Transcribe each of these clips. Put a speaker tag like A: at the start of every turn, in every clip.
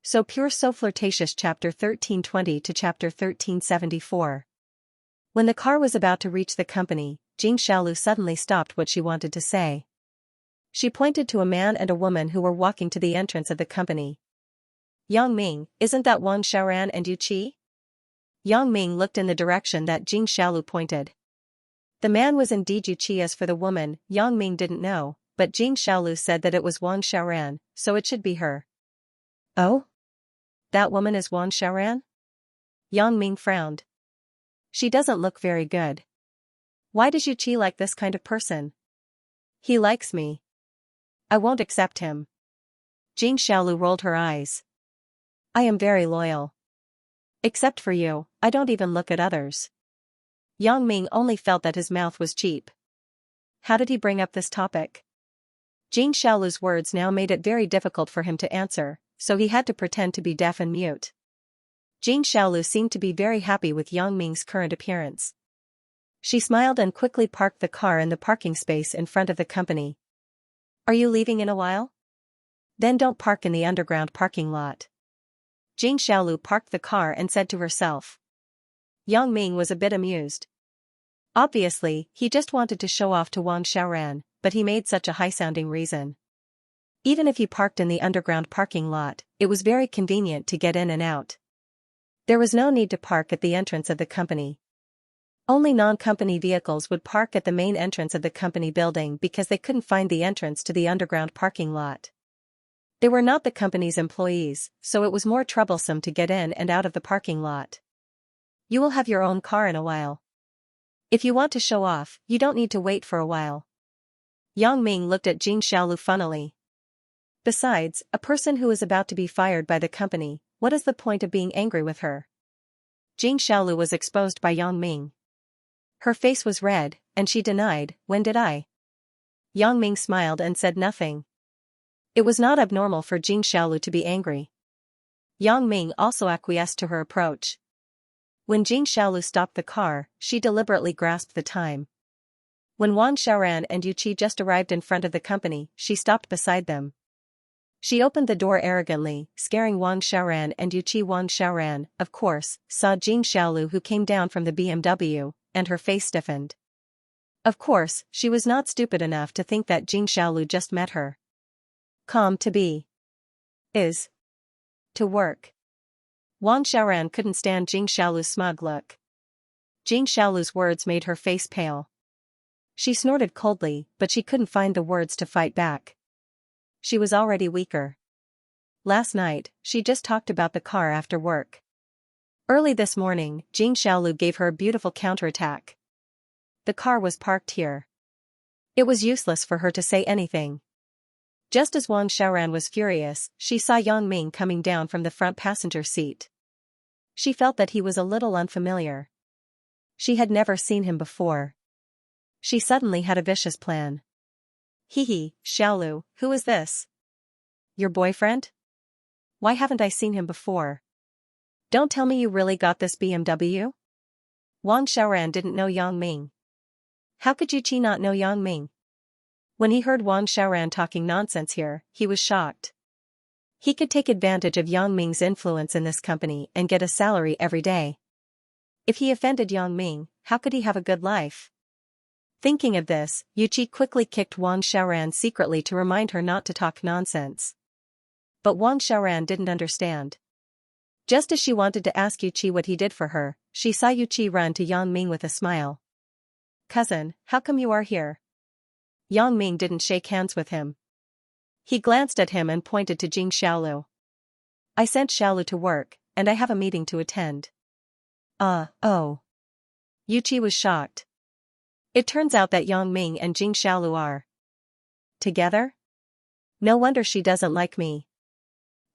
A: So Pure So Flirtatious chapter 1320 to chapter 1374. When the car was about to reach the company, Xianxia suddenly stopped what she wanted to say. She pointed to a man and a woman who were walking to the entrance of the company. Yang Ming, isn't that Wang Xiaoran and Yu Qi? Yang Ming looked in the direction that Xianxia pointed. The man was indeed Yu Qi. As for the woman, Yang Ming didn't know, but Xianxia said that it was Wang Xiaoran, so it should be her. Oh? That woman is Wang Xiaoran? Yang Ming frowned. She doesn't look very good. Why does Yu Qi like this kind of person? He likes me. I won't accept him. Xianxia rolled her eyes. I am very loyal. Except for you, I don't even look at others. Yang Ming only felt that his mouth was cheap. How did he bring up this topic? Xianxia's words now made it very difficult for him to answer, so he had to pretend to be deaf and mute. Xianxia seemed to be very happy with Yang Ming's current appearance. She smiled and quickly parked the car in the parking space in front of the company. Are you leaving in a while? Then don't park in the underground parking lot. Xianxia parked the car and said to herself. Yang Ming was a bit amused. Obviously, he just wanted to show off to Wang Xiaoran, but he made such a high-sounding reason. Even if he parked in the underground parking lot, it was very convenient to get in and out. There was no need to park at the entrance of the company. Only non-company vehicles would park at the main entrance of the company building because they couldn't find the entrance to the underground parking lot. They were not the company's employees, so it was more troublesome to get in and out of the parking lot. You will have your own car in a while. If you want to show off, you don't need to wait for a while. Yang Ming looked at Xianxia funnily. Besides, a person who is about to be fired by the company, what is the point of being angry with her? Xianxia was exposed by Yang Ming. Her face was red, and she denied, when did I? Yang Ming smiled and said nothing. It was not abnormal for Xianxia to be angry. Yang Ming also acquiesced to her approach. When Xianxia stopped the car, she deliberately grasped the time. When Wang Xiaoran and Yu Qi just arrived in front of the company, she stopped beside them. She opened the door arrogantly, scaring Wang Xiaoran and Yu Qi. Wang Xiaoran, of course, saw Xianxia who came down from the BMW, and her face stiffened. Of course, she was not stupid enough to think that Xianxia just met her. Come to be. Is. To work. Wang Xiaoran couldn't stand Xianxia's smug look. Xianxia's words made her face pale. She snorted coldly, but she couldn't find the words to fight back. She was already weaker. Last night, she just talked about the car after work. Early this morning, Xianxia gave her a beautiful counterattack. The car was parked here. It was useless for her to say anything. Just as Wang Xiaoran was furious, she saw Yang Ming coming down from the front passenger seat. She felt that he was a little unfamiliar. She had never seen him before. She suddenly had a vicious plan. Hee, Xiaolu, who is this? Your boyfriend? Why haven't I seen him before? Don't tell me you really got this BMW? Wang Xiaoran didn't know Yang Ming. How could Yu Qi not know Yang Ming? When he heard Wang Xiaoran talking nonsense here, he was shocked. He could take advantage of Yang Ming's influence in this company and get a salary every day. If he offended Yang Ming, how could he have a good life? Thinking of this, Yu Qi quickly kicked Wang Xiaoran secretly to remind her not to talk nonsense. But Wang Xiaoran didn't understand. Just as she wanted to ask Yu Qi what he did for her, she saw Yu Qi run to Yang Ming with a smile. Cousin, how come you are here? Yang Ming didn't shake hands with him. He glanced at him and pointed to Xianxia. I sent Xiaolu to work, and I have a meeting to attend. Oh. Yu Qi was shocked. It turns out that Yang Ming and Xianxia are together? No wonder she doesn't like me.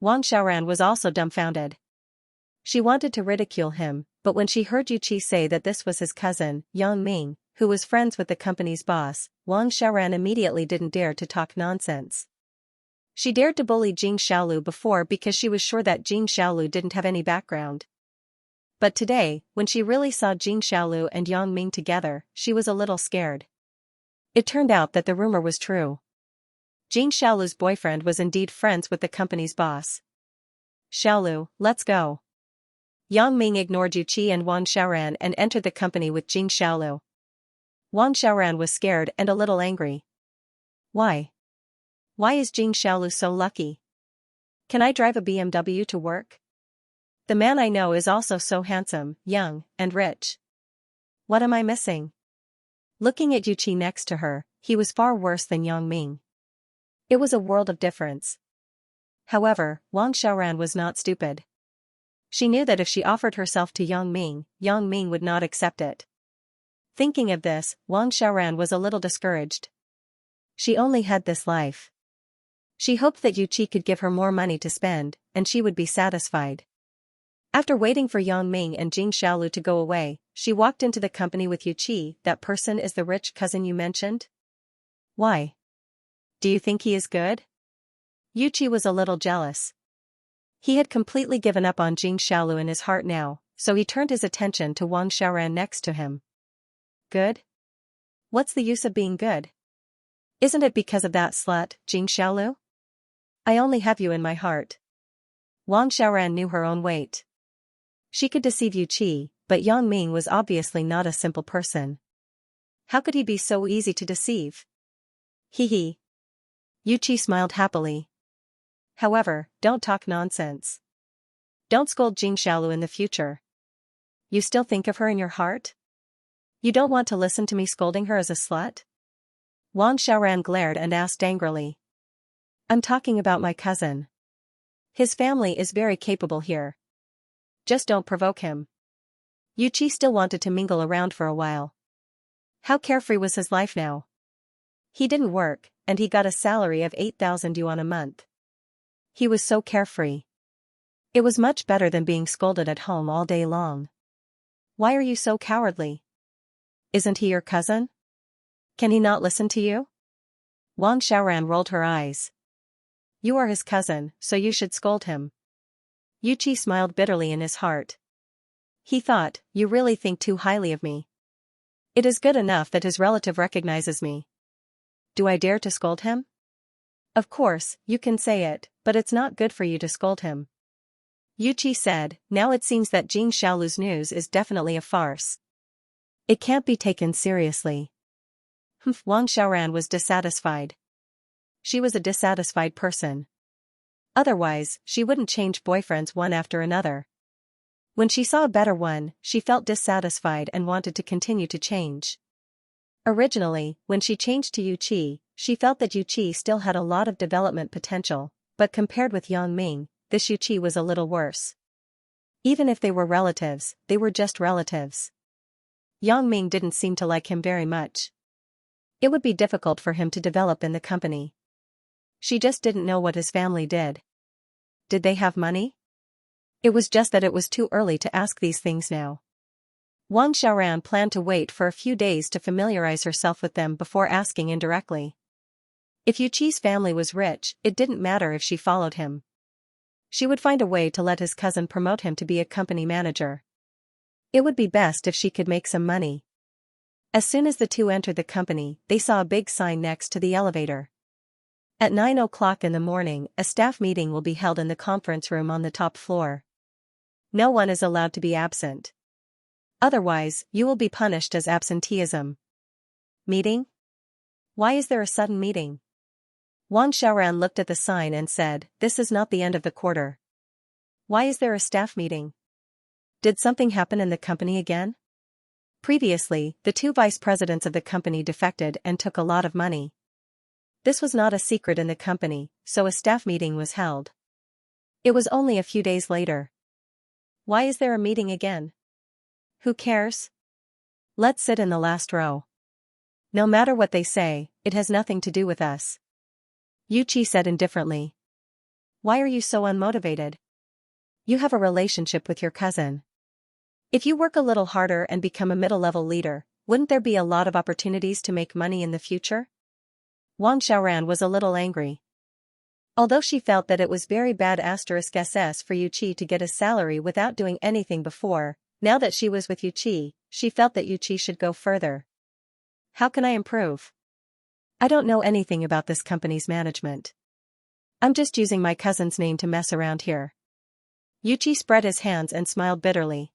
A: Wang Xiaoran was also dumbfounded. She wanted to ridicule him, but when she heard Yu Qi say that this was his cousin, Yang Ming, who was friends with the company's boss, Wang Xiaoran immediately didn't dare to talk nonsense. She dared to bully Xianxia before because she was sure that Xianxia didn't have any background. But today, when she really saw Xianxia and Yang Ming together, she was a little scared. It turned out that the rumor was true. Xianxia's boyfriend was indeed friends with the company's boss. Xiaolu, let's go. Yang Ming ignored Yu Qi and Wang Xiaoran and entered the company with Jing Xiaolu. Wang Xiaoran was scared and a little angry. Why? Why is Jing Xiaolu so lucky? Can I drive a BMW to work? The man I know is also so handsome, young, and rich. What am I missing? Looking at Yu Qi next to her, he was far worse than Yang Ming. It was a world of difference. However, Wang Xiaoran was not stupid. She knew that if she offered herself to Yang Ming would not accept it. Thinking of this, Wang Xiaoran was a little discouraged. She only had this life. She hoped that Yu Qi could give her more money to spend, and she would be satisfied. After waiting for Yang Ming and Jing Xiaolu to go away, she walked into the company with Yu Qi. That person is the rich cousin you mentioned? Why? Do you think he is good? Yu Qi was a little jealous. He had completely given up on Jing Xiaolu in his heart now, so he turned his attention to Wang Xiaoran next to him. Good? What's the use of being good? Isn't it because of that slut, Jing Xiaolu? I only have you in my heart. Wang Xiaoran knew her own weight. She could deceive Yu Qi, but Yang Ming was obviously not a simple person. How could he be so easy to deceive? Hee hee. Yu Qi smiled happily. However, don't talk nonsense. Don't scold Jing Xiaolu in the future. You still think of her in your heart? You don't want to listen to me scolding her as a slut? Wang Xiaoran glared and asked angrily. I'm talking about my cousin. His family is very capable here. Just don't provoke him. Yu Qi still wanted to mingle around for a while. How carefree was his life now? He didn't work, and he got a salary of 8,000 yuan a month. He was so carefree. It was much better than being scolded at home all day long. Why are you so cowardly? Isn't he your cousin? Can he not listen to you? Wang Xiaoran rolled her eyes. You are his cousin, so you should scold him. Yu Qi smiled bitterly in his heart. He thought, you really think too highly of me. It is good enough that his relative recognizes me. Do I dare to scold him? Of course, you can say it, but it's not good for you to scold him. Yu Qi said, now it seems that Jing Xiaolu's news is definitely a farce. It can't be taken seriously. Wang Xiaoran was dissatisfied. She was a dissatisfied person. Otherwise, she wouldn't change boyfriends one after another. When she saw a better one, she felt dissatisfied and wanted to continue to change. Originally, when she changed to Yu Qi, she felt that Yu Qi still had a lot of development potential, but compared with Yang Ming, this Yu Qi was a little worse. Even if they were relatives, they were just relatives. Yang Ming didn't seem to like him very much. It would be difficult for him to develop in the company. She just didn't know what his family did. Did they have money? It was just that it was too early to ask these things now. Wang Xiaoran planned to wait for a few days to familiarize herself with them before asking indirectly. If Yu Qi's family was rich, it didn't matter if she followed him. She would find a way to let his cousin promote him to be a company manager. It would be best if she could make some money. As soon as the two entered the company, they saw a big sign next to the elevator. At 9 o'clock in the morning, a staff meeting will be held in the conference room on the top floor. No one is allowed to be absent. Otherwise, you will be punished as absenteeism. Meeting? Why is there a sudden meeting? Wang Xiaoran looked at the sign and said, this is not the end of the quarter. Why is there a staff meeting? Did something happen in the company again? Previously, the two vice presidents of the company defected and took a lot of money. This was not a secret in the company, so a staff meeting was held. It was only a few days later. Why is there a meeting again? Who cares? Let's sit in the last row. No matter what they say, it has nothing to do with us. Yu Qi said indifferently. Why are you so unmotivated? You have a relationship with your cousin. If you work a little harder and become a middle-level leader, wouldn't there be a lot of opportunities to make money in the future? Wang Xiaoran was a little angry. Although she felt that it was very bad *SS for Yu Qi to get a salary without doing anything before, now that she was with Yu Qi, she felt that Yu Qi should go further. How can I improve? I don't know anything about this company's management. I'm just using my cousin's name to mess around here. Yuqi spread his hands and smiled bitterly.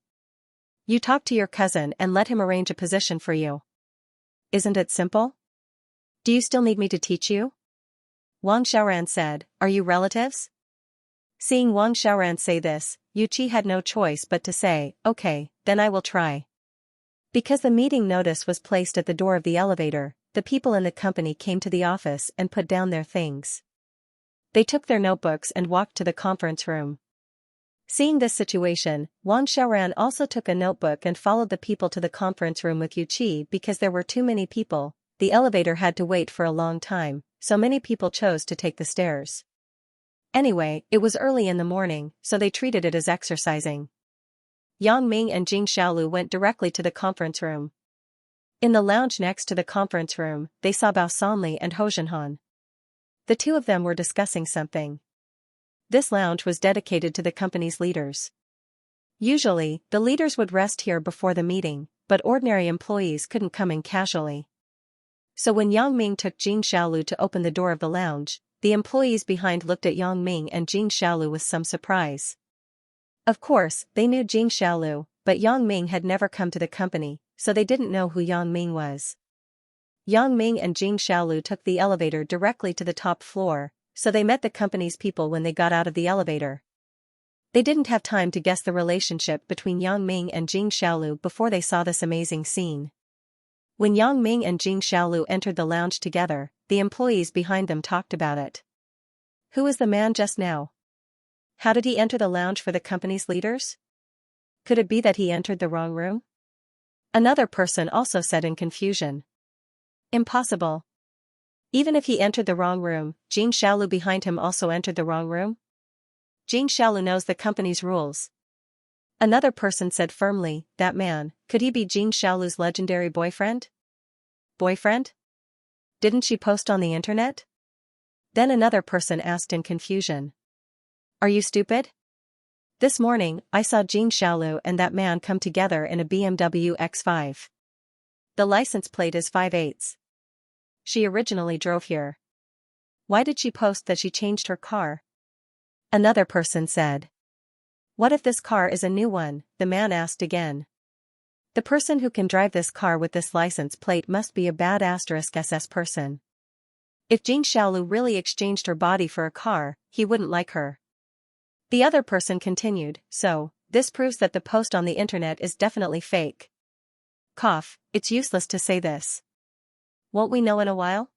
A: You talk to your cousin and let him arrange a position for you. Isn't it simple? Do you still need me to teach you? Wang Xiaoran said, are you relatives? Seeing Wang Xiaoran say this, Yuqi had no choice but to say, okay, then I will try. Because the meeting notice was placed at the door of the elevator, the people in the company came to the office and put down their things. They took their notebooks and walked to the conference room. Seeing this situation, Wang Xiaoran also took a notebook and followed the people to the conference room with Yuqi because there were too many people. The elevator had to wait for a long time, so many people chose to take the stairs. Anyway, it was early in the morning, so they treated it as exercising. Yang Ming and Jing Xiaolu went directly to the conference room. In the lounge next to the conference room, they saw Bao Sanli and Hou Zhenhan. The two of them were discussing something. This lounge was dedicated to the company's leaders. Usually, the leaders would rest here before the meeting, but ordinary employees couldn't come in casually. So when Yang Ming took Jing Xiaolu to open the door of the lounge, the employees behind looked at Yang Ming and Jing Xiaolu with some surprise. Of course, they knew Jing Xiaolu, but Yang Ming had never come to the company, so they didn't know who Yang Ming was. Yang Ming and Jing Xiaolu took the elevator directly to the top floor, so they met the company's people when they got out of the elevator. They didn't have time to guess the relationship between Yang Ming and Jing Xiaolu before they saw this amazing scene. When Yang Ming and Jing Xiaolu entered the lounge together, the employees behind them talked about it. Who is the man just now? How did he enter the lounge for the company's leaders? Could it be that he entered the wrong room? Another person also said in confusion. Impossible. Even if he entered the wrong room, Jing Xiaolu behind him also entered the wrong room? Jing Xiaolu knows the company's rules. Another person said firmly, that man, could he be Jing Xiaolu's legendary boyfriend? Boyfriend? Didn't she post on the internet? Then another person asked in confusion. Are you stupid? This morning, I saw Jing Xiaolu and that man come together in a BMW X5. The license plate is 5/8. She originally drove here. Why did she post that she changed her car? Another person said. What if this car is a new one? The man asked again. The person who can drive this car with this license plate must be a bad *SS person. If Jing Xiaolu really exchanged her body for a car, he wouldn't like her. The other person continued, so, this proves that the post on the internet is definitely fake. Cough, it's useless to say this. Won't we know in a while?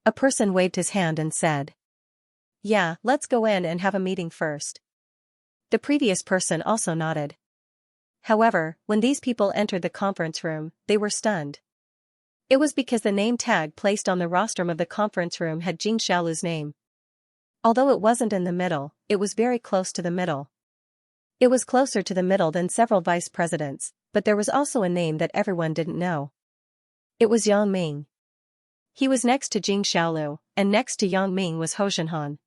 A: A person waved his hand and said. Yeah, let's go in and have a meeting first. The previous person also nodded. However, when these people entered the conference room, they were stunned. It was because the name tag placed on the rostrum of the conference room had Jing Xiaolu's name. Although it wasn't in the middle, it was very close to the middle. It was closer to the middle than several vice presidents, but there was also a name that everyone didn't know. It was Yang Ming. He was next to Jing Xiaolu, and next to Yang Ming was Hou Zhenhan.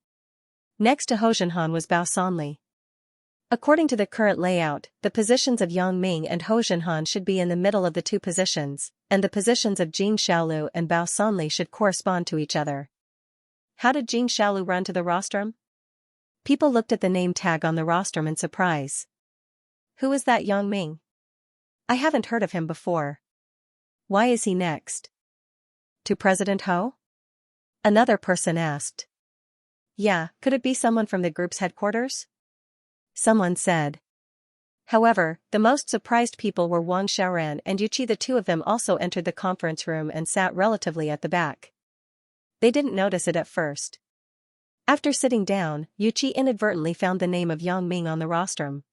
A: Next to Hou Zhenhan was Bao Sanli. According to the current layout, the positions of Yang Ming and Hou Zhenhan should be in the middle of the two positions, and the positions of Jing Xiaolu and Bao Sanli should correspond to each other. How did Jing Xiaolu run to the rostrum? People looked at the name tag on the rostrum in surprise. Who is that Yang Ming? I haven't heard of him before. Why is he next? To President Hou? Another person asked. Yeah, could it be someone from the group's headquarters? Someone said. However, the most surprised people were Wang Xiaoran and Yuqi. The two of them also entered the conference room and sat relatively at the back. They didn't notice it at first. After sitting down, Yuqi inadvertently found the name of Yang Ming on the rostrum.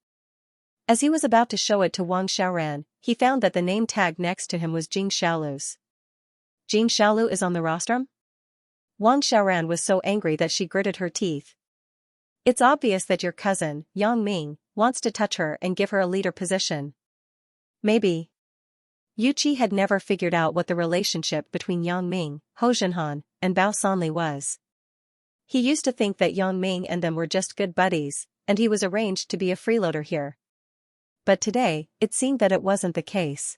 A: As he was about to show it to Wang Xiaoran, he found that the name tag next to him was Jing Xiaolu's. Jing Xiaolu is on the rostrum? Wang Xiaoran was so angry that she gritted her teeth. It's obvious that your cousin, Yang Ming, wants to touch her and give her a leader position. Maybe. Yuqi had never figured out what the relationship between Yang Ming, Hou Zhenhan, and Bao Sanli was. He used to think that Yang Ming and them were just good buddies, and he was arranged to be a freeloader here. But today, it seemed that it wasn't the case.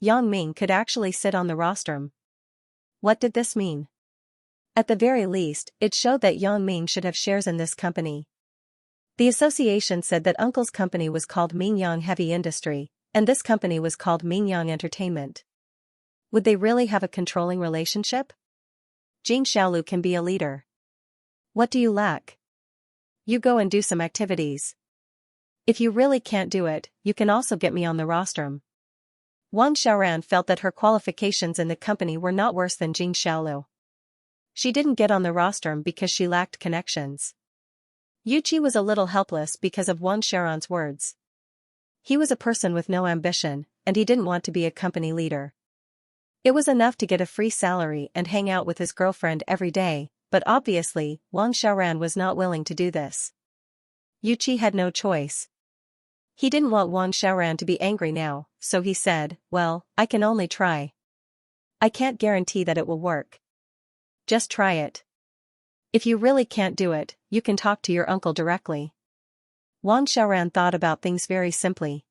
A: Yang Ming could actually sit on the rostrum. What did this mean? At the very least, it showed that Yang Ming should have shares in this company. The association said that Uncle's company was called Mingyang Heavy Industry, and this company was called Mingyang Entertainment. Would they really have a controlling relationship? Jing Xiaolu can be a leader. What do you lack? You go and do some activities. If you really can't do it, you can also get me on the rostrum. Wang Xiaoran felt that her qualifications in the company were not worse than Jing Xiaolu. She didn't get on the rostrum because she lacked connections. Yuqi was a little helpless because of Wang Xiaoran's words. He was a person with no ambition, and he didn't want to be a company leader. It was enough to get a free salary and hang out with his girlfriend every day, but obviously, Wang Xiaoran was not willing to do this. Yuqi had no choice. He didn't want Wang Xiaoran to be angry now, so he said, "Well, I can only try. I can't guarantee that it will work. Just try it. If you really can't do it, you can talk to your uncle directly." Wang Xiaoran thought about things very simply.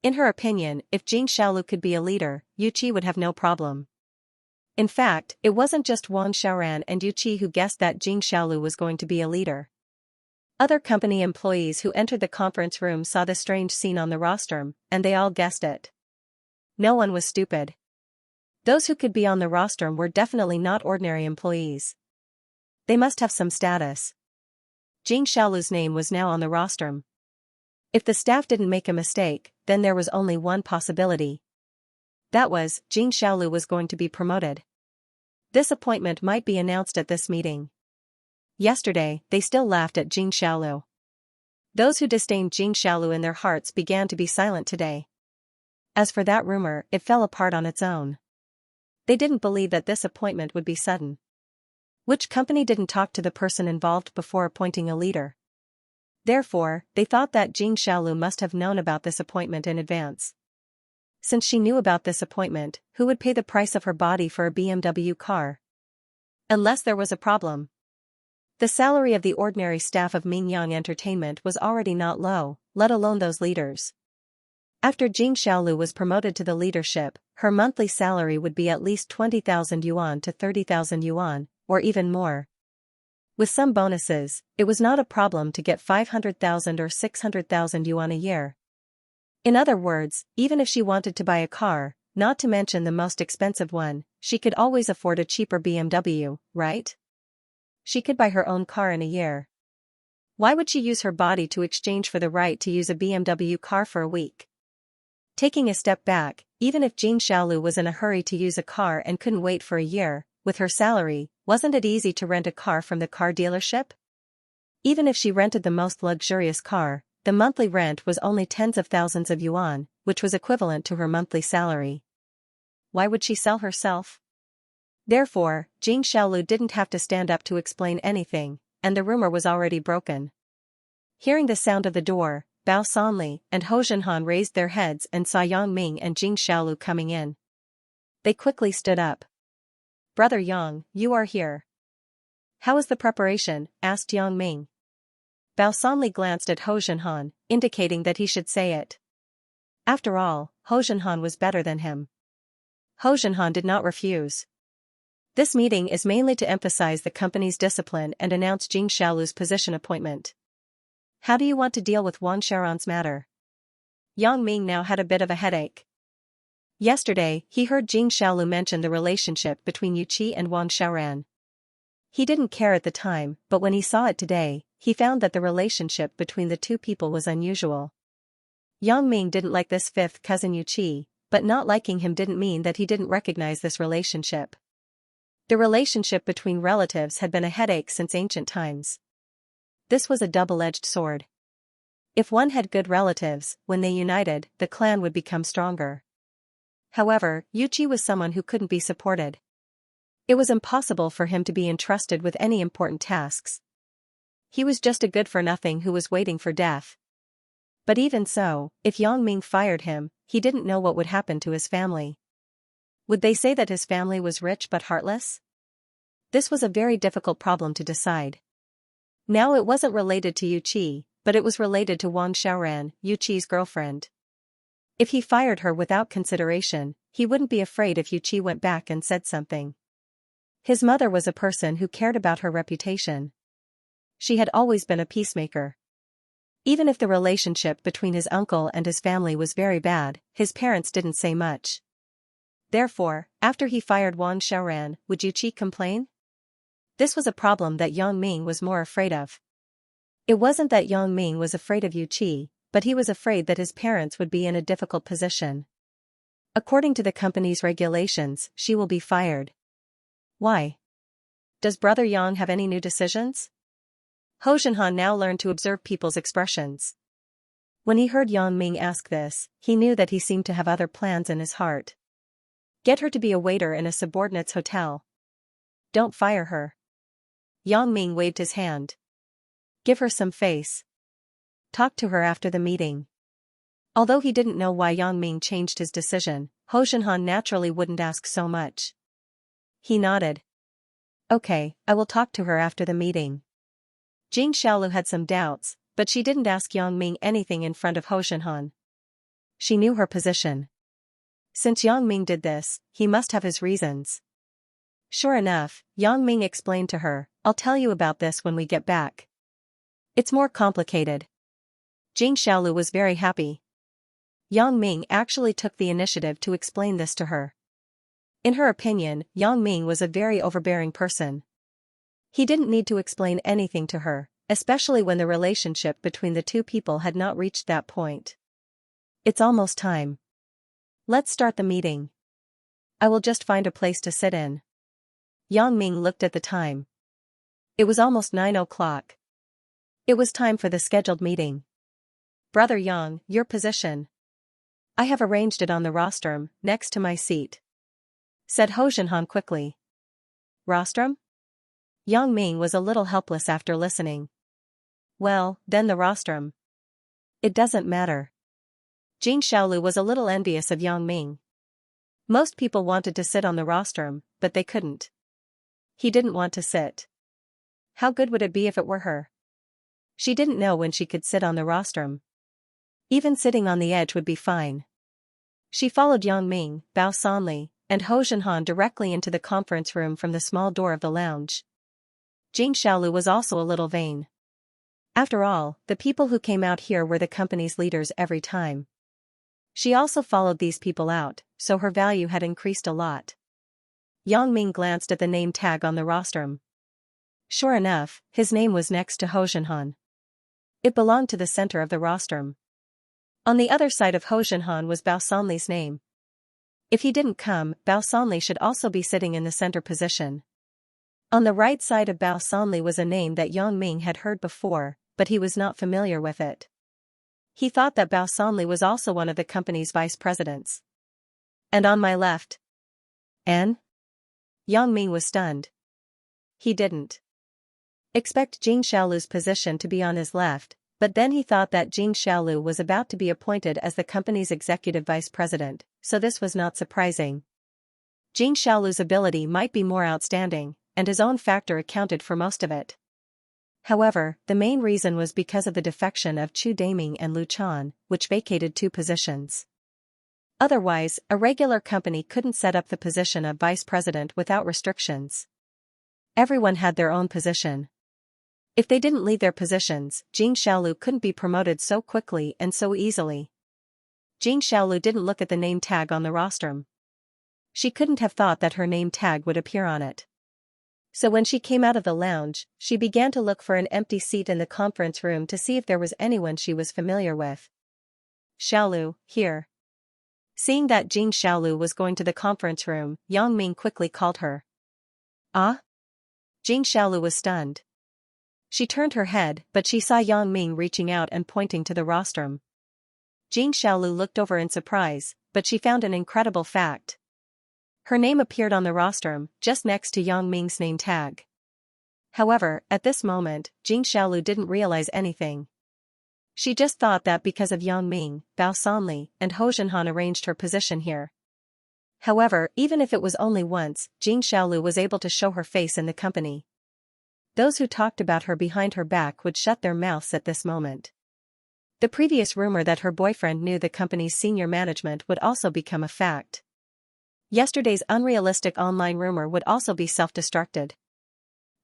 A: In her opinion, if Jing Xiaolu could be a leader, Yuqi would have no problem. In fact, it wasn't just Wang Xiaoran and Yuqi who guessed that Jing Xiaolu was going to be a leader. Other company employees who entered the conference room saw the strange scene on the rostrum, and they all guessed it. No one was stupid. Those who could be on the rostrum were definitely not ordinary employees. They must have some status. Jing Xiaolu's name was now on the rostrum. If the staff didn't make a mistake, then there was only one possibility. That was, Jing Xiaolu was going to be promoted. This appointment might be announced at this meeting. Yesterday, they still laughed at Jing Xiaolu. Those who disdained Jing Xiaolu in their hearts began to be silent today. As for that rumor, it fell apart on its own. They didn't believe that this appointment would be sudden. Which company didn't talk to the person involved before appointing a leader? Therefore, they thought that Jing Xiaolu must have known about this appointment in advance. Since she knew about this appointment, who would pay the price of her body for a BMW car? Unless there was a problem. The salary of the ordinary staff of Mingyang Entertainment was already not low, let alone those leaders. After Jing Xiaolu was promoted to the leadership, her monthly salary would be at least 20,000 yuan to 30,000 yuan, or even more. With some bonuses, it was not a problem to get 500,000 or 600,000 yuan a year. In other words, even if she wanted to buy a car, not to mention the most expensive one, she could always afford a cheaper BMW, right? She could buy her own car in a year. Why would she use her body to exchange for the right to use a BMW car for a week? Taking a step back, even if Jing Xiaolu was in a hurry to use a car and couldn't wait for a year, with her salary, wasn't it easy to rent a car from the car dealership? Even if she rented the most luxurious car, the monthly rent was only tens of thousands of yuan, which was equivalent to her monthly salary. Why would she sell herself? Therefore, Jing Xiaolu didn't have to stand up to explain anything, and the rumor was already broken. Hearing the sound of the door, Bao Sanli and Ho Zhenhan raised their heads and saw Yang Ming and Jing Xiaolu coming in. They quickly stood up. "Brother Yang, you are here. How is the preparation?" asked Yang Ming. Bao Sanli glanced at Ho Zhenhan, indicating that he should say it. After all, Ho Zhenhan was better than him. Ho Zhenhan did not refuse. This meeting is mainly to emphasize the company's discipline and announce Jing Xiaolu's position appointment. How do you want to deal with Wang Xiaoran's matter? Yang Ming now had a bit of a headache. Yesterday, he heard Jing Xiaolu mention the relationship between Yuqi and Wang Xiaoran. He didn't care at the time, but when he saw it today, he found that the relationship between the two people was unusual. Yang Ming didn't like this fifth cousin Yuqi, but not liking him didn't mean that he didn't recognize this relationship. The relationship between relatives had been a headache since ancient times. This was a double-edged sword. If one had good relatives, when they united, the clan would become stronger. However, Yuqi was someone who couldn't be supported. It was impossible for him to be entrusted with any important tasks. He was just a good-for-nothing who was waiting for death. But even so, if Yang Ming fired him, he didn't know what would happen to his family. Would they say that his family was rich but heartless? This was a very difficult problem to decide. Now it wasn't related to Yuqi, but it was related to Wang Xiaoran, Yuqi's girlfriend. If he fired her without consideration, he wouldn't be afraid if Yuqi went back and said something. His mother was a person who cared about her reputation. She had always been a peacemaker. Even if the relationship between his uncle and his family was very bad, his parents didn't say much. Therefore, after he fired Wang Xiaoran, would Yuqi complain? This was a problem that Yang Ming was more afraid of. It wasn't that Yang Ming was afraid of Yuqi, but he was afraid that his parents would be in a difficult position. According to the company's regulations, she will be fired. Why? Does Brother Yang have any new decisions? Ho Zhenhan now learned to observe people's expressions. When he heard Yang Ming ask this, he knew that he seemed to have other plans in his heart. Get her to be a waiter in a subordinate's hotel. Don't fire her. Yang Ming waved his hand. Give her some face. Talk to her after the meeting. Although he didn't know why Yang Ming changed his decision, Ho Zhenhan naturally wouldn't ask so much. He nodded. Okay, I will talk to her after the meeting. Jing Xiaolu had some doubts, but she didn't ask Yang Ming anything in front of Ho Zhenhan. She knew her position. Since Yang Ming did this, he must have his reasons. Sure enough, Yang Ming explained to her, I'll tell you about this when we get back. It's more complicated. Jing Xiaolu was very happy. Yang Ming actually took the initiative to explain this to her. In her opinion, Yang Ming was a very overbearing person. He didn't need to explain anything to her, especially when the relationship between the two people had not reached that point. It's almost time. Let's start the meeting. I will just find a place to sit in. Yang Ming looked at the time. It was almost 9 o'clock. It was time for the scheduled meeting. Brother Yang, your position. I have arranged it on the rostrum, next to my seat. Said Ho Zhenhan quickly. Rostrum? Yang Ming was a little helpless after listening. Well, then the rostrum. It doesn't matter. Jing Xiaolu was a little envious of Yang Ming. Most people wanted to sit on the rostrum, but they couldn't. He didn't want to sit. How good would it be if it were her? She didn't know when she could sit on the rostrum. Even sitting on the edge would be fine. She followed Yang Ming, Bao Sanli, and Ho Zhenhan directly into the conference room from the small door of the lounge. Jing Xiaolu was also a little vain. After all, the people who came out here were the company's leaders every time. She also followed these people out, so her value had increased a lot. Yang Ming glanced at the name tag on the rostrum. Sure enough, his name was next to Ho Zhenhan. It belonged to the center of the rostrum. On the other side of Ho Zhenhan was Bao Sanli's name. If he didn't come, Bao Sanli should also be sitting in the center position. On the right side of Bao Sanli was a name that Yang Ming had heard before, but he was not familiar with it. He thought that Bao Sanli was also one of the company's vice presidents. And on my left? N? Yang Ming was stunned. He didn't expect Jing Xiaolu's position to be on his left, but then he thought that Jing Xiaolu was about to be appointed as the company's executive vice president, so this was not surprising. Jing Xiaolu's ability might be more outstanding, and his own factor accounted for most of it. However, the main reason was because of the defection of Chu Daiming and Lu Chan, which vacated 2 positions. Otherwise, a regular company couldn't set up the position of vice president without restrictions. Everyone had their own position. If they didn't leave their positions, Jing Xiaolu couldn't be promoted so quickly and so easily. Jing Xiaolu didn't look at the name tag on the rostrum. She couldn't have thought that her name tag would appear on it. So when she came out of the lounge, she began to look for an empty seat in the conference room to see if there was anyone she was familiar with. Xiaolu, here. Seeing that Jing Xiaolu was going to the conference room, Yang Ming quickly called her. Ah? Jing Xiaolu was stunned. She turned her head, but she saw Yang Ming reaching out and pointing to the rostrum. Jing Xiaolu looked over in surprise, but she found an incredible fact. Her name appeared on the rostrum, just next to Yang Ming's name tag. However, at this moment, Jing Xiaolu didn't realize anything. She just thought that because of Yang Ming, Bao Sanli, and Ho Zhenhan arranged her position here. However, even if it was only once, Jing Xiaolu was able to show her face in the company. Those who talked about her behind her back would shut their mouths at this moment. The previous rumor that her boyfriend knew the company's senior management would also become a fact. Yesterday's unrealistic online rumor would also be self-destructed.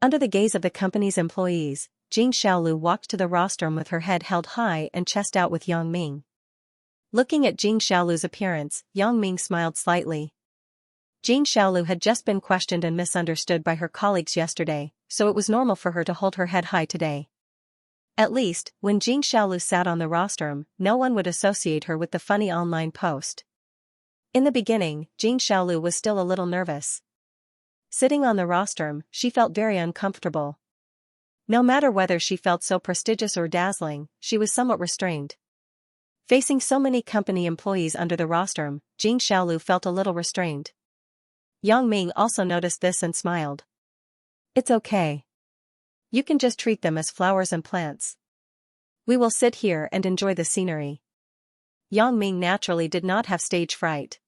A: Under the gaze of the company's employees, Jing Xiaolu walked to the rostrum with her head held high and chest out with Yang Ming. Looking at Jing Xiaolu's appearance, Yang Ming smiled slightly. Jing Xiaolu had just been questioned and misunderstood by her colleagues yesterday, so it was normal for her to hold her head high today. At least, when Jing Xiaolu sat on the rostrum, no one would associate her with the funny online post. In the beginning, Jing Xiaolu was still a little nervous. Sitting on the rostrum, she felt very uncomfortable. No matter whether she felt so prestigious or dazzling, she was somewhat restrained. Facing so many company employees under the rostrum, Jing Xiaolu felt a little restrained. Yang Ming also noticed this and smiled. It's okay. You can just treat them as flowers and plants. We will sit here and enjoy the scenery. Yang Ming naturally did not have stage fright.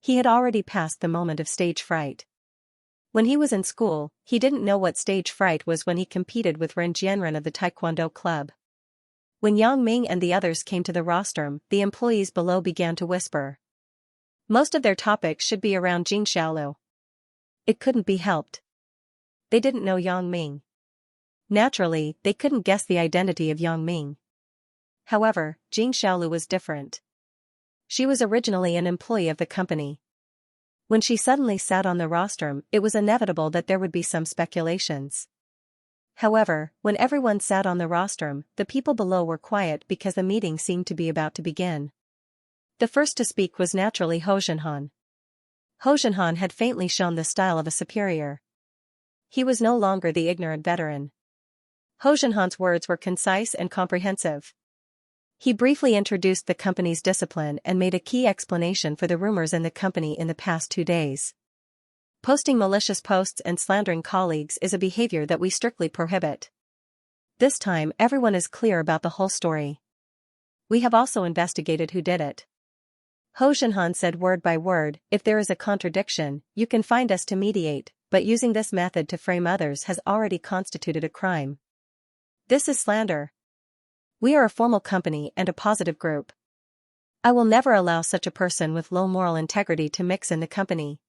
A: He had already passed the moment of stage fright. When he was in school, he didn't know what stage fright was when he competed with Ren Jianren of the Taekwondo club. When Yang Ming and the others came to the rostrum, the employees below began to whisper. Most of their topics should be around Jing Xiaolu. It couldn't be helped. They didn't know Yang Ming. Naturally, they couldn't guess the identity of Yang Ming. However, Jing Xiaolu was different. She was originally an employee of the company. When she suddenly sat on the rostrum, it was inevitable that there would be some speculations. However, when everyone sat on the rostrum, the people below were quiet because the meeting seemed to be about to begin. The first to speak was naturally Ho Zhenhan. Ho Zhenhan had faintly shown the style of a superior. He was no longer the ignorant veteran. Ho Zhenhan's words were concise and comprehensive. He briefly introduced the company's discipline and made a key explanation for the rumors in the company in the past 2 days. Posting malicious posts and slandering colleagues is a behavior that we strictly prohibit. This time everyone is clear about the whole story. We have also investigated who did it. Ho Zhenhan said word by word, if there is a contradiction, you can find us to mediate, but using this method to frame others has already constituted a crime. This is slander. We are a formal company and a positive group. I will never allow such a person with low moral integrity to mix in the company.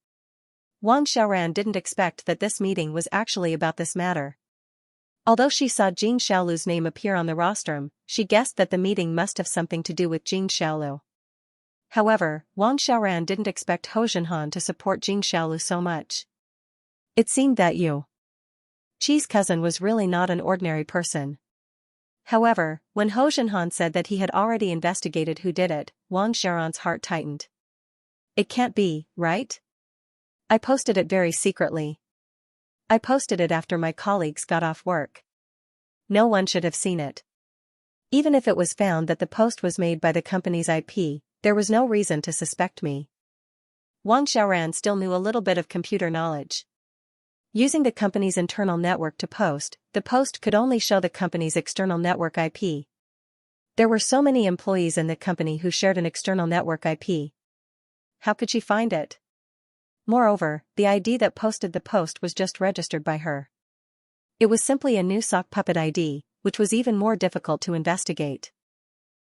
A: Wang Xiaoran didn't expect that this meeting was actually about this matter. Although she saw Jing Xiaolu's name appear on the rostrum, she guessed that the meeting must have something to do with Jing Xiaolu. However, Wang Xiaoran didn't expect Ho Zhenhan to support Jing Xiaolu so much. It seemed that Yu Qi's cousin was really not an ordinary person. However, when Ho Zhenhan said that he had already investigated who did it, Wang Xiaoran's heart tightened. It can't be, right? I posted it very secretly. I posted it after my colleagues got off work. No one should have seen it. Even if it was found that the post was made by the company's IP, there was no reason to suspect me. Wang Xiaoran still knew a little bit of computer knowledge. Using the company's internal network to post, the post could only show the company's external network IP. There were so many employees in the company who shared an external network IP. How could she find it? Moreover, the ID that posted the post was just registered by her. It was simply a new sock puppet ID, which was even more difficult to investigate.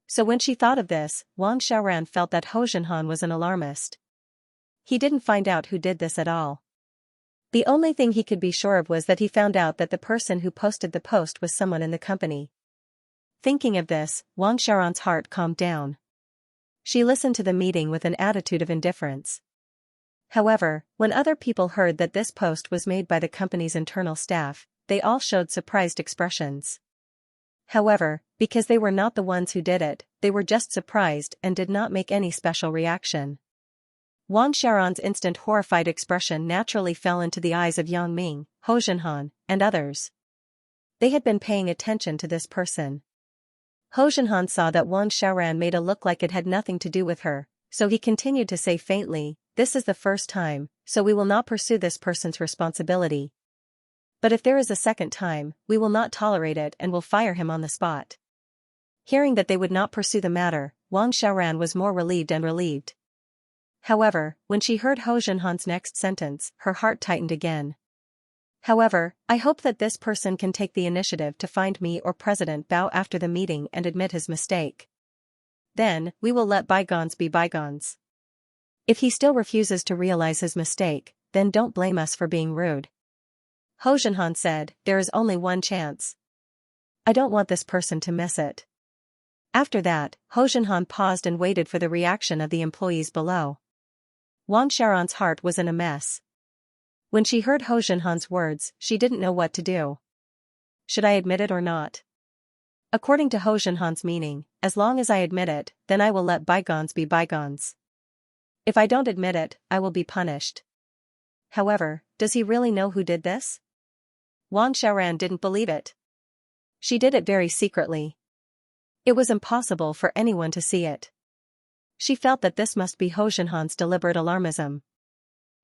A: So when she thought of this, Wang Xiaoran felt that Ho Zhenhan was an alarmist. He didn't find out who did this at all. The only thing he could be sure of was that he found out that the person who posted the post was someone in the company. Thinking of this, Wang Xiaoran's heart calmed down. She listened to the meeting with an attitude of indifference. However, when other people heard that this post was made by the company's internal staff, they all showed surprised expressions. However, because they were not the ones who did it, they were just surprised and did not make any special reaction. Wang Xiaoran's instant horrified expression naturally fell into the eyes of Yang Ming, Ho Zhenhan, and others. They had been paying attention to this person. Ho Zhenhan saw that Wang Xiaoran made a look like it had nothing to do with her, so he continued to say faintly, "This is the first time, so we will not pursue this person's responsibility. But if there is a second time, we will not tolerate it and will fire him on the spot." Hearing that they would not pursue the matter, Wang Xiaoran was more relieved and relieved. However, when she heard Ho Zhenhan's next sentence, her heart tightened again. However, I hope that this person can take the initiative to find me or President Bao after the meeting and admit his mistake. Then, we will let bygones be bygones. If he still refuses to realize his mistake, then don't blame us for being rude. Ho Zhenhan said, there is only one chance. I don't want this person to miss it. After that, Ho Junhan paused and waited for the reaction of the employees below. Wang Xiaoran's heart was in a mess. When she heard Ho Junhan's words, she didn't know what to do. Should I admit it or not? According to Ho Junhan's meaning, as long as I admit it, then I will let bygones be bygones. If I don't admit it, I will be punished. However, does he really know who did this? Wang Xiaoran didn't believe it. She did it very secretly. It was impossible for anyone to see it. She felt that this must be Ho Junhan's deliberate alarmism.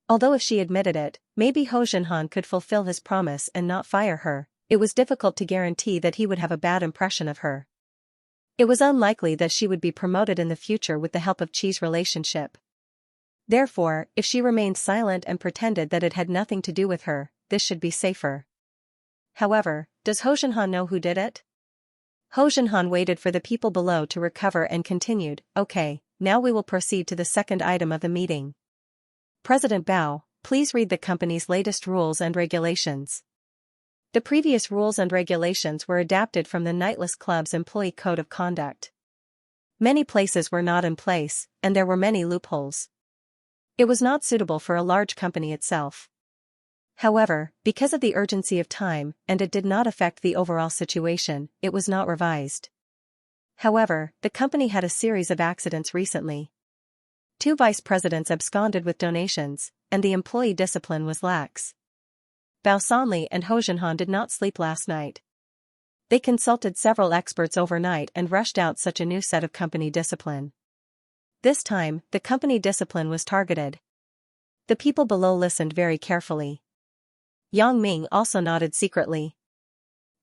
A: Although if she admitted it, maybe Ho Junhan could fulfill his promise and not fire her, it was difficult to guarantee that he would have a bad impression of her. It was unlikely that she would be promoted in the future with the help of Qi's relationship. Therefore, if she remained silent and pretended that it had nothing to do with her, this should be safer. However, does Ho Junhan know who did it? Ho Junhan waited for the people below to recover and continued, okay, now we will proceed to the second item of the meeting. President Bao, please read the company's latest rules and regulations. The previous rules and regulations were adapted from the Nightless Club's employee code of conduct. Many places were not in place, and there were many loopholes. It was not suitable for a large company itself. However, because of the urgency of time, and it did not affect the overall situation, it was not revised. However, the company had a series of accidents recently. 2 vice presidents absconded with donations, and the employee discipline was lax. Bao Sanli and Ho Junhan did not sleep last night. They consulted several experts overnight and rushed out such a new set of company discipline. This time, the company discipline was targeted. The people below listened very carefully. Yang Ming also nodded secretly.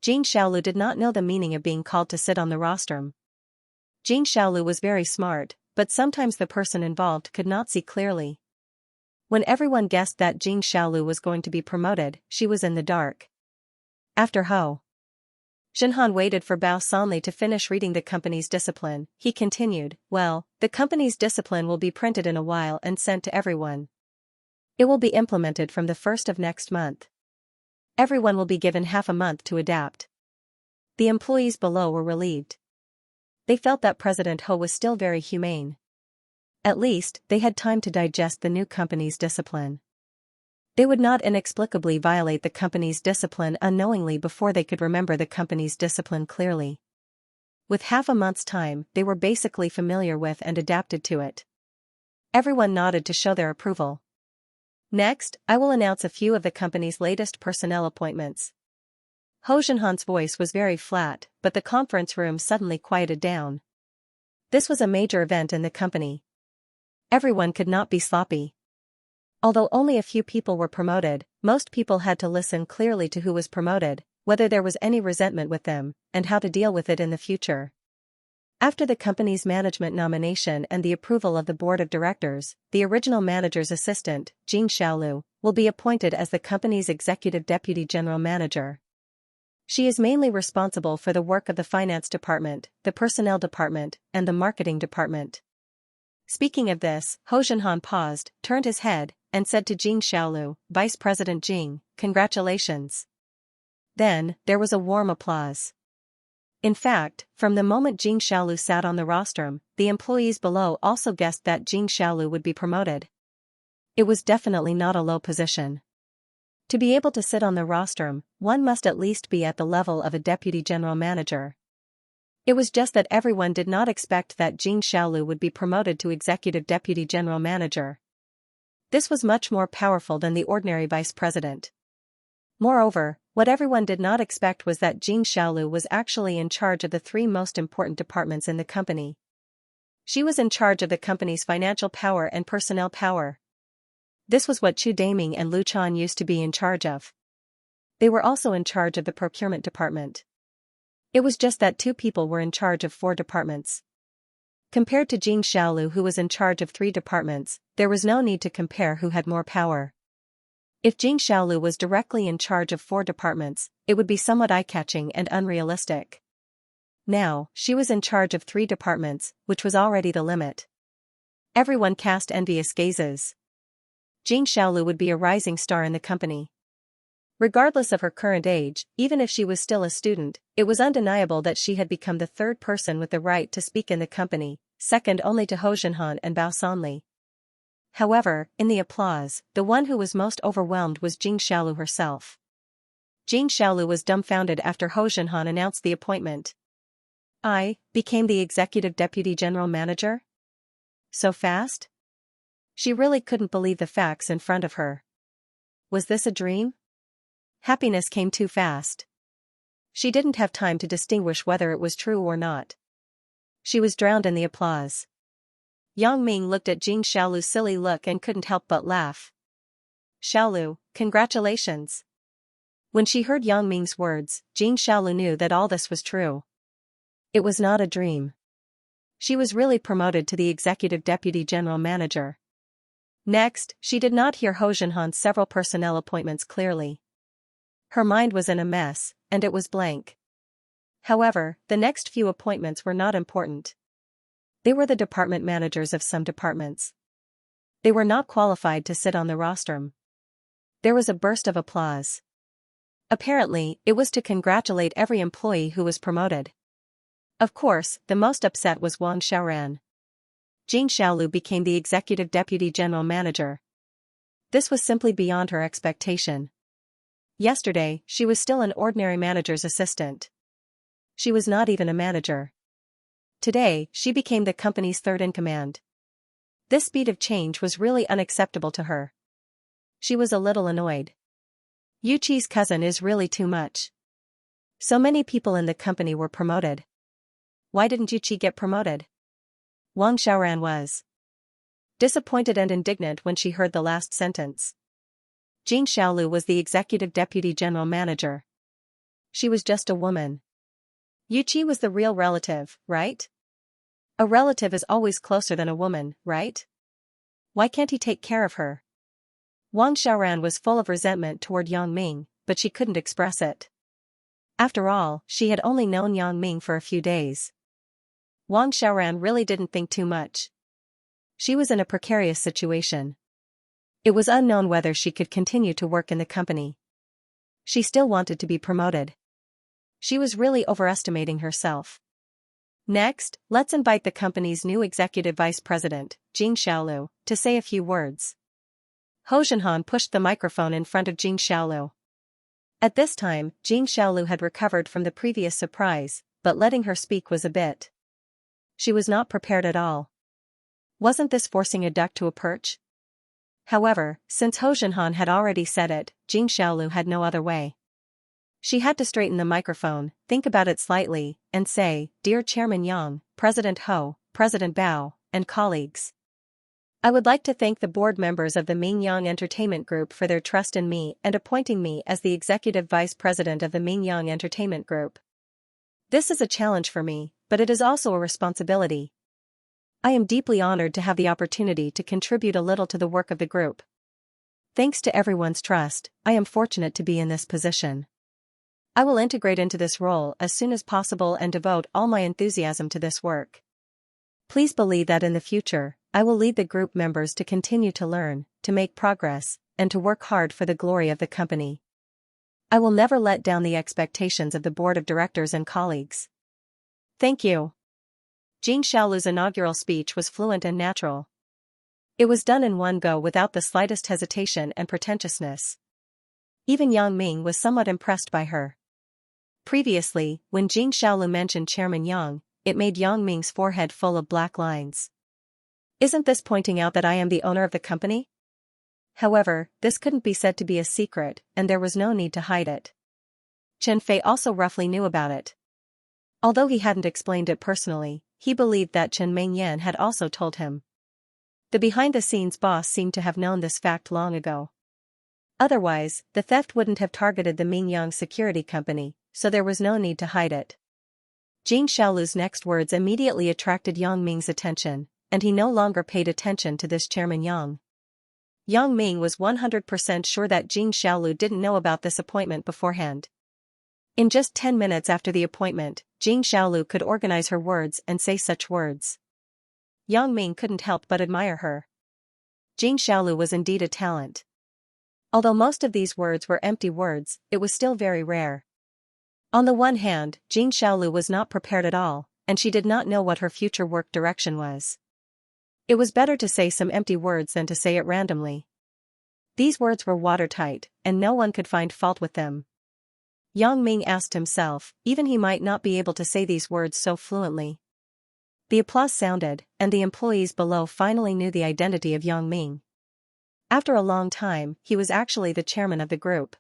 A: Jing Xiaolu did not know the meaning of being called to sit on the rostrum. Jing Xiaolu was very smart, but sometimes the person involved could not see clearly. When everyone guessed that Jing Xiaolu was going to be promoted, she was in the dark. After Ho Junhan waited for Bao Sanli to finish reading the company's discipline, he continued, well, the company's discipline will be printed in a while and sent to everyone. It will be implemented from the 1st of next month. Everyone will be given half a month to adapt. The employees below were relieved. They felt that President Ho was still very humane. At least, they had time to digest the new company's discipline. They would not inexplicably violate the company's discipline unknowingly before they could remember the company's discipline clearly. With half a month's time, they were basically familiar with and adapted to it. Everyone nodded to show their approval. Next, I will announce a few of the company's latest personnel appointments. Ho Junhan's voice was very flat, but the conference room suddenly quieted down. This was a major event in the company. Everyone could not be sloppy. Although only a few people were promoted, most people had to listen clearly to who was promoted, whether there was any resentment with them, and how to deal with it in the future. After the company's management nomination and the approval of the board of directors, the original manager's assistant, Jing Xiaolu, will be appointed as the company's executive deputy general manager. She is mainly responsible for the work of the finance department, the personnel department, and the marketing department. Speaking of this, Ho Junhan paused, turned his head, and said to Jing Xiaolu, Vice President Jing, congratulations. Then, there was a warm applause. In fact, from the moment Jing Xiaolu sat on the rostrum, the employees below also guessed that Jing Xiaolu would be promoted. It was definitely not a low position. To be able to sit on the rostrum, one must at least be at the level of a deputy general manager. It was just that everyone did not expect that Jing Xiaolu would be promoted to executive deputy general manager. This was much more powerful than the ordinary vice president. Moreover, what everyone did not expect was that Jing Xiaolu was actually in charge of the 3 most important departments in the company. She was in charge of the company's financial power and personnel power. This was what Chu Daming and Lu Chan used to be in charge of. They were also in charge of the procurement department. It was just that 2 people were in charge of 4 departments. Compared to Jing Xiaolu, who was in charge of 3 departments, there was no need to compare who had more power. If Jing Xiaolu was directly in charge of 4 departments, it would be somewhat eye-catching and unrealistic. Now, she was in charge of 3 departments, which was already the limit. Everyone cast envious gazes. Jing Xiaolu would be a rising star in the company. Regardless of her current age, even if she was still a student, it was undeniable that she had become the third person with the right to speak in the company, second only to Ho Junhan and Bao Sanli. However, in the applause, the one who was most overwhelmed was Jing Xiaolu herself. Jing Xiaolu was dumbfounded after Ho Junhan announced the appointment. I became the executive deputy general manager? So fast? She really couldn't believe the facts in front of her. Was this a dream? Happiness came too fast. She didn't have time to distinguish whether it was true or not. She was drowned in the applause. Yang Ming looked at Jing Xiaolu's silly look and couldn't help but laugh. Xiaolu, congratulations. When she heard Yang Ming's words, Jing Xiaolu knew that all this was true. It was not a dream. She was really promoted to the executive deputy general manager. Next, she did not hear Ho Junhan's several personnel appointments clearly. Her mind was in a mess, and it was blank. However, the next few appointments were not important. They were the department managers of some departments. They were not qualified to sit on the rostrum. There was a burst of applause. Apparently, it was to congratulate every employee who was promoted. Of course, the most upset was Wang Xiaoran. Jing Xiaolu became the executive deputy general manager. This was simply beyond her expectation. Yesterday, she was still an ordinary manager's assistant. She was not even a manager. Today, she became the company's third-in-command. This speed of change was really unacceptable to her. She was a little annoyed. Yu Qi's cousin is really too much. So many people in the company were promoted. Why didn't Yu Qi get promoted? Wang Xiaoran was disappointed and indignant when she heard the last sentence. Jing Xiaolu was the executive deputy general manager. She was just a woman. Yu Qi was the real relative, right? A relative is always closer than a woman, right? Why can't he take care of her? Wang Xiaoran was full of resentment toward Yang Ming, but she couldn't express it. After all, she had only known Yang Ming for a few days. Wang Xiaoran really didn't think too much. She was in a precarious situation. It was unknown whether she could continue to work in the company. She still wanted to be promoted. She was really overestimating herself. Next, let's invite the company's new executive vice president, Jing Xiaolu, to say a few words. Ho Junhan pushed the microphone in front of Jing Xiaolu. At this time, Jing Xiaolu had recovered from the previous surprise, but letting her speak was a bit. She was not prepared at all. Wasn't this forcing a duck to a perch? However, since Ho Junhan had already said it, Jing Xiaolu had no other way. She had to straighten the microphone, think about it slightly, and say, "Dear Chairman Yang, President Ho, President Bao, and colleagues. I would like to thank the board members of the Mingyang Entertainment Group for their trust in me and appointing me as the executive vice president of the Mingyang Entertainment Group. This is a challenge for me, but it is also a responsibility. I am deeply honored to have the opportunity to contribute a little to the work of the group. Thanks to everyone's trust, I am fortunate to be in this position. I will integrate into this role as soon as possible and devote all my enthusiasm to this work. Please believe that in the future, I will lead the group members to continue to learn, to make progress, and to work hard for the glory of the company. I will never let down the expectations of the board of directors and colleagues. Thank you." Jing Xiaolu's inaugural speech was fluent and natural. It was done in one go without the slightest hesitation and pretentiousness. Even Yang Ming was somewhat impressed by her. Previously, when Jing Xiaolu mentioned Chairman Yang, it made Yang Ming's forehead full of black lines. Isn't this pointing out that I am the owner of the company? However, this couldn't be said to be a secret, and there was no need to hide it. Chen Fei also roughly knew about it. Although he hadn't explained it personally, he believed that Chen Mengyan had also told him. The behind-the-scenes boss seemed to have known this fact long ago. Otherwise, the theft wouldn't have targeted the Mingyang Security Company, so there was no need to hide it. Jing Xiaolu's next words immediately attracted Yang Ming's attention, and he no longer paid attention to this Chairman Yang. Yang Ming was 100% sure that Jing Xiaolu didn't know about this appointment beforehand. In just 10 minutes after the appointment, Jing Xiaolu could organize her words and say such words. Yang Ming couldn't help but admire her. Jing Xiaolu was indeed a talent. Although most of these words were empty words, it was still very rare. On the one hand, Jing Xiaolu was not prepared at all, and she did not know what her future work direction was. It was better to say some empty words than to say it randomly. These words were watertight, and no one could find fault with them. Yang Ming asked himself, even he might not be able to say these words so fluently. The applause sounded, and the employees below finally knew the identity of Yang Ming. After a long time, he was actually the chairman of the group.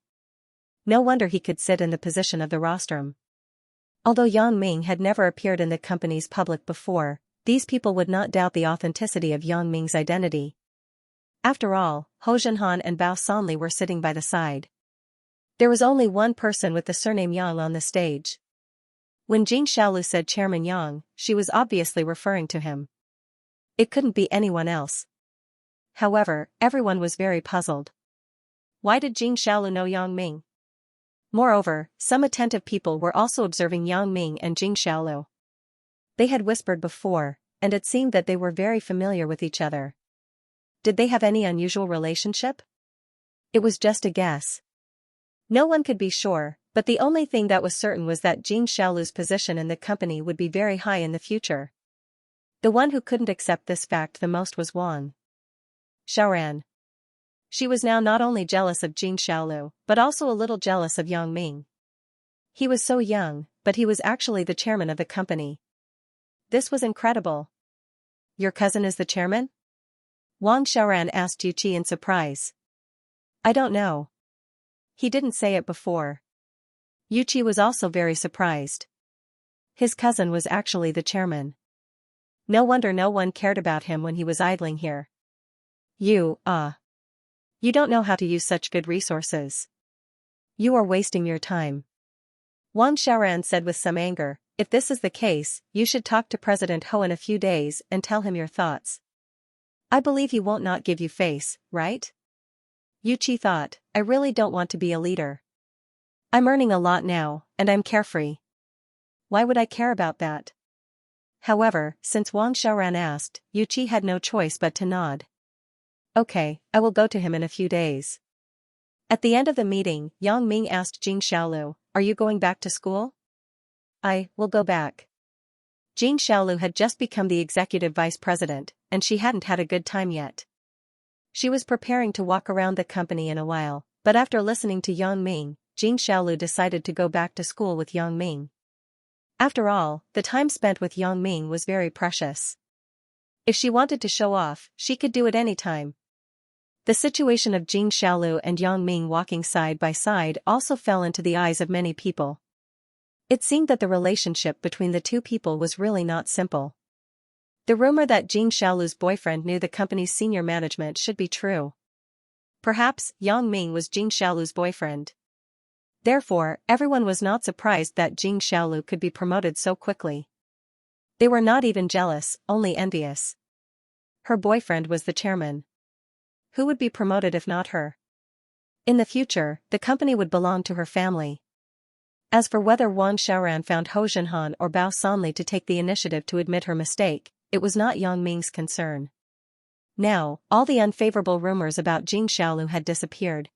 A: No wonder he could sit in the position of the rostrum. Although Yang Ming had never appeared in the company's public before, these people would not doubt the authenticity of Yang Ming's identity. After all, Hou Zhenhan and Bao Sanli were sitting by the side. There was only one person with the surname Yang on the stage. When Jing Xiaolu said Chairman Yang, she was obviously referring to him. It couldn't be anyone else. However, everyone was very puzzled. Why did Jing Xiaolu know Yang Ming? Moreover, some attentive people were also observing Yang Ming and Jing Xiaolu. They had whispered before, and it seemed that they were very familiar with each other. Did they have any unusual relationship? It was just a guess. No one could be sure, but the only thing that was certain was that Jing Xiaolu's position in the company would be very high in the future. The one who couldn't accept this fact the most was Wang Xiaoran. She was now not only jealous of Jing Xiaolu, but also a little jealous of Yang Ming. He was so young, but he was actually the chairman of the company. This was incredible. Your cousin is the chairman? Wang Xiaoran asked Yu Qi in surprise. I don't know. He didn't say it before. Yu Qi was also very surprised. His cousin was actually the chairman. No wonder no one cared about him when he was idling here. You don't know how to use such good resources. You are wasting your time. Wang Xiaoran said with some anger, if this is the case, you should talk to President Hou in a few days and tell him your thoughts. I believe he won't not give you face, right? Yu Qi thought, I really don't want to be a leader. I'm earning a lot now, and I'm carefree. Why would I care about that? However, since Wang Xiaoran asked, Yu Qi had no choice but to nod. Okay, I will go to him in a few days. At the end of the meeting, Yang Ming asked Jing Xiaolu, are you going back to school? I will go back. Jing Xiaolu had just become the executive vice president, and she hadn't had a good time yet. She was preparing to walk around the company in a while, but after listening to Yang Ming, Jing Xiaolu decided to go back to school with Yang Ming. After all, the time spent with Yang Ming was very precious. If she wanted to show off, she could do it any time. The situation of Jing Xiaolu and Yang Ming walking side by side also fell into the eyes of many people. It seemed that the relationship between the two people was really not simple. The rumor that Jing Xiaolu's boyfriend knew the company's senior management should be true. Perhaps Yang Ming was Jing Xiaolu's boyfriend. Therefore, everyone was not surprised that Jing Xiaolu could be promoted so quickly. They were not even jealous, only envious. Her boyfriend was the chairman. Who would be promoted if not her? In the future, the company would belong to her family. As for whether Wang Xiaoran found Hou Zhenhan or Bao Sanli to take the initiative to admit her mistake, it was not Yang Ming's concern. Now, all the unfavorable rumors about Jing Xiaolu had disappeared.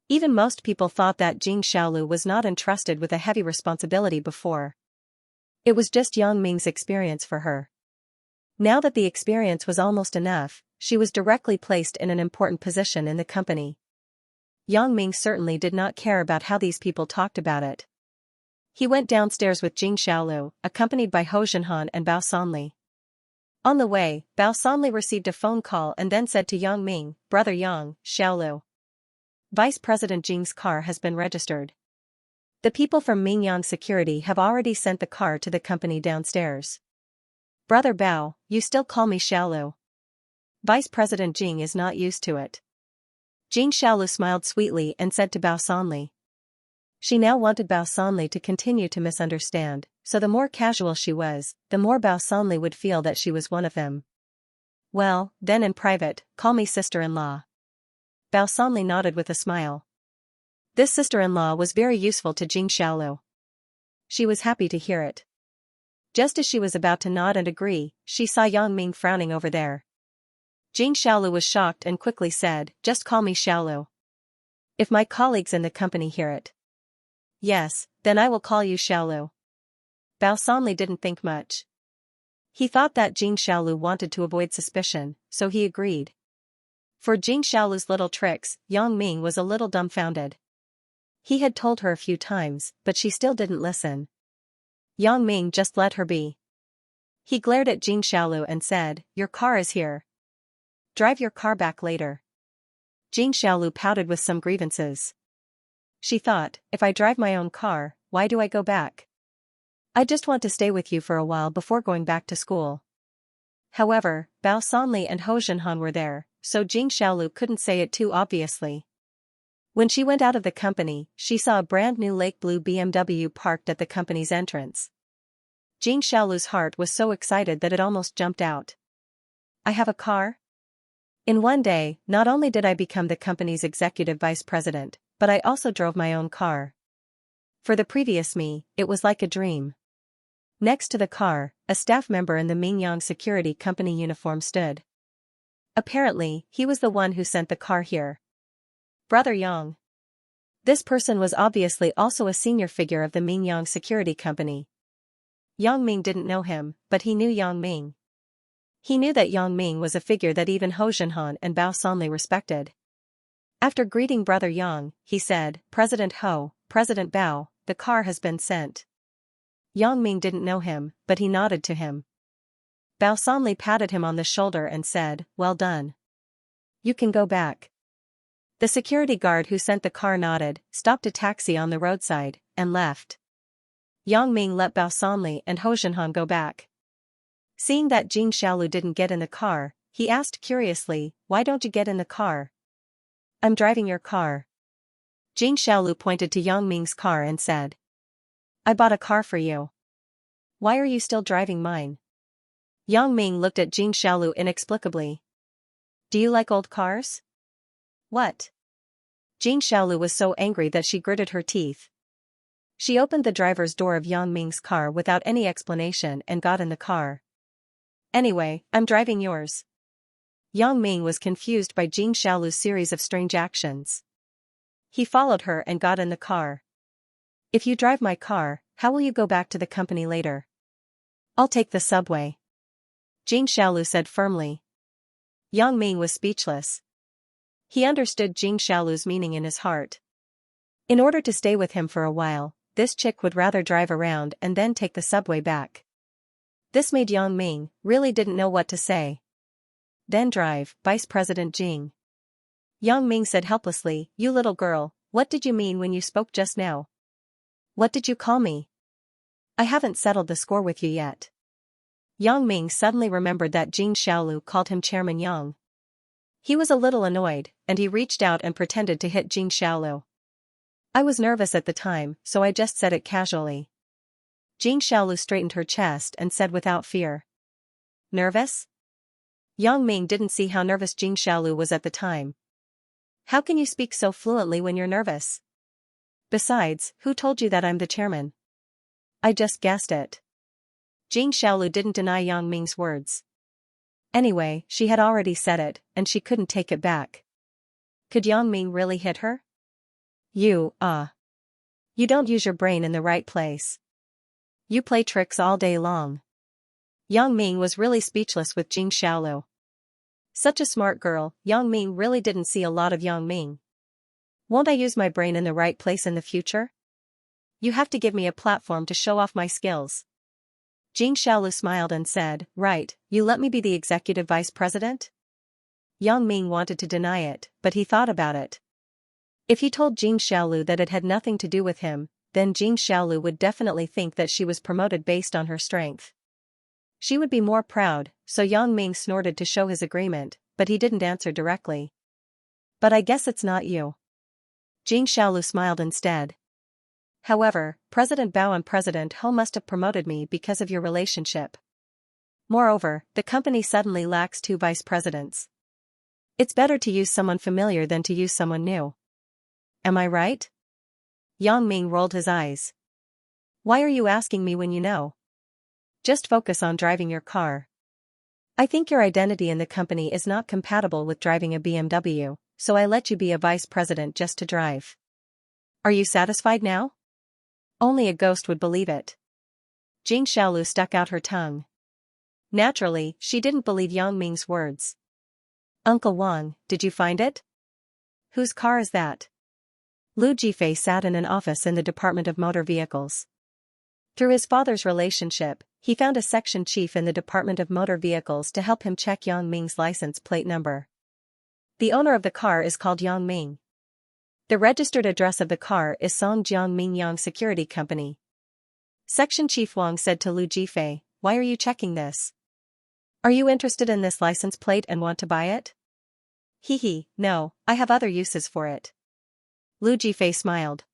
A: Even most people thought that Jing Xiaolu was not entrusted with a heavy responsibility before. It was just Yang Ming's experience for her. Now that the experience was almost enough, she was directly placed in an important position in the company. Yang Ming certainly did not care about how these people talked about it. He went downstairs with Jing Xiaolu, accompanied by Hou Zhenhan and Bao Sanli. On the way, Bao Sanli received a phone call and then said to Yang Ming, Brother Yang, Xiaolu. Vice President Jing's car has been registered. The people from Mingyang Security have already sent the car to the company downstairs. Brother Bao, you still call me Xiaolu. Vice President Jing is not used to it. Jing Xiaolu smiled sweetly and said to Bao Sanli. She now wanted Bao Sanli to continue to misunderstand, so the more casual she was, the more Bao Sanli would feel that she was one of them. Well, then in private, call me sister-in-law. Bao Sanli nodded with a smile. This sister-in-law was very useful to Jing Xiaolu. She was happy to hear it. Just as she was about to nod and agree, she saw Yang Ming frowning over there. Jing Xiaolu was shocked and quickly said, Just call me Xiaolu. If my colleagues in the company hear it. Yes, then I will call you Xiaolu. Bao Sanli didn't think much. He thought that Jing Xiaolu wanted to avoid suspicion, so he agreed. For Jing Xiaolu's little tricks, Yang Ming was a little dumbfounded. He had told her a few times, but she still didn't listen. Yang Ming just let her be. He glared at Jing Xiaolu and said, "Your car is here. Drive your car back later." Jing Xiaolu pouted with some grievances. She thought, if I drive my own car, why do I go back? I just want to stay with you for a while before going back to school. However, Bao Sanli and Ho Jinhan were there, so Jing Xiaolu couldn't say it too obviously. When she went out of the company, she saw a brand new lake blue BMW parked at the company's entrance. Jing Xiaolu's heart was so excited that it almost jumped out. I have a car? In one day, not only did I become the company's executive vice president, but I also drove my own car. For the previous me, it was like a dream. Next to the car, a staff member in the Mingyang Security Company uniform stood. Apparently, he was the one who sent the car here. Brother Yang. This person was obviously also a senior figure of the Mingyang Security Company. Yang Ming didn't know him, but he knew Yang Ming. He knew that Yang Ming was a figure that even Ho Jinhan and Bao Sanli respected. After greeting Brother Yang, he said, "President Ho, President Bao, the car has been sent." Yang Ming didn't know him, but he nodded to him. Bao Sanli patted him on the shoulder and said, "Well done. You can go back." The security guard who sent the car nodded, stopped a taxi on the roadside, and left. Yang Ming let Bao Sanli and Ho Jinhan go back. Seeing that Jing Xiaolu didn't get in the car, he asked curiously, "Why don't you get in the car?" "I'm driving your car." Jing Xiaolu pointed to Yang Ming's car and said, "I bought a car for you. Why are you still driving mine?" Yang Ming looked at Jing Xiaolu inexplicably. "Do you like old cars?" "What?" Jing Xiaolu was so angry that she gritted her teeth. She opened the driver's door of Yang Ming's car without any explanation and got in the car. "Anyway, I'm driving yours." Yang Ming was confused by Jing Xiaolu's series of strange actions. He followed her and got in the car. "If you drive my car, how will you go back to the company later?" "I'll take the subway," Jing Xiaolu said firmly. Yang Ming was speechless. He understood Jing Xiaolu's meaning in his heart. In order to stay with him for a while, this chick would rather drive around and then take the subway back. This made Yang Ming really didn't know what to say. "Then drive, Vice President Jing." Yang Ming said helplessly, "You little girl, what did you mean when you spoke just now? What did you call me? I haven't settled the score with you yet." Yang Ming suddenly remembered that Jing Xiaolu called him Chairman Yang. He was a little annoyed, and he reached out and pretended to hit Jing Xiaolu. "I was nervous at the time, so I just said it casually." Jing Xiaolu straightened her chest and said without fear. "Nervous?" Yang Ming didn't see how nervous Jing Xiaolu was at the time. "How can you speak so fluently when you're nervous? Besides, who told you that I'm the chairman?" "I just guessed it." Jing Xiaolu didn't deny Yang Ming's words. Anyway, she had already said it, and she couldn't take it back. Could Yang Ming really hit her? You don't use your brain in the right place. You play tricks all day long." Yang Ming was really speechless with Jing Xiaolu. Such a smart girl, Yang Ming really didn't see a lot of Yang Ming. "Won't I use my brain in the right place in the future? You have to give me a platform to show off my skills." Jing Xiaolu smiled and said, "Right, you let me be the executive vice president?" Yang Ming wanted to deny it, but he thought about it. If he told Jing Xiaolu that it had nothing to do with him, then Jing Xiaolu would definitely think that she was promoted based on her strength. She would be more proud, so Yang Ming snorted to show his agreement, but he didn't answer directly. "But I guess it's not you." Jing Xiaolu smiled instead. "However, President Bao and President Ho must have promoted me because of your relationship. Moreover, the company suddenly lacks 2 vice presidents. It's better to use someone familiar than to use someone new. Am I right?" Yang Ming rolled his eyes. "Why are you asking me when you know? Just focus on driving your car. I think your identity in the company is not compatible with driving a BMW. so I let you be a vice president just to drive. Are you satisfied now? Only a ghost would believe it. Jing Xiaolu stuck out her tongue. Naturally, she didn't believe Yang Ming's words. Uncle Wang, did you find it? Whose car is that? Lu Jifei sat in an office in the Department of Motor Vehicles. Through his father's relationship, he found a section chief in the Department of Motor Vehicles to help him check Yang Ming's license plate number. The owner of the car is called Yang Ming. The registered address of the car is Songjiang Mingyang Security Company. Section Chief Wang said to Lu Jifei, "Why are you checking this? Are you interested in this license plate and want to buy it?" Hee, no, I have other uses for it. Lu Jifei smiled.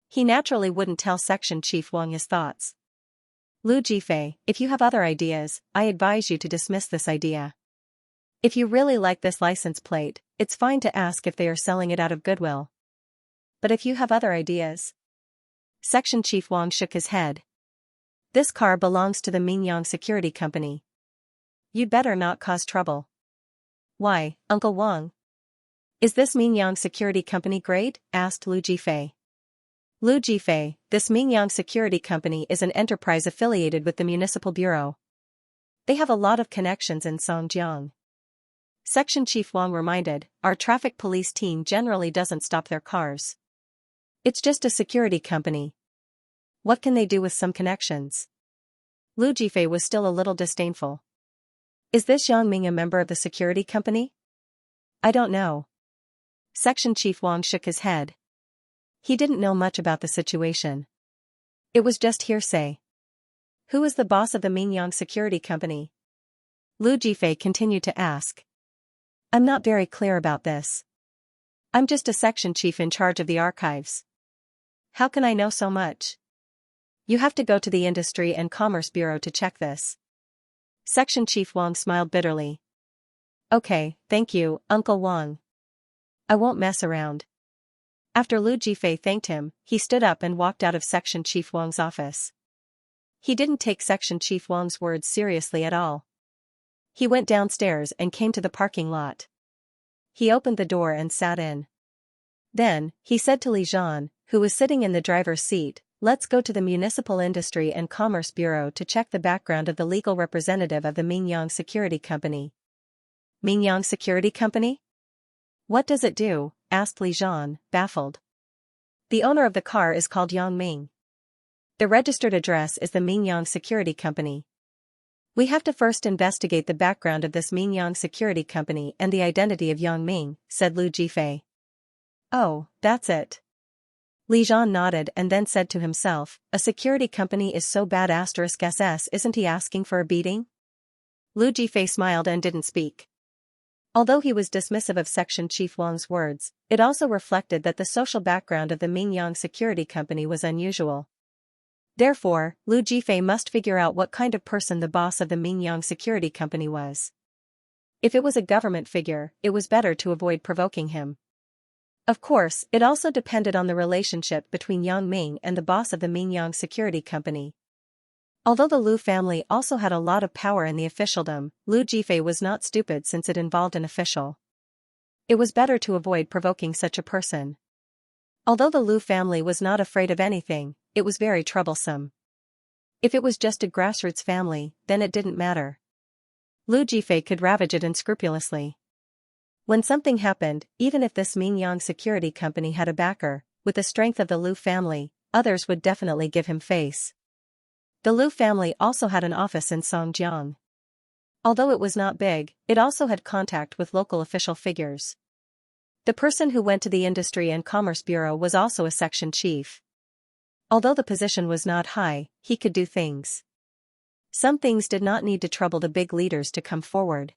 A: He naturally wouldn't tell Section Chief Wang his thoughts. Lu Jifei, if you have other ideas, I advise you to dismiss this idea. If you really like this license plate, it's fine to ask if they are selling it out of goodwill. But if you have other ideas... Section Chief Wang shook his head. This car belongs to the Mingyang Security Company. You'd better not cause trouble. Why, Uncle Wang? Is this Mingyang Security Company great? Asked Lu Jifei. Lu Jifei, this Mingyang Security Company is an enterprise affiliated with the Municipal Bureau. They have a lot of connections in Songjiang. Section Chief Wang reminded, our traffic police team generally doesn't stop their cars. It's just a security company. What can they do with some connections? Lu Jifei was still a little disdainful. Is this Yang Ming a member of the security company? I don't know. Section Chief Wang shook his head. He didn't know much about the situation. It was just hearsay. Who is the boss of the Mingyang Security Company? Lu Jifei continued to ask. I'm not very clear about this. I'm just a section chief in charge of the archives. How can I know so much? You have to go to the Industry and Commerce Bureau to check this. Section Chief Wang smiled bitterly. Okay, thank you, Uncle Wang. I won't mess around. After Lu Jifei thanked him, he stood up and walked out of Section Chief Wang's office. He didn't take Section Chief Wang's words seriously at all. He went downstairs and came to the parking lot. He opened the door and sat in. Then, he said to Li Zhan, who was sitting in the driver's seat, let's go to the Municipal Industry and Commerce Bureau to check the background of the legal representative of the Mingyang Security Company. Mingyang Security Company? What does it do? Asked Li Zhan, baffled. The owner of the car is called Yang Ming. The registered address is the Mingyang Security Company. We have to first investigate the background of this Mingyang Security Company and the identity of Yang Ming, said Lu Jifei. Oh, that's it. Li Zhan nodded and then said to himself, a security company is so bad *SS, isn't he asking for a beating? Lu Jifei smiled and didn't speak. Although he was dismissive of Section Chief Wang's words, it also reflected that the social background of the Mingyang Security Company was unusual. Therefore, Lu Jifei must figure out what kind of person the boss of the Mingyang Security Company was. If it was a government figure, it was better to avoid provoking him. Of course, it also depended on the relationship between Yang Ming and the boss of the Mingyang Security Company. Although the Lu family also had a lot of power in the officialdom, Lu Jifei was not stupid since it involved an official. It was better to avoid provoking such a person. Although the Lu family was not afraid of anything, it was very troublesome. If it was just a grassroots family, then it didn't matter. Lu Jifei could ravage it unscrupulously. When something happened, even if this Mingyang Security Company had a backer, with the strength of the Lu family, others would definitely give him face. The Lu family also had an office in Songjiang. Although it was not big, it also had contact with local official figures. The person who went to the Industry and Commerce Bureau was also a section chief. Although the position was not high, he could do things. Some things did not need to trouble the big leaders to come forward.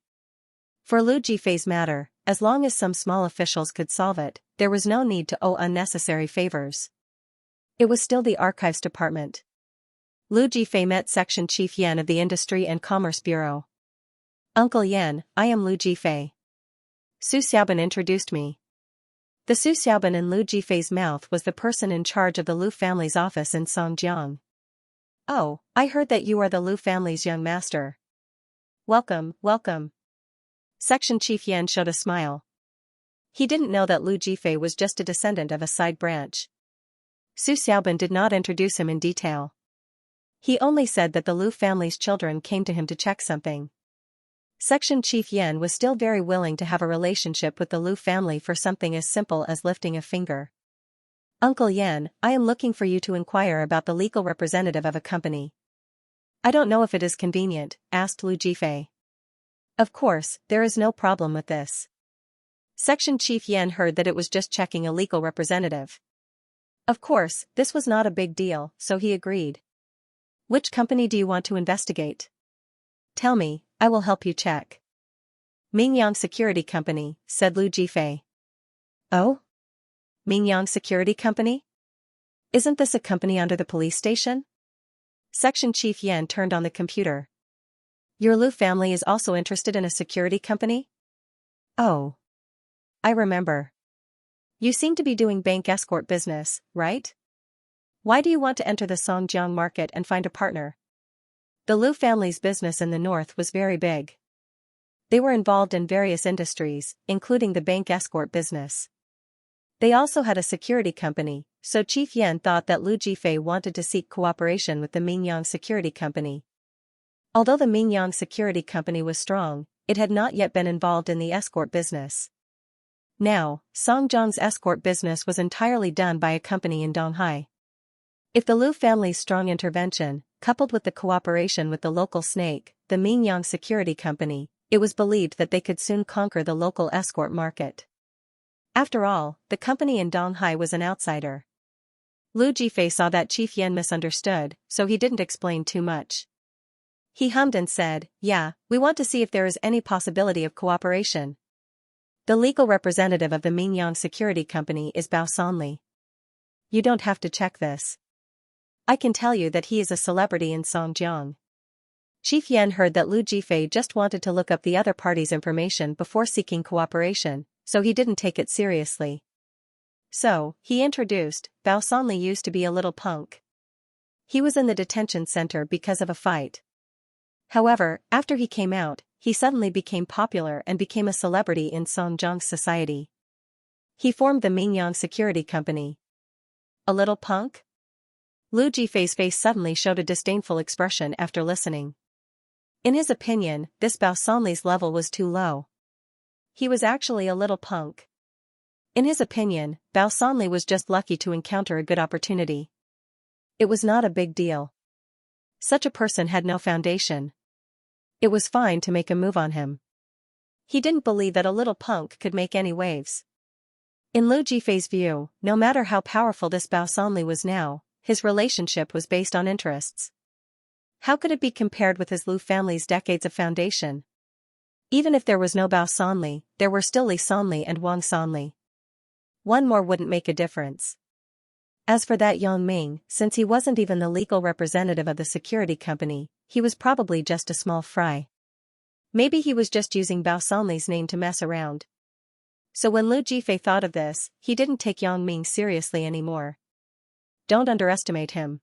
A: For Lu Jifei's matter, as long as some small officials could solve it, there was no need to owe unnecessary favors. It was still the Archives Department. Lu Jifei met Section Chief Yan of the Industry and Commerce Bureau. Uncle Yan, I am Lu Jifei. Su Xiaoban introduced me. The Su Xiaoban in Lu Jifei's mouth was the person in charge of the Lu family's office in Songjiang. Oh, I heard that you are the Lu family's young master. Welcome, welcome. Section Chief Yan showed a smile. He didn't know that Lu Jifei was just a descendant of a side branch. Su Xiaobin did not introduce him in detail. He only said that the Lu family's children came to him to check something. Section Chief Yan was still very willing to have a relationship with the Lu family for something as simple as lifting a finger. Uncle Yan, I am looking for you to inquire about the legal representative of a company. I don't know if it is convenient, asked Lu Jifei. Of course, there is no problem with this. Section Chief Yan heard that it was just checking a legal representative. Of course, this was not a big deal, so he agreed. Which company do you want to investigate? Tell me, I will help you check. Mingyang Security Company, said Lu Jifei. Oh? Mingyang Security Company? Isn't this a company under the police station? Section Chief Yan turned on the computer. Your Lu family is also interested in a security company? Oh. I remember. You seem to be doing bank escort business, right? Why do you want to enter the Songjiang market and find a partner? The Lu family's business in the north was very big. They were involved in various industries, including the bank escort business. They also had a security company, so Chief Yan thought that Lu Jifei wanted to seek cooperation with the Mingyang Security Company. Although the Mingyang Security Company was strong, it had not yet been involved in the escort business. Now, Songjiang's escort business was entirely done by a company in Donghai. If the Lu family's strong intervention, coupled with the cooperation with the local snake, the Mingyang Security Company, it was believed that they could soon conquer the local escort market. After all, the company in Donghai was an outsider. Lu Jifei saw that Chief Yan misunderstood, so he didn't explain too much. He hummed and said, yeah, we want to see if there is any possibility of cooperation. The legal representative of the Mingyang Security Company is Bao Sanli. You don't have to check this. I can tell you that he is a celebrity in Songjiang. Chief Yan heard that Lu Jifei just wanted to look up the other party's information before seeking cooperation, so he didn't take it seriously. So, he introduced, Bao Sanli used to be a little punk. He was in the detention center because of a fight. However, after he came out, he suddenly became popular and became a celebrity in Songjiang's society. He formed the Mingyang Security Company. A little punk? Lu Jifei's face suddenly showed a disdainful expression after listening. In his opinion, this Bao Sanli's level was too low. He was actually a little punk. In his opinion, Bao Sanli was just lucky to encounter a good opportunity. It was not a big deal. Such a person had no foundation. It was fine to make a move on him. He didn't believe that a little punk could make any waves. In Lu Jifei's view, no matter how powerful this Bao Sanli was now, his relationship was based on interests. How could it be compared with his Lu family's decades of foundation? Even if there was no Bao Sanli, there were still Li Sanli and Wang Sanli. One more wouldn't make a difference. As for that Yang Ming, since he wasn't even the legal representative of the security company, he was probably just a small fry. Maybe he was just using Bao Sanli's name to mess around. So when Lu Jifei thought of this, he didn't take Yang Ming seriously anymore. Don't underestimate him.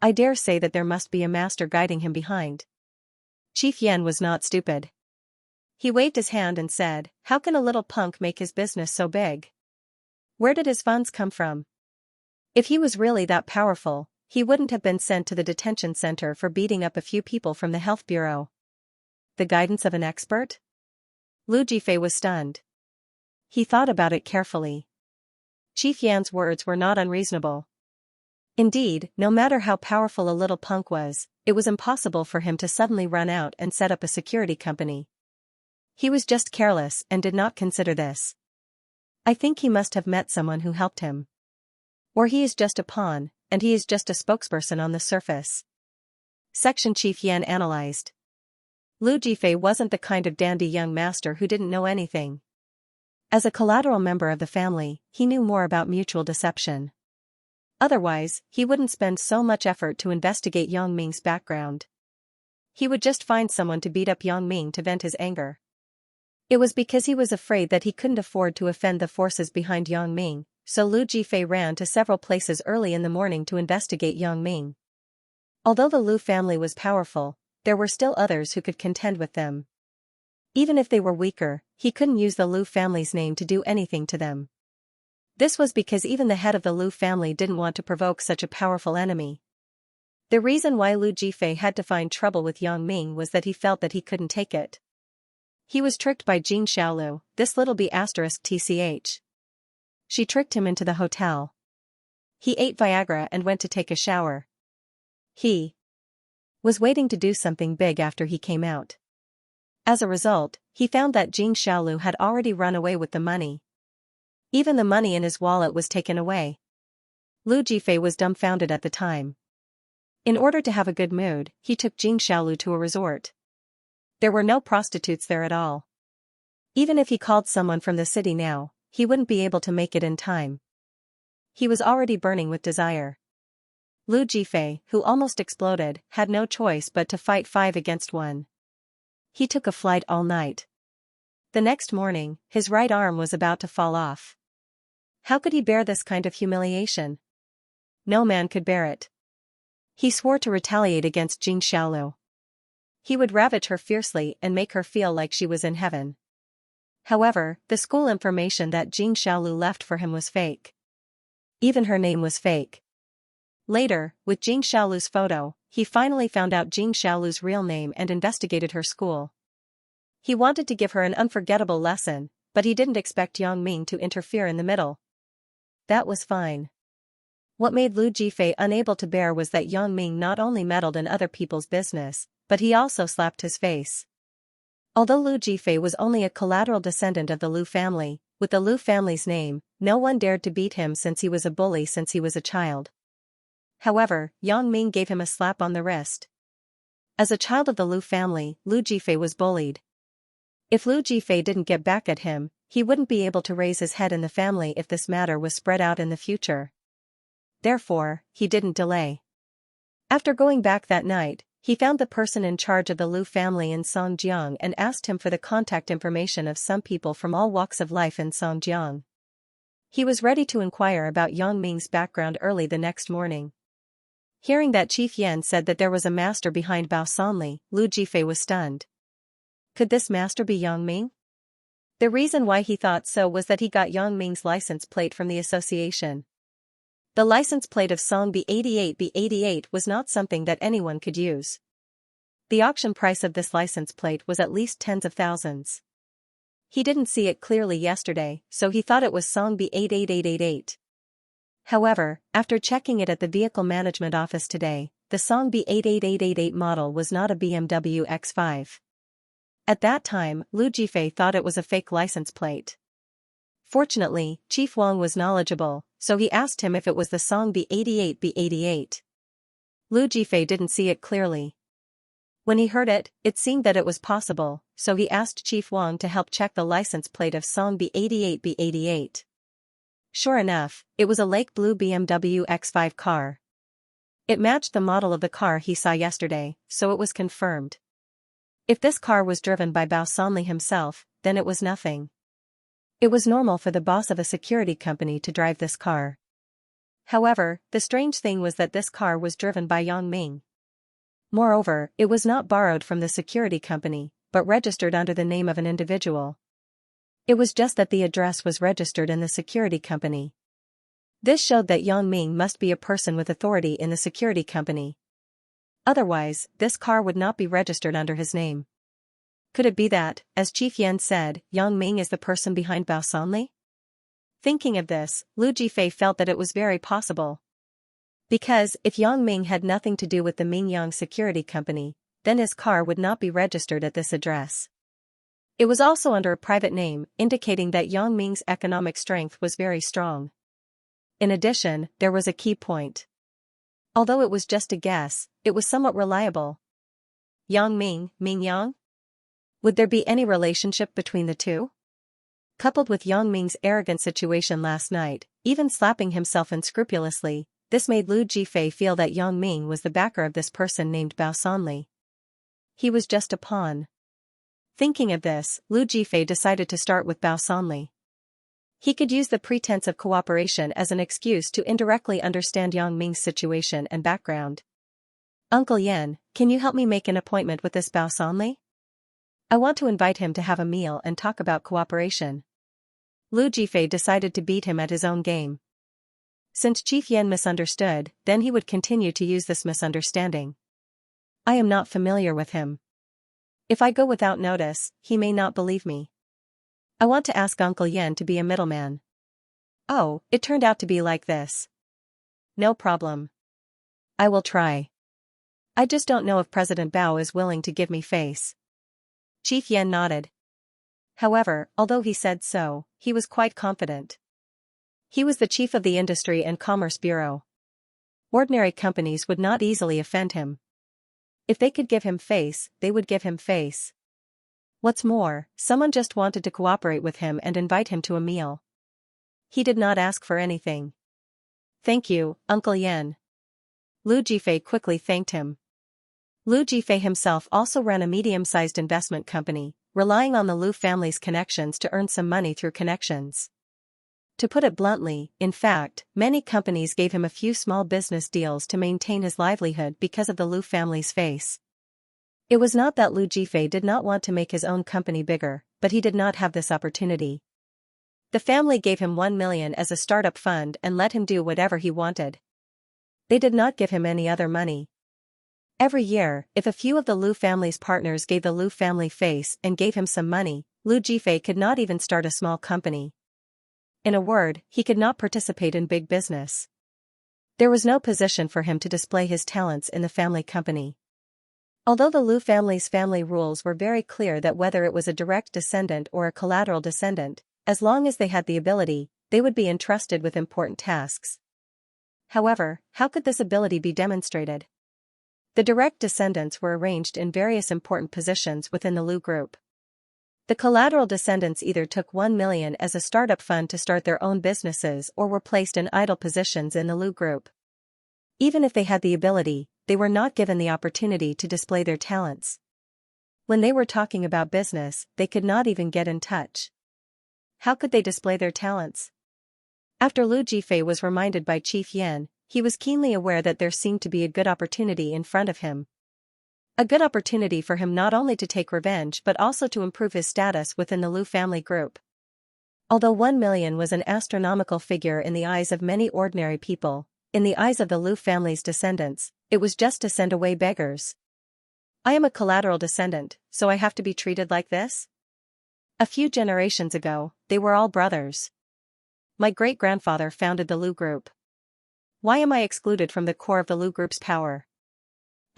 A: I dare say that there must be a master guiding him behind. Chief Yan was not stupid. He waved his hand and said, how can a little punk make his business so big? Where did his funds come from? If he was really that powerful, he wouldn't have been sent to the detention center for beating up a few people from the health bureau. The guidance of an expert? Lu Jifei was stunned. He thought about it carefully. Chief Yan's words were not unreasonable. Indeed, no matter how powerful a little punk was, it was impossible for him to suddenly run out and set up a security company. He was just careless and did not consider this. I think he must have met someone who helped him. Or he is just a pawn, and he is just a spokesperson on the surface. Section Chief Yan analyzed. Lu Jifei wasn't the kind of dandy young master who didn't know anything. As a collateral member of the family, he knew more about mutual deception. Otherwise, he wouldn't spend so much effort to investigate Yang Ming's background. He would just find someone to beat up Yang Ming to vent his anger. It was because he was afraid that he couldn't afford to offend the forces behind Yang Ming, so Lu Jifei ran to several places early in the morning to investigate Yang Ming. Although the Lu family was powerful, there were still others who could contend with them. Even if they were weaker, he couldn't use the Lu family's name to do anything to them. This was because even the head of the Lu family didn't want to provoke such a powerful enemy. The reason why Lu Jifei had to find trouble with Yang Ming was that he felt that he couldn't take it. He was tricked by Jing Xiaolu, this little b*tch. She tricked him into the hotel. He ate Viagra and went to take a shower. He was waiting to do something big after he came out. As a result, he found that Jing Xiaolu had already run away with the money. Even the money in his wallet was taken away. Lu Jifei was dumbfounded at the time. In order to have a good mood, he took Jing Xiaolu to a resort. There were no prostitutes there at all. Even if he called someone from the city now, he wouldn't be able to make it in time. He was already burning with desire. Lu Jifei, who almost exploded, had no choice but to fight 5 against 1. He took a flight all night. The next morning, his right arm was about to fall off. How could he bear this kind of humiliation? No man could bear it. He swore to retaliate against Jing Xiaolu. He would ravage her fiercely and make her feel like she was in heaven. However, the school information that Jing Xiaolu left for him was fake. Even her name was fake. Later, with Jing Xiaolu's photo, he finally found out Jing Xiaolu's real name and investigated her school. He wanted to give her an unforgettable lesson, but he didn't expect Yang Ming to interfere in the middle. That was fine. What made Lu Jifei unable to bear was that Yang Ming not only meddled in other people's business, but he also slapped his face. Although Lu Jifei was only a collateral descendant of the Lu family, with the Lu family's name, no one dared to beat him since he was a bully since he was a child. However, Yang Ming gave him a slap on the wrist. As a child of the Lu family, Lu Jifei was bullied. If Lu Jifei didn't get back at him, he wouldn't be able to raise his head in the family if this matter was spread out in the future. Therefore, he didn't delay. After going back that night, he found the person in charge of the Lu family in Songjiang and asked him for the contact information of some people from all walks of life in Songjiang. He was ready to inquire about Yang Ming's background early the next morning. Hearing that Chief Yan said that there was a master behind Bao Sanli, Lu Jifei was stunned. Could this master be Yang Ming? The reason why he thought so was that he got Yang Ming's license plate from the association. The license plate of Song B88B88 was not something that anyone could use. The auction price of this license plate was at least tens of thousands. He didn't see it clearly yesterday, so he thought it was Song B88888. However, after checking it at the vehicle management office today, the Song B88888 model was not a BMW X5. At that time, Lu Jifei thought it was a fake license plate. Fortunately, Chief Wang was knowledgeable, so he asked him if it was the Song B88B88. Lu Jifei didn't see it clearly. When he heard it, it seemed that it was possible, so he asked Chief Wang to help check the license plate of Song B88B88. Sure enough, it was a lake blue BMW X5 car. It matched the model of the car he saw yesterday, so it was confirmed. If this car was driven by Bao Sanli himself, then it was nothing. It was normal for the boss of a security company to drive this car. However, the strange thing was that this car was driven by Yang Ming. Moreover, it was not borrowed from the security company, but registered under the name of an individual. It was just that the address was registered in the security company. This showed that Yang Ming must be a person with authority in the security company. Otherwise, this car would not be registered under his name. Could it be that, as Chief Yan said, Yang Ming is the person behind Bao Sanli? Thinking of this, Lu Jifei felt that it was very possible. Because, if Yang Ming had nothing to do with the Mingyang Security Company, then his car would not be registered at this address. It was also under a private name, indicating that Yang Ming's economic strength was very strong. In addition, there was a key point. Although it was just a guess, it was somewhat reliable. Yang Ming, Mingyang? Would there be any relationship between the two? Coupled with Yang Ming's arrogant situation last night, even slapping himself unscrupulously, this made Lu Jifei feel that Yang Ming was the backer of this person named Bao Sanli. He was just a pawn. Thinking of this, Lu Jifei decided to start with Bao Sanli. He could use the pretense of cooperation as an excuse to indirectly understand Yang Ming's situation and background. Uncle Yan, can you help me make an appointment with this Bao Sanli? I want to invite him to have a meal and talk about cooperation. Lu Jifei decided to beat him at his own game. Since Chief Yan misunderstood, then he would continue to use this misunderstanding. I am not familiar with him. If I go without notice, he may not believe me. I want to ask Uncle Yan to be a middleman. Oh, it turned out to be like this. No problem. I will try. I just don't know if President Bao is willing to give me face. Chief Yan nodded. However, although he said so, he was quite confident. He was the chief of the Industry and Commerce Bureau. Ordinary companies would not easily offend him. If they could give him face, they would give him face. What's more, someone just wanted to cooperate with him and invite him to a meal. He did not ask for anything. Thank you, Uncle Yan. Lu Jifei quickly thanked him. Lu Jifei himself also ran a medium-sized investment company, relying on the Lu family's connections to earn some money through connections. To put it bluntly, in fact, many companies gave him a few small business deals to maintain his livelihood because of the Lu family's face. It was not that Lu Jifei did not want to make his own company bigger, but he did not have this opportunity. The family gave him 1 million as a startup fund and let him do whatever he wanted. They did not give him any other money. Every year, if a few of the Lu family's partners gave the Lu family face and gave him some money, Lu Jifei could not even start a small company. In a word, he could not participate in big business. There was no position for him to display his talents in the family company. Although the Lu family's family rules were very clear that whether it was a direct descendant or a collateral descendant, as long as they had the ability, they would be entrusted with important tasks. However, how could this ability be demonstrated? The direct descendants were arranged in various important positions within the Lu group. The collateral descendants either took 1 million as a startup fund to start their own businesses or were placed in idle positions in the Lu group. Even if they had the ability, they were not given the opportunity to display their talents. When they were talking about business, they could not even get in touch. How could they display their talents? After Lu Jifei was reminded by Chief Yan, he was keenly aware that there seemed to be a good opportunity in front of him. A good opportunity for him not only to take revenge but also to improve his status within the Lu family group. Although 1 million was an astronomical figure in the eyes of many ordinary people, in the eyes of the Lu family's descendants, it was just to send away beggars. I am a collateral descendant, so I have to be treated like this? A few generations ago, they were all brothers. My great-grandfather founded the Lu group. Why am I excluded from the core of the Lu group's power?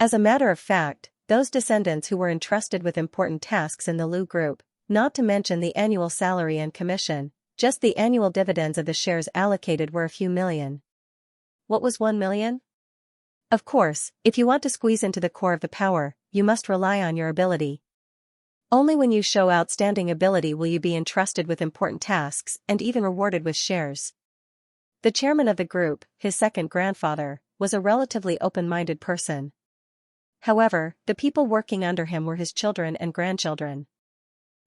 A: As a matter of fact, those descendants who were entrusted with important tasks in the Lu group, not to mention the annual salary and commission, just the annual dividends of the shares allocated were a few million. What was 1 million? Of course, if you want to squeeze into the core of the power, you must rely on your ability. Only when you show outstanding ability will you be entrusted with important tasks and even rewarded with shares. The chairman of the group, his second grandfather, was a relatively open-minded person. However, the people working under him were his children and grandchildren.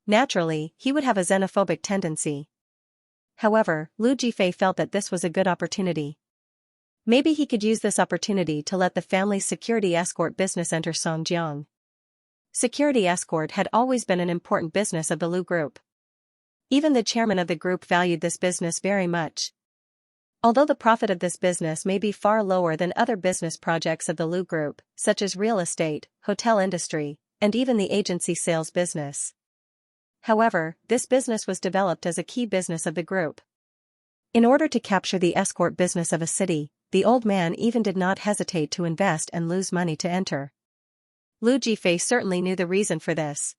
A: Naturally, he would have a xenophobic tendency. However, Lu Jifei felt that this was a good opportunity. Maybe he could use this opportunity to let the family's security escort business enter Songjiang. Security escort had always been an important business of the Lu group. Even the chairman of the group valued this business very much. Although the profit of this business may be far lower than other business projects of the Lu group, such as real estate, hotel industry, and even the agency sales business. However, this business was developed as a key business of the group. In order to capture the escort business of a city, the old man even did not hesitate to invest and lose money to enter. Lu Jifei certainly knew the reason for this.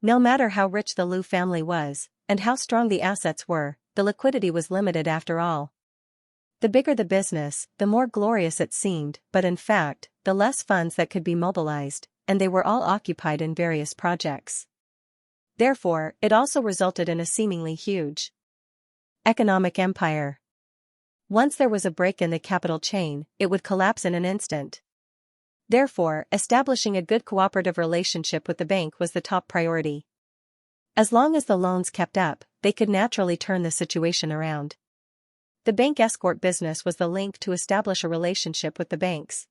A: No matter how rich the Lu family was, and how strong the assets were, the liquidity was limited after all. The bigger the business, the more glorious it seemed, but in fact, the less funds that could be mobilized, and they were all occupied in various projects. Therefore, it also resulted in a seemingly huge economic empire. Once there was a break in the capital chain, it would collapse in an instant. Therefore, establishing a good cooperative relationship with the bank was the top priority. As long as the loans kept up, they could naturally turn the situation around. The bank escort business was the link to establish a relationship with the banks.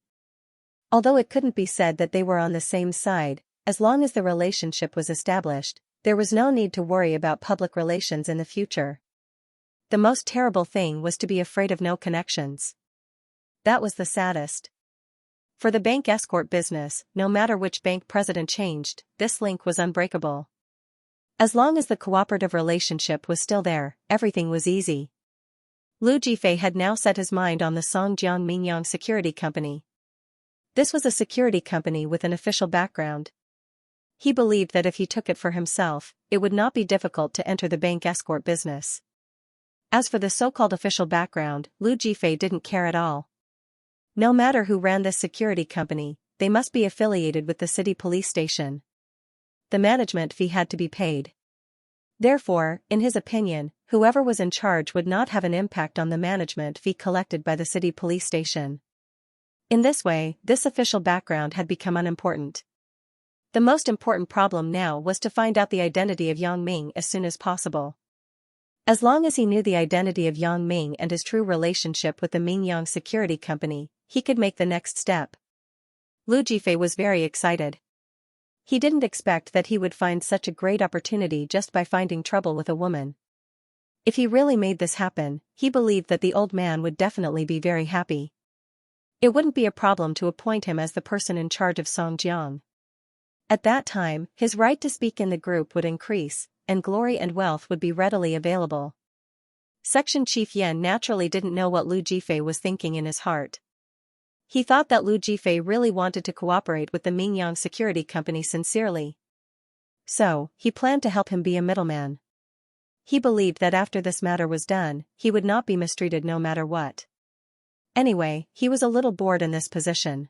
A: Although it couldn't be said that they were on the same side, as long as the relationship was established, there was no need to worry about public relations in the future. The most terrible thing was to be afraid of no connections. That was the saddest. For the bank escort business, no matter which bank president changed, this link was unbreakable. As long as the cooperative relationship was still there, everything was easy. Lu Jifei had now set his mind on the Songjiang Mingyang Security Company. This was a security company with an official background. He believed that if he took it for himself, it would not be difficult to enter the bank escort business. As for the so-called official background, Lu Jifei didn't care at all. No matter who ran this security company, they must be affiliated with the city police station. The management fee had to be paid. Therefore, in his opinion, whoever was in charge would not have an impact on the management fee collected by the city police station. In this way, this official background had become unimportant. The most important problem now was to find out the identity of Yang Ming as soon as possible. As long as he knew the identity of Yang Ming and his true relationship with the Mingyang Security Company, he could make the next step. Lu Jifei was very excited. He didn't expect that he would find such a great opportunity just by finding trouble with a woman. If he really made this happen, he believed that the old man would definitely be very happy. It wouldn't be a problem to appoint him as the person in charge of Songjiang. At that time, his right to speak in the group would increase, and glory and wealth would be readily available. Section Chief Yan naturally didn't know what Lu Jifei was thinking in his heart. He thought that Lu Jifei really wanted to cooperate with the Mingyang Security Company sincerely. So, he planned to help him be a middleman. He believed that after this matter was done, he would not be mistreated no matter what. Anyway, he was a little bored in this position.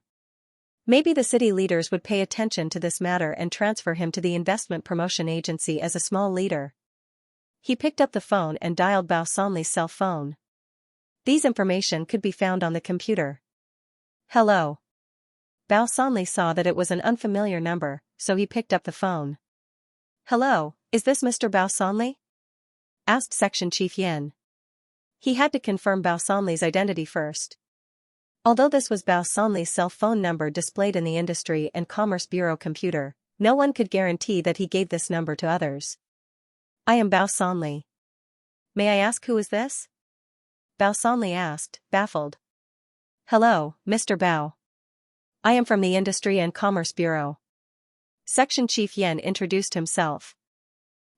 A: Maybe the city leaders would pay attention to this matter and transfer him to the investment promotion agency as a small leader. He picked up the phone and dialed Bao Sanli's cell phone. These information could be found on the computer. Hello. Bao Sanli saw that it was an unfamiliar number, so he picked up the phone. Hello, is this Mr. Bao Sanli? Asked Section Chief Yan. He had to confirm Bao Sanli's identity first. Although this was Bao Sanli's cell phone number displayed in the Industry and Commerce Bureau computer, no one could guarantee that he gave this number to others. I am Bao Sanli. May I ask who is this? Bao Sanli asked, baffled. Hello, Mr. Bao. I am from the Industry and Commerce Bureau. Section Chief Yan introduced himself.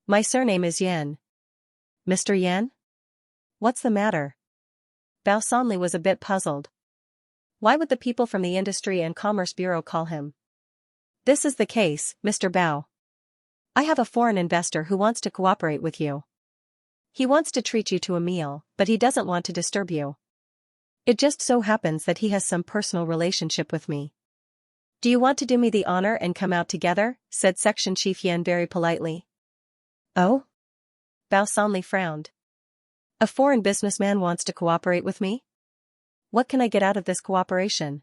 A: My surname is Yan. Mr. Yan? What's the matter? Bao Sanli was a bit puzzled. Why would the people from the Industry and Commerce Bureau call him? This is the case, Mr. Bao. I have a foreign investor who wants to cooperate with you. He wants to treat you to a meal, but he doesn't want to disturb you. It just so happens that he has some personal relationship with me. Do you want to do me the honor and come out together? Said Section Chief Yan very politely. Oh? Bao Sanli frowned. A foreign businessman wants to cooperate with me? What can I get out of this cooperation?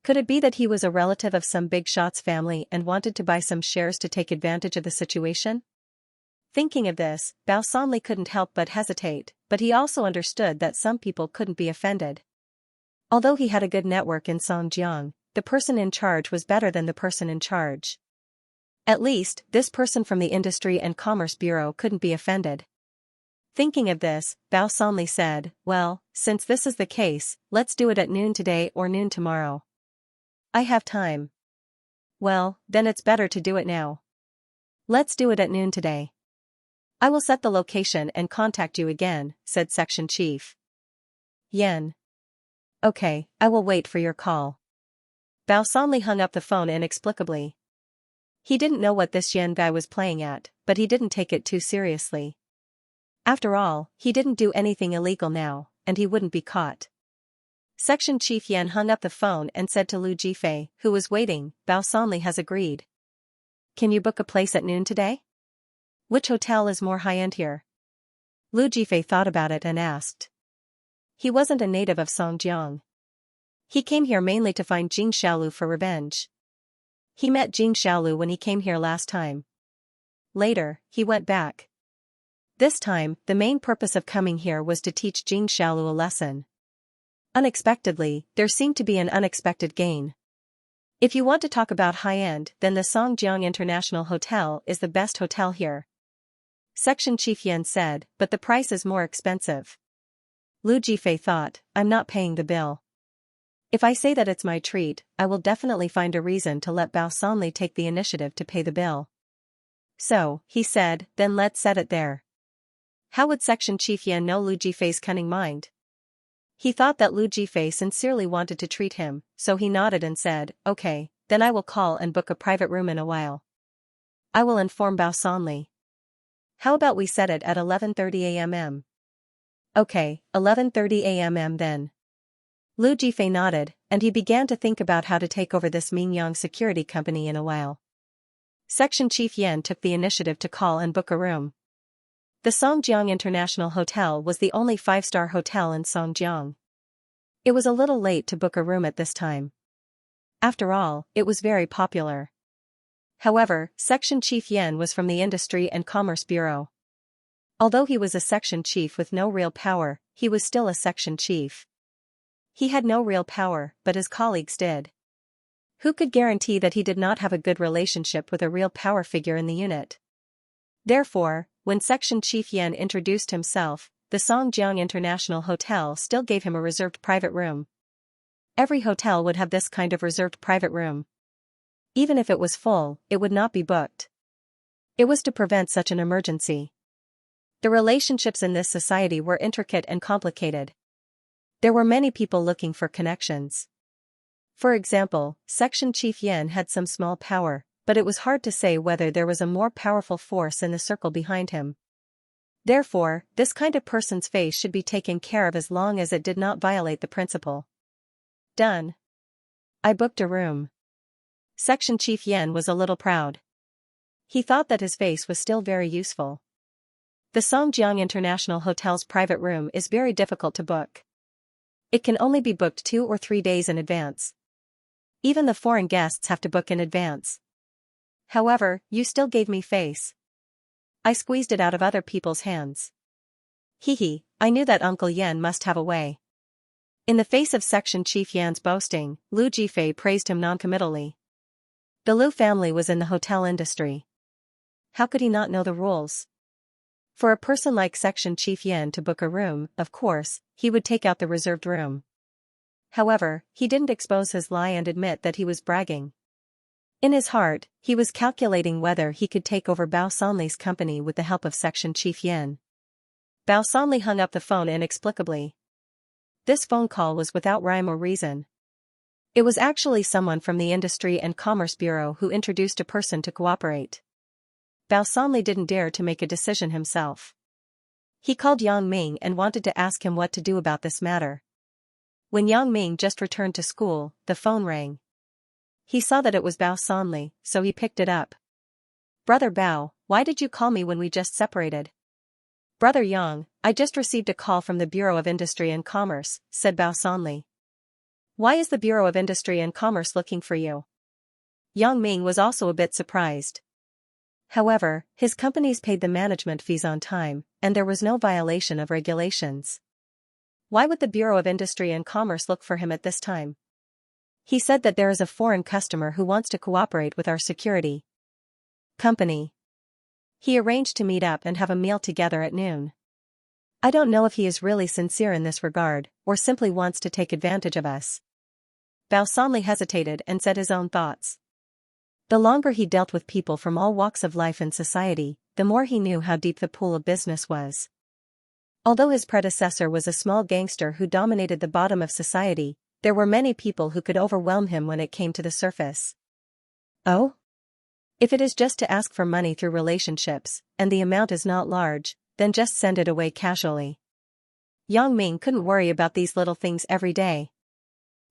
A: Could it be that he was a relative of some big shot's family and wanted to buy some shares to take advantage of the situation? Thinking of this, Bao Sanli couldn't help but hesitate, but he also understood that some people couldn't be offended. Although he had a good network in Songjiang, the person in charge was better than the person in charge. At least, this person from the Industry and Commerce Bureau couldn't be offended. Thinking of this, Bao Sanli said, well, since this is the case, let's do it at noon today or noon tomorrow. I have time. Well, then it's better to do it now. Let's do it at noon today. I will set the location and contact you again, said Section Chief Yan. Okay, I will wait for your call. Bao Sanli hung up the phone inexplicably. He didn't know what this Yan guy was playing at, but he didn't take it too seriously. After all, he didn't do anything illegal now, and he wouldn't be caught. Section Chief Yan hung up the phone and said to Lu Jifei, who was waiting, Bao Sanli has agreed. Can you book a place at noon today? Which hotel is more high-end here? Lu Jifei thought about it and asked. He wasn't a native of Songjiang. He came here mainly to find Jing Xiaolu for revenge. He met Jing Xiaolu when he came here last time. Later, he went back. This time, the main purpose of coming here was to teach Jing Xiaolu a lesson. Unexpectedly, there seemed to be an unexpected gain. If you want to talk about high-end, then the Xianxia International Hotel is the best hotel here. Section Chief Yan said, but the price is more expensive. Lu Jifei thought, I'm not paying the bill. If I say that it's my treat, I will definitely find a reason to let Bao Sanli take the initiative to pay the bill. So, he said, then let's set it there. How would Section Chief Yan know Lu Jifei's cunning mind? He thought that Lu Jifei sincerely wanted to treat him, so he nodded and said, okay, then I will call and book a private room in a while. I will inform Bao Sanli. How about we set it at 11:30 a.m.? Okay, 11:30 a.m. then. Lu Jifei nodded, and he began to think about how to take over this Mingyang security company in a while. Section Chief Yan took the initiative to call and book a room. The Songjiang International Hotel was the only 5-star hotel in Songjiang. It was a little late to book a room at this time. After all, it was very popular. However, Section Chief Yan was from the Industry and Commerce Bureau. Although he was a section chief with no real power, he was still a section chief. He had no real power, but his colleagues did. Who could guarantee that he did not have a good relationship with a real power figure in the unit? Therefore, when Section Chief Yan introduced himself, the Songjiang International Hotel still gave him a reserved private room. Every hotel would have this kind of reserved private room. Even if it was full, it would not be booked. It was to prevent such an emergency. The relationships in this society were intricate and complicated. There were many people looking for connections. For example, Section Chief Yan had some small power, but it was hard to say whether there was a more powerful force in the circle behind him. Therefore, this kind of person's face should be taken care of as long as it did not violate the principle. Done. I booked a room. Section Chief Yan was a little proud. He thought that his face was still very useful. The Songjiang International Hotel's private room is very difficult to book. It can only be booked 2 or 3 days in advance. Even the foreign guests have to book in advance. However, you still gave me face. I squeezed it out of other people's hands. Hee, I knew that Uncle Yan must have a way. In the face of Section Chief Yan's boasting, Lu Jifei praised him noncommittally. The Lu family was in the hotel industry. How could he not know the rules? For a person like Section Chief Yan to book a room, of course, he would take out the reserved room. However, he didn't expose his lie and admit that he was bragging. In his heart, he was calculating whether he could take over Bao Sanli's company with the help of Section Chief Yan. Bao Sanli hung up the phone inexplicably. This phone call was without rhyme or reason. It was actually someone from the Industry and Commerce Bureau who introduced a person to cooperate. Bao Sanli didn't dare to make a decision himself. He called Yang Ming and wanted to ask him what to do about this matter. When Yang Ming just returned to school, the phone rang. He saw that it was Bao Sanli, so he picked it up. Brother Bao, why did you call me when we just separated? Brother Yang, I just received a call from the Bureau of Industry and Commerce, said Bao Sanli. Why is the Bureau of Industry and Commerce looking for you? Yang Ming was also a bit surprised. However, his companies paid the management fees on time, and there was no violation of regulations. Why would the Bureau of Industry and Commerce look for him at this time? He said that there is a foreign customer who wants to cooperate with our security company. He arranged to meet up and have a meal together at noon. I don't know if he is really sincere in this regard, or simply wants to take advantage of us. Bao Sanli hesitated and said his own thoughts. The longer he dealt with people from all walks of life and society, the more he knew how deep the pool of business was. Although his predecessor was a small gangster who dominated the bottom of society, there were many people who could overwhelm him when it came to the surface. Oh? If it is just to ask for money through relationships, and the amount is not large, then just send it away casually. Yang Ming couldn't worry about these little things every day.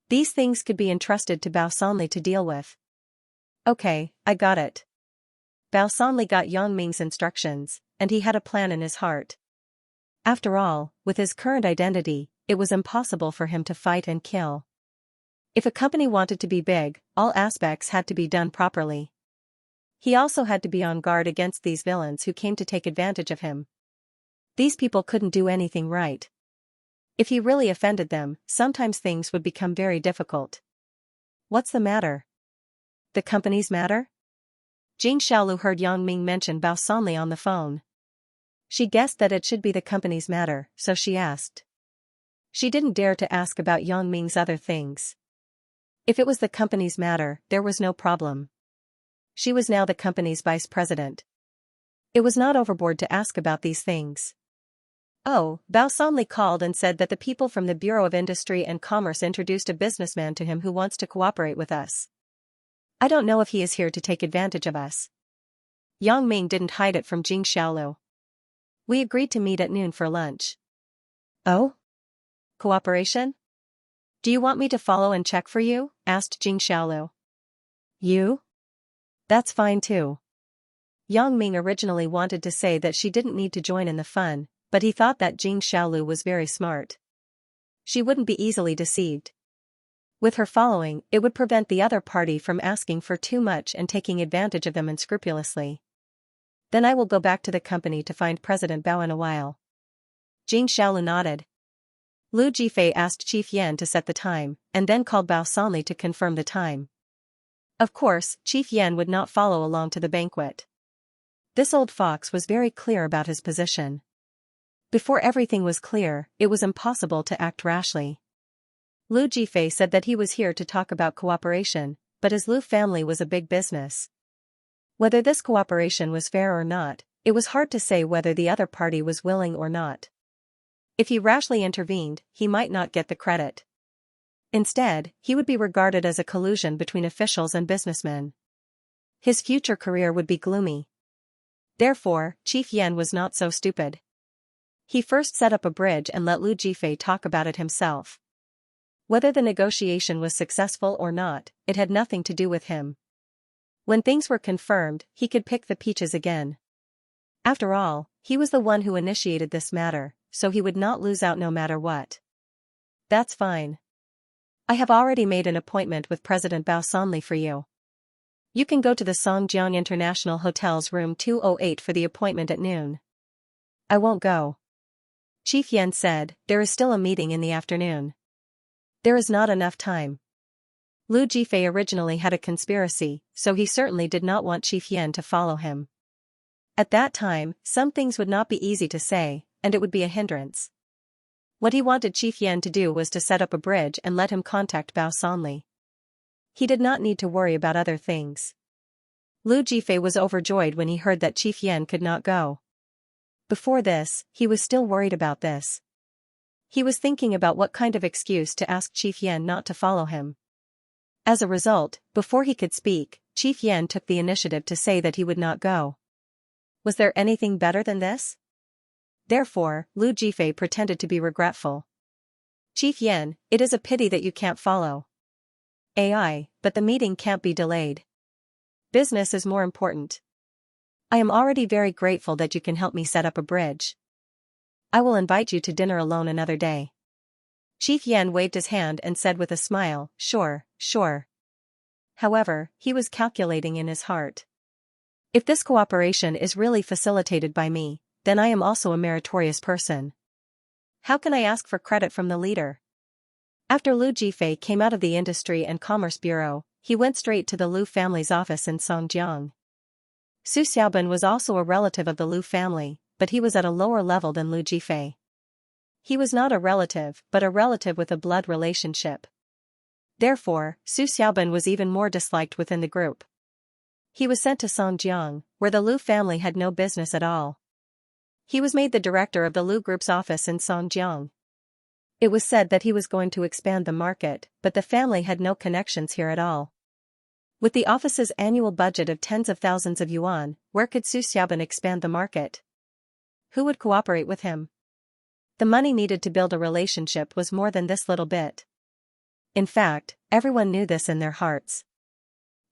A: These things could be entrusted to Bao Sanli to deal with. Okay, I got it. Bao Sanli got Yang Ming's instructions, and he had a plan in his heart. After all, with his current identity, it was impossible for him to fight and kill. If a company wanted to be big, all aspects had to be done properly. He also had to be on guard against these villains who came to take advantage of him. These people couldn't do anything right. If he really offended them, sometimes things would become very difficult. What's the matter? The company's matter? Jing Xiaolu heard Yang Ming mention Bao Sanli on the phone. She guessed that it should be the company's matter, so she asked. She didn't dare to ask about Yang Ming's other things. If it was the company's matter, there was no problem. She was now the company's vice president. It was not overboard to ask about these things. Oh, Bao Sanli called and said that the people from the Bureau of Industry and Commerce introduced a businessman to him who wants to cooperate with us. I don't know if he is here to take advantage of us. Yang Ming didn't hide it from Jing Xiaolu. We agreed to meet at noon for lunch. Oh? Cooperation? Do you want me to follow and check for you? Asked Jing Xiaolu. You? That's fine too. Yang Ming originally wanted to say that she didn't need to join in the fun, but he thought that Jing Xiaolu was very smart. She wouldn't be easily deceived. With her following, it would prevent the other party from asking for too much and taking advantage of them unscrupulously. Then I will go back to the company to find President Bao in a while. Jing Xiaolu nodded. Lu Jifei asked Chief Yan to set the time, and then called Bao Sanli to confirm the time. Of course, Chief Yan would not follow along to the banquet. This old fox was very clear about his position. Before everything was clear, it was impossible to act rashly. Lu Jifei said that he was here to talk about cooperation, but his Lu family was a big business. Whether this cooperation was fair or not, it was hard to say whether the other party was willing or not. If he rashly intervened, he might not get the credit. Instead, he would be regarded as a collusion between officials and businessmen. His future career would be gloomy. Therefore, Chief Yan was not so stupid. He first set up a bridge and let Lu Jifei talk about it himself. Whether the negotiation was successful or not, it had nothing to do with him. When things were confirmed, he could pick the peaches again. After all, he was the one who initiated this matter, so he would not lose out no matter what. That's fine. I have already made an appointment with President Bao Sanli for you. You can go to the Songjiang International Hotel's room 208 for the appointment at noon. I won't go. Chief Yan said, there is still a meeting in the afternoon. There is not enough time. Lu Jifei originally had a conspiracy, so he certainly did not want Chief Yan to follow him. At that time, some things would not be easy to say, and it would be a hindrance. What he wanted Chief Yan to do was to set up a bridge and let him contact Bao Sanli. He did not need to worry about other things. Lu Jifei was overjoyed when he heard that Chief Yan could not go. Before this, he was still worried about this. He was thinking about what kind of excuse to ask Chief Yan not to follow him. As a result, before he could speak, Chief Yan took the initiative to say that he would not go. Was there anything better than this? Therefore, Lu Jifei pretended to be regretful. Chief Yan, it is a pity that you can't follow. But the meeting can't be delayed. Business is more important. I am already very grateful that you can help me set up a bridge. I will invite you to dinner alone another day. Chief Yan waved his hand and said with a smile, sure. However, he was calculating in his heart. If this cooperation is really facilitated by me, then I am also a meritorious person. How can I ask for credit from the leader? After Lu Jifei came out of the Industry and Commerce Bureau, he went straight to the Lu family's office in Songjiang. Su Xiaobin was also a relative of the Lu family, but he was at a lower level than Lu Jifei. He was not a relative, but a relative with a blood relationship. Therefore, Su Xiaobin was even more disliked within the group. He was sent to Songjiang, where the Lu family had no business at all. He was made the director of the Lu Group's office in Songjiang. It was said that he was going to expand the market, but the family had no connections here at all. With the office's annual budget of tens of thousands of yuan, where could Su Xiaobin expand the market? Who would cooperate with him? The money needed to build a relationship was more than this little bit. In fact, everyone knew this in their hearts.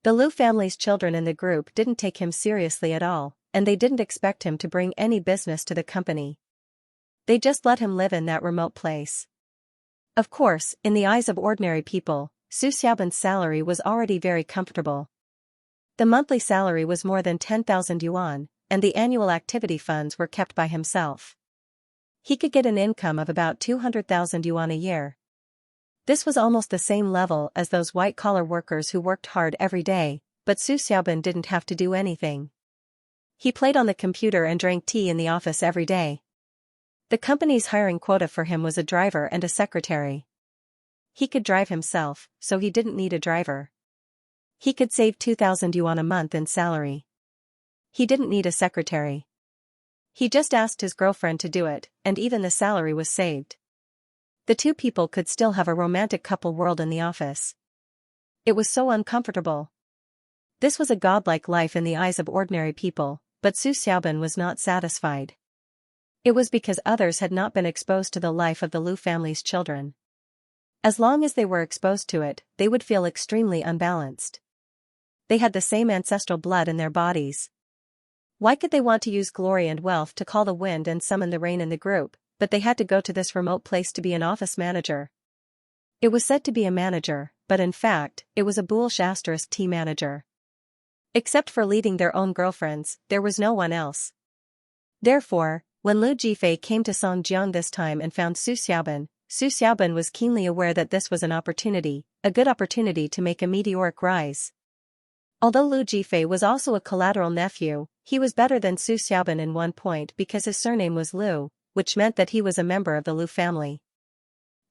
A: The Lu family's children in the group didn't take him seriously at all, and they didn't expect him to bring any business to the company. They just let him live in that remote place. Of course, in the eyes of ordinary people, Su Xiaobin's salary was already very comfortable. The monthly salary was more than 10,000 yuan, and the annual activity funds were kept by himself. He could get an income of about 200,000 yuan a year. This was almost the same level as those white-collar workers who worked hard every day, but Su Xiaobin didn't have to do anything. He played on the computer and drank tea in the office every day. The company's hiring quota for him was a driver and a secretary. He could drive himself, so he didn't need a driver. He could save 2,000 yuan a month in salary. He didn't need a secretary. He just asked his girlfriend to do it, and even the salary was saved. The two people could still have a romantic couple world in the office. It was so uncomfortable. This was a godlike life in the eyes of ordinary people, but Su Xiaobin was not satisfied. It was because others had not been exposed to the life of the Lu family's children. As long as they were exposed to it, they would feel extremely unbalanced. They had the same ancestral blood in their bodies. Why could they want to use glory and wealth to call the wind and summon the rain in the group, but they had to go to this remote place to be an office manager? It was said to be a manager, but in fact, it was a *T manager. Except for leading their own girlfriends, there was no one else. Therefore, when Lu Jifei came to Songjiang this time and found Su Xiaobin was keenly aware that this was an opportunity, a good opportunity to make a meteoric rise. Although Lu Jifei was also a collateral nephew, he was better than Su Xiaobin in one point because his surname was Lu, which meant that he was a member of the Lu family.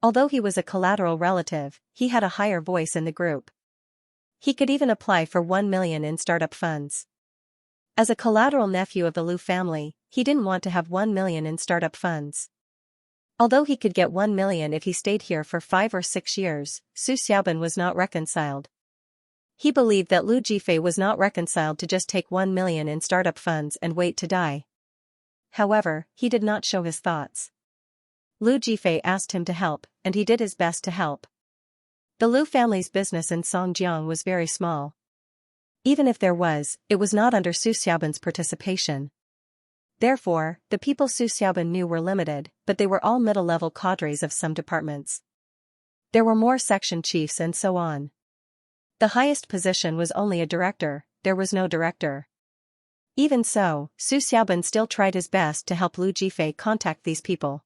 A: Although he was a collateral relative, he had a higher voice in the group. He could even apply for 1 million in startup funds. As a collateral nephew of the Lu family, he didn't want to have 1 million in startup funds. Although he could get 1 million if he stayed here for 5 or 6 years, Su Xiaobin was not reconciled. He believed that Lu Jifei was not reconciled to just take 1 million in startup funds and wait to die. However, he did not show his thoughts. Lu Jifei asked him to help, and he did his best to help. The Lu family's business in Songjiang was very small. Even if there was, it was not under Su Xiaobin's participation. Therefore, the people Su Xiaobin knew were limited, but they were all middle-level cadres of some departments. There were more section chiefs and so on. The highest position was only a director, there was no director. Even so, Su Xiaobin still tried his best to help Lu Jifei contact these people.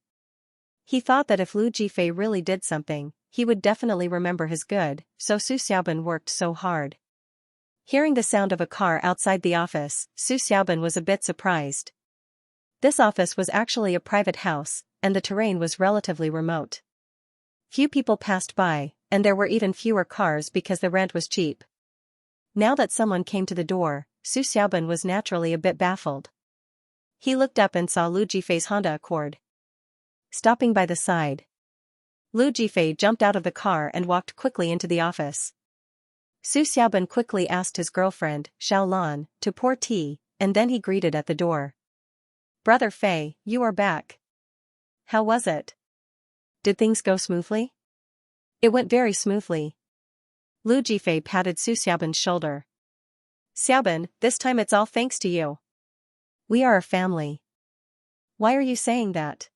A: He thought that if Lu Jifei really did something, he would definitely remember his good, so Su Xiaobin worked so hard. Hearing the sound of a car outside the office, Su Xiaobin was a bit surprised. This office was actually a private house, and the terrain was relatively remote. Few people passed by, and there were even fewer cars because the rent was cheap. Now that someone came to the door, Su Xiaobin was naturally a bit baffled. He looked up and saw Lu Jifei's Honda Accord stopping by the side. Lu Jifei jumped out of the car and walked quickly into the office. Su Xiaobin quickly asked his girlfriend, Xiaolan, to pour tea, and then he greeted at the door. "Brother Fei, you are back. How was it? Did things go smoothly?" "It went very smoothly." Lu Jifei patted Su Xiaobin's shoulder. "Xiaobin, this time it's all thanks to you. We are a family." "Why are you saying that?"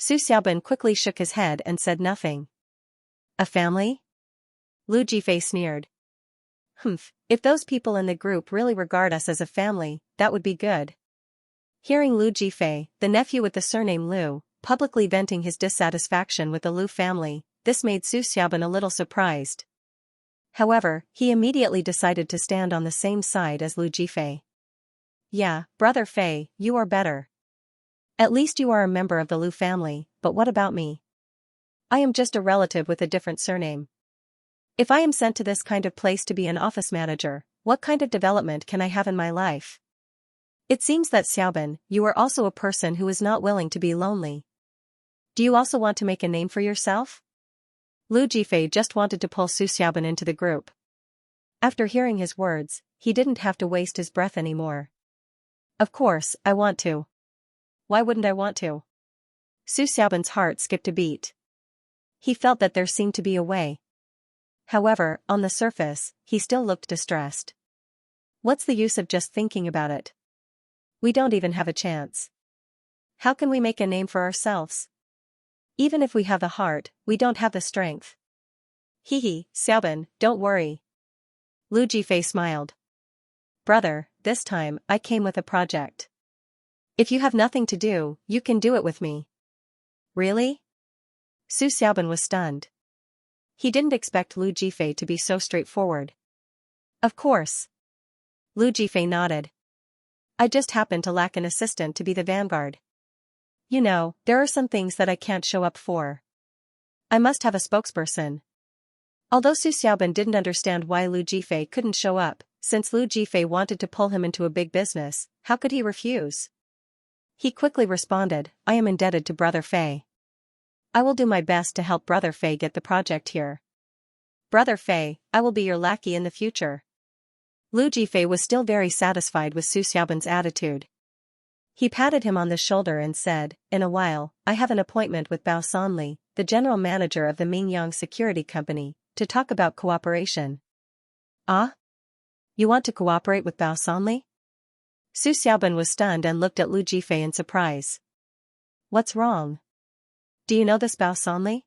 A: Su Xiaobin quickly shook his head and said nothing. "A family?" Lu Jifei sneered. If those people in the group really regard us as a family, that would be good." Hearing Lu Jifei, the nephew with the surname Lu, publicly venting his dissatisfaction with the Lu family, this made Su Xiaobin a little surprised. However, he immediately decided to stand on the same side as Lu Jifei. "Yeah, brother Fei, you are better. At least you are a member of the Lu family, but what about me? I am just a relative with a different surname. If I am sent to this kind of place to be an office manager, what kind of development can I have in my life? It seems that Xiaobin, you are also a person who is not willing to be lonely. Do you also want to make a name for yourself?" Lu Jifei just wanted to pull Su Xiaobin into the group. After hearing his words, he didn't have to waste his breath anymore. "Of course, I want to. Why wouldn't I want to?" Su Xiaobin's heart skipped a beat. He felt that there seemed to be a way. However, on the surface, he still looked distressed. What's the use of just thinking about it? We don't even have a chance. How can we make a name for ourselves? Even if we have the heart, we don't have the strength. Xiaobin, don't worry. Lu Jifei smiled. "Brother, this time, I came with a project. If you have nothing to do, you can do it with me." "Really?" Su Xiaobin was stunned. He didn't expect Lu Jifei to be so straightforward. Of course. Lu Jifei nodded. I just happen to lack an assistant to be the vanguard. You know, there are some things that I can't show up for. I must have a spokesperson. Although Su Xiaoban didn't understand why Lu Jifei couldn't show up, since Lu Jifei wanted to pull him into a big business, how could he refuse? He quickly responded, I am indebted to Brother Fei. I will do my best to help Brother Fei get the project here. Brother Fei, I will be your lackey in the future. Lu Jifei was still very satisfied with Su Xiaoban's attitude. He patted him on the shoulder and said, in a while, I have an appointment with Bao Sanli, the general manager of the Mingyang Security Company, to talk about cooperation. Ah? You want to cooperate with Bao Sanli? Su Xiaoban was stunned and looked at Lu Jifei in surprise. What's wrong? Do you know this Bao Sanli?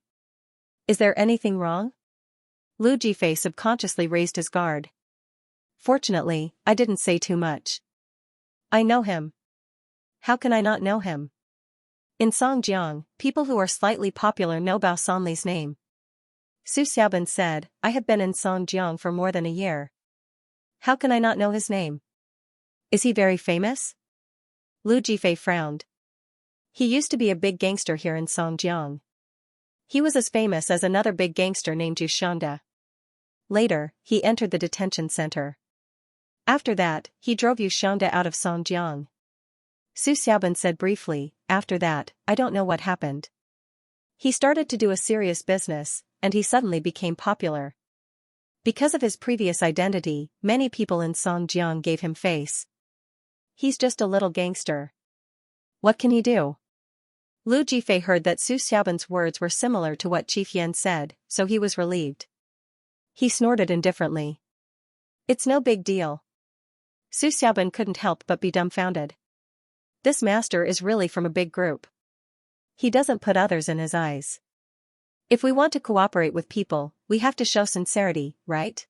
A: Is there anything wrong? Lu Jifei subconsciously raised his guard. Fortunately, I didn't say too much. I know him. How can I not know him? In Songjiang, people who are slightly popular know Bao Sanli's name. Su Xiaoban said, I have been in Songjiang for more than a year. How can I not know his name? Is he very famous? Lu Jifei frowned. He used to be a big gangster here in Songjiang. He was as famous as another big gangster named Xianxia. Later, he entered the detention center. After that, he drove Xianxia out of Songjiang. Su Xiaoban said briefly, after that, I don't know what happened. He started to do a serious business, and he suddenly became popular. Because of his previous identity, many people in Songjiang gave him face. He's just a little gangster. What can he do? Lu Jifei heard that Su Xiaoban's words were similar to what Chief Yan said, so he was relieved. He snorted indifferently. It's no big deal. Su Xiaoban couldn't help but be dumbfounded. This master is really from a big group. He doesn't put others in his eyes. If we want to cooperate with people, we have to show sincerity, right?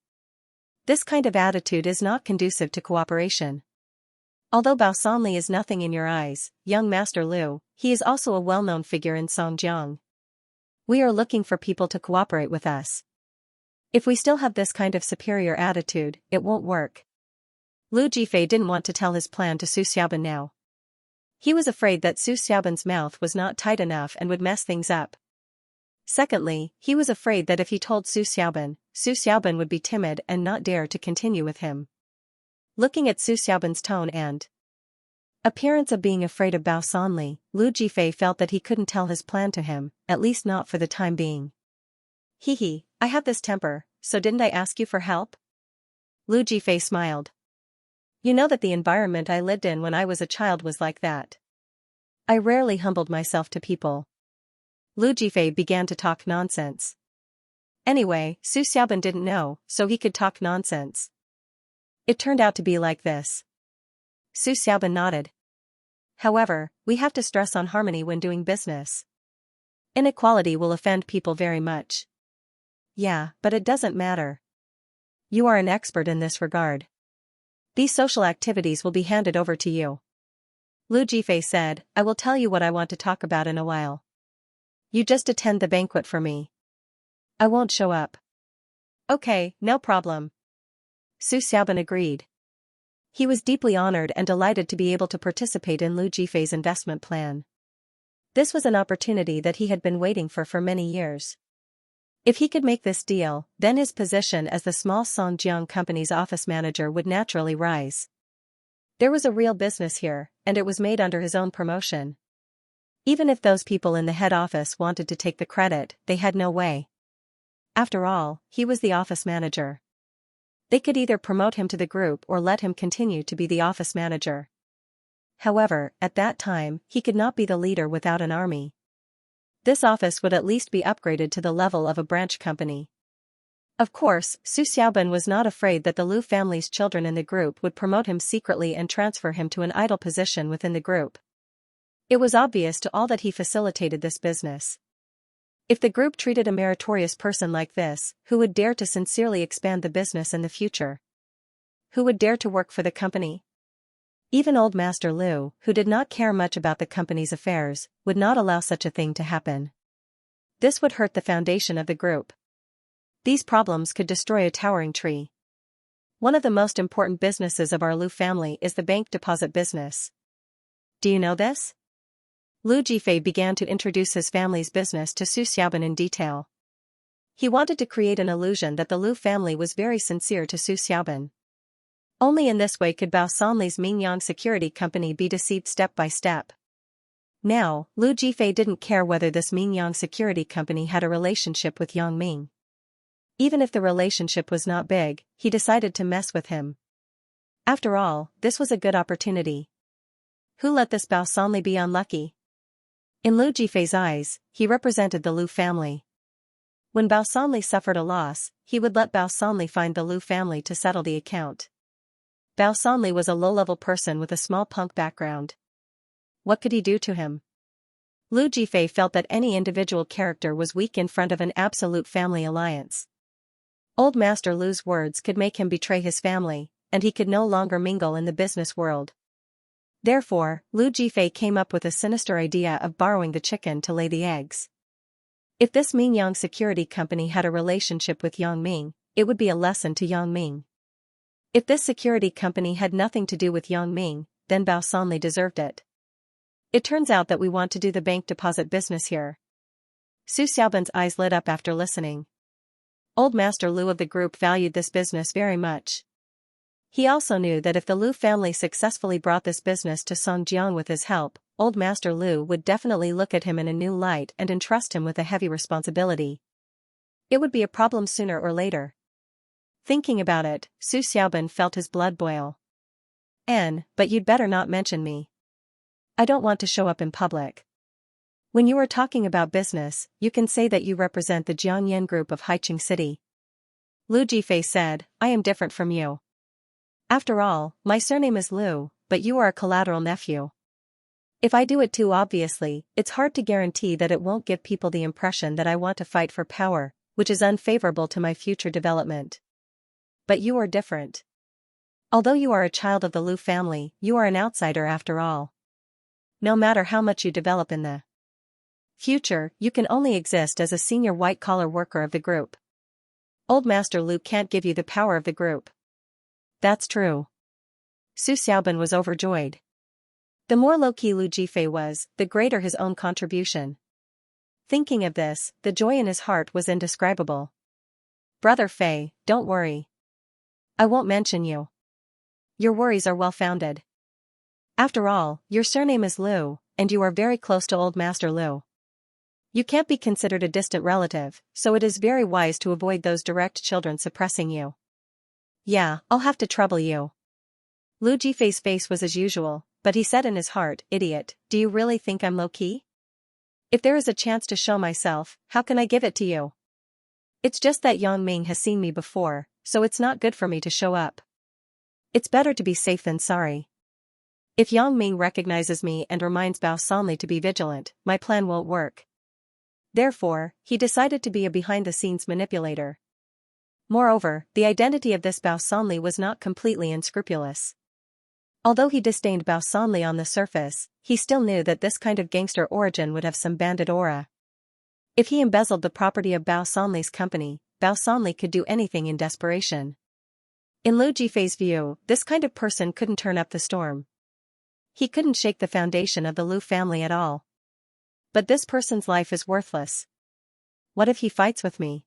A: This kind of attitude is not conducive to cooperation. Although Bao Sanli is nothing in your eyes, young Master Lu, he is also a well-known figure in Songjiang. We are looking for people to cooperate with us. If we still have this kind of superior attitude, it won't work. Lu Jifei didn't want to tell his plan to Su Xiaoban now. He was afraid that Su Xiaoban's mouth was not tight enough and would mess things up. Secondly, he was afraid that if he told Su Xiaoban would be timid and not dare to continue with him. Looking at Su Xiaoban's tone and appearance of being afraid of Bao Sanli, Lu Jifei felt that he couldn't tell his plan to him, at least not for the time being. Hee, I have this temper, so didn't I ask you for help? Lu Jifei smiled. You know that the environment I lived in when I was a child was like that. I rarely humbled myself to people. Lu Jifei began to talk nonsense. Anyway, Su Xiaoban didn't know, so he could talk nonsense. It turned out to be like this. Su Xiaoban nodded. However, we have to stress on harmony when doing business. Inequality will offend people very much. Yeah, but it doesn't matter. You are an expert in this regard. These social activities will be handed over to you. Lu Jifei said, I will tell you what I want to talk about in a while. You just attend the banquet for me. I won't show up. Okay, no problem. Su Xiaoban agreed. He was deeply honored and delighted to be able to participate in Lu Jifei's investment plan. This was an opportunity that he had been waiting for many years. If he could make this deal, then his position as the small Songjiang company's office manager would naturally rise. There was a real business here, and it was made under his own promotion. Even if those people in the head office wanted to take the credit, they had no way. After all, he was the office manager. They could either promote him to the group or let him continue to be the office manager. However, at that time, he could not be the leader without an army. This office would at least be upgraded to the level of a branch company. Of course, Su Xiaoban was not afraid that the Lu family's children in the group would promote him secretly and transfer him to an idle position within the group. It was obvious to all that he facilitated this business. If the group treated a meritorious person like this, who would dare to sincerely expand the business in the future? Who would dare to work for the company? Even old Master Lu, who did not care much about the company's affairs, would not allow such a thing to happen. This would hurt the foundation of the group. These problems could destroy a towering tree. One of the most important businesses of our Lu family is the bank deposit business. Do you know this? Lu Jifei began to introduce his family's business to Su Xiaoban in detail. He wanted to create an illusion that the Lu family was very sincere to Su Xiaoban. Only in this way could Bao Sanli's Mingyang Security Company be deceived step by step. Now, Lu Jifei didn't care whether this Mingyang Security Company had a relationship with Yang Ming. Even if the relationship was not big, he decided to mess with him. After all, this was a good opportunity. Who let this Bao Sanli be unlucky? In Lu Jifei's eyes, he represented the Lu family. When Bao Sanli suffered a loss, he would let Bao Sanli find the Lu family to settle the account. Bao Sanli was a low-level person with a small punk background. What could he do to him? Lu Jifei felt that any individual character was weak in front of an absolute family alliance. Old Master Lu's words could make him betray his family, and he could no longer mingle in the business world. Therefore, Lu Jifei came up with a sinister idea of borrowing the chicken to lay the eggs. If this Mingyang Security Company had a relationship with Yang Ming, it would be a lesson to Yang Ming. If this security company had nothing to do with Yang Ming, then Bao Sanli deserved it. It turns out that we want to do the bank deposit business here. Su Xiaoban's eyes lit up after listening. Old Master Lu of the group valued this business very much. He also knew that if the Lu family successfully brought this business to Songjiang with his help, Old Master Lu would definitely look at him in a new light and entrust him with a heavy responsibility. It would be a problem sooner or later. Thinking about it, Su Xiaoban felt his blood boil. But you'd better not mention me. I don't want to show up in public. When you are talking about business, you can say that you represent the Jiangyan group of Haiqing City. Lu Jifei said, I am different from you. After all, my surname is Lu, but you are a collateral nephew. If I do it too obviously, it's hard to guarantee that it won't give people the impression that I want to fight for power, which is unfavorable to my future development. But you are different. Although you are a child of the Lu family, you are an outsider after all. No matter how much you develop in the future, you can only exist as a senior white-collar worker of the group. Old Master Lu can't give you the power of the group. That's true. Su Xiaoban was overjoyed. The more low-key Lu Jifei was, the greater his own contribution. Thinking of this, the joy in his heart was indescribable. Brother Fei, don't worry. I won't mention you. Your worries are well-founded. After all, your surname is Lu, and you are very close to Old Master Lu. You can't be considered a distant relative, so it is very wise to avoid those direct children suppressing you. Yeah, I'll have to trouble you. Lu Jifei's face was as usual, but he said in his heart, idiot, do you really think I'm low-key? If there is a chance to show myself, how can I give it to you? It's just that Yang Ming has seen me before, so it's not good for me to show up. It's better to be safe than sorry. If Yang Ming recognizes me and reminds Bao Sanli to be vigilant, my plan won't work. Therefore, he decided to be a behind-the-scenes manipulator. Moreover, the identity of this Bao Sanli was not completely unscrupulous. Although he disdained Bao Sanli on the surface, he still knew that this kind of gangster origin would have some bandit aura. If he embezzled the property of Bao Sanli's company, Bao Sanli could do anything in desperation. In Lu Jifei's view, this kind of person couldn't turn up the storm. He couldn't shake the foundation of the Lu family at all. But this person's life is worthless. What if he fights with me?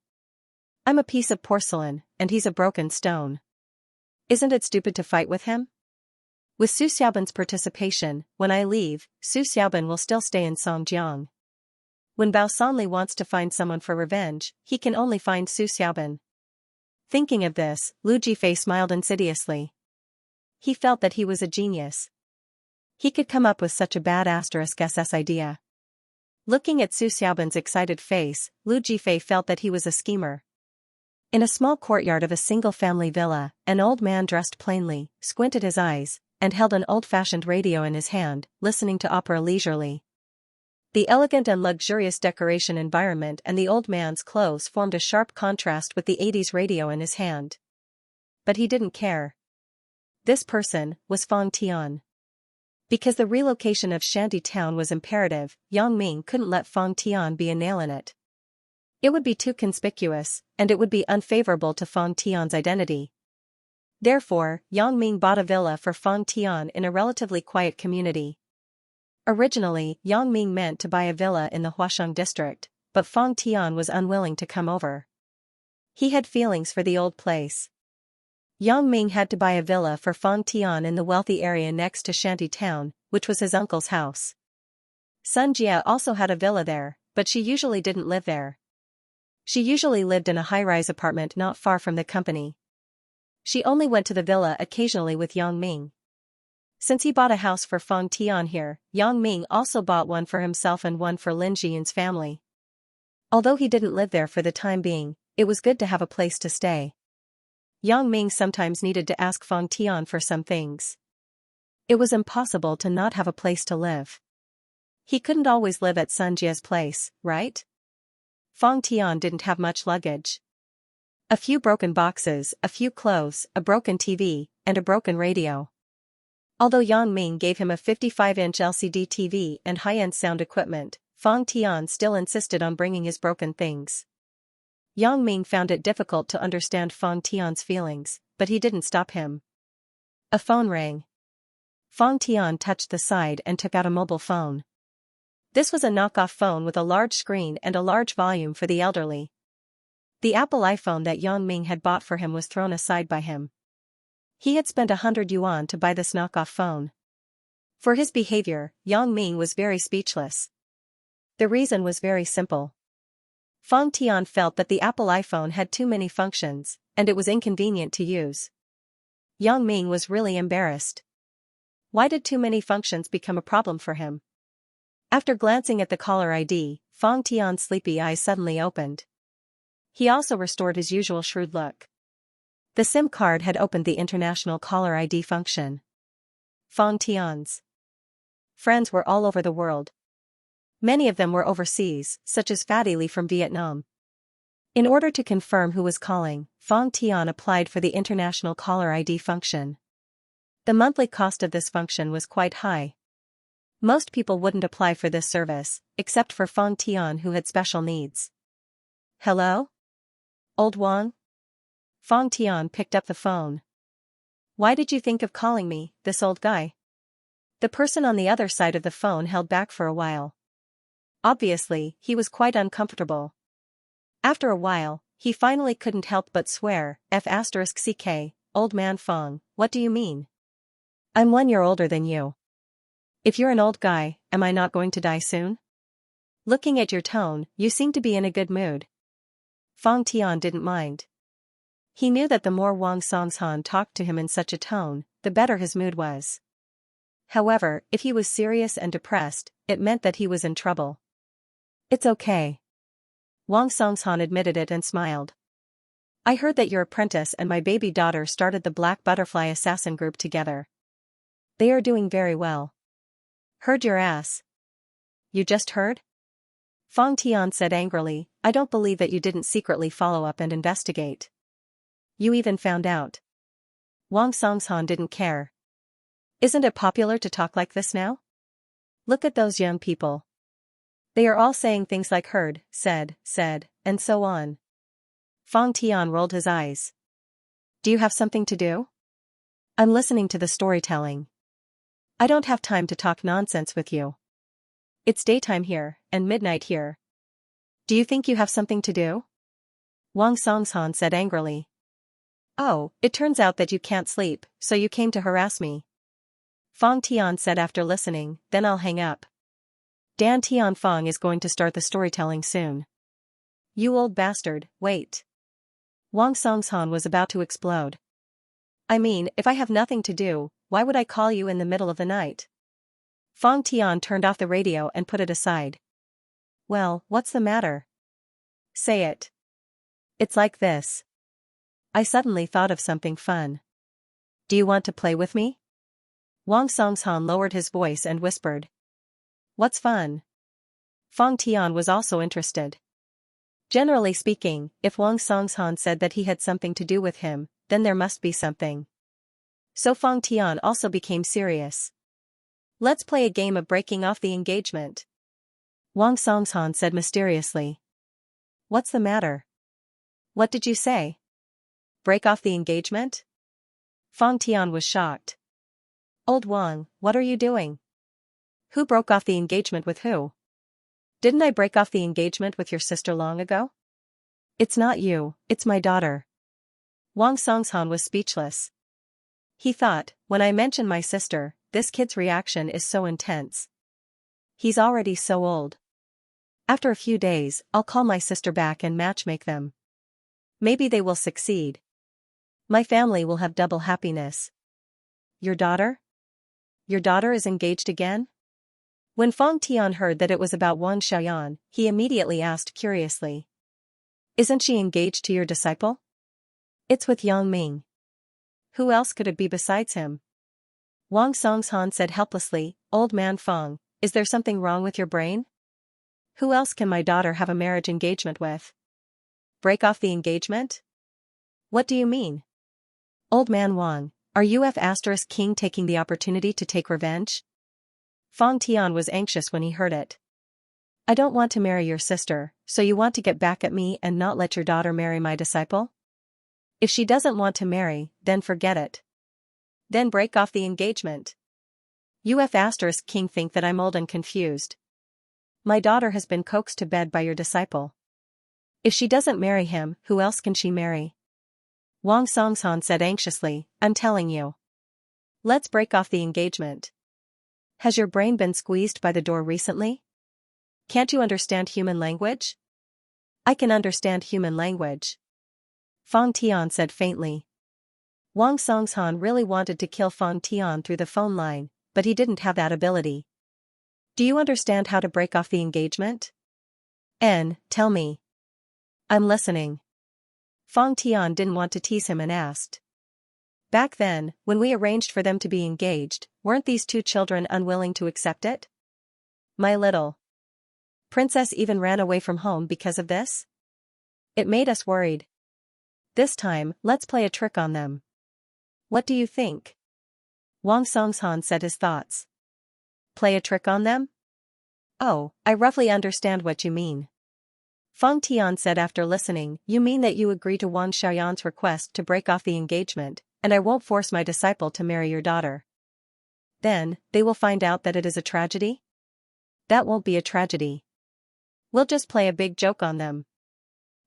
A: I'm a piece of porcelain, and he's a broken stone. Isn't it stupid to fight with him? With Su Xiaoban's participation, when I leave, Su Xiaoban will still stay in Songjiang. When Bao Sanli wants to find someone for revenge, he can only find Su Xiaoban. Thinking of this, Lu Jifei smiled insidiously. He felt that he was a genius. He could come up with such a bad *SS idea. Looking at Su Xiaoban's excited face, Lu Jifei felt that he was a schemer. In a small courtyard of a single-family villa, an old man dressed plainly, squinted his eyes, and held an old-fashioned radio in his hand, listening to opera leisurely. The elegant and luxurious decoration environment and the old man's clothes formed a sharp contrast with the 80s radio in his hand. But he didn't care. This person was Fang Tian. Because the relocation of Shanty Town was imperative, Yang Ming couldn't let Fang Tian be a nail in it. It would be too conspicuous, and it would be unfavorable to Fang Tian's identity. Therefore, Yang Ming bought a villa for Fang Tian in a relatively quiet community. Originally, Yang Ming meant to buy a villa in the Huasheng district, but Fang Tian was unwilling to come over. He had feelings for the old place. Yang Ming had to buy a villa for Fang Tian in the wealthy area next to Shanty Town, which was his uncle's house. Xianxia also had a villa there, but she usually didn't live there. She usually lived in a high-rise apartment not far from the company. She only went to the villa occasionally with Yang Ming. Since he bought a house for Fang Tian here, Yang Ming also bought one for himself and one for Lin Jian's family. Although he didn't live there for the time being, it was good to have a place to stay. Yang Ming sometimes needed to ask Fang Tian for some things. It was impossible to not have a place to live. He couldn't always live at Xianxia's place, right? Fang Tian didn't have much luggage. A few broken boxes, a few clothes, a broken TV, and a broken radio. Although Yang Ming gave him a 55-inch LCD TV and high-end sound equipment, Fang Tian still insisted on bringing his broken things. Yang Ming found it difficult to understand Fang Tian's feelings, but he didn't stop him. A phone rang. Fang Tian touched the side and took out a mobile phone. This was a knockoff phone with a large screen and a large volume for the elderly. The Apple iPhone that Yang Ming had bought for him was thrown aside by him. He had spent 100 yuan to buy this knockoff phone. For his behavior, Yang Ming was very speechless. The reason was very simple. Fang Tian felt that the Apple iPhone had too many functions, and it was inconvenient to use. Yang Ming was really embarrassed. Why did too many functions become a problem for him? After glancing at the caller ID, Fang Tian's sleepy eyes suddenly opened. He also restored his usual shrewd look. The SIM card had opened the international caller ID function. Fang Tian's friends were all over the world. Many of them were overseas, such as Fatty Lee from Vietnam. In order to confirm who was calling, Fang Tian applied for the international caller ID function. The monthly cost of this function was quite high. Most people wouldn't apply for this service, except for Fang Tian who had special needs. Hello? Old Wang? Fang Tian picked up the phone. Why did you think of calling me, this old guy? The person on the other side of the phone held back for a while. Obviously, he was quite uncomfortable. After a while, he finally couldn't help but swear, F***ck, old man Fang, what do you mean? I'm 1 year older than you. If you're an old guy, am I not going to die soon? Looking at your tone, you seem to be in a good mood. Fang Tian didn't mind. He knew that the more Wang Songshan talked to him in such a tone, the better his mood was. However, if he was serious and depressed, it meant that he was in trouble. It's okay. Wang Songshan admitted it and smiled. I heard that your apprentice and my baby daughter started the Black Butterfly Assassin group together. They are doing very well. Heard your ass. You just heard? Fang Tian said angrily, I don't believe that you didn't secretly follow up and investigate. You even found out. Wang Songshan didn't care. Isn't it popular to talk like this now? Look at those young people. They are all saying things like heard, said, and so on. Fang Tian rolled his eyes. Do you have something to do? I'm listening to the storytelling. I don't have time to talk nonsense with you. It's daytime here, and midnight here. Do you think you have something to do? Wang Songshan said angrily. Oh, it turns out that you can't sleep, so you came to harass me. Fang Tian said after listening, then I'll hang up. Dan Tianfang is going to start the storytelling soon. You old bastard, wait. Wang Songshan was about to explode. I mean, if I have nothing to do, why would I call you in the middle of the night? Fang Tian turned off the radio and put it aside. Well, what's the matter? Say it. It's like this. I suddenly thought of something fun. Do you want to play with me? Wang Songshan lowered his voice and whispered. What's fun? Fang Tian was also interested. Generally speaking, if Wang Songshan said that he had something to do with him, then there must be something. So Fang Tian also became serious. Let's play a game of breaking off the engagement. Wang Songshan said mysteriously. What's the matter? What did you say? Break off the engagement? Fang Tian was shocked. Old Wang, what are you doing? Who broke off the engagement with who? Didn't I break off the engagement with your sister long ago? It's not you, it's my daughter. Wang Songshan was speechless. He thought, when I mention my sister, this kid's reaction is so intense. He's already so old. After a few days, I'll call my sister back and matchmake them. Maybe they will succeed. My family will have double happiness. Your daughter? Your daughter is engaged again? When Fang Tian heard that it was about Wang Xiaoyan, he immediately asked curiously. Isn't she engaged to your disciple? It's with Yang Ming. Who else could it be besides him? Wang Songshan said helplessly, Old man Fang, is there something wrong with your brain? Who else can my daughter have a marriage engagement with? Break off the engagement? What do you mean? Old man Wang, are you King taking the opportunity to take revenge? Fang Tian was anxious when he heard it. I don't want to marry your sister, so you want to get back at me and not let your daughter marry my disciple? If she doesn't want to marry, then forget it. Then break off the engagement. You King think that I'm old and confused. My daughter has been coaxed to bed by your disciple. If she doesn't marry him, who else can she marry? Wang Songshan said anxiously, I'm telling you. Let's break off the engagement. Has your brain been squeezed by the door recently? Can't you understand human language? I can understand human language. Fang Tian said faintly. Wang Songshan really wanted to kill Fang Tian through the phone line, but he didn't have that ability. Do you understand how to break off the engagement? Tell me. I'm listening. Fang Tian didn't want to tease him and asked. Back then, when we arranged for them to be engaged, weren't these two children unwilling to accept it? My little princess even ran away from home because of this? It made us worried. This time, let's play a trick on them. What do you think? Wang Songshan said his thoughts. Play a trick on them? Oh, I roughly understand what you mean. Fang Tian said after listening, you mean that you agree to Wang Xiaoyan's request to break off the engagement, and I won't force my disciple to marry your daughter. Then, they will find out that it is a tragedy? That won't be a tragedy. We'll just play a big joke on them.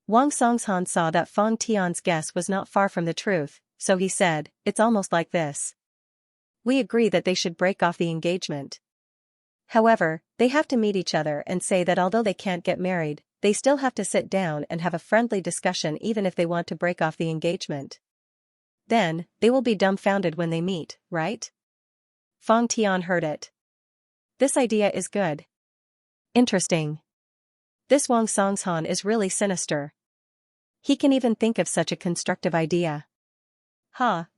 A: Wang Songshan saw that Fang Tian's guess was not far from the truth, so he said, it's almost like this. We agree that they should break off the engagement. However, they have to meet each other and say that although they can't get married, they still have to sit down and have a friendly discussion even if they want to break off the engagement. Then, they will be dumbfounded when they meet, right? Fang Tian heard it. This idea is good. Interesting. This Wang Songshan is really sinister. He can even think of such a constructive idea.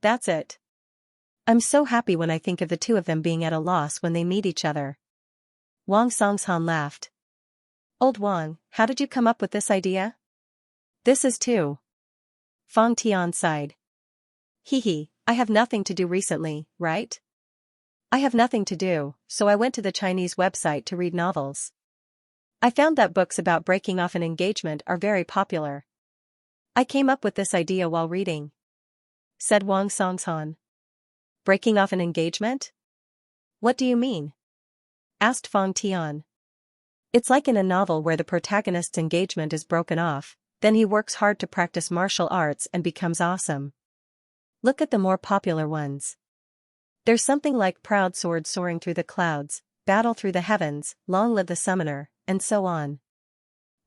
A: That's it. I'm so happy when I think of the two of them being at a loss when they meet each other. Wang Songshan laughed. Old Wang, how did you come up with this idea? This is too. Fang Tian sighed. I have nothing to do recently, right? I have nothing to do, so I went to the Chinese website to read novels. I found that books about breaking off an engagement are very popular. I came up with this idea while reading. Said Wang Songshan. Breaking off an engagement? What do you mean? Asked Fang Tian. It's like in a novel where the protagonist's engagement is broken off, then he works hard to practice martial arts and becomes awesome. Look at the more popular ones. There's something like Proud Sword Soaring Through the Clouds, Battle Through the Heavens, Long Live the Summoner, and so on.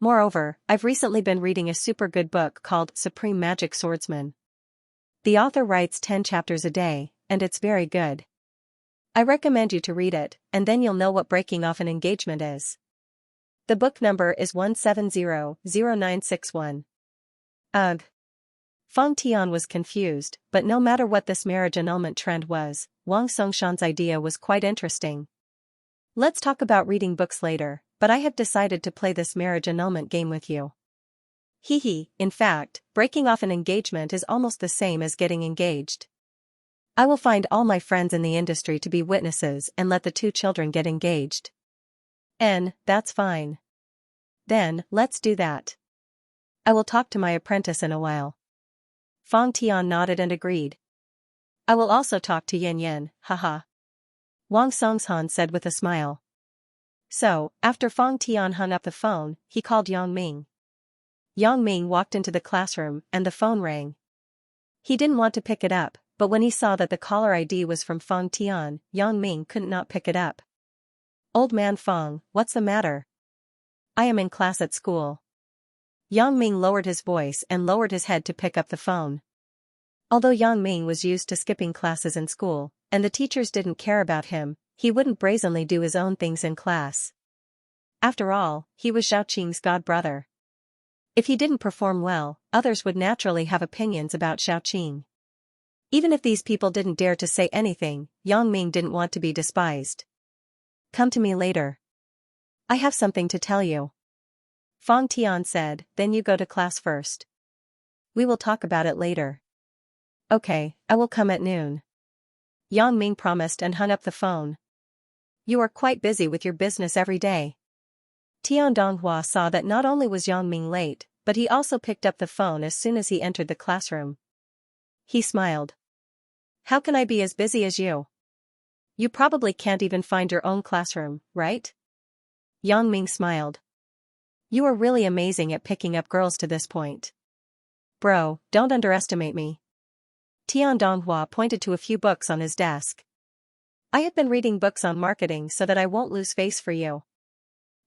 A: Moreover, I've recently been reading a super good book called Supreme Magic Swordsman. The author writes 10 chapters a day, and it's very good. I recommend you to read it, and then you'll know what breaking off an engagement is. The book number is 1700961. Ugh. Fang Tian was confused, but no matter what this marriage annulment trend was, Wang Songshan's idea was quite interesting. Let's talk about reading books later, but I have decided to play this marriage annulment game with you. In fact, breaking off an engagement is almost the same as getting engaged. I will find all my friends in the industry to be witnesses and let the two children get engaged. That's fine. Then, let's do that. I will talk to my apprentice in a while. Fang Tian nodded and agreed. I will also talk to Yin Yin, haha. Wang Songshan said with a smile. So, after Fang Tian hung up the phone, he called Yang Ming. Yang Ming walked into the classroom and the phone rang. He didn't want to pick it up, but when he saw that the caller ID was from Fang Tian, Yang Ming couldn't not pick it up. Old man Fang, what's the matter? I am in class at school. Yang Ming lowered his voice and lowered his head to pick up the phone. Although Yang Ming was used to skipping classes in school, and the teachers didn't care about him, he wouldn't brazenly do his own things in class. After all, he was Xiaoqing's god-brother. If he didn't perform well, others would naturally have opinions about Xiaoqing. Even if these people didn't dare to say anything, Yang Ming didn't want to be despised. Come to me later. I have something to tell you. Fang Tian said, then you go to class first. We will talk about it later. Okay, I will come at noon. Yang Ming promised and hung up the phone. You are quite busy with your business every day. Tian Donghua saw that not only was Yang Ming late, but he also picked up the phone as soon as he entered the classroom. He smiled. How can I be as busy as you? You probably can't even find your own classroom, right? Yang Ming smiled. You are really amazing at picking up girls to this point. Bro, don't underestimate me. Tian Donghua pointed to a few books on his desk. I have been reading books on marketing so that I won't lose face for you.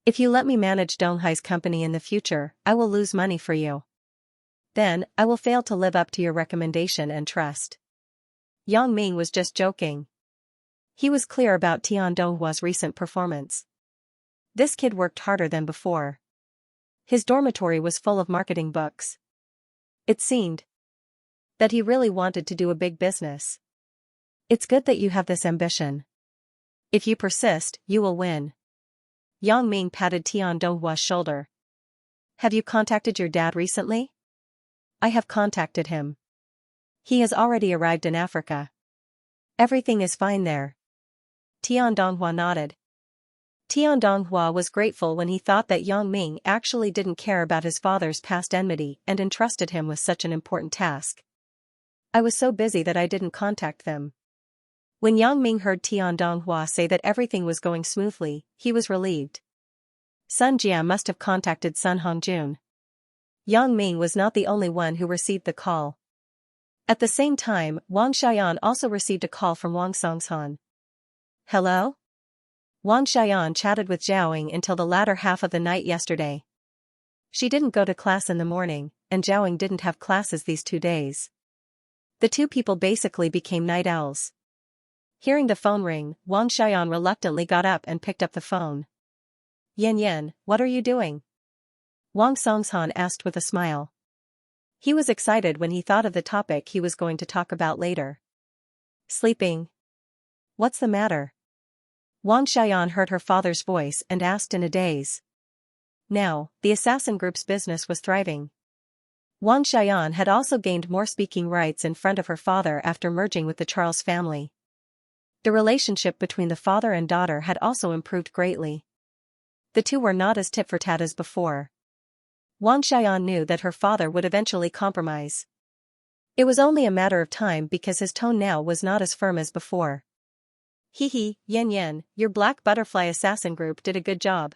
A: If you let me manage Donghai's company in the future, I will lose money for you. Then, I will fail to live up to your recommendation and trust. Yang Ming was just joking. He was clear about Tian Donghua's recent performance. This kid worked harder than before. His dormitory was full of marketing books. It seemed that he really wanted to do a big business. It's good that you have this ambition. If you persist, you will win. Yang Ming patted Tian Donghua's shoulder. Have you contacted your dad recently? I have contacted him. He has already arrived in Africa. Everything is fine there. Tian Donghua nodded. Tian Donghua was grateful when he thought that Yang Ming actually didn't care about his father's past enmity and entrusted him with such an important task. I was so busy that I didn't contact them. When Yang Ming heard Tian Donghua say that everything was going smoothly, he was relieved. Sun Jia must have contacted Sun Hongjun. Yang Ming was not the only one who received the call. At the same time, Wang Xian also received a call from Wang Songshan. Hello? Wang Xian chatted with Zhaoing until the latter half of the night yesterday. She didn't go to class in the morning, and Zhaoing didn't have classes these 2 days. The two people basically became night owls. Hearing the phone ring, Wang Xian reluctantly got up and picked up the phone. Yin Yin, what are you doing? Wang Songshan asked with a smile. He was excited when he thought of the topic he was going to talk about later. Sleeping. What's the matter? Wang Xian heard her father's voice and asked in a daze. Now, the assassin group's business was thriving. Wang Xian had also gained more speaking rights in front of her father after merging with the Charles family. The relationship between the father and daughter had also improved greatly. The two were not as tit-for-tat as before. Wang Xian knew that her father would eventually compromise. It was only a matter of time because his tone now was not as firm as before. Hee, Yin Yin, your Black Butterfly assassin group did a good job.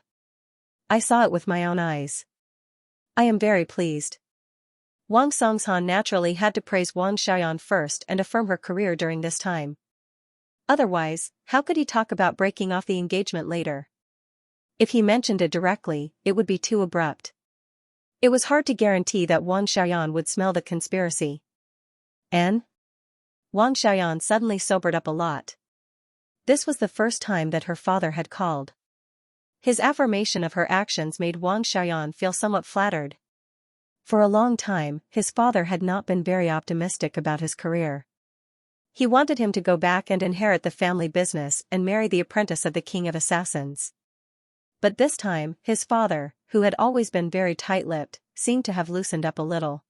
A: I saw it with my own eyes. I am very pleased. Wang Songshan naturally had to praise Wang Xian first and affirm her career during this time. Otherwise, how could he talk about breaking off the engagement later? If he mentioned it directly, it would be too abrupt. It was hard to guarantee that Wang Xian would smell the conspiracy. And? Wang Xian suddenly sobered up a lot. This was the first time that her father had called. His affirmation of her actions made Wang Xian feel somewhat flattered. For a long time, his father had not been very optimistic about his career. He wanted him to go back and inherit the family business and marry the apprentice of the king of assassins. But this time, his father, who had always been very tight-lipped, seemed to have loosened up a little.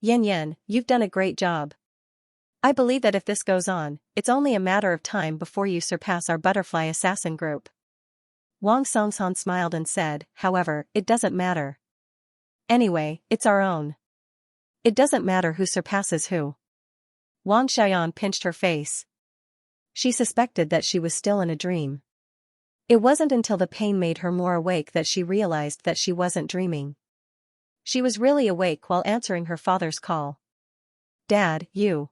A: Yin Yin, you've done a great job. I believe that if this goes on, it's only a matter of time before you surpass our butterfly assassin group. Wang Songshan smiled and said, however, it doesn't matter. Anyway, it's our own. It doesn't matter who surpasses who. Wang Xiaoyan pinched her face. She suspected that she was still in a dream. It wasn't until the pain made her more awake that she realized that she wasn't dreaming. She was really awake while answering her father's call. Dad, you.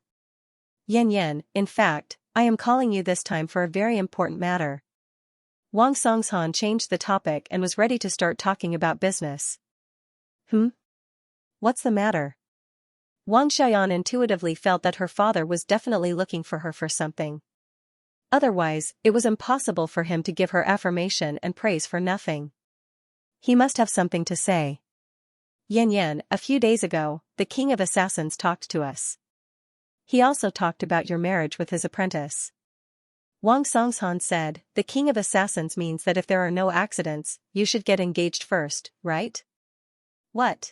A: Yan, in fact, I am calling you this time for a very important matter. Wang Songshan changed the topic and was ready to start talking about business. What's the matter? Wang Xiaoyan intuitively felt that her father was definitely looking for her for something. Otherwise, it was impossible for him to give her affirmation and praise for nothing. He must have something to say. Yan, a few days ago, the King of Assassins talked to us. He also talked about your marriage with his apprentice. Wang Songshan said, the King of Assassins means that if there are no accidents, you should get engaged first, right? What?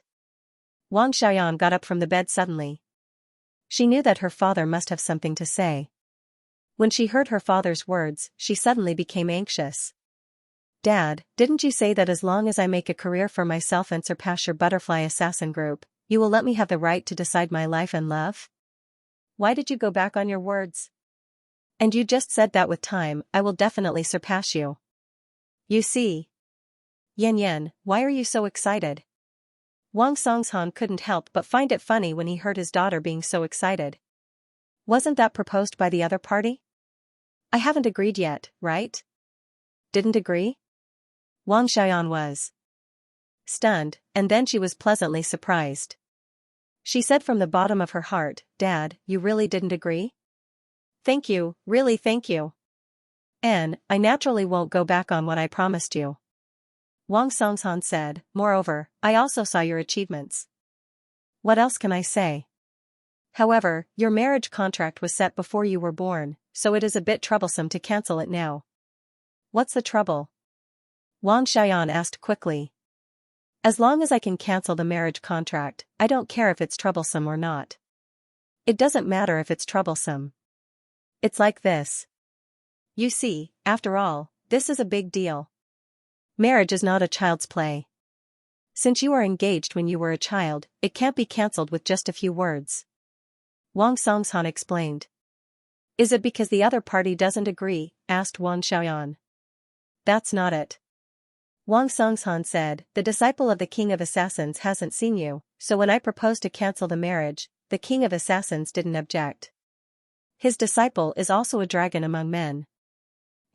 A: Wang Xiaoyan got up from the bed suddenly. She knew that her father must have something to say. When she heard her father's words, she suddenly became anxious. Dad, didn't you say that as long as I make a career for myself and surpass your butterfly assassin group, you will let me have the right to decide my life and love? Why did you go back on your words? And you just said that with time, I will definitely surpass you. You see. Yan, why are you so excited? Wang Songshan couldn't help but find it funny when he heard his daughter being so excited. Wasn't that proposed by the other party? I haven't agreed yet, right? Didn't agree? Wang Xiaoyan was stunned, and then she was pleasantly surprised. She said from the bottom of her heart, Dad, you really didn't agree? Thank you, really thank you. And I naturally won't go back on what I promised you. Wang Songshan said, moreover, I also saw your achievements. What else can I say? However, your marriage contract was set before you were born, so it is a bit troublesome to cancel it now. What's the trouble? Wang Xiaoyan asked quickly. As long as I can cancel the marriage contract, I don't care if it's troublesome or not. It doesn't matter if it's troublesome. It's like this. You see, after all, this is a big deal. Marriage is not a child's play. Since you are engaged when you were a child, it can't be cancelled with just a few words. Wang Songshan explained. Is it because the other party doesn't agree? Asked Wang Xiaoyan. That's not it. Wang Songshan said, the disciple of the King of Assassins hasn't seen you, so when I proposed to cancel the marriage, the King of Assassins didn't object. His disciple is also a dragon among men.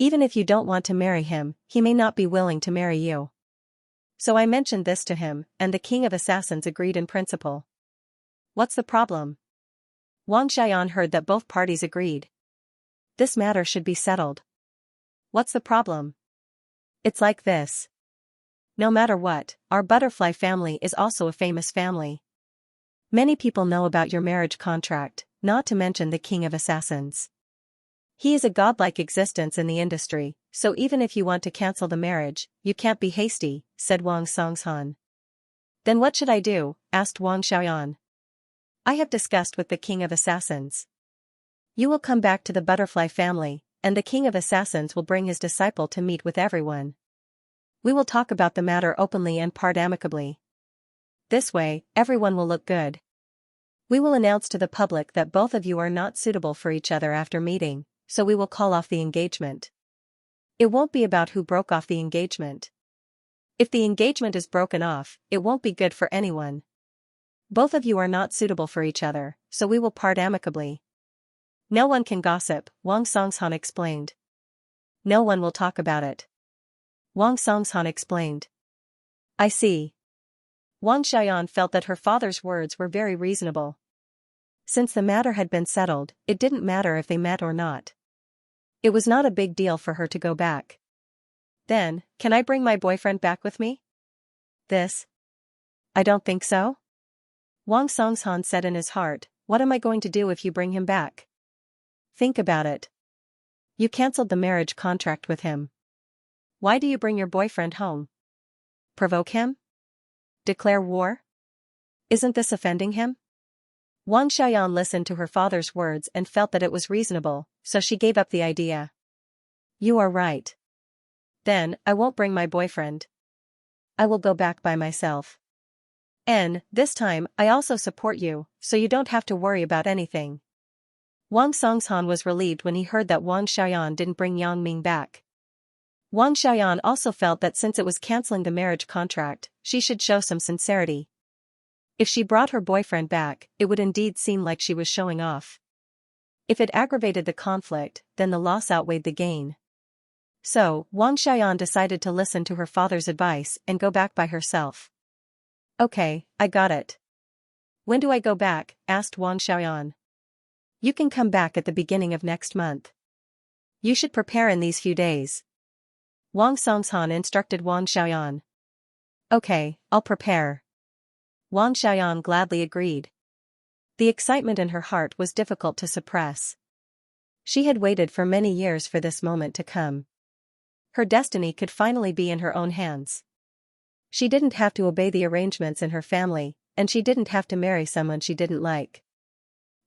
A: Even if you don't want to marry him, he may not be willing to marry you. So I mentioned this to him, and the King of Assassins agreed in principle. What's the problem? Wang Xiaoyan heard that both parties agreed. This matter should be settled. What's the problem? It's like this. No matter what, our butterfly family is also a famous family. Many people know about your marriage contract, not to mention the King of Assassins. He is a godlike existence in the industry, so even if you want to cancel the marriage, you can't be hasty, said Wang Songshan. Then what should I do? Asked Wang Xiaoyan. I have discussed with the King of Assassins. You will come back to the butterfly family, and the King of Assassins will bring his disciple to meet with everyone. We will talk about the matter openly and part amicably. This way, everyone will look good. We will announce to the public that both of you are not suitable for each other after meeting, so we will call off the engagement. It won't be about who broke off the engagement. If the engagement is broken off, it won't be good for anyone. Both of you are not suitable for each other, so we will part amicably. No one can gossip, Wang Songshan explained. No one will talk about it. Wang Songshan explained. I see. Wang Xiaoyan felt that her father's words were very reasonable. Since the matter had been settled, it didn't matter if they met or not. It was not a big deal for her to go back. Then, can I bring my boyfriend back with me? This? I don't think so. Wang Songshan said in his heart, what am I going to do if you bring him back? Think about it. You cancelled the marriage contract with him. Why do you bring your boyfriend home? Provoke him? Declare war? Isn't this offending him? Wang Xiaoyan listened to her father's words and felt that it was reasonable, so she gave up the idea. You are right. Then, I won't bring my boyfriend. I will go back by myself. And, this time, I also support you, so you don't have to worry about anything. Wang Songshan was relieved when he heard that Wang Xiaoyan didn't bring Yang Ming back. Wang Xiaoyan also felt that since it was canceling the marriage contract, she should show some sincerity. If she brought her boyfriend back, it would indeed seem like she was showing off. If it aggravated the conflict, then the loss outweighed the gain. So, Wang Xiaoyan decided to listen to her father's advice and go back by herself. Okay, I got it. When do I go back? Asked Wang Xiaoyan. You can come back at the beginning of next month. You should prepare in these few days. Wang Songshan instructed Wang Xiaoyan. Okay, I'll prepare. Wang Xiaoyan gladly agreed. The excitement in her heart was difficult to suppress. She had waited for many years for this moment to come. Her destiny could finally be in her own hands. She didn't have to obey the arrangements in her family, and she didn't have to marry someone she didn't like.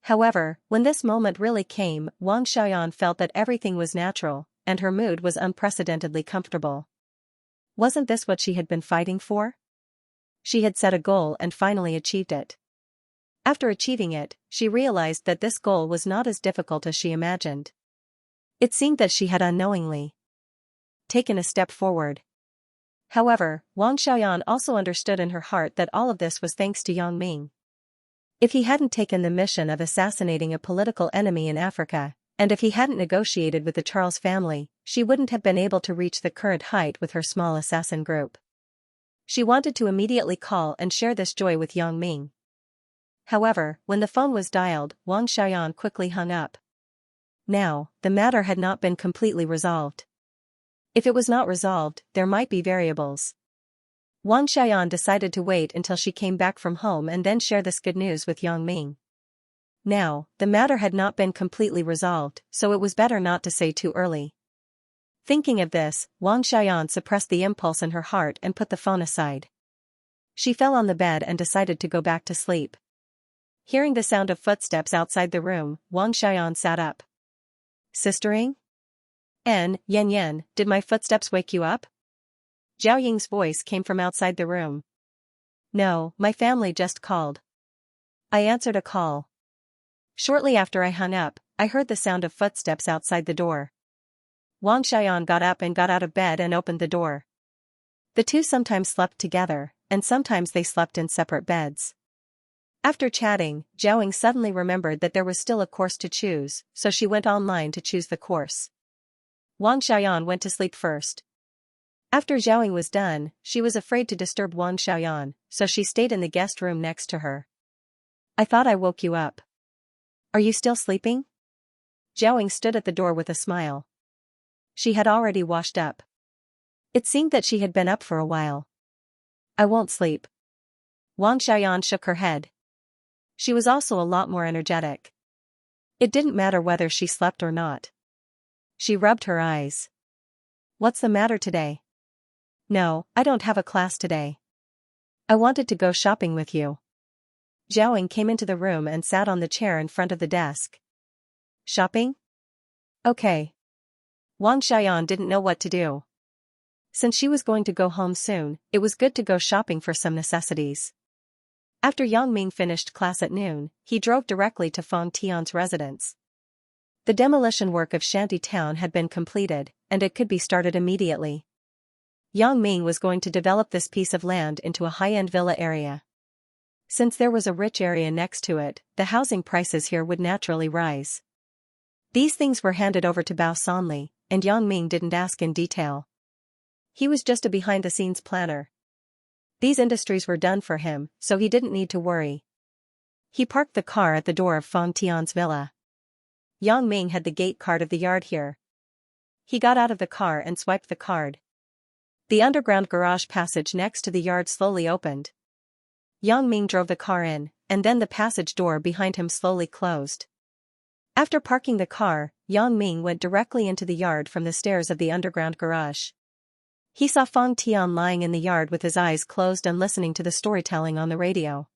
A: However, when this moment really came, Wang Xiaoyan felt that everything was natural, and her mood was unprecedentedly comfortable. Wasn't this what she had been fighting for? She had set a goal and finally achieved it. After achieving it, she realized that this goal was not as difficult as she imagined. It seemed that she had unknowingly taken a step forward. However, Wang Xiaoyan also understood in her heart that all of this was thanks to Yang Ming. If he hadn't taken the mission of assassinating a political enemy in Africa, and if he hadn't negotiated with the Charles family, she wouldn't have been able to reach the current height with her small assassin group. She wanted to immediately call and share this joy with Yang Ming. However, when the phone was dialed, Wang Xiaoyan quickly hung up. Now, the matter had not been completely resolved. If it was not resolved, there might be variables. Wang Xiaoyan decided to wait until she came back from home and then share this good news with Yang Ming. Now, the matter had not been completely resolved, so it was better not to say too early. Thinking of this, Wang Xiaoyan suppressed the impulse in her heart and put the phone aside. She fell on the bed and decided to go back to sleep. Hearing the sound of footsteps outside the room, Wang Xiaoyan sat up. Sistering? Yan, did my footsteps wake you up? Zhao Ying's voice came from outside the room. No, my family just called. I answered a call. Shortly after I hung up, I heard the sound of footsteps outside the door. Wang Xiaoyan got up and got out of bed and opened the door. The two sometimes slept together, and sometimes they slept in separate beds. After chatting, Zhao Ying suddenly remembered that there was still a course to choose, so she went online to choose the course. Wang Xiaoyan went to sleep first. After Zhao Ying was done, she was afraid to disturb Wang Xiaoyan, so she stayed in the guest room next to her. I thought I woke you up. Are you still sleeping? Zhao Ying stood at the door with a smile. She had already washed up. It seemed that she had been up for a while. I won't sleep. Wang Xiaoyan shook her head. She was also a lot more energetic. It didn't matter whether she slept or not. She rubbed her eyes. What's the matter today? No, I don't have a class today. I wanted to go shopping with you. Zhao Ying came into the room and sat on the chair in front of the desk. Shopping? Okay. Wang Xiaoyan didn't know what to do. Since she was going to go home soon, it was good to go shopping for some necessities. After Yang Ming finished class at noon, he drove directly to Feng Tian's residence. The demolition work of Shanty Town had been completed, and it could be started immediately. Yang Ming was going to develop this piece of land into a high-end villa area. Since there was a rich area next to it, the housing prices here would naturally rise. These things were handed over to Bao Sanli, and Yang Ming didn't ask in detail. He was just a behind-the-scenes planner. These industries were done for him, so he didn't need to worry. He parked the car at the door of Feng Tian's villa. Yang Ming had the gate card of the yard here. He got out of the car and swiped the card. The underground garage passage next to the yard slowly opened. Yang Ming drove the car in, and then the passage door behind him slowly closed. After parking the car, Yang Ming went directly into the yard from the stairs of the underground garage. He saw Feng Tian lying in the yard with his eyes closed and listening to the storytelling on the radio.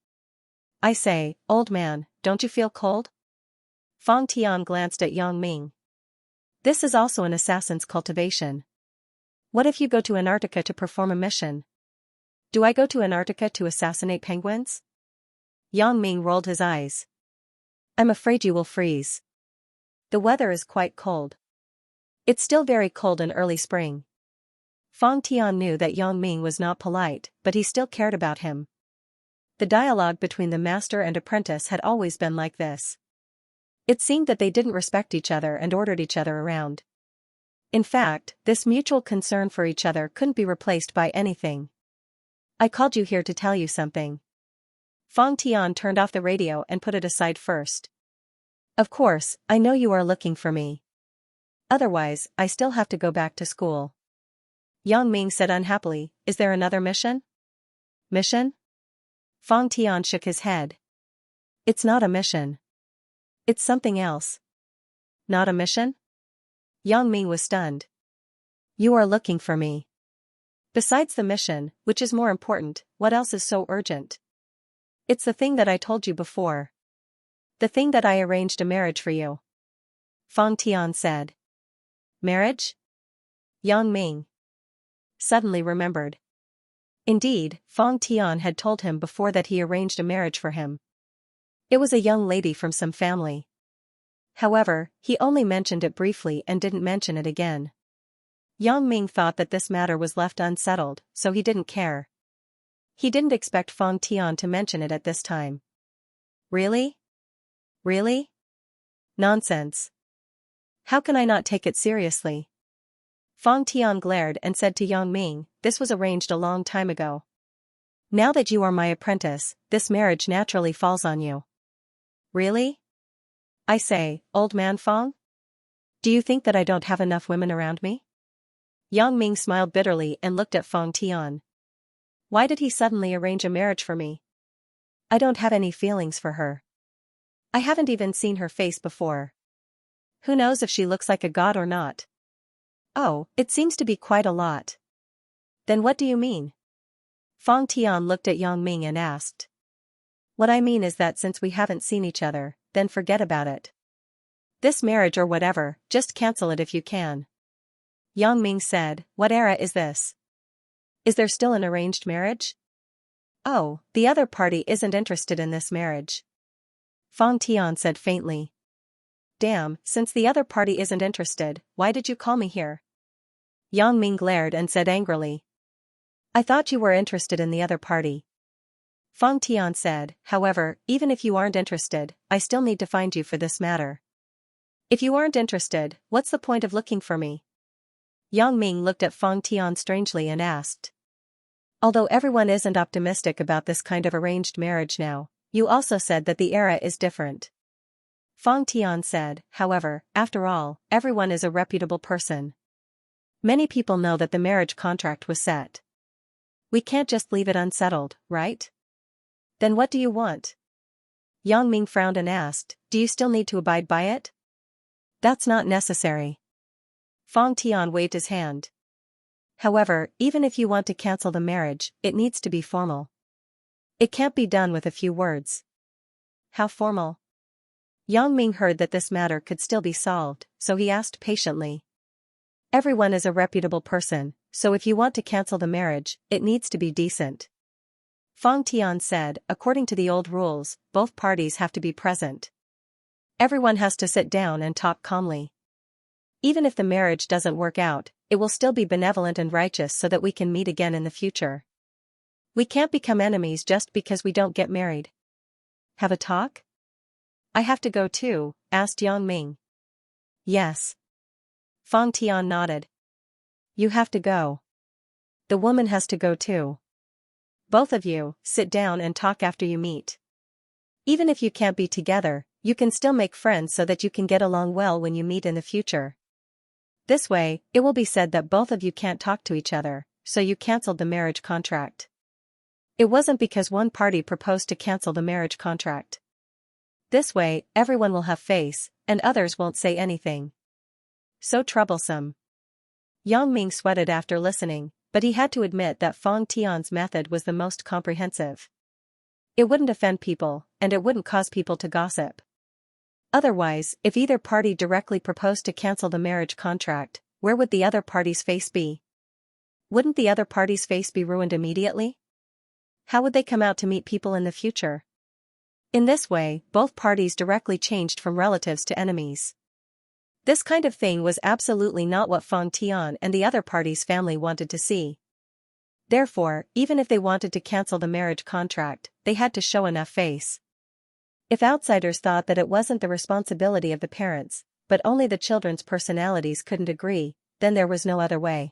A: I say, old man, don't you feel cold? Feng Tian glanced at Yang Ming. This is also an assassin's cultivation. What if you go to Antarctica to perform a mission? Do I go to Antarctica to assassinate penguins? Yang Ming rolled his eyes. I'm afraid you will freeze. The weather is quite cold. It's still very cold in early spring. Fang Tian knew that Yang Ming was not polite, but he still cared about him. The dialogue between the master and apprentice had always been like this. It seemed that they didn't respect each other and ordered each other around. In fact, this mutual concern for each other couldn't be replaced by anything. I called you here to tell you something. Fang Tian turned off the radio and put it aside first. Of course, I know you are looking for me. Otherwise, I still have to go back to school. Yang Ming said unhappily, is there another mission? Mission? Fang Tian shook his head. It's not a mission. It's something else. Not a mission? Yang Ming was stunned. You are looking for me. Besides the mission, which is more important, what else is so urgent? It's the thing that I told you before. The thing that I arranged a marriage for you. Fang Tian said. Marriage? Yang Ming suddenly remembered. Indeed, Fang Tian had told him before that he arranged a marriage for him. It was a young lady from some family. However, he only mentioned it briefly and didn't mention it again. Yang Ming thought that this matter was left unsettled, so he didn't care. He didn't expect Fang Tian to mention it at this time. Really? Really? Nonsense. How can I not take it seriously? Fang Tian glared and said to Yang Ming, this was arranged a long time ago. Now that you are my apprentice, this marriage naturally falls on you. Really? I say, old man Fang? Do you think that I don't have enough women around me? Yang Ming smiled bitterly and looked at Fang Tian. Why did he suddenly arrange a marriage for me? I don't have any feelings for her. I haven't even seen her face before. Who knows if she looks like a god or not? Oh, it seems to be quite a lot. Then what do you mean? Fang Tian looked at Yang Ming and asked. What I mean is that since we haven't seen each other, then forget about it. This marriage or whatever, just cancel it if you can. Yang Ming said, what era is this? Is there still an arranged marriage? Oh, the other party isn't interested in this marriage. Fang Tian said faintly. Damn, since the other party isn't interested, why did you call me here? Yang Ming glared and said angrily. I thought you were interested in the other party. Fang Tian said, however, even if you aren't interested, I still need to find you for this matter. If you aren't interested, what's the point of looking for me? Yang Ming looked at Fang Tian strangely and asked. Although everyone isn't optimistic about this kind of arranged marriage now, you also said that the era is different. Fang Tian said, however, after all, everyone is a reputable person. Many people know that the marriage contract was set. We can't just leave it unsettled, right? Then what do you want? Yang Ming frowned and asked, do you still need to abide by it? That's not necessary. Fang Tian waved his hand. However, even if you want to cancel the marriage, it needs to be formal. It can't be done with a few words. How formal? Yang Ming heard that this matter could still be solved, so he asked patiently. Everyone is a reputable person, so if you want to cancel the marriage, it needs to be decent. Fang Tian said, according to the old rules, both parties have to be present. Everyone has to sit down and talk calmly. Even if the marriage doesn't work out, it will still be benevolent and righteous so that we can meet again in the future. We can't become enemies just because we don't get married. Have a talk? I have to go too, asked Yang Ming. Yes. Fang Tian nodded. You have to go. The woman has to go too. Both of you, sit down and talk after you meet. Even if you can't be together, you can still make friends so that you can get along well when you meet in the future. This way, it will be said that both of you can't talk to each other, so you cancelled the marriage contract. It wasn't because one party proposed to cancel the marriage contract. This way, everyone will have face, and others won't say anything. So troublesome. Yang Ming sweated after listening, but he had to admit that Fang Tian's method was the most comprehensive. It wouldn't offend people, and it wouldn't cause people to gossip. Otherwise, if either party directly proposed to cancel the marriage contract, where would the other party's face be? Wouldn't the other party's face be ruined immediately? How would they come out to meet people in the future? In this way, both parties directly changed from relatives to enemies. This kind of thing was absolutely not what Feng Tian and the other party's family wanted to see. Therefore, even if they wanted to cancel the marriage contract, they had to show enough face. If outsiders thought that it wasn't the responsibility of the parents, but only the children's personalities couldn't agree, then there was no other way.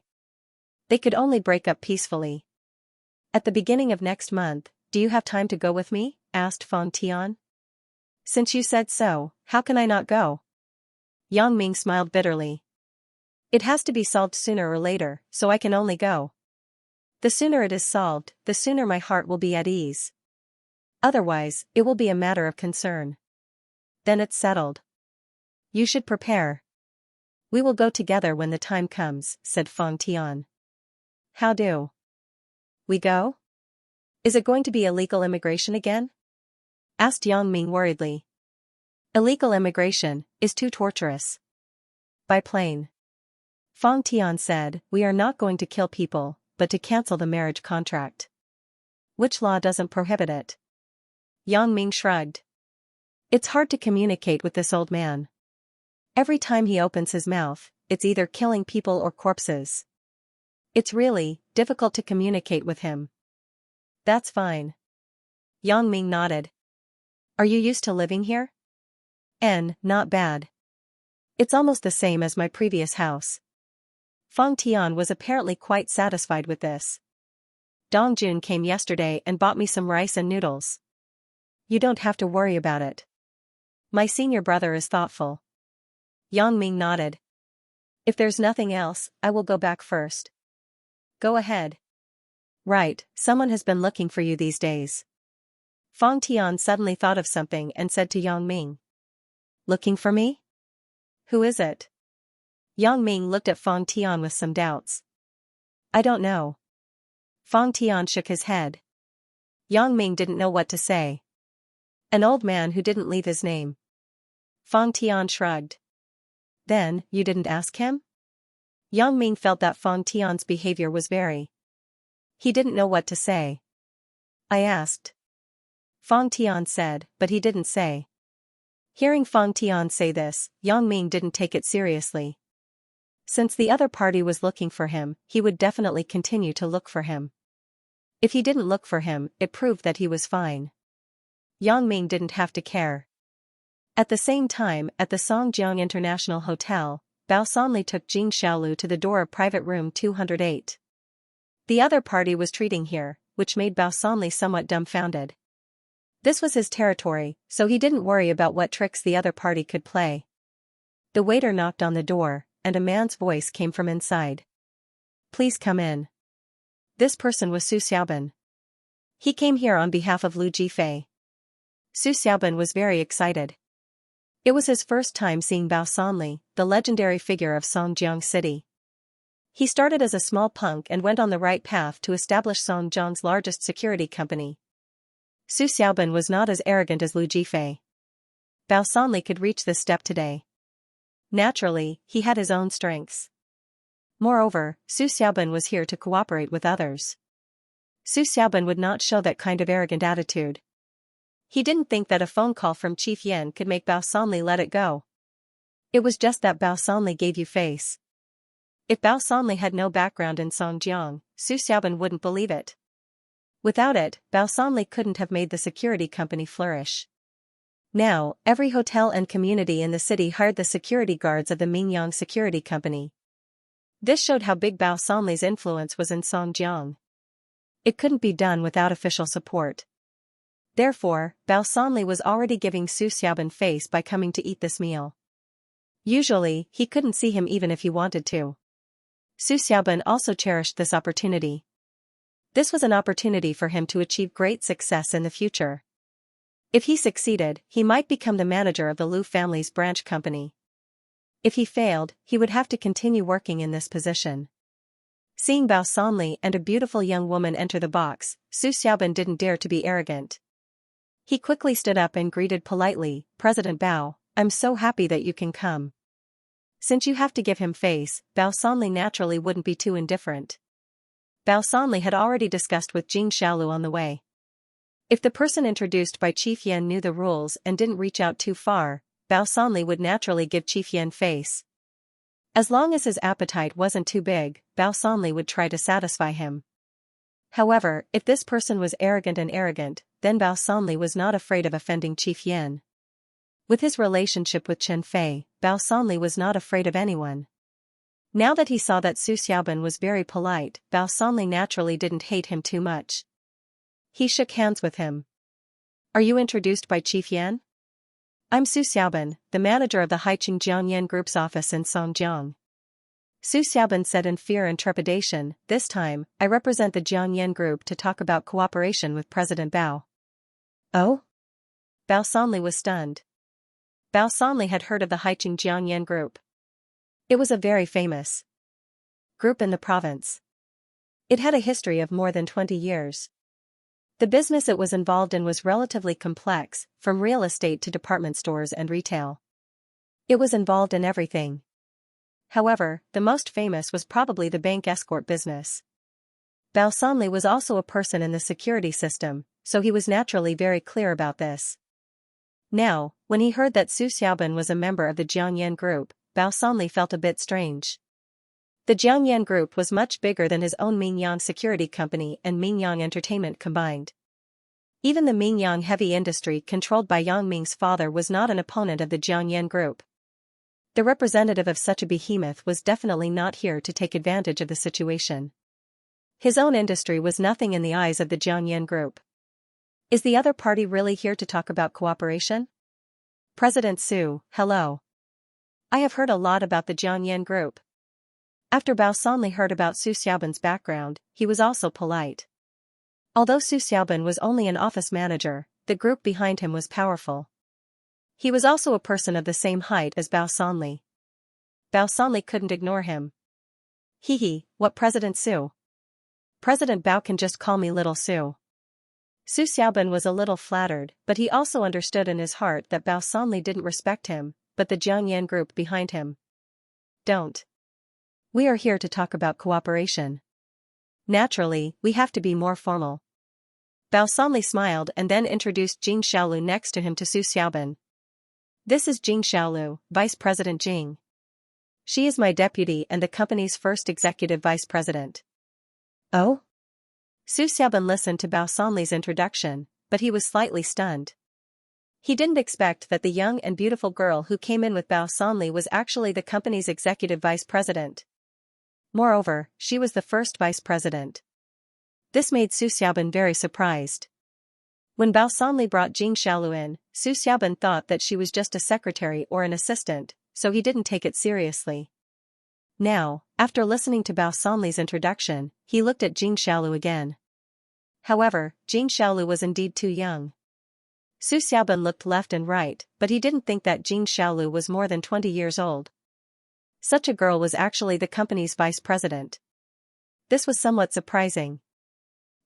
A: They could only break up peacefully. At the beginning of next month, do you have time to go with me? Asked Feng Tian. Since you said so, how can I not go? Yang Ming smiled bitterly. It has to be solved sooner or later, so I can only go. The sooner it is solved, the sooner my heart will be at ease. Otherwise, it will be a matter of concern. Then it's settled. You should prepare. We will go together when the time comes, said Feng Tian. How do we go? Is it going to be illegal immigration again? Asked Yang Ming worriedly. Illegal immigration is too torturous. By plane. Feng Tian said, we are not going to kill people, but to cancel the marriage contract. Which law doesn't prohibit it? Yang Ming shrugged. It's hard to communicate with this old man. Every time he opens his mouth, it's either killing people or corpses. It's really difficult to communicate with him. That's fine. Yang Ming nodded. Are you used to living here? Not bad. It's almost the same as my previous house. Feng Tian was apparently quite satisfied with this. Dong Jun came yesterday and bought me some rice and noodles. You don't have to worry about it. My senior brother is thoughtful. Yang Ming nodded. If there's nothing else, I will go back first. Go ahead. Right, someone has been looking for you these days. Feng Tian suddenly thought of something and said to Yang Ming. Looking for me? Who is it? Yang Ming looked at Feng Tian with some doubts. I don't know. Feng Tian shook his head. Yang Ming didn't know what to say. An old man who didn't leave his name. Feng Tian shrugged. Then, you didn't ask him? Yang Ming felt that Feng Tian's behavior was very. He didn't know what to say. I asked. Feng Tian said, but he didn't say. Hearing Feng Tian say this, Yang Ming didn't take it seriously. Since the other party was looking for him, he would definitely continue to look for him. If he didn't look for him, it proved that he was fine. Yang Ming didn't have to care. At the same time, at the Songjiang International Hotel, Bao Sanli took Jing Xiaolu to the door of private room 208. The other party was treating here, which made Bao Sanli somewhat dumbfounded. This was his territory, so he didn't worry about what tricks the other party could play. The waiter knocked on the door, and a man's voice came from inside. Please come in. This person was Su Xiaobin. He came here on behalf of Lu Jifei. Su Xiaobin was very excited. It was his first time seeing Bao Sanli, the legendary figure of Songjiang City. He started as a small punk and went on the right path to establish Songjiang's largest security company. Su Xiaobin was not as arrogant as Lu Jifei. Bao Sanli could reach this step today. Naturally, he had his own strengths. Moreover, Su Xiaobin was here to cooperate with others. Su Xiaobin would not show that kind of arrogant attitude. He didn't think that a phone call from Chief Yen could make Bao Sanli let it go. It was just that Bao Sanli gave you face. If Bao Sanli had no background in Songjiang, Su Xiaobin wouldn't believe it. Without it, Bao Sanli couldn't have made the security company flourish. Now, every hotel and community in the city hired the security guards of the Mingyang Security Company. This showed how big Bao Sanli's influence was in Songjiang. It couldn't be done without official support. Therefore, Bao Sanli was already giving Su Xiaobin face by coming to eat this meal. Usually, he couldn't see him even if he wanted to. Su Xiaobin also cherished this opportunity. This was an opportunity for him to achieve great success in the future. If he succeeded, he might become the manager of the Lu family's branch company. If he failed, he would have to continue working in this position. Seeing Bao Sanli and a beautiful young woman enter the box, Su Xiaobin didn't dare to be arrogant. He quickly stood up and greeted politely, President Bao, I'm so happy that you can come. Since you have to give him face, Bao Sanli naturally wouldn't be too indifferent. Bao Sanli had already discussed with Jing Xiaolu on the way. If the person introduced by Chief Yen knew the rules and didn't reach out too far, Bao Sanli would naturally give Chief Yen face. As long as his appetite wasn't too big, Bao Sanli would try to satisfy him. However, if this person was arrogant, then Bao Sanli was not afraid of offending Chief Yin. With his relationship with Chen Fei, Bao Sanli was not afraid of anyone. Now that he saw that Su Xiaoban was very polite, Bao Sanli naturally didn't hate him too much. He shook hands with him. "Are you introduced by Chief Yan?" "I'm Su Xiaoban, the manager of the Haiqing Jiangyan Group's office in Songjiang." Su Xiaoban said in fear and trepidation, "This time, I represent the Jiangyan Group to talk about cooperation with President Bao." "Oh?" Bao Sanli was stunned. Bao Sanli had heard of the Haiqing Jiangyan Group. It was a very famous group in the province. It had a history of more than 20 years. The business it was involved in was relatively complex, from real estate to department stores and retail. It was involved in everything. However, the most famous was probably the bank escort business. Bao Sanli was also a person in the security system, so he was naturally very clear about this. Now, when he heard that Su Xiaoban was a member of the Jiangyan Group, Bao Sanli felt a bit strange. The Jiangyan Group was much bigger than his own Mingyang Security Company and Mingyang Entertainment combined. Even the Mingyang heavy industry controlled by Yang Ming's father was not an opponent of the Jiangyan Group. The representative of such a behemoth was definitely not here to take advantage of the situation. His own industry was nothing in the eyes of the Jiangyan Group. Is the other party really here to talk about cooperation? President Su, hello. I have heard a lot about the Jiangyan Group. After Bao Sanli heard about Su Xiaoban's background, he was also polite. Although Su Xiaoban was only an office manager, the group behind him was powerful. He was also a person of the same height as Bao Sanli. Bao Sanli couldn't ignore him. "Hee, what President Su? President Bao can just call me Little Su." Su Xiaoban was a little flattered, but he also understood in his heart that Bao Sanli didn't respect him, but the Jiangyan Group behind him. "Don't. We are here to talk about cooperation. Naturally, we have to be more formal." Bao Sanli smiled and then introduced Jing Xiaolu next to him to Su Xiaoban. "This is Jing Xiaolu, Vice President Jing. She is my deputy and the company's first executive vice president." "Oh?" Su Xiaoban listened to Bao Sanli's introduction, but he was slightly stunned. He didn't expect that the young and beautiful girl who came in with Bao Sanli was actually the company's executive vice president. Moreover, she was the first vice president. This made Su Xiaoban very surprised. When Bao Sanli brought Jing Xiaolu in, Su Xiaoban thought that she was just a secretary or an assistant, so he didn't take it seriously. Now, after listening to Bao Sanli's introduction, he looked at Jing Xiaolu again. However, Jing Xiaolu was indeed too young. Su Xiaoban looked left and right, but he didn't think that Jing Xiaolu was more than 20 years old. Such a girl was actually the company's vice president. This was somewhat surprising.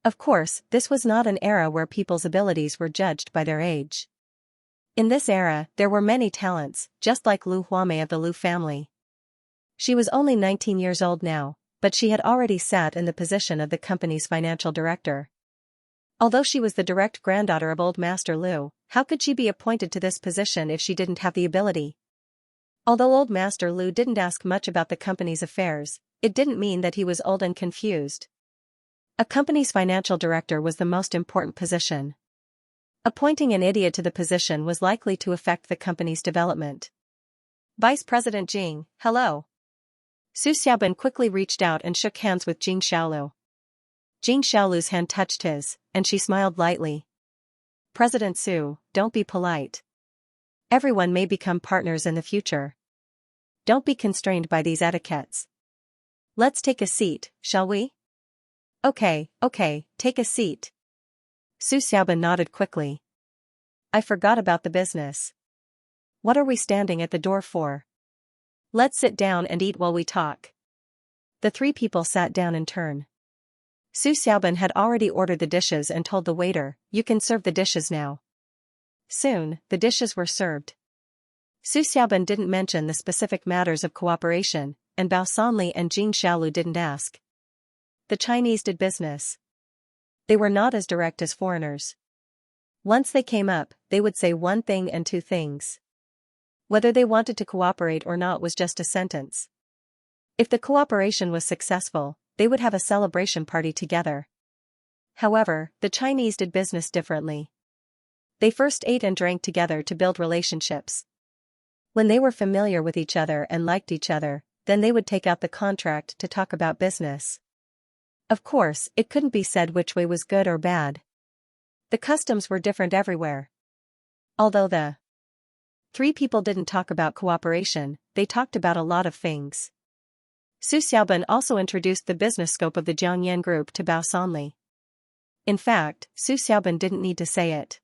A: Of course, this was not an era where people's abilities were judged by their age. In this era, there were many talents, just like Lu Huamei of the Lu family. She was only 19 years old now, but she had already sat in the position of the company's financial director. Although she was the direct granddaughter of Old Master Lu, how could she be appointed to this position if she didn't have the ability? Although Old Master Lu didn't ask much about the company's affairs, it didn't mean that he was old and confused. A company's financial director was the most important position. Appointing an idiot to the position was likely to affect the company's development. "Vice President Jing, hello." Su Xiaoban quickly reached out and shook hands with Jing Xiaolu. Jing Xiaolu's hand touched his, and she smiled lightly. "President Su, don't be polite. Everyone may become partners in the future. Don't be constrained by these etiquettes. Let's take a seat, shall we?" Okay, take a seat." Su Xiaoban nodded quickly. "I forgot about the business. What are we standing at the door for? Let's sit down and eat while we talk." The three people sat down in turn. Su Xiaoban had already ordered the dishes and told the waiter, "You can serve the dishes now." Soon, the dishes were served. Su Xiaoban didn't mention the specific matters of cooperation, and Bao Sanli and Jing Xiaolu didn't ask. The Chinese did business. They were not as direct as foreigners. Once they came up, they would say one thing and two things. Whether they wanted to cooperate or not was just a sentence. If the cooperation was successful, they would have a celebration party together. However, the Chinese did business differently. They first ate and drank together to build relationships. When they were familiar with each other and liked each other, then they would take out the contract to talk about business. Of course, it couldn't be said which way was good or bad. The customs were different everywhere. Although the three people didn't talk about cooperation, they talked about a lot of things. Su Xiaoban also introduced the business scope of the Jiangyan group to Bao Sanli. In fact, Su Xiaoban didn't need to say it.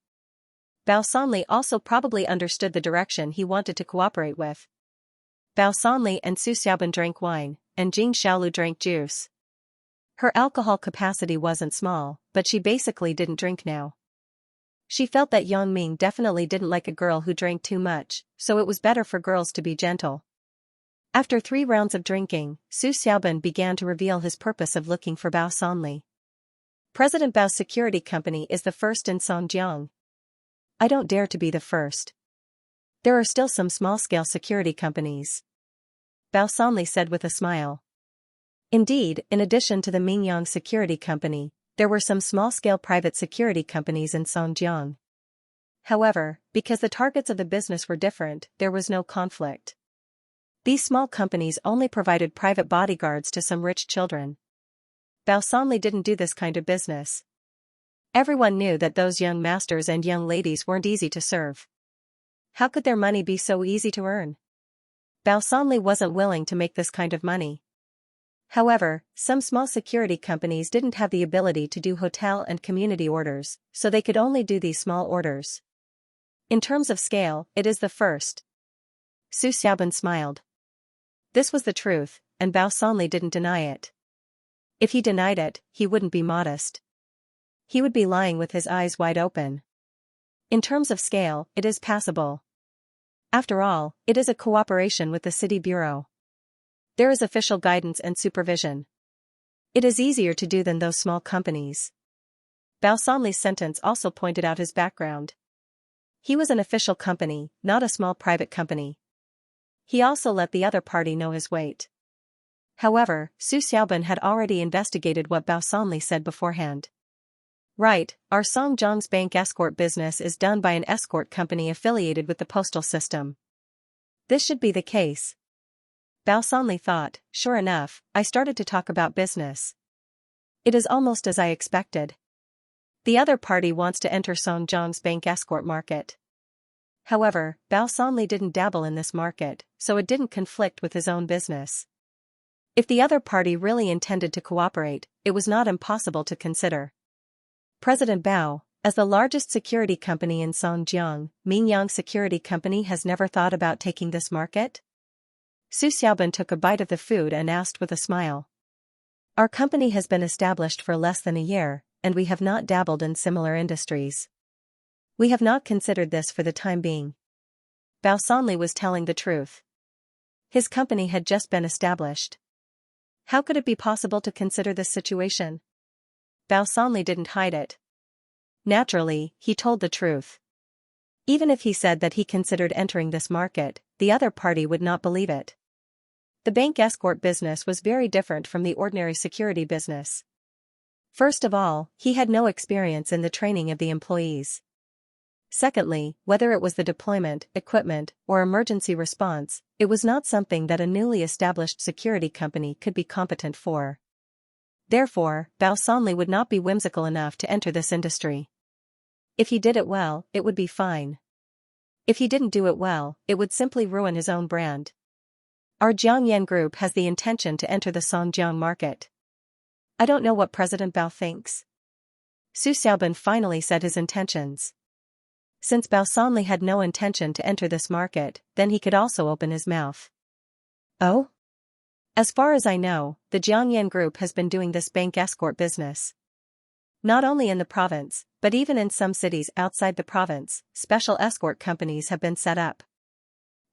A: Bao Sanli also probably understood the direction he wanted to cooperate with. Bao Sanli and Su Xiaoban drank wine, and Jing Xiaolu drank juice. Her alcohol capacity wasn't small, but she basically didn't drink now. She felt that Yang Ming definitely didn't like a girl who drank too much, so it was better for girls to be gentle. After 3 rounds of drinking, Su Xiaoban began to reveal his purpose of looking for Bao Sanli. President Bao's security company is the first in Songjiang. I don't dare to be the first. There are still some small-scale security companies. Bao Sanli said with a smile. Indeed, in addition to the Mingyang Security Company, there were some small-scale private security companies in Songjiang. However, because the targets of the business were different, there was no conflict. These small companies only provided private bodyguards to some rich children. Bao Sanli didn't do this kind of business. Everyone knew that those young masters and young ladies weren't easy to serve. How could their money be so easy to earn? Bao Sanli wasn't willing to make this kind of money. However, some small security companies didn't have the ability to do hotel and community orders, so they could only do these small orders. In terms of scale, it is the first. Su Xiaoban smiled. This was the truth, and Bao Sanli didn't deny it. If he denied it, he wouldn't be modest. He would be lying with his eyes wide open. In terms of scale, it is passable. After all, it is a cooperation with the city bureau. There is official guidance and supervision. It is easier to do than those small companies. Bao Sanli's sentence also pointed out his background. He was an official company, not a small private company. He also let the other party know his weight. However, Su Xiaoban had already investigated what Bao Sanli said beforehand. Right, our Songjiang's bank escort business is done by an escort company affiliated with the postal system. This should be the case. Bao Sanli thought, sure enough, I started to talk about business. It is almost as I expected. The other party wants to enter Songjiang's bank escort market. However, Bao Sanli didn't dabble in this market, so it didn't conflict with his own business. If the other party really intended to cooperate, it was not impossible to consider. President Bao, as the largest security company in Songjiang, Mingyang Security Company has never thought about taking this market? Su Xiaoban took a bite of the food and asked with a smile. Our company has been established for less than a year, and we have not dabbled in similar industries. We have not considered this for the time being. Bao Sanli was telling the truth. His company had just been established. How could it be possible to consider this situation? Bao Sanli didn't hide it. Naturally, he told the truth. Even if he said that he considered entering this market, the other party would not believe it. The bank escort business was very different from the ordinary security business. First of all, he had no experience in the training of the employees. Secondly, whether it was the deployment, equipment, or emergency response, it was not something that a newly established security company could be competent for. Therefore, Bao Sanli would not be whimsical enough to enter this industry. If he did it well, it would be fine. If he didn't do it well, it would simply ruin his own brand. Our Jiangyan group has the intention to enter the Songjiang market. I don't know what President Bao thinks. Su Xiaoban finally said his intentions. Since Bao Sanli had no intention to enter this market, then he could also open his mouth. Oh? As far as I know, the Jiangyan group has been doing this bank escort business. Not only in the province, but even in some cities outside the province, special escort companies have been set up.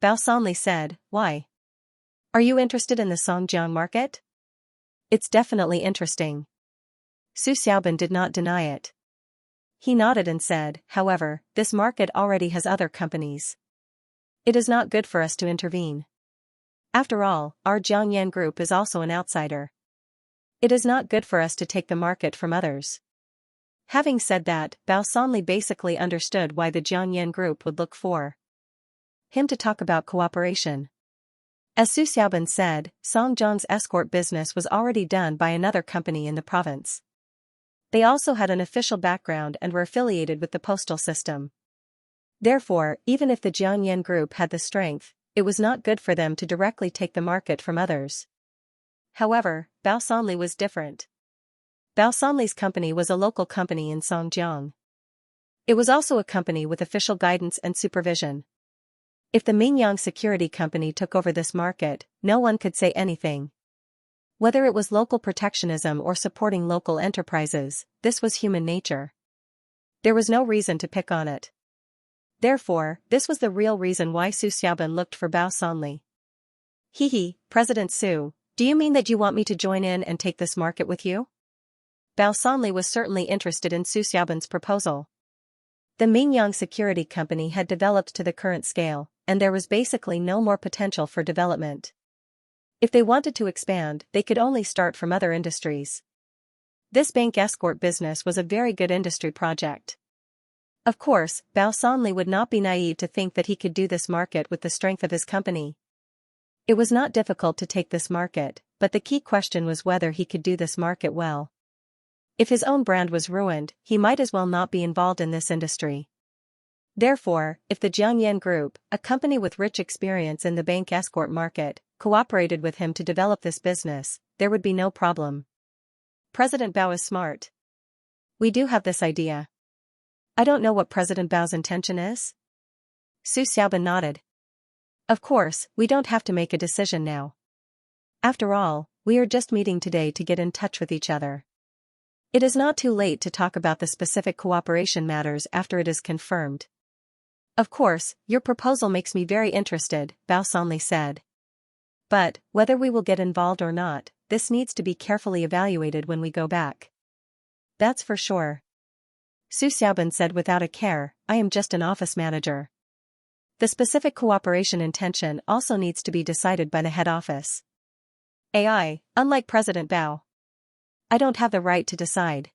A: Bao Sanli said, why? Are you interested in the Songjiang market? It's definitely interesting. Su Xiaoban did not deny it. He nodded and said, however, this market already has other companies. It is not good for us to intervene. After all, our Jiangyan group is also an outsider. It is not good for us to take the market from others. Having said that, Bao Sanli basically understood why the Jiangyan group would look for him to talk about cooperation. As Su Xiaoban said, Song Zhang's escort business was already done by another company in the province. They also had an official background and were affiliated with the postal system. Therefore, even if the Jiangyan group had the strength, it was not good for them to directly take the market from others. However, Bao Sanli was different. Bao Sanli's company was a local company in Songjiang. It was also a company with official guidance and supervision. If the Mingyang Security Company took over this market, no one could say anything. Whether it was local protectionism or supporting local enterprises, this was human nature. There was no reason to pick on it. Therefore, this was the real reason why Su Xiaoban looked for Bao Sanli. Hehe, President Su, do you mean that you want me to join in and take this market with you? Bao Sanli was certainly interested in Su Xiaoban's proposal. The Mingyang Security Company had developed to the current scale, and there was basically no more potential for development. If they wanted to expand, they could only start from other industries. This bank escort business was a very good industry project. Of course, Bao Sanli would not be naive to think that he could do this market with the strength of his company. It was not difficult to take this market, but the key question was whether he could do this market well. If his own brand was ruined, he might as well not be involved in this industry. Therefore, if the Jiangyan Group, a company with rich experience in the bank escort market, cooperated with him to develop this business, there would be no problem. President Bao is smart. We do have this idea. I don't know what President Bao's intention is. Su Xiaoban nodded. Of course, we don't have to make a decision now. After all, we are just meeting today to get in touch with each other. It is not too late to talk about the specific cooperation matters after it is confirmed. Of course, your proposal makes me very interested, Bao Sanli said. But, whether we will get involved or not, this needs to be carefully evaluated when we go back. That's for sure. Su Xiaoban said without a care, I am just an office manager. The specific cooperation intention also needs to be decided by the head office. Unlike President Bao, I don't have the right to decide.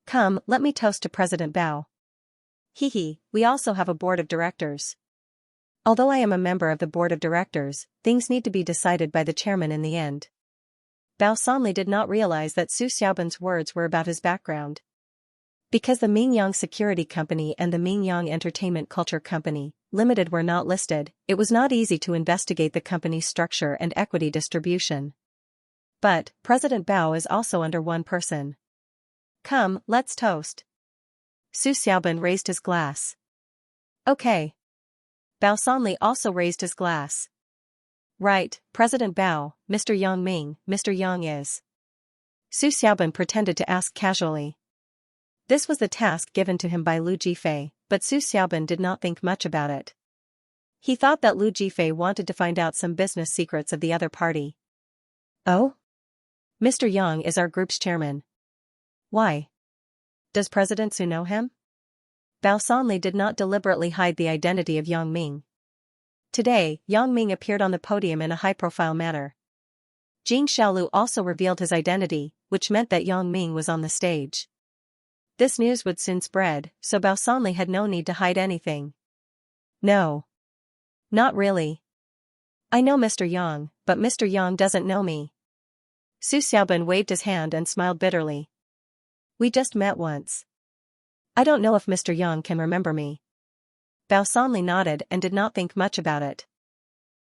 A: Come, let me toast to President Bao. Hehe, we also have a board of directors. Although I am a member of the board of directors, things need to be decided by the chairman in the end. Bao Sanli did not realize that Su Xiaoban's words were about his background. Because the Mingyang Security Company and the Mingyang Entertainment Culture Company, Limited were not listed, it was not easy to investigate the company's structure and equity distribution. But, President Bao is also under one person. Come, let's toast. Su Xiaoban raised his glass. Okay. Bao Sanli also raised his glass. Right, President Bao, Mr. Yang Ming, Mr. Yang is. Su Xiaoban pretended to ask casually. This was the task given to him by Lu Jifei, but Su Xiaoban did not think much about it. He thought that Lu Jifei wanted to find out some business secrets of the other party. Oh? Mr. Yang is our group's chairman. Why? Does President Su know him? Bao Sanli did not deliberately hide the identity of Yang Ming. Today, Yang Ming appeared on the podium in a high-profile manner. Jing Xiaolu also revealed his identity, which meant that Yang Ming was on the stage. This news would soon spread, so Bao Sanli had no need to hide anything. No. Not really. I know Mr. Yang, but Mr. Yang doesn't know me. Su Xiaoban waved his hand and smiled bitterly. We just met once. I don't know if Mr. Yang can remember me. Bao Sanli nodded and did not think much about it.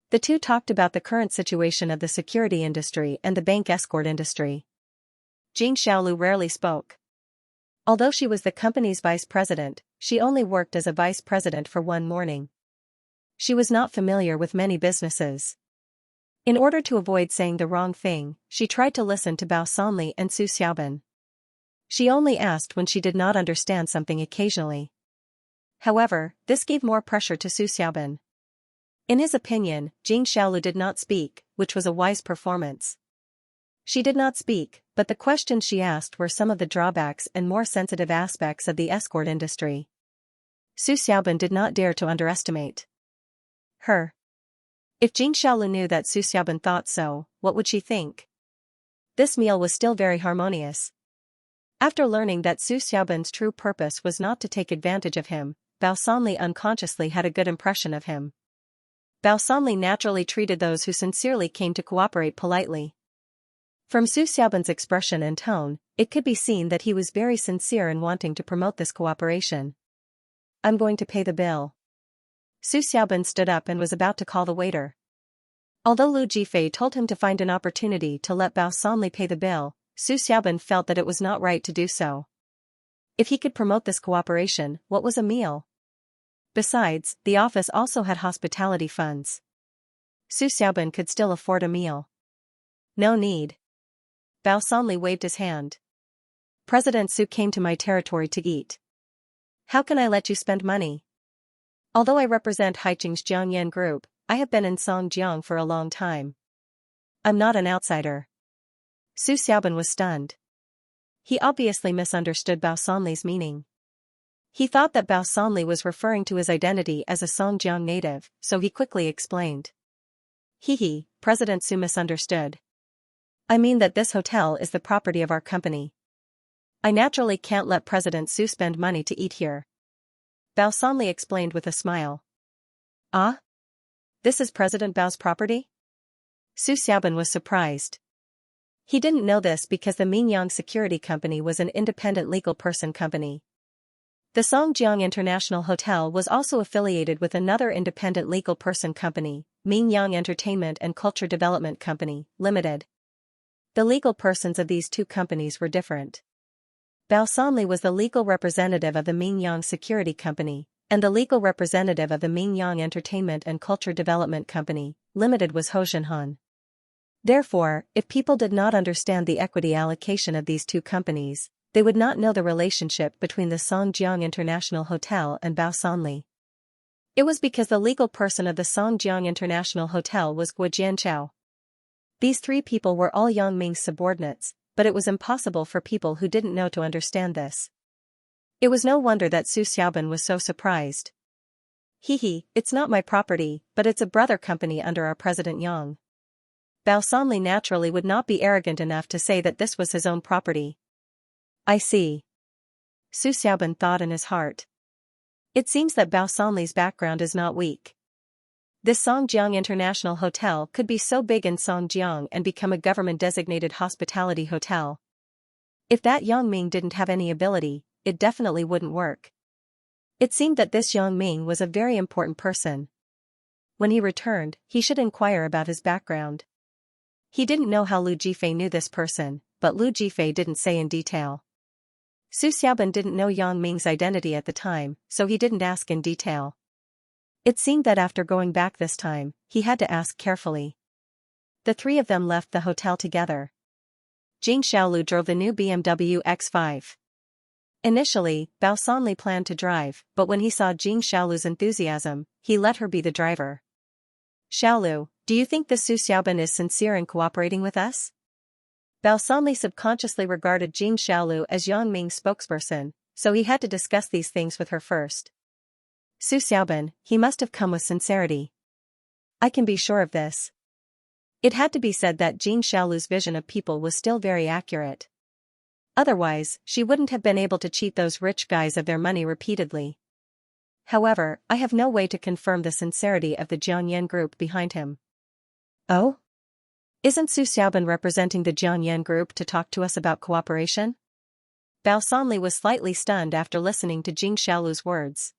A: The two talked about the current situation of the security industry and the bank escort industry. Jing Xiaolu rarely spoke. Although she was the company's vice president, she only worked as a vice president for one morning. She was not familiar with many businesses. In order to avoid saying the wrong thing, she tried to listen to Bao Sanli and Su Xiaoban. She only asked when she did not understand something occasionally. However, this gave more pressure to Su Xiaoban. In his opinion, Jing Xiaolu did not speak, which was a wise performance. She did not speak, but the questions she asked were some of the drawbacks and more sensitive aspects of the escort industry. Su Xiaoban did not dare to underestimate her. If Jing Xiaolu knew that Su Xiaoban thought so, what would she think? This meal was still very harmonious. After learning that Su Xiaoban's true purpose was not to take advantage of him, Bao Sanli unconsciously had a good impression of him. Bao Sanli naturally treated those who sincerely came to cooperate politely. From Su Xiaoban's expression and tone, it could be seen that he was very sincere in wanting to promote this cooperation. I'm going to pay the bill. Su Xiaoban stood up and was about to call the waiter. Although Lu Jifei told him to find an opportunity to let Bao Sanli pay the bill, Su Xiaoban felt that it was not right to do so. If he could promote this cooperation, what was a meal? Besides, the office also had hospitality funds. Su Xiaoban could still afford a meal. No need. Bao Sanli waved his hand. President Su came to my territory to eat. How can I let you spend money? Although I represent Haiqing's Jiangyan Group, I have been in Songjiang for a long time. I'm not an outsider. Su Xiaoban was stunned. He obviously misunderstood Bao Sanli's meaning. He thought that Bao Sanli was referring to his identity as a Songjiang native, so he quickly explained. President Su misunderstood. I mean that this hotel is the property of our company. I naturally can't let President Su spend money to eat here. Bao Sanli explained with a smile. Ah? This is President Bao's property? Su Xiaoban was surprised. He didn't know this because the Mingyang Security Company was an independent legal person company. The Songjiang International Hotel was also affiliated with another independent legal person company, Mingyang Entertainment and Culture Development Company, Limited. The legal persons of these two companies were different. Bao Sanli was the legal representative of the Mingyang Security Company, and the legal representative of the Mingyang Entertainment and Culture Development Company, Limited was Ho Zhenhan. Therefore, if people did not understand the equity allocation of these two companies, they would not know the relationship between the Songjiang International Hotel and Bao Sanli. It was because the legal person of the Songjiang International Hotel was Guo Jianchao. These three people were all Yang Ming's subordinates, but it was impossible for people who didn't know to understand this. It was no wonder that Su Xiaoban was so surprised. It's not my property, but it's a brother company under our President Yang. Bao Sanli naturally would not be arrogant enough to say that this was his own property. I see. Su Xiaoban thought in his heart. It seems that Bao Sanli's background is not weak. This Songjiang International Hotel could be so big in Songjiang and become a government-designated hospitality hotel. If that Yang Ming didn't have any ability, it definitely wouldn't work. It seemed that this Yang Ming was a very important person. When he returned, he should inquire about his background. He didn't know how Lu Jifei knew this person, but Lu Jifei didn't say in detail. Su Xiaoban didn't know Yang Ming's identity at the time, so he didn't ask in detail. It seemed that after going back this time, he had to ask carefully. The three of them left the hotel together. Jing Xiaolu drove the new BMW X5. Initially, Bao Sanli planned to drive, but when he saw Jing Xiaolu's enthusiasm, he let her be the driver. Xiaolu, do you think this Su Xiaoban is sincere in cooperating with us? Bao Sanli subconsciously regarded Jing Xiaolu as Yang Ming's spokesperson, so he had to discuss these things with her first. Su Xiaoban, he must have come with sincerity. I can be sure of this. It had to be said that Jing Xiaolu's vision of people was still very accurate. Otherwise, she wouldn't have been able to cheat those rich guys of their money repeatedly. However, I have no way to confirm the sincerity of the Jiangyan Group behind him. Oh? Isn't Su Xiaoban representing the Jiangyan Group to talk to us about cooperation? Bao Sanli was slightly stunned after listening to Jing Xiaolu's words.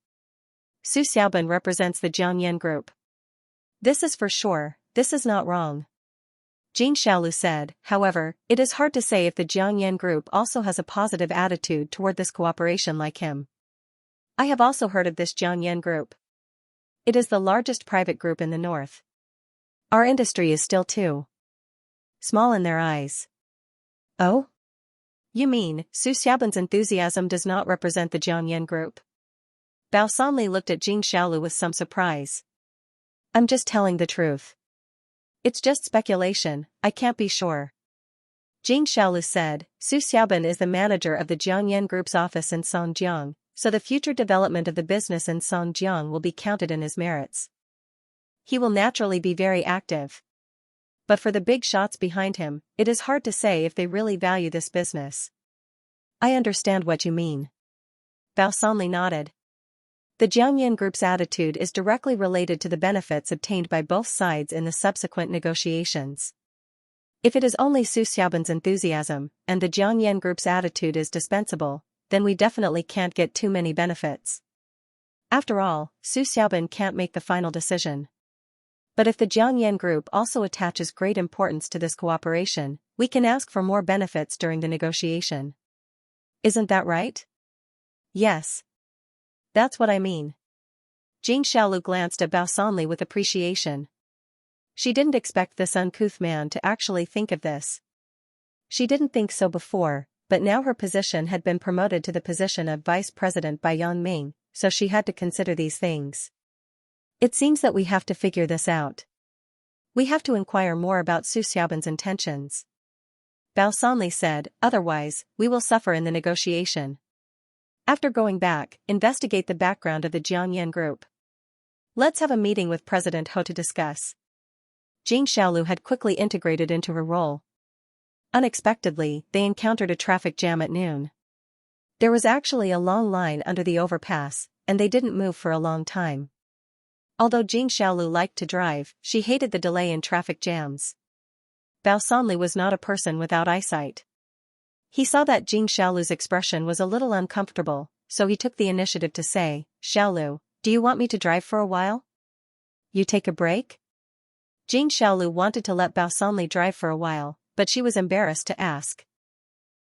A: Su Xiaoban represents the Jiangyan Group. This is for sure, this is not wrong. Jing Xiaolu said, however, it is hard to say if the Jiangyan Group also has a positive attitude toward this cooperation like him. I have also heard of this Jiangyan Group. It is the largest private group in the north. Our industry is still too small in their eyes. Oh? You mean, Su Xiaoban's enthusiasm does not represent the Jiangyan Group? Bao Sanli looked at Jing Xiaolu with some surprise. I'm just telling the truth. It's just speculation, I can't be sure. Jing Xiaolu said, Su Xiaoban is the manager of the Jiangyan Group's office in Songjiang, so the future development of the business in Songjiang will be counted in his merits. he will naturally be very active. But for the big shots behind him, it is hard to say if they really value this business. I understand what you mean. Bao Sanli nodded. The Jiangyan Group's attitude is directly related to the benefits obtained by both sides in the subsequent negotiations. If it is only Su Xiaoban's enthusiasm, and the Jiangyan Group's attitude is dispensable, then we definitely can't get too many benefits. After all, Su Xiaoban can't make the final decision. But if the Jiangyan Group also attaches great importance to this cooperation, we can ask for more benefits during the negotiation. Isn't that right? Yes. That's what I mean. Jing Xiaolu glanced at Bao Sanli with appreciation. She didn't expect this uncouth man to actually think of this. She didn't think so before, but now her position had been promoted to the position of vice president by Yang Ming, so she had to consider these things. It seems that we have to figure this out. We have to inquire more about Su Xiaoban's intentions. Bao Sanli said, otherwise, we will suffer in the negotiation. After going back, investigate the background of the Jiangyan Group. Let's have a meeting with President Ho to discuss. Jing Xiaolu had quickly integrated into her role. Unexpectedly, they encountered a traffic jam at noon. There was actually a long line under the overpass, and they didn't move for a long time. Although Jing Xiaolu liked to drive, she hated the delay in traffic jams. Bao Sanli was not a person without eyesight. He saw that Jing Xiaolu's expression was a little uncomfortable, so he took the initiative to say, Xiaolu, do you want me to drive for a while? You take a break? Jing Xiaolu wanted to let Bao Sanli drive for a while, but she was embarrassed to ask.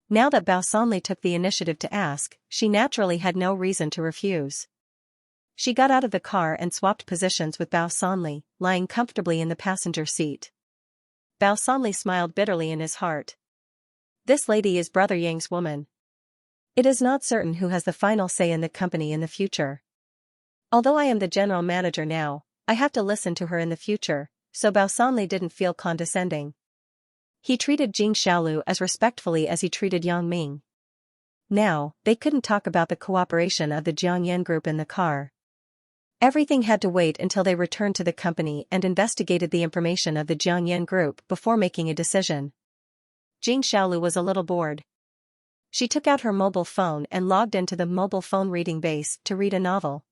A: Now that Bao Sanli took the initiative to ask, she naturally had no reason to refuse. She got out of the car and swapped positions with Bao Sanli, lying comfortably in the passenger seat. Bao Sanli smiled bitterly in his heart. This lady is Brother Yang's woman. It is not certain who has the final say in the company in the future. Although I am the general manager now, I have to listen to her in the future, so Bao Sanli didn't feel condescending. He treated Jing Xiaolu as respectfully as he treated Yang Ming. Now, they couldn't talk about the cooperation of the Jiangyan Group in the car. Everything had to wait until they returned to the company and investigated the information of the Jiangyan Group before making a decision. Jing Xiaolu was a little bored. She took out her mobile phone and logged into the mobile phone reading base to read a novel.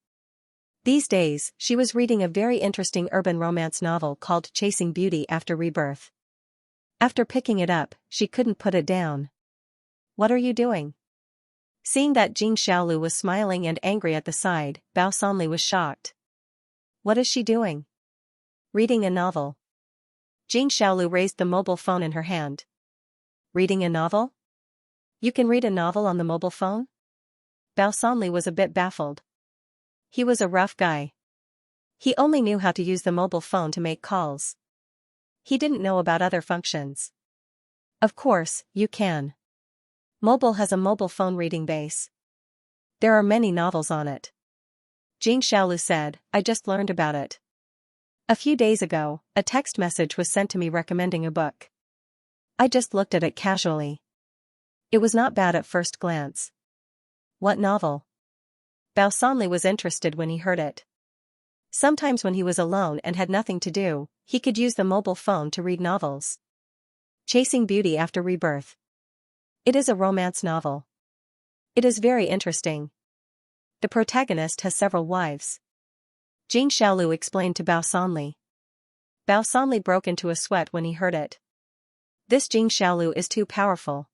A: These days, she was reading a very interesting urban romance novel called Chasing Beauty After Rebirth. After picking it up, she couldn't put it down. What are you doing? Seeing that Jing Xiaolu was smiling and angry at the side, Bao Sanli was shocked. What is she doing? Reading a novel. Jing Xiaolu raised the mobile phone in her hand. Reading a novel? You can read a novel on the mobile phone? Bao Sanli was a bit baffled. He was a rough guy. He only knew how to use the mobile phone to make calls. He didn't know about other functions. Of course, you can. Mobile has a mobile phone reading base. There are many novels on it. Jing Xiaolu said, I just learned about it. A few days ago, a text message was sent to me recommending a book. I just looked at it casually. It was not bad at first glance. What novel? Bao Sanli was interested when he heard it. Sometimes when he was alone and had nothing to do, he could use the mobile phone to read novels. Chasing Beauty After Rebirth. It is a romance novel. It is very interesting. The protagonist has several wives. Jing Xiaolu explained to Bao Sanli. Bao Sanli broke into a sweat when he heard it. This Jing Xiaolu is too powerful.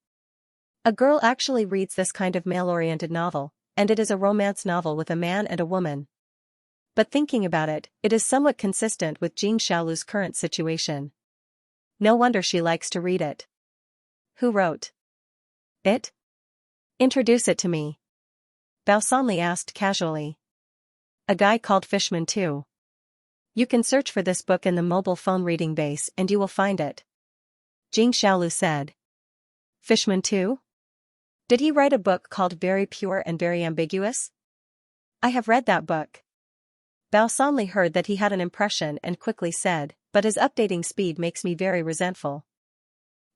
A: A girl actually reads this kind of male-oriented novel, and it is a romance novel with a man and a woman. But thinking about it, it is somewhat consistent with Jing Xiaolu's current situation. No wonder she likes to read it. Who wrote it? Introduce it to me. Bao Sanli asked casually. A guy called Fishman too. You can search for this book in the mobile phone reading base and you will find it. Jing Xiaolu said. Fishman too? Did he write a book called Very Pure and Very Ambiguous? I have read that book. Bao Sanli heard that he had an impression and quickly said, but his updating speed makes me very resentful.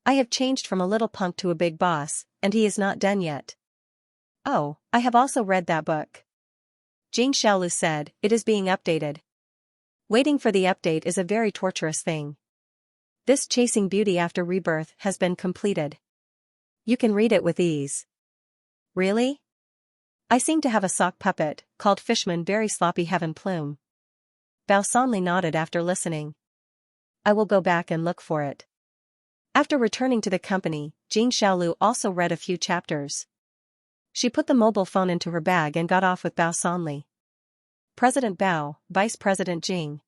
A: I have changed from a little punk to a big boss, and he is not done yet. Oh, I have also read that book. Jing Xiaolu said, it is being updated. Waiting for the update is a very torturous thing. This chasing beauty after rebirth has been completed. You can read it with ease. Really? I seem to have a sock puppet, called Fishman very sloppy heaven plume. Bao Sanli nodded after listening. I will go back and look for it. After returning to the company, Jing Xiaolu also read a few chapters. She put the mobile phone into her bag and got off with Bao Sanli. President Bao, Vice President Jing.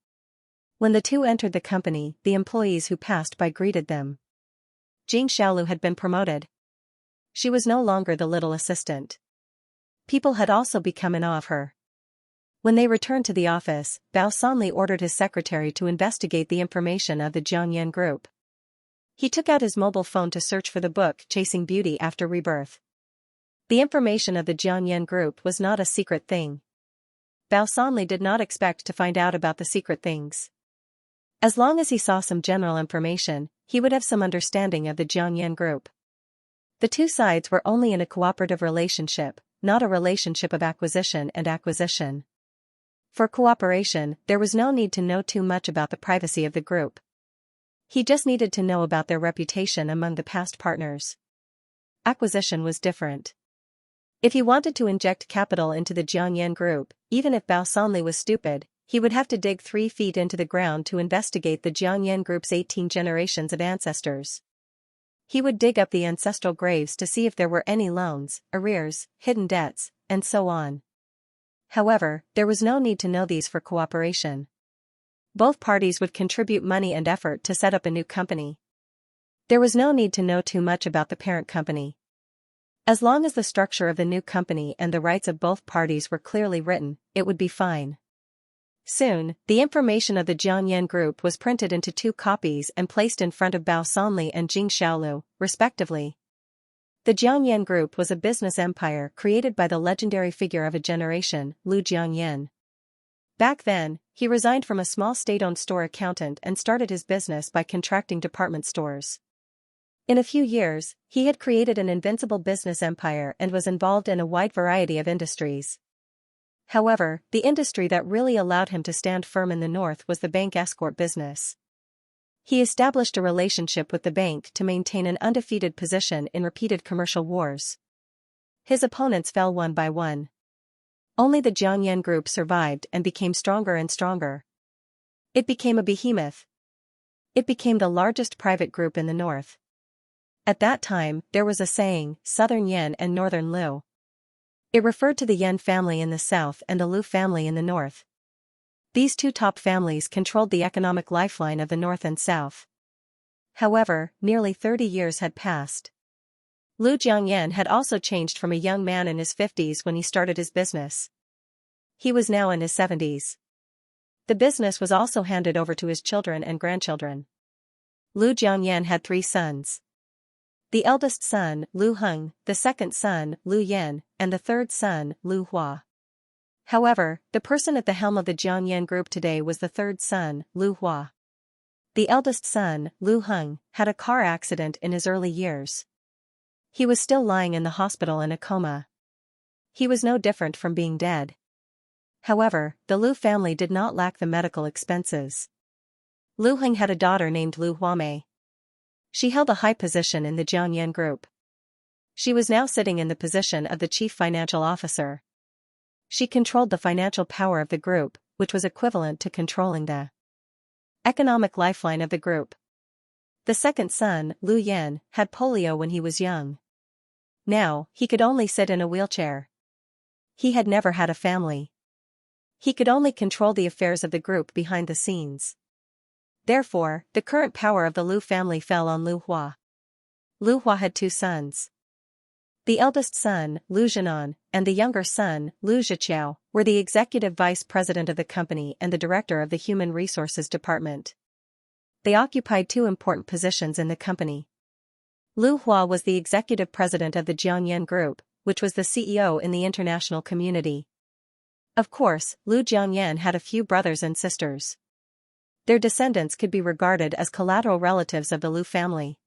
A: When the two entered the company, the employees who passed by greeted them. Jing Xiaolu had been promoted. She was no longer the little assistant. People had also become in awe of her. When they returned to the office, Bao Sanli ordered his secretary to investigate the information of the Jiangyan group. He took out his mobile phone to search for the book Chasing Beauty After Rebirth. The information of the Jiangyan group was not a secret thing. Bao Sanli did not expect to find out about the secret things. As long as he saw some general information, he would have some understanding of the Jiangyan group. The two sides were only in a cooperative relationship, not a relationship of acquisition and acquisition. For cooperation, there was no need to know too much about the privacy of the group. He just needed to know about their reputation among the past partners. Acquisition was different. If he wanted to inject capital into the Jiangyan group, even if Bao Sanli was stupid, he would have to dig 3 feet into the ground to investigate the Jiangyan group's 18 generations of ancestors. He would dig up the ancestral graves to see if there were any loans, arrears, hidden debts, and so on. However, there was no need to know these for cooperation. Both parties would contribute money and effort to set up a new company. There was no need to know too much about the parent company. As long as the structure of the new company and the rights of both parties were clearly written, it would be fine. Soon, the information of the Jiangyan group was printed into 2 copies and placed in front of Bao Sanli and Jing Xiaolu, respectively. The Jiangyan group was a business empire created by the legendary figure of a generation, Lu Jiangyan. Back then, he resigned from a small state-owned store accountant and started his business by contracting department stores. In a few years, he had created an invincible business empire and was involved in a wide variety of industries. However, the industry that really allowed him to stand firm in the north was the bank escort business. He established a relationship with the bank to maintain an undefeated position in repeated commercial wars. His opponents fell one by one. Only the Jiangyan group survived and became stronger and stronger. It became a behemoth. It became the largest private group in the north. At that time, there was a saying, Southern Yan and Northern Lu. It referred to the Yan family in the south and the Lu family in the north. These two top families controlled the economic lifeline of the north and south. However, nearly 30 years had passed. Lu Jiangyan had also changed from a young man in his 50s when he started his business. He was now in his 70s. The business was also handed over to his children and grandchildren. Lu Jiangyan had 3 sons. The eldest son, Lu Heng, the second son, Lu Yan, and the third son, Lu Hua. However, the person at the helm of the Jiangyan group today was the third son, Lu Hua. The eldest son, Lu Heng, had a car accident in his early years. He was still lying in the hospital in a coma. He was no different from being dead. However, the Lu family did not lack the medical expenses. Lu Heng had a daughter named Lu Huamei. She held a high position in the Jiangyan group. She was now sitting in the position of the chief financial officer. She controlled the financial power of the group, which was equivalent to controlling the economic lifeline of the group. The second son, Lu Yan, had polio when he was young. Now, he could only sit in a wheelchair. He had never had a family. He could only control the affairs of the group behind the scenes. Therefore, the current power of the Lu family fell on Lu Hua. Lu Hua had 2 sons. The eldest son, Lu Zhenan, and the younger son, Lu Zhiqiao, were the executive vice president of the company and the director of the human resources department. They occupied 2 important positions in the company. Lu Hua was the executive president of the Jiangyan group, which was the CEO in the international community. Of course, Lu Jiangyan had a few brothers and sisters. Their descendants could be regarded as collateral relatives of the Lu family.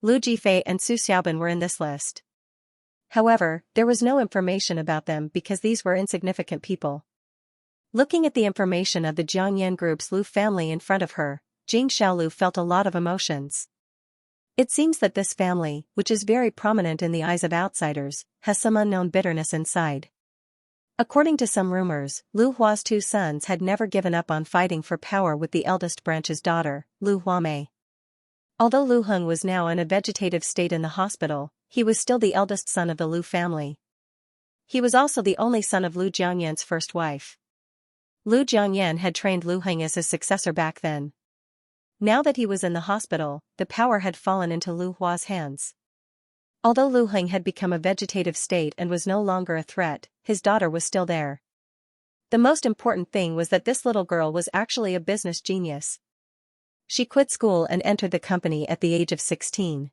A: Lu Jifei and Su Xiaobin were in this list. However, there was no information about them because these were insignificant people. Looking at the information of the Jiangyan Group's Lu family in front of her, Jing Xiaolu felt a lot of emotions. It seems that this family, which is very prominent in the eyes of outsiders, has some unknown bitterness inside. According to some rumors, Lu Hua's two sons had never given up on fighting for power with the eldest branch's daughter, Lu Huamei. Although Lu Heng was now in a vegetative state in the hospital, he was still the eldest son of the Lu family. He was also the only son of Lu Jiangyan's first wife. Lu Jiangyan had trained Lu Heng as his successor back then. Now that he was in the hospital, the power had fallen into Lu Hua's hands. Although Lu Heng had become a vegetative state and was no longer a threat, his daughter was still there. The most important thing was that this little girl was actually a business genius. She quit school and entered the company at the age of 16.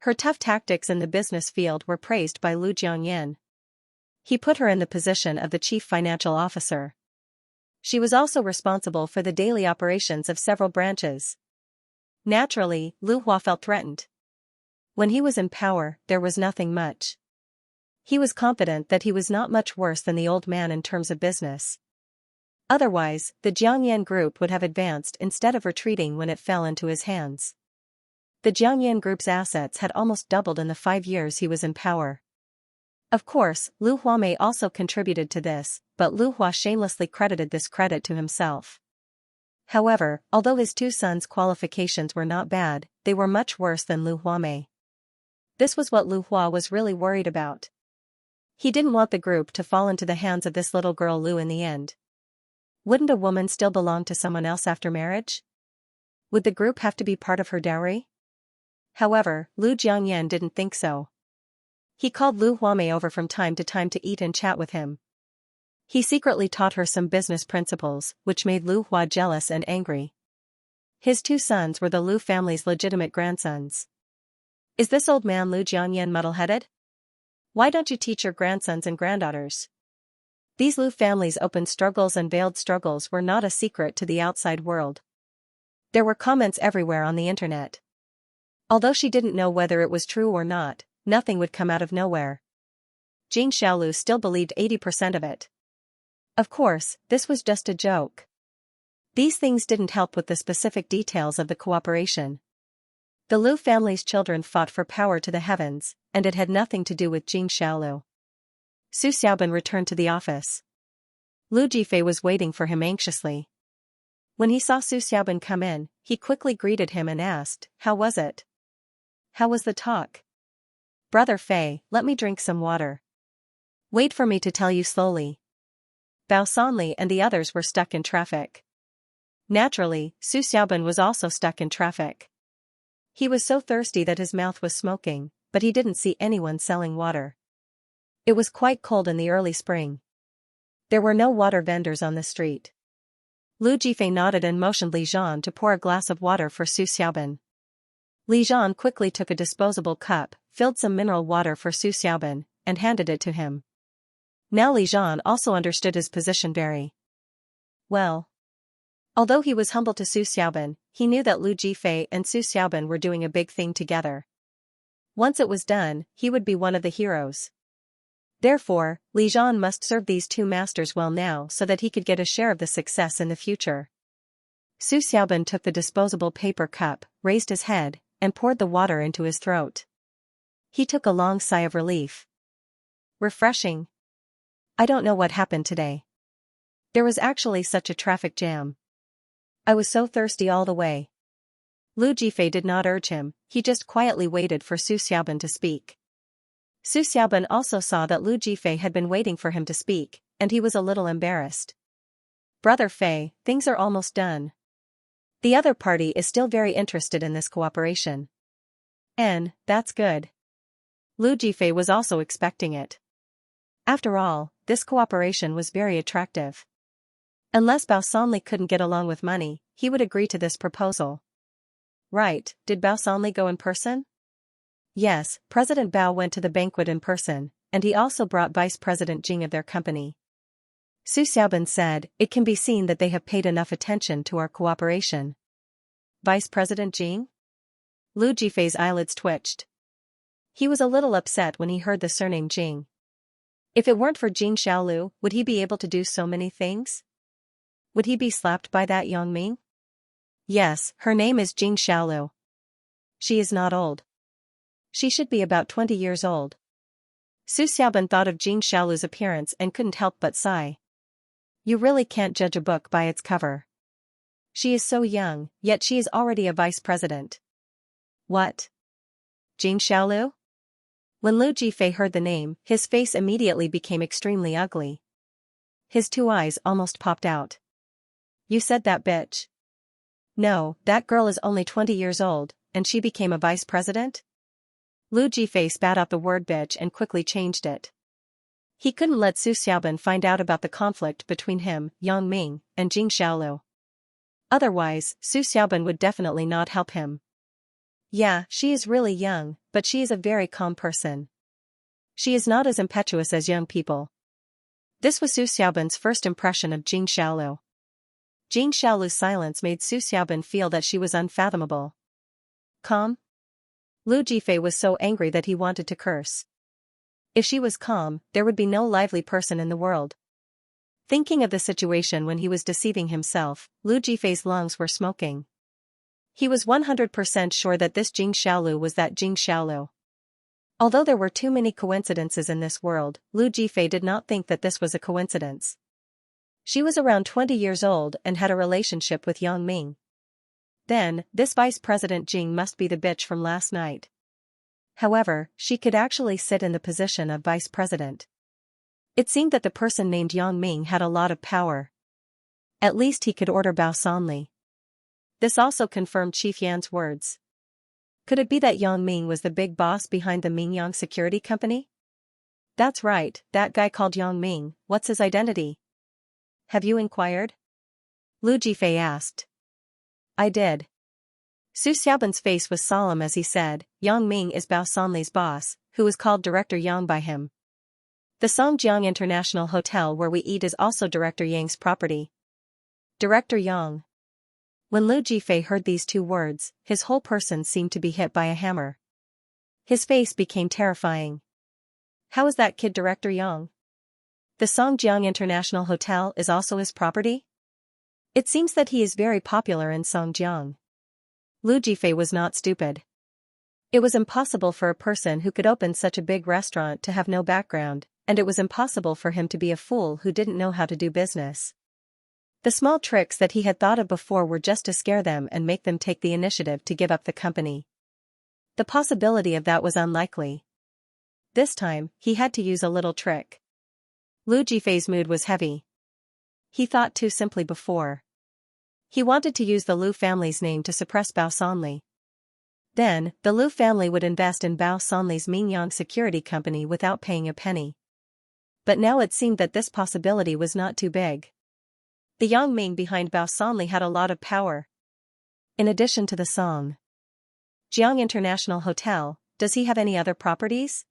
A: Her tough tactics in the business field were praised by Lu Jiangyan. He put her in the position of the chief financial officer. She was also responsible for the daily operations of several branches. Naturally, Lu Hua felt threatened. When he was in power, there was nothing much. He was confident that he was not much worse than the old man in terms of business. Otherwise, the Jiangyan Group would have advanced instead of retreating when it fell into his hands. The Jiangyan Group's assets had almost doubled in the 5 years he was in power. Of course, Lu Huamei also contributed to this, but Lu Hua shamelessly credited this credit to himself. However, although his two sons' qualifications were not bad, they were much worse than Lu Huamei. This was what Lu Hua was really worried about. He didn't want the group to fall into the hands of this little girl Lu in the end. Wouldn't a woman still belong to someone else after marriage? Would the group have to be part of her dowry? However, Lu Jiangyan didn't think so. He called Lu Huamei over from time to eat and chat with him. He secretly taught her some business principles, which made Lu Hua jealous and angry. His two sons were the Lu family's legitimate grandsons. Is this old man Lu Jiangyan muddle-headed? Why don't you teach your grandsons and granddaughters? These Lu family's open struggles and veiled struggles were not a secret to the outside world. There were comments everywhere on the internet. Although she didn't know whether it was true or not, nothing would come out of nowhere. Jing Xiaolu still believed 80% of it. Of course, this was just a joke. These things didn't help with the specific details of the cooperation. The Lu family's children fought for power to the heavens, and it had nothing to do with Jing Xiaolu. Su Xiaobin returned to the office. Lu Jifei was waiting for him anxiously. When he saw Su Xiaobin come in, he quickly greeted him and asked, "How was it? How was the talk?" "Brother Fei, let me drink some water." "Wait for me to tell you slowly." Bao Sanli and the others were stuck in traffic. Naturally, Su Xiaobin was also stuck in traffic. He was so thirsty that his mouth was smoking, but he didn't see anyone selling water. It was quite cold in the early spring. There were no water vendors on the street. Lu Jifei nodded and motioned Li Zhan to pour a glass of water for Su Xiaobin. Li Zhan quickly took a disposable cup, filled some mineral water for Su Xiaobin, and handed it to him. Now Li Zhan also understood his position very well. Although he was humble to Su Xiaobin, he knew that Lu Jifei and Su Xiaobin were doing a big thing together. Once it was done, he would be one of the heroes. Therefore, Li Zhan must serve these two masters well now so that he could get a share of the success in the future. Su Xiaobin took the disposable paper cup, raised his head, and poured the water into his throat. He took a long sigh of relief. Refreshing. I don't know what happened today. There was actually such a traffic jam. I was so thirsty all the way. Lu Jifei did not urge him, he just quietly waited for Su Xiaobin to speak. Su Xiaobin also saw that Lu Jifei had been waiting for him to speak, and he was a little embarrassed. Brother Fei, things are almost done. The other party is still very interested in this cooperation. And, that's good. Lu Jifei was also expecting it. After all, this cooperation was very attractive. Unless Bao Sanli couldn't get along with money, he would agree to this proposal. Right, did Bao Sanli go in person? Yes, President Bao went to the banquet in person, and he also brought Vice President Jing of their company. Su Xiaobin said, "It can be seen that they have paid enough attention to our cooperation." Vice President Jing? Lu Jifei's eyelids twitched. He was a little upset when he heard the surname Jing. If it weren't for Jing Xiaolu, would he be able to do so many things? Would he be slapped by that Yangming? Yes, her name is Jing Xiaolu. She is not old. She should be about 20 years old. Su Xiaoban thought of Jing Xiaolu's appearance and couldn't help but sigh. You really can't judge a book by its cover. She is so young, yet she is already a vice president. What? Jing Xiaolu? When Lu Jifei heard the name, his face immediately became extremely ugly. His two eyes almost popped out. You said that bitch. No, that girl is only 20 years old, and she became a vice president? Lu Jifei spat out the word bitch and quickly changed it. He couldn't let Su Xiaoban find out about the conflict between him, Yang Ming, and Jing Xiaolu. Otherwise, Su Xiaoban would definitely not help him. Yeah, she is really young, but she is a very calm person. She is not as impetuous as young people. This was Su Xiaoban's first impression of Jing Xiaolu. Jing Xiaolu's silence made Su Xiaoban feel that she was unfathomable. Calm? Lu Jifei was so angry that he wanted to curse. If she was calm, there would be no lively person in the world. Thinking of the situation when he was deceiving himself, Lu Jifei's lungs were smoking. He was 100% sure that this Jing Xiaolu was that Jing Xiaolu. Although there were too many coincidences in this world, Lu Jifei did not think that this was a coincidence. She was around 20 years old and had a relationship with Yang Ming. Then, this Vice President Jing must be the bitch from last night. However, she could actually sit in the position of Vice President. It seemed that the person named Yang Ming had a lot of power. At least he could order Bao Sanli. This also confirmed Chief Yan's words. Could it be that Yang Ming was the big boss behind the Mingyang security company? That's right, that guy called Yang Ming. What's his identity? Have you inquired? Lu Jifei asked. I did. Su Xiaoban's face was solemn as he said, Yang Ming is Bao Sanli's boss, who is called Director Yang by him. The Songjiang International Hotel where we eat is also Director Yang's property. Director Yang. When Lu Jifei heard these two words, his whole person seemed to be hit by a hammer. His face became terrifying. How is that kid Director Yang? The Songjiang International Hotel is also his property? It seems that he is very popular in Songjiang. Lu Jifei was not stupid. It was impossible for a person who could open such a big restaurant to have no background, and it was impossible for him to be a fool who didn't know how to do business. The small tricks that he had thought of before were just to scare them and make them take the initiative to give up the company. The possibility of that was unlikely. This time, he had to use a little trick. Lu Jifei's mood was heavy. He thought too simply before. He wanted to use the Lu family's name to suppress Bao Sanli. Then, the Lu family would invest in Bao Sanli's Mingyang security company without paying a penny. But now it seemed that this possibility was not too big. The Yang Ming behind Bao Sanli had a lot of power. In addition to the Song Jiang International Hotel, does he have any other properties?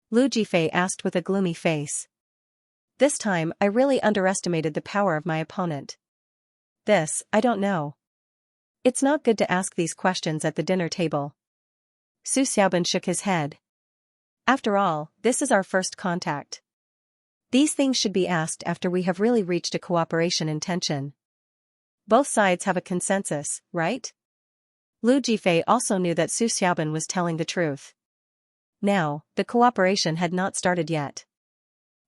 A: Lu Jifei asked with a gloomy face. This time I really underestimated the power of my opponent. This, I don't know. It's not good to ask these questions at the dinner table. Su Xiaoban shook his head. After all, this is our first contact. These things should be asked after we have really reached a cooperation intention. Both sides have a consensus, right? Lu Jifei also knew that Su Xiaoban was telling the truth. Now, the cooperation had not started yet.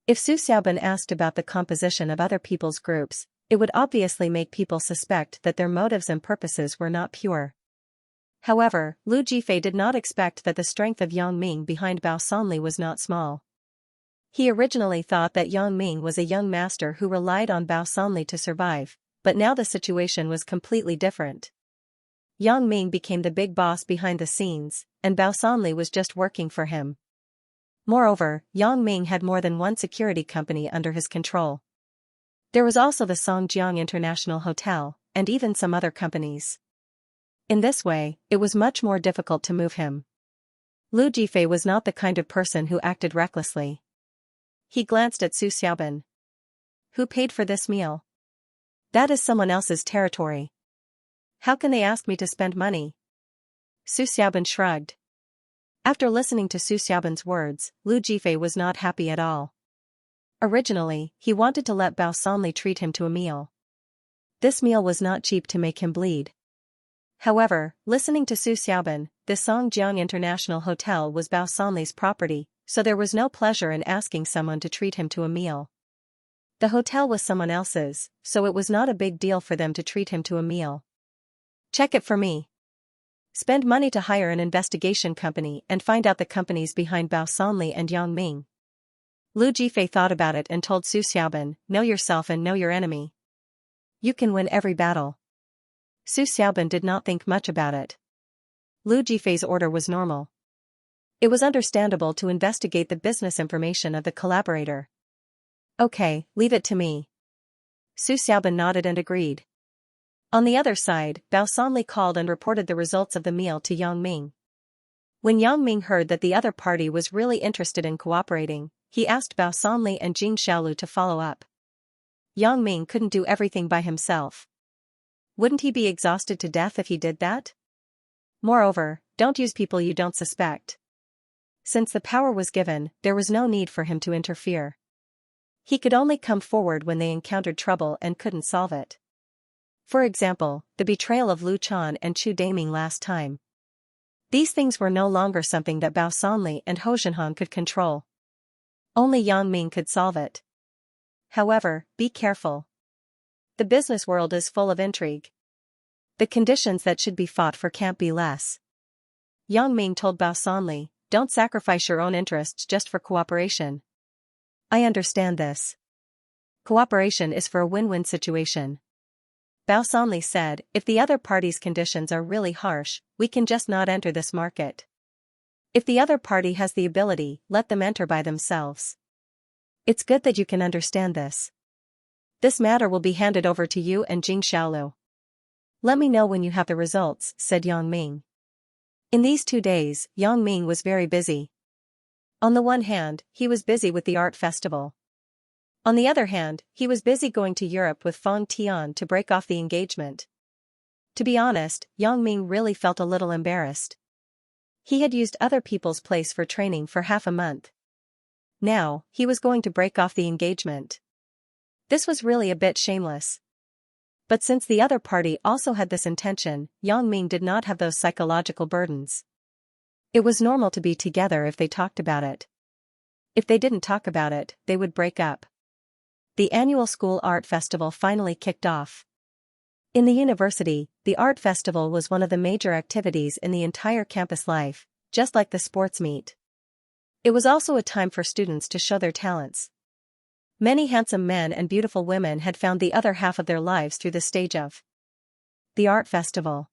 A: If Su Xiaoban asked about the composition of other people's groups, it would obviously make people suspect that their motives and purposes were not pure. However, Lu Jifei did not expect that the strength of Yang Ming behind Bao Sanli was not small. He originally thought that Yang Ming was a young master who relied on Bao Sanli to survive, but now the situation was completely different. Yang Ming became the big boss behind the scenes, and Bao Sanli was just working for him. Moreover, Yang Ming had more than one security company under his control. There was also the Songjiang International Hotel, and even some other companies. In this way, it was much more difficult to move him. Lu Jifei was not the kind of person who acted recklessly. He glanced at Su Xiaoban. Who paid for this meal? That is someone else's territory. How can they ask me to spend money? Su Xiaoban shrugged. After listening to Su Xiaoban's words, Lu Jifei was not happy at all. Originally, he wanted to let Bao Sanli treat him to a meal. This meal was not cheap to make him bleed. However, listening to Su Xiaoban, the Songjiang International Hotel was Bao Sanli's property, so there was no pleasure in asking someone to treat him to a meal. The hotel was someone else's, so it was not a big deal for them to treat him to a meal. Check it for me. Spend money to hire an investigation company and find out the companies behind Bao Sanli and Yang Ming. Lu Jifei thought about it and told Su Xiaoban, know yourself and know your enemy. You can win every battle. Su Xiaoban did not think much about it. Lu Jifei's order was normal. It was understandable to investigate the business information of the collaborator. Okay, leave it to me. Su Xiaoban nodded and agreed. On the other side, Bao Sanli called and reported the results of the meal to Yang Ming. When Yang Ming heard that the other party was really interested in cooperating, he asked Bao Sanli and Jing Xiaolu to follow up. Yang Ming couldn't do everything by himself. Wouldn't he be exhausted to death if he did that? Moreover, don't use people you don't suspect. Since the power was given, there was no need for him to interfere. He could only come forward when they encountered trouble and couldn't solve it. For example, the betrayal of Lu Chan and Chu Daming last time. These things were no longer something that Bao Sanli and Ho Zhenhan could control. Only Yang Ming could solve it. However, be careful. The business world is full of intrigue. The conditions that should be fought for can't be less. Yang Ming told Bao Sanli, don't sacrifice your own interests just for cooperation. I understand this. Cooperation is for a win-win situation. Bao Sanli said, if the other party's conditions are really harsh, we can just not enter this market. If the other party has the ability, let them enter by themselves. It's good that you can understand this. This matter will be handed over to you and Jing Xiaolu. Let me know when you have the results, said Yang Ming. In these 2 days, Yang Ming was very busy. On the one hand, he was busy with the art festival. On the other hand, he was busy going to Europe with Feng Tian to break off the engagement. To be honest, Yang Ming really felt a little embarrassed. He had used other people's place for training for half a month. Now, he was going to break off the engagement. This was really a bit shameless. But since the other party also had this intention, Yang Ming did not have those psychological burdens. It was normal to be together if they talked about it. If they didn't talk about it, they would break up. The annual school art festival finally kicked off. In the university, the art festival was one of the major activities in the entire campus life, just like the sports meet. It was also a time for students to show their talents. Many handsome men and beautiful women had found the other half of their lives through the stage of the art festival.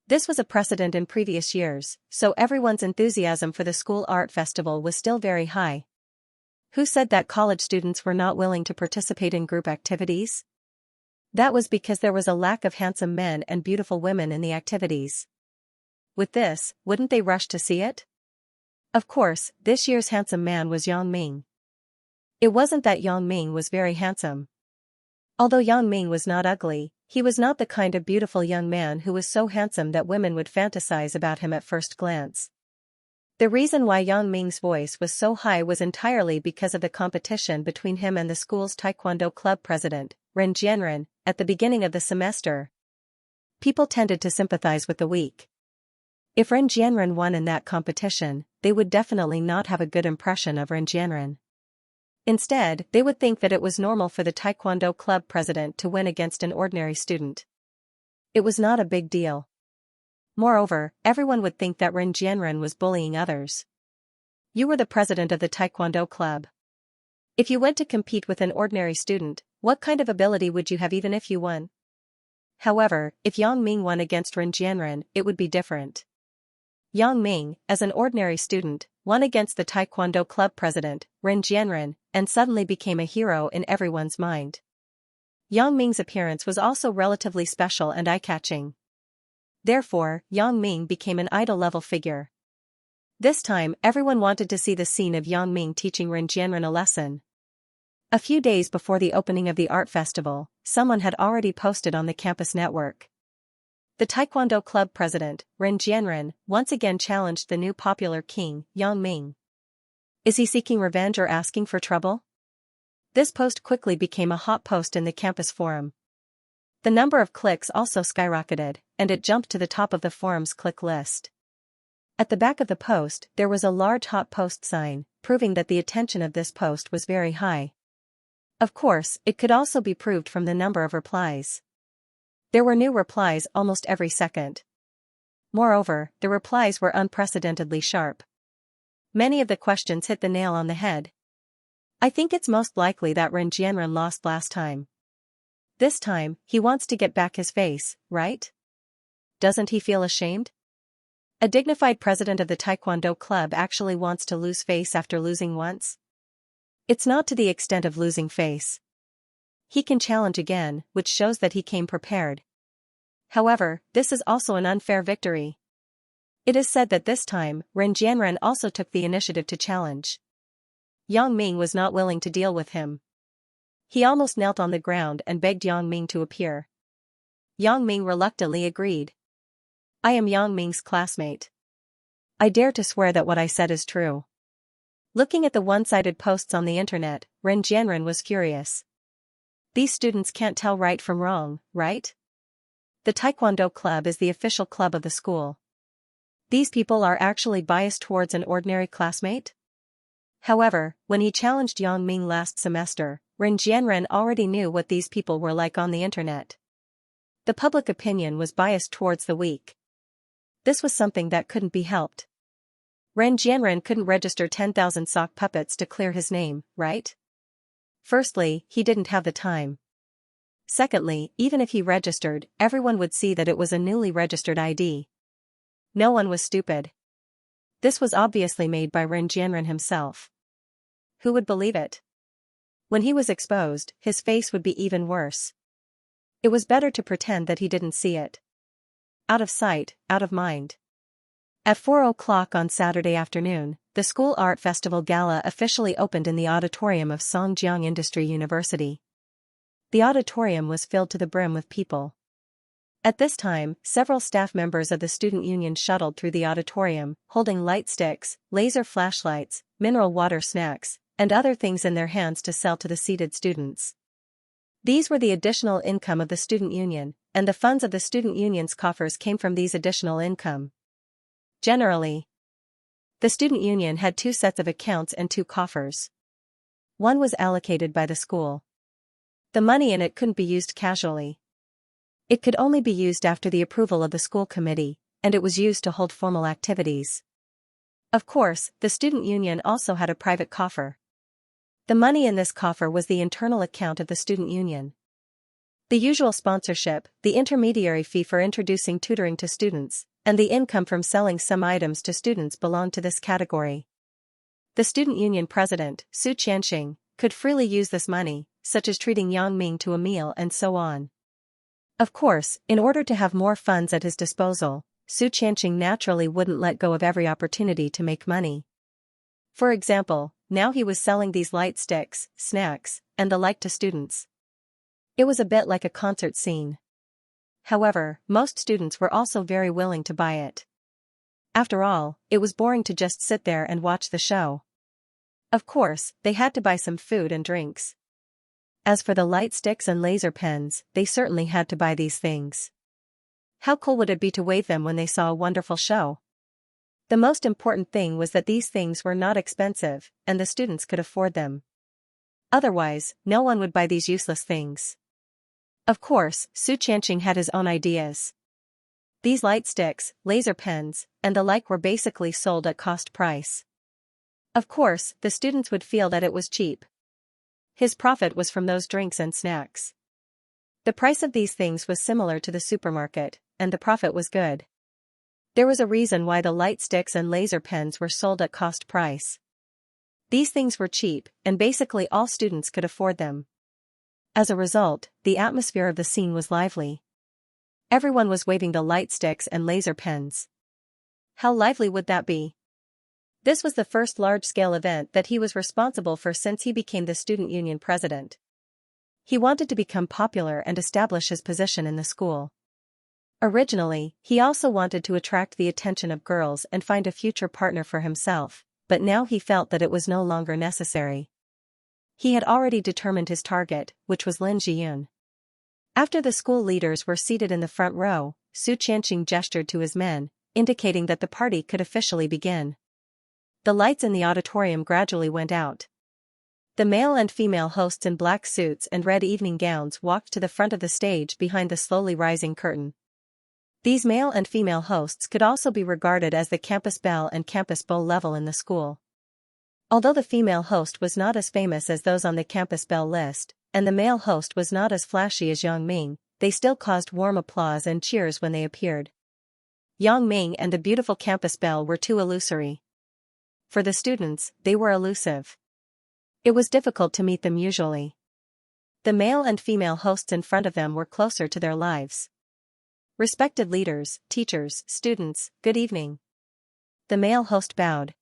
A: This was a precedent in previous years, so everyone's enthusiasm for the school art festival was still very high. Who said that college students were not willing to participate in group activities? That was because there was a lack of handsome men and beautiful women in the activities. With this, wouldn't they rush to see it? Of course, this year's handsome man was Yang Ming. It wasn't that Yang Ming was very handsome. Although Yang Ming was not ugly, he was not the kind of beautiful young man who was so handsome that women would fantasize about him at first glance. The reason why Yang Ming's voice was so high was entirely because of the competition between him and the school's taekwondo club president, Ren Jianren, at the beginning of the semester. People tended to sympathize with the weak. If Ren Jianren won in that competition, they would definitely not have a good impression of Ren Jianren. Instead, they would think that it was normal for the taekwondo club president to win against an ordinary student. It was not a big deal. Moreover, everyone would think that Ren Jianren was bullying others. You were the president of the taekwondo club. If you went to compete with an ordinary student, what kind of ability would you have even if you won? However, if Yang Ming won against Ren Jianren, it would be different. Yang Ming, as an ordinary student, won against the taekwondo club president, Ren Jianren, and suddenly became a hero in everyone's mind. Yang Ming's appearance was also relatively special and eye-catching. Therefore, Yang Ming became an idol-level figure. This time, everyone wanted to see the scene of Yang Ming teaching Ren Jianren a lesson. A few days before the opening of the art festival, someone had already posted on the campus network. The taekwondo club president, Ren Jianren, once again challenged the new popular king, Yang Ming. Is he seeking revenge or asking for trouble? This post quickly became a hot post in the campus forum. The number of clicks also skyrocketed, and it jumped to the top of the forum's click list. At the back of the post, there was a large hot post sign, proving that the attention of this post was very high. Of course, it could also be proved from the number of replies. There were new replies almost every second. Moreover, the replies were unprecedentedly sharp. Many of the questions hit the nail on the head. I think it's most likely that Ren Jianren lost last time. This time, he wants to get back his face, right? Doesn't he feel ashamed? A dignified president of the Taekwondo club actually wants to lose face after losing once? It's not to the extent of losing face. He can challenge again, which shows that he came prepared. However, this is also an unfair victory. It is said that this time, Ren Jianren also took the initiative to challenge. Yang Ming was not willing to deal with him. He almost knelt on the ground and begged Yang Ming to appear. Yang Ming reluctantly agreed. I am Yang Ming's classmate. I dare to swear that what I said is true. Looking at the one-sided posts on the internet, Ren Jianren was furious. These students can't tell right from wrong, right? The Taekwondo club is the official club of the school. These people are actually biased towards an ordinary classmate? However, when he challenged Yang Ming last semester, Ren Jianren already knew what these people were like on the internet. The public opinion was biased towards the weak. This was something that couldn't be helped. Ren Jianren couldn't register 10,000 sock puppets to clear his name, right? Firstly, he didn't have the time. Secondly, even if he registered, everyone would see that it was a newly registered ID. No one was stupid. This was obviously made by Ren Jianren himself. Who would believe it? When he was exposed, his face would be even worse. It was better to pretend that he didn't see it. Out of sight, out of mind. At 4 o'clock on Saturday afternoon, the School Art Festival Gala officially opened in the auditorium of Songjiang Industry University. The auditorium was filled to the brim with people. At this time, several staff members of the student union shuttled through the auditorium, holding light sticks, laser flashlights, mineral water snacks, and other things in their hands to sell to the seated students. These were the additional income of the student union, and the funds of the student union's coffers came from these additional income. Generally, the student union had 2 sets of accounts and 2 coffers. One was allocated by the school. The money in it couldn't be used casually. It could only be used after the approval of the school committee, and it was used to hold formal activities. Of course, the student union also had a private coffer. The money in this coffer was the internal account of the student union. The usual sponsorship, the intermediary fee for introducing tutoring to students, and the income from selling some items to students belonged to this category. The student union president, Su Qianxing, could freely use this money, such as treating Yang Ming to a meal and so on. Of course, in order to have more funds at his disposal, Su Qianxing naturally wouldn't let go of every opportunity to make money. For example, now he was selling these light sticks, snacks, and the like to students. It was a bit like a concert scene. However, most students were also very willing to buy it. After all, it was boring to just sit there and watch the show. Of course, they had to buy some food and drinks. As for the light sticks and laser pens, they certainly had to buy these things. How cool would it be to wave them when they saw a wonderful show? The most important thing was that these things were not expensive, and the students could afford them. Otherwise, no one would buy these useless things. Of course, Su Qianxing had his own ideas. These light sticks, laser pens, and the like were basically sold at cost price. Of course, the students would feel that it was cheap. His profit was from those drinks and snacks. The price of these things was similar to the supermarket, and the profit was good. There was a reason why the light sticks and laser pens were sold at cost price. These things were cheap, and basically all students could afford them. As a result, the atmosphere of the scene was lively. Everyone was waving the light sticks and laser pens. How lively would that be? This was the first large-scale event that he was responsible for since he became the student union president. He wanted to become popular and establish his position in the school. Originally, he also wanted to attract the attention of girls and find a future partner for himself, but now he felt that it was no longer necessary. He had already determined his target, which was Lin Jiyun. After the school leaders were seated in the front row, Su Qianqing gestured to his men, indicating that the party could officially begin. The lights in the auditorium gradually went out. The male and female hosts in black suits and red evening gowns walked to the front of the stage behind the slowly rising curtain. These male and female hosts could also be regarded as the campus belle and campus beau level in the school. Although the female host was not as famous as those on the campus belle list, and the male host was not as flashy as Yang Ming, they still caused warm applause and cheers when they appeared. Yang Ming and the beautiful campus belle were too illusory. For the students, they were elusive. It was difficult to meet them usually. The male and female hosts in front of them were closer to their lives. Respected leaders, teachers, students, good evening. The male host bowed.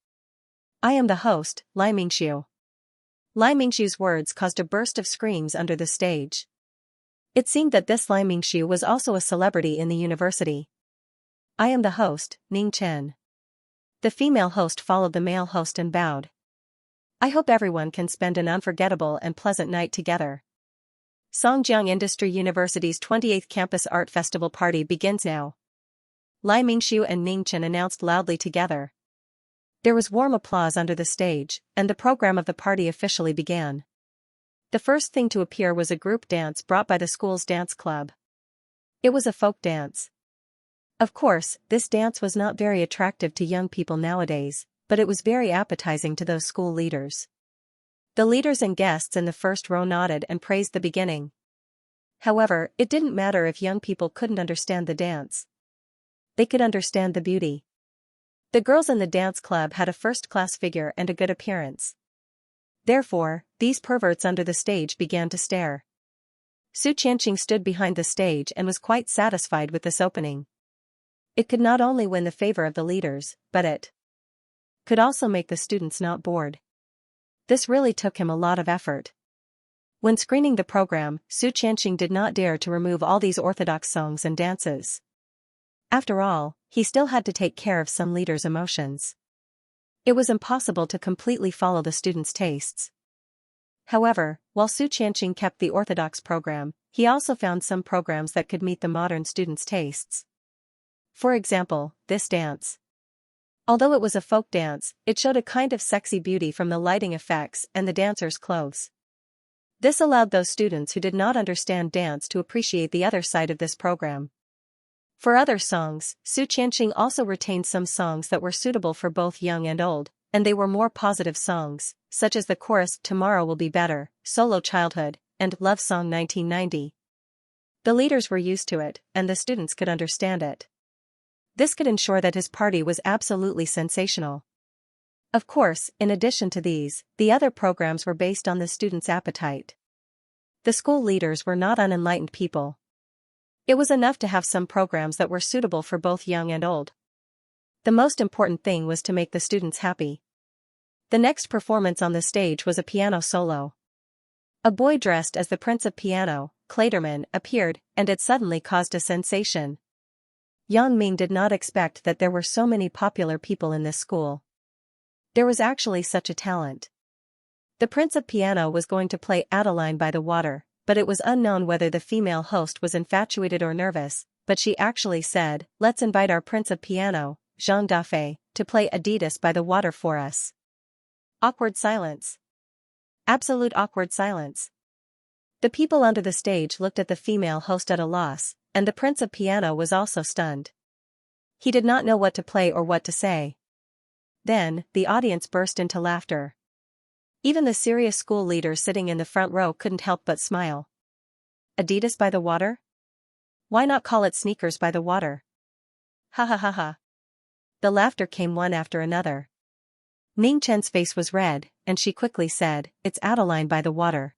A: I am the host, Lai Mingxiu. Lai Mingxiu's words caused a burst of screams under the stage. It seemed that this Lai Mingxiu was also a celebrity in the university. I am the host, Ning Chen. The female host followed the male host and bowed. I hope everyone can spend an unforgettable and pleasant night together. Songjiang Industry University's 28th Campus Art Festival party begins now. Lai Mingxiu and Ning Chen announced loudly together. There was warm applause under the stage, and the program of the party officially began. The first thing to appear was a group dance brought by the school's dance club. It was a folk dance. Of course, this dance was not very attractive to young people nowadays, but it was very appetizing to those school leaders. The leaders and guests in the first row nodded and praised the beginning. However, it didn't matter if young people couldn't understand the dance. They could understand the beauty. The girls in the dance club had a first-class figure and a good appearance. Therefore, these perverts under the stage began to stare. Su Qianqing stood behind the stage and was quite satisfied with this opening. It could not only win the favor of the leaders, but it could also make the students not bored. This really took him a lot of effort. When screening the program, Su Qianqing did not dare to remove all these orthodox songs and dances. After all, he still had to take care of some leaders' emotions. It was impossible to completely follow the students' tastes. However, while Su Qianqing kept the orthodox program, he also found some programs that could meet the modern students' tastes. For example, this dance. Although it was a folk dance, it showed a kind of sexy beauty from the lighting effects and the dancers' clothes. This allowed those students who did not understand dance to appreciate the other side of this program. For other songs, Su Qianqing also retained some songs that were suitable for both young and old, and they were more positive songs, such as the chorus Tomorrow Will Be Better, Solo Childhood, and Love Song 1990. The leaders were used to it, and the students could understand it. This could ensure that his party was absolutely sensational. Of course, in addition to these, the other programs were based on the students' appetite. The school leaders were not unenlightened people. It was enough to have some programs that were suitable for both young and old. The most important thing was to make the students happy. The next performance on the stage was a piano solo. A boy dressed as the Prince of Piano, Kleiderman, appeared, and it suddenly caused a sensation. Yang Ming did not expect that there were so many popular people in this school. There was actually such a talent. The Prince of Piano was going to play Adeline by the Water, but it was unknown whether the female host was infatuated or nervous, but she actually said, "Let's invite our Prince of Piano, Zhang Dafei, to play Adidas by the Water for us." Awkward silence. Absolute awkward silence. The people under the stage looked at the female host at a loss, and the Prince of Piano was also stunned. He did not know what to play or what to say. Then, the audience burst into laughter. Even the serious school leaders sitting in the front row couldn't help but smile. Adidas by the Water? Why not call it Sneakers by the Water? Ha ha ha ha. The laughter came one after another. Ning Chen's face was red, and she quickly said, "It's Adeline by the Water."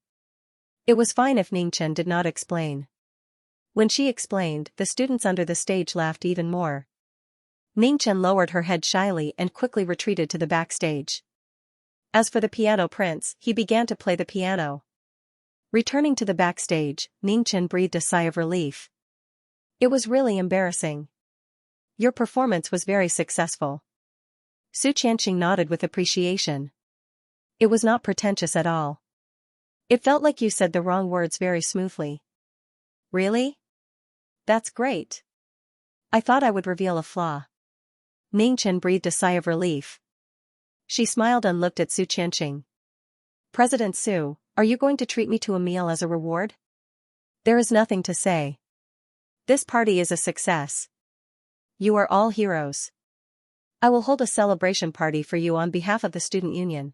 A: It was fine if Ning Chen did not explain. When she explained, the students under the stage laughed even more. Ning Chen lowered her head shyly and quickly retreated to the backstage. As for the piano prince, he began to play the piano. Returning to the backstage, Ning Chen breathed a sigh of relief. It was really embarrassing. Your performance was very successful. Su Qianqing nodded with appreciation. It was not pretentious at all. It felt like you said the wrong words very smoothly. Really? That's great. I thought I would reveal a flaw. Ningchen breathed a sigh of relief. She smiled and looked at Su Qianqing. President Su, are you going to treat me to a meal as a reward? There is nothing to say. This party is a success. You are all heroes. I will hold a celebration party for you on behalf of the student union.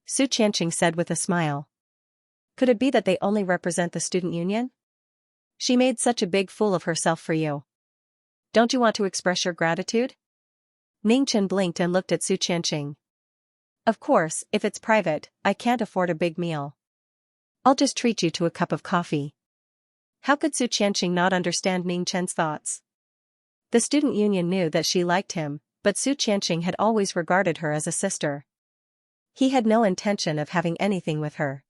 A: Su Qianqing said with a smile. Could it be that they only represent the student union? She made such a big fool of herself for you. Don't you want to express your gratitude? Ningchen blinked and looked at Su Qianqing. Of course, if it's private, I can't afford a big meal. I'll just treat you to a cup of coffee. How could Su Qianqing not understand Ningchen's thoughts? The student union knew that she liked him, but Su Qianqing had always regarded her as a sister. He had no intention of having anything with her.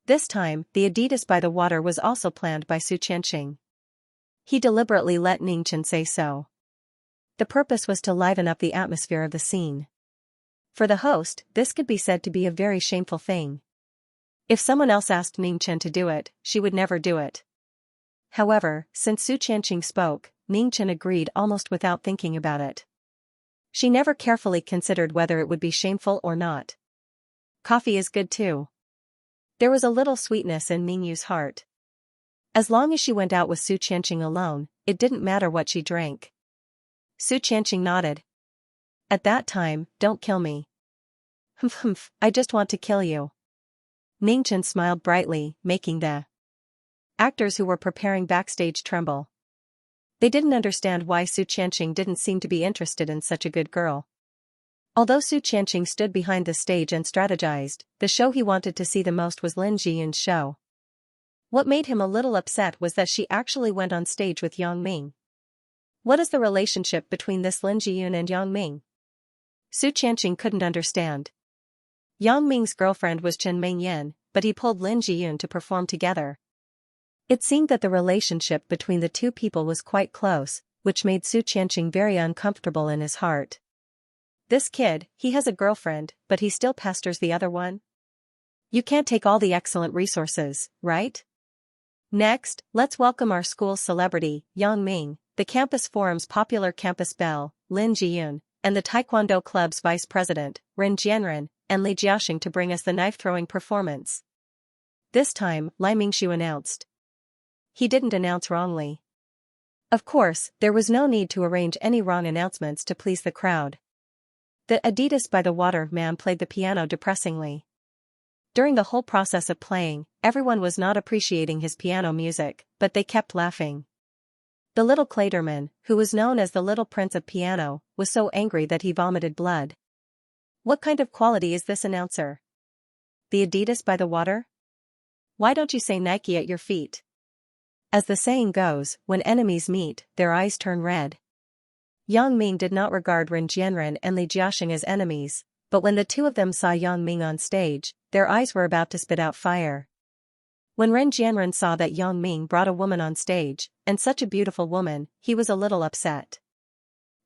A: This time, the Adidas by the water was also planned by Su Qianqing. He deliberately let Ningchen say so. The purpose was to liven up the atmosphere of the scene. For the host, this could be said to be a very shameful thing. If someone else asked Ningchen to do it, she would never do it. However, since Su Qianqing spoke, Ningchen agreed almost without thinking about it. She never carefully considered whether it would be shameful or not. Coffee is good too. There was a little sweetness in Ningyu's heart. As long as she went out with Su Qianqing alone, it didn't matter what she drank. Su Qianqing nodded. At that time, don't kill me. Humph, I just want to kill you. Ningchen smiled brightly, making the actors who were preparing backstage tremble. They didn't understand why Su Qianqing didn't seem to be interested in such a good girl. Although Su Qianqing stood behind the stage and strategized, the show he wanted to see the most was Lin Jiyun's show. What made him a little upset was that she actually went on stage with Yang Ming. What is the relationship between this Lin Jiyun and Yang Ming? Su Qianqing couldn't understand. Yang Ming's girlfriend was Chen Mingyan, but he pulled Lin Jiyun to perform together. It seemed that the relationship between the two people was quite close, which made Su Qianqing very uncomfortable in his heart. This kid, he has a girlfriend, but he still pesters the other one? You can't take all the excellent resources, right? Next, let's welcome our school's celebrity, Yang Ming, the campus forum's popular campus belle, Lin Jiyun, and the Taekwondo club's vice president, Ren Jianren, and Li Jiaxing to bring us the knife-throwing performance. This time, Lai Mingshu announced. He didn't announce wrongly. Of course, there was no need to arrange any wrong announcements to please the crowd. The Adidas by the water man played the piano depressingly. During the whole process of playing, everyone was not appreciating his piano music, but they kept laughing. The little Kleiderman, who was known as the little prince of piano, was so angry that he vomited blood. What kind of quality is this announcer? The Adidas by the water? Why don't you say Nike at your feet? As the saying goes, when enemies meet, their eyes turn red. Yang Ming did not regard Ren Jianren and Li Jiaxing as enemies, but when the two of them saw Yang Ming on stage, their eyes were about to spit out fire. When Ren Jianren saw that Yang Ming brought a woman on stage, and such a beautiful woman, he was a little upset.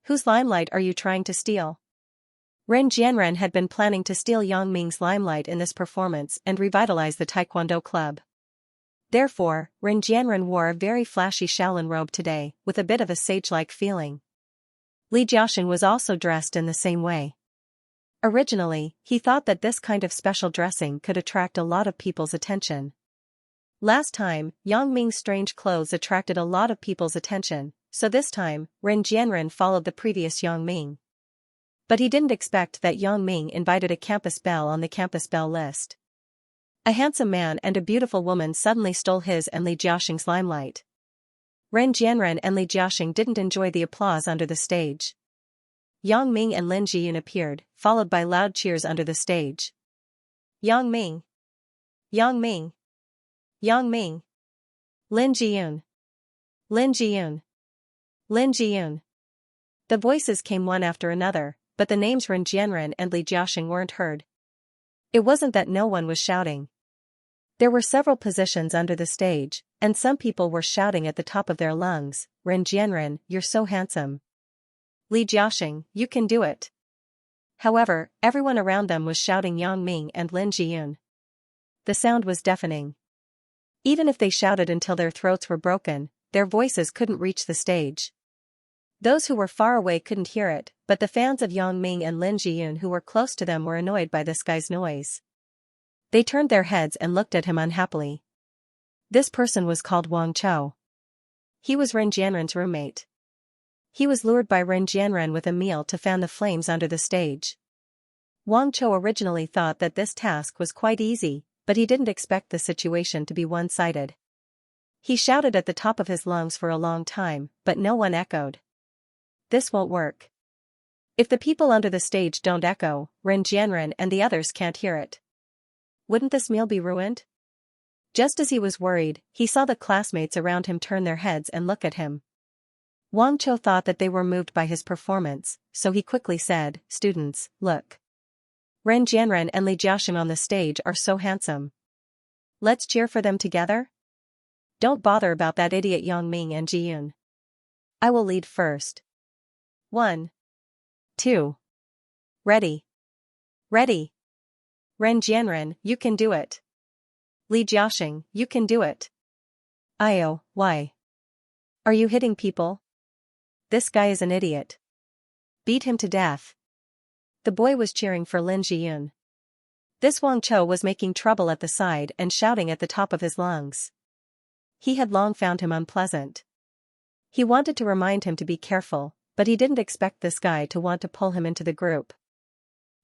A: Whose limelight are you trying to steal? Ren Jianren had been planning to steal Yang Ming's limelight in this performance and revitalize the Taekwondo club. Therefore, Ren Jianren wore a very flashy Shaolin robe today, with a bit of a sage-like feeling. Li Jiaxing was also dressed in the same way. Originally, he thought that this kind of special dressing could attract a lot of people's attention. Last time, Yang Ming's strange clothes attracted a lot of people's attention, so this time, Ren Jianren followed the previous Yang Ming. But he didn't expect that Yang Ming invited a campus belle on the campus belle list. A handsome man and a beautiful woman suddenly stole his and Li Jiaxing's limelight. Ren Jianren and Li Jiaxing didn't enjoy the applause under the stage. Yang Ming and Lin Jiyun appeared, followed by loud cheers under the stage. Yang Ming! Yang Ming! Yang Ming! Lin Jiyun! Lin Jiyun! Lin Jiyun! The voices came one after another, but the names Ren Jianren and Li Jiaxing weren't heard. It wasn't that no one was shouting. There were several positions under the stage, and some people were shouting at the top of their lungs, Ren Jianren, you're so handsome. Li Jiaxing, you can do it. However, everyone around them was shouting Yang Ming and Lin Jiyun. the sound was deafening. Even if they shouted until their throats were broken, their voices couldn't reach the stage. Those who were far away couldn't hear it, but the fans of Yang Ming and Lin Jiyun who were close to them were annoyed by this guy's noise. They turned their heads and looked at him unhappily. This person was called Wang Chou. He was Ren Jianren's roommate. He was lured by Ren Jianren with a meal to fan the flames under the stage. Wang Chou originally thought that this task was quite easy, but he didn't expect the situation to be one-sided. He shouted at the top of his lungs for a long time, but no one echoed. This won't work. If the people under the stage don't echo, Ren Jianren and the others can't hear it. Wouldn't this meal be ruined? Just as he was worried, he saw the classmates around him turn their heads and look at him. Wang Chou thought that they were moved by his performance, so he quickly said, "Students, look. Ren Jianren and Li Jiaxing on the stage are so handsome. Let's cheer for them together? Don't bother about that idiot Yang Ming and Jiyun. I will lead first. 1, 2. Ready. Ready. Ren Jianren, you can do it. Li Jiaxing, you can do it. Io, why? Are you hitting people? This guy is an idiot. Beat him to death." The boy was cheering for Lin Jiyun. This Wang Chou was making trouble at the side and shouting at the top of his lungs. He had long found him unpleasant. He wanted to remind him to be careful, but he didn't expect this guy to want to pull him into the group.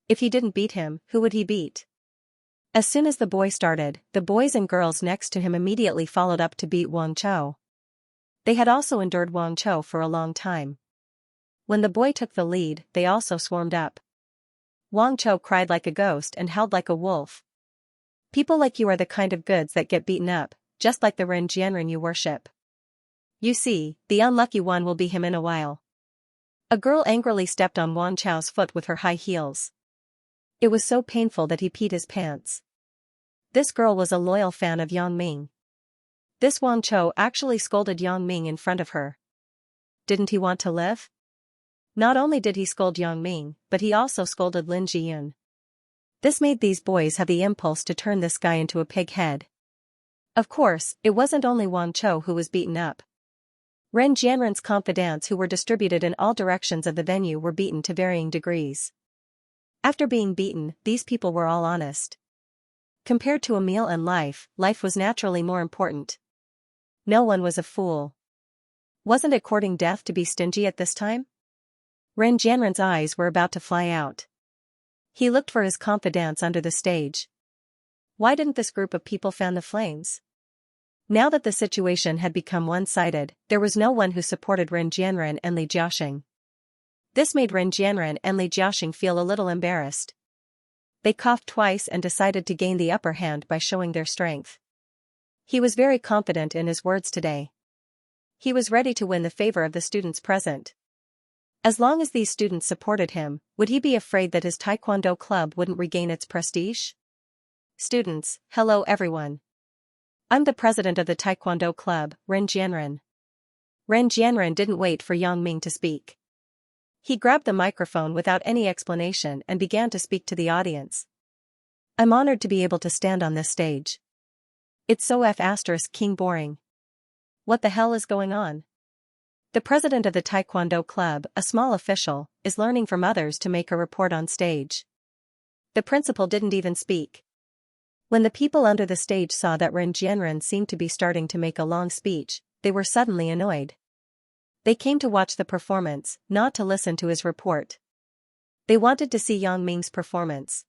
A: If he didn't beat him, who would he beat? As soon as the boy started, the boys and girls next to him immediately followed up to beat Wang Chou. They had also endured Wang Chou for a long time. When the boy took the lead, they also swarmed up. Wang Chou cried like a ghost and howled like a wolf. "People like you are the kind of goods that get beaten up, just like the Ren Jianren you worship. You see, the unlucky one will be him in a while." A girl angrily stepped on Wang Chou's foot with her high heels. It was so painful that he peed his pants. This girl was a loyal fan of Yang Ming. This Wang Chou actually scolded Yang Ming in front of her. Didn't he want to live? Not only did he scold Yang Ming, but he also scolded Lin Jiyun. This made these boys have the impulse to turn this guy into a pig head. Of course, it wasn't only Wang Chou who was beaten up. Ren Jianren's confidants who were distributed in all directions of the venue were beaten to varying degrees. After being beaten, these people were all honest. Compared to a meal and life was naturally more important. No one was a fool. Wasn't it courting death to be stingy at this time? Ren Jianren's eyes were about to fly out. He looked for his confidants under the stage. Why didn't this group of people fan the flames? Now that the situation had become one-sided, there was no one who supported Ren Jianren and Li Jiaxing. This made Ren Jianren and Li Jiaxing feel a little embarrassed. They coughed twice and decided to gain the upper hand by showing their strength. He was very confident in his words today. He was ready to win the favor of the students present. As long as these students supported him, would he be afraid that his taekwondo club wouldn't regain its prestige? Students, hello everyone. I'm the president of the taekwondo club, Ren Jianren. Ren Jianren didn't wait for Yang Ming to speak. He grabbed the microphone without any explanation and began to speak to the audience. I'm honored to be able to stand on this stage. It's so King boring. What the hell is going on? The president of the taekwondo club, a small official, is learning from others to make a report on stage. The principal didn't even speak. When the people under the stage saw that Ren Jianren seemed to be starting to make a long speech, they were suddenly annoyed. They came to watch the performance, not to listen to his report. They wanted to see Yang Ming's performance.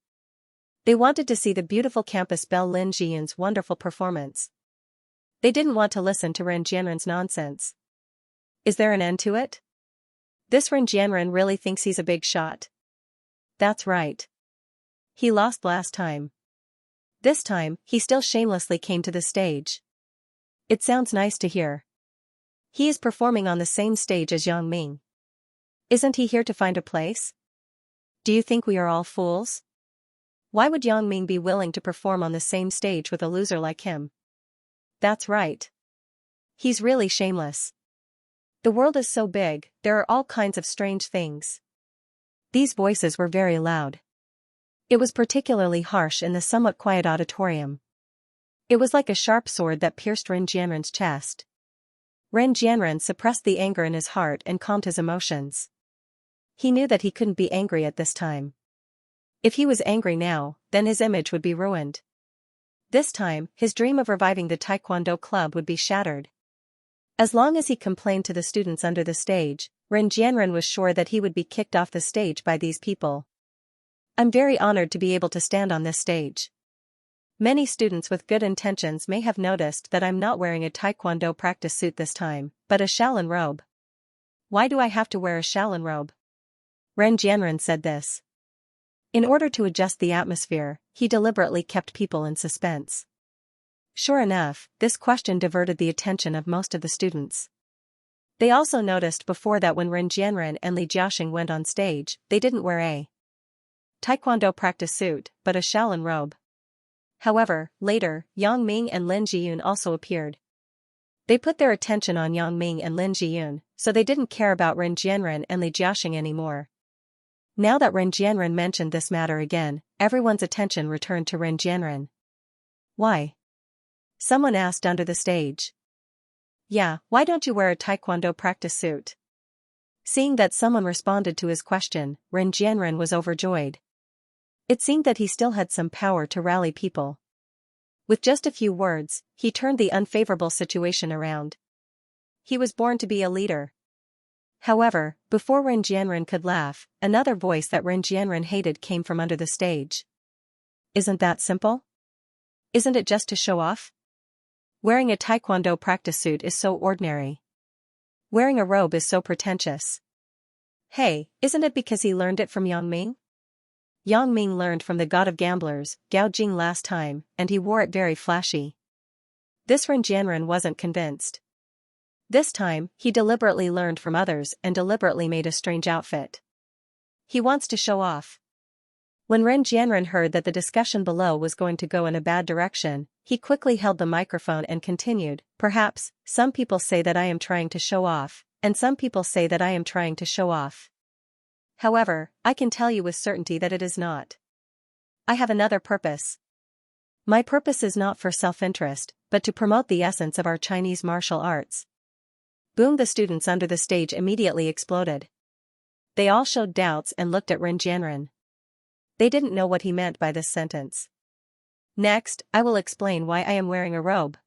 A: They wanted to see the beautiful campus belle Lin Jiyun's wonderful performance. They didn't want to listen to Ren Jianren's nonsense. Is there an end to it? This Ren Jianren really thinks he's a big shot. That's right. He lost last time. This time, he still shamelessly came to the stage. It sounds nice to hear. He is performing on the same stage as Yang Ming. Isn't he here to find a place? Do you think we are all fools? Why would Yang Ming be willing to perform on the same stage with a loser like him? That's right. He's really shameless. The world is so big, there are all kinds of strange things. These voices were very loud. It was particularly harsh in the somewhat quiet auditorium. It was like a sharp sword that pierced Ren Jianren's chest. Ren Jianren suppressed the anger in his heart and calmed his emotions. He knew that he couldn't be angry at this time. If he was angry now, then his image would be ruined. This time, his dream of reviving the Taekwondo club would be shattered. As long as he complained to the students under the stage, Ren Jianren was sure that he would be kicked off the stage by these people. I'm very honored to be able to stand on this stage. Many students with good intentions may have noticed that I'm not wearing a Taekwondo practice suit this time, but a Shaolin robe. Why do I have to wear a Shaolin robe? Ren Jianren said this. In order to adjust the atmosphere, he deliberately kept people in suspense. Sure enough, this question diverted the attention of most of the students. They also noticed before that when Ren Jianren and Li Jiaxing went on stage, they didn't wear a Taekwondo practice suit, but a Shaolin robe. However, later, Yang Ming and Lin Jiyun also appeared. They put their attention on Yang Ming and Lin Jiyun, so they didn't care about Ren Jianren and Li Jiaxing anymore. Now that Ren Jianren mentioned this matter again, everyone's attention returned to Ren Jianren. Why? Someone asked under the stage. Yeah, why don't you wear a Taekwondo practice suit? Seeing that someone responded to his question, Ren Jianren was overjoyed. It seemed that he still had some power to rally people. With just a few words, he turned the unfavorable situation around. He was born to be a leader. However, before Ren Jianren could laugh, another voice that Ren Jianren hated came from under the stage. Isn't that simple? Isn't it just to show off? Wearing a Taekwondo practice suit is so ordinary. Wearing a robe is so pretentious. Hey, isn't it because he learned it from Yang Ming? Yang Ming learned from the god of gamblers, Gao Jing last time, and he wore it very flashy. This Ren Jianren wasn't convinced. This time, he deliberately learned from others and deliberately made a strange outfit. He wants to show off. When Ren Jianren heard that the discussion below was going to go in a bad direction, he quickly held the microphone and continued, perhaps, some people say that I am trying to show off, and some people say that I am trying to show off. However, I can tell you with certainty that it is not. I have another purpose. My purpose is not for self-interest, but to promote the essence of our Chinese martial arts. Boom! The students under the stage immediately exploded. They all showed doubts and looked at Ren Jianren. They didn't know what he meant by this sentence. Next, I will explain why I am wearing a robe.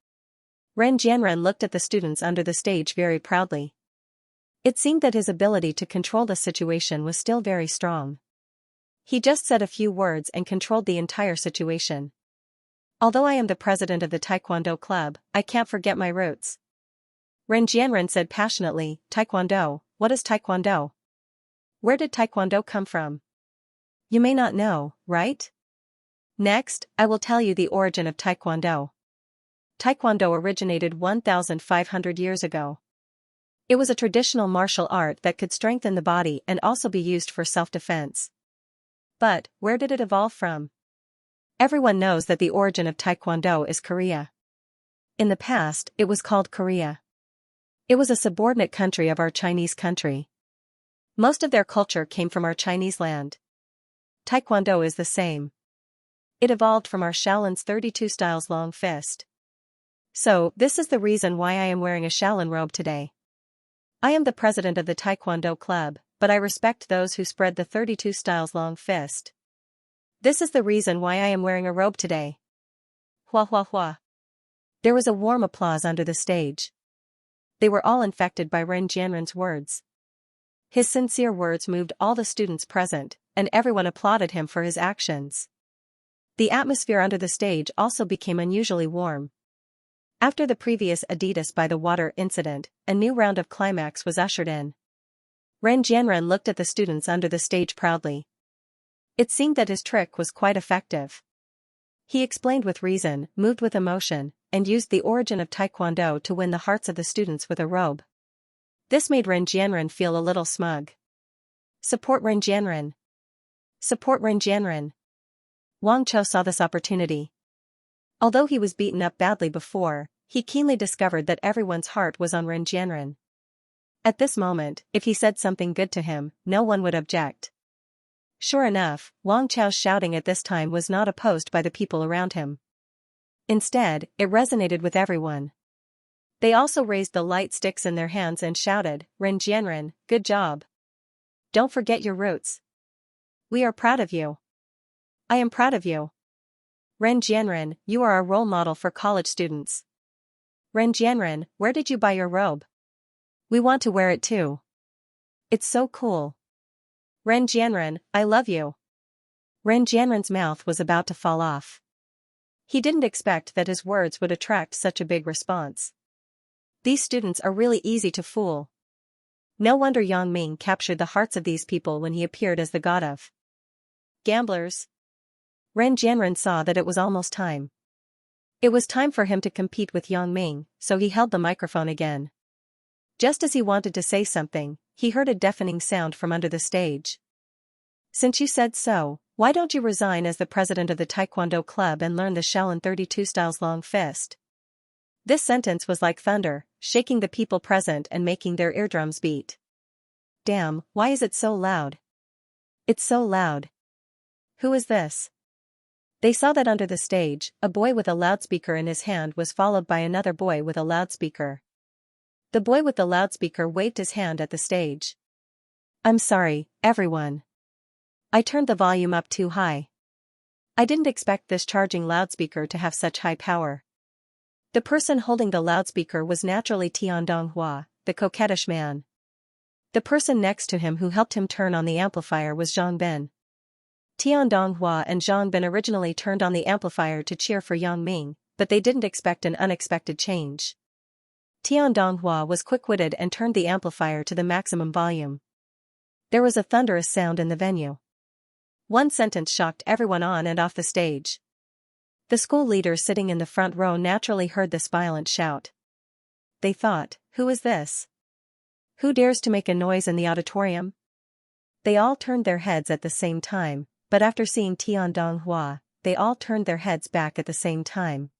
A: Ren Jianren looked at the students under the stage very proudly. It seemed that his ability to control the situation was still very strong. He just said a few words and controlled the entire situation. Although I am the president of the Taekwondo club, I can't forget my roots. Ren Jianren said passionately, Taekwondo, what is Taekwondo? Where did Taekwondo come from? You may not know, right? Next, I will tell you the origin of Taekwondo. Taekwondo originated 1,500 years ago. It was a traditional martial art that could strengthen the body and also be used for self-defense. But, where did it evolve from? Everyone knows that the origin of Taekwondo is Korea. In the past, it was called Korea. It was a subordinate country of our Chinese country. Most of their culture came from our Chinese land. Taekwondo is the same. It evolved from our Shaolin's 32 styles long fist. So, this is the reason why I am wearing a Shaolin robe today. I am the president of the Taekwondo club, but I respect those who spread the 32 styles long fist. This is the reason why I am wearing a robe today. Hua hua hua. There was a warm applause under the stage. They were all infected by Ren Jianren's words. His sincere words moved all the students present, and everyone applauded him for his actions. The atmosphere under the stage also became unusually warm. After the previous Adidas by the water incident, a new round of climax was ushered in. Ren Jianren looked at the students under the stage proudly. It seemed that his trick was quite effective. He explained with reason, moved with emotion, and used the origin of Taekwondo to win the hearts of the students with a robe. This made Ren Jianren feel a little smug. Support Ren Jianren. Support Ren Jianren. Wang Chou saw this opportunity. Although he was beaten up badly before, he keenly discovered that everyone's heart was on Ren Jianren. At this moment, if he said something good to him, no one would object. Sure enough, Wang Chou's shouting at this time was not opposed by the people around him. Instead, it resonated with everyone. They also raised the light sticks in their hands and shouted, "Ren Jianren, good job. Don't forget your roots. We are proud of you. I am proud of you. Ren Jianren, you are a role model for college students. Ren Jianren, where did you buy your robe? We want to wear it too. It's so cool. Ren Jianren, I love you." Ren Jianren's mouth was about to fall off. He didn't expect that his words would attract such a big response. These students are really easy to fool. No wonder Yang Ming captured the hearts of these people when he appeared as the god of gamblers. Ren Jianren saw that it was almost time. It was time for him to compete with Yang Ming, so he held the microphone again. Just as he wanted to say something, he heard a deafening sound from under the stage. "Since you said so, why don't you resign as the president of the Taekwondo club and learn the Shaolin 32 style's long fist?" This sentence was like thunder, shaking the people present and making their eardrums beat. Damn, why is it so loud? It's so loud. Who is this? They saw that under the stage, a boy with a loudspeaker in his hand was followed by another boy with a loudspeaker. The boy with the loudspeaker waved his hand at the stage. "I'm sorry, everyone. I turned the volume up too high. I didn't expect this charging loudspeaker to have such high power." The person holding the loudspeaker was naturally Tian Donghua, the coquettish man. The person next to him who helped him turn on the amplifier was Zhang Bin. Tian Donghua and Zhang Bin originally turned on the amplifier to cheer for Yang Ming, but they didn't expect an unexpected change. Tian Donghua was quick-witted and turned the amplifier to the maximum volume. There was a thunderous sound in the venue. One sentence shocked everyone on and off the stage. The school leaders sitting in the front row naturally heard this violent shout. They thought, who is this? Who dares to make a noise in the auditorium? They all turned their heads at the same time, but after seeing Tian Donghua, they all turned their heads back at the same time.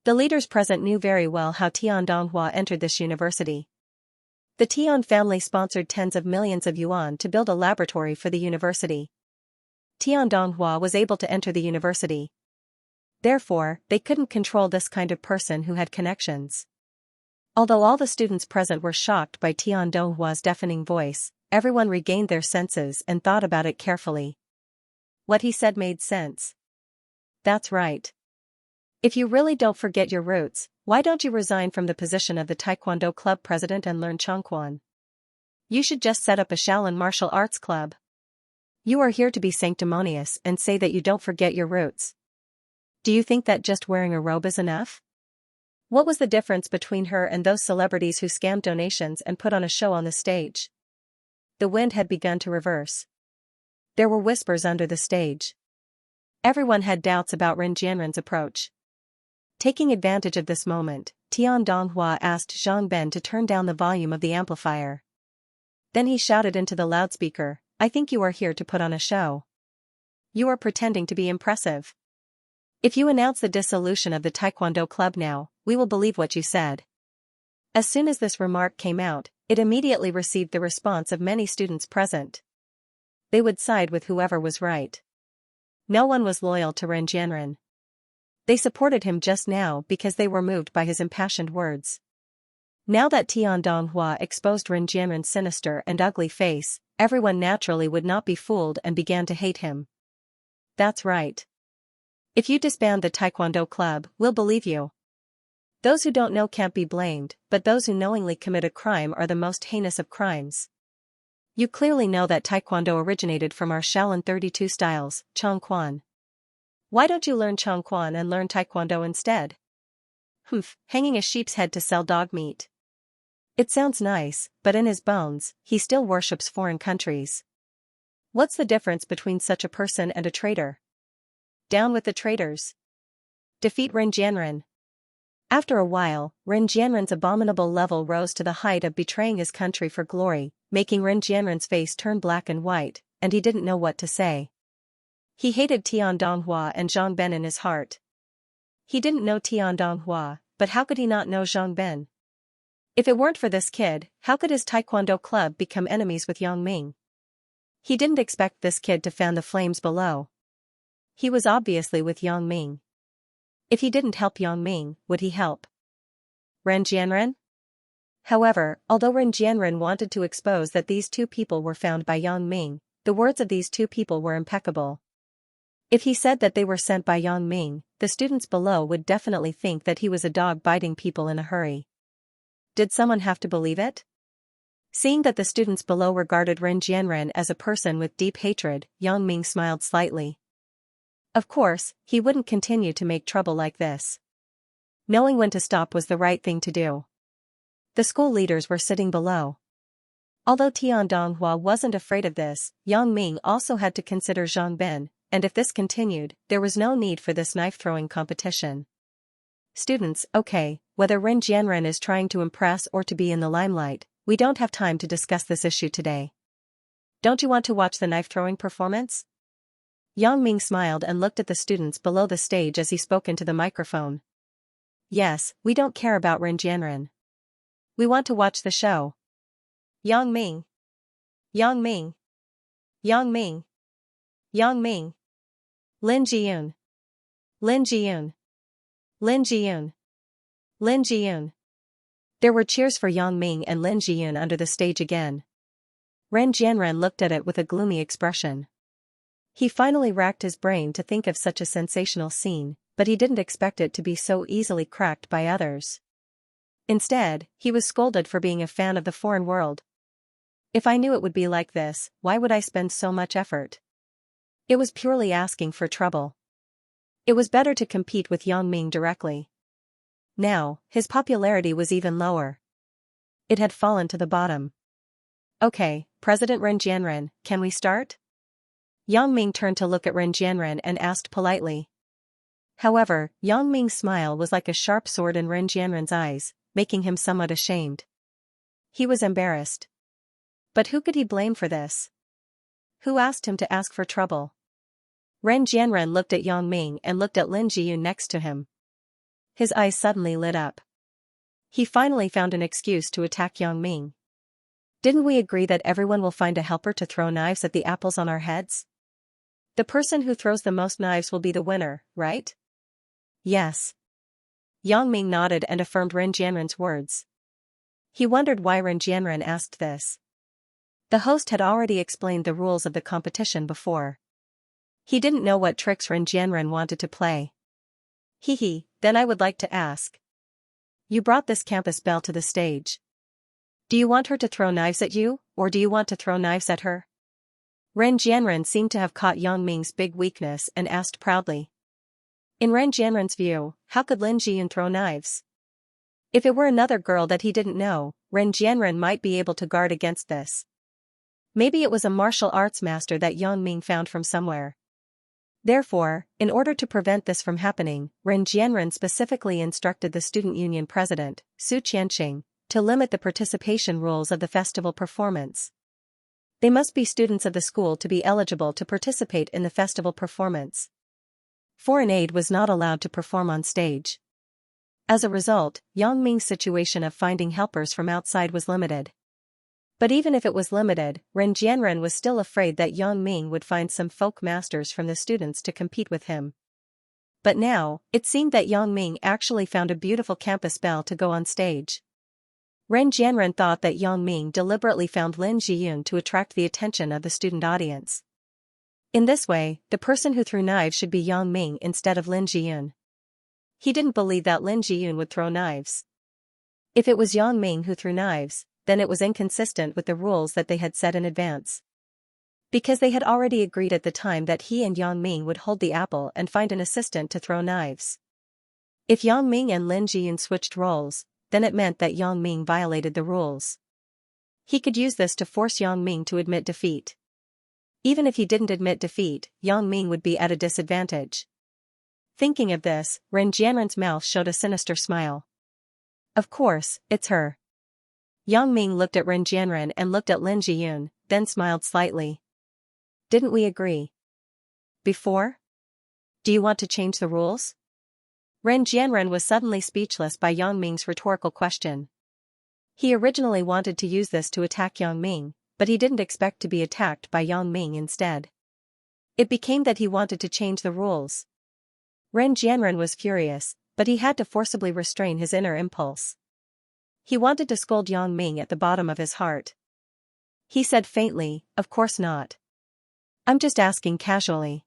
A: The leaders present knew very well how Tian Donghua entered this university. The Tian family sponsored tens of millions of yuan to build a laboratory for the university. Tian Donghua was able to enter the university. Therefore, they couldn't control this kind of person who had connections. Although all the students present were shocked by Tian Donghua's deafening voice, everyone regained their senses and thought about it carefully. What he said made sense. That's right. If you really don't forget your roots, why don't you resign from the position of the Taekwondo club president and learn Chongquan? You should just set up a Shaolin martial arts club. You are here to be sanctimonious and say that you don't forget your roots. Do you think that just wearing a robe is enough? What was the difference between her and those celebrities who scammed donations and put on a show on the stage? The wind had begun to reverse. There were whispers under the stage. Everyone had doubts about Ren Jianren's approach. Taking advantage of this moment, Tian Donghua asked Zhang Ben to turn down the volume of the amplifier. Then he shouted into the loudspeaker, "I think you are here to put on a show. You are pretending to be impressive. If you announce the dissolution of the Taekwondo club now, we will believe what you said." As soon as this remark came out, it immediately received the response of many students present. They would side with whoever was right. No one was loyal to Ren Jianren. They supported him just now because they were moved by his impassioned words. Now that Tian Donghua exposed Ren Jianren's sinister and ugly face, everyone naturally would not be fooled and began to hate him. That's right. If you disband the Taekwondo club, we'll believe you. Those who don't know can't be blamed, but those who knowingly commit a crime are the most heinous of crimes. You clearly know that Taekwondo originated from our Shaolin 32 styles, Chongquan. Why don't you learn Chongquan and learn Taekwondo instead? Hanging a sheep's head to sell dog meat. It sounds nice, but in his bones, he still worships foreign countries. What's the difference between such a person and a traitor? Down with the traitors. Defeat Ren Jianren. After a while, Ren Jianren's abominable level rose to the height of betraying his country for glory, making Ren Jianren's face turn black and white, and he didn't know what to say. He hated Tian Donghua and Zhang Ben in his heart. He didn't know Tian Donghua, but how could he not know Zhang Ben? If it weren't for this kid, how could his Taekwondo club become enemies with Yang Ming? He didn't expect this kid to fan the flames below. He was obviously with Yang Ming. If he didn't help Yang Ming, would he help Ren Jianren? However, although Ren Jianren wanted to expose that these two people were found by Yang Ming, the words of these two people were impeccable. If he said that they were sent by Yang Ming, the students below would definitely think that he was a dog biting people in a hurry. Did someone have to believe it? Seeing that the students below regarded Ren Jianren as a person with deep hatred, Yang Ming smiled slightly. Of course, he wouldn't continue to make trouble like this. Knowing when to stop was the right thing to do. The school leaders were sitting below. Although Tian Donghua wasn't afraid of this, Yang Ming also had to consider Zhang Bin, and if this continued, there was no need for this knife-throwing competition. Students, okay, whether Ren Jianren is trying to impress or to be in the limelight, we don't have time to discuss this issue today. Don't you want to watch the knife-throwing performance? Yang Ming smiled and looked at the students below the stage as he spoke into the microphone. Yes, we don't care about Ren Jianren. We want to watch the show. Yang Ming. Yang Ming. Yang Ming. Yang Ming. Lin Jiyun. Lin Jiyun. Lin Jiyun. Lin Jiyun. There were cheers for Yang Ming and Lin Jiyun under the stage again. Ren Jianren looked at it with a gloomy expression. He finally racked his brain to think of such a sensational scene, but he didn't expect it to be so easily cracked by others. Instead, he was scolded for being a fan of the foreign world. If I knew it would be like this, why would I spend so much effort? It was purely asking for trouble. It was better to compete with Yang Ming directly. Now, his popularity was even lower. It had fallen to the bottom. Okay, President Ren Jianren, can we start? Yang Ming turned to look at Ren Jianren and asked politely. However, Yang Ming's smile was like a sharp sword in Ren Jianren's eyes, making him somewhat ashamed. He was embarrassed. But who could he blame for this? Who asked him to ask for trouble? Ren Jianren looked at Yang Ming and looked at Lin Jiyun next to him. His eyes suddenly lit up. He finally found an excuse to attack Yang Ming. Didn't we agree that everyone will find a helper to throw knives at the apples on our heads? The person who throws the most knives will be the winner, right? Yes. Yang Ming nodded and affirmed Ren Jianren's words. He wondered why Ren Jianren asked this. The host had already explained the rules of the competition before. He didn't know what tricks Ren Jianren wanted to play. Then I would like to ask. You brought this campus belle to the stage. Do you want her to throw knives at you, or do you want to throw knives at her? Ren Jianren seemed to have caught Yang Ming's big weakness and asked proudly. In Ren Jianren's view, how could Lin Jiyun throw knives? If it were another girl that he didn't know, Ren Jianren might be able to guard against this. Maybe it was a martial arts master that Yang Ming found from somewhere. Therefore, in order to prevent this from happening, Ren Jianren specifically instructed the student union president, Su Qianxing, to limit the participation rules of the festival performance. They must be students of the school to be eligible to participate in the festival performance. Foreign aid was not allowed to perform on stage. As a result, Yang Ming's situation of finding helpers from outside was limited. But even if it was limited, Ren Jianren was still afraid that Yang Ming would find some folk masters from the students to compete with him. But now, it seemed that Yang Ming actually found a beautiful campus belle to go on stage. Ren Jianren thought that Yang Ming deliberately found Lin Jiyun to attract the attention of the student audience. In this way, the person who threw knives should be Yang Ming instead of Lin Jiyun. He didn't believe that Lin Jiyun would throw knives. If it was Yang Ming who threw knives, then it was inconsistent with the rules that they had set in advance. Because they had already agreed at the time that he and Yang Ming would hold the apple and find an assistant to throw knives. If Yang Ming and Lin Jiyun switched roles, then it meant that Yang Ming violated the rules. He could use this to force Yang Ming to admit defeat. Even if he didn't admit defeat, Yang Ming would be at a disadvantage. Thinking of this, Ren Jianren's mouth showed a sinister smile. Of course, it's her. Yang Ming looked at Ren Jianren and looked at Lin Jiyun, then smiled slightly. Didn't we agree before? Do you want to change the rules? Ren Jianren was suddenly speechless by Yang Ming's rhetorical question. He originally wanted to use this to attack Yang Ming, but he didn't expect to be attacked by Yang Ming instead. It became that he wanted to change the rules. Ren Jianren was furious, but he had to forcibly restrain his inner impulse. He wanted to scold Yang Ming at the bottom of his heart. He said faintly, "Of course not. I'm just asking casually.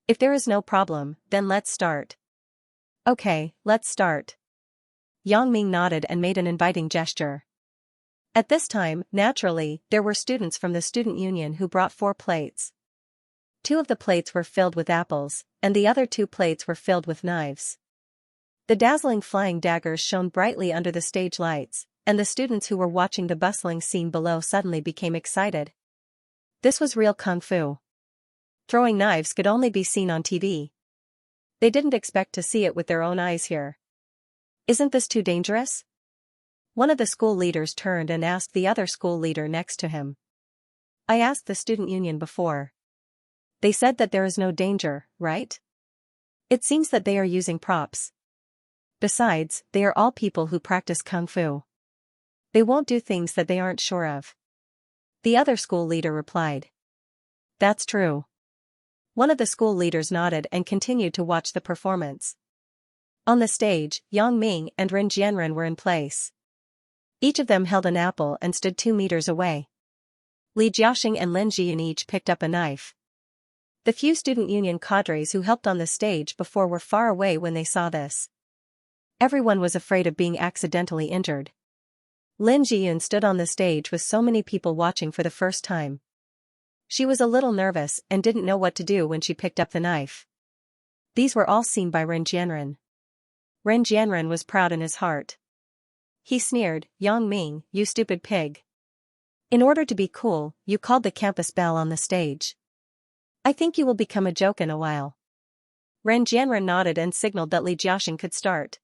A: If there is no problem, then let's start." "Okay, let's start." Yang Ming nodded and made an inviting gesture. At this time, naturally, there were students from the student union who brought 4 plates. 2 of the plates were filled with apples, and the other 2 plates were filled with knives. The dazzling flying daggers shone brightly under the stage lights, and the students who were watching the bustling scene below suddenly became excited. This was real kung fu. Throwing knives could only be seen on TV. They didn't expect to see it with their own eyes here. "Isn't this too dangerous?" One of the school leaders turned and asked the other school leader next to him. "I asked the student union before. They said that there is no danger, right? It seems that they are using props. Besides, they are all people who practice kung fu. They won't do things that they aren't sure of." The other school leader replied. "That's true." One of the school leaders nodded and continued to watch the performance. On the stage, Yang Ming and Ren Jianren were in place. Each of them held an apple and stood 2 meters away. Li Jiaxing and Lin Jiyun each picked up a knife. The few student union cadres who helped on the stage before were far away when they saw this. Everyone was afraid of being accidentally injured. Lin Jiyun stood on the stage with so many people watching for the first time. She was a little nervous and didn't know what to do when she picked up the knife. These were all seen by Ren Jianren. Ren Jianren was proud in his heart. He sneered, "Yang Ming, you stupid pig. In order to be cool, you called the campus bell on the stage. I think you will become a joke in a while." Ren Jianren nodded and signaled that Li Jiaxing could start.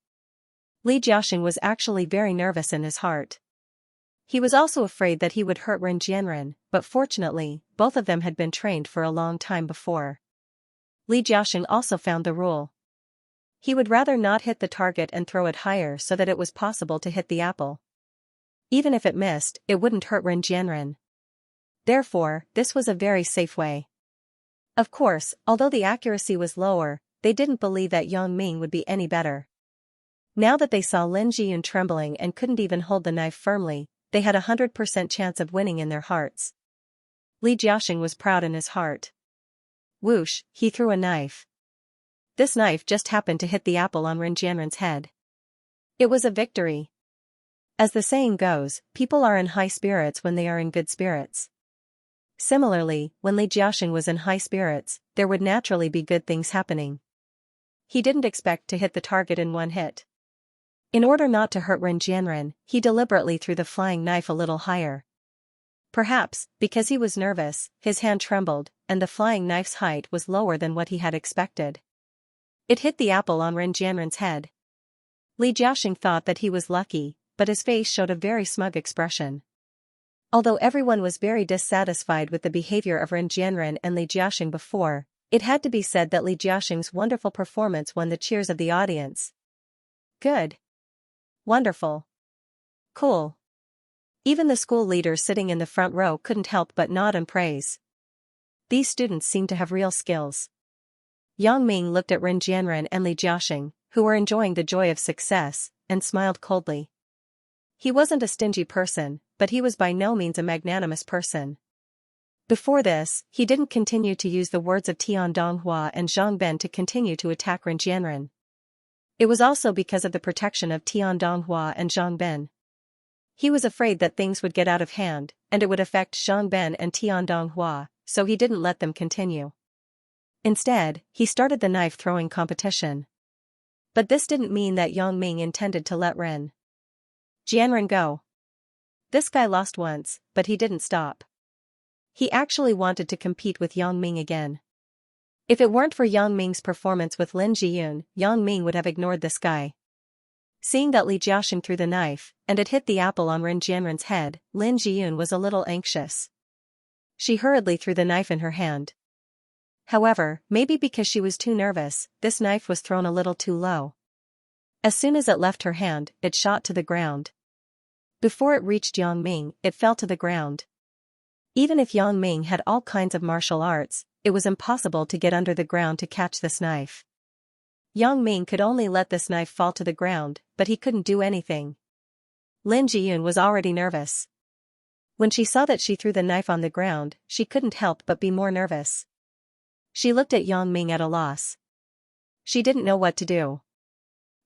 A: Li Jiaxing was actually very nervous in his heart. He was also afraid that he would hurt Ren Jianren, but fortunately, both of them had been trained for a long time before. Li Jiaxing also found the rule. He would rather not hit the target and throw it higher so that it was possible to hit the apple. Even if it missed, it wouldn't hurt Ren Jianren. Therefore, this was a very safe way. Of course, although the accuracy was lower, they didn't believe that Yang Ming would be any better. Now that they saw Lin Jiyun trembling and couldn't even hold the knife firmly, they had 100% chance of winning in their hearts. Li Jiaxing was proud in his heart. Whoosh, he threw a knife. This knife just happened to hit the apple on Ren Jianren's head. It was a victory. As the saying goes, people are in high spirits when they are in good spirits. Similarly, when Li Jiaxing was in high spirits, there would naturally be good things happening. He didn't expect to hit the target in one hit. In order not to hurt Ren Jianren, he deliberately threw the flying knife a little higher. Perhaps, because he was nervous, his hand trembled, and the flying knife's height was lower than what he had expected. It hit the apple on Ren Jianren's head. Li Jiaxing thought that he was lucky, but his face showed a very smug expression. Although everyone was very dissatisfied with the behavior of Ren Jianren and Li Jiaxing before, it had to be said that Li Jiaxing's wonderful performance won the cheers of the audience. Good. Wonderful. Cool. Even the school leaders sitting in the front row couldn't help but nod and praise. These students seemed to have real skills. Yang Ming looked at Ren Jianren and Li Jiaxing, who were enjoying the joy of success, and smiled coldly. He wasn't a stingy person, but he was by no means a magnanimous person. Before this, he didn't continue to use the words of Tian Donghua and Zhang Ben to continue to attack Ren Jianren. It was also because of the protection of Tian Donghua and Zhang Ben. He was afraid that things would get out of hand, and it would affect Zhang Ben and Tian Donghua, so he didn't let them continue. Instead, he started the knife-throwing competition. But this didn't mean that Yang Ming intended to let Ren Jianren go. This guy lost once, but he didn't stop. He actually wanted to compete with Yang Ming again. If it weren't for Yang Ming's performance with Lin Jiyun, Yang Ming would have ignored this guy. Seeing that Li Jiaxing threw the knife, and it hit the apple on Ren Jianren's head, Lin Jiyun was a little anxious. She hurriedly threw the knife in her hand. However, maybe because she was too nervous, this knife was thrown a little too low. As soon as it left her hand, it shot to the ground. Before it reached Yang Ming, it fell to the ground. Even if Yang Ming had all kinds of martial arts, it was impossible to get under the ground to catch this knife. Yang Ming could only let this knife fall to the ground, but he couldn't do anything. Lin Jiyun was already nervous. When she saw that she threw the knife on the ground, she couldn't help but be more nervous. She looked at Yang Ming at a loss. She didn't know what to do.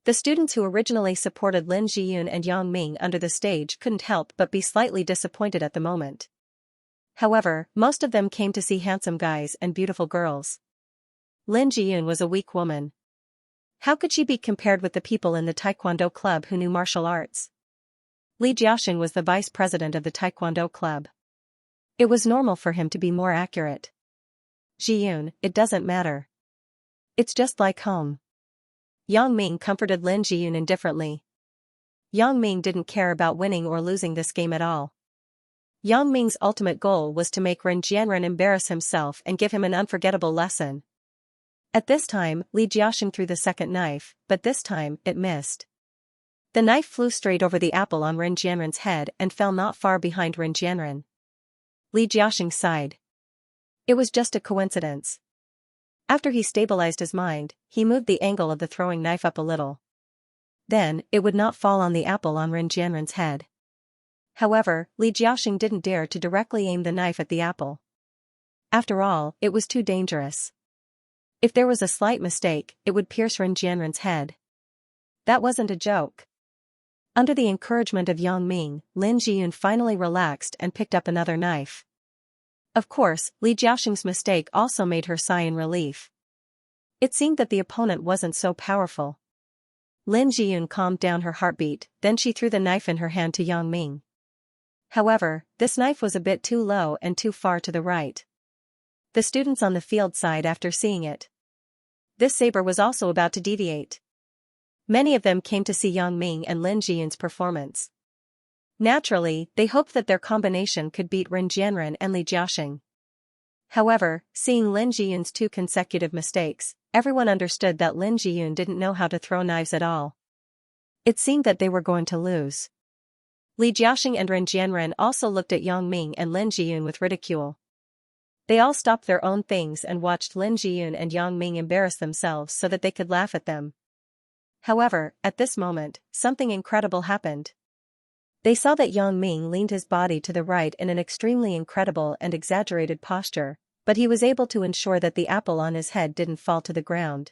A: The students who originally supported Lin Jiyun and Yang Ming under the stage couldn't help but be slightly disappointed at the moment. However, most of them came to see handsome guys and beautiful girls. Lin Jiyun was a weak woman. How could she be compared with the people in the Taekwondo club who knew martial arts? Li Jiaxing was the vice president of the Taekwondo club. It was normal for him to be more accurate. Jiyun, it doesn't matter. It's just like home. Yang Ming comforted Lin Jiyun indifferently. Yang Ming didn't care about winning or losing this game at all. Yang Ming's ultimate goal was to make Ren Jianren embarrass himself and give him an unforgettable lesson. At this time, Li Jiaxing threw the second knife, but this time, it missed. The knife flew straight over the apple on Ren Jianren's head and fell not far behind Ren Jianren. Li Jiaxing sighed. It was just a coincidence. After he stabilized his mind, he moved the angle of the throwing knife up a little. Then, it would not fall on the apple on Ren Jianren's head. However, Li Jiaxing didn't dare to directly aim the knife at the apple. After all, it was too dangerous. If there was a slight mistake, it would pierce Ren Jianren's head. That wasn't a joke. Under the encouragement of Yang Ming, Lin Jiyun finally relaxed and picked up another knife. Of course, Li Jiaxing's mistake also made her sigh in relief. It seemed that the opponent wasn't so powerful. Lin Jiyun calmed down her heartbeat, then she threw the knife in her hand to Yang Ming. However, this knife was a bit too low and too far to the right. The students on the field sighed after seeing it. This saber was also about to deviate. Many of them came to see Yang Ming and Lin Jiyun's performance. Naturally, they hoped that their combination could beat Ren Jianren and Li Jiaxing. However, seeing Lin Jiyun's 2 consecutive mistakes, everyone understood that Lin Jiyun didn't know how to throw knives at all. It seemed that they were going to lose. Li Jiaxing and Ren Jianren also looked at Yang Ming and Lin Jiyun with ridicule. They all stopped their own things and watched Lin Jiyun and Yang Ming embarrass themselves so that they could laugh at them. However, at this moment, something incredible happened. They saw that Yang Ming leaned his body to the right in an extremely incredible and exaggerated posture, but he was able to ensure that the apple on his head didn't fall to the ground.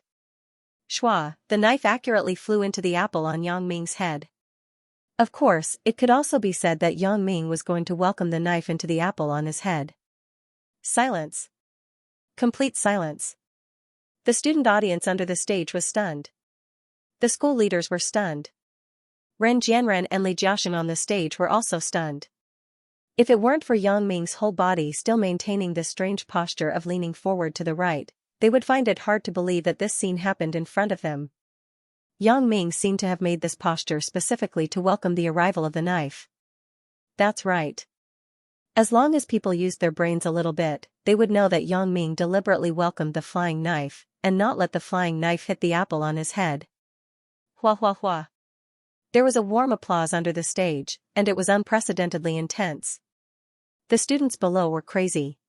A: Shua, the knife accurately flew into the apple on Yang Ming's head. Of course, it could also be said that Yang Ming was going to welcome the knife into the apple on his head. Silence. Complete silence. The student audience under the stage was stunned. The school leaders were stunned. Ren Jianren and Li Jiaxing on the stage were also stunned. If it weren't for Yang Ming's whole body still maintaining this strange posture of leaning forward to the right, they would find it hard to believe that this scene happened in front of them. Yang Ming seemed to have made this posture specifically to welcome the arrival of the knife. That's right. As long as people used their brains a little bit, they would know that Yang Ming deliberately welcomed the flying knife, and not let the flying knife hit the apple on his head. Hua hua hua. There was a warm applause under the stage, and it was unprecedentedly intense. The students below were crazy.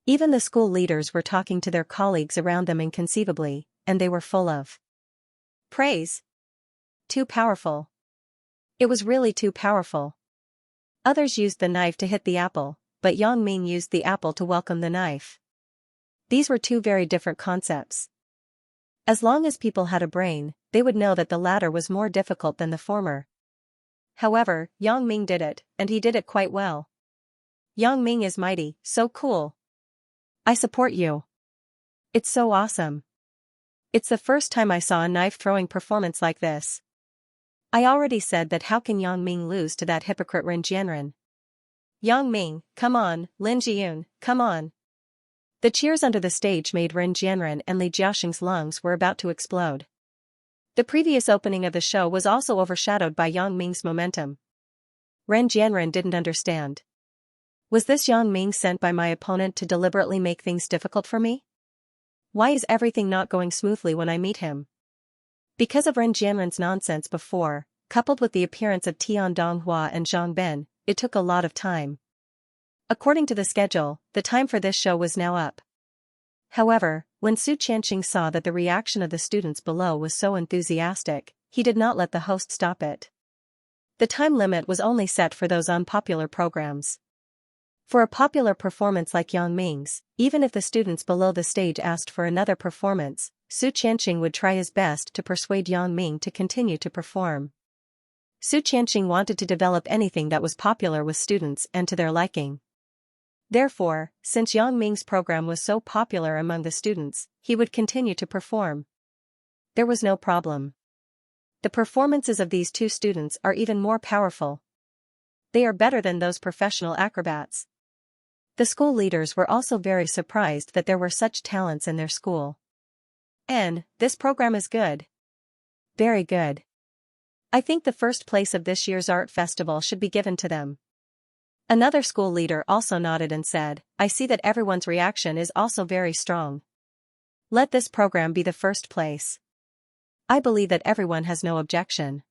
A: Even the school leaders were talking to their colleagues around them inconceivably, and they were full of praise. Too powerful. It was really too powerful. Others used the knife to hit the apple, but Yang Ming used the apple to welcome the knife. These were 2 very different concepts. As long as people had a brain, they would know that the latter was more difficult than the former. However, Yang Ming did it, and he did it quite well. Yang Ming is mighty, so cool. I support you. It's so awesome. It's the first time I saw a knife-throwing performance like this. I already said that how can Yang Ming lose to that hypocrite Ren Jianren? Yang Ming, come on, Lin Jiyun, come on. The cheers under the stage made Ren Jianren and Li Jiaxing's lungs were about to explode. The previous opening of the show was also overshadowed by Yang Ming's momentum. Ren Jianren didn't understand. Was this Yang Ming sent by my opponent to deliberately make things difficult for me? Why is everything not going smoothly when I meet him? Because of Ren Jianren's nonsense before, coupled with the appearance of Tian Donghua and Zhang Ben, it took a lot of time. According to the schedule, the time for this show was now up. However, When Su Qianxing saw that the reaction of the students below was so enthusiastic, he did not let the host stop it. The time limit was only set for those unpopular programs. For a popular performance like Yang Ming's, even if the students below the stage asked for another performance, Su Qianxing would try his best to persuade Yang Ming to continue to perform. Su Qianxing wanted to develop anything that was popular with students and to their liking. Therefore, since Yang Ming's program was so popular among the students, he would continue to perform. There was no problem. The performances of these two students are even more powerful. They are better than those professional acrobats. The school leaders were also very surprised that there were such talents in their school. And, this program is good. Very good. I think the first place of this year's art festival should be given to them. Another school leader also nodded and said, I see that everyone's reaction is also very strong. Let this program be the first place. I believe that everyone has no objection.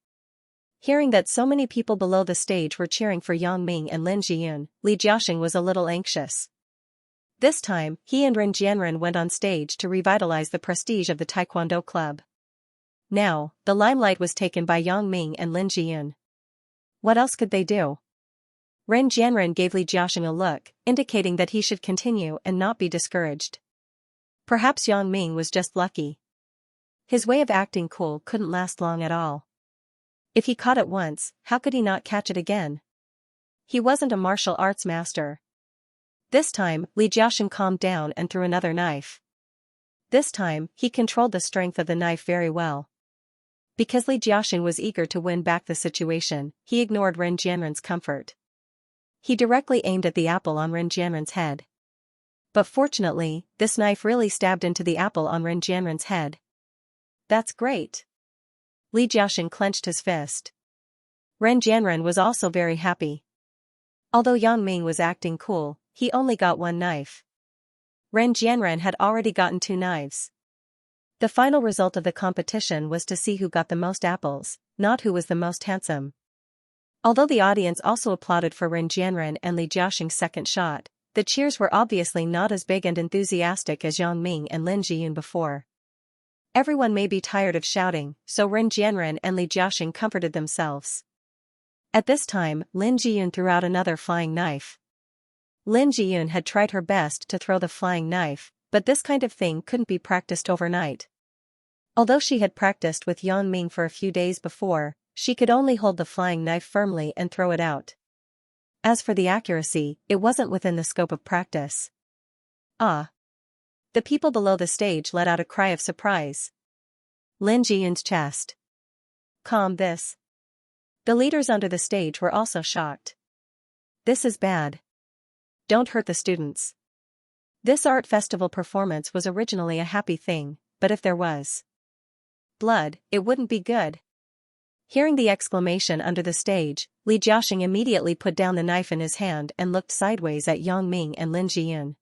A: Hearing that so many people below the stage were cheering for Yang Ming and Lin Jiyun, Li Jiaxing was a little anxious. This time, he and Ren Jianren went on stage to revitalize the prestige of the Taekwondo club. Now, the limelight was taken by Yang Ming and Lin Jiyun. What else could they do? Ren Jianren gave Li Jiaxing a look, indicating that he should continue and not be discouraged. Perhaps Yang Ming was just lucky. His way of acting cool couldn't last long at all. If he caught it once, how could he not catch it again? He wasn't a martial arts master. This time, Li Jiaxing calmed down and threw another knife. This time, he controlled the strength of the knife very well. Because Li Jiaxing was eager to win back the situation, he ignored Ren Jianren's comfort. He directly aimed at the apple on Ren Jianren's head. But fortunately, this knife really stabbed into the apple on Ren Jianren's head. That's great. Li Jiaxing clenched his fist. Ren Jianren was also very happy. Although Yang Ming was acting cool, he only got one knife. Ren Jianren had already gotten 2 knives. The final result of the competition was to see who got the most apples, not who was the most handsome. Although the audience also applauded for Ren Jianren and Li Jiaxing's second shot, the cheers were obviously not as big and enthusiastic as Yang Ming and Lin Jiyun before. Everyone may be tired of shouting, so Ren Jianren and Li Jiaxing comforted themselves. At this time, Lin Jiyun threw out another flying knife. Lin Jiyun had tried her best to throw the flying knife, but this kind of thing couldn't be practiced overnight. Although she had practiced with Yang Ming for a few days before, she could only hold the flying knife firmly and throw it out. As for the accuracy, it wasn't within the scope of practice. Ah! The people below the stage let out a cry of surprise. Lin Jiyun's chest. Calm this. The leaders under the stage were also shocked. This is bad. Don't hurt the students. This art festival performance was originally a happy thing, but if there was blood, it wouldn't be good. Hearing the exclamation under the stage, Li Jiaxing immediately put down the knife in his hand and looked sideways at Yang Ming and Lin Jiyun.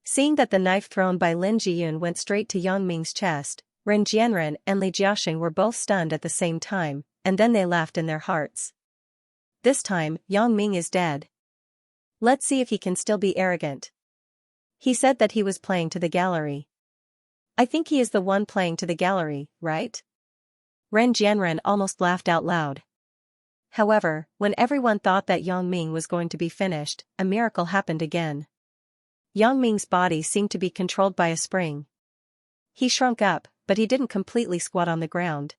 A: Seeing that the knife thrown by Lin Jiyun went straight to Yang Ming's chest, Ren Jianren and Li Jiaxing were both stunned at the same time, and then they laughed in their hearts. This time, Yang Ming is dead. Let's see if he can still be arrogant. He said that he was playing to the gallery. I think he is the one playing to the gallery, right? Ren Jianren almost laughed out loud. However, when everyone thought that Yang Ming was going to be finished, a miracle happened again. Yang Ming's body seemed to be controlled by a spring. He shrunk up, but he didn't completely squat on the ground.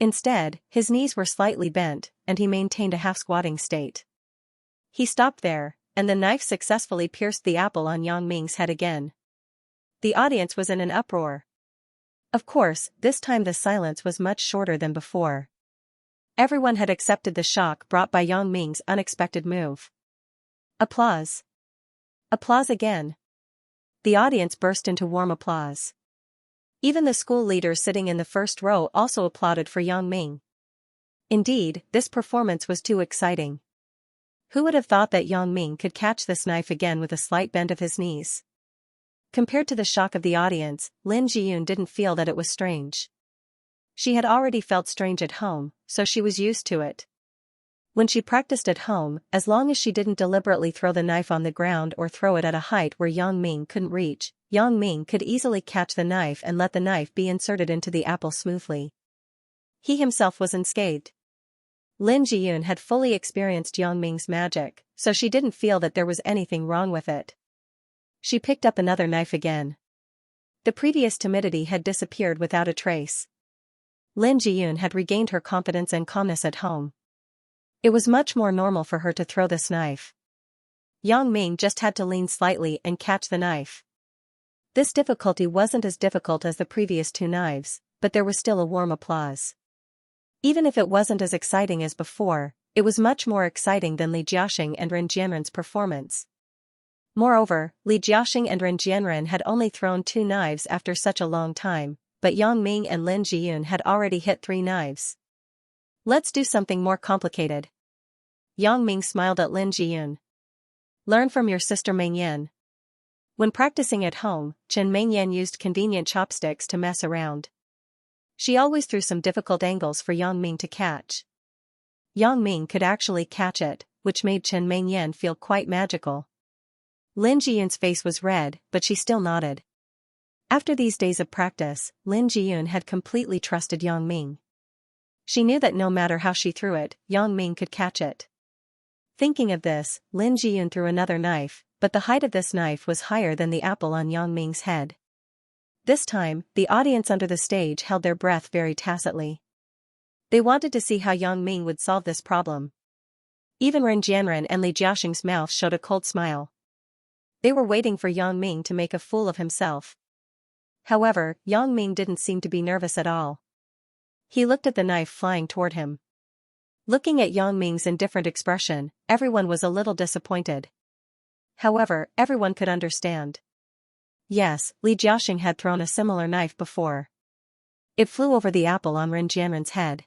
A: Instead, his knees were slightly bent, and he maintained a half-squatting state. He stopped there, and the knife successfully pierced the apple on Yang Ming's head again. The audience was in an uproar. Of course, this time the silence was much shorter than before. Everyone had accepted the shock brought by Yang Ming's unexpected move. Applause. Applause again. The audience burst into warm applause. Even the school leaders sitting in the first row also applauded for Yang Ming. Indeed, this performance was too exciting. Who would have thought that Yang Ming could catch this knife again with a slight bend of his knees? Compared to the shock of the audience, Lin Jiyun didn't feel that it was strange. She had already felt strange at home, so she was used to it. When she practiced at home, as long as she didn't deliberately throw the knife on the ground or throw it at a height where Yang Ming couldn't reach, Yang Ming could easily catch the knife and let the knife be inserted into the apple smoothly. He himself was unscathed. Lin Jiyun had fully experienced Yang Ming's magic, so she didn't feel that there was anything wrong with it. She picked up another knife again. The previous timidity had disappeared without a trace. Lin Jiyun had regained her confidence and calmness at home. It was much more normal for her to throw this knife. Yang Ming just had to lean slightly and catch the knife. This difficulty wasn't as difficult as the previous two knives, but there was still a warm applause. Even if it wasn't as exciting as before, it was much more exciting than Li Jiaxing and Ren Jianren's performance. Moreover, Li Jiaxing and Ren Jianren had only thrown 2 knives after such a long time, but Yang Ming and Lin Jiyun had already hit 3 knives. Let's do something more complicated. Yang Ming smiled at Lin Jiyun. Learn from your sister Meng Yan. When practicing at home, Chen Meng Yan used convenient chopsticks to mess around. She always threw some difficult angles for Yang Ming to catch. Yang Ming could actually catch it, which made Chen Meng Yan feel quite magical. Lin Jiyun's face was red, but she still nodded. After these days of practice, Lin Jiyun had completely trusted Yang Ming. She knew that no matter how she threw it, Yang Ming could catch it. Thinking of this, Lin Jiyun threw another knife, but the height of this knife was higher than the apple on Yang Ming's head. This time, the audience under the stage held their breath very tacitly. They wanted to see how Yang Ming would solve this problem. Even Ren Jianren and Li Jiaxing's mouth showed a cold smile. They were waiting for Yang Ming to make a fool of himself. However, Yang Ming didn't seem to be nervous at all. He looked at the knife flying toward him. Looking at Yang Ming's indifferent expression, everyone was a little disappointed. However, everyone could understand. Yes, Li Jiaxing had thrown a similar knife before. It flew over the apple on Ren Jianren's head.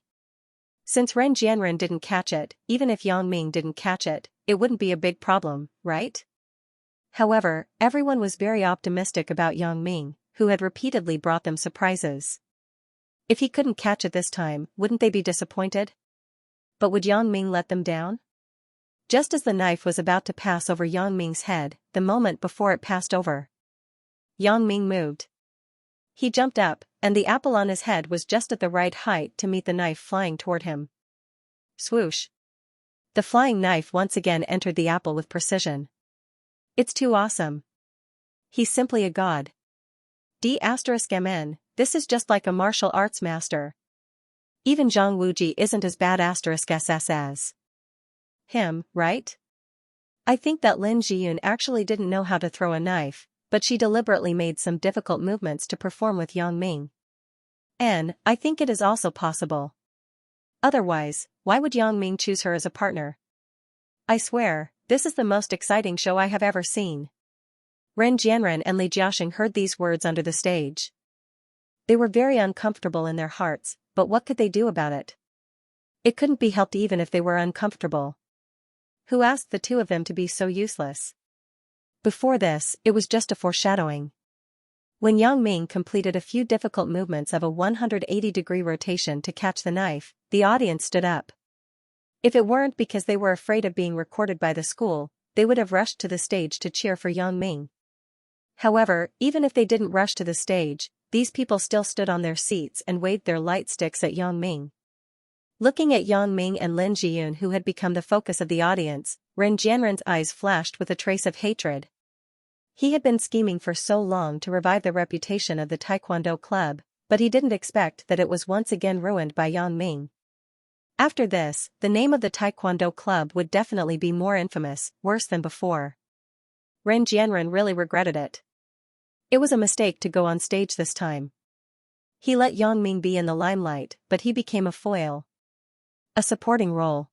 A: Since Ren Jianren didn't catch it, even if Yang Ming didn't catch it, it wouldn't be a big problem, right? However, everyone was very optimistic about Yang Ming, who had repeatedly brought them surprises. If he couldn't catch it this time, wouldn't they be disappointed? But would Yang Ming let them down? Just as the knife was about to pass over Yang Ming's head, the moment before it passed over, Yang Ming moved. He jumped up, and the apple on his head was just at the right height to meet the knife flying toward him. Swoosh! The flying knife once again entered the apple with precision. It's too awesome. He's simply a god. D*MN, this is just like a martial arts master. Even Zhang Wuji isn't as bad as him, right? I think that Lin Jiyun actually didn't know how to throw a knife, but she deliberately made some difficult movements to perform with Yang Ming. And I think it is also possible. Otherwise, why would Yang Ming choose her as a partner? I swear, this is the most exciting show I have ever seen. Ren Jianren and Li Jiaxing heard these words under the stage. They were very uncomfortable in their hearts, but what could they do about it? It couldn't be helped even if they were uncomfortable. Who asked the two of them to be so useless? Before this, it was just a foreshadowing. When Yang Ming completed a few difficult movements of a 180-degree rotation to catch the knife, the audience stood up. If it weren't because they were afraid of being recorded by the school, they would have rushed to the stage to cheer for Yang Ming. However, even if they didn't rush to the stage, these people still stood on their seats and waved their light sticks at Yang Ming. Looking at Yang Ming and Lin Jiyun, who had become the focus of the audience, Ren Jianren's eyes flashed with a trace of hatred. He had been scheming for so long to revive the reputation of the Taekwondo club, but he didn't expect that it was once again ruined by Yang Ming. After this, the name of the Taekwondo club would definitely be more infamous, worse than before. Ren Jianren really regretted it. It was a mistake to go on stage this time. He let Yang Ming be in the limelight, but he became a foil. A supporting role.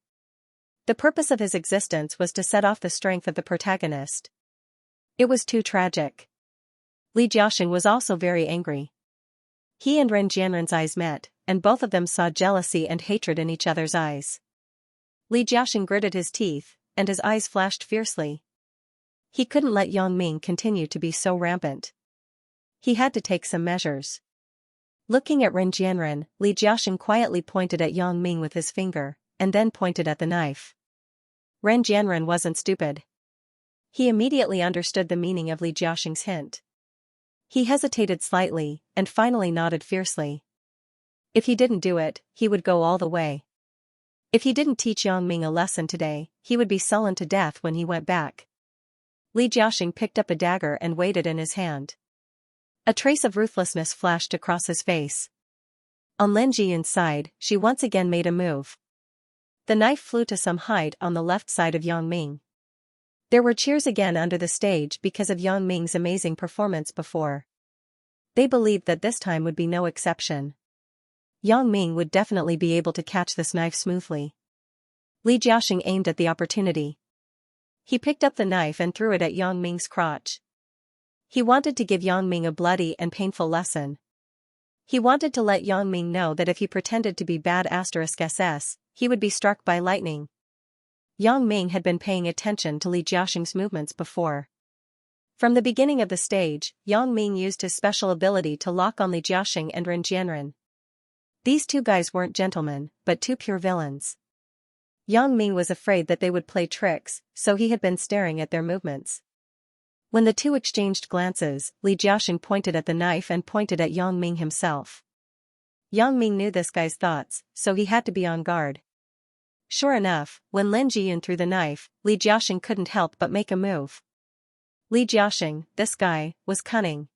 A: The purpose of his existence was to set off the strength of the protagonist. It was too tragic. Li Jiaxing was also very angry. He and Ren Jianren's eyes met, and both of them saw jealousy and hatred in each other's eyes. Li Jiaxing gritted his teeth, and his eyes flashed fiercely. He couldn't let Yang Ming continue to be so rampant. He had to take some measures. Looking at Ren Jianren, Li Jiaxing quietly pointed at Yang Ming with his finger, and then pointed at the knife. Ren Jianren wasn't stupid. He immediately understood the meaning of Li Jiaxing's hint. He hesitated slightly, and finally nodded fiercely. If he didn't do it, he would go all the way. If he didn't teach Yang Ming a lesson today, he would be sullen to death when he went back. Li Jiaxing picked up a dagger and weighed it in his hand. A trace of ruthlessness flashed across his face. On Lin Jiyun's side, she once again made a move. The knife flew to some height on the left side of Yang Ming. There were cheers again under the stage because of Yang Ming's amazing performance before. They believed that this time would be no exception. Yang Ming would definitely be able to catch this knife smoothly. Li Jiaxing aimed at the opportunity. He picked up the knife and threw it at Yang Ming's crotch. He wanted to give Yang Ming a bloody and painful lesson. He wanted to let Yang Ming know that if he pretended to be bad *SS, he would be struck by lightning. Yang Ming had been paying attention to Li Jiaxing's movements before. From the beginning of the stage, Yang Ming used his special ability to lock on Li Jiaxing and Ren Jianren. These two guys weren't gentlemen, but two pure villains. Yang Ming was afraid that they would play tricks, so he had been staring at their movements. When the two exchanged glances, Li Jiaxing pointed at the knife and pointed at Yang Ming himself. Yang Ming knew this guy's thoughts, so he had to be on guard. Sure enough, when Lin Jiyun threw the knife, Li Jiaxing couldn't help but make a move. Li Jiaxing, this guy, was cunning.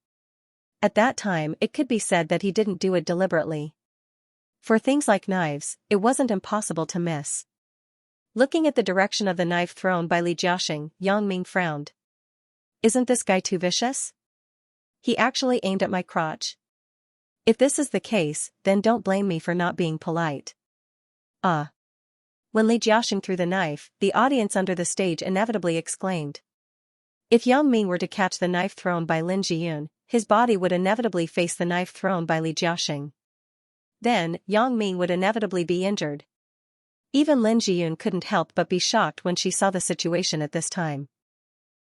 A: At that time it could be said that he didn't do it deliberately. For things like knives, it wasn't impossible to miss. Looking at the direction of the knife thrown by Li Jiaxing, Yang Ming frowned. Isn't this guy too vicious? He actually aimed at my crotch. If this is the case, then don't blame me for not being polite. When Li Jiaxing threw the knife, the audience under the stage inevitably exclaimed. If Yang Ming were to catch the knife thrown by Lin Jiyun, his body would inevitably face the knife thrown by Li Jiaxing. Then, Yang Ming would inevitably be injured. Even Lin Jiyun couldn't help but be shocked when she saw the situation at this time.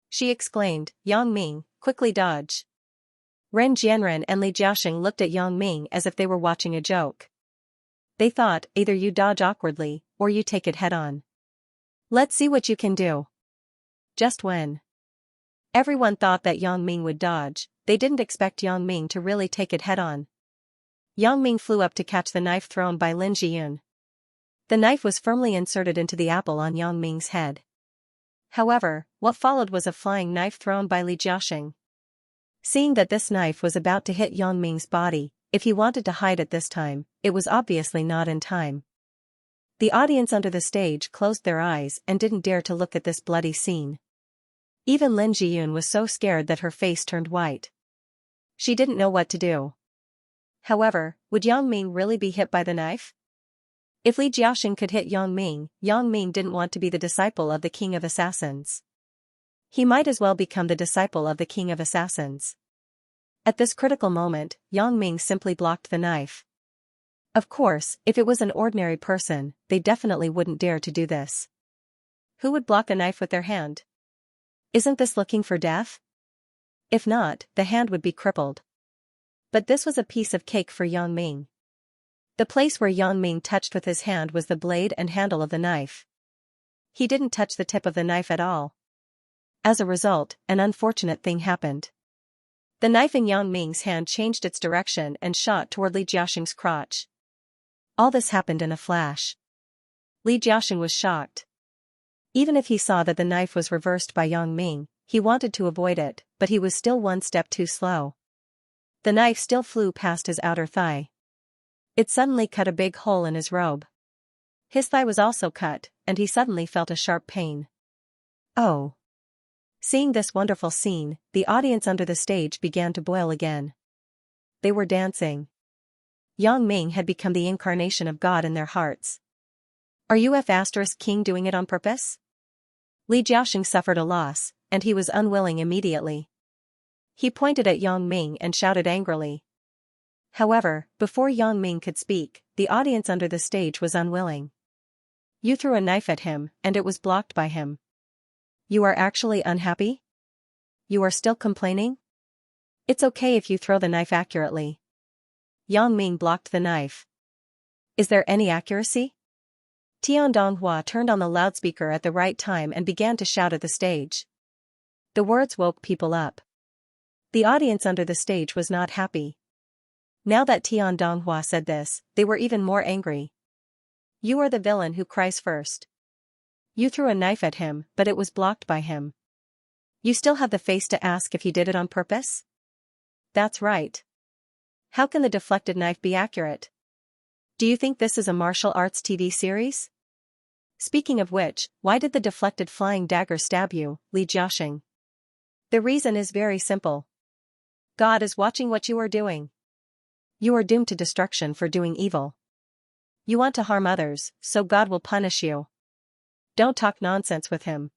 A: She exclaimed, Yang Ming, quickly dodge. Ren Jianren and Li Jiaxing looked at Yang Ming as if they were watching a joke. They thought, either you dodge awkwardly, or you take it head-on. Let's see what you can do. Just when everyone thought that Yang Ming would dodge, they didn't expect Yang Ming to really take it head-on. Yang Ming flew up to catch the knife thrown by Lin Jiyun. The knife was firmly inserted into the apple on Yang Ming's head. However, what followed was a flying knife thrown by Li Jiaxing. Seeing that this knife was about to hit Yang Ming's body, if he wanted to hide it this time, it was obviously not in time. The audience under the stage closed their eyes and didn't dare to look at this bloody scene. Even Lin Jiyun was so scared that her face turned white. She didn't know what to do. However, would Yang Ming really be hit by the knife? If Li Jiaxing could hit Yang Ming didn't want to be the disciple of the King of Assassins. He might as well become the disciple of the King of Assassins. At this critical moment, Yang Ming simply blocked the knife. Of course, if it was an ordinary person, they definitely wouldn't dare to do this. Who would block a knife with their hand? Isn't this looking for death? If not, the hand would be crippled. But this was a piece of cake for Yang Ming. The place where Yang Ming touched with his hand was the blade and handle of the knife. He didn't touch the tip of the knife at all. As a result, an unfortunate thing happened. The knife in Yang Ming's hand changed its direction and shot toward Li Jiaxing's crotch. All this happened in a flash. Li Jiaxing was shocked. Even if he saw that the knife was reversed by Yang Ming, he wanted to avoid it, but he was still one step too slow. The knife still flew past his outer thigh. It suddenly cut a big hole in his robe. His thigh was also cut, and he suddenly felt a sharp pain. Oh! Seeing this wonderful scene, the audience under the stage began to boil again. They were dancing. Yang Ming had become the incarnation of God in their hearts. Are you King doing it on purpose? Li Jiaxing suffered a loss, and he was unwilling immediately. He pointed at Yang Ming and shouted angrily. However, before Yang Ming could speak, the audience under the stage was unwilling. You threw a knife at him, and it was blocked by him. You are actually unhappy? You are still complaining? It's okay if you throw the knife accurately. Yang Ming blocked the knife. Is there any accuracy? Tian Donghua turned on the loudspeaker at the right time and began to shout at the stage. The words woke people up. The audience under the stage was not happy. Now that Tian Donghua said this, they were even more angry. You are the villain who cries first. You threw a knife at him, but it was blocked by him. You still have the face to ask if he did it on purpose? That's right. How can the deflected knife be accurate? Do you think this is a martial arts TV series? Speaking of which, why did the deflected flying dagger stab you, Li Jiaxing? The reason is very simple. God is watching what you are doing. You are doomed to destruction for doing evil. You want to harm others, so God will punish you. Don't talk nonsense with him.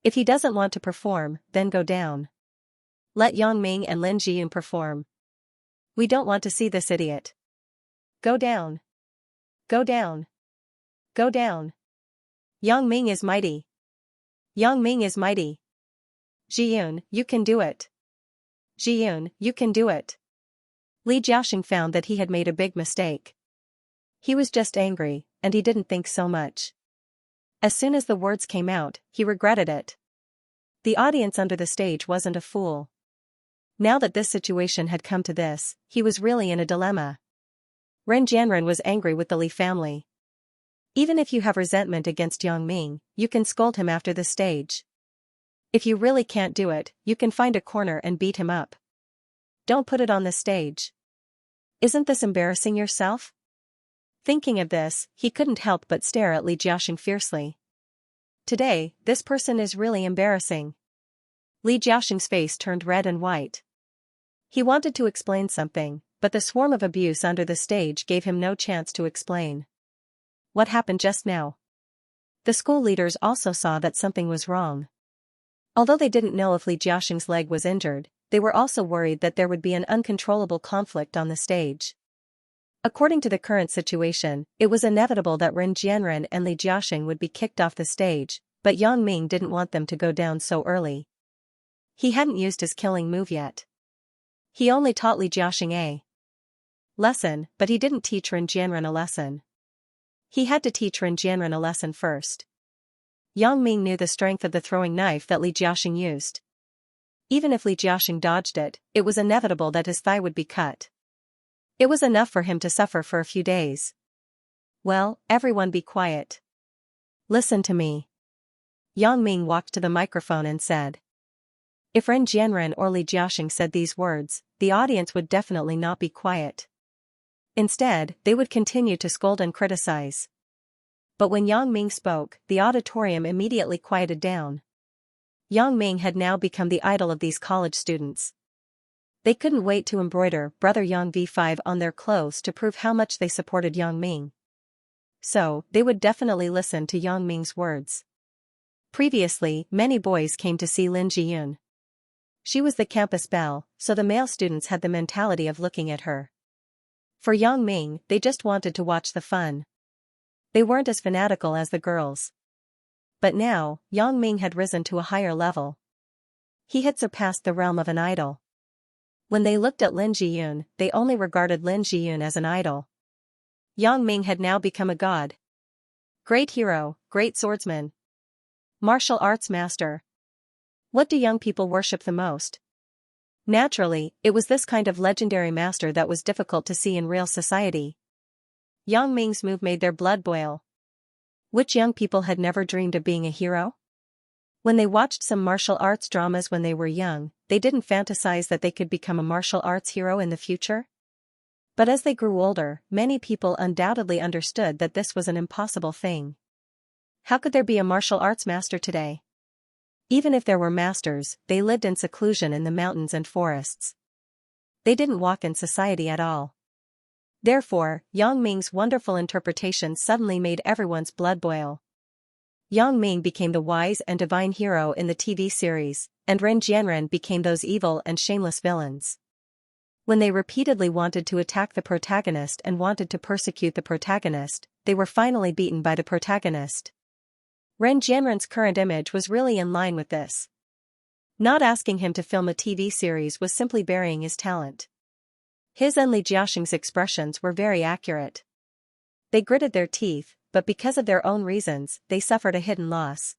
A: If he doesn't want to perform, then go down. Let Yang Ming and Lin Jiyun perform. We don't want to see this idiot. Go down. Go down. Go down. Yang Ming is mighty. Yang Ming is mighty. Jiyun, you can do it. Jiyun, you can do it. Li Jiaxing found that he had made a big mistake. He was just angry, and he didn't think so much. As soon as the words came out, he regretted it. The audience under the stage wasn't a fool. Now that this situation had come to this, he was really in a dilemma. Ren Jianren was angry with the Li family. Even if you have resentment against Yang Ming, you can scold him after the stage. If you really can't do it, you can find a corner and beat him up. Don't put it on the stage. Isn't this embarrassing yourself? Thinking of this, he couldn't help but stare at Li Jiaxing fiercely. Today, this person is really embarrassing. Li Jiaxing's face turned red and white. He wanted to explain something, but the swarm of abuse under the stage gave him no chance to explain. What happened just now? The school leaders also saw that something was wrong. Although they didn't know if Li Jiaxing's leg was injured, they were also worried that there would be an uncontrollable conflict on the stage. According to the current situation, it was inevitable that Ren Jianren and Li Jiaxing would be kicked off the stage, but Yang Ming didn't want them to go down so early. He hadn't used his killing move yet. He only taught Li Jiaxing a lesson, but he didn't teach Ren Jianren a lesson. He had to teach Ren Jianren a lesson first. Yang Ming knew the strength of the throwing knife that Li Jiaxing used. Even if Li Jiaxing dodged it, it was inevitable that his thigh would be cut. It was enough for him to suffer for a few days. Well, everyone be quiet. Listen to me. Yang Ming walked to the microphone and said. If Ren Jianren or Li Jiaxing said these words, the audience would definitely not be quiet. Instead, they would continue to scold and criticize. But when Yang Ming spoke, the auditorium immediately quieted down. Yang Ming had now become the idol of these college students. They couldn't wait to embroider Brother Yang V5 on their clothes to prove how much they supported Yang Ming. So, they would definitely listen to Yang Ming's words. Previously, many boys came to see Lin Jiyun. She was the campus belle, so the male students had the mentality of looking at her. For Yang Ming, they just wanted to watch the fun. They weren't as fanatical as the girls. But now, Yang Ming had risen to a higher level. He had surpassed the realm of an idol. When they looked at Lin Jiyun, they only regarded Lin Jiyun as an idol. Yang Ming had now become a god. Great hero, great swordsman. Martial arts master. What do young people worship the most? Naturally, it was this kind of legendary master that was difficult to see in real society. Yang Ming's move made their blood boil. Which young people had never dreamed of being a hero? When they watched some martial arts dramas when they were young, they didn't fantasize that they could become a martial arts hero in the future. But as they grew older, many people undoubtedly understood that this was an impossible thing. How could there be a martial arts master today? Even if there were masters, they lived in seclusion in the mountains and forests. They didn't walk in society at all. Therefore, Yang Ming's wonderful interpretation suddenly made everyone's blood boil. Yang Ming became the wise and divine hero in the TV series, and Ren Jianren became those evil and shameless villains. When they repeatedly wanted to attack the protagonist and wanted to persecute the protagonist, they were finally beaten by the protagonist. Ren Jianren's current image was really in line with this. Not asking him to film a TV series was simply burying his talent. His and Li Jiaxing's expressions were very accurate. They gritted their teeth, but because of their own reasons, they suffered a hidden loss.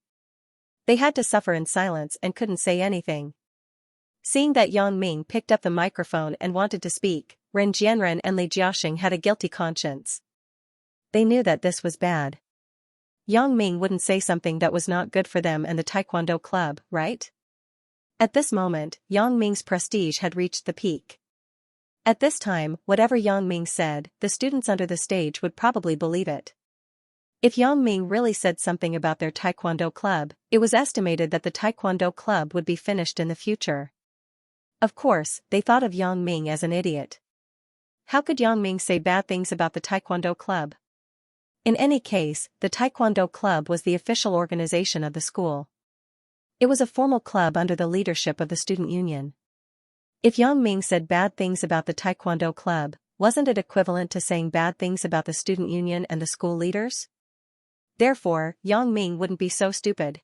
A: They had to suffer in silence and couldn't say anything. Seeing that Yang Ming picked up the microphone and wanted to speak, Ren Jianren and Li Jiaxing had a guilty conscience. They knew that this was bad. Yang Ming wouldn't say something that was not good for them and the Taekwondo club, right? At this moment, Yang Ming's prestige had reached the peak. At this time, whatever Yang Ming said, the students under the stage would probably believe it. If Yang Ming really said something about their Taekwondo club, it was estimated that the Taekwondo club would be finished in the future. Of course, they thought of Yang Ming as an idiot. How could Yang Ming say bad things about the Taekwondo club? In any case, the Taekwondo club was the official organization of the school. It was a formal club under the leadership of the student union. If Yang Ming said bad things about the Taekwondo club, wasn't it equivalent to saying bad things about the student union and the school leaders? Therefore, Yang Ming wouldn't be so stupid.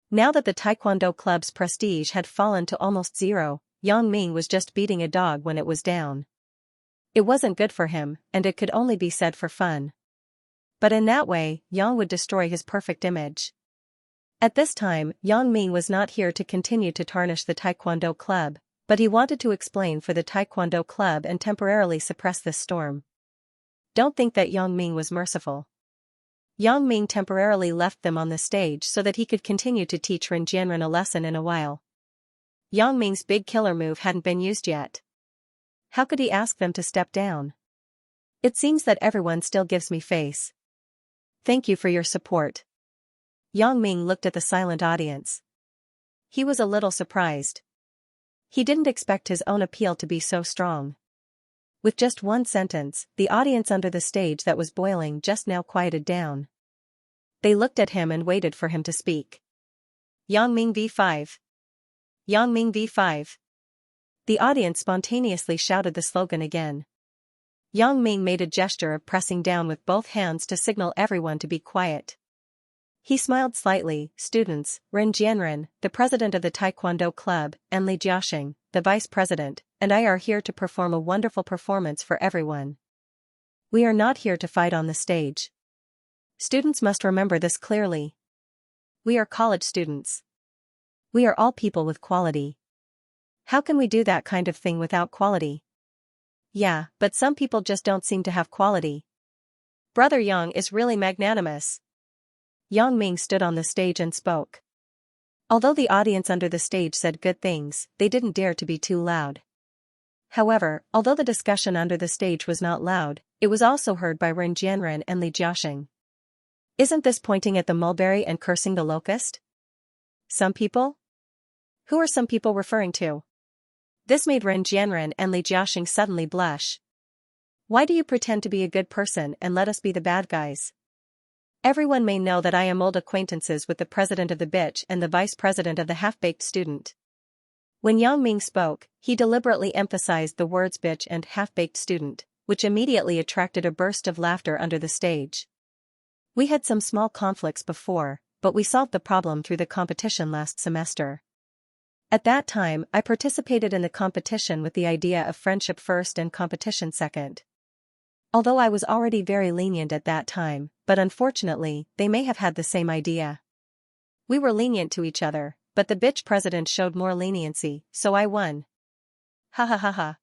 A: Now that the Taekwondo club's prestige had fallen to almost zero, Yang Ming was just beating a dog when it was down. It wasn't good for him, and it could only be said for fun. But in that way, Yang would destroy his perfect image. At this time, Yang Ming was not here to continue to tarnish the Taekwondo club, but he wanted to explain for the Taekwondo club and temporarily suppress this storm. Don't think that Yang Ming was merciful. Yang Ming temporarily left them on the stage so that he could continue to teach Ren Jianren a lesson in a while. Yang Ming's big killer move hadn't been used yet. How could he ask them to step down? It seems that everyone still gives me face. Thank you for your support. Yang Ming looked at the silent audience. He was a little surprised. He didn't expect his own appeal to be so strong. With just one sentence, the audience under the stage that was boiling just now quieted down. They looked at him and waited for him to speak. Yang Ming v5. Yang Ming v5. The audience spontaneously shouted the slogan again. Yang Ming made a gesture of pressing down with both hands to signal everyone to be quiet. He smiled slightly. Students, Ren Jianren, the president of the Taekwondo club, and Li Jiaxing, the vice president, and I are here to perform a wonderful performance for everyone. We are not here to fight on the stage. Students must remember this clearly. We are college students. We are all people with quality. How can we do that kind of thing without quality? Yeah, but some people just don't seem to have quality. Brother Yang is really magnanimous. Yang Ming stood on the stage and spoke. Although the audience under the stage said good things, they didn't dare to be too loud. However, although the discussion under the stage was not loud, it was also heard by Ren Jianren and Li Jiaxing. Isn't this pointing at the mulberry and cursing the locust? Some people? Who are some people referring to? This made Ren Jianren and Li Jiaxing suddenly blush. Why do you pretend to be a good person and let us be the bad guys? Everyone may know that I am old acquaintances with the president of the bitch and the vice president of the half-baked student. When Yang Ming spoke, he deliberately emphasized the words bitch and half-baked student, which immediately attracted a burst of laughter under the stage. We had some small conflicts before, but we solved the problem through the competition last semester. At that time, I participated in the competition with the idea of friendship first and competition second. Although I was already very lenient at that time, but unfortunately, they may have had the same idea. We were lenient to each other, but the bitch president showed more leniency, so I won. Ha ha ha ha.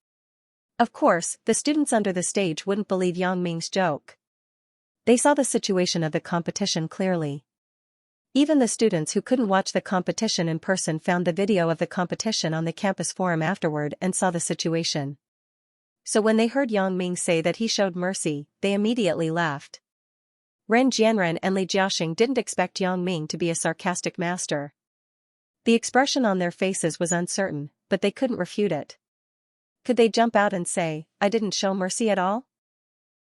A: Of course, the students under the stage wouldn't believe Yang Ming's joke. They saw the situation of the competition clearly. Even the students who couldn't watch the competition in person found the video of the competition on the campus forum afterward and saw the situation. So when they heard Yang Ming say that he showed mercy, they immediately laughed. Ren Jianren and Li Jiaxing didn't expect Yang Ming to be a sarcastic master. The expression on their faces was uncertain, but they couldn't refute it. Could they jump out and say, I didn't show mercy at all?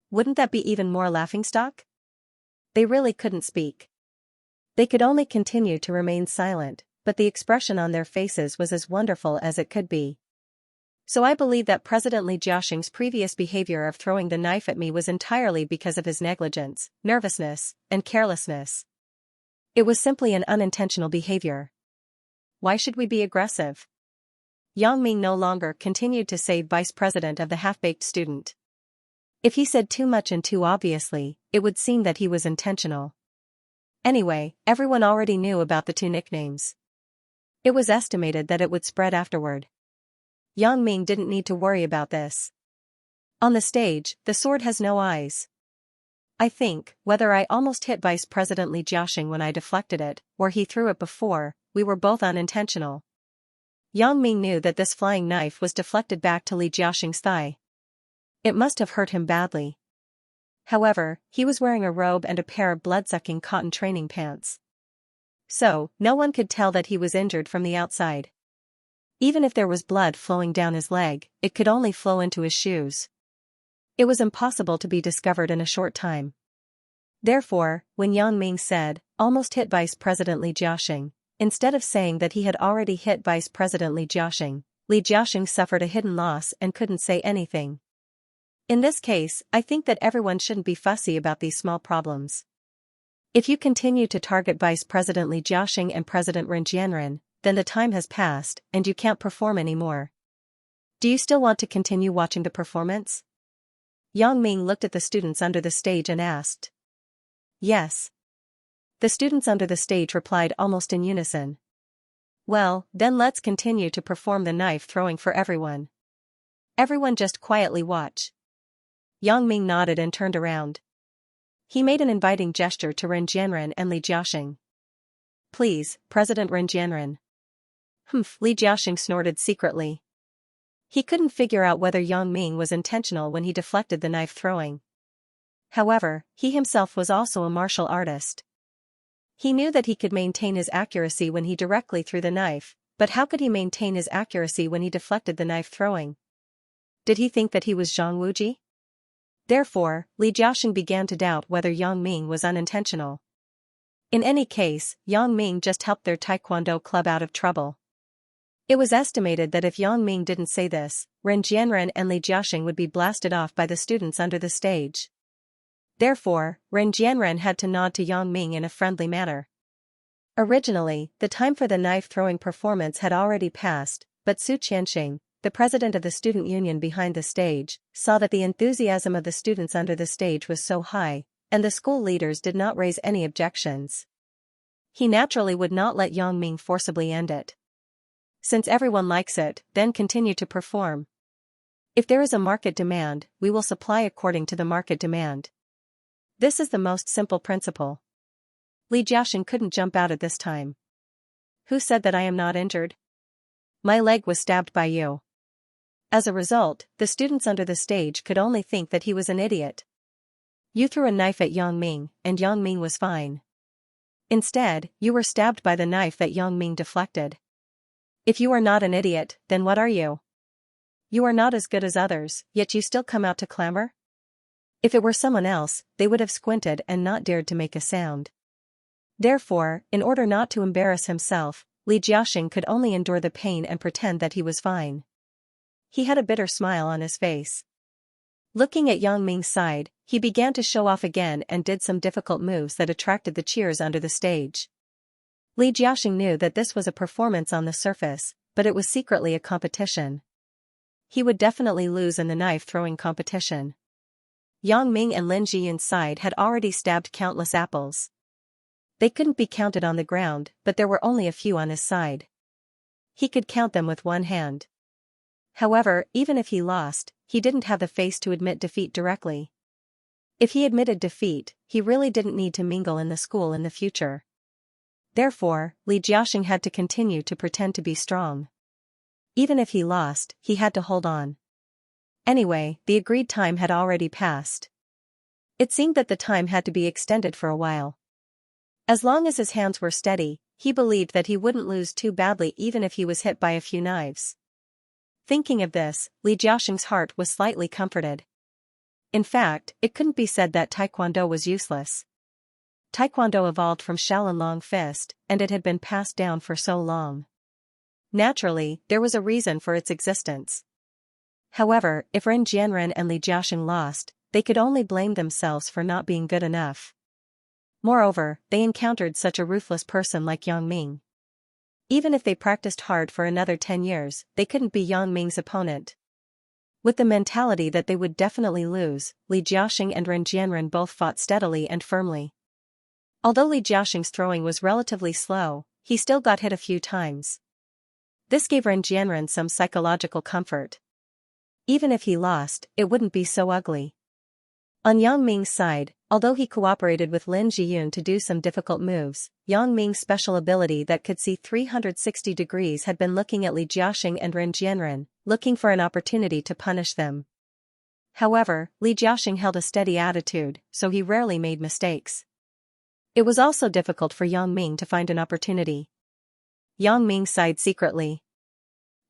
A: Wouldn't that be even more laughingstock? They really couldn't speak. They could only continue to remain silent, but the expression on their faces was as wonderful as it could be. So I believe that President Li Jiaxing's previous behavior of throwing the knife at me was entirely because of his negligence, nervousness, and carelessness. It was simply an unintentional behavior. Why should we be aggressive? Yang Ming no longer continued to say vice president of the half-baked student. If he said too much and too obviously, it would seem that he was intentional. Anyway, everyone already knew about the two nicknames. It was estimated that it would spread afterward. Yang Ming didn't need to worry about this. On the stage, the sword has no eyes. I think, whether I almost hit Vice President Li Jiaxing when I deflected it, or he threw it before, we were both unintentional. Yang Ming knew that this flying knife was deflected back to Li Jiaxing's thigh. It must have hurt him badly. However, he was wearing a robe and a pair of blood-sucking cotton training pants. So, no one could tell that he was injured from the outside. Even if there was blood flowing down his leg, it could only flow into his shoes. It was impossible to be discovered in a short time. Therefore, when Yang Ming said, almost hit Vice President Li Jiaxing, instead of saying that he had already hit Vice President Li Jiaxing suffered a hidden loss and couldn't say anything. In this case, I think that everyone shouldn't be fussy about these small problems. If you continue to target Vice President Li Jiaxing and President Ren Jianren, then the time has passed, and you can't perform anymore. Do you still want to continue watching the performance? Yang Ming looked at the students under the stage and asked. Yes. The students under the stage replied almost in unison. Well, then let's continue to perform the knife throwing for everyone. Everyone just quietly watch. Yang Ming nodded and turned around. He made an inviting gesture to Ren Jianren and Li Jiaxing. Please, President Ren Jianren. Humph, Li Jiaxing snorted secretly. He couldn't figure out whether Yang Ming was intentional when he deflected the knife throwing. However, he himself was also a martial artist. He knew that he could maintain his accuracy when he directly threw the knife, but how could he maintain his accuracy when he deflected the knife throwing? Did he think that he was Zhang Wuji? Therefore, Li Jiaxing began to doubt whether Yang Ming was unintentional. In any case, Yang Ming just helped their taekwondo club out of trouble. It was estimated that if Yang Ming didn't say this, Ren Jianren and Li Jiaxing would be blasted off by the students under the stage. Therefore, Ren Jianren had to nod to Yang Ming in a friendly manner. Originally, the time for the knife-throwing performance had already passed, but Su Qianxing, the president of the student union behind the stage, saw that the enthusiasm of the students under the stage was so high, and the school leaders did not raise any objections. He naturally would not let Yang Ming forcibly end it. Since everyone likes it, then continue to perform. If there is a market demand, we will supply according to the market demand. This is the most simple principle. Li Jiaxing couldn't jump out at this time. Who said that I am not injured? My leg was stabbed by you. As a result, the students under the stage could only think that he was an idiot. You threw a knife at Yang Ming, and Yang Ming was fine. Instead, you were stabbed by the knife that Yang Ming deflected. If you are not an idiot, then what are you? You are not as good as others, yet you still come out to clamor? If it were someone else, they would have squinted and not dared to make a sound. Therefore, in order not to embarrass himself, Li Jiaxing could only endure the pain and pretend that he was fine. He had a bitter smile on his face. Looking at Yang Ming's side, he began to show off again and did some difficult moves that attracted the cheers under the stage. Li Jiaxing knew that this was a performance on the surface, but it was secretly a competition. He would definitely lose in the knife-throwing competition. Yang Ming and Lin Jiyun's side had already stabbed countless apples. They couldn't be counted on the ground, but there were only a few on his side. He could count them with one hand. However, even if he lost, he didn't have the face to admit defeat directly. If he admitted defeat, he really didn't need to mingle in the school in the future. Therefore, Li Jiaxing had to continue to pretend to be strong. Even if he lost, he had to hold on. Anyway, the agreed time had already passed. It seemed that the time had to be extended for a while. As long as his hands were steady, he believed that he wouldn't lose too badly even if he was hit by a few knives. Thinking of this, Li Jiaxing's heart was slightly comforted. In fact, it couldn't be said that Taekwondo was useless. Taekwondo evolved from Shaolin Long Fist, and it had been passed down for so long. Naturally, there was a reason for its existence. However, if Ren Jianren and Li Jiaxing lost, they could only blame themselves for not being good enough. Moreover, they encountered such a ruthless person like Yang Ming. Even if they practiced hard for another 10 years, they couldn't be Yang Ming's opponent. With the mentality that they would definitely lose, Li Jiaxing and Ren Jianren both fought steadily and firmly. Although Li Jiaxing's throwing was relatively slow, he still got hit a few times. This gave Ren Jianren some psychological comfort. Even if he lost, it wouldn't be so ugly. On Yang Ming's side, although he cooperated with Lin Jiyun to do some difficult moves, Yang Ming's special ability that could see 360 degrees had been looking at Li Jiaxing and Ren Jianren, looking for an opportunity to punish them. However, Li Jiaxing held a steady attitude, so he rarely made mistakes. It was also difficult for Yang Ming to find an opportunity. Yang Ming sighed secretly.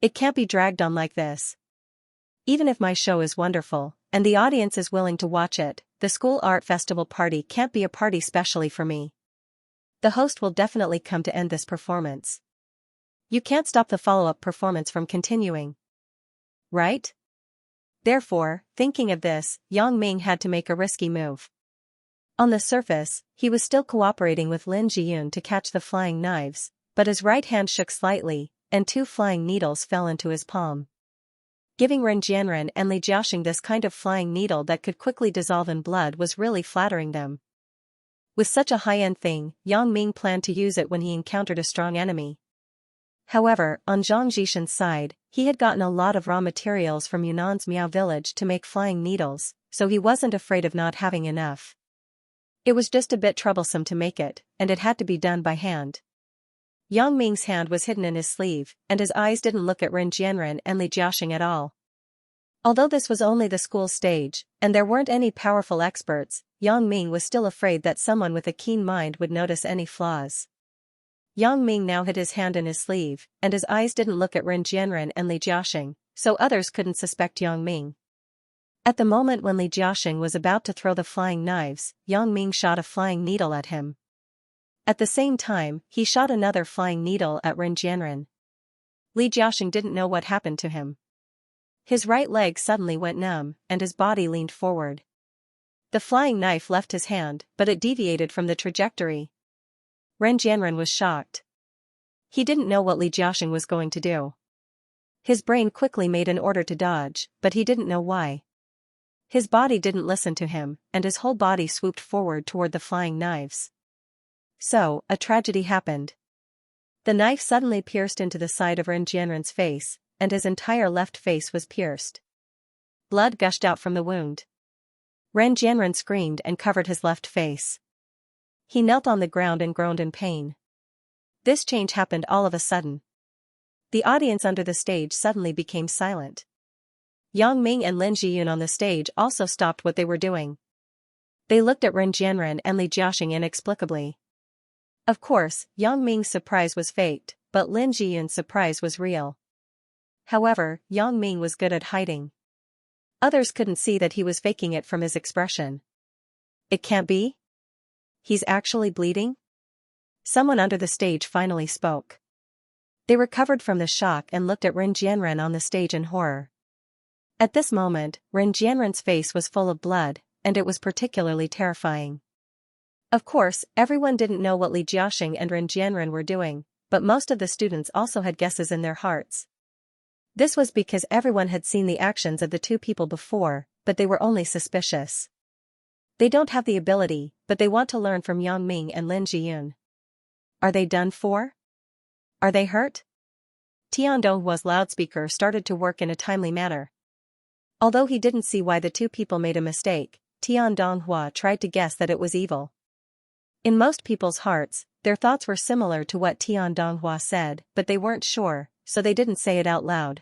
A: It can't be dragged on like this. Even if my show is wonderful, and the audience is willing to watch it, the school art festival party can't be a party specially for me. The host will definitely come to end this performance. You can't stop the follow-up performance from continuing. Right? Therefore, thinking of this, Yang Ming had to make a risky move. On the surface, he was still cooperating with Lin Jiyun to catch the flying knives, but his right hand shook slightly, and 2 flying needles fell into his palm. Giving Ren Jianren and Li Jiaxing this kind of flying needle that could quickly dissolve in blood was really flattering them. With such a high-end thing, Yang Ming planned to use it when he encountered a strong enemy. However, on Zhang Jishan's side, he had gotten a lot of raw materials from Yunnan's Miao village to make flying needles, so he wasn't afraid of not having enough. It was just a bit troublesome to make it, and it had to be done by hand. Yang Ming's hand was hidden in his sleeve, and his eyes didn't look at Ren Jianren and Li Jiaxing at all. Although this was only the school stage, and there weren't any powerful experts, Yang Ming was still afraid that someone with a keen mind would notice any flaws. Yang Ming now hid his hand in his sleeve, and his eyes didn't look at Ren Jianren and Li Jiaxing, so others couldn't suspect Yang Ming. At the moment when Li Jiaxing was about to throw the flying knives, Yang Ming shot a flying needle at him. At the same time, he shot another flying needle at Ren Jianren. Li Jiaxing didn't know what happened to him. His right leg suddenly went numb, and his body leaned forward. The flying knife left his hand, but it deviated from the trajectory. Ren Jianren was shocked. He didn't know what Li Jiaxing was going to do. His brain quickly made an order to dodge, but he didn't know why. His body didn't listen to him, and his whole body swooped forward toward the flying knives. So, a tragedy happened. The knife suddenly pierced into the side of Ren Jianren's face, and his entire left face was pierced. Blood gushed out from the wound. Ren Jianren screamed and covered his left face. He knelt on the ground and groaned in pain. This change happened all of a sudden. The audience under the stage suddenly became silent. Yang Ming and Lin Jiyun on the stage also stopped what they were doing. They looked at Ren Jianren and Li Jiaxing inexplicably. Of course, Yang Ming's surprise was faked, but Lin Jiyun's surprise was real. However, Yang Ming was good at hiding. Others couldn't see that he was faking it from his expression. It can't be? He's actually bleeding? Someone under the stage finally spoke. They recovered from the shock and looked at Ren Jianren on the stage in horror. At this moment, Ren Jianren's face was full of blood, and it was particularly terrifying. Of course, everyone didn't know what Li Jiaxing and Ren Jianren were doing, but most of the students also had guesses in their hearts. This was because everyone had seen the actions of the 2 people before, but they were only suspicious. They don't have the ability, but they want to learn from Yang Ming and Lin Jiyun. Are they done for? Are they hurt? Tian Donghua's loudspeaker started to work in a timely manner. Although he didn't see why the 2 people made a mistake, Tian Donghua tried to guess that it was evil. In most people's hearts, their thoughts were similar to what Tian Donghua said, but they weren't sure, so they didn't say it out loud.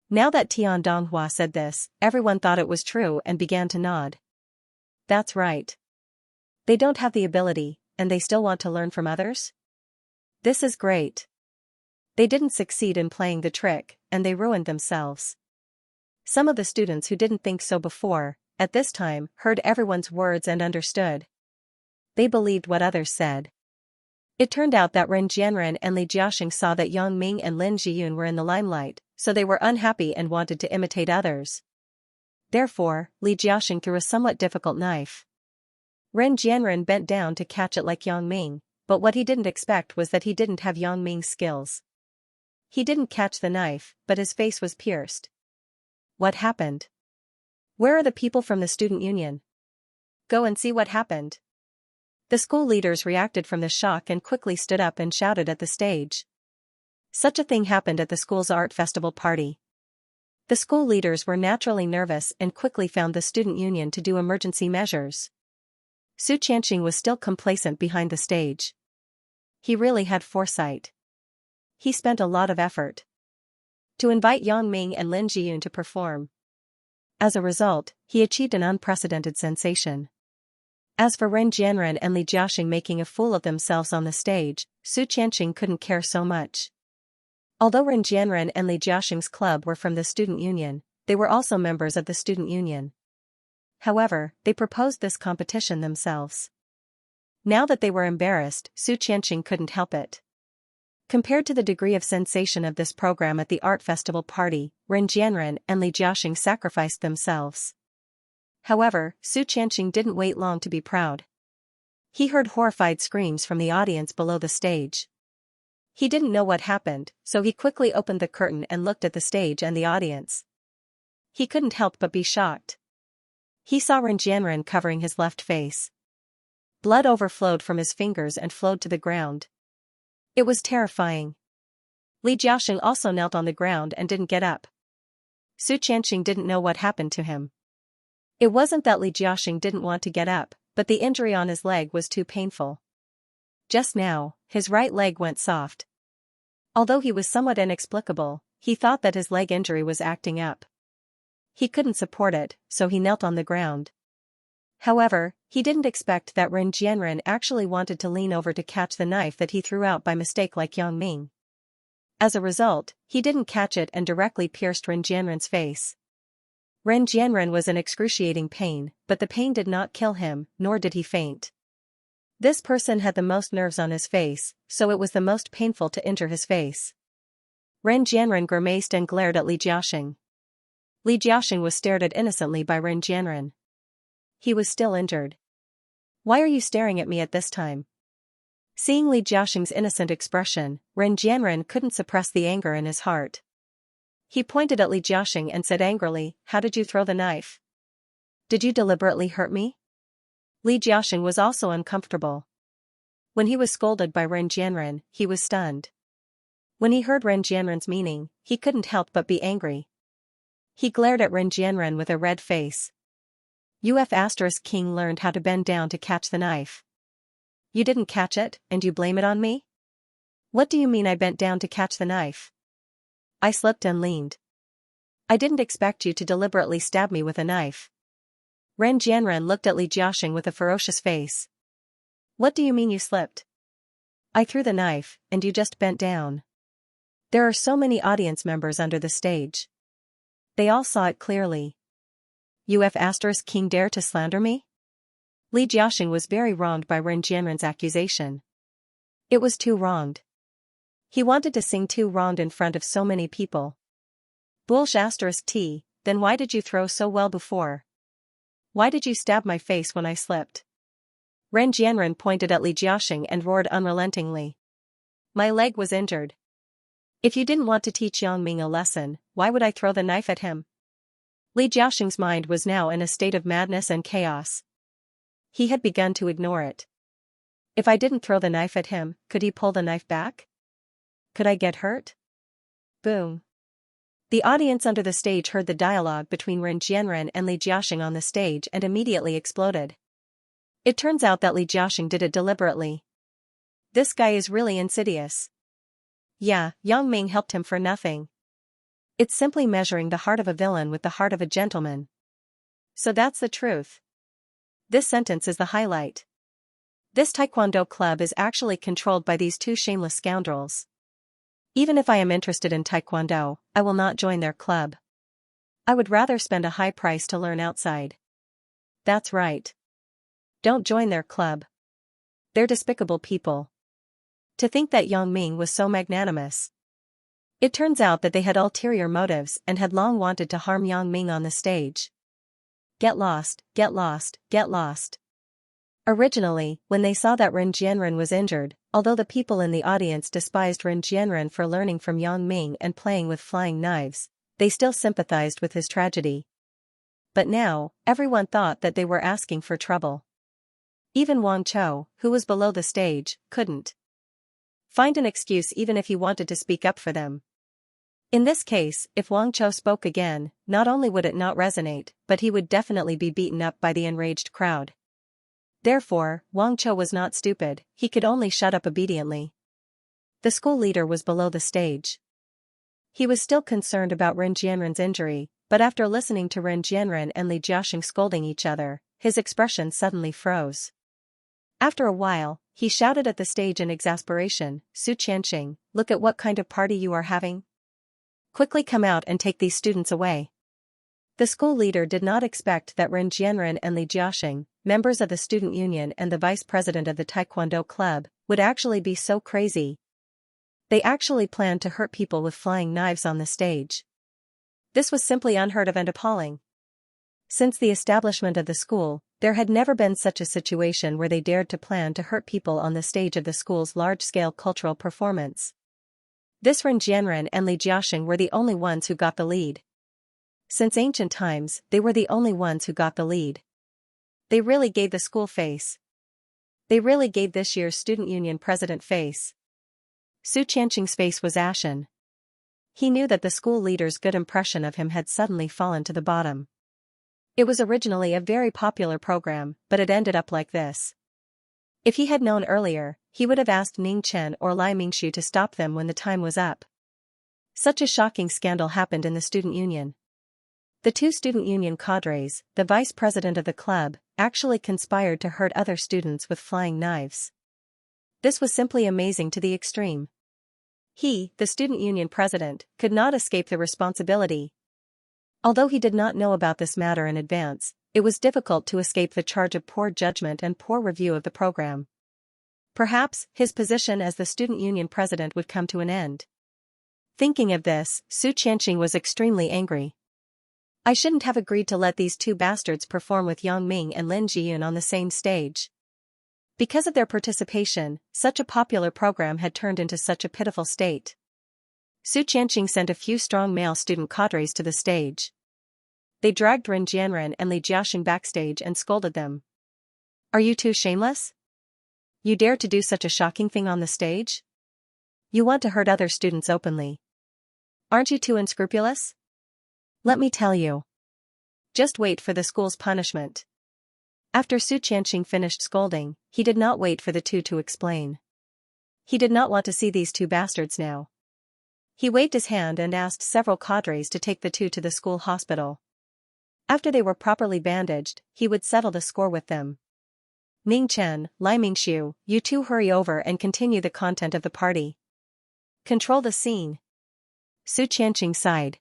A: Now that Tian Donghua said this, everyone thought it was true and began to nod. That's right. They don't have the ability, and they still want to learn from others? This is great. They didn't succeed in playing the trick, and they ruined themselves. Some of the students who didn't think so before, at this time, heard everyone's words and understood. They believed what others said. It turned out that Ren Jianren and Li Jiaxing saw that Yang Ming and Lin Jiyun were in the limelight, so they were unhappy and wanted to imitate others. Therefore, Li Jiaxing threw a somewhat difficult knife. Ren Jianren bent down to catch it like Yang Ming, but what he didn't expect was that he didn't have Yang Ming's skills. He didn't catch the knife, but his face was pierced. What happened? Where are the people from the student union? Go and see what happened. The school leaders reacted from the shock and quickly stood up and shouted at the stage. Such a thing happened at the school's art festival party. The school leaders were naturally nervous and quickly found the student union to do emergency measures. Xianxia was still complacent behind the stage. He really had foresight. He spent a lot of effort to invite Yang Ming and Lin Jiyun to perform. As a result, he achieved an unprecedented sensation. As for Ren Jianren and Li Jiaxing making a fool of themselves on the stage, Xianxia couldn't care so much. Although Ren Jianren and Li Jiaxing's club were from the student union, they were also members of the student union. However, they proposed this competition themselves. Now that they were embarrassed, Xianxia couldn't help it. Compared to the degree of sensation of this program at the art festival party, Ren Jianren and Li Jiaxing sacrificed themselves. However, Xianxia didn't wait long to be proud. He heard horrified screams from the audience below the stage. He didn't know what happened, so he quickly opened the curtain and looked at the stage and the audience. He couldn't help but be shocked. He saw Ren Jianren covering his left face. Blood overflowed from his fingers and flowed to the ground. It was terrifying. Li Jiaxing also knelt on the ground and didn't get up. Xianxia didn't know what happened to him. It wasn't that Li Jiaxing didn't want to get up, but the injury on his leg was too painful. Just now, his right leg went soft. Although he was somewhat inexplicable, he thought that his leg injury was acting up. He couldn't support it, so he knelt on the ground. However, he didn't expect that Ren Jianren actually wanted to lean over to catch the knife that he threw out by mistake like Yang Ming. As a result, he didn't catch it and directly pierced Ren Jianren's face. Ren Jianren was in excruciating pain, but the pain did not kill him, nor did he faint. This person had the most nerves on his face, so it was the most painful to injure his face. Ren Jianren grimaced and glared at Li Jiaxing. Li Jiaxing was stared at innocently by Ren Jianren. He was still injured. "Why are you staring at me at this time?" Seeing Li Jiaxing's innocent expression, Ren Jianren couldn't suppress the anger in his heart. He pointed at Li Jiaxing and said angrily, "How did you throw the knife? Did you deliberately hurt me?" Li Jiaxing was also uncomfortable. When he was scolded by Ren Jianren, he was stunned. When he heard Ren Jianren's meaning, he couldn't help but be angry. He glared at Ren Jianren with a red face. King learned how to bend down to catch the knife. You didn't catch it, and you blame it on me? What do you mean I bent down to catch the knife? I slipped and leaned. I didn't expect you to deliberately stab me with a knife. Ren Jianren looked at Li Jiaxing with a ferocious face. What do you mean you slipped? I threw the knife, and you just bent down. There are so many audience members under the stage. They all saw it clearly. King dare to slander me? Li Jiaxing was very wronged by Ren Jianren's accusation. It was too wronged. He wanted to sing too wronged in front of so many people. T, then why did you throw so well before? Why did you stab my face when I slipped? Ren Jianren pointed at Li Jiaxing and roared unrelentingly. My leg was injured. If you didn't want to teach Yang Ming a lesson, why would I throw the knife at him? Li Jiaxing's mind was now in a state of madness and chaos. He had begun to ignore it. If I didn't throw the knife at him, could he pull the knife back? Could I get hurt? Boom. The audience under the stage heard the dialogue between Ren Jianren and Li Jiaxing on the stage and immediately exploded. It turns out that Li Jiaxing did it deliberately. This guy is really insidious. Yeah, Yang Ming helped him for nothing. It's simply measuring the heart of a villain with the heart of a gentleman. So that's the truth. This sentence is the highlight. This taekwondo club is actually controlled by these two shameless scoundrels. Even if I am interested in taekwondo, I will not join their club. I would rather spend a high price to learn outside. That's right. Don't join their club. They're despicable people. To think that Yang Ming was so magnanimous. It turns out that they had ulterior motives and had long wanted to harm Yang Ming on the stage. Get lost, get lost, get lost. Originally, when they saw that Ren Jianren was injured, although the people in the audience despised Ren Jianren for learning from Yang Ming and playing with flying knives, they still sympathized with his tragedy. But now, everyone thought that they were asking for trouble. Even Wang Chou, who was below the stage, couldn't find an excuse even if he wanted to speak up for them. In this case, if Wang Chou spoke again, not only would it not resonate, but he would definitely be beaten up by the enraged crowd. Therefore, Wang Chou was not stupid, he could only shut up obediently. The school leader was below the stage. He was still concerned about Ren Jianren's injury, but after listening to Ren Jianren and Li Jiaxing scolding each other, his expression suddenly froze. After a while, he shouted at the stage in exasperation, "Su Qianxing, look at what kind of party you are having. Quickly come out and take these students away." The school leader did not expect that Ren Jianren and Li Jiaxing, members of the student union and the vice president of the Taekwondo club, would actually be so crazy. They actually planned to hurt people with flying knives on the stage. This was simply unheard of and appalling. Since the establishment of the school, there had never been such a situation where they dared to plan to hurt people on the stage of the school's large-scale cultural performance. This Ren Jianren and Li Jiaxing were the only ones who got the lead. Since ancient times, they were the only ones who got the lead. They really gave the school face. They really gave this year's student union president face. Su Qianxing's face was ashen. He knew that the school leader's good impression of him had suddenly fallen to the bottom. It was originally a very popular program, but it ended up like this. If he had known earlier, he would have asked Ning Chen or Lai Mingxiu to stop them when the time was up. Such a shocking scandal happened in the student union. The two student union cadres, the vice president of the club, actually conspired to hurt other students with flying knives. This was simply amazing to the extreme. He, the student union president, could not escape the responsibility. Although he did not know about this matter in advance, it was difficult to escape the charge of poor judgment and poor review of the program. Perhaps, his position as the student union president would come to an end. Thinking of this, Su Qianxing was extremely angry. I shouldn't have agreed to let these two bastards perform with Yang Ming and Lin Jiyun on the same stage. Because of their participation, such a popular program had turned into such a pitiful state. Su Qianxing sent a few strong male student cadres to the stage. They dragged Ren Jianren and Li Jiaxing backstage and scolded them. "Are you two shameless? You dare to do such a shocking thing on the stage? You want to hurt other students openly. Aren't you too unscrupulous? Let me tell you. Just wait for the school's punishment." After Su Qianxing finished scolding, he did not wait for the two to explain. He did not want to see these two bastards now. He waved his hand and asked several cadres to take the two to the school hospital. After they were properly bandaged, he would settle the score with them. "Ning Chen, Lai Mingxiu, you two hurry over and continue the content of the party. Control the scene." Su Qianxing sighed.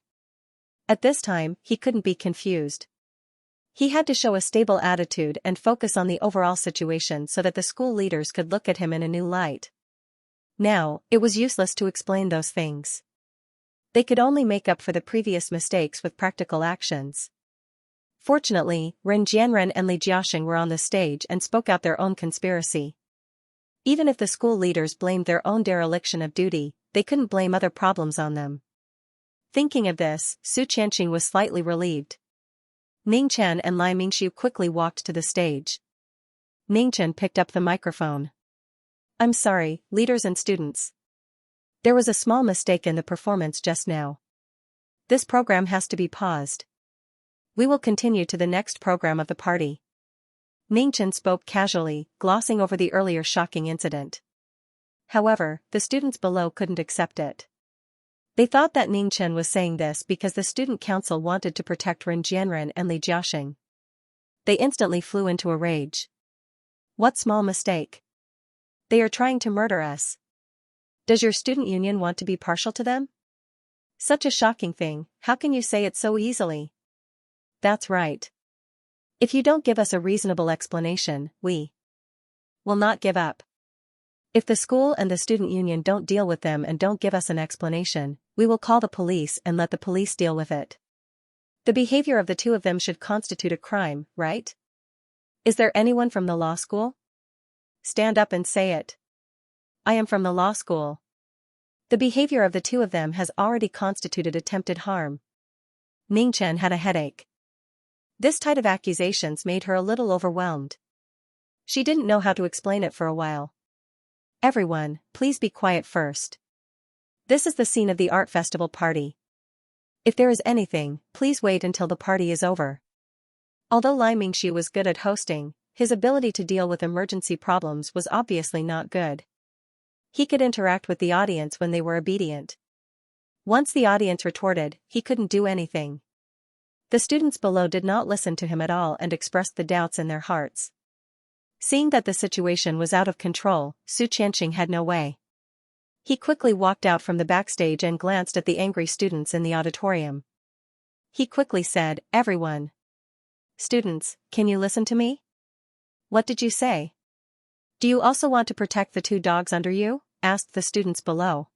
A: At this time, he couldn't be confused. He had to show a stable attitude and focus on the overall situation so that the school leaders could look at him in a new light. Now, it was useless to explain those things. They could only make up for the previous mistakes with practical actions. Fortunately, Ren Jianren and Li Jiaxing were on the stage and spoke out their own conspiracy. Even if the school leaders blamed their own dereliction of duty, they couldn't blame other problems on them. Thinking of this, Su Qianxing was slightly relieved. Ning Chen and Lai Mingxiu quickly walked to the stage. Ning Chen picked up the microphone. "I'm sorry, leaders and students. There was a small mistake in the performance just now. This program has to be paused. We will continue to the next program of the party." Ning Chen spoke casually, glossing over the earlier shocking incident. However, the students below couldn't accept it. They thought that Ning Chen was saying this because the student council wanted to protect Ren Jianren and Li Jiaxing. They instantly flew into a rage. "What small mistake? They are trying to murder us. Does your student union want to be partial to them? Such a shocking thing, how can you say it so easily? That's right. If you don't give us a reasonable explanation, we will not give up. If the school and the student union don't deal with them and don't give us an explanation, we will call the police and let the police deal with it. The behavior of the two of them should constitute a crime, right? Is there anyone from the law school? Stand up and say it. I am from the law school. The behavior of the two of them has already constituted attempted harm." Ning Chen had a headache. This tide of accusations made her a little overwhelmed. She didn't know how to explain it for a while. Everyone, please be quiet first. This is the scene of the art festival party. If there is anything, please wait until the party is over. Although Li Mingxiu was good at hosting, his ability to deal with emergency problems was obviously not good. He could interact with the audience when they were obedient. Once the audience retorted, he couldn't do anything. The students below did not listen to him at all and expressed the doubts in their hearts. Seeing that the situation was out of control, Xianxia had no way. He quickly walked out from the backstage and glanced at the angry students in the auditorium. He quickly said, "Everyone. Students, can you listen to me? What did you say? Do you also want to protect the two dogs under you?" asked the students below.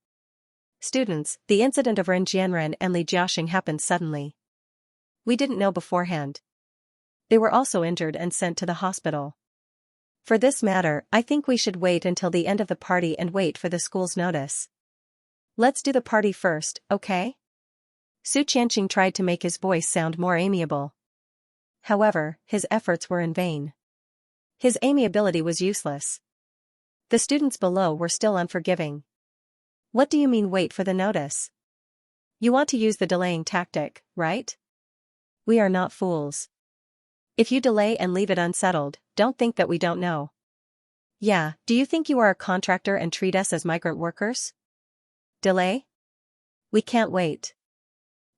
A: Students, the incident of Ren Jianren and Li Jiaxing happened suddenly. We didn't know beforehand. They were also injured and sent to the hospital. For this matter, I think we should wait until the end of the party and wait for the school's notice. Let's do the party first, okay? Xianxia tried to make his voice sound more amiable. However, his efforts were in vain. His amiability was useless. The students below were still unforgiving. What do you mean wait for the notice? You want to use the delaying tactic, right? We are not fools. If you delay and leave it unsettled, don't think that we don't know. Yeah, do you think you are a contractor and treat us as migrant workers? Delay? We can't wait.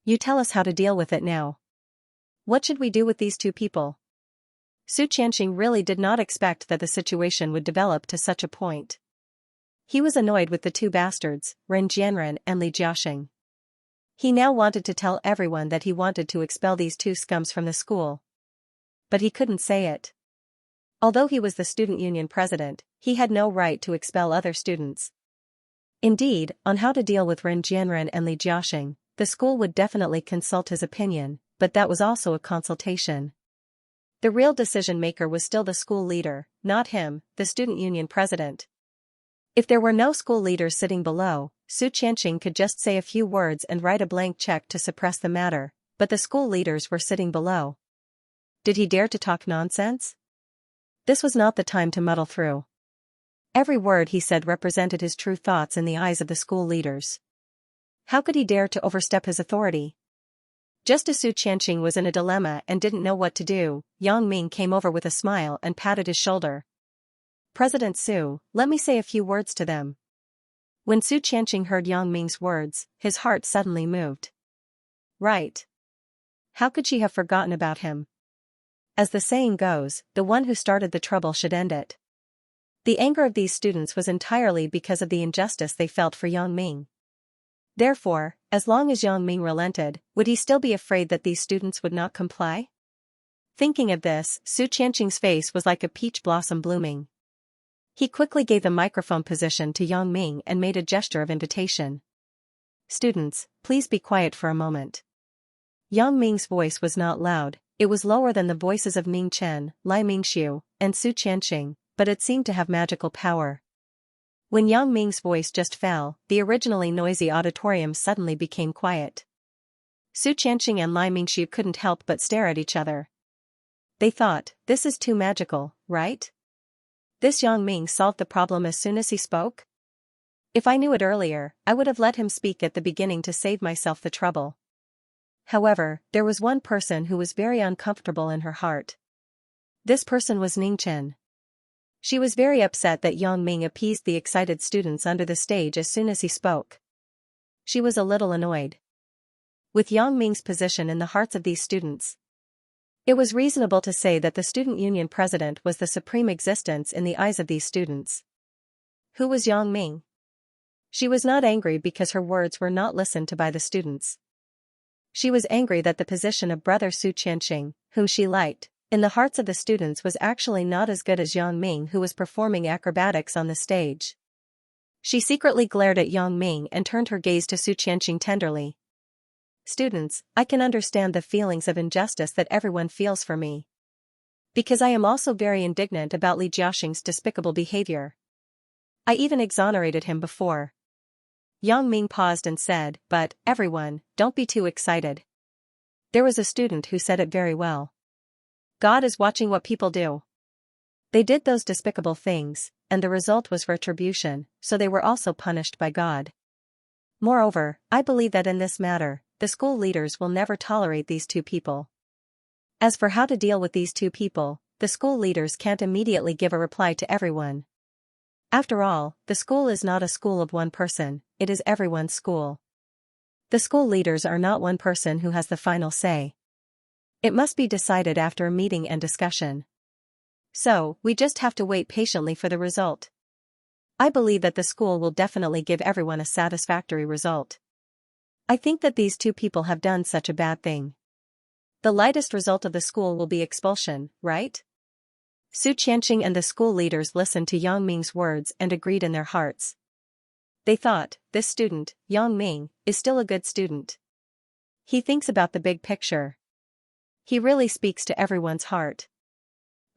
A: You tell us how to deal with it now. What should we do with these two people? Xianxia really did not expect that the situation would develop to such a point. He was annoyed with the two bastards, Ren Jianren and Li Jiaxing. He now wanted to tell everyone that he wanted to expel these two scums from the school. But he couldn't say it. Although he was the student union president, he had no right to expel other students. Indeed, on how to deal with Ren Jianren and Li Jiaxing, the school would definitely consult his opinion, but that was also a consultation. The real decision-maker was still the school leader, not him, the student union president. If there were no school leaders sitting below, Xianxia could just say a few words and write a blank check to suppress the matter, but the school leaders were sitting below. Did he dare to talk nonsense? This was not the time to muddle through. Every word he said represented his true thoughts in the eyes of the school leaders. How could he dare to overstep his authority? Just as Xianxia was in a dilemma and didn't know what to do, Yang Ming came over with a smile and patted his shoulder. "President Su, let me say a few words to them." When Xianxia heard Yang Ming's words, his heart suddenly moved. Right. How could she have forgotten about him? As the saying goes, the one who started the trouble should end it. The anger of these students was entirely because of the injustice they felt for Yang Ming. Therefore, as long as Yang Ming relented, would he still be afraid that these students would not comply? Thinking of this, Xianxia's face was like a peach blossom blooming. He quickly gave the microphone position to Yang Ming and made a gesture of invitation. "Students, please be quiet for a moment." Yang Ming's voice was not loud, it was lower than the voices of Ming Chen, Li Mingxiu, and Xianxia, but it seemed to have magical power. When Yang Ming's voice just fell, the originally noisy auditorium suddenly became quiet. Xianxia and Li Mingxiu couldn't help but stare at each other. They thought, this is too magical, right? This Yang Ming solved the problem as soon as he spoke? If I knew it earlier, I would have let him speak at the beginning to save myself the trouble. However, there was one person who was very uncomfortable in her heart. This person was Ning Chen. She was very upset that Yang Ming appeased the excited students under the stage as soon as he spoke. She was a little annoyed with Yang Ming's position in the hearts of these students. It was reasonable to say that the student union president was the supreme existence in the eyes of these students. Who was Yang Ming? She was not angry because her words were not listened to by the students. She was angry that the position of brother Xianxia, whom she liked, in the hearts of the students was actually not as good as Yang Ming, who was performing acrobatics on the stage. She secretly glared at Yang Ming and turned her gaze to Xianxia tenderly. "Students, I can understand the feelings of injustice that everyone feels for me. Because I am also very indignant about Li Jiaxing's despicable behavior. I even exonerated him before." Yang Ming paused and said, "But, everyone, don't be too excited." There was a student who said it very well. God is watching what people do. They did those despicable things, and the result was retribution, so they were also punished by God. Moreover, I believe that in this matter, the school leaders will never tolerate these two people. As for how to deal with these two people, the school leaders can't immediately give a reply to everyone. After all, the school is not a school of one person, it is everyone's school. The school leaders are not one person who has the final say. It must be decided after a meeting and discussion. So, we just have to wait patiently for the result. I believe that the school will definitely give everyone a satisfactory result. I think that these two people have done such a bad thing. The lightest result of the school will be expulsion, right? Su Qianqing and the school leaders listened to Yang Ming's words and agreed in their hearts. They thought, this student, Yang Ming, is still a good student. He thinks about the big picture. He really speaks to everyone's heart.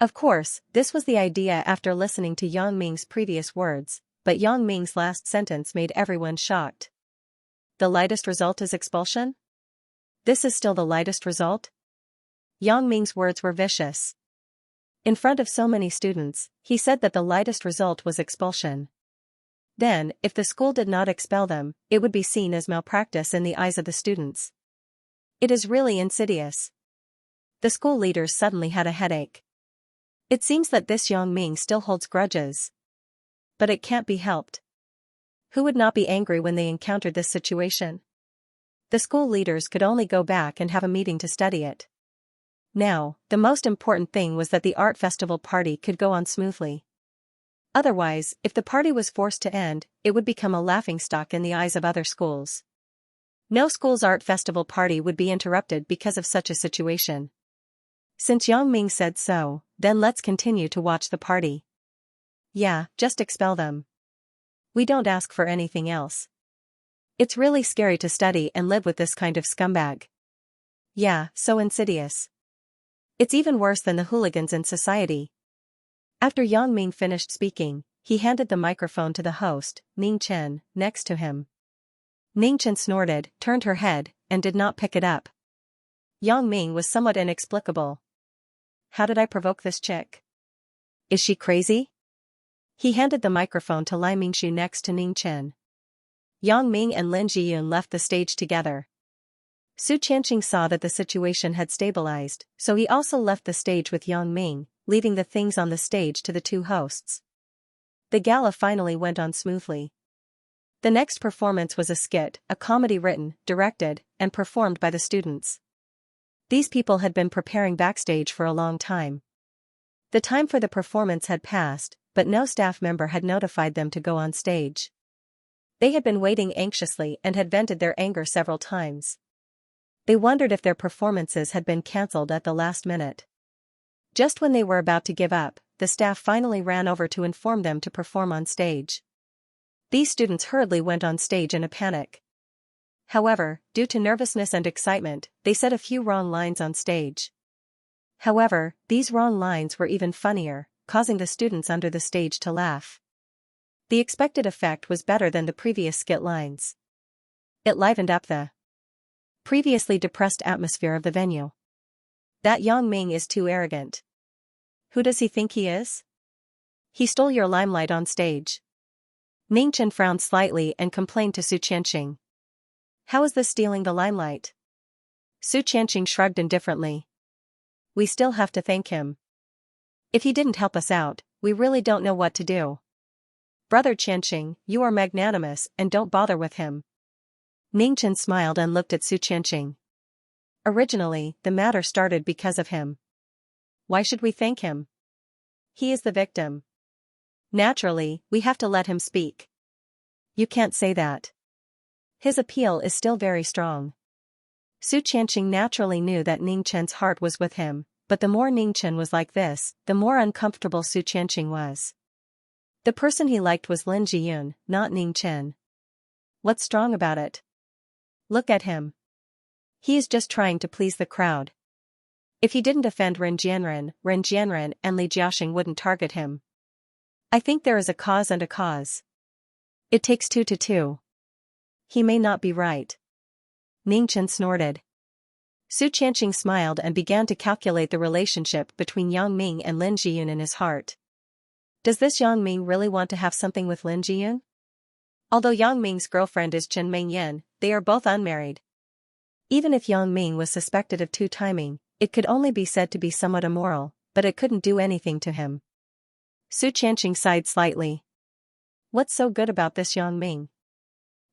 A: Of course, this was the idea after listening to Yang Ming's previous words, but Yang Ming's last sentence made everyone shocked. The lightest result is expulsion? This is still the lightest result? Yang Ming's words were vicious. In front of so many students, he said that the lightest result was expulsion. Then, if the school did not expel them, it would be seen as malpractice in the eyes of the students. It is really insidious. The school leaders suddenly had a headache. It seems that this Yang Ming still holds grudges. But it can't be helped. Who would not be angry when they encountered this situation? The school leaders could only go back and have a meeting to study it. Now, the most important thing was that the art festival party could go on smoothly. Otherwise, if the party was forced to end, it would become a laughingstock in the eyes of other schools. No school's art festival party would be interrupted because of such a situation. Since Yang Ming said so, then let's continue to watch the party. Yeah, just expel them. We don't ask for anything else. It's really scary to study and live with this kind of scumbag. Yeah, so insidious. It's even worse than the hooligans in society. After Yang Ming finished speaking, he handed the microphone to the host, Ning Chen, next to him. Ning Chen snorted, turned her head, and did not pick it up. Yang Ming was somewhat inexplicable. How did I provoke this chick? Is she crazy? He handed the microphone to Lai Mingshu next to Ning Chen. Yang Ming and Lin Jiyun left the stage together. Su Qianqing saw that the situation had stabilized, so he also left the stage with Yang Ming, leaving the things on the stage to the two hosts. The gala finally went on smoothly. The next performance was a skit, a comedy written, directed, and performed by the students. These people had been preparing backstage for a long time. The time for the performance had passed, but no staff member had notified them to go on stage. They had been waiting anxiously and had vented their anger several times. They wondered if their performances had been cancelled at the last minute. Just when they were about to give up, the staff finally ran over to inform them to perform on stage. These students hurriedly went on stage in a panic. However, due to nervousness and excitement, they said a few wrong lines on stage. However, these wrong lines were even funnier, causing the students under the stage to laugh. The expected effect was better than the previous skit lines. It livened up the previously depressed atmosphere of the venue. That Yang Ming is too arrogant. Who does he think he is? He stole your limelight on stage. Ning Chen frowned slightly and complained to Su Qianqing. How is this stealing the limelight? Su Qianqing shrugged indifferently. We still have to thank him. If he didn't help us out, we really don't know what to do. Brother Qianqing, you are magnanimous and don't bother with him. Ning Chen smiled and looked at Su Qianqing. Originally, the matter started because of him. Why should we thank him? He is the victim. Naturally, we have to let him speak. You can't say that. His appeal is still very strong. Su Qianqing naturally knew that Ning Chen's heart was with him, but the more Ning Chen was like this, the more uncomfortable Su Qianqing was. The person he liked was Lin Jiyun, not Ning Chen. What's strong about it? Look at him. He is just trying to please the crowd. If he didn't offend Ren Jianren and Li Jiaxing wouldn't target him. I think there is a cause and a cause. It takes two to two. He may not be right. Ning Chen snorted. Su Qianqing smiled and began to calculate the relationship between Yang Ming and Lin Jiyun in his heart. Does this Yang Ming really want to have something with Lin Jiyun? Although Yang Ming's girlfriend is Chen Mingyan, they are both unmarried. Even if Yang Ming was suspected of two-timing, it could only be said to be somewhat immoral, but it couldn't do anything to him. Su Qianqing sighed slightly. What's so good about this Yang Ming?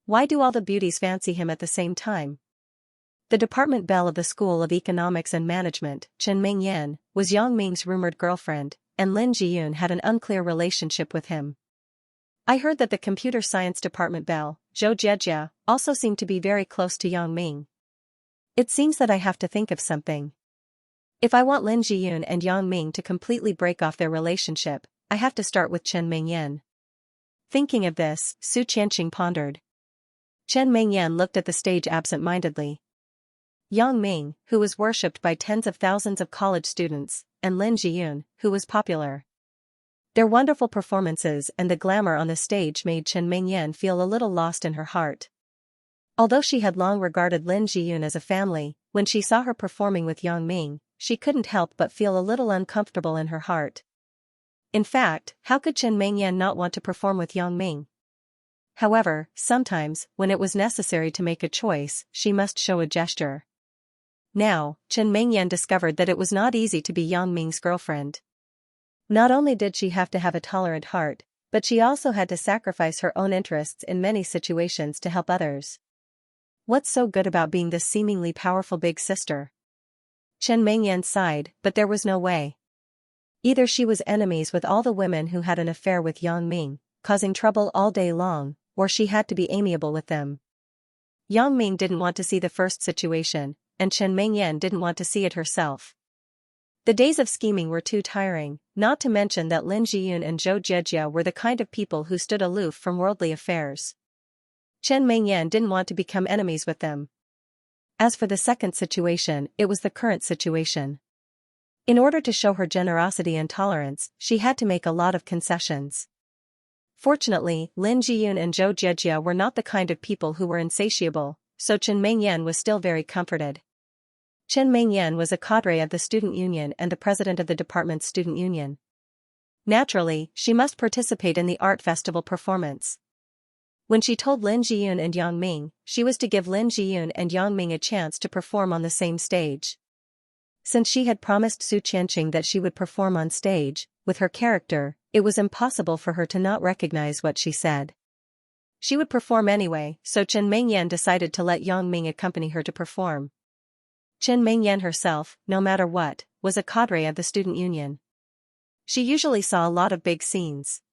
A: Why do all the beauties fancy him at the same time? The department belle of the School of Economics and Management, Chen Mingyan, was Yang Ming's rumored girlfriend, and Lin Jiyun had an unclear relationship with him. I heard that the computer science department belle, Zhou Jiejia, also seemed to be very close to Yang Ming. It seems that I have to think of something. If I want Lin Jiyun and Yang Ming to completely break off their relationship, I have to start with Chen Mingyan. Thinking of this, Su Qianqing pondered. Chen Mingyan looked at the stage absent-mindedly. Yang Ming, who was worshipped by tens of thousands of college students, and Lin Jiyun, who was popular. Their wonderful performances and the glamour on the stage made Chen Mingyan feel a little lost in her heart. Although she had long regarded Lin Jiyun as a family, when she saw her performing with Yang Ming, she couldn't help but feel a little uncomfortable in her heart. In fact, how could Chen Mingyan not want to perform with Yang Ming? However, sometimes, when it was necessary to make a choice, she must show a gesture. Now, Chen Mingyan discovered that it was not easy to be Yang Ming's girlfriend. Not only did she have to have a tolerant heart, but she also had to sacrifice her own interests in many situations to help others. What's so good about being this seemingly powerful big sister? Chen Mingyan sighed, but there was no way. Either she was enemies with all the women who had an affair with Yang Ming, causing trouble all day long, or she had to be amiable with them. Yang Ming didn't want to see the first situation, and Chen Mingyan didn't want to see it herself. The days of scheming were too tiring, not to mention that Lin Jiyun and Zhou Jiejia were the kind of people who stood aloof from worldly affairs. Chen Mingyan didn't want to become enemies with them. As for the second situation, it was the current situation. In order to show her generosity and tolerance, she had to make a lot of concessions. Fortunately, Lin Jiyun and Zhou Jiejia were not the kind of people who were insatiable, so Chen Mingyan was still very comforted. Chen Mingyan was a cadre of the student union and the president of the department's student union. Naturally, she must participate in the art festival performance. When she told Lin Jiyun and Yang Ming, she was to give Lin Jiyun and Yang Ming a chance to perform on the same stage. Since she had promised Su Qianqing that she would perform on stage, with her character, it was impossible for her to not recognize what she said. She would perform anyway, so Chen Mingyan decided to let Yang Ming accompany her to perform. Chen Mingyan herself, no matter what, was a cadre of the student union. She usually saw a lot of big scenes.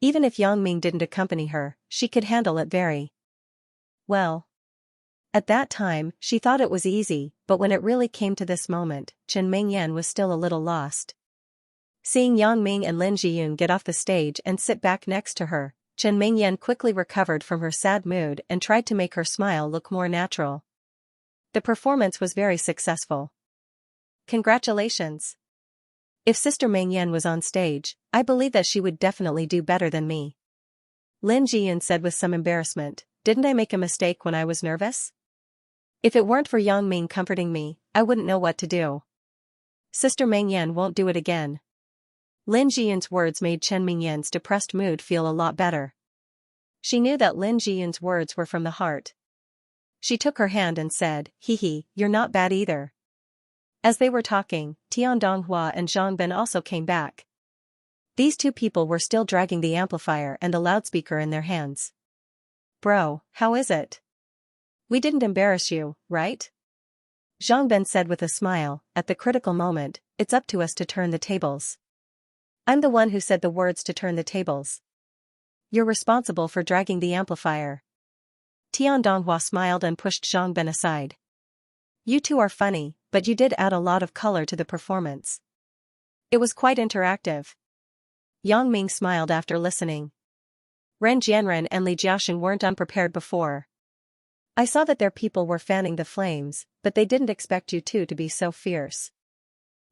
A: Even if Yang Ming didn't accompany her, she could handle it very well. At that time, she thought it was easy, but when it really came to this moment, Chen Mingyan was still a little lost. Seeing Yang Ming and Lin Jiyun get off the stage and sit back next to her, Chen Mingyan quickly recovered from her sad mood and tried to make her smile look more natural. The performance was very successful. Congratulations. If Sister Mingyan was on stage, I believe that she would definitely do better than me. Lin Jiyun said with some embarrassment, didn't I make a mistake when I was nervous? If it weren't for Yang Ming comforting me, I wouldn't know what to do. Sister Mingyan won't do it again. Lin Jiyun's words made Chen Mingyan's depressed mood feel a lot better. She knew that Lin Jiyun's words were from the heart. She took her hand and said, "Hee, you're not bad either." As they were talking, Tian Donghua and Zhang Ben also came back. These two people were still dragging the amplifier and the loudspeaker in their hands. Bro, how is it? We didn't embarrass you, right? Zhang Ben said with a smile, at the critical moment, it's up to us to turn the tables. I'm the one who said the words to turn the tables. You're responsible for dragging the amplifier. Tian Donghua smiled and pushed Zhang Ben aside. You two are funny, but you did add a lot of color to the performance. It was quite interactive. Yang Ming smiled after listening. Ren Jianren and Li Jiaxing weren't unprepared before. I saw that their people were fanning the flames, but they didn't expect you two to be so fierce.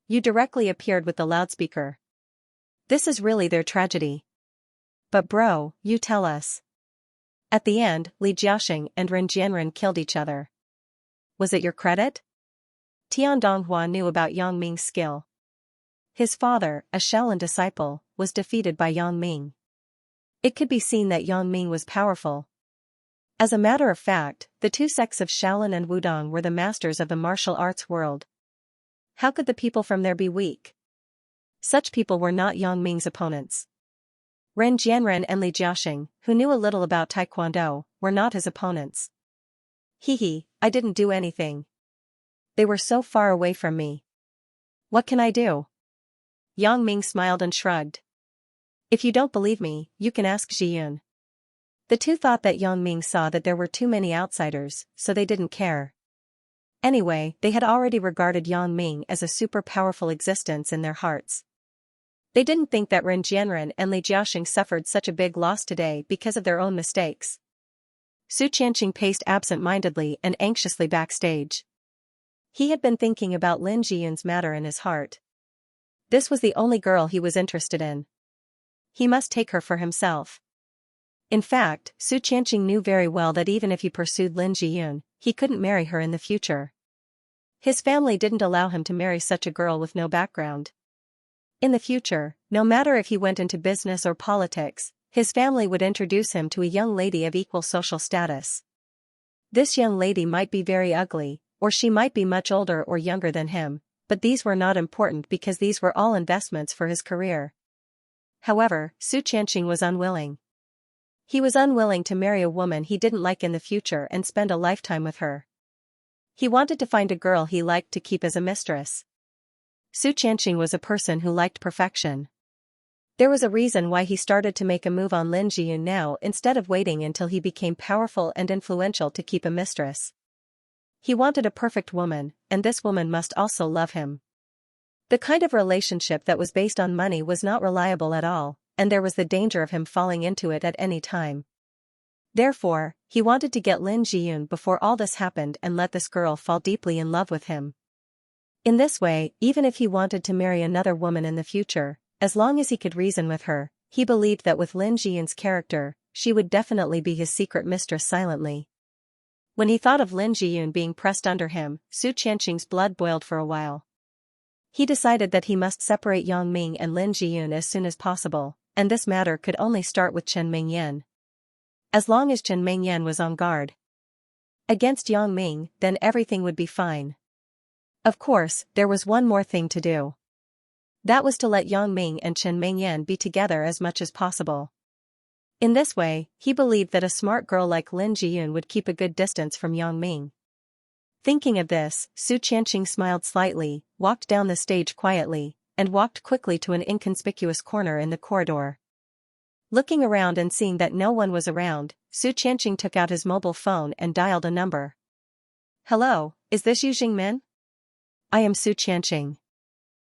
A: You directly appeared with the loudspeaker. This is really their tragedy. But bro, you tell us. At the end, Li Jiaxing and Ren Jianren killed each other. Was it your credit? Tian Donghua knew about Yang Ming's skill. His father, a Shaolin disciple, was defeated by Yang Ming. It could be seen that Yang Ming was powerful. As a matter of fact, the two sects of Shaolin and Wudong were the masters of the martial arts world. How could the people from there be weak? Such people were not Yang Ming's opponents. Ren Jianren and Li Jiaxing, who knew a little about Taekwondo, were not his opponents. I didn't do anything. They were so far away from me. What can I do? Yang Ming smiled and shrugged. If you don't believe me, you can ask Zhiyun. The two thought that Yang Ming saw that there were too many outsiders, so they didn't care. Anyway, they had already regarded Yang Ming as a super powerful existence in their hearts. They didn't think that Ren Jianren and Li Jiaxing suffered such a big loss today because of their own mistakes. Su Qianqing paced absent-mindedly and anxiously backstage. He had been thinking about Lin Jiyun's matter in his heart. This was the only girl he was interested in. He must take her for himself. In fact, Su Qianqing knew very well that even if he pursued Lin Jiyun, he couldn't marry her in the future. His family didn't allow him to marry such a girl with no background. In the future, no matter if he went into business or politics, his family would introduce him to a young lady of equal social status. This young lady might be very ugly, or she might be much older or younger than him, but these were not important because these were all investments for his career. However, Su Qianqing was unwilling. He was unwilling to marry a woman he didn't like in the future and spend a lifetime with her. He wanted to find a girl he liked to keep as a mistress. Su Qianqing was a person who liked perfection. There was a reason why he started to make a move on Lin Jiyun now instead of waiting until he became powerful and influential to keep a mistress. He wanted a perfect woman, and this woman must also love him. The kind of relationship that was based on money was not reliable at all, and there was the danger of him falling into it at any time. Therefore, he wanted to get Lin Jiyun before all this happened and let this girl fall deeply in love with him. In this way, even if he wanted to marry another woman in the future, as long as he could reason with her, he believed that with Lin Jiyun's character, she would definitely be his secret mistress silently. When he thought of Lin Jiyun being pressed under him, Su Qianqing's blood boiled for a while. He decided that he must separate Yang Ming and Lin Jiyun as soon as possible, and this matter could only start with Chen Mingyan. As long as Chen Mingyan was on guard against Yang Ming, then everything would be fine. Of course, there was one more thing to do. That was to let Yang Ming and Chen Mingyan be together as much as possible. In this way, he believed that a smart girl like Lin Jiyun would keep a good distance from Yang Ming. Thinking of this, Su Qianqing smiled slightly, walked down the stage quietly, and walked quickly to an inconspicuous corner in the corridor. Looking around and seeing that no one was around, Su Qianqing took out his mobile phone and dialed a number. Hello, is this Yu Jingmin? I am Su Qianqing.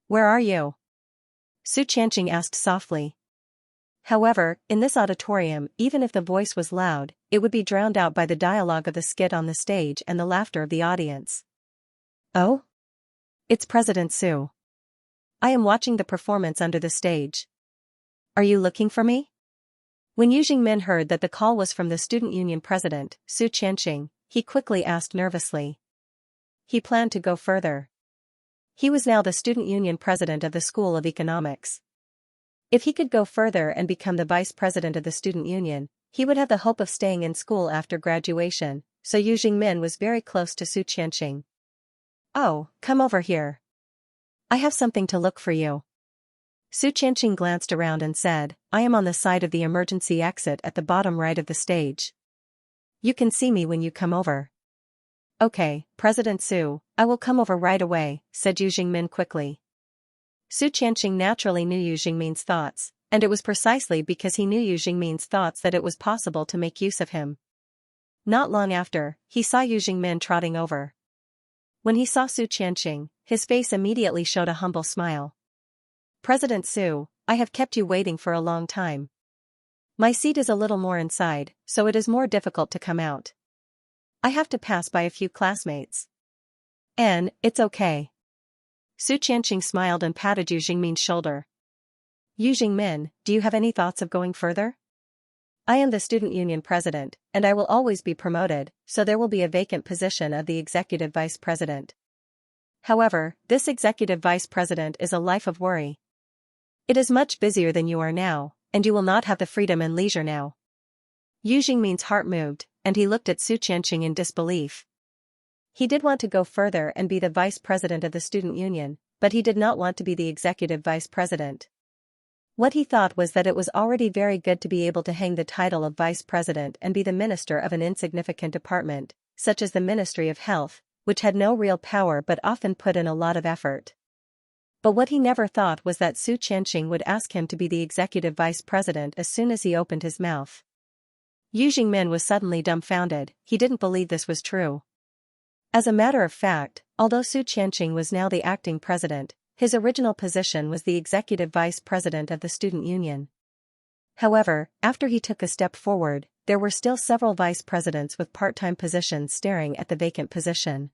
A: Where are you? Su Qianqing asked softly. However, in this auditorium, even if the voice was loud, it would be drowned out by the dialogue of the skit on the stage and the laughter of the audience. Oh? It's President Su. I am watching the performance under the stage. Are you looking for me? When Yu Jingmin heard that the call was from the student union president, Su Qianqing, he quickly asked nervously. He planned to go further. He was now the student union president of the School of Economics. If he could go further and become the vice president of the student union, he would have the hope of staying in school after graduation, so Yu Jingmin was very close to Su Qianqing. Oh, come over here. I have something to look for you. Su Qianqing glanced around and said, I am on the side of the emergency exit at the bottom right of the stage. You can see me when you come over. Okay, President Su, I will come over right away, said Yu Jingmin quickly. Su Qianqing naturally knew Yu Jingmin's thoughts, and it was precisely because he knew Yu Jingmin's thoughts that it was possible to make use of him. Not long after, he saw Yu Jingmin trotting over. When he saw Su Qianqing, his face immediately showed a humble smile. President Su, I have kept you waiting for a long time. My seat is a little more inside, so it is more difficult to come out. I have to pass by a few classmates. It's okay. Su Qianqing smiled and patted Yu Jingmin's shoulder. Yu Jingmin, do you have any thoughts of going further? I am the student union president, and I will always be promoted, so there will be a vacant position of the executive vice president. However, this executive vice president is a life of worry. It is much busier than you are now, and you will not have the freedom and leisure now. Yu Jingmin's heart moved, and he looked at Su Qianqing in disbelief. He did want to go further and be the vice president of the student union, but he did not want to be the executive vice president. What he thought was that it was already very good to be able to hang the title of vice president and be the minister of an insignificant department, such as the Ministry of Health, which had no real power but often put in a lot of effort. But what he never thought was that Su Qianqing would ask him to be the executive vice president as soon as he opened his mouth. Yu Jingmin was suddenly dumbfounded. He didn't believe this was true. As a matter of fact, although Su Qianqing was now the acting president, his original position was the executive vice president of the student union. However, after he took a step forward, there were still several vice presidents with part-time positions staring at the vacant position.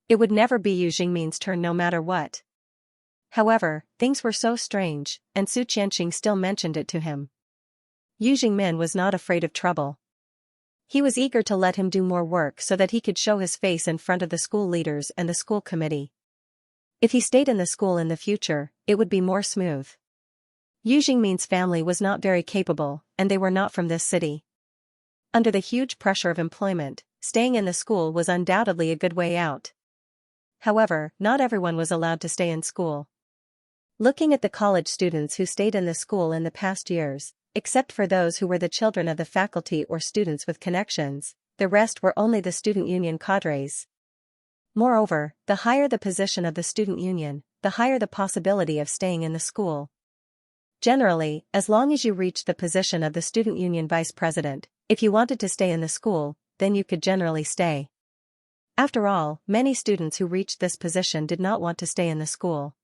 A: It would never be Yu Jingmin's turn no matter what. However, things were so strange, and Su Qianqing still mentioned it to him. Yu Jingmin was not afraid of trouble. He was eager to let him do more work so that he could show his face in front of the school leaders and the school committee. If he stayed in the school in the future, it would be more smooth. Yu Jingmin's family was not very capable, and they were not from this city. Under the huge pressure of employment, staying in the school was undoubtedly a good way out. However, not everyone was allowed to stay in school. Looking at the college students who stayed in the school in the past years, except for those who were the children of the faculty or students with connections, the rest were only the student union cadres. Moreover, the higher the position of the student union, the higher the possibility of staying in the school. Generally, as long as you reached the position of the student union vice president, if you wanted to stay in the school, then you could generally stay. After all, many students who reached this position did not want to stay in the school.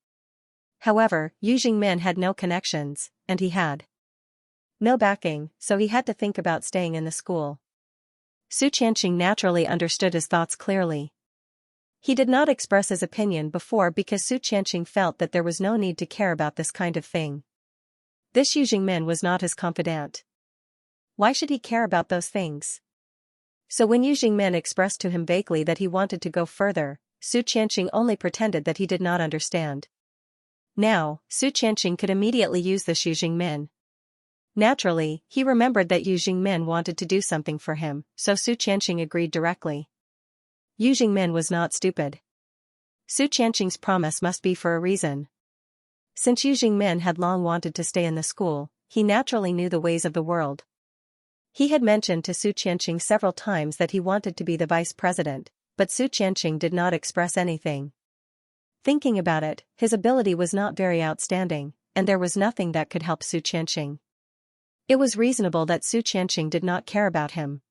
A: However, Yu Jingmin had no connections, and he had no backing, so he had to think about staying in the school. Su Qianqing naturally understood his thoughts clearly. He did not express his opinion before because Su Qianqing felt that there was no need to care about this kind of thing. This Yu Jingmin was not his confidant. Why should he care about those things? So when Yu Jingmin expressed to him vaguely that he wanted to go further, Su Qianqing only pretended that he did not understand. Now, Su Qianqing could immediately use this Yu Jingmin. Naturally, he remembered that Yu Jingmin wanted to do something for him, so Su Qianqing agreed directly. Yu Jingmin was not stupid. Su Qianqing's promise must be for a reason. Since Yu Jingmin had long wanted to stay in the school, he naturally knew the ways of the world. He had mentioned to Su Qianqing several times that he wanted to be the vice president, but Su Qianqing did not express anything. Thinking about it, his ability was not very outstanding, and there was nothing that could help Su Qianqing. It was reasonable that Su Qianqing did not care about him.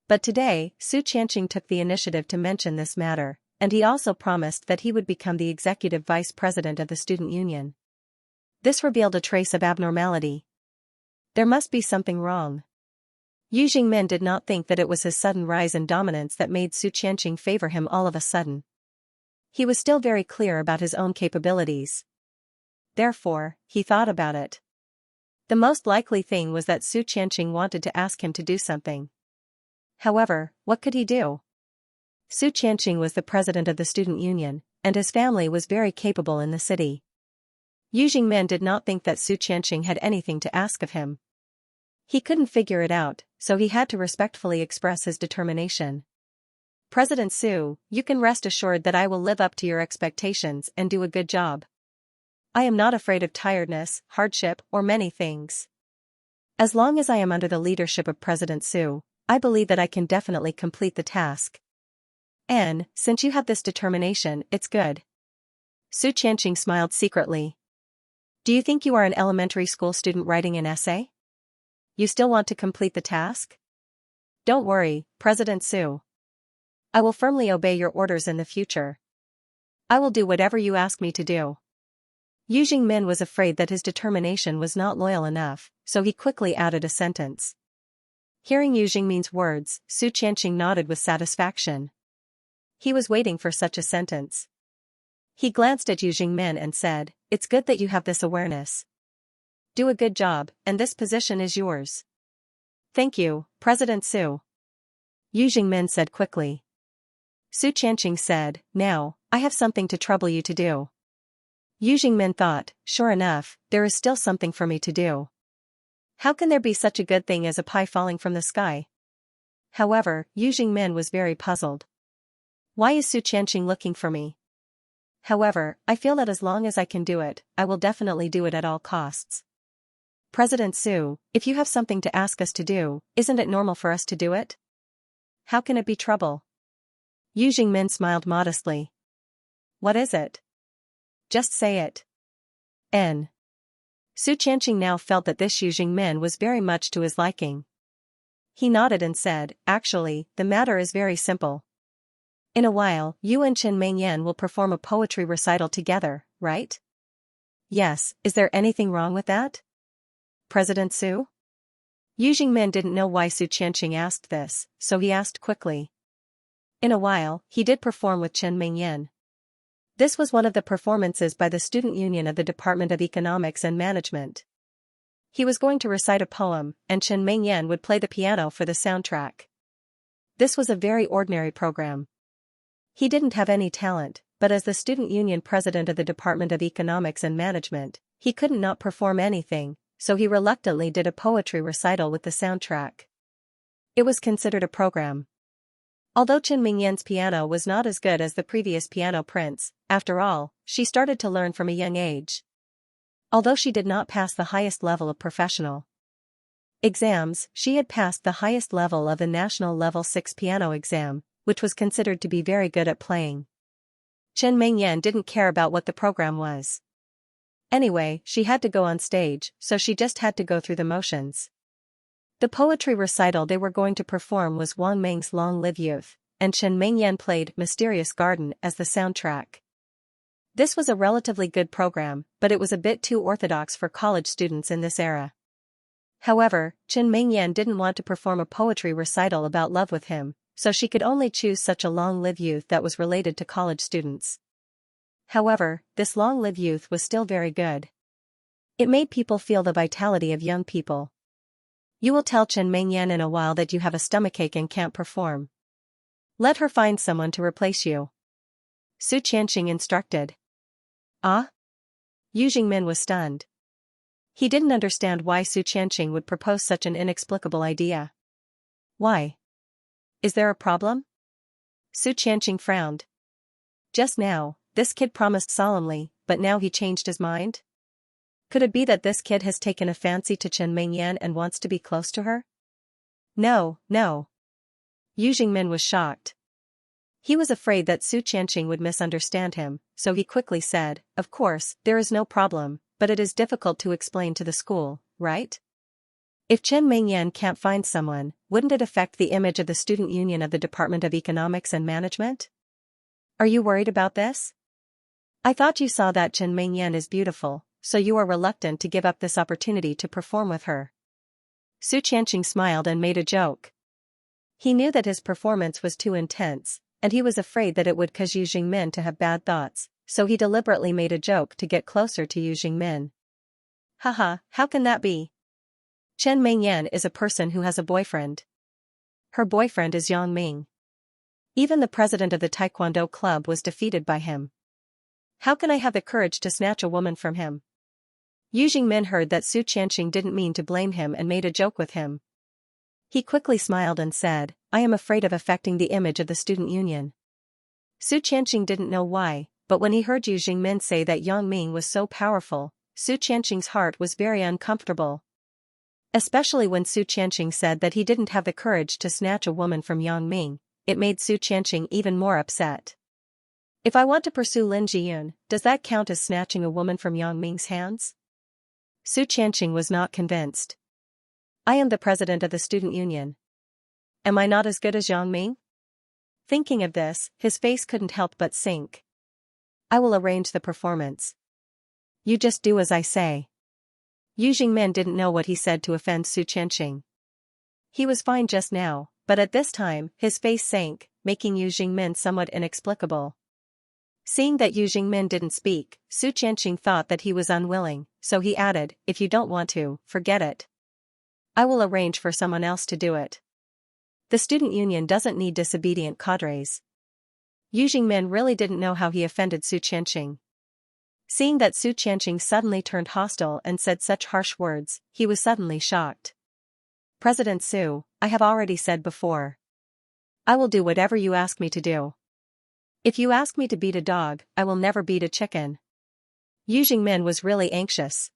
A: But today, Su Qianqing took the initiative to mention this matter, and he also promised that he would become the executive vice president of the student union. This revealed a trace of abnormality. There must be something wrong. Yu Jingmin did not think that it was his sudden rise in dominance that made Su Qianqing favor him all of a sudden. He was still very clear about his own capabilities. Therefore, he thought about it. The most likely thing was that Su Qianqing wanted to ask him to do something. However, what could he do? Su Qianqing was the president of the student union, and his family was very capable in the city. Yu Jingmin did not think that Su Qianqing had anything to ask of him. He couldn't figure it out, so he had to respectfully express his determination. President Su, you can rest assured that I will live up to your expectations and do a good job. I am not afraid of tiredness, hardship, or many things. As long as I am under the leadership of President Su, I believe that I can definitely complete the task. And, since you have this determination, it's good. Su Qianqing smiled secretly. Do you think you are an elementary school student writing an essay? You still want to complete the task? Don't worry, President Su. I will firmly obey your orders in the future. I will do whatever you ask me to do. Yu Jingmin was afraid that his determination was not loyal enough, so he quickly added a sentence. Hearing Yu Jingmin's words, Su Qianqing nodded with satisfaction. He was waiting for such a sentence. He glanced at Yu Jingmin and said, "It's good that you have this awareness. Do a good job, and this position is yours." Thank you, President Su. Yu Jingmin said quickly. Su Qianqing said, "Now, I have something to trouble you to do." Yu Jingmin thought, sure enough, there is still something for me to do. How can there be such a good thing as a pie falling from the sky? However, Yu Jingmin was very puzzled. Why is Su Qianxing looking for me? However, I feel that as long as I can do it, I will definitely do it at all costs. President Su, if you have something to ask us to do, isn't it normal for us to do it? How can it be trouble? Yu Jingmin smiled modestly. What is it? Just say it. N. Su Qianxing now felt that this Yu Jingmin was very much to his liking. He nodded and said, actually, the matter is very simple. In a while, you and Chen Mengyan will perform a poetry recital together, right? Yes, is there anything wrong with that? President Su? Yu Jingmin didn't know why Su Qianxing asked this, so he asked quickly. In a while, he did perform with Chen Mengyan. This was one of the performances by the Student Union of the Department of Economics and Management. He was going to recite a poem, and Chen Mengyan would play the piano for the soundtrack. This was a very ordinary program. He didn't have any talent, but as the Student Union president of the Department of Economics and Management, he couldn't not perform anything, so he reluctantly did a poetry recital with the soundtrack. It was considered a program. Although Chen Mingyan's piano was not as good as the previous piano prince, after all, she started to learn from a young age. Although she did not pass the highest level of professional exams, she had passed the highest level of the National Level 6 piano exam, which was considered to be very good at playing. Chen Mengyan didn't care about what the program was. Anyway, she had to go on stage, so she just had to go through the motions. The poetry recital they were going to perform was Wang Meng's Long Live Youth, and Chen Mengyan played Mysterious Garden as the soundtrack. This was a relatively good program, but it was a bit too orthodox for college students in this era. However, Chen Mengyan didn't want to perform a poetry recital about love with him, so she could only choose such a Long Live Youth that was related to college students. However, this Long Live Youth was still very good. It made people feel the vitality of young people. You will tell Chen Mengyan in a while that you have a stomachache and can't perform. Let her find someone to replace you. Su Qianxing instructed. Ah? Yu Jingmin was stunned. He didn't understand why Su Qianxing would propose such an inexplicable idea. Why? Is there a problem? Su Qianxing frowned. Just now, this kid promised solemnly, but now he changed his mind? Could it be that this kid has taken a fancy to Chen Mengyan and wants to be close to her? No, no. Yu Jingmin was shocked. He was afraid that Su Qianxing would misunderstand him, so he quickly said, of course, there is no problem, but it is difficult to explain to the school, right? If Chen Mengyan can't find someone, wouldn't it affect the image of the Student Union of the Department of Economics and Management? Are you worried about this? I thought you saw that Chen Mengyan is beautiful, so you are reluctant to give up this opportunity to perform with her. Su Qianxing smiled and made a joke. He knew that his performance was too intense, and he was afraid that it would cause Yu Jingmin to have bad thoughts, so he deliberately made a joke to get closer to Yu Jingmin. Haha, how can that be? Chen Mengyan is a person who has a boyfriend. Her boyfriend is Yang Ming. Even the president of the Taekwondo club was defeated by him. How can I have the courage to snatch a woman from him? Yu Jingmin heard that Su Qianxing didn't mean to blame him and made a joke with him. He quickly smiled and said, I am afraid of affecting the image of the student union. Su Qianxing didn't know why, but when he heard Yu Jingmin say that Yang Ming was so powerful, Su Qianxing's heart was very uncomfortable. Especially when Su Qianxing said that he didn't have the courage to snatch a woman from Yang Ming, it made Su Qianxing even more upset. If I want to pursue Lin Jiyun, does that count as snatching a woman from Yang Ming's hands? Su Qianxing was not convinced. I am the president of the student union. Am I not as good as Yang Ming? Thinking of this, his face couldn't help but sink. I will arrange the performance. You just do as I say. Yu Jingmin didn't know what he said to offend Su Qianxing. He was fine just now, but at this time, his face sank, making Yu Jingmin somewhat inexplicable. Seeing that Yu Jingmin didn't speak, Su Qianxing thought that he was unwilling, so he added, if you don't want to, forget it. I will arrange for someone else to do it. The student union doesn't need disobedient cadres. Yu Jingmin really didn't know how he offended Su Qianxing. Seeing that Su Qianqing suddenly turned hostile and said such harsh words, he was suddenly shocked. President Su, I have already said before. I will do whatever you ask me to do. If you ask me to beat a dog, I will never beat a chicken. Yu Jingmin was really anxious.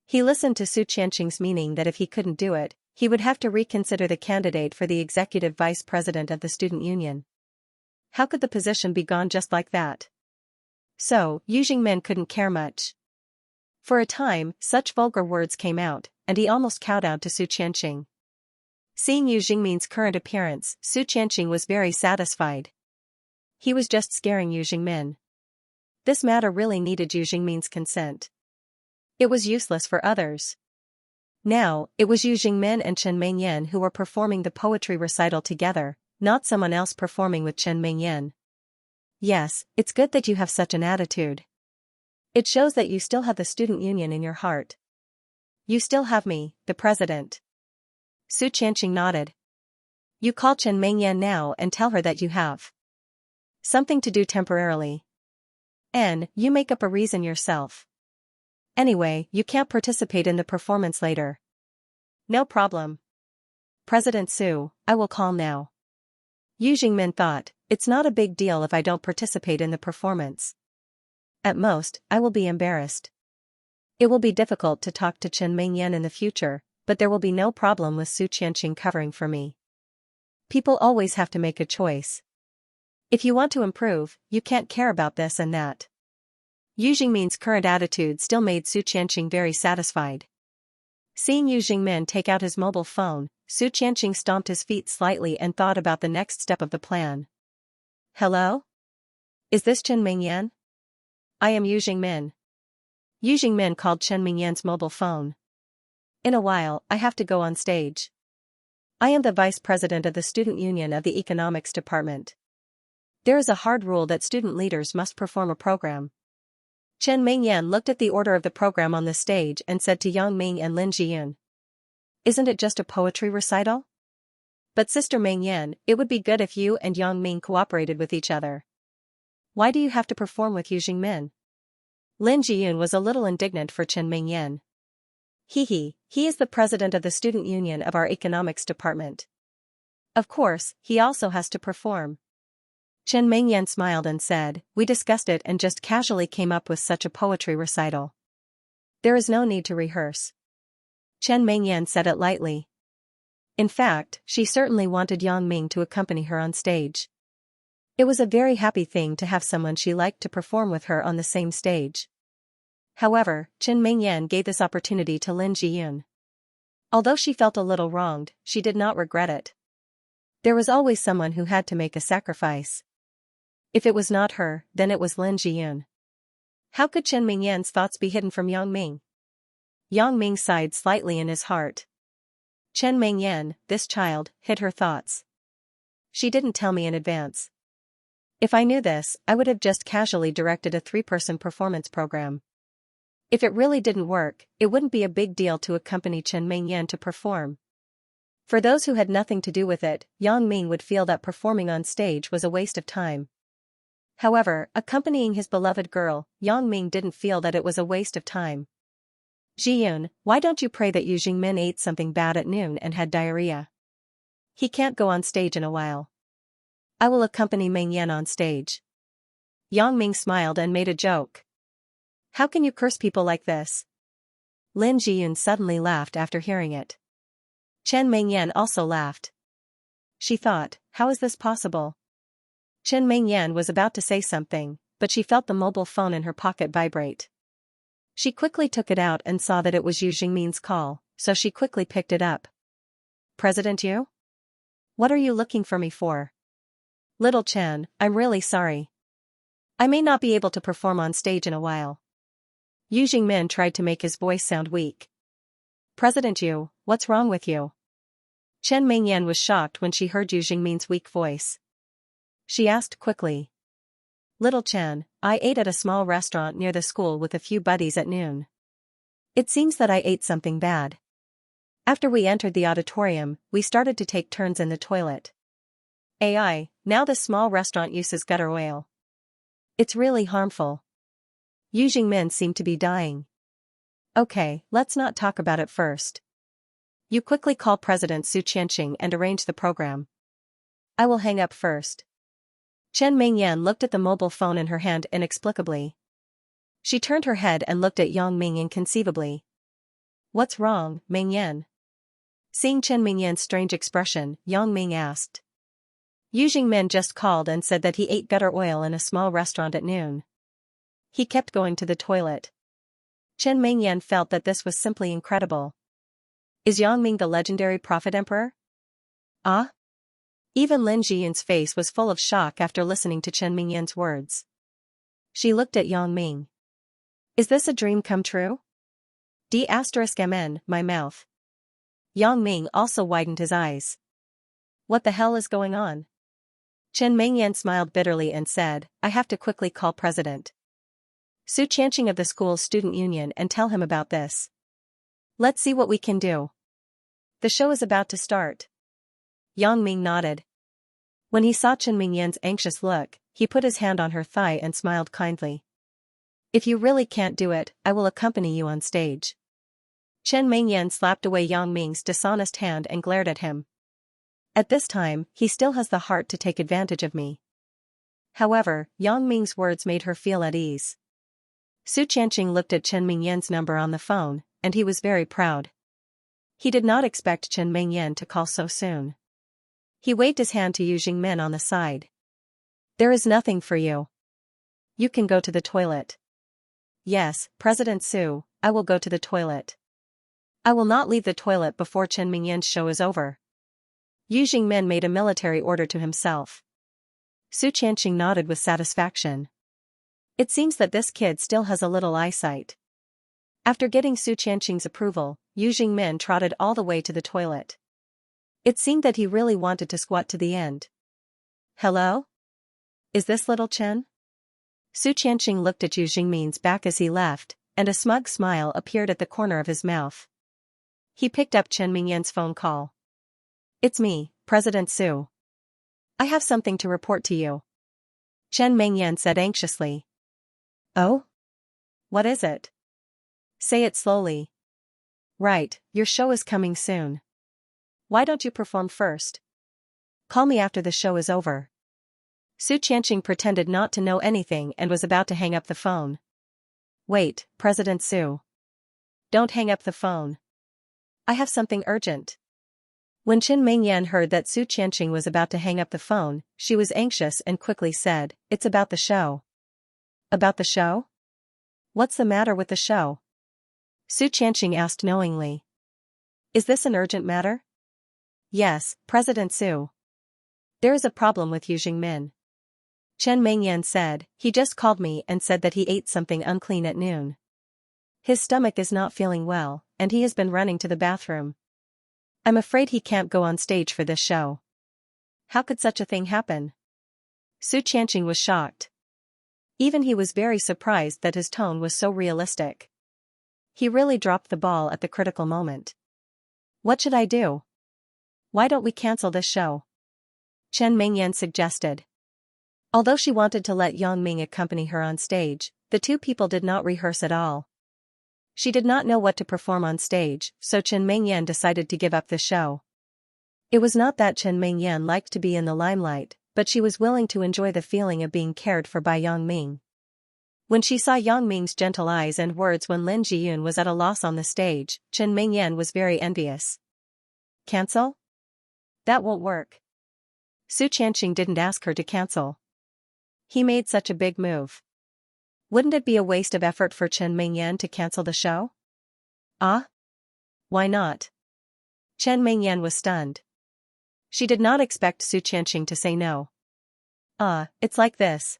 A: He listened to Su Qianqing's meaning that if he couldn't do it, he would have to reconsider the candidate for the executive vice president of the student union. How could the position be gone just like that? So, Yu Jingmin couldn't care much. For a time, such vulgar words came out, and he almost kowtowed to Su Qianqing. Seeing Yu Jingmin's current appearance, Su Qianqing was very satisfied. He was just scaring Yu Jingmin. This matter really needed Yu Jingmin's consent. It was useless for others. Now, it was Yu Jingmin and Chen Mengyan who were performing the poetry recital together, not someone else performing with Chen Mengyan. Yes, it's good that you have such an attitude. It shows that you still have the student union in your heart. You still have me, the president. Su Qianqing nodded. You call Chen Mengyan now and tell her that you have something to do temporarily. And you make up a reason yourself. Anyway, you can't participate in the performance later. No problem. President Su, I will call now. Yu Jingmin thought, it's not a big deal if I don't participate in the performance. At most, I will be embarrassed. It will be difficult to talk to Chen Mengyan in the future, but there will be no problem with Su Qianqing covering for me. People always have to make a choice. If you want to improve, you can't care about this and that. Yu Jingmin's current attitude still made Su Qianqing very satisfied. Seeing Yu Jingmin take out his mobile phone, Su Qianqing stomped his feet slightly and thought about the next step of the plan. Hello? Is this Chen Mengyan? I am Yu Jingmin. Yu Jingmin called Chen Mengyan's mobile phone. In a while, I have to go on stage. I am the vice president of the student union of the economics department. There is a hard rule that student leaders must perform a program. Chen Mengyan looked at the order of the program on the stage and said to Yang Ming and Lin Jiyun. Isn't it just a poetry recital? But Sister Mengyan, it would be good if you and Yang Ming cooperated with each other. Why do you have to perform with Yu Jingmin? Lin Jiyun was a little indignant for Chen Mengyan. He is the president of the student union of our economics department. Of course, he also has to perform. Chen Mengyan smiled and said, we discussed it and just casually came up with such a poetry recital. There is no need to rehearse. Chen Mengyan said it lightly. In fact, she certainly wanted Yang Ming to accompany her on stage. It was a very happy thing to have someone she liked to perform with her on the same stage. However, Chen Mengyan gave this opportunity to Lin Jiyun. Although she felt a little wronged, she did not regret it. There was always someone who had to make a sacrifice. If it was not her, then it was Lin Jiyun. How could Chen Mengyan's thoughts be hidden from Yang Ming? Yang Ming sighed slightly in his heart. Chen Mengyan, this child, hid her thoughts. She didn't tell me in advance. If I knew this, I would have just casually directed a 3-person performance program. If it really didn't work, it wouldn't be a big deal to accompany Chen Mengyan to perform. For those who had nothing to do with it, Yang Ming would feel that performing on stage was a waste of time. However, accompanying his beloved girl, Yang Ming didn't feel that it was a waste of time. Jiyun, why don't you pray that Yu Jingmin ate something bad at noon and had diarrhea? He can't go on stage in a while. I will accompany Mengyan on stage. Yang Ming smiled and made a joke. How can you curse people like this? Lin Jiyun suddenly laughed after hearing it. Chen Mengyan also laughed. She thought, how is this possible? Chen Mengyan was about to say something, but she felt the mobile phone in her pocket vibrate. She quickly took it out and saw that it was Yu Jingmin's call, so she quickly picked it up. President Yu? What are you looking for me for? Little Chen, I'm really sorry. I may not be able to perform on stage in a while. Yu Jingmin tried to make his voice sound weak. President Yu, what's wrong with you? Chen Mengyan was shocked when she heard Yu Jingmin's weak voice. She asked quickly. Little Chen, I ate at a small restaurant near the school with a few buddies at noon. It seems that I ate something bad. After we entered the auditorium, we started to take turns in the toilet. Now this small restaurant uses gutter oil. It's really harmful. Yu Jingmin seemed to be dying. Okay, let's not talk about it first. You quickly call President Su Qianqing and arrange the program. I will hang up first. Chen Mingyan looked at the mobile phone in her hand inexplicably. She turned her head and looked at Yang Ming inconceivably. What's wrong, Mingyan? Seeing Chen Mingyan's strange expression, Yang Ming asked. Yu Jingmin just called and said that he ate gutter oil in a small restaurant at noon. He kept going to the toilet. Chen Mingyan felt that this was simply incredible. Is Yang Ming the legendary prophet emperor? Ah? Even Lin Jiyun's face was full of shock after listening to Chen Mingyan's words. She looked at Yang Ming. Is this a dream come true? D*mn, my mouth. Yang Ming also widened his eyes. What the hell is going on? Chen Mingyan smiled bitterly and said, I have to quickly call President Su Qianqing of the school's student union and tell him about this. Let's see what we can do. The show is about to start. Yang Ming nodded. When he saw Chen Mingyan's anxious look, he put his hand on her thigh and smiled kindly. If you really can't do it, I will accompany you on stage. Chen Mingyan slapped away Yang Ming's dishonest hand and glared at him. At this time, he still has the heart to take advantage of me. However, Yang Ming's words made her feel at ease. Su Qianqing looked at Chen Mingyan's number on the phone, and he was very proud. He did not expect Chen Mingyan to call so soon. He waved his hand to Yu Jingmin on the side. There is nothing for you. You can go to the toilet. Yes, President Su, I will go to the toilet. I will not leave the toilet before Chen Mingyan's show is over. Yu Jingmin made a military order to himself. Su Qianqing nodded with satisfaction. It seems that this kid still has a little eyesight. After getting Su Qianqing's approval, Yu Jingmin trotted all the way to the toilet. It seemed that he really wanted to squat to the end. Hello? Is this little Chen? Su Qianqing looked at Yu Jingmin's back as he left, and a smug smile appeared at the corner of his mouth. He picked up Chen Mingyan's phone call. It's me, President Su. I have something to report to you. Chen Mingyan said anxiously. Oh? What is it? Say it slowly. Right, your show is coming soon. Why don't you perform first? Call me after the show is over. Su Qianqing pretended not to know anything and was about to hang up the phone. Wait, President Su. Don't hang up the phone. I have something urgent. When Chen Mingyan heard that Su Qianqing was about to hang up the phone, she was anxious and quickly said, It's about the show. About the show? What's the matter with the show? Su Qianqing asked knowingly. Is this an urgent matter? Yes, President Su. There is a problem with Yu Jingmin. Chen Mingyan said, he just called me and said that he ate something unclean at noon. His stomach is not feeling well, and he has been running to the bathroom. I'm afraid he can't go on stage for this show. How could such a thing happen? Su Qianqing was shocked. Even he was very surprised that his tone was so realistic. He really dropped the ball at the critical moment. What should I do? Why don't we cancel this show? Chen Mingyan suggested. Although she wanted to let Yang Ming accompany her on stage, the two people did not rehearse at all. She did not know what to perform on stage, so Chen Mingyan decided to give up the show. It was not that Chen Mingyan liked to be in the limelight, but she was willing to enjoy the feeling of being cared for by Yang Ming. When she saw Yang Ming's gentle eyes and words when Lin Jiyun was at a loss on the stage, Chen Mingyan was very envious. Cancel? That won't work. Su Qianqing didn't ask her to cancel. He made such a big move. Wouldn't it be a waste of effort for Chen Mingyan to cancel the show? Ah? Why not? Chen Mingyan was stunned. She did not expect Su Qianqing to say no. It's like this.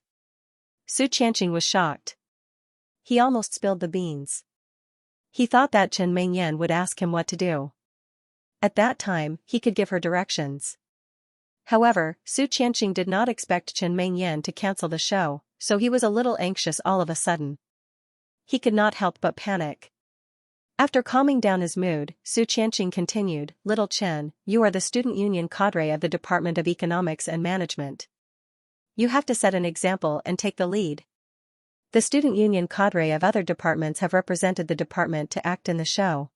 A: Su Qianqing was shocked. He almost spilled the beans. He thought that Chen Mingyan would ask him what to do. At that time, he could give her directions. However, Su Qianqing did not expect Chen Mingyan to cancel the show, so he was a little anxious all of a sudden. He could not help but panic. After calming down his mood, Su Qianqing continued, Little Chen, you are the student union cadre of the Department of Economics and Management. You have to set an example and take the lead. The student union cadre of other departments have represented the department to act in the show.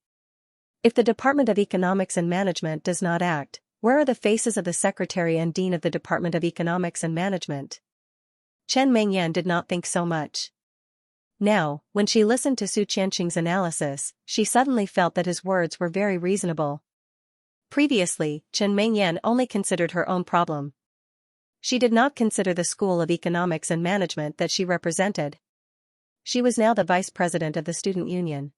A: If the Department of Economics and Management does not act, where are the faces of the secretary and dean of the Department of Economics and Management? Chen Mengyan did not think so much. Now, when she listened to Su Qianqing's analysis, she suddenly felt that his words were very reasonable. Previously, Chen Mengyan only considered her own problem. She did not consider the School of Economics and Management that she represented. She was now the vice president of the student union.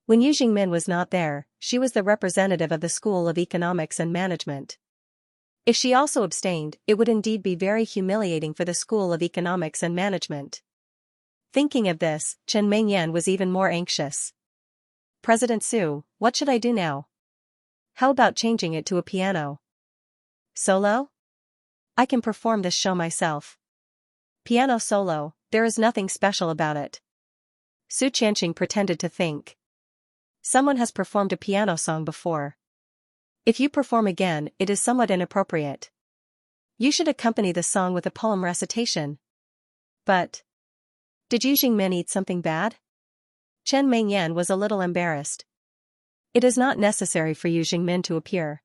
A: When Yu Jingmin was not there, she was the representative of the School of Economics and Management. If she also abstained, it would indeed be very humiliating for the School of Economics and Management. Thinking of this, Chen Mengyan was even more anxious. President Su, what should I do now? How about changing it to a piano? Solo? I can perform this show myself. Piano solo, there is nothing special about it. Su Qianqing pretended to think. Someone has performed a piano song before. If you perform again, it is somewhat inappropriate. You should accompany the song with a poem recitation. But did Yu Jingmin eat something bad? Chen Mengyan was a little embarrassed. It is not necessary for Yu Jingmin to appear.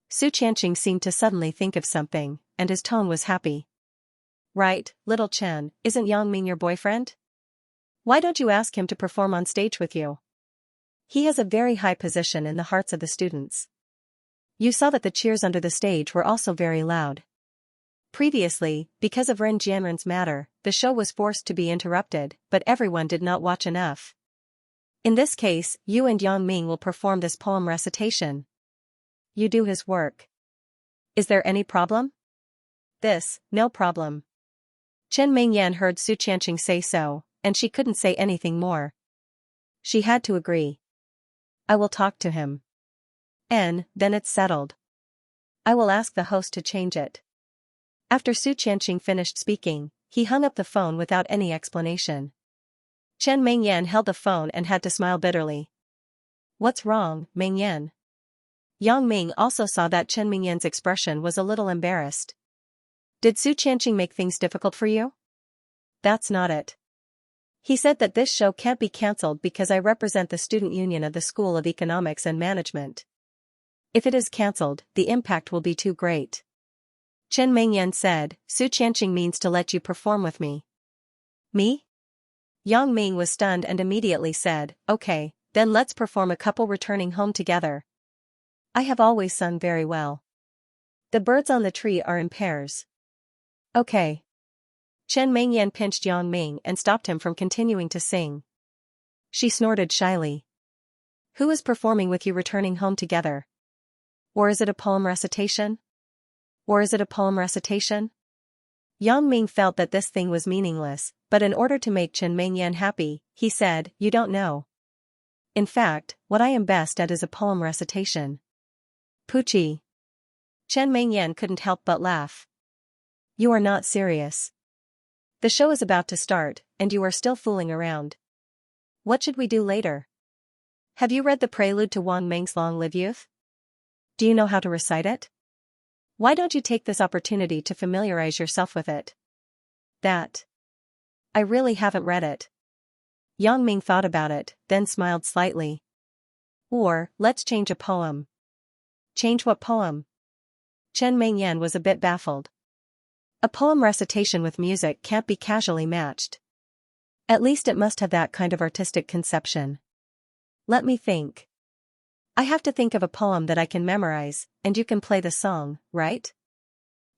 A: Su Qianqing seemed to suddenly think of something, and his tone was happy. Right, little Chen, isn't Yang Ming your boyfriend? Why don't you ask him to perform on stage with you? He has a very high position in the hearts of the students. You saw that the cheers under the stage were also very loud. Previously, because of Ren Jianren's matter, the show was forced to be interrupted, but everyone did not watch enough. In this case, you and Yang Ming will perform this poem recitation. You do his work. Is there any problem? No problem. Chen Mengyan heard Su Qianqing say so, and she couldn't say anything more. She had to agree. I will talk to him. Then it's settled. I will ask the host to change it. After Su Qianqing finished speaking, he hung up the phone without any explanation. Chen Mengyan held the phone and had to smile bitterly. What's wrong, Mengyan? Yang Ming also saw that Chen Mengyan's expression was a little embarrassed. Did Su Qianqing make things difficult for you? That's not it. He said that this show can't be cancelled because I represent the student union of the School of Economics and Management. If it is cancelled, the impact will be too great. Chen Mengyan said, Su Qianqing means to let you perform with me. Me? Yang Ming was stunned and immediately said, okay, then let's perform a couple returning home together. I have always sung very well. The birds on the tree are in pairs. Okay. Chen Mengyan pinched Yang Ming and stopped him from continuing to sing. She snorted shyly. Who is performing with you returning home together? Or is it a poem recitation? Yang Ming felt that this thing was meaningless, but in order to make Chen Mengyan happy, he said, you don't know. In fact, what I am best at is a poem recitation. Poochie. Chen Mengyan couldn't help but laugh. You are not serious. The show is about to start, and you are still fooling around. What should we do later? Have you read the prelude to Wang Meng's Long Live Youth? Do you know how to recite it? Why don't you take this opportunity to familiarize yourself with it? I really haven't read it. Yang Ming thought about it, then smiled slightly. Or, let's change a poem. Change what poem? Chen Mengyan was a bit baffled. A poem recitation with music can't be casually matched. At least it must have that kind of artistic conception. Let me think. I have to think of a poem that I can memorize, and you can play the song, right?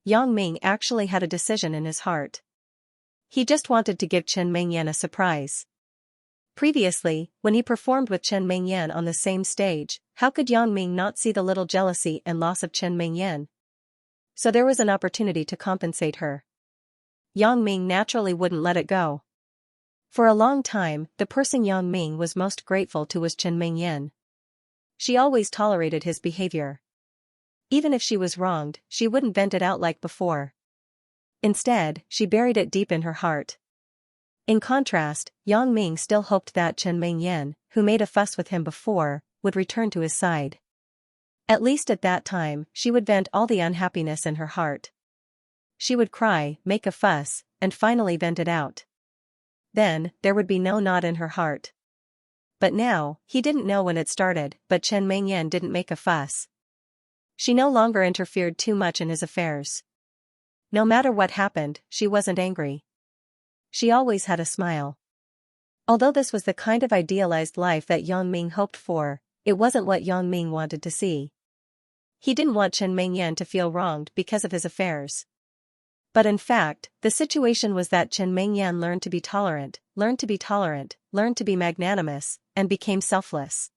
A: Yang Ming actually had a decision in his heart. He just wanted to give Chen Mengyan a surprise. Previously, when he performed with Chen Mengyan on the same stage, how could Yang Ming not see the little jealousy and loss of Chen Mengyan? So there was an opportunity to compensate her. Yang Ming naturally wouldn't let it go. For a long time, the person Yang Ming was most grateful to was Chen Mengyan. She always tolerated his behavior. Even if she was wronged, she wouldn't vent it out like before. Instead, she buried it deep in her heart. In contrast, Yang Ming still hoped that Chen Mengyan, who made a fuss with him before, would return to his side. At least at that time, she would vent all the unhappiness in her heart. She would cry, make a fuss, and finally vent it out. Then, there would be no knot in her heart. But now, he didn't know when it started, but Chen Mengyan didn't make a fuss. She no longer interfered too much in his affairs. No matter what happened, she wasn't angry. She always had a smile. Although this was the kind of idealized life that Yang Ming hoped for, it wasn't what Yang Ming wanted to see. He didn't want Chen Mengyan to feel wronged because of his affairs. But in fact, the situation was that Chen Mengyan learned to be tolerant, learned to be magnanimous, and became selfless.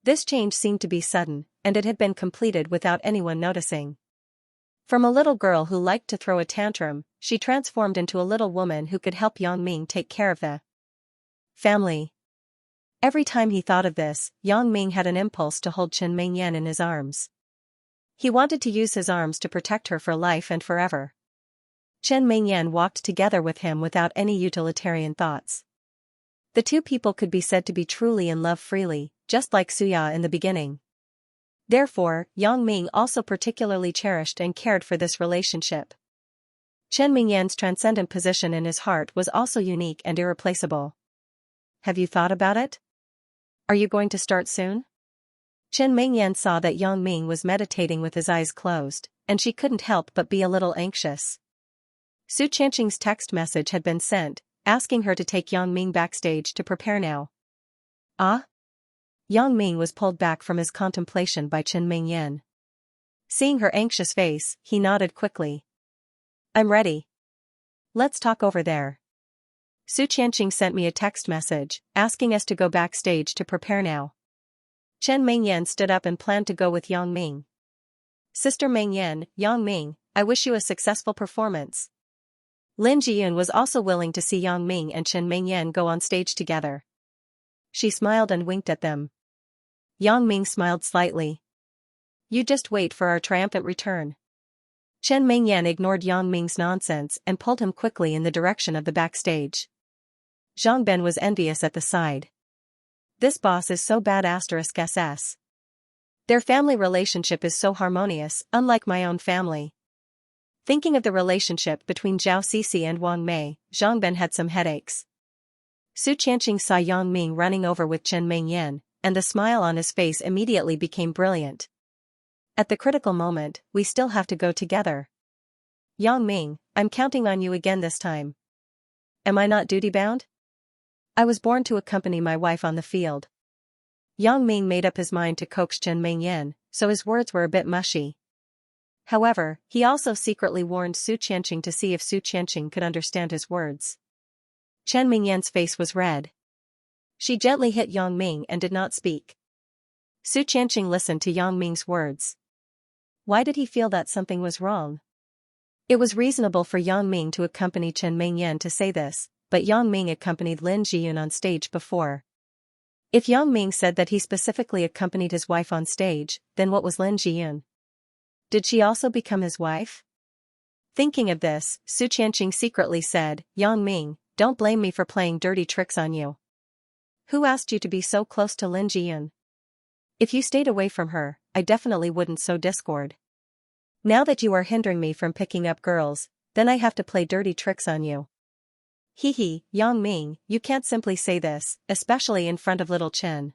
A: This change seemed to be sudden, and it had been completed without anyone noticing. From a little girl who liked to throw a tantrum, she transformed into a little woman who could help Yang Ming take care of the family. Every time he thought of this, Yang Ming had an impulse to hold Chen Mengyan in his arms. He wanted to use his arms to protect her for life and forever. Chen Mengyan walked together with him without any utilitarian thoughts. The two people could be said to be truly in love freely, just like Suya in the beginning. Therefore, Yang Ming also particularly cherished and cared for this relationship. Chen Mengyan's transcendent position in his heart was also unique and irreplaceable. Have you thought about it? Are you going to start soon? Chen Mengyan saw that Yang Ming was meditating with his eyes closed, and she couldn't help but be a little anxious. Su Qianqing's text message had been sent, asking her to take Yang Ming backstage to prepare now. Ah? Yang Ming was pulled back from his contemplation by Chen Mengyan. Seeing her anxious face, he nodded quickly. I'm ready. Let's talk over there. Su Qianqing sent me a text message, asking us to go backstage to prepare now. Chen Mengyan stood up and planned to go with Yang Ming. Sister Mengyan, Yang Ming, I wish you a successful performance. Lin Jiyun was also willing to see Yang Ming and Chen Mengyan go on stage together. She smiled and winked at them. Yang Ming smiled slightly. You just wait for our triumphant return. Chen Mengyan ignored Yang Ming's nonsense and pulled him quickly in the direction of the backstage. Zhang Ben was envious at the side. This boss is so bad *SS. Their family relationship is so harmonious, unlike my own family. Thinking of the relationship between Zhao Sisi and Wang Mei, Zhang Ben had some headaches. Su Qianqing saw Yang Ming running over with Chen Mengyan, and the smile on his face immediately became brilliant. At the critical moment, we still have to go together. Yang Ming, I'm counting on you again this time. Am I not duty-bound? I was born to accompany my wife on the field. Yang Ming made up his mind to coax Chen Mengyan, so his words were a bit mushy. However, he also secretly warned Su Qianqing to see if Su Qianqing could understand his words. Chen Mengyan's face was red. She gently hit Yang Ming and did not speak. Su Qianqing listened to Yang Ming's words. Why did he feel that something was wrong? It was reasonable for Yang Ming to accompany Chen Mengyan to say this, but Yang Ming accompanied Lin Jiyun on stage before. If Yang Ming said that he specifically accompanied his wife on stage, then what was Lin Jiyun? Did she also become his wife? Thinking of this, Su Qianqing secretly said, Yang Ming, don't blame me for playing dirty tricks on you. Who asked you to be so close to Lin Jiyun? If you stayed away from her, I definitely wouldn't sow discord. Now that you are hindering me from picking up girls, then I have to play dirty tricks on you. Hee, Yang Ming, you can't simply say this, especially in front of little Chen.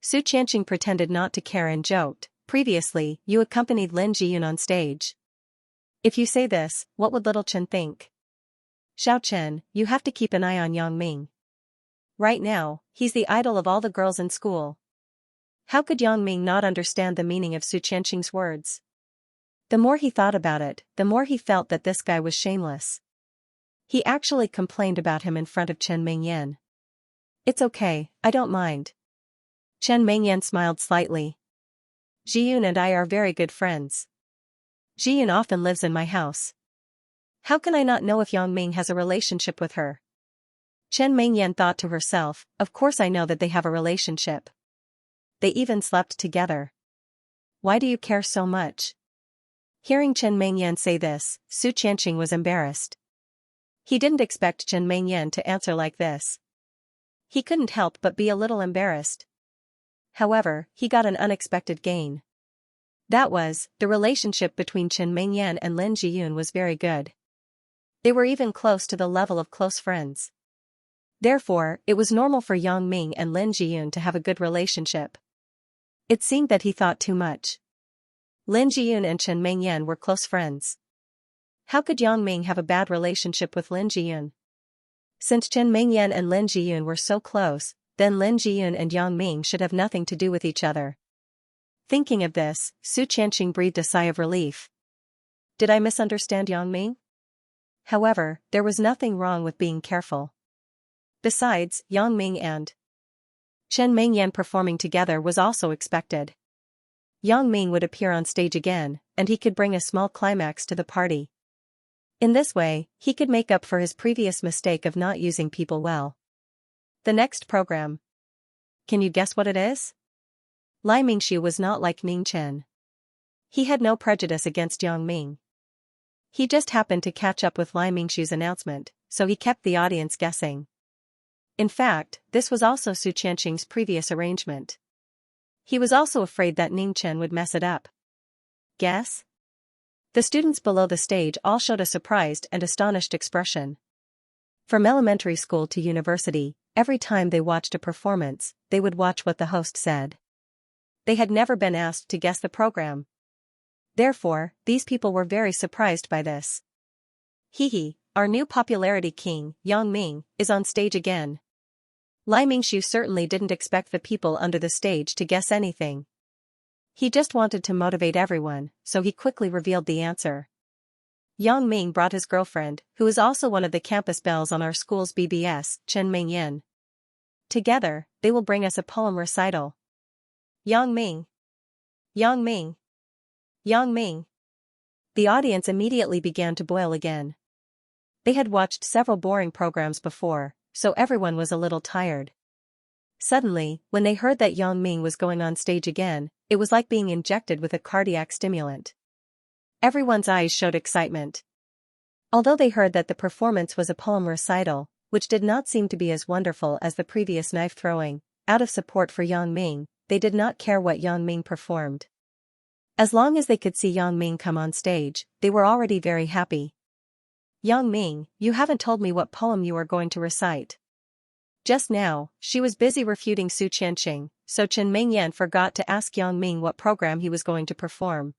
A: Su Qianqing pretended not to care and joked, previously, you accompanied Lin Jiyun on stage. If you say this, what would little Chen think? Xiao Chen, you have to keep an eye on Yang Ming. Right now, he's the idol of all the girls in school. How could Yang Ming not understand the meaning of Su Qianqing's words? The more he thought about it, the more he felt that this guy was shameless. He actually complained about him in front of Chen Mengyan. It's okay, I don't mind. Chen Mengyan smiled slightly. Jiyun and I are very good friends. Jiyun often lives in my house. How can I not know if Yang Ming has a relationship with her? Chen Mengyan thought to herself, of course I know that they have a relationship. They even slept together. Why do you care so much? Hearing Chen Mengyan say this, Su Qianqing was embarrassed. He didn't expect Chen Mengyan to answer like this. He couldn't help but be a little embarrassed. However, he got an unexpected gain. That was, the relationship between Chen Mengyan and Lin Jiyun was very good. They were even close to the level of close friends. Therefore, it was normal for Yang Ming and Lin Jiyun to have a good relationship. It seemed that he thought too much. Lin Jiyun and Chen Mengyan were close friends. How could Yang Ming have a bad relationship with Lin Jiyun? Since Chen Mengyan and Lin Jiyun were so close, then Lin Jiyun and Yang Ming should have nothing to do with each other. Thinking of this, Su Qianxing breathed a sigh of relief. Did I misunderstand Yang Ming? However, there was nothing wrong with being careful. Besides, Yang Ming and Chen Mengyan performing together was also expected. Yang Ming would appear on stage again, and he could bring a small climax to the party. In this way, he could make up for his previous mistake of not using people well. The next program. Can you guess what it is? Lai Mingxiu was not like Ning Chen. He had no prejudice against Yang Ming. He just happened to catch up with Lai Mingxiu's announcement, so he kept the audience guessing. In fact, this was also Su Qianxing's previous arrangement. He was also afraid that Ning Chen would mess it up. Guess? The students below the stage all showed a surprised and astonished expression. From elementary school to university, every time they watched a performance, they would watch what the host said. They had never been asked to guess the program. Therefore, these people were very surprised by this. Hee, our new popularity king, Yang Ming, is on stage again. Lai Mingxiu certainly didn't expect the people under the stage to guess anything. He just wanted to motivate everyone, so he quickly revealed the answer. Yang Ming brought his girlfriend, who is also one of the campus belles on our school's BBS, Chen Mengyan. Together, they will bring us a poem recital. Yang Ming. Yang Ming. Yang Ming. The audience immediately began to boil again. They had watched several boring programs before, so everyone was a little tired. Suddenly, when they heard that Yang Ming was going on stage again, it was like being injected with a cardiac stimulant. Everyone's eyes showed excitement. Although they heard that the performance was a poem recital, which did not seem to be as wonderful as the previous knife throwing, out of support for Yang Ming, they did not care what Yang Ming performed. As long as they could see Yang Ming come on stage, they were already very happy. Yang Ming, you haven't told me what poem you are going to recite. Just now, she was busy refuting Su Qianxing, so Chen Mengyan forgot to ask Yang Ming what program he was going to perform.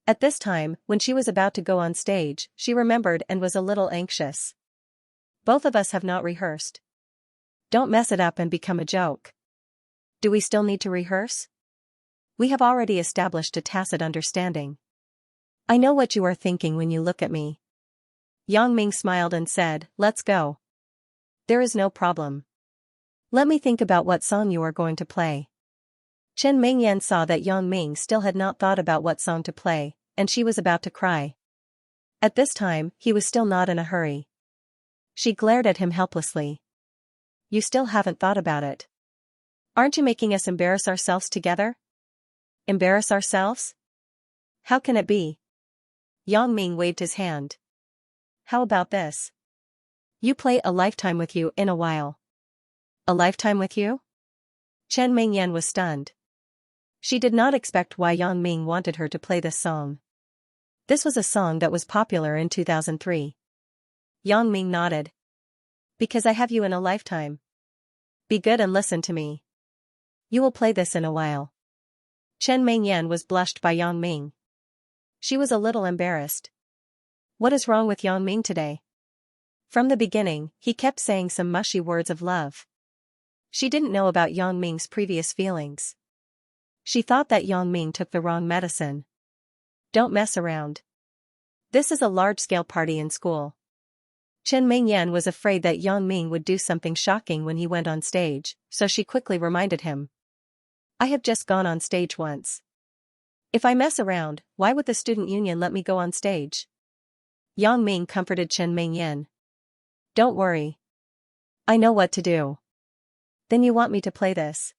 A: At this time, when she was about to go on stage, she remembered and was a little anxious. Both of us have not rehearsed. Don't mess it up and become a joke. Do we still need to rehearse? We have already established a tacit understanding. I know what you are thinking when you look at me. Yang Ming smiled and said, let's go. There is no problem. Let me think about what song you are going to play. Chen Mengyan saw that Yang Ming still had not thought about what song to play, and she was about to cry. At this time, he was still not in a hurry. She glared at him helplessly. You still haven't thought about it. Aren't you making us embarrass ourselves together? Embarrass ourselves? How can it be? Yang Ming waved his hand. How about this? You play A Lifetime with You in a while. A lifetime with you? Chen Mengyan was stunned. She did not expect why Yang Ming wanted her to play this song. This was a song that was popular in 2003. Yang Ming nodded. Because I have you in a lifetime. Be good and listen to me. You will play this in a while. Chen Mengyan was blushed by Yang Ming. She was a little embarrassed. What is wrong with Yang Ming today? From the beginning, he kept saying some mushy words of love. She didn't know about Yang Ming's previous feelings. She thought that Yang Ming took the wrong medicine. Don't mess around. This is a large-scale party in school. Chen Mengyan was afraid that Yang Ming would do something shocking when he went on stage, so she quickly reminded him. I have just gone on stage once. If I mess around, why would the student union let me go on stage? Yang Ming comforted Chen Mengyan. Don't worry. I know what to do. Then you want me to play this?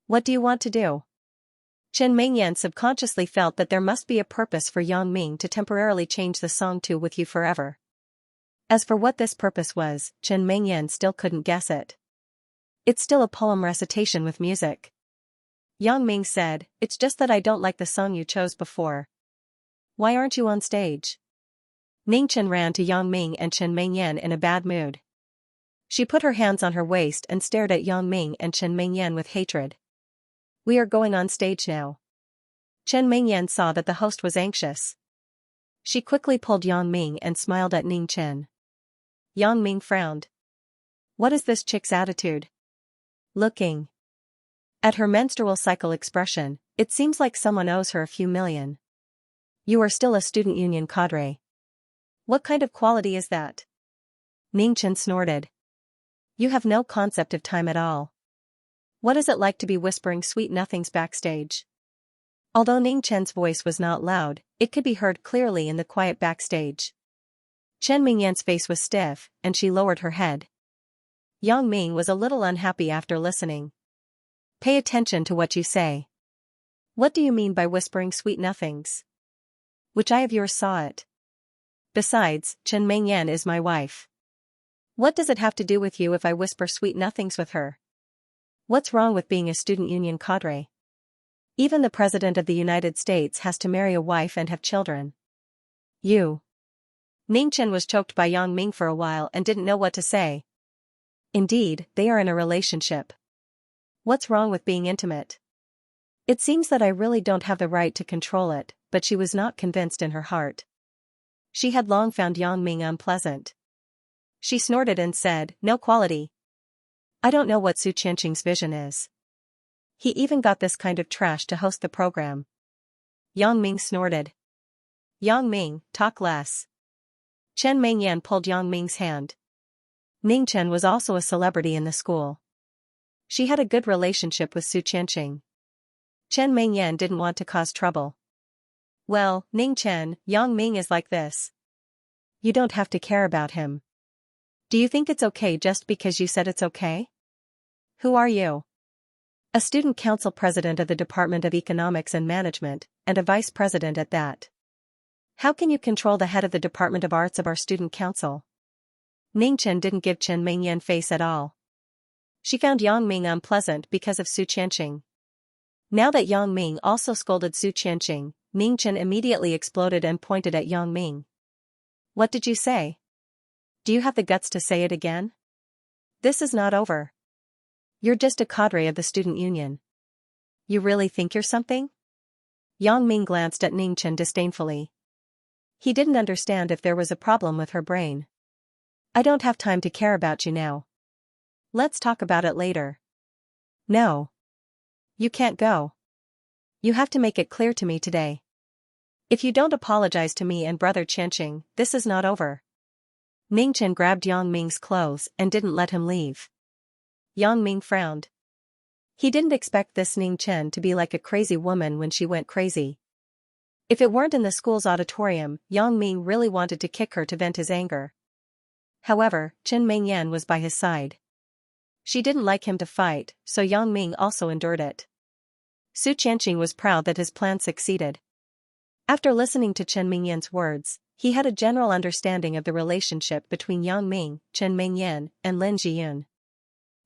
A: What do you want to do? Chen Mengyan subconsciously felt that there must be a purpose for Yang Ming to temporarily change the song to With You Forever. As for what this purpose was, Chen Mengyan still couldn't guess it. It's still a poem recitation with music. Yang Ming said, it's just that I don't like the song you chose before. Why aren't you on stage? Ning Chen ran to Yang Ming and Chen Mengyan in a bad mood. She put her hands on her waist and stared at Yang Ming and Chen Mingyan with hatred. We are going on stage now. Chen Mingyan saw that the host was anxious. She quickly pulled Yang Ming and smiled at Ning Chen. Yang Ming frowned. What is this chick's attitude? Looking at her menstrual cycle expression, it seems like someone owes her a few million. You are still a student union cadre. What kind of quality is that? Ning Chen snorted. You have no concept of time at all. What is it like to be whispering sweet nothings backstage? Although Ning Chen's voice was not loud, it could be heard clearly in the quiet backstage. Chen Mingyan's face was stiff, and she lowered her head. Yang Ming was a little unhappy after listening. Pay attention to what you say. What do you mean by whispering sweet nothings? Which eye of yours saw it? Besides, Chen Mingyan is my wife. What does it have to do with you if I whisper sweet nothings with her? What's wrong with being a student union cadre? Even the President of the United States has to marry a wife and have children. You. Ning Chen was choked by Yang Ming for a while and didn't know what to say. Indeed, they are in a relationship. What's wrong with being intimate? It seems that I really don't have the right to control it, but she was not convinced in her heart. She had long found Yang Ming unpleasant. She snorted and said, no quality. I don't know what Su Qianqing's vision is. He even got this kind of trash to host the program. Yang Ming snorted. Yang Ming, talk less. Chen Mingyan pulled Yang Ming's hand. Ning Chen was also a celebrity in the school. She had a good relationship with Su Qianqing. Chen Mingyan didn't want to cause trouble. Well, Ning Chen, Yang Ming is like this. You don't have to care about him. Do you think it's okay just because you said it's okay? Who are you? A student council president of the Department of Economics and Management, and a vice president at that. How can you control the head of the Department of Arts of our student council? Ning Chen didn't give Chen Mingyan face at all. She found Yang Ming unpleasant because of Su Qianqing. Now that Yang Ming also scolded Su Qianqing, Ning Chen immediately exploded and pointed at Yang Ming. What did you say? Do you have the guts to say it again? This is not over. You're just a cadre of the student union. You really think you're something? Yang Ming glanced at Ning Chen disdainfully. He didn't understand if there was a problem with her brain. I don't have time to care about you now. Let's talk about it later. No. You can't go. You have to make it clear to me today. If you don't apologize to me and Brother Qianqing, this is not over. Ning Chen grabbed Yang Ming's clothes and didn't let him leave. Yang Ming frowned. He didn't expect this Ning Chen to be like a crazy woman when she went crazy. If it weren't in the school's auditorium, Yang Ming really wanted to kick her to vent his anger. However, Chen Mingyan was by his side. She didn't like him to fight, so Yang Ming also endured it. Su Qianqing was proud that his plan succeeded. After listening to Chen Mingyan's words, he had a general understanding of the relationship between Yang Ming, Chen Mingyan, and Lin Jiyun.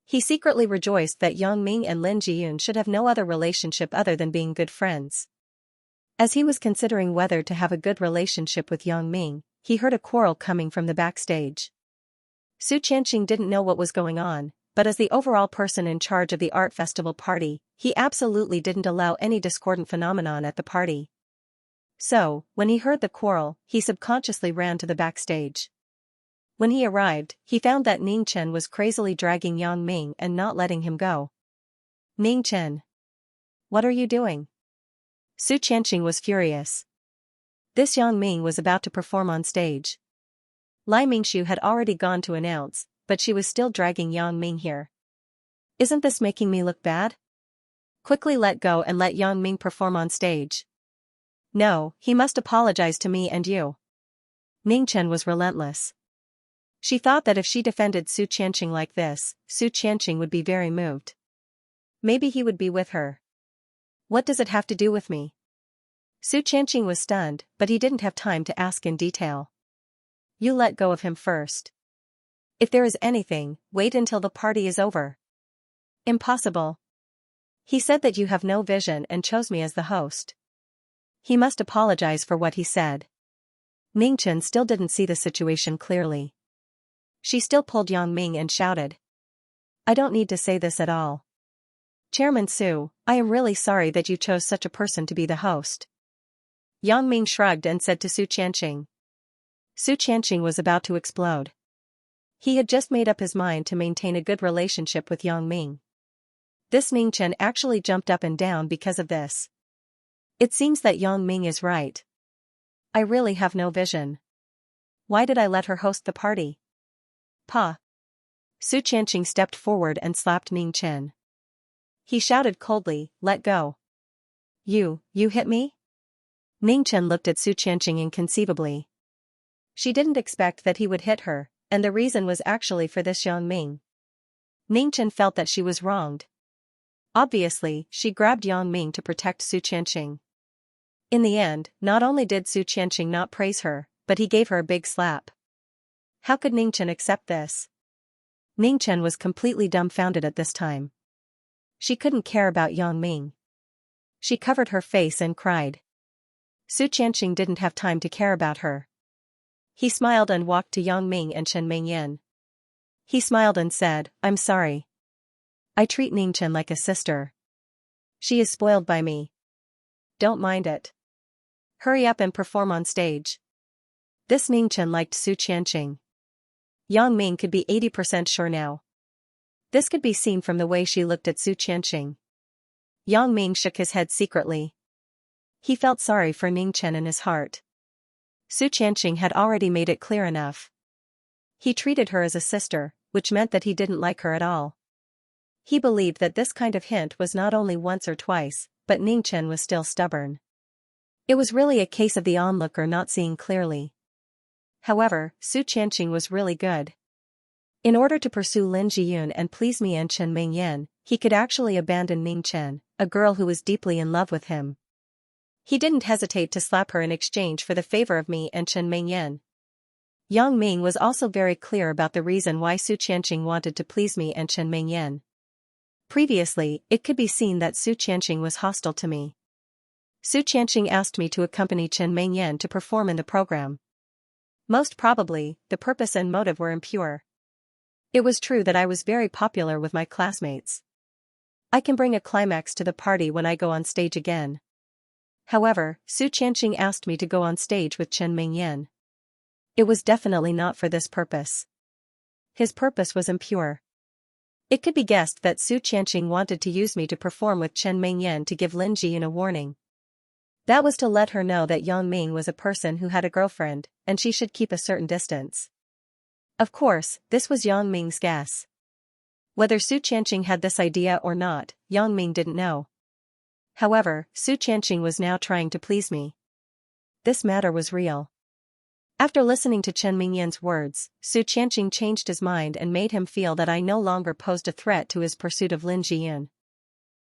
A: He secretly rejoiced that Yang Ming and Lin Jiyun should have no other relationship other than being good friends. As he was considering whether to have a good relationship with Yang Ming, he heard a quarrel coming from the backstage. Su Qianqing didn't know what was going on, but as the overall person in charge of the art festival party, he absolutely didn't allow any discordant phenomenon at the party. So, when he heard the quarrel, he subconsciously ran to the backstage. When he arrived, he found that Ning Chen was crazily dragging Yang Ming and not letting him go. Ning Chen. What are you doing? Su Qianqing was furious. This Yang Ming was about to perform on stage. Lai Mingshu had already gone to announce, but she was still dragging Yang Ming here. Isn't this making me look bad? Quickly let go and let Yang Ming perform on stage. No, he must apologize to me and you. Ning Chen was relentless. She thought that if she defended Su Qianqing like this, Su Qianqing would be very moved. Maybe he would be with her. What does it have to do with me? Su Qianqing was stunned, but he didn't have time to ask in detail. You let go of him first. If there is anything, wait until the party is over. Impossible. He said that you have no vision and chose me as the host. He must apologize for what he said. Ning Chen still didn't see the situation clearly. She still pulled Yang Ming and shouted. I don't need to say this at all. Chairman Su, I am really sorry that you chose such a person to be the host. Yang Ming shrugged and said to Su Qianqing. Su Qianqing was about to explode. He had just made up his mind to maintain a good relationship with Yang Ming. This Ning Chen actually jumped up and down because of this. It seems that Yang Ming is right. I really have no vision. Why did I let her host the party? Pa. Su Qianqing stepped forward and slapped Ning Chen. He shouted coldly, let go. You hit me? Ning Chen looked at Su Qianqing inconceivably. She didn't expect that he would hit her, and the reason was actually for this Yang Ming. Ning Chen felt that she was wronged. Obviously, she grabbed Yang Ming to protect Su Qianqing. In the end, not only did Su Qianqing not praise her, but he gave her a big slap. How could Ning Chen accept this? Ning Chen was completely dumbfounded at this time. She couldn't care about Yang Ming. She covered her face and cried. Su Qianqing didn't have time to care about her. He smiled and walked to Yang Ming and Chen Mingyan. He smiled and said, I'm sorry. I treat Ning Chen like a sister. She is spoiled by me. Don't mind it. Hurry up and perform on stage. This Ning Chen liked Su Qianqing. Yang Ming could be 80% sure now. This could be seen from the way she looked at Su Qianqing. Yang Ming shook his head secretly. He felt sorry for Ning Chen in his heart. Su Qianqing had already made it clear enough. He treated her as a sister, which meant that he didn't like her at all. He believed that this kind of hint was not only once or twice, but Ning Chen was still stubborn. It was really a case of the onlooker not seeing clearly. However, Su Qianqing was really good. In order to pursue Lin Jiyun and please me and Chen Mingyan, he could actually abandon Ning Chen, a girl who was deeply in love with him. He didn't hesitate to slap her in exchange for the favor of me and Chen Mingyan. Yang Ming was also very clear about the reason why Su Qianqing wanted to please me and Chen Mingyan. Previously, it could be seen that Su Qianqing was hostile to me. Su Qianqing asked me to accompany Chen Mingyan to perform in the program. Most probably, the purpose and motive were impure. It was true that I was very popular with my classmates. I can bring a climax to the party when I go on stage again. However, Su Qianqing asked me to go on stage with Chen Mingyan. It was definitely not for this purpose. His purpose was impure. It could be guessed that Su Qianqing wanted to use me to perform with Chen Mingyan to give Lin Jiyun a warning. That was to let her know that Yang Ming was a person who had a girlfriend, and she should keep a certain distance. Of course, this was Yang Ming's guess. Whether Su Qianqing had this idea or not, Yang Ming didn't know. However, Su Qianqing was now trying to please me. This matter was real. After listening to Chen Mingyan's words, Su Qianqing changed his mind and made him feel that I no longer posed a threat to his pursuit of Lin Jiyun.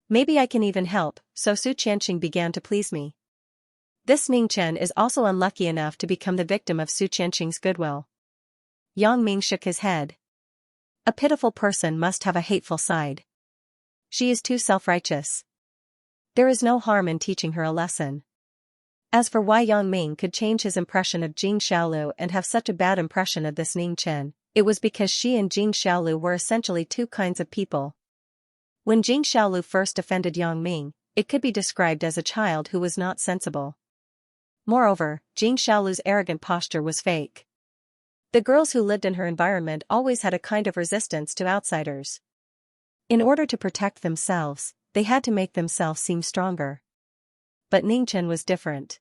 A: Maybe I can even help, so Su Qianqing began to please me. This Ning Chen is also unlucky enough to become the victim of Su Qianqing's goodwill. Yang Ming shook his head. A pitiful person must have a hateful side. She is too self-righteous. There is no harm in teaching her a lesson. As for why Yang Ming could change his impression of Jing Xiaolu and have such a bad impression of this Ning Chen, it was because she and Jing Xiaolu were essentially two kinds of people. When Jing Xiaolu first offended Yang Ming, it could be described as a child who was not sensible. Moreover, Jing Xiaolu's arrogant posture was fake. The girls who lived in her environment always had a kind of resistance to outsiders. In order to protect themselves, they had to make themselves seem stronger. But Ning Chen was different.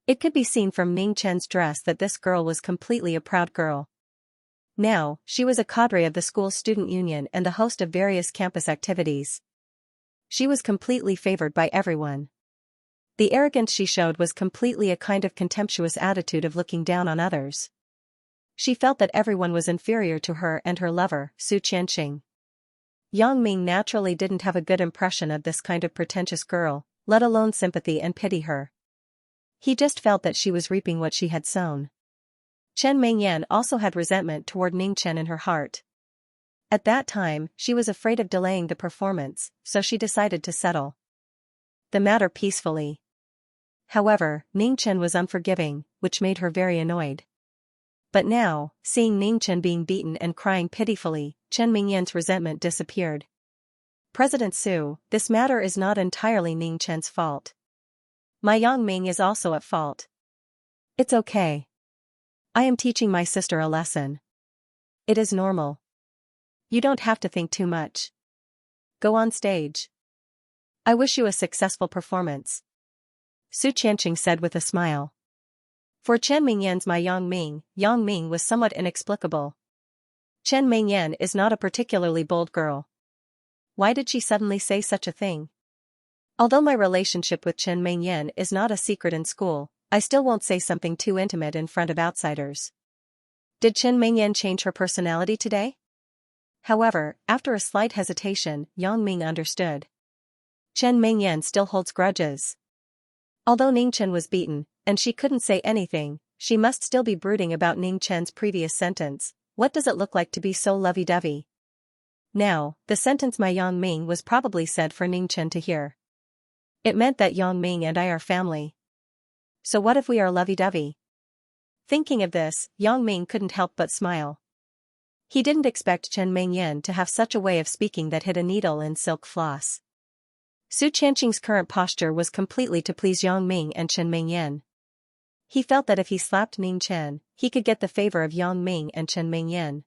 A: It could be seen from Ning Chen's dress that this girl was completely a proud girl. Now, she was a cadre of the school's student union and the host of various campus activities. She was completely favored by everyone. The arrogance she showed was completely a kind of contemptuous attitude of looking down on others. She felt that everyone was inferior to her and her lover, Su Qianqing. Yang Ming naturally didn't have a good impression of this kind of pretentious girl, let alone sympathy and pity her. He just felt that she was reaping what she had sown. Chen Mingyan also had resentment toward Ning Chen in her heart. At that time, she was afraid of delaying the performance, so she decided to settle the matter peacefully. However, Ning Chen was unforgiving, which made her very annoyed. But now, seeing Ningchen being beaten and crying pitifully, Chen Mingyan's resentment disappeared. President Su, this matter is not entirely Ningchen's fault. My Yangming is also at fault. It's okay. I am teaching my sister a lesson. It is normal. You don't have to think too much. Go on stage. I wish you a successful performance. Su Qianqing said with a smile. For Chen Mingyan's my Yangming was somewhat inexplicable. Chen Mingyan is not a particularly bold girl. Why did she suddenly say such a thing? Although my relationship with Chen Mingyan is not a secret in school, I still won't say something too intimate in front of outsiders. Did Chen Mingyan change her personality today? However, after a slight hesitation, Yang Ming understood. Chen Mingyan still holds grudges. Although Ningchen was beaten, and she couldn't say anything, she must still be brooding about Ningchen's previous sentence. What does it look like to be so lovey-dovey? Now, the sentence my Yang Ming was probably said for Ningchen to hear. It meant that Yang Ming and I are family. So what if we are lovey-dovey? Thinking of this, Yang Ming couldn't help but smile. He didn't expect Chen Mingyan to have such a way of speaking that hid a needle in silk floss. Su Qianqing's current posture was completely to please Yang Ming and Chen Mingyan. He felt that if he slapped Ningchen, he could get the favor of Yang Ming and Chen Mingyan.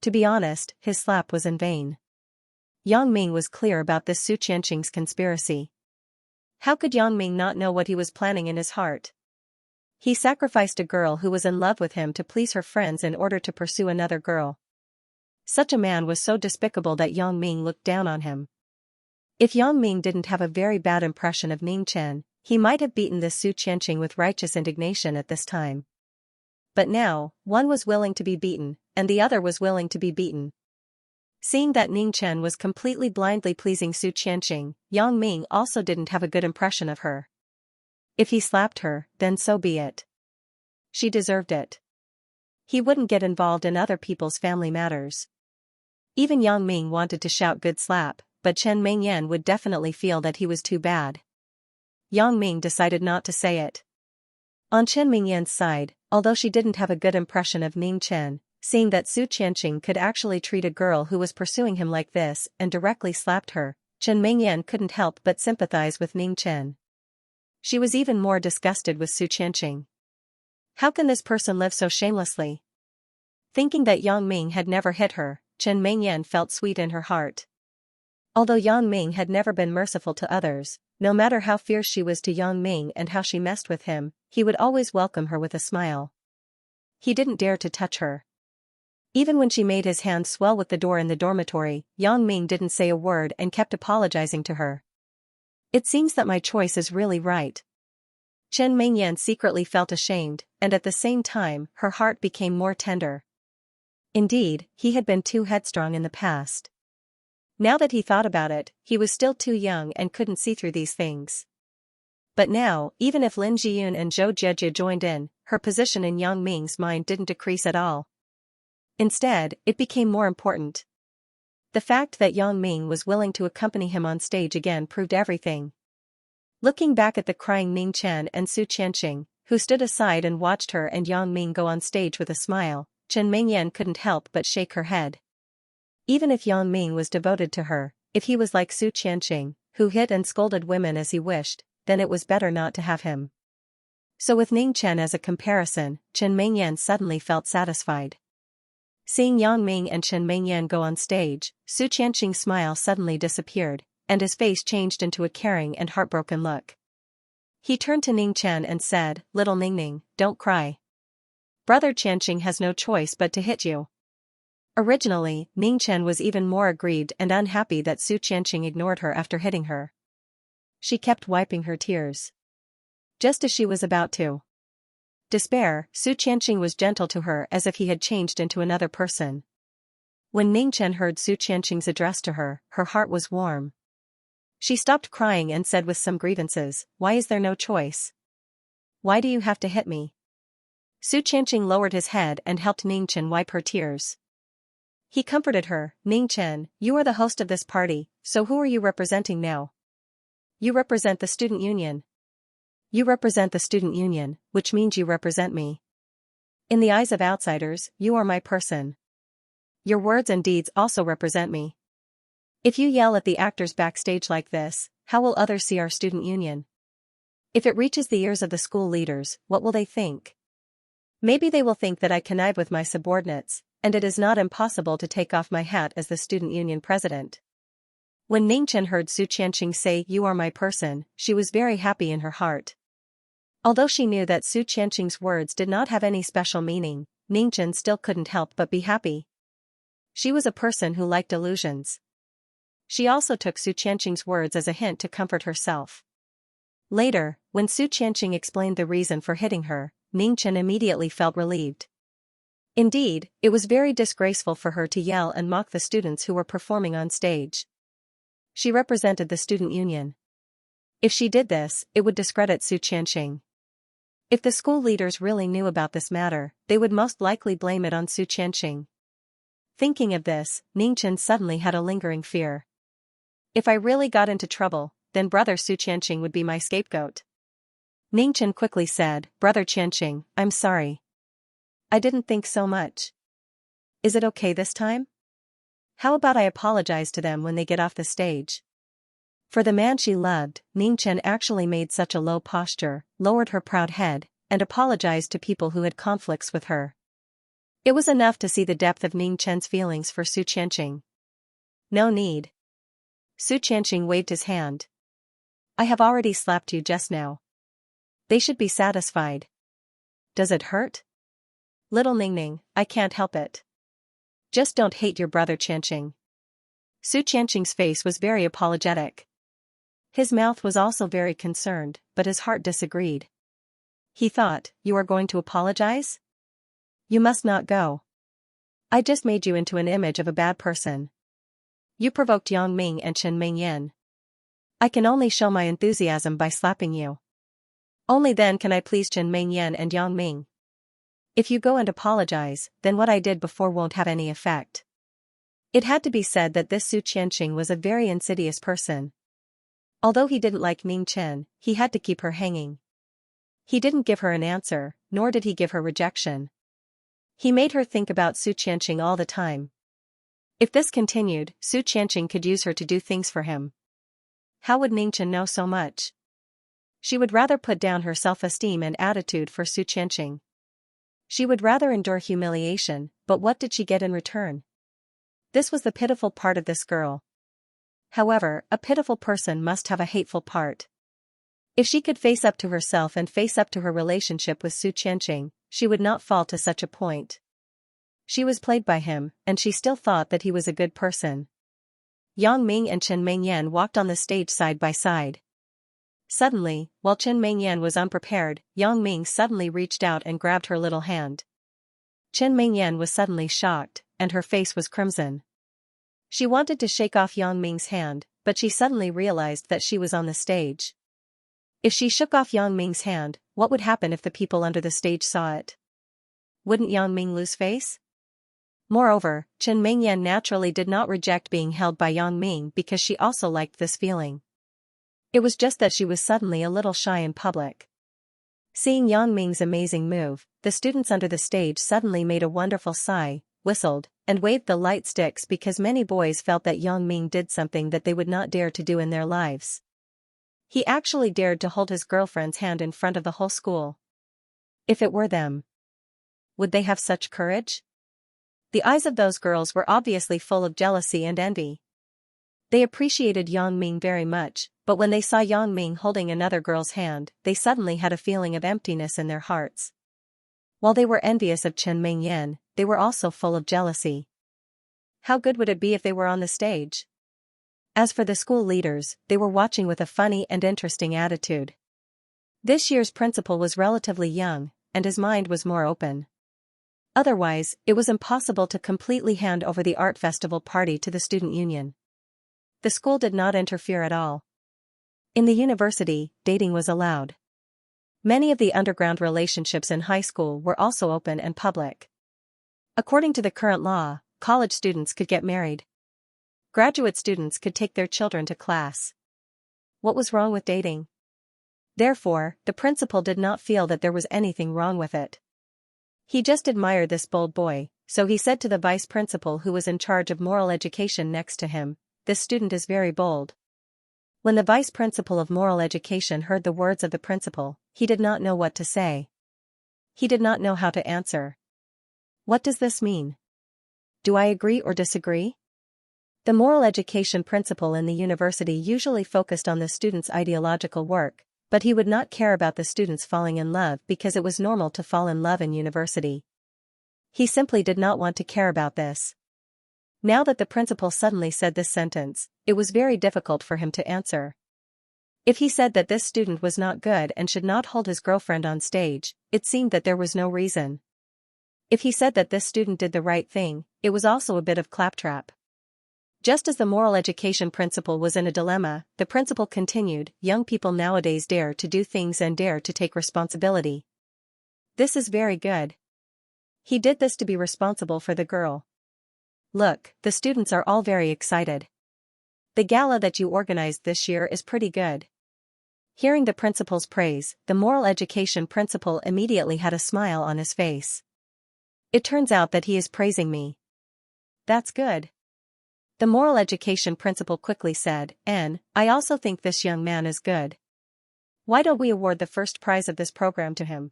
A: To be honest, his slap was in vain. Yang Ming was clear about this Su Qianqing's conspiracy. How could Yang Ming not know what he was planning in his heart? He sacrificed a girl who was in love with him to please her friends in order to pursue another girl. Such a man was so despicable that Yang Ming looked down on him. If Yang Ming didn't have a very bad impression of Ningchen, he might have beaten this Su Qianqing with righteous indignation at this time. But now, one was willing to be beaten, and the other was willing to be beaten. Seeing that Ningchen was completely blindly pleasing Su Qianqing, Yang Ming also didn't have a good impression of her. If he slapped her, then so be it. She deserved it. He wouldn't get involved in other people's family matters. Even Yang Ming wanted to shout good slap, but Chen Mingyan would definitely feel that he was too bad. Yang Ming decided not to say it. On Chen Mingyan's side, although she didn't have a good impression of Ningchen, seeing that Su Qianqing could actually treat a girl who was pursuing him like this and directly slapped her, Chen Mingyan couldn't help but sympathize with Ningchen. She was even more disgusted with Su Qianqing. How can this person live so shamelessly? Thinking that Yang Ming had never hit her, Chen Mingyan felt sweet in her heart. Although Yang Ming had never been merciful to others, no matter how fierce she was to Yang Ming and how she messed with him, he would always welcome her with a smile. He didn't dare to touch her. Even when she made his hand swell with the door in the dormitory, Yang Ming didn't say a word and kept apologizing to her. It seems that my choice is really right. Chen Mingyan secretly felt ashamed, and at the same time, her heart became more tender. Indeed, he had been too headstrong in the past. Now that he thought about it, he was still too young and couldn't see through these things. But now, even if Lin Jiyun and Zhou Jie joined in, her position in Yang Ming's mind didn't decrease at all. Instead, it became more important. The fact that Yang Ming was willing to accompany him on stage again proved everything. Looking back at the crying Ningchen and Su Qianqing, who stood aside and watched her and Yang Ming go on stage with a smile, Chen Mingyan couldn't help but shake her head. Even if Yang Ming was devoted to her, if he was like Su Qianqing, who hit and scolded women as he wished, then it was better not to have him. So with Ningchen as a comparison, Chen Mingyan suddenly felt satisfied. Seeing Yang Ming and Chen Mingyan go on stage, Su Qianqing's smile suddenly disappeared, and his face changed into a caring and heartbroken look. He turned to Ningchen and said, "Little Ningning, don't cry. Brother Qianqing has no choice but to hit you." Originally, Ningchen was even more aggrieved and unhappy that Su Qianqing ignored her after hitting her. She kept wiping her tears. Just as she was about to despair, Su Qianqing was gentle to her as if he had changed into another person. When Ningchen heard Su Qianqing's address to her, her heart was warm. She stopped crying and said with some grievances, "Why is there no choice? Why do you have to hit me?" Su Qianqing lowered his head and helped Ningchen wipe her tears. He comforted her, "Ningchen, you are the host of this party, so who are you representing now?" "You represent the student union." "You represent the student union, which means you represent me." In the eyes of outsiders, you are my person. Your words and deeds also represent me. If you yell at the actors backstage like this, how will others see our student union? If it reaches the ears of the school leaders, what will they think? Maybe they will think that I connive with my subordinates, and it is not impossible to take off my hat as the student union president. When Ningchen heard Su Qianqing say, "You are my person," she was very happy in her heart. Although she knew that Su Qianqing's words did not have any special meaning, Ningchen still couldn't help but be happy. She was a person who liked illusions. She also took Su Qianqing's words as a hint to comfort herself. Later, when Su Qianqing explained the reason for hitting her, Ningchen immediately felt relieved. Indeed, it was very disgraceful for her to yell and mock the students who were performing on stage. She represented the student union. If she did this, it would discredit Su Qianqing. If the school leaders really knew about this matter, they would most likely blame it on Su Qianqing. Thinking of this, Ningchen suddenly had a lingering fear. If I really got into trouble, then brother Su Qianqing would be my scapegoat. Ningchen quickly said, "Brother Qianqing, I'm sorry. I didn't think so much. Is it okay this time? How about I apologize to them when they get off the stage?" For the man she loved, Ningchen actually made such a low posture, lowered her proud head, and apologized to people who had conflicts with her. It was enough to see the depth of Ningchen's feelings for Su Qianqing. "No need." Su Qianqing waved his hand. "I have already slapped you just now. They should be satisfied. Does it hurt?" "Little Ningning, I can't help it. Just don't hate your brother Qianqing." Su Qianqing's face was very apologetic. His mouth was also very concerned, but his heart disagreed. He thought, "You are going to apologize? You must not go. I just made you into an image of a bad person. You provoked Yang Ming and Chen Mingyan. I can only show my enthusiasm by slapping you. Only then can I please Chen Mingyan and Yang Ming. If you go and apologize, then what I did before won't have any effect." It had to be said that this Su Qianqing was a very insidious person. Although he didn't like Ningchen, he had to keep her hanging. He didn't give her an answer, nor did he give her rejection. He made her think about Su Qianqing all the time. If this continued, Su Qianqing could use her to do things for him. How would Ningchen know so much? She would rather put down her self-esteem and attitude for Su Qianqing. She would rather endure humiliation, but what did she get in return? This was the pitiful part of this girl. However, a pitiful person must have a hateful part. If she could face up to herself and face up to her relationship with Su Qianqing, she would not fall to such a point. She was played by him, and she still thought that he was a good person. Yang Ming and Chen Mingyan walked on the stage side by side. Suddenly, while Chen Mingyan was unprepared, Yang Ming suddenly reached out and grabbed her little hand. Chen Mingyan was suddenly shocked, and her face was crimson. She wanted to shake off Yang Ming's hand, but she suddenly realized that she was on the stage. If she shook off Yang Ming's hand, what would happen if the people under the stage saw it? Wouldn't Yang Ming lose face? Moreover, Chen Mingyan naturally did not reject being held by Yang Ming because she also liked this feeling. It was just that she was suddenly a little shy in public. Seeing Yang Ming's amazing move, the students under the stage suddenly made a wonderful sigh, whistled, and waved the light sticks because many boys felt that Yang Ming did something that they would not dare to do in their lives. He actually dared to hold his girlfriend's hand in front of the whole school. If it were them, would they have such courage? The eyes of those girls were obviously full of jealousy and envy. They appreciated Yang Ming very much, but when they saw Yang Ming holding another girl's hand, they suddenly had a feeling of emptiness in their hearts. While they were envious of Chen Mingyan, they were also full of jealousy. How good would it be if they were on the stage? As for the school leaders, they were watching with a funny and interesting attitude. This year's principal was relatively young, and his mind was more open. Otherwise, it was impossible to completely hand over the art festival party to the student union. The school did not interfere at all. In the university, dating was allowed. Many of the underground relationships in high school were also open and public. According to the current law, college students could get married. Graduate students could take their children to class. What was wrong with dating? Therefore, the principal did not feel that there was anything wrong with it. He just admired this bold boy, so he said to the vice principal who was in charge of moral education next to him, "This student is very bold." When the vice principal of moral education heard the words of the principal, he did not know what to say. He did not know how to answer. What does this mean? Do I agree or disagree? The moral education principal in the university usually focused on the students' ideological work, but he would not care about the students falling in love because it was normal to fall in love in university. He simply did not want to care about this. Now that the principal suddenly said this sentence, it was very difficult for him to answer. If he said that this student was not good and should not hold his girlfriend on stage, it seemed that there was no reason. If he said that this student did the right thing, it was also a bit of claptrap. Just as the moral education principal was in a dilemma, the principal continued, "Young people nowadays dare to do things and dare to take responsibility. This is very good. He did this to be responsible for the girl. Look, the students are all very excited. The gala that you organized this year is pretty good." Hearing the principal's praise, the moral education principal immediately had a smile on his face. "It turns out that he is praising me. That's good." The moral education principal quickly said, "And I also think this young man is good. Why don't we award the first prize of this program to him?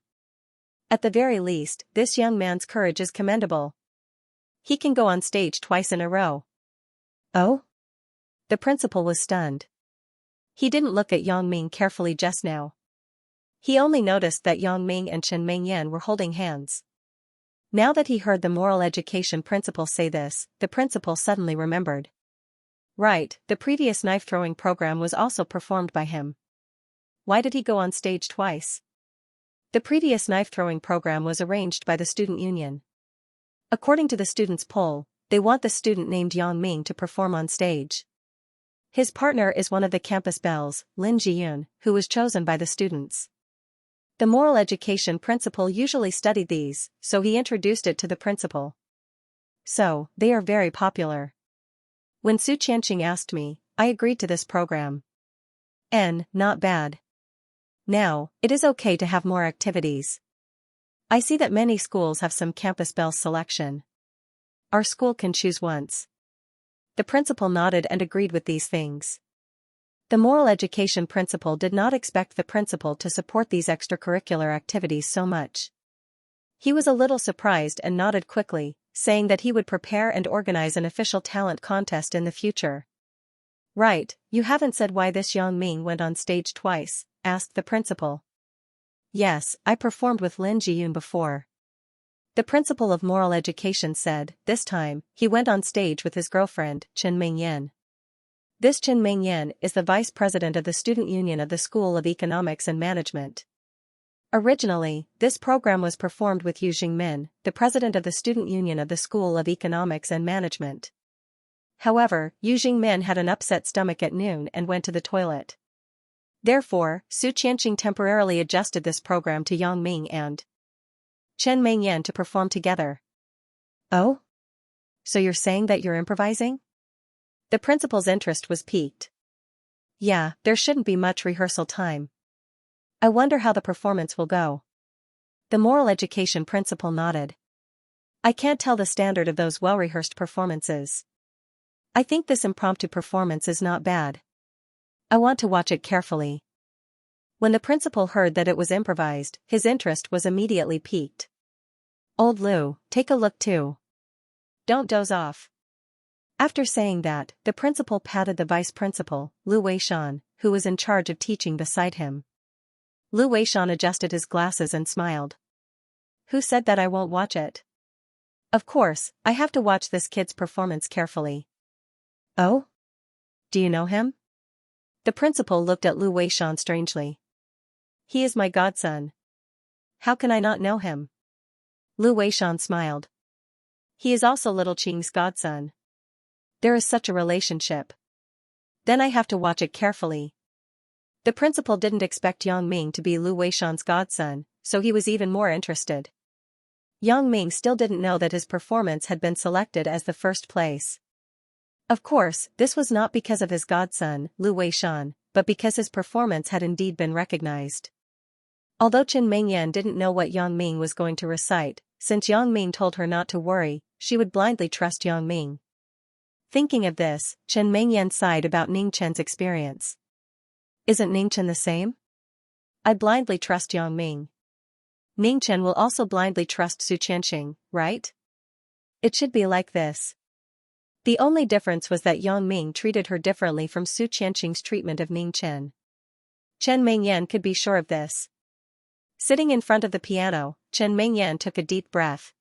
A: At the very least, this young man's courage is commendable. He can go on stage twice in a row." "Oh?" The principal was stunned. He didn't look at Yang Ming carefully just now. He only noticed that Yang Ming and Chen Mengyan were holding hands. Now that he heard the moral education principal say this, the principal suddenly remembered. Right, the previous knife-throwing program was also performed by him. Why did he go on stage twice? The previous knife-throwing program was arranged by the student union. According to the students' poll, they want the student named Yang Ming to perform on stage. His partner is one of the campus belles, Lin Jiyun, who was chosen by the students. The moral education principal usually studied these, so he introduced it to the principal. "So, they are very popular. When Su Qianxing asked me, I agreed to this program. Not bad. Now, it is okay to have more activities. I see that many schools have some campus belles selection. Our school can choose once." The principal nodded and agreed with these things. The moral education principal did not expect the principal to support these extracurricular activities so much. He was a little surprised and nodded quickly, saying that he would prepare and organize an official talent contest in the future. "Right, you haven't said why this Yang Ming went on stage twice," asked the principal. "Yes, I performed with Lin Jiyun before." The principal of moral education said, "This time, he went on stage with his girlfriend, Chen Mengyan. This Chen Mengyan is the vice president of the student union of the School of Economics and Management. Originally, this program was performed with Yu Jingmin, the president of the student union of the School of Economics and Management. However, Yu Jingmin had an upset stomach at noon and went to the toilet. Therefore, Su Qianxing temporarily adjusted this program to Yang Ming and Chen Mengyan to perform together." "Oh? So you're saying that you're improvising?" The principal's interest was piqued. "Yeah, there shouldn't be much rehearsal time. I wonder how the performance will go." The moral education principal nodded. "I can't tell the standard of those well-rehearsed performances. I think this impromptu performance is not bad. I want to watch it carefully." When the principal heard that it was improvised, his interest was immediately piqued. "Old Lu, take a look too. Don't doze off." After saying that, the principal patted the vice principal, Lu Weishan, who was in charge of teaching beside him. Lu Weishan adjusted his glasses and smiled. "Who said that I won't watch it? Of course, I have to watch this kid's performance carefully." "Oh? Do you know him?" The principal looked at Lu Weishan strangely. "He is my godson. How can I not know him?" Lu Weishan smiled. "He is also little Qing's godson. There is such a relationship. Then I have to watch it carefully." The principal didn't expect Yang Ming to be Lu Weishan's godson, so he was even more interested. Yang Ming still didn't know that his performance had been selected as the first place. Of course, this was not because of his godson, Lu Weishan, but because his performance had indeed been recognized. Although Chen Mengyan didn't know what Yang Ming was going to recite, since Yang Ming told her not to worry, she would blindly trust Yang Ming. Thinking of this, Chen Mingyan sighed about Ning Chen's experience. Isn't Ning Chen the same? I blindly trust Yang Ming. Ning Chen will also blindly trust Su Qianxing, right? It should be like this. The only difference was that Yang Ming treated her differently from Su Qianxing's treatment of Ning Chen. Chen Mingyan could be sure of this. Sitting in front of the piano, Chen Mingyan took a deep breath.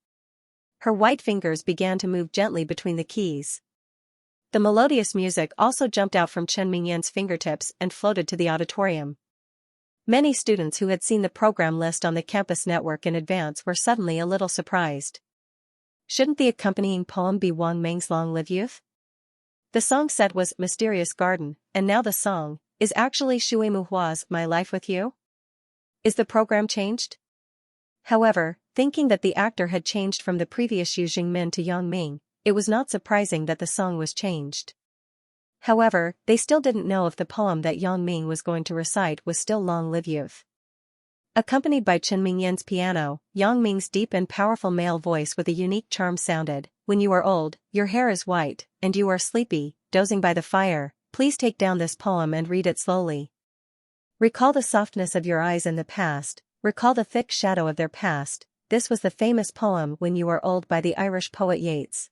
A: Her white fingers began to move gently between the keys. The melodious music also jumped out from Chen Mingyan's fingertips and floated to the auditorium. Many students who had seen the program list on the campus network in advance were suddenly a little surprised. Shouldn't the accompanying poem be Wang Ming's Long Live Youth? The song set was Mysterious Garden, and now the song is actually Shui Muhua's My Life with You? Is the program changed? However, thinking that the actor had changed from the previous Yu Jingmin to Yang Ming, it was not surprising that the song was changed. However, they still didn't know if the poem that Yang Ming was going to recite was still Long Live Youth. Accompanied by Chen Mingyan's piano, Yang Ming's deep and powerful male voice with a unique charm sounded, When you are old, your hair is white, and you are sleepy, dozing by the fire, please take down this poem and read it slowly. Recall the softness of your eyes in the past, recall the thick shadow of their past. This was the famous poem When You Are Old by the Irish poet Yeats.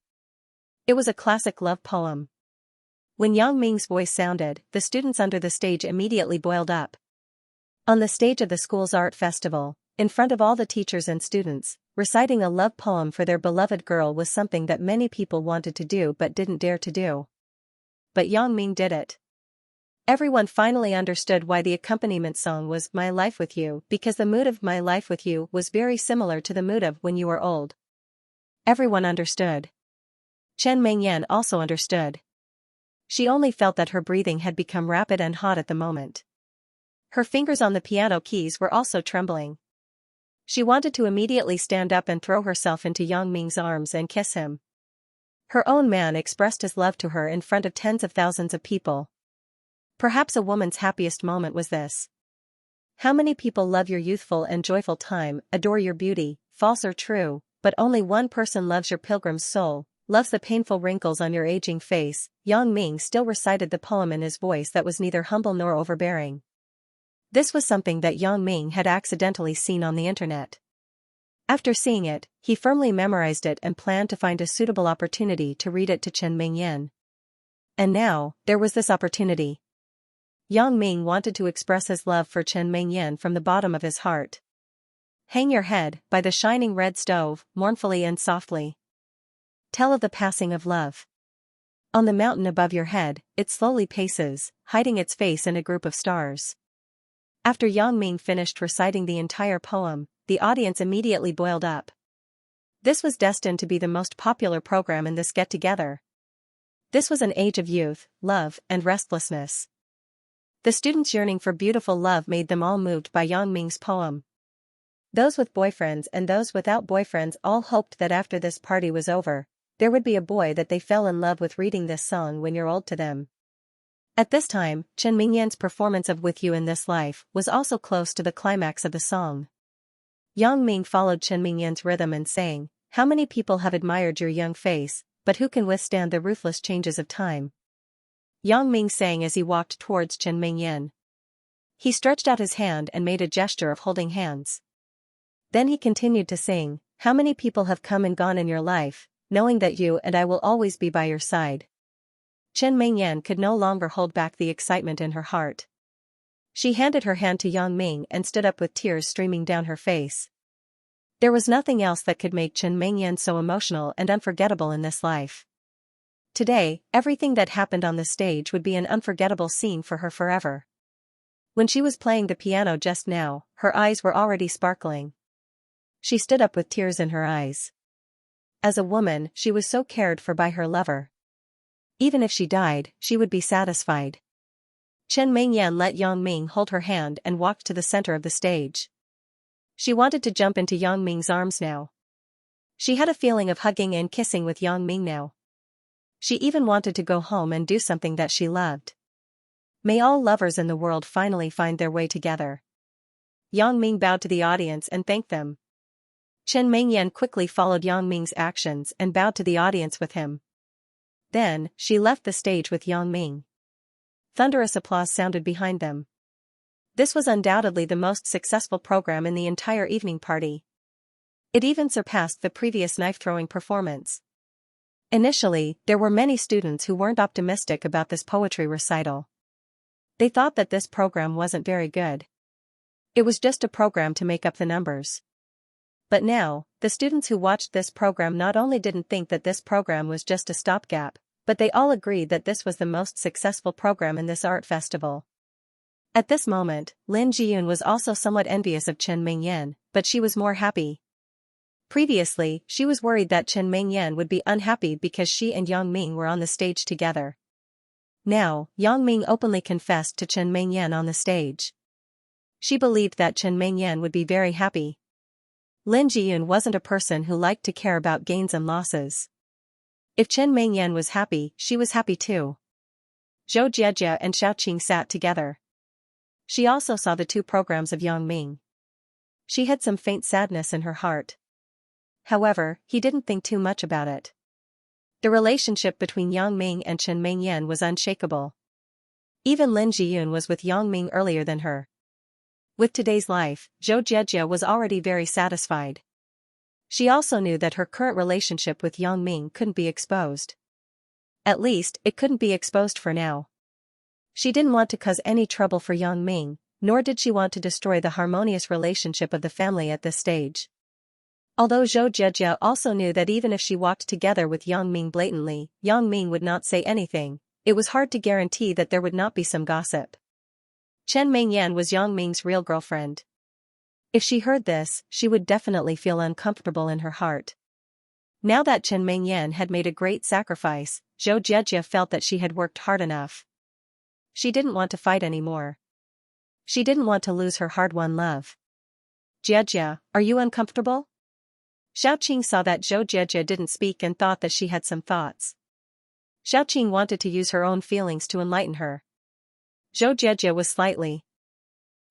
A: It was a classic love poem. When Yang Ming's voice sounded, the students under the stage immediately boiled up. On the stage of the school's art festival, in front of all the teachers and students, reciting a love poem for their beloved girl was something that many people wanted to do but didn't dare to do. But Yang Ming did it. Everyone finally understood why the accompaniment song was My Life with You, because the mood of My Life with You was very similar to the mood of When You Are Old. Everyone understood. Chen Mingyan also understood. She only felt that her breathing had become rapid and hot at the moment. Her fingers on the piano keys were also trembling. She wanted to immediately stand up and throw herself into Yang Ming's arms and kiss him. Her own man expressed his love to her in front of tens of thousands of people. Perhaps a woman's happiest moment was this. How many people love your youthful and joyful time, adore your beauty, false or true, but only one person loves your pilgrim's soul, loves the painful wrinkles on your aging face. Yang Ming still recited the poem in his voice that was neither humble nor overbearing. This was something that Yang Ming had accidentally seen on the internet. After seeing it, he firmly memorized it and planned to find a suitable opportunity to read it to Chen Mingyan. And now, there was this opportunity. Yang Ming wanted to express his love for Chen Mingyan from the bottom of his heart. Hang your head by the shining red stove, mournfully and softly. Tell of the passing of love. On the mountain above your head, it slowly paces, hiding its face in a group of stars. After Yang Ming finished reciting the entire poem, the audience immediately boiled up. This was destined to be the most popular program in this get-together. This was an age of youth, love, and restlessness. The students' yearning for beautiful love made them all moved by Yang Ming's poem. Those with boyfriends and those without boyfriends all hoped that after this party was over, there would be a boy that they fell in love with reading this song When You're Old to them. At this time, Chen Mingyan's performance of With You in This Life was also close to the climax of the song. Yang Ming followed Chen Mingyan's rhythm and sang, How many people have admired your young face, but who can withstand the ruthless changes of time? Yang Ming sang as he walked towards Chen Mingyan. He stretched out his hand and made a gesture of holding hands. Then he continued to sing, How many people have come and gone in your life, knowing that you and I will always be by your side. Chen Mingyan could no longer hold back the excitement in her heart. She handed her hand to Yang Ming and stood up with tears streaming down her face. There was nothing else that could make Chen Mingyan so emotional and unforgettable in this life. Today, everything that happened on the stage would be an unforgettable scene for her forever. When she was playing the piano just now, her eyes were already sparkling. She stood up with tears in her eyes. As a woman, she was so cared for by her lover. Even if she died, she would be satisfied. Chen Mingyan let Yang Ming hold her hand and walked to the center of the stage. She wanted to jump into Yang Ming's arms now. She had a feeling of hugging and kissing with Yang Ming now. She even wanted to go home and do something that she loved. May all lovers in the world finally find their way together. Yang Ming bowed to the audience and thanked them. Chen Mengyan quickly followed Yang Ming's actions and bowed to the audience with him. Then, she left the stage with Yang Ming. Thunderous applause sounded behind them. This was undoubtedly the most successful program in the entire evening party. It even surpassed the previous knife-throwing performance. Initially, there were many students who weren't optimistic about this poetry recital. They thought that this program wasn't very good. It was just a program to make up the numbers. But now, the students who watched this program not only didn't think that this program was just a stopgap, but they all agreed that this was the most successful program in this art festival. At this moment, Lin Jiyun was also somewhat envious of Chen Mengyan, but she was more happy. Previously, she was worried that Chen Mengyan would be unhappy because she and Yang Ming were on the stage together. Now, Yang Ming openly confessed to Chen Mengyan on the stage. She believed that Chen Mengyan would be very happy. Lin Jiyun wasn't a person who liked to care about gains and losses. If Chen Mengyan was happy, she was happy too. Zhou Jiejie and Xiaoqing sat together. She also saw the two programs of Yang Ming. She had some faint sadness in her heart. However, he didn't think too much about it. The relationship between Yang Ming and Chen Mengyan was unshakable. Even Lin Jiyun was with Yang Ming earlier than her. With today's life, Zhou Jiejie was already very satisfied. She also knew that her current relationship with Yang Ming couldn't be exposed. At least, it couldn't be exposed for now. She didn't want to cause any trouble for Yang Ming, nor did she want to destroy the harmonious relationship of the family at this stage. Although Zhou Jiejie also knew that even if she walked together with Yang Ming blatantly, Yang Ming would not say anything, it was hard to guarantee that there would not be some gossip. Chen Mengyan was Yang Ming's real girlfriend. If she heard this, she would definitely feel uncomfortable in her heart. Now that Chen Mengyan had made a great sacrifice, Zhou Jiejie felt that she had worked hard enough. She didn't want to fight anymore. She didn't want to lose her hard-won love. Jiejie, are you uncomfortable? Xiaoqing saw that Zhou Jiejie didn't speak and thought that she had some thoughts. Xiaoqing wanted to use her own feelings to enlighten her. Zhou Jiejie was slightly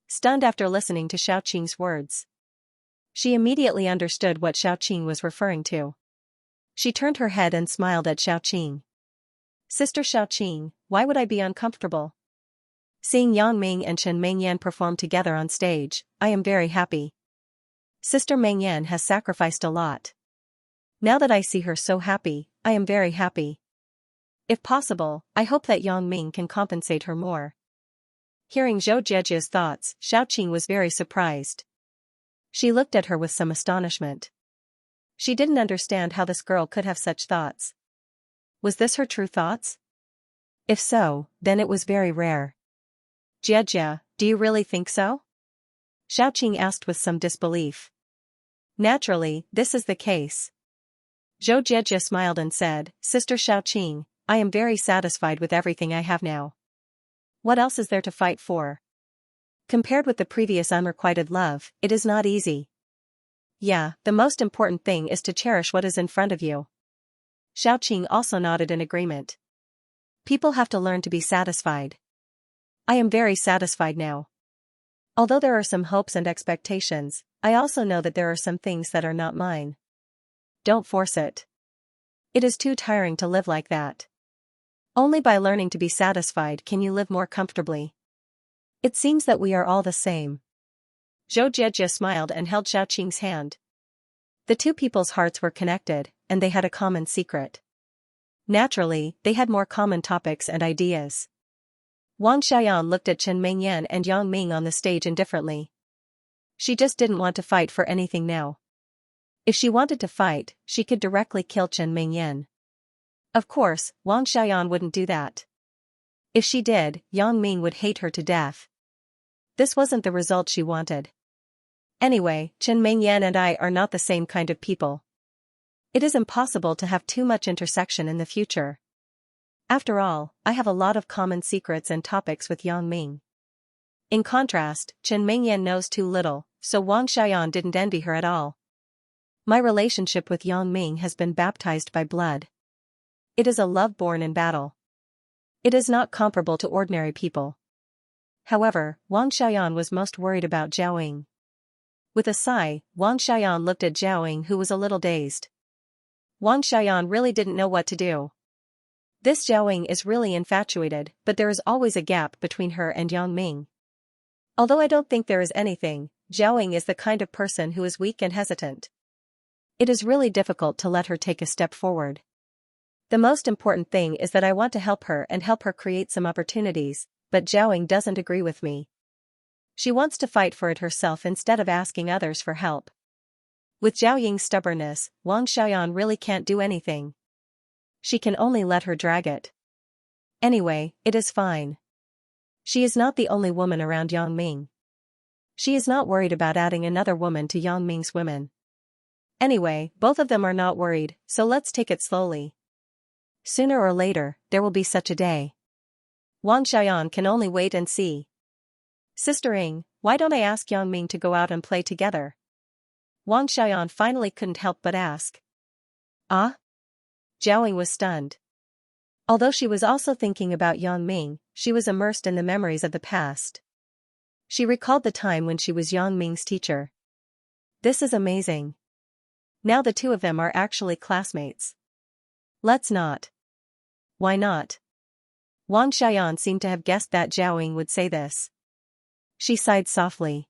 A: stunned after listening to Xiaoqing's words. She immediately understood what Xiaoqing was referring to. She turned her head and smiled at Xiaoqing. Sister Xiaoqing, why would I be uncomfortable? Seeing Yang Ming and Chen Mengyan perform together on stage, I am very happy. Sister Mengyan has sacrificed a lot. Now that I see her so happy, I am very happy. If possible, I hope that Yang Ming can compensate her more. Hearing Zhou Jiejie's thoughts, Xiaoqing was very surprised. She looked at her with some astonishment. She didn't understand how this girl could have such thoughts. Was this her true thoughts? If so, then it was very rare. Jiejie, do you really think so? Xiaoqing asked with some disbelief. Naturally, this is the case. Zhou Jiejie smiled and said, Sister Xiaoqing, I am very satisfied with everything I have now. What else is there to fight for? Compared with the previous unrequited love, it is not easy. Yeah, the most important thing is to cherish what is in front of you. Xiaoqing also nodded in agreement. People have to learn to be satisfied. I am very satisfied now. Although there are some hopes and expectations, I also know that there are some things that are not mine. Don't force it. It is too tiring to live like that. Only by learning to be satisfied can you live more comfortably. It seems that we are all the same. Zhou Jiejie smiled and held Xiaoqing's hand. The two people's hearts were connected, and they had a common secret. Naturally, they had more common topics and ideas. Wang Xiaoyan looked at Chen Mengyan and Yang Ming on the stage indifferently. She just didn't want to fight for anything now. If she wanted to fight, she could directly kill Chen Mengyan. Of course, Wang Xiaoyan wouldn't do that. If she did, Yang Ming would hate her to death. This wasn't the result she wanted. Anyway, Chen Mengyan and I are not the same kind of people. It is impossible to have too much intersection in the future. After all, I have a lot of common secrets and topics with Yang Ming. In contrast, Chen Mengyan knows too little, so Wang Xiaoyan didn't envy her at all. My relationship with Yang Ming has been baptized by blood. It is a love born in battle. It is not comparable to ordinary people. However, Wang Xiaoyan was most worried about Zhao Ying. With a sigh, Wang Xiaoyan looked at Zhao, who was a little dazed. Wang Xiaoyan really didn't know what to do. This Zhao is really infatuated, but there is always a gap between her and Yang Ming. Although I don't think there is anything, Zhao is the kind of person who is weak and hesitant. It is really difficult to let her take a step forward. The most important thing is that I want to help her and help her create some opportunities, but Zhao doesn't agree with me. She wants to fight for it herself instead of asking others for help. With Zhao Ying's stubbornness, Wang Xiaoyan really can't do anything. She can only let her drag it. Anyway, it is fine. She is not the only woman around Yang Ming. She is not worried about adding another woman to Yang Ming's women. Anyway, both of them are not worried, so let's take it slowly. Sooner or later, there will be such a day. Wang Xiaoyan can only wait and see. Sister Ying, why don't I ask Yang Ming to go out and play together? Wang Xiaoyan finally couldn't help but ask. Ah? Zhao Ying was stunned. Although she was also thinking about Yang Ming, she was immersed in the memories of the past. She recalled the time when she was Yang Ming's teacher. This is amazing. Now the two of them are actually classmates. Let's not. Why not? Wang Xiaoyan seemed to have guessed that Zhao Ying would say this. She sighed softly.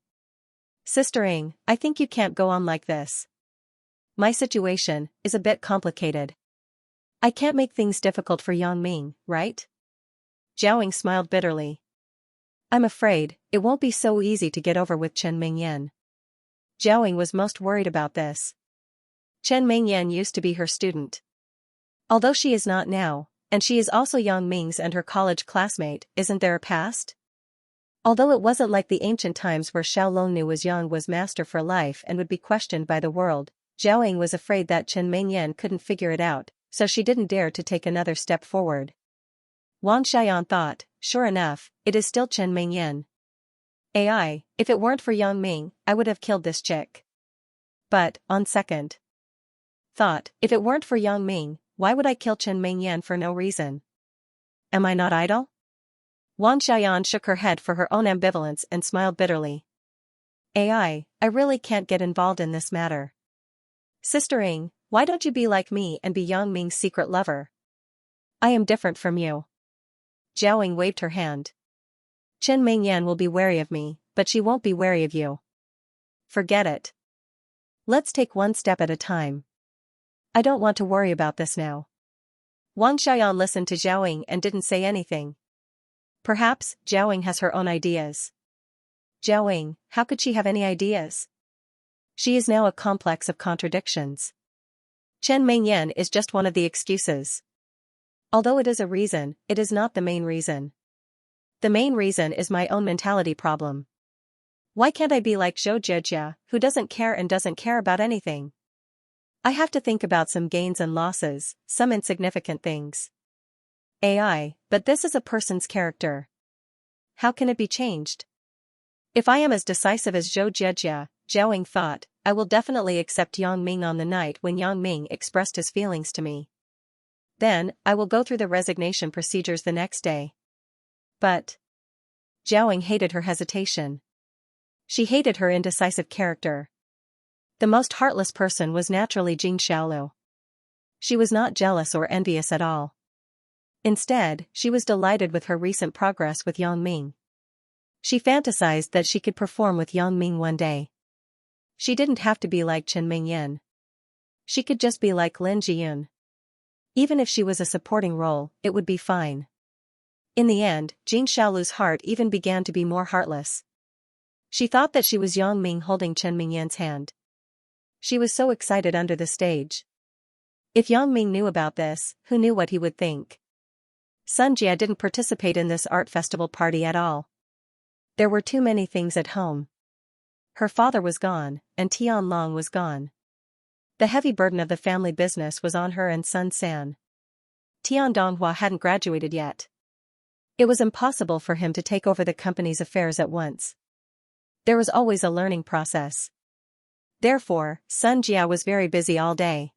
A: Sister Ying, I think you can't go on like this. My situation is a bit complicated. I can't make things difficult for Yang Ming, right? Zhao Ying smiled bitterly. I'm afraid it won't be so easy to get over with Chen Mingyan. Zhao Ying was most worried about this. Chen Mingyan used to be her student. Although she is not now, and she is also Yang Ming's and her college classmate, isn't there a past? Although it wasn't like the ancient times where Xiao Longnu was master for life and would be questioned by the world, Zhao Ying was afraid that Chen Mingyan couldn't figure it out, so she didn't dare to take another step forward. Wang Xiaoyan thought, sure enough, it is still Chen Mingyan. AI, if it weren't for Yang Ming, I would have killed this chick. But, on second thought, if it weren't for Yang Ming, why would I kill Chen Mingyan for no reason? Am I not idle? Wang Xiaoyan shook her head for her own ambivalence and smiled bitterly. AI, I really can't get involved in this matter. Sister Ying, why don't you be like me and be Yang Ming's secret lover? I am different from you. Zhao Ying waved her hand. Chen Mingyan will be wary of me, but she won't be wary of you. Forget it. Let's take one step at a time. I don't want to worry about this now. Wang Xiaoyan listened to Zhao Ying and didn't say anything. Perhaps Zhao Ying has her own ideas. Zhao Ying, how could she have any ideas? She is now a complex of contradictions. Chen Mingyan is just one of the excuses. Although it is a reason, it is not the main reason. The main reason is my own mentality problem. Why can't I be like Zhou Jiejia, who doesn't care and doesn't care about anything? I have to think about some gains and losses, some insignificant things. AI, but this is a person's character. How can it be changed? If I am as decisive as Zhou Jiejia, Zhao Ying thought, I will definitely accept Yang Ming on the night when Yang Ming expressed his feelings to me. Then, I will go through the resignation procedures the next day. But Zhao Ying hated her hesitation. She hated her indecisive character. The most heartless person was naturally Jing Xiaolu. She was not jealous or envious at all. Instead, she was delighted with her recent progress with Yang Ming. She fantasized that she could perform with Yang Ming one day. She didn't have to be like Chen Mingyan. She could just be like Lin Jiyun. Even if she was a supporting role, it would be fine. In the end, Jing Xiaolu's heart even began to be more heartless. She thought that she was Yang Ming holding Chen Mingyan's hand. She was so excited under the stage. If Yang Ming knew about this, who knew what he would think? Sun Jia didn't participate in this art festival party at all. There were too many things at home. Her father was gone, and Tian Long was gone. The heavy burden of the family business was on her and Sun San. Tian Donghua hadn't graduated yet. It was impossible for him to take over the company's affairs at once. There was always a learning process. Therefore, Sun Jia was very busy all day.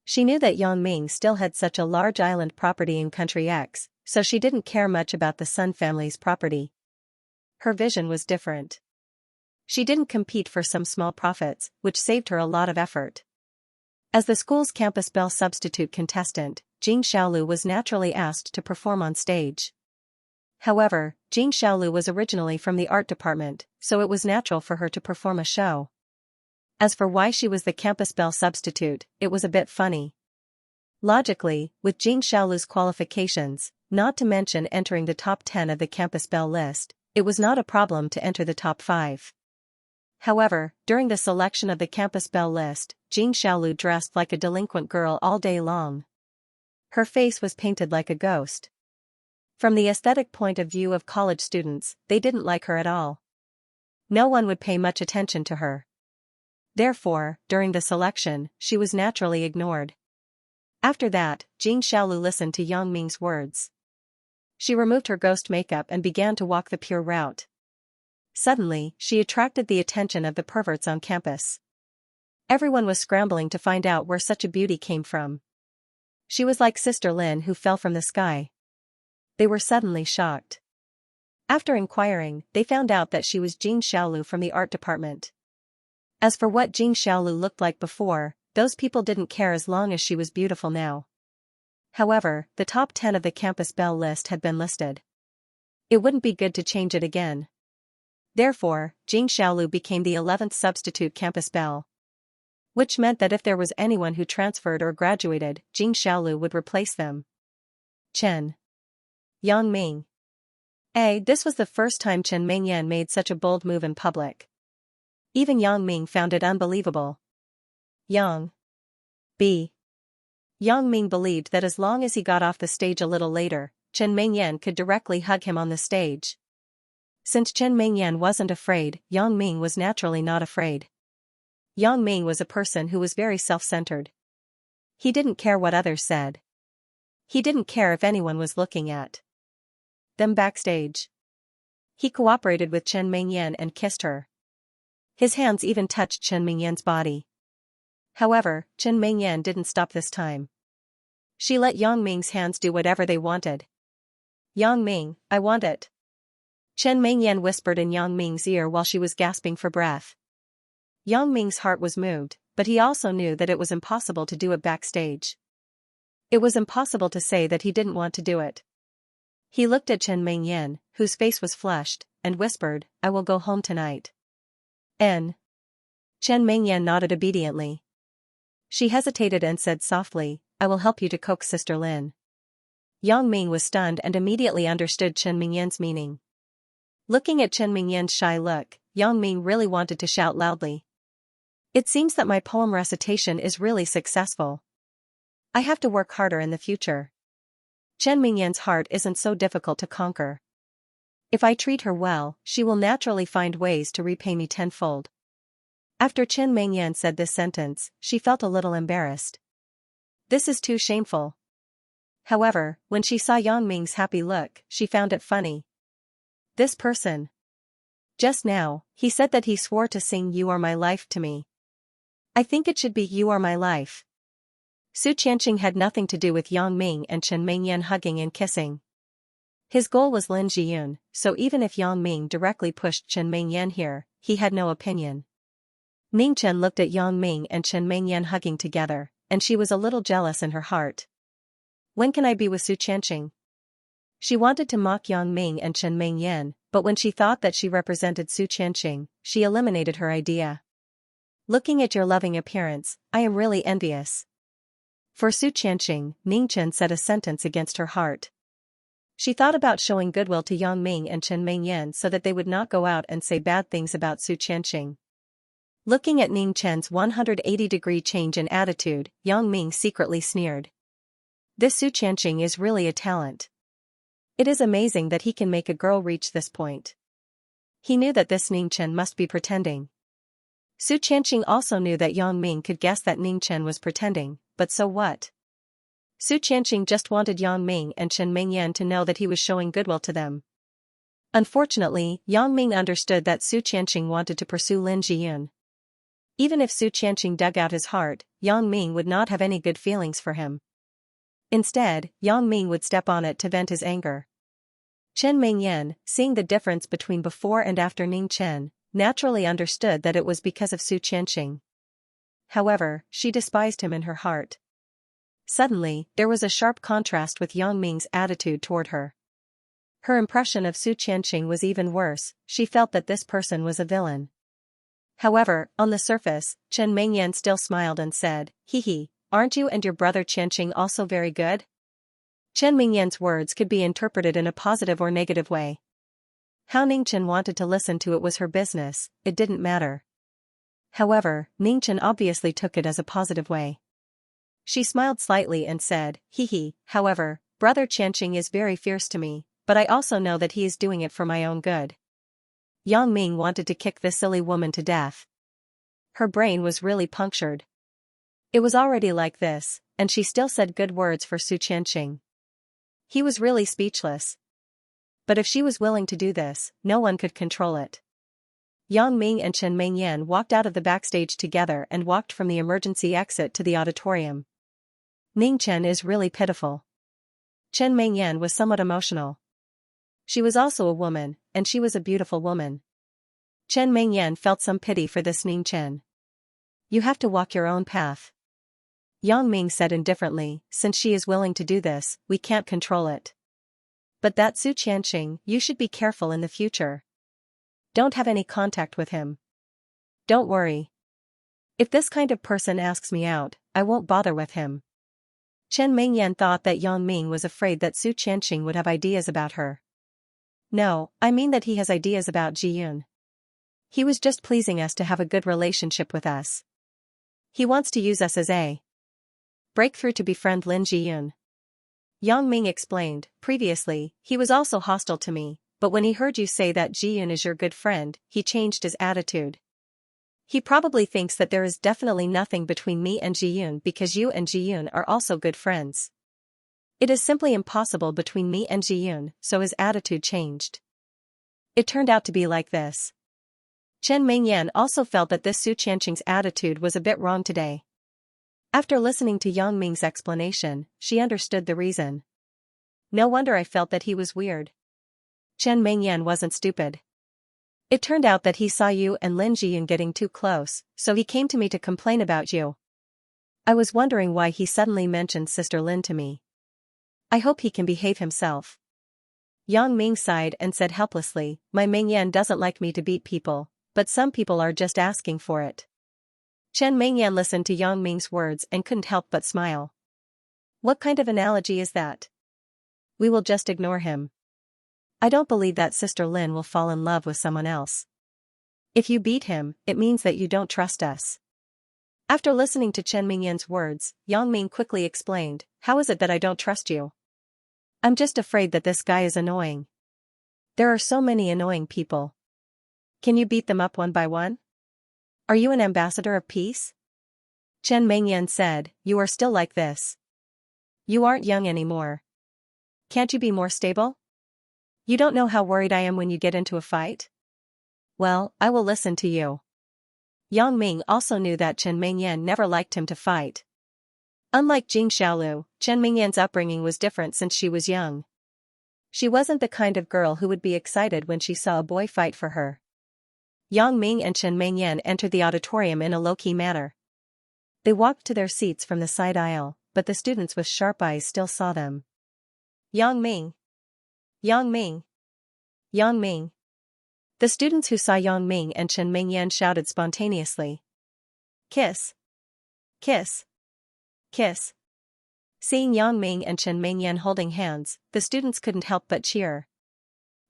A: She knew that Yang Ming still had such a large island property in Country X, so she didn't care much about the Sun family's property. Her vision was different. She didn't compete for some small profits, which saved her a lot of effort. As the school's campus belle substitute contestant, Jing Xiaolu was naturally asked to perform on stage. However, Jing Xiaolu was originally from the art department, so it was natural for her to perform a show. As for why she was the campus belle substitute, it was a bit funny. Logically, with Jing Xiaolu's qualifications, not to mention entering the top 10 of the campus belle list, it was not a problem to enter the top 5. However, during the selection of the campus belle list, Jing Xiaolu dressed like a delinquent girl all day long. Her face was painted like a ghost. From the aesthetic point of view of college students, they didn't like her at all. No one would pay much attention to her. Therefore, during the selection, she was naturally ignored. After that, Jing Xiaolu listened to Yang Ming's words. She removed her ghost makeup and began to walk the pure route. Suddenly, she attracted the attention of the perverts on campus. Everyone was scrambling to find out where such a beauty came from. She was like Sister Lin who fell from the sky. They were suddenly shocked. After inquiring, they found out that she was Jing Xiaolu from the art department. As for what Jing Xiaolu looked like before, those people didn't care as long as she was beautiful now. However, the top 10 of the campus belle list had been listed. It wouldn't be good to change it again. Therefore, Jing Xiaolu became the 11th substitute campus belle. Which meant that if there was anyone who transferred or graduated, Jing Xiaolu would replace them. Chen Yang Ming. This was the first time Chen Mingyan made such a bold move in public. Even Yang Ming found it unbelievable. Yang Ming believed that as long as he got off the stage a little later, Chen Mingyan could directly hug him on the stage. Since Chen Mingyan wasn't afraid, Yang Ming was naturally not afraid. Yang Ming was a person who was very self-centered. He didn't care what others said. He didn't care if anyone was looking at them backstage. He cooperated with Chen Mingyan and kissed her. His hands even touched Chen Mingyan's body. However, Chen Mingyan didn't stop this time. She let Yang Ming's hands do whatever they wanted. Yang Ming, I want it. Chen Mingyan whispered in Yang Ming's ear while she was gasping for breath. Yang Ming's heart was moved, but he also knew that it was impossible to do it backstage. It was impossible to say that he didn't want to do it. He looked at Chen Mingyan, whose face was flushed, and whispered, I will go home tonight. Chen Mingyan nodded obediently. She hesitated and said softly, I will help you to coax Sister Lin. Yang Ming was stunned and immediately understood Chen Mingyan's meaning. Looking at Chen Mingyan's shy look, Yang Ming really wanted to shout loudly. It seems that my poem recitation is really successful. I have to work harder in the future. Chen Mingyan's heart isn't so difficult to conquer. If I treat her well, she will naturally find ways to repay me tenfold. After Chen Mingyan said this sentence, she felt a little embarrassed. This is too shameful. However, when she saw Yang Ming's happy look, she found it funny. This person. Just now, he said that he swore to sing You Are My Life to me. I think it should be You Are My Life. Su Qianqing had nothing to do with Yang Ming and Chen Mingyan hugging and kissing. His goal was Lin Jiyun, so even if Yang Ming directly pushed Chen Mingyan here, he had no opinion. Ning Chen looked at Yang Ming and Chen Mingyan hugging together, and she was a little jealous in her heart. When can I be with Su Qianqing? She wanted to mock Yang Ming and Chen Mingyan, but when she thought that she represented Su Qianqing, she eliminated her idea. Looking at your loving appearance, I am really envious. For Su Qianqing, Ning Chen said a sentence against her heart. She thought about showing goodwill to Yang Ming and Chen Mingyan so that they would not go out and say bad things about Su Qianqing. Looking at Ning Chen's 180-degree change in attitude, Yang Ming secretly sneered. This Su Qianqing is really a talent. It is amazing that he can make a girl reach this point. He knew that this Ning Chen must be pretending. Su Qianqing also knew that Yang Ming could guess that Ning Chen was pretending, but so what? Su Qianqing just wanted Yang Ming and Chen Mingyan to know that he was showing goodwill to them. Unfortunately, Yang Ming understood that Su Qianqing wanted to pursue Lin Jiyun. Even if Su Qianqing dug out his heart, Yang Ming would not have any good feelings for him. Instead, Yang Ming would step on it to vent his anger. Chen Mingyan, seeing the difference between before and after Ning Chen, naturally understood that it was because of Xianxia. However, she despised him in her heart. Suddenly, there was a sharp contrast with Yang Ming's attitude toward her. Her impression of Xianxia was even worse. She felt that this person was a villain. However, on the surface, Chen Mingyan still smiled and said, "Hee, aren't you and your brother Xianxia also very good?" Chen Mingyan's words could be interpreted in a positive or negative way. How Ningchen wanted to listen to it was her business, it didn't matter. However, Ningchen obviously took it as a positive way. She smiled slightly and said, "Hee, however, brother Xianxia is very fierce to me, but I also know that he is doing it for my own good." Yang Ming wanted to kick this silly woman to death. Her brain was really punctured. It was already like this, and she still said good words for Xianxia. He was really speechless. But if she was willing to do this, no one could control it. Yang Ming and Chen Mingyan walked out of the backstage together and walked from the emergency exit to the auditorium. Ningchen is really pitiful. Chen Mingyan was somewhat emotional. She was also a woman, and she was a beautiful woman. Chen Mingyan felt some pity for this Ningchen. "You have to walk your own path." Yang Ming said indifferently, "Since she is willing to do this, we can't control it. But that Xianxia, you should be careful in the future. Don't have any contact with him. Don't worry. If this kind of person asks me out, I won't bother with him." Chen Mingyan thought that Yang Ming was afraid that Xianxia would have ideas about her. "No, I mean that he has ideas about Jiyun. He was just pleasing us to have a good relationship with us. He wants to use us as a breakthrough to befriend Lin Jiyun." Yang Ming explained, "Previously, he was also hostile to me, but when he heard you say that Jiyun is your good friend, he changed his attitude. He probably thinks that there is definitely nothing between me and Jiyun because you and Jiyun are also good friends. It is simply impossible between me and Jiyun, so his attitude changed." It turned out to be like this. Chen Mingyan also felt that this Xianxia's attitude was a bit wrong today. After listening to Yang Ming's explanation, she understood the reason. "No wonder I felt that he was weird. Chen Mingyan wasn't stupid. It turned out that he saw you and Lin Jiyun getting too close, so he came to me to complain about you. I was wondering why he suddenly mentioned Sister Lin to me. I hope he can behave himself." Yang Ming sighed and said helplessly, "My Mingyan doesn't like me to beat people, but some people are just asking for it." Chen Mingyan listened to Yang Ming's words and couldn't help but smile. "What kind of analogy is that? We will just ignore him. I don't believe that Sister Lin will fall in love with someone else. If you beat him, it means that you don't trust us." After listening to Chen Mingyan's words, Yang Ming quickly explained, "How is it that I don't trust you? I'm just afraid that this guy is annoying. There are so many annoying people. Can you beat them up one by one? Are you an ambassador of peace?" Chen Mingyan said, "You are still like this. You aren't young anymore. Can't you be more stable? You don't know how worried I am when you get into a fight? Well, I will listen to you." Yang Ming also knew that Chen Mingyan never liked him to fight. Unlike Jing Xiaolu, Chen Mingyan's upbringing was different since she was young. She wasn't the kind of girl who would be excited when she saw a boy fight for her. Yang Ming and Chen Mingyan entered the auditorium in a low-key manner. They walked to their seats from the side aisle, but the students with sharp eyes still saw them. "Yang Ming! Yang Ming! Yang Ming!" The students who saw Yang Ming and Chen Mingyan shouted spontaneously. "Kiss! Kiss! Kiss!" Seeing Yang Ming and Chen Mingyan holding hands, the students couldn't help but cheer.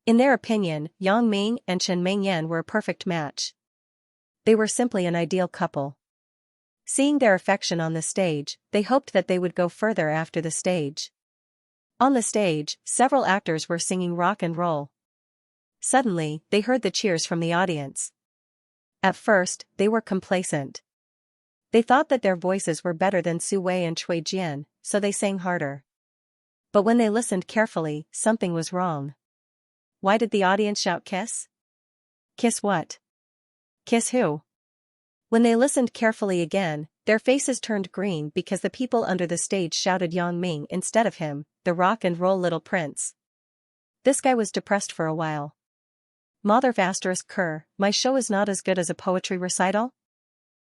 A: In their opinion, Yang Ming and Chen Mingyan were a perfect match. They were simply an ideal couple. Seeing their affection on the stage, they hoped that they would go further after the stage. On the stage, several actors were singing rock and roll. Suddenly, they heard the cheers from the audience. At first, they were complacent. They thought that their voices were better than Su Wei and Cui Jian, so they sang harder. But when they listened carefully, something was wrong. Why did the audience shout kiss? Kiss what? Kiss who? When they listened carefully again, their faces turned green because the people under the stage shouted Yang Ming instead of him, the rock and roll little prince. This guy was depressed for a while. Mother asterisk Kerr, my show is not as good as a poetry recital?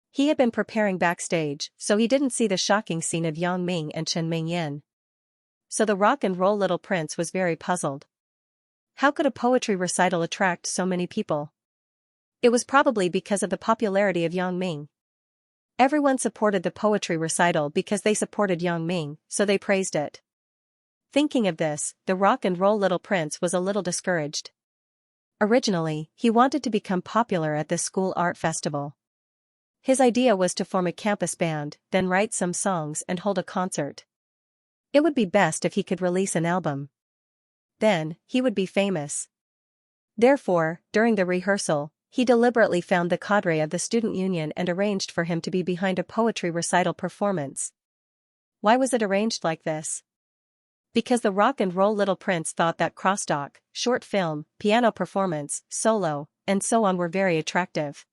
A: He had been preparing backstage, so he didn't see the shocking scene of Yang Ming and Chen Mingyan. So the rock and roll little prince was very puzzled. How could a poetry recital attract so many people? It was probably because of the popularity of Yang Ming. Everyone supported the poetry recital because they supported Yang Ming, so they praised it. Thinking of this, the rock and roll little prince was a little discouraged. Originally, he wanted to become popular at this school art festival. His idea was to form a campus band, then write some songs and hold a concert. It would be best if he could release an album. Then, he would be famous. Therefore, during the rehearsal, he deliberately found the cadre of the student union and arranged for him to be behind a poetry recital performance. Why was it arranged like this? Because the rock and roll little prince thought that crosstalk, short film, piano performance, solo, and so on were very attractive.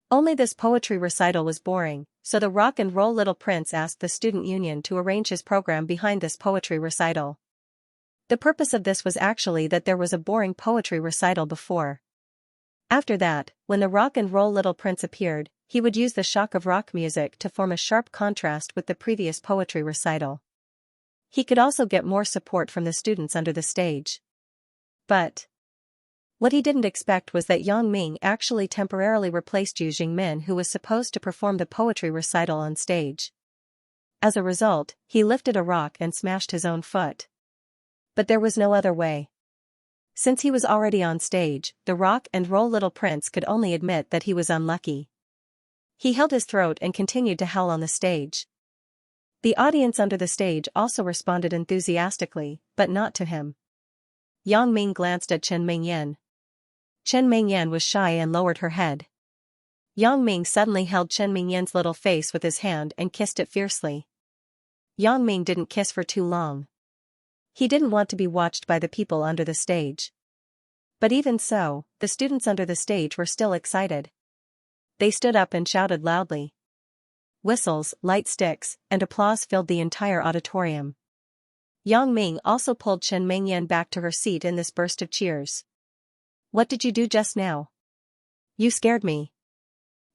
A: Only this poetry recital was boring, so the rock and roll little prince asked the student union to arrange his program behind this poetry recital. The purpose of this was actually that there was a boring poetry recital before. After that, when the rock and roll little prince appeared, he would use the shock of rock music to form a sharp contrast with the previous poetry recital. He could also get more support from the students under the stage. But what he didn't expect was that Yang Ming actually temporarily replaced Yu Jingmin, who was supposed to perform the poetry recital on stage. As a result, he lifted a rock and smashed his own foot. But there was no other way. Since he was already on stage, the rock and roll little prince could only admit that he was unlucky. He held his throat and continued to howl on the stage. The audience under the stage also responded enthusiastically, but not to him. Yang Ming glanced at Chen Mingyan. Chen Mingyan was shy and lowered her head. Yang Ming suddenly held Chen Mingyan's little face with his hand and kissed it fiercely. Yang Ming didn't kiss for too long. He didn't want to be watched by the people under the stage. But even so, the students under the stage were still excited. They stood up and shouted loudly. Whistles, light sticks, and applause filled the entire auditorium. Yang Ming also pulled Chen Mingyan back to her seat in this burst of cheers. What did you do just now? You scared me.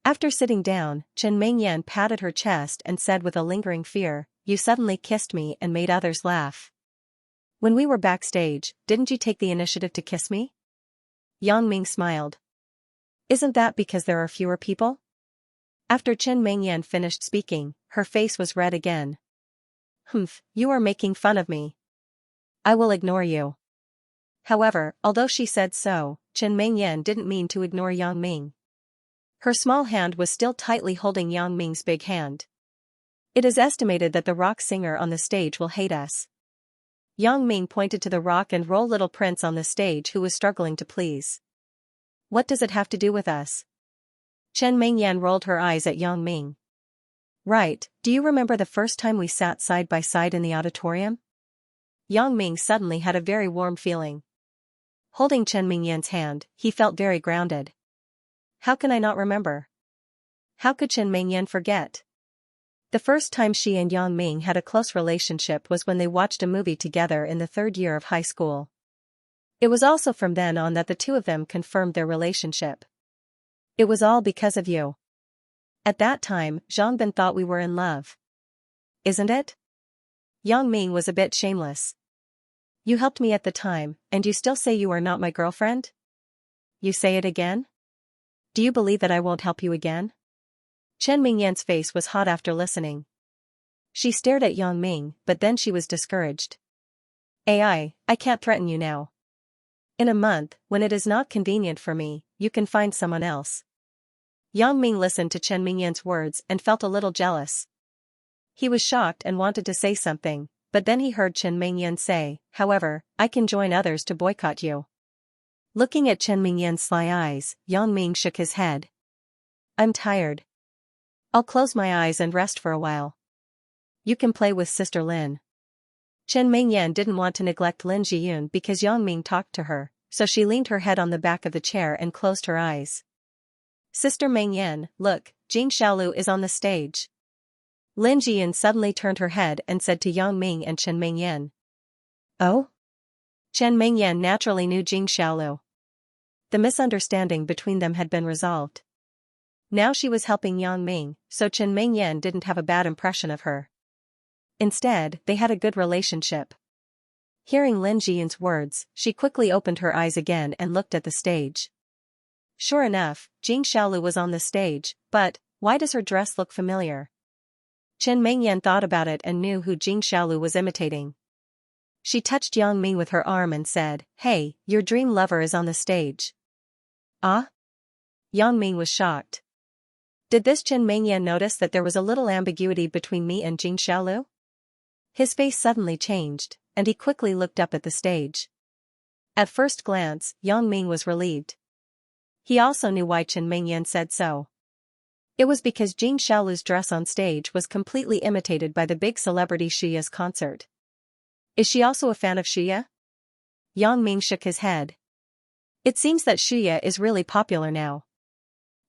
A: After sitting down, Chen Mingyan patted her chest and said with a lingering fear, you suddenly kissed me and made others laugh. When we were backstage, didn't you take the initiative to kiss me? Yang Ming smiled. Isn't that because there are fewer people? After Chen Mingyan finished speaking, her face was red again. Humph, you are making fun of me. I will ignore you. However, although she said so, Chen Mingyan didn't mean to ignore Yang Ming. Her small hand was still tightly holding Yang Ming's big hand. It is estimated that the rock singer on the stage will hate us. Yang Ming pointed to the rock and roll little prince on the stage who was struggling to please. What does it have to do with us? Chen Mingyan rolled her eyes at Yang Ming. Right, do you remember the first time we sat side by side in the auditorium? Yang Ming suddenly had a very warm feeling. Holding Chen Mingyan's hand, he felt very grounded. How can I not remember? How could Chen Mingyan forget? The first time she and Yang Ming had a close relationship was when they watched a movie together in the third year of high school. It was also from then on that the two of them confirmed their relationship. It was all because of you. At that time, Zhang Bin thought we were in love. Isn't it? Yang Ming was a bit shameless. You helped me at the time, and you still say you are not my girlfriend? You say it again? Do you believe that I won't help you again? Chen Mingyan's face was hot after listening. She stared at Yang Ming, but then she was discouraged. I can't threaten you now. In a month, when it is not convenient for me, you can find someone else. Yang Ming listened to Chen Mingyan's words and felt a little jealous. He was shocked and wanted to say something, but then he heard Chen Mingyan say, however, I can join others to boycott you. Looking at Chen Mingyan's sly eyes, Yang Ming shook his head. I'm tired. I'll close my eyes and rest for a while. You can play with Sister Lin. Chen Mingyan didn't want to neglect Lin Jiyun because Yang Ming talked to her, so she leaned her head on the back of the chair and closed her eyes. Sister Mingyan, look, Jing Xiaolu is on the stage. Lin Jiyun suddenly turned her head and said to Yang Ming and Chen Mingyan. Oh? Chen Mingyan naturally knew Jing Xiaolu. The misunderstanding between them had been resolved. Now she was helping Yang Ming, so Chen Mingyan didn't have a bad impression of her. Instead, they had a good relationship. Hearing Lin Jian's words, she quickly opened her eyes again and looked at the stage. Sure enough, Jing Xiaolu was on the stage, but why does her dress look familiar? Chen Mingyan thought about it and knew who Jing Xiaolu was imitating. She touched Yang Ming with her arm and said, "Hey, your dream lover is on the stage." Ah? Yang Ming was shocked. Did this Chen Mingyan notice that there was a little ambiguity between me and Jing Xiaolu? His face suddenly changed, and he quickly looked up at the stage. At first glance, Yang Ming was relieved. He also knew why Chen Mingyan said so. It was because Jing Xiaolu's dress on stage was completely imitated by the big celebrity Xia's concert. Is she also a fan of Xia? Yang Ming shook his head. It seems that Xia is really popular now.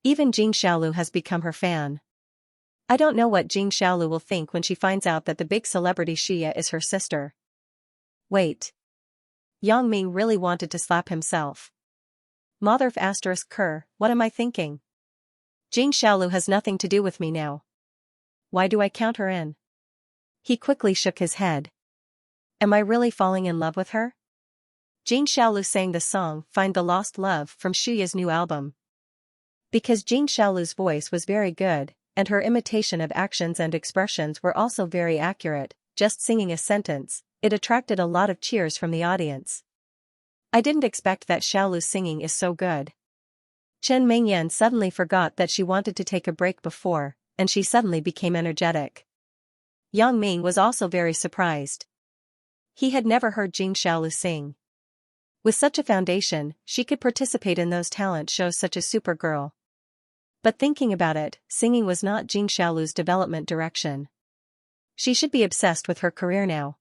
A: Even Jing Xiaolu has become her fan. I don't know what Jing Xiaolu will think when she finds out that the big celebrity Xia is her sister. Wait. Yang Ming really wanted to slap himself. Mother of Ker, what am I thinking? Jing Xiaolu has nothing to do with me now. Why do I count her in? He quickly shook his head. Am I really falling in love with her? Jing Xiaolu sang the song Find the Lost Love from Xia's new album. Because Jing Xiaolu's voice was very good, and her imitation of actions and expressions were also very accurate, just singing a sentence, it attracted a lot of cheers from the audience. I didn't expect that Xiaolu's singing is so good. Chen Mingyan suddenly forgot that she wanted to take a break before, and she suddenly became energetic. Yang Ming was also very surprised. He had never heard Jing Xiaolu sing. With such a foundation, she could participate in those talent shows such as Supergirl. But thinking about it, singing was not Jing Xiaolu's development direction. She should be obsessed with her career now.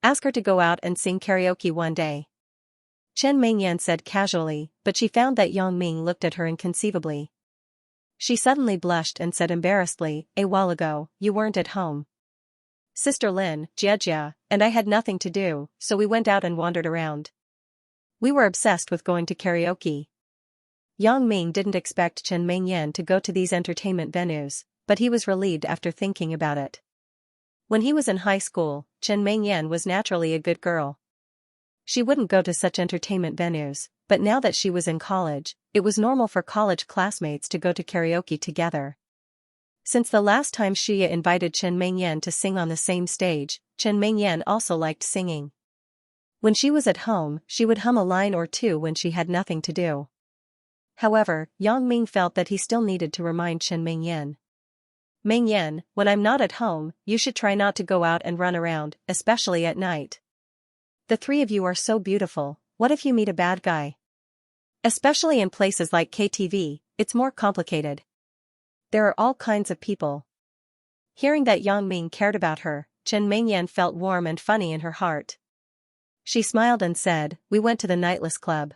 A: Ask her to go out and sing karaoke one day. Chen Mingyan said casually, but she found that Yang Ming looked at her inconceivably. She suddenly blushed and said embarrassedly, "A while ago, you weren't at home. Sister Lin, Xianxia, and I had nothing to do, so we went out and wandered around. We were obsessed with going to karaoke." Yang Ming didn't expect Chen Mingyan to go to these entertainment venues, but he was relieved after thinking about it. When he was in high school, Chen Mingyan was naturally a good girl. She wouldn't go to such entertainment venues, but now that she was in college, it was normal for college classmates to go to karaoke together. Since the last time Xia invited Chen Mingyan to sing on the same stage, Chen Mingyan also liked singing. When she was at home, she would hum a line or two when she had nothing to do. However, Yang Ming felt that he still needed to remind Chen Mingyan. "Mingyan, when I'm not at home, you should try not to go out and run around, especially at night. The three of you are so beautiful, what if you meet a bad guy? Especially in places like KTV, it's more complicated. There are all kinds of people." Hearing that Yang Ming cared about her, Chen Mingyan felt warm and funny in her heart. She smiled and said, "We went to the nightless club.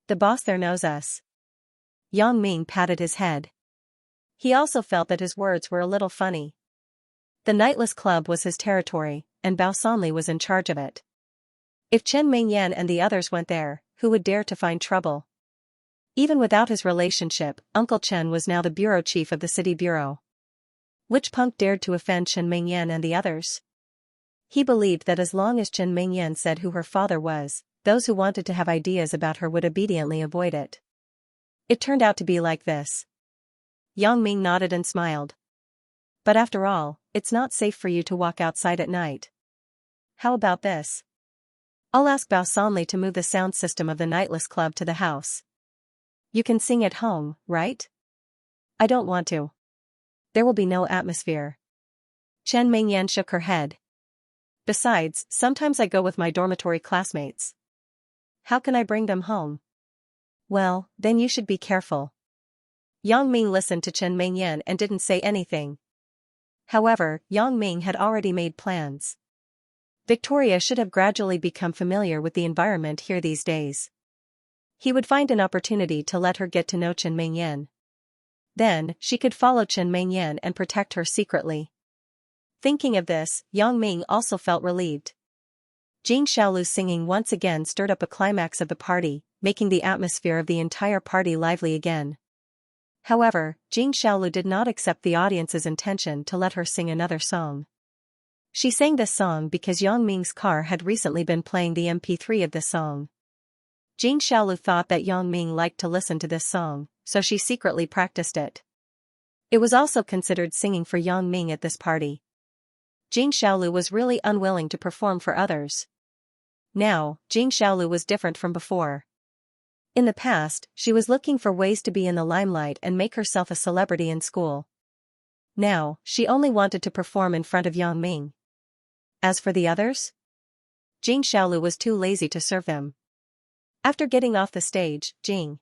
A: The boss there knows us." Yang Ming patted his head. He also felt that his words were a little funny. The nightless club was his territory, and Bao Sanli was in charge of it. If Chen Mingyan and the others went there, who would dare to find trouble? Even without his relationship, Uncle Chen was now the bureau chief of the city bureau. Which punk dared to offend Chen Mingyan and the others? He believed that as long as Chen Mingyan said who her father was, those who wanted to have ideas about her would obediently avoid it. It turned out to be like this. Yang Ming nodded and smiled. But after all, it's not safe for you to walk outside at night. How about this? I'll ask Bao Sanli to move the sound system of the nightless club to the house. You can sing at home, right? I don't want to. There will be no atmosphere. Chen Mingyan shook her head. Besides, sometimes I go with my dormitory classmates. How can I bring them home? Well, then you should be careful. Yang Ming listened to Chen Mingyan and didn't say anything. However, Yang Ming had already made plans. Victoria should have gradually become familiar with the environment here these days. He would find an opportunity to let her get to know Chen Mingyan. Then, she could follow Chen Mingyan and protect her secretly. Thinking of this, Yang Ming also felt relieved. Jing Xiaolu's singing once again stirred up a climax of the party, making the atmosphere of the entire party lively again. However, Jing Xiaolu did not accept the audience's intention to let her sing another song. She sang this song because Yang Ming's car had recently been playing the MP3 of this song. Jing Xiaolu thought that Yang Ming liked to listen to this song, so she secretly practiced it. It was also considered singing for Yang Ming at this party. Jing Xiaolu was really unwilling to perform for others. Now, Jing Xiaolu was different from before. In the past, she was looking for ways to be in the limelight and make herself a celebrity in school. Now, she only wanted to perform in front of Yang Ming. As for the others, Jing Xiaolu was too lazy to serve them. After getting off the stage, Jing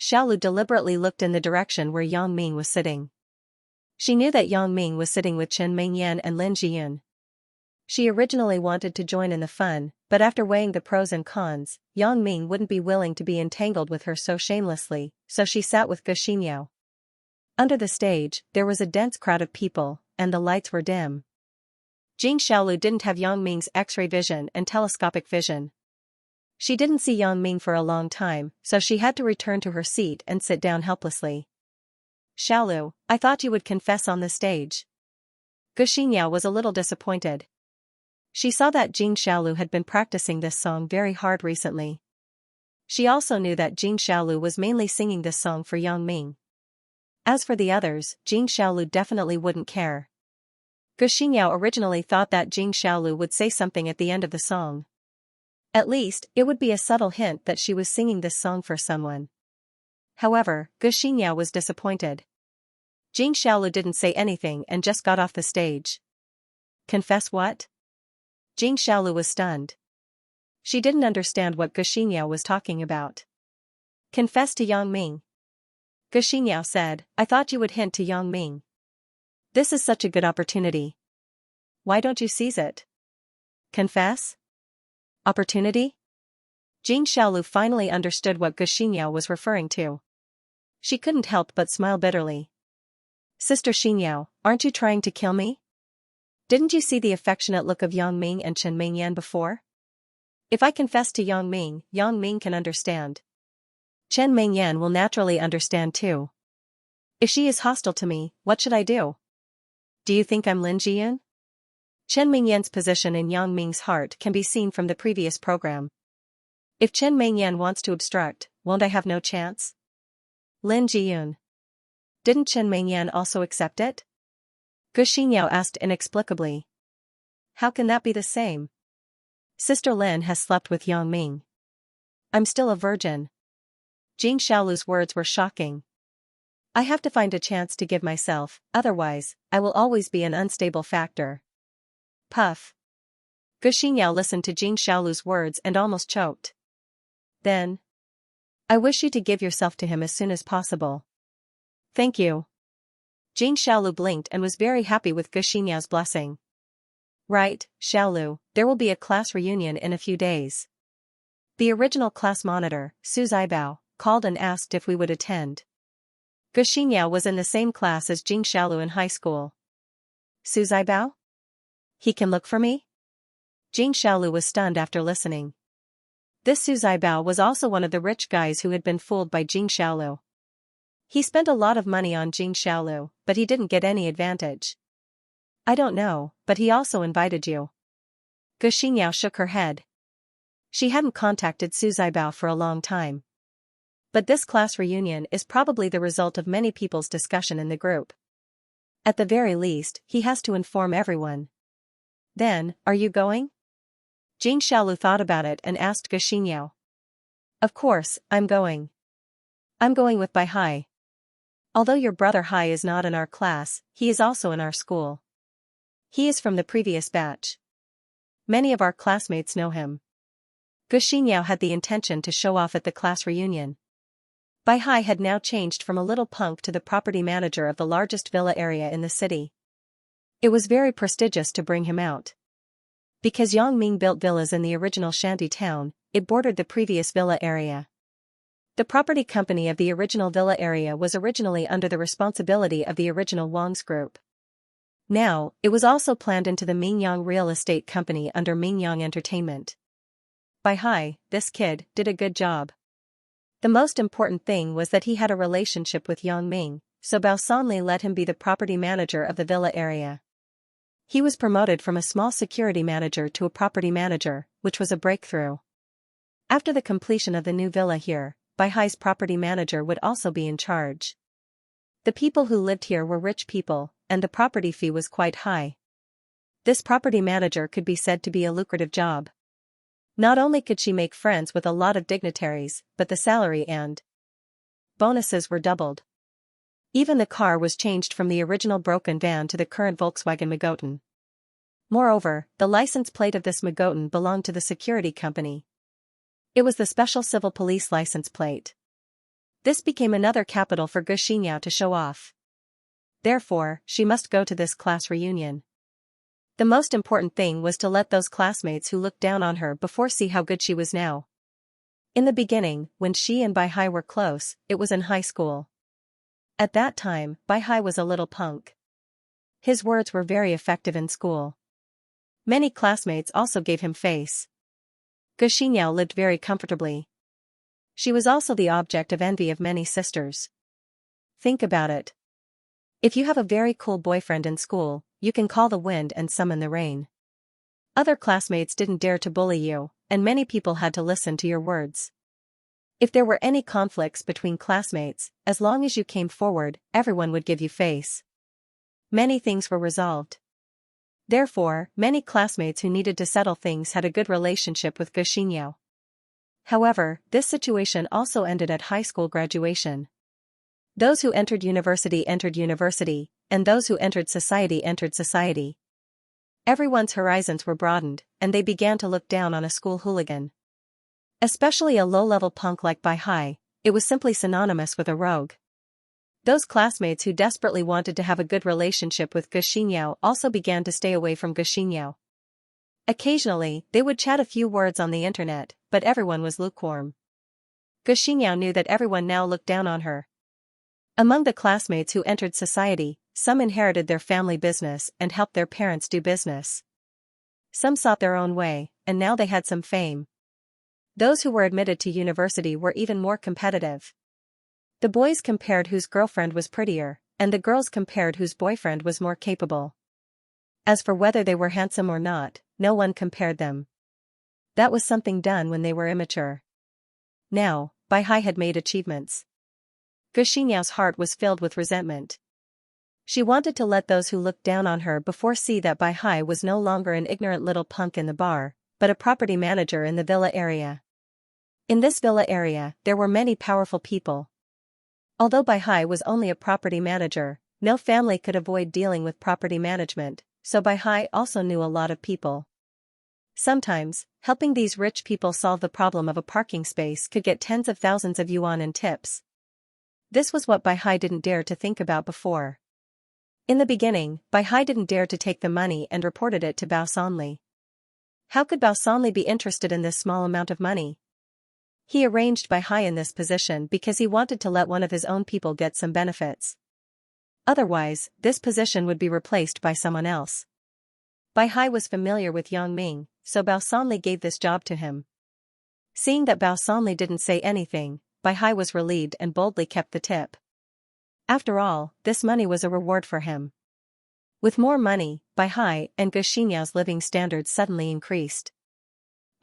A: Xiaolu deliberately looked in the direction where Yang Ming was sitting. She knew that Yang Ming was sitting with Chen Mingyan and Lin Jiyun. She originally wanted to join in the fun, but after weighing the pros and cons, Yang Ming wouldn't be willing to be entangled with her so shamelessly, so she sat with Xianxia. Under the stage, there was a dense crowd of people, and the lights were dim. Jing Xiaolu didn't have Yang Ming's X-ray vision and telescopic vision. She didn't see Yang Ming for a long time, so she had to return to her seat and sit down helplessly. Xiaolu, I thought you would confess on the stage. Xianxia was a little disappointed. She saw that Jing Xiaolu had been practicing this song very hard recently. She also knew that Jing Xiaolu was mainly singing this song for Yang Ming. As for the others, Jing Xiaolu definitely wouldn't care. Xianxia originally thought that Jing Xiaolu would say something at the end of the song. At least, it would be a subtle hint that she was singing this song for someone. However, Xianxia was disappointed. Jing Xiaolu didn't say anything and just got off the stage. Confess what? Jing Xiaolu was stunned. She didn't understand what Xianxia was talking about. Confess to Yang Ming. Xianxia said, I thought you would hint to Yang Ming. This is such a good opportunity. Why don't you seize it? Confess? Opportunity? Jing Xiaolu finally understood what Xianxia was referring to. She couldn't help but smile bitterly. Sister Xianxia, aren't you trying to kill me? Didn't you see the affectionate look of Yang Ming and Chen Mingyan before? If I confess to Yang Ming can understand. Chen Mingyan will naturally understand too. If she is hostile to me, what should I do? Do you think I'm Lin Jiyun? Chen Mingyan's position in Yang Ming's heart can be seen from the previous program. If Chen Mingyan wants to obstruct, won't I have no chance? Lin Jiyun. Didn't Chen Mingyan also accept it? Xianxia asked inexplicably. How can that be the same? Sister Lin has slept with Yang Ming. I'm still a virgin. Jing Xiaolu's words were shocking. I have to find a chance to give myself, otherwise, I will always be an unstable factor. Puff. Xianxia listened to Jing Xiaolu's words and almost choked. Then. I wish you to give yourself to him as soon as possible. Thank you. Jing Xiaolu blinked and was very happy with Xianxia's blessing. Right, Xiaolu, there will be a class reunion in a few days. The original class monitor, Su Zibao, called and asked if we would attend. Xianxia was in the same class as Jing Xiaolu in high school. Su Zibao? He can look for me? Jing Xiaolu was stunned after listening. This Su Zibao was also one of the rich guys who had been fooled by Jing Xiaolu. He spent a lot of money on Jing Xiaolu, but he didn't get any advantage. I don't know, but he also invited you. Xianxia shook her head. She hadn't contacted Su Zibao for a long time. But this class reunion is probably the result of many people's discussion in the group. At the very least, he has to inform everyone. Then, are you going? Jing Xiaolu thought about it and asked Xianxia. Of course, I'm going. I'm going with Bai Hai. Although your brother Hai is not in our class, he is also in our school. He is from the previous batch. Many of our classmates know him. Xianxia had the intention to show off at the class reunion. Bai Hai had now changed from a little punk to the property manager of the largest villa area in the city. It was very prestigious to bring him out. Because Yang Ming built villas in the original shanty town, it bordered the previous villa area. The property company of the original villa area was originally under the responsibility of the original Wang's group. Now, it was also planned into the Mingyang Real Estate Company under Mingyang Entertainment. Bai Hai, this kid, did a good job. The most important thing was that he had a relationship with Yang Ming, so Bao Sanli let him be the property manager of the villa area. He was promoted from a small security manager to a property manager, which was a breakthrough. After the completion of the new villa here, Baihai's property manager would also be in charge. The people who lived here were rich people, and the property fee was quite high. This property manager could be said to be a lucrative job. Not only could she make friends with a lot of dignitaries, but the salary and bonuses were doubled. Even the car was changed from the original broken van to the current Volkswagen Magotan. Moreover, the license plate of this Magotan belonged to the security company. It was the special civil police license plate. This became another capital for Xianxia to show off. Therefore, she must go to this class reunion. The most important thing was to let those classmates who looked down on her before see how good she was now. In the beginning, when she and Baihai were close, it was in high school. At that time, Baihai was a little punk. His words were very effective in school. Many classmates also gave him face. Xianxia lived very comfortably. She was also the object of envy of many sisters. Think about it. If you have a very cool boyfriend in school, you can call the wind and summon the rain. Other classmates didn't dare to bully you, and many people had to listen to your words. If there were any conflicts between classmates, as long as you came forward, everyone would give you face. Many things were resolved. Therefore, many classmates who needed to settle things had a good relationship with Xianxia. However, this situation also ended at high school graduation. Those who entered university, and those who entered society. Everyone's horizons were broadened, and they began to look down on a school hooligan. Especially a low-level punk like Baihai, it was simply synonymous with a rogue. Those classmates who desperately wanted to have a good relationship with Xianxia also began to stay away from Xianxia. Occasionally, they would chat a few words on the internet, but everyone was lukewarm. Xianxia knew that everyone now looked down on her. Among the classmates who entered society, some inherited their family business and helped their parents do business. Some sought their own way, and now they had some fame. Those who were admitted to university were even more competitive. The boys compared whose girlfriend was prettier, and the girls compared whose boyfriend was more capable. As for whether they were handsome or not, no one compared them. That was something done when they were immature. Now, Baihai had made achievements. Xianxia's heart was filled with resentment. She wanted to let those who looked down on her before see that Baihai was no longer an ignorant little punk in the bar, but a property manager in the villa area. In this villa area, there were many powerful people. Although Baihai was only a property manager, no family could avoid dealing with property management, so Baihai also knew a lot of people. Sometimes, helping these rich people solve the problem of a parking space could get tens of thousands of yuan in tips. This was what Baihai didn't dare to think about before. In the beginning, Baihai didn't dare to take the money and reported it to Bao Sanli. How could Bao Sanli be interested in this small amount of money? He arranged Baihai in this position because he wanted to let one of his own people get some benefits. Otherwise, this position would be replaced by someone else. Baihai was familiar with Yang Ming, so Bao Sanli gave this job to him. Seeing that Bao Sanli didn't say anything, Baihai was relieved and boldly kept the tip. After all, this money was a reward for him. With more money, Baihai and Xianxia's living standards suddenly increased.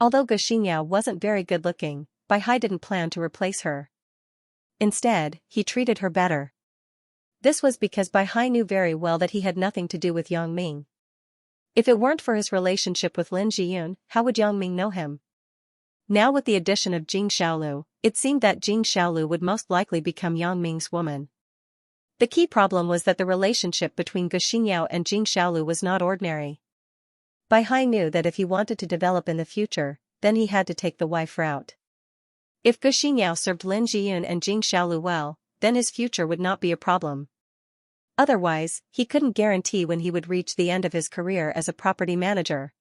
A: Although Xianxia wasn't very good-looking, Baihai didn't plan to replace her. Instead, he treated her better. This was because Baihai knew very well that he had nothing to do with Yang Ming. If it weren't for his relationship with Lin Jiyun, how would Yang Ming know him? Now with the addition of Jing Xiaolu, it seemed that Jing Xiaolu would most likely become Yang Ming's woman. The key problem was that the relationship between Xianxia and Jing Xiaolu was not ordinary. Baihai knew that if he wanted to develop in the future, then he had to take the wife route. If Xianxia served Lin Jiyun and Jing Xiaolu well, then his future would not be a problem. Otherwise, he couldn't guarantee when he would reach the end of his career as a property manager.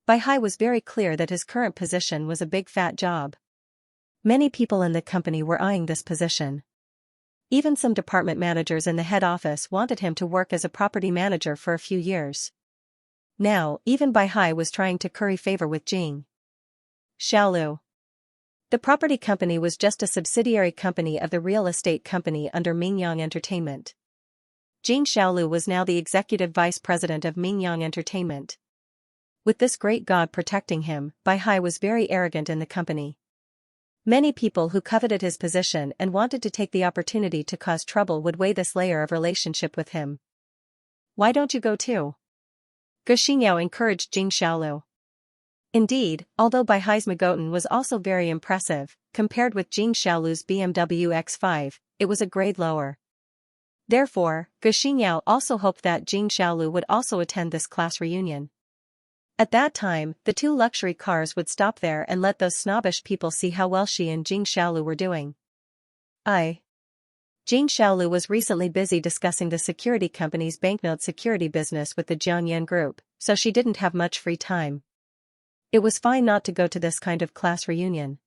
A: Baihai was very clear that his current position was a big fat job. Many people in the company were eyeing this position. Even some department managers in the head office wanted him to work as a property manager for a few years. Now, even Baihai was trying to curry favor with Jing Xiaolu. The property company was just a subsidiary company of the real estate company under Mingyang Entertainment. Jing Xiaolu was now the executive vice president of Mingyang Entertainment. With this great god protecting him, Bai Hai was very arrogant in the company. Many people who coveted his position and wanted to take the opportunity to cause trouble would weigh this layer of relationship with him. Why don't you go too? Gu Xingyao encouraged Jing Xiaolu. Indeed, although Bai Hai's Magotan was also very impressive, compared with Jing Xiaolu's BMW X5, it was a grade lower. Therefore, Gu Xingyao also hoped that Jing Xiaolu would also attend this class reunion. At that time, the two luxury cars would stop there and let those snobbish people see how well she and Jing Xiaolu were doing. Jing Xiaolu was recently busy discussing the security company's banknote security business with the Jiangyan group, so she didn't have much free time. It was fine not to go to this kind of class reunion.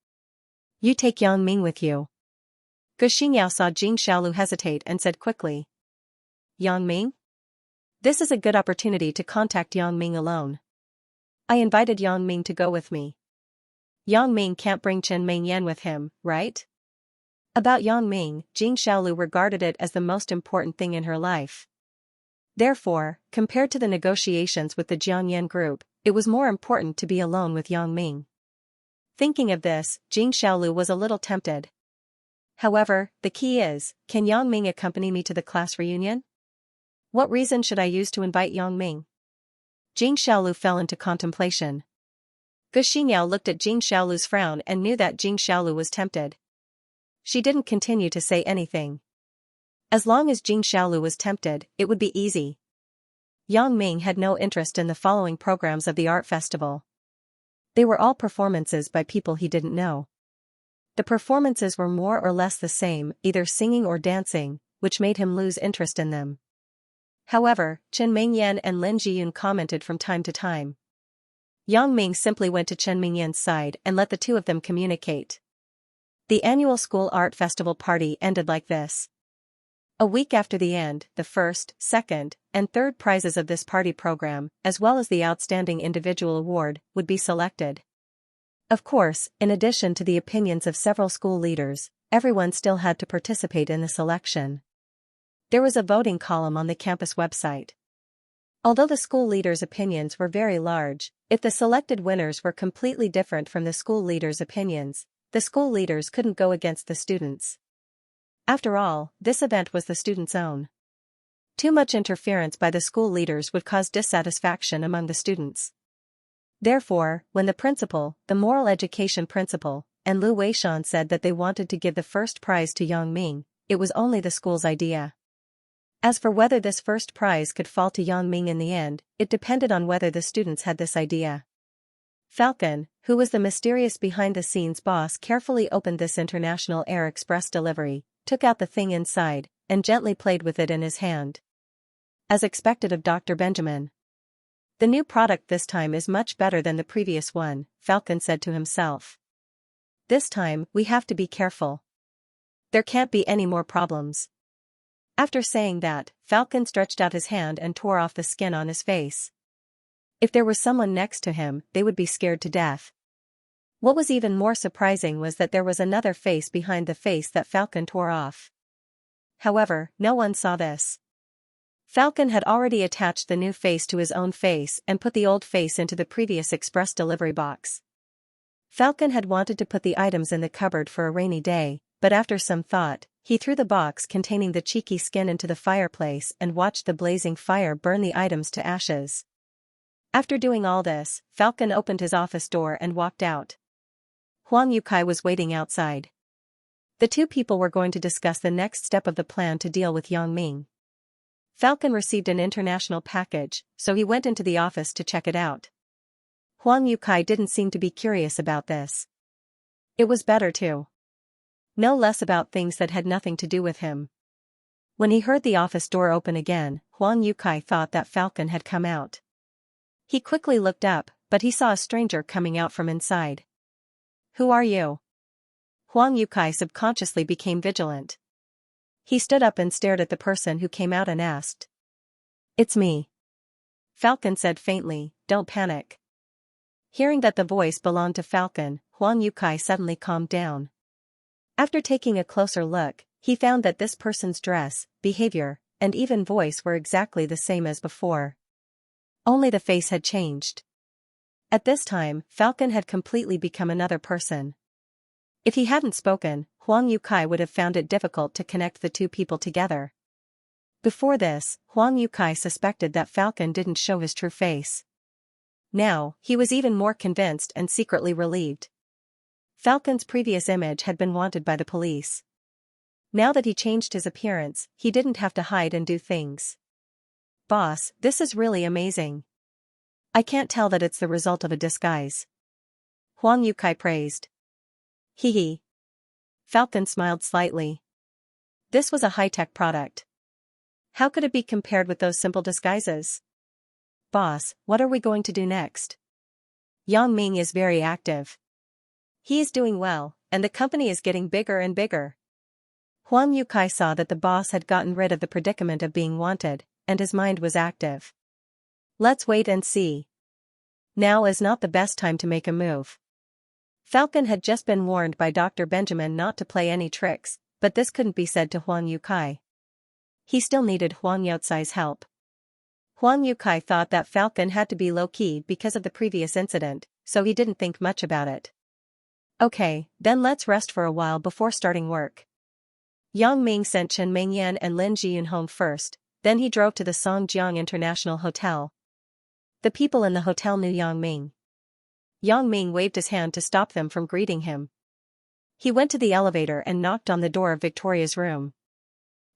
A: You take Yang Ming with you. Gu Xingyao saw Jing Xiaolu hesitate and said quickly. Yang Ming? This is a good opportunity to contact Yang Ming alone. I invited Yang Ming to go with me. Yang Ming can't bring Chen Mingyan with him, right? About Yang Ming, Jing Xiaolu regarded it as the most important thing in her life. Therefore, compared to the negotiations with the Jiangyan group, it was more important to be alone with Yang Ming. Thinking of this, Jing Xiaolu was a little tempted. However, the key is, can Yang Ming accompany me to the class reunion? What reason should I use to invite Yang Ming? Jing Xiaolu fell into contemplation. Gu Xingyao looked at Jing Xiaolu's frown and knew that Jing Xiaolu was tempted. She didn't continue to say anything. As long as Jing Xiaolu was tempted, it would be easy. Yang Ming had no interest in the following programs of the art festival. They were all performances by people he didn't know. The performances were more or less the same, either singing or dancing, which made him lose interest in them. However, Chen Mingyan and Lin Jiyun commented from time to time. Yang Ming simply went to Chen Mingyan's side and let the two of them communicate. The annual school art festival party ended like this. A week after the end, the first, second, and third prizes of this party program, as well as the outstanding individual award, would be selected. Of course, in addition to the opinions of several school leaders, everyone still had to participate in the selection. There was a voting column on the campus website. Although the school leaders' opinions were very large, if the selected winners were completely different from the school leaders' opinions, the school leaders couldn't go against the students. After all, this event was the students' own. Too much interference by the school leaders would cause dissatisfaction among the students. Therefore, when the principal, the moral education principal, and Lu Weishan said that they wanted to give the first prize to Yang Ming, it was only the school's idea. As for whether this first prize could fall to Yang Ming in the end, it depended on whether the students had this idea. Falcon, who was the mysterious behind-the-scenes boss, carefully opened this International Air Express delivery, took out the thing inside, and gently played with it in his hand. As expected of Dr. Benjamin. The new product this time is much better than the previous one, Falcon said to himself. This time, we have to be careful. There can't be any more problems. After saying that, Falcon stretched out his hand and tore off the skin on his face. If there was someone next to him, they would be scared to death. What was even more surprising was that there was another face behind the face that Falcon tore off. However, no one saw this. Falcon had already attached the new face to his own face and put the old face into the previous express delivery box. Falcon had wanted to put the items in the cupboard for a rainy day, but after some thought, he threw the box containing the cheeky skin into the fireplace and watched the blazing fire burn the items to ashes. After doing all this, Falcon opened his office door and walked out. Huang Yukai was waiting outside. The two people were going to discuss the next step of the plan to deal with Yang Ming. Falcon received an international package, so he went into the office to check it out. Huang Yukai didn't seem to be curious about this. It was better to know less about things that had nothing to do with him. When he heard the office door open again, Huang Yukai thought that Falcon had come out. He quickly looked up, but he saw a stranger coming out from inside. Who are you? Huang Yukai subconsciously became vigilant. He stood up and stared at the person who came out and asked. It's me. Falcon said faintly, don't panic. Hearing that the voice belonged to Falcon, Huang Yukai suddenly calmed down. After taking a closer look, he found that this person's dress, behavior, and even voice were exactly the same as before. Only the face had changed. At this time, Falcon had completely become another person. If he hadn't spoken, Huang Yukai would have found it difficult to connect the two people together. Before this, Huang Yukai suspected that Falcon didn't show his true face. Now, he was even more convinced and secretly relieved. Falcon's previous image had been wanted by the police. Now that he changed his appearance, he didn't have to hide and do things. Boss, this is really amazing. I can't tell that it's the result of a disguise. Huang Yukai praised. Hee hee. Falcon smiled slightly. This was a high-tech product. How could it be compared with those simple disguises? Boss, what are we going to do next? Yang Ming is very active. He is doing well, and the company is getting bigger and bigger. Huang Yukai saw that the boss had gotten rid of the predicament of being wanted, and his mind was active. Let's wait and see. Now is not the best time to make a move. Falcon had just been warned by Dr. Benjamin not to play any tricks, but this couldn't be said to Huang Yukai. He still needed Huang Youcai's help. Huang Yukai thought that Falcon had to be low-key because of the previous incident, so he didn't think much about it. Okay, then let's rest for a while before starting work. Yang Ming sent Chen Mengyan and Lin Jiyun home first, then he drove to the Songjiang International Hotel. The people in the hotel knew Yang Ming. Yang Ming waved his hand to stop them from greeting him. He went to the elevator and knocked on the door of Victoria's room.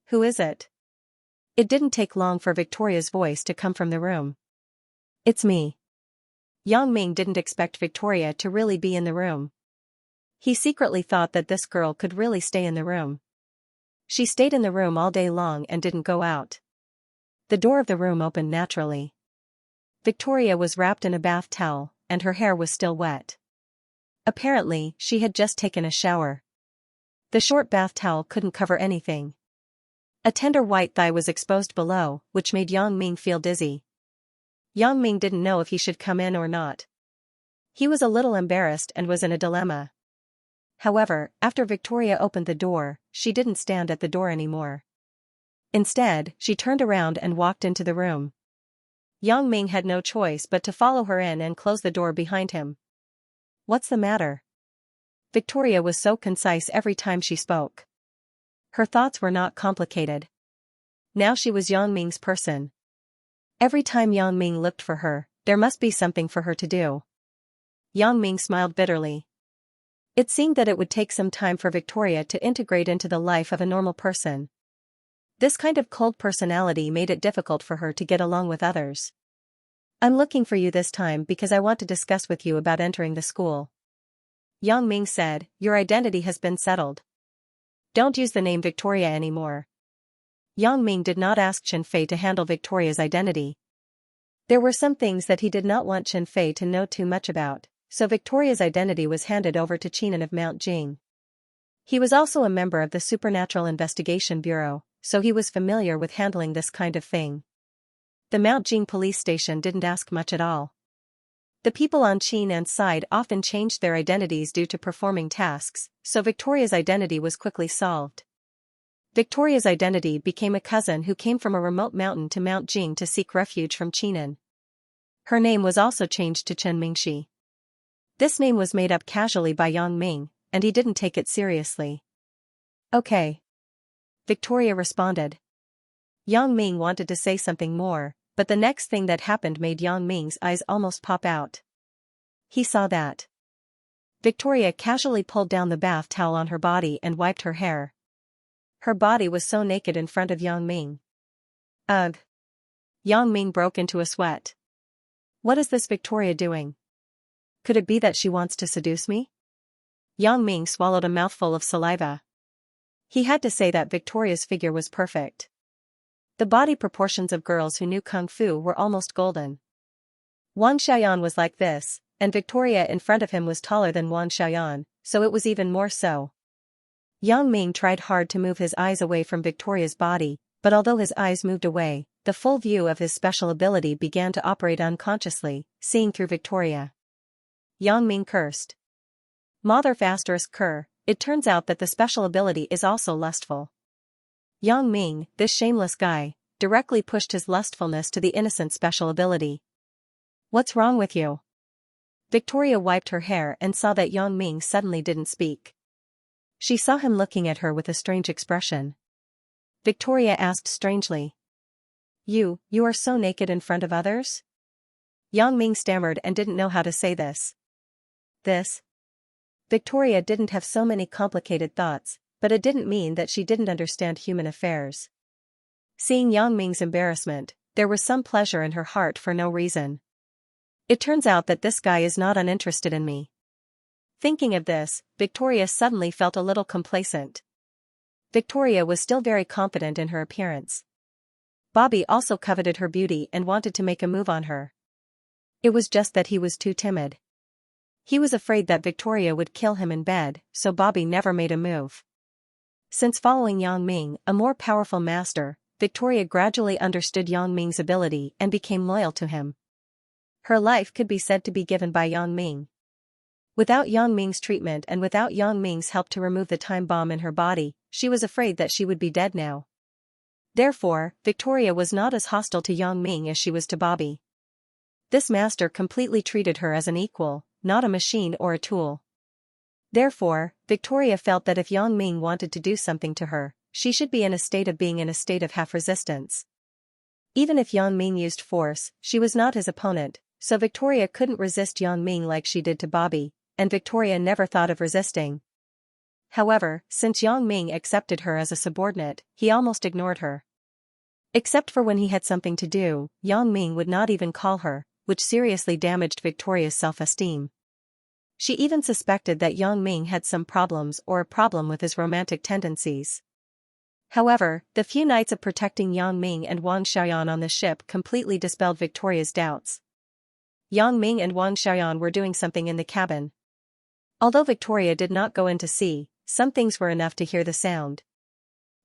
A: Who is it? It didn't take long for Victoria's voice to come from the room. It's me. Yang Ming didn't expect Victoria to really be in the room. He secretly thought that this girl could really stay in the room. She stayed in the room all day long and didn't go out. The door of the room opened naturally. Victoria was wrapped in a bath towel, and her hair was still wet. Apparently, she had just taken a shower. The short bath towel couldn't cover anything. A tender white thigh was exposed below, which made Yang Ming feel dizzy. Yang Ming didn't know if he should come in or not. He was a little embarrassed and was in a dilemma. However, after Victoria opened the door, she didn't stand at the door anymore. Instead, she turned around and walked into the room. Yang Ming had no choice but to follow her in and close the door behind him. What's the matter? Victoria was so concise every time she spoke. Her thoughts were not complicated. Now she was Yang Ming's person. Every time Yang Ming looked for her, there must be something for her to do. Yang Ming smiled bitterly. It seemed that it would take some time for Victoria to integrate into the life of a normal person. This kind of cold personality made it difficult for her to get along with others. I'm looking for you this time because I want to discuss with you about entering the school. Yang Ming said, your identity has been settled. Don't use the name Victoria anymore. Yang Ming did not ask Chen Fei to handle Victoria's identity. There were some things that he did not want Chen Fei to know too much about, so Victoria's identity was handed over to Qinan of Mount Jing. He was also a member of the Supernatural Investigation Bureau, so he was familiar with handling this kind of thing. The Mount Jing police station didn't ask much at all. The people on Qinan's side often changed their identities due to performing tasks, so Victoria's identity was quickly solved. Victoria's identity became a cousin who came from a remote mountain to Mount Jing to seek refuge from Qinan. Her name was also changed to Chen Mingxi. This name was made up casually by Yang Ming, and he didn't take it seriously. Okay. Victoria responded. Yang Ming wanted to say something more, but the next thing that happened made Yang Ming's eyes almost pop out. He saw that. Victoria casually pulled down the bath towel on her body and wiped her hair. Her body was so naked in front of Yang Ming. Ugh. Yang Ming broke into a sweat. What is this Victoria doing? Could it be that she wants to seduce me? Yang Ming swallowed a mouthful of saliva. He had to say that Victoria's figure was perfect. The body proportions of girls who knew Kung Fu were almost golden. Wan Xiaoyan was like this, and Victoria in front of him was taller than Wan Xiaoyan, so it was even more so. Yang Ming tried hard to move his eyes away from Victoria's body, but although his eyes moved away, the full view of his special ability began to operate unconsciously, seeing through Victoria. Yang Ming cursed. Mother asterisk Kerr, it turns out that the special ability is also lustful. Yang Ming, this shameless guy, directly pushed his lustfulness to the innocent special ability. What's wrong with you? Victoria wiped her hair and saw that Yang Ming suddenly didn't speak. She saw him looking at her with a strange expression. Victoria asked strangely. You are so naked in front of others? Yang Ming stammered and didn't know how to say this. Victoria didn't have so many complicated thoughts, but it didn't mean that she didn't understand human affairs. Seeing Yang Ming's embarrassment, there was some pleasure in her heart for no reason. It turns out that this guy is not uninterested in me. Thinking of this, Victoria suddenly felt a little complacent. Victoria was still very confident in her appearance. Bobby also coveted her beauty and wanted to make a move on her. It was just that he was too timid. He was afraid that Victoria would kill him in bed, so Bobby never made a move. Since following Yang Ming, a more powerful master, Victoria gradually understood Yang Ming's ability and became loyal to him. Her life could be said to be given by Yang Ming. Without Yang Ming's treatment and without Yang Ming's help to remove the time bomb in her body, she was afraid that she would be dead now. Therefore, Victoria was not as hostile to Yang Ming as she was to Bobby. This master completely treated her as an equal, not a machine or a tool. Therefore, Victoria felt that if Yang Ming wanted to do something to her, she should be in a state of being in a state of half-resistance. Even if Yang Ming used force, she was not his opponent, so Victoria couldn't resist Yang Ming like she did to Bobby, and Victoria never thought of resisting. However, since Yang Ming accepted her as a subordinate, he almost ignored her. Except for when he had something to do, Yang Ming would not even call her, which seriously damaged Victoria's self-esteem. She even suspected that Yang Ming had some problems or a problem with his romantic tendencies. However, the few nights of protecting Yang Ming and Wang Xiaoyan on the ship completely dispelled Victoria's doubts. Yang Ming and Wang Xiaoyan were doing something in the cabin. Although Victoria did not go in to see, some things were enough to hear the sound.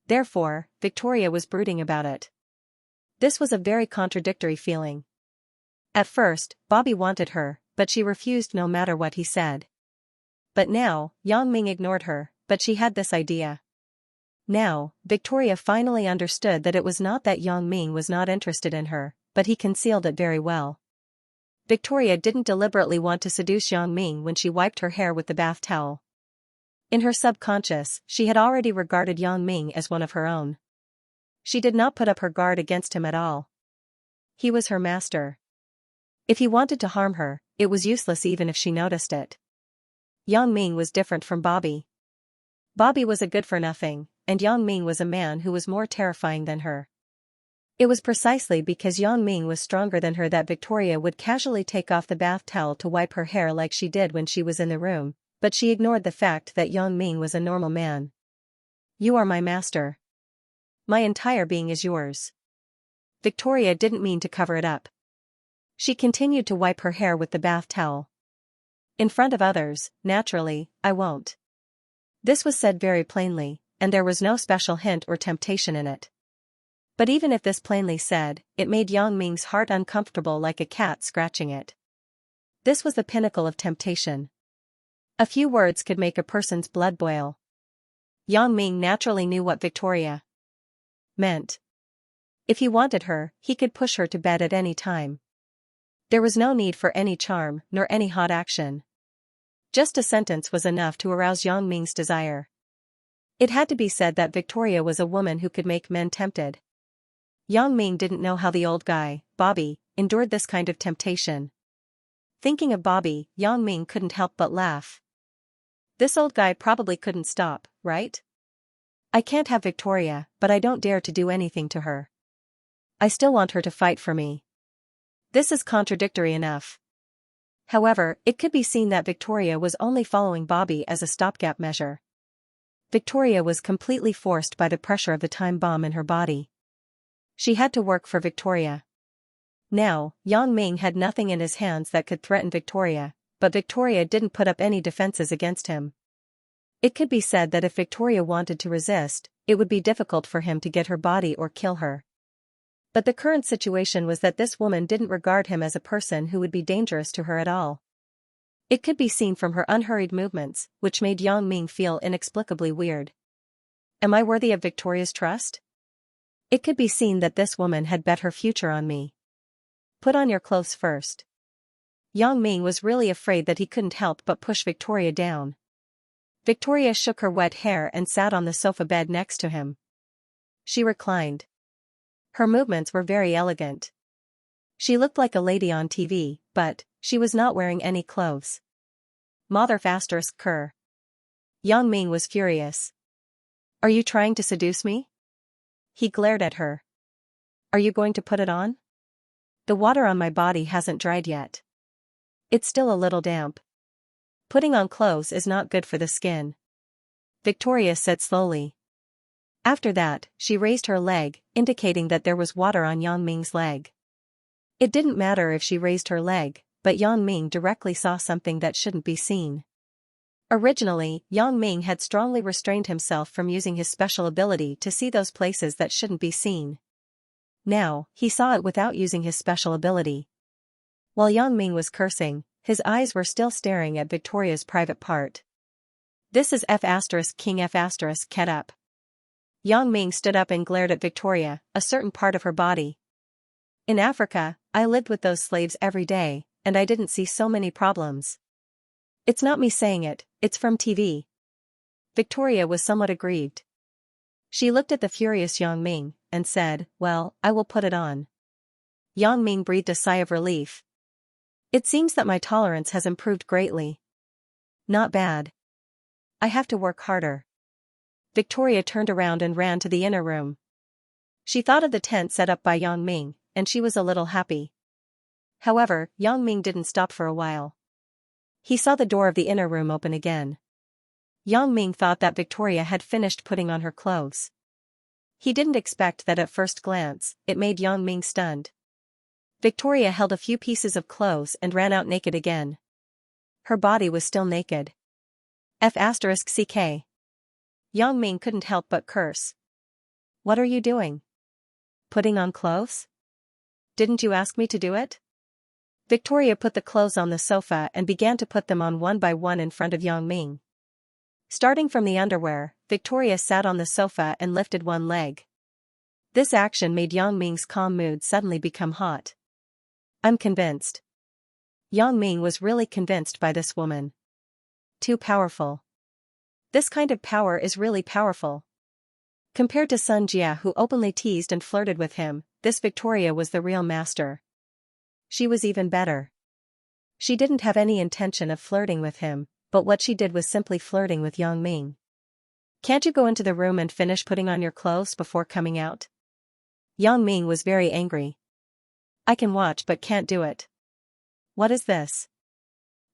A: Therefore, Victoria was brooding about it. This was a very contradictory feeling. At first, Bobby wanted her, but she refused no matter what he said. But now, Yang Ming ignored her, but she had this idea. Now, Victoria finally understood that it was not that Yang Ming was not interested in her, but he concealed it very well. Victoria didn't deliberately want to seduce Yang Ming when she wiped her hair with the bath towel. In her subconscious, she had already regarded Yang Ming as one of her own. She did not put up her guard against him at all. He was her master. If he wanted to harm her, it was useless even if she noticed it. Yang Ming was different from Bobby. Bobby was a good-for-nothing, and Yang Ming was a man who was more terrifying than her. It was precisely because Yang Ming was stronger than her that Victoria would casually take off the bath towel to wipe her hair like she did when she was in the room, but she ignored the fact that Yang Ming was a normal man. You are my master. My entire being is yours. Victoria didn't mean to cover it up. She continued to wipe her hair with the bath towel. In front of others, naturally, I won't. This was said very plainly, and there was no special hint or temptation in it. But even if this plainly said, it made Yang Ming's heart uncomfortable like a cat scratching it. This was the pinnacle of temptation. A few words could make a person's blood boil. Yang Ming naturally knew what Victoria meant. If he wanted her, he could push her to bed at any time. There was no need for any charm, nor any hot action. Just a sentence was enough to arouse Yang Ming's desire. It had to be said that Victoria was a woman who could make men tempted. Yang Ming didn't know how the old guy, Bobby, endured this kind of temptation. Thinking of Bobby, Yang Ming couldn't help but laugh. This old guy probably couldn't stop, right? I can't have Victoria, but I don't dare to do anything to her. I still want her to fight for me. This is contradictory enough. However, it could be seen that Victoria was only following Bobby as a stopgap measure. Victoria was completely forced by the pressure of the time bomb in her body. She had to work for Victoria. Now, Yang Ming had nothing in his hands that could threaten Victoria, but Victoria didn't put up any defenses against him. It could be said that if Victoria wanted to resist, it would be difficult for him to get her body or kill her. But the current situation was that this woman didn't regard him as a person who would be dangerous to her at all. It could be seen from her unhurried movements, which made Yang Ming feel inexplicably weird. Am I worthy of Victoria's trust? It could be seen that this woman had bet her future on me. Put on your clothes first. Yang Ming was really afraid that he couldn't help but push Victoria down. Victoria shook her wet hair and sat on the sofa bed next to him. She reclined. Her movements were very elegant. She looked like a lady on TV, but she was not wearing any clothes. Mother *****. Yang Ming was furious. Are you trying to seduce me? He glared at her. Are you going to put it on? The water on my body hasn't dried yet. It's still a little damp. Putting on clothes is not good for the skin. Victoria said slowly. After that, she raised her leg, indicating that there was water on Yang Ming's leg. It didn't matter if she raised her leg, but Yang Ming directly saw something that shouldn't be seen. Originally, Yang Ming had strongly restrained himself from using his special ability to see those places that shouldn't be seen. Now, he saw it without using his special ability. While Yang Ming was cursing, his eyes were still staring at Victoria's private part. This is King get up. Yang Ming stood up and glared at Victoria, a certain part of her body. In Africa, I lived with those slaves every day, and I didn't see so many problems. It's not me saying it, it's from TV. Victoria was somewhat aggrieved. She looked at the furious Yang Ming, and said, well, I will put it on. Yang Ming breathed a sigh of relief. It seems that my tolerance has improved greatly. Not bad. I have to work harder. Victoria turned around and ran to the inner room. She thought of the tent set up by Yang Ming, and she was a little happy. However, Yang Ming didn't stop for a while. He saw the door of the inner room open again. Yang Ming thought that Victoria had finished putting on her clothes. He didn't expect that at first glance, it made Yang Ming stunned. Victoria held a few pieces of clothes and ran out naked again. Her body was still naked. *****. Yang Ming couldn't help but curse. What are you doing? Putting on clothes? Didn't you ask me to do it? Victoria put the clothes on the sofa and began to put them on one by one in front of Yang Ming. Starting from the underwear, Victoria sat on the sofa and lifted one leg. This action made Yang Ming's calm mood suddenly become hot. I'm convinced. Yang Ming was really convinced by this woman. Too powerful. This kind of power is really powerful. Compared to Xianxia, who openly teased and flirted with him, this Victoria was the real master. She was even better. She didn't have any intention of flirting with him, but what she did was simply flirting with Yang Ming. Can't you go into the room and finish putting on your clothes before coming out? Yang Ming was very angry. I can watch but can't do it. What is this?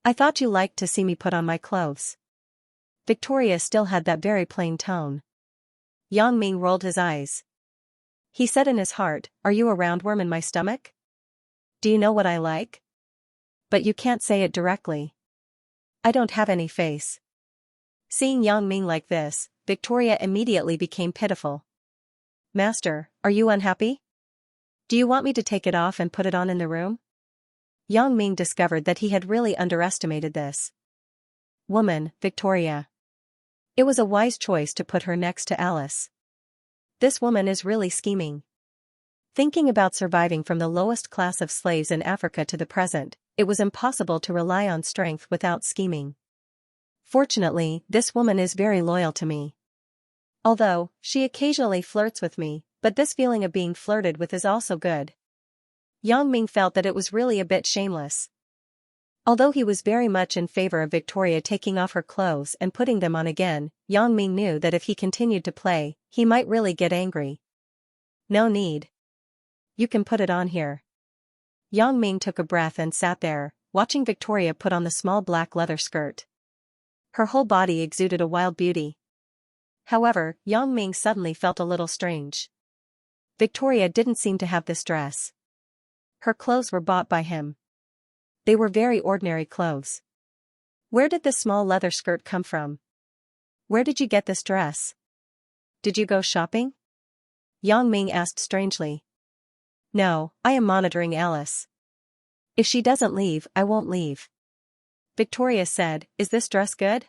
A: I thought you liked to see me put on my clothes. Victoria still had that very plain tone. Yang Ming rolled his eyes. He said in his heart, are you a roundworm in my stomach? Do you know what I like? But you can't say it directly. I don't have any face. Seeing Yang Ming like this, Victoria immediately became pitiful. Master, are you unhappy? Do you want me to take it off and put it on in the room? Yang Ming discovered that he had really underestimated this woman, Victoria. It was a wise choice to put her next to Alice. This woman is really scheming. Thinking about surviving from the lowest class of slaves in Africa to the present, it was impossible to rely on strength without scheming. Fortunately, this woman is very loyal to me. Although, she occasionally flirts with me, but this feeling of being flirted with is also good. Yang Ming felt that it was really a bit shameless. Although he was very much in favor of Victoria taking off her clothes and putting them on again, Yang Ming knew that if he continued to play, he might really get angry. No need. You can put it on here. Yang Ming took a breath and sat there, watching Victoria put on the small black leather skirt. Her whole body exuded a wild beauty. However, Yang Ming suddenly felt a little strange. Victoria didn't seem to have this dress. Her clothes were bought by him. They were very ordinary clothes. Where did this small leather skirt come from? Where did you get this dress? Did you go shopping? Yang Ming asked strangely. No, I am monitoring Alice. If she doesn't leave, I won't leave. Victoria said, "Is this dress good?"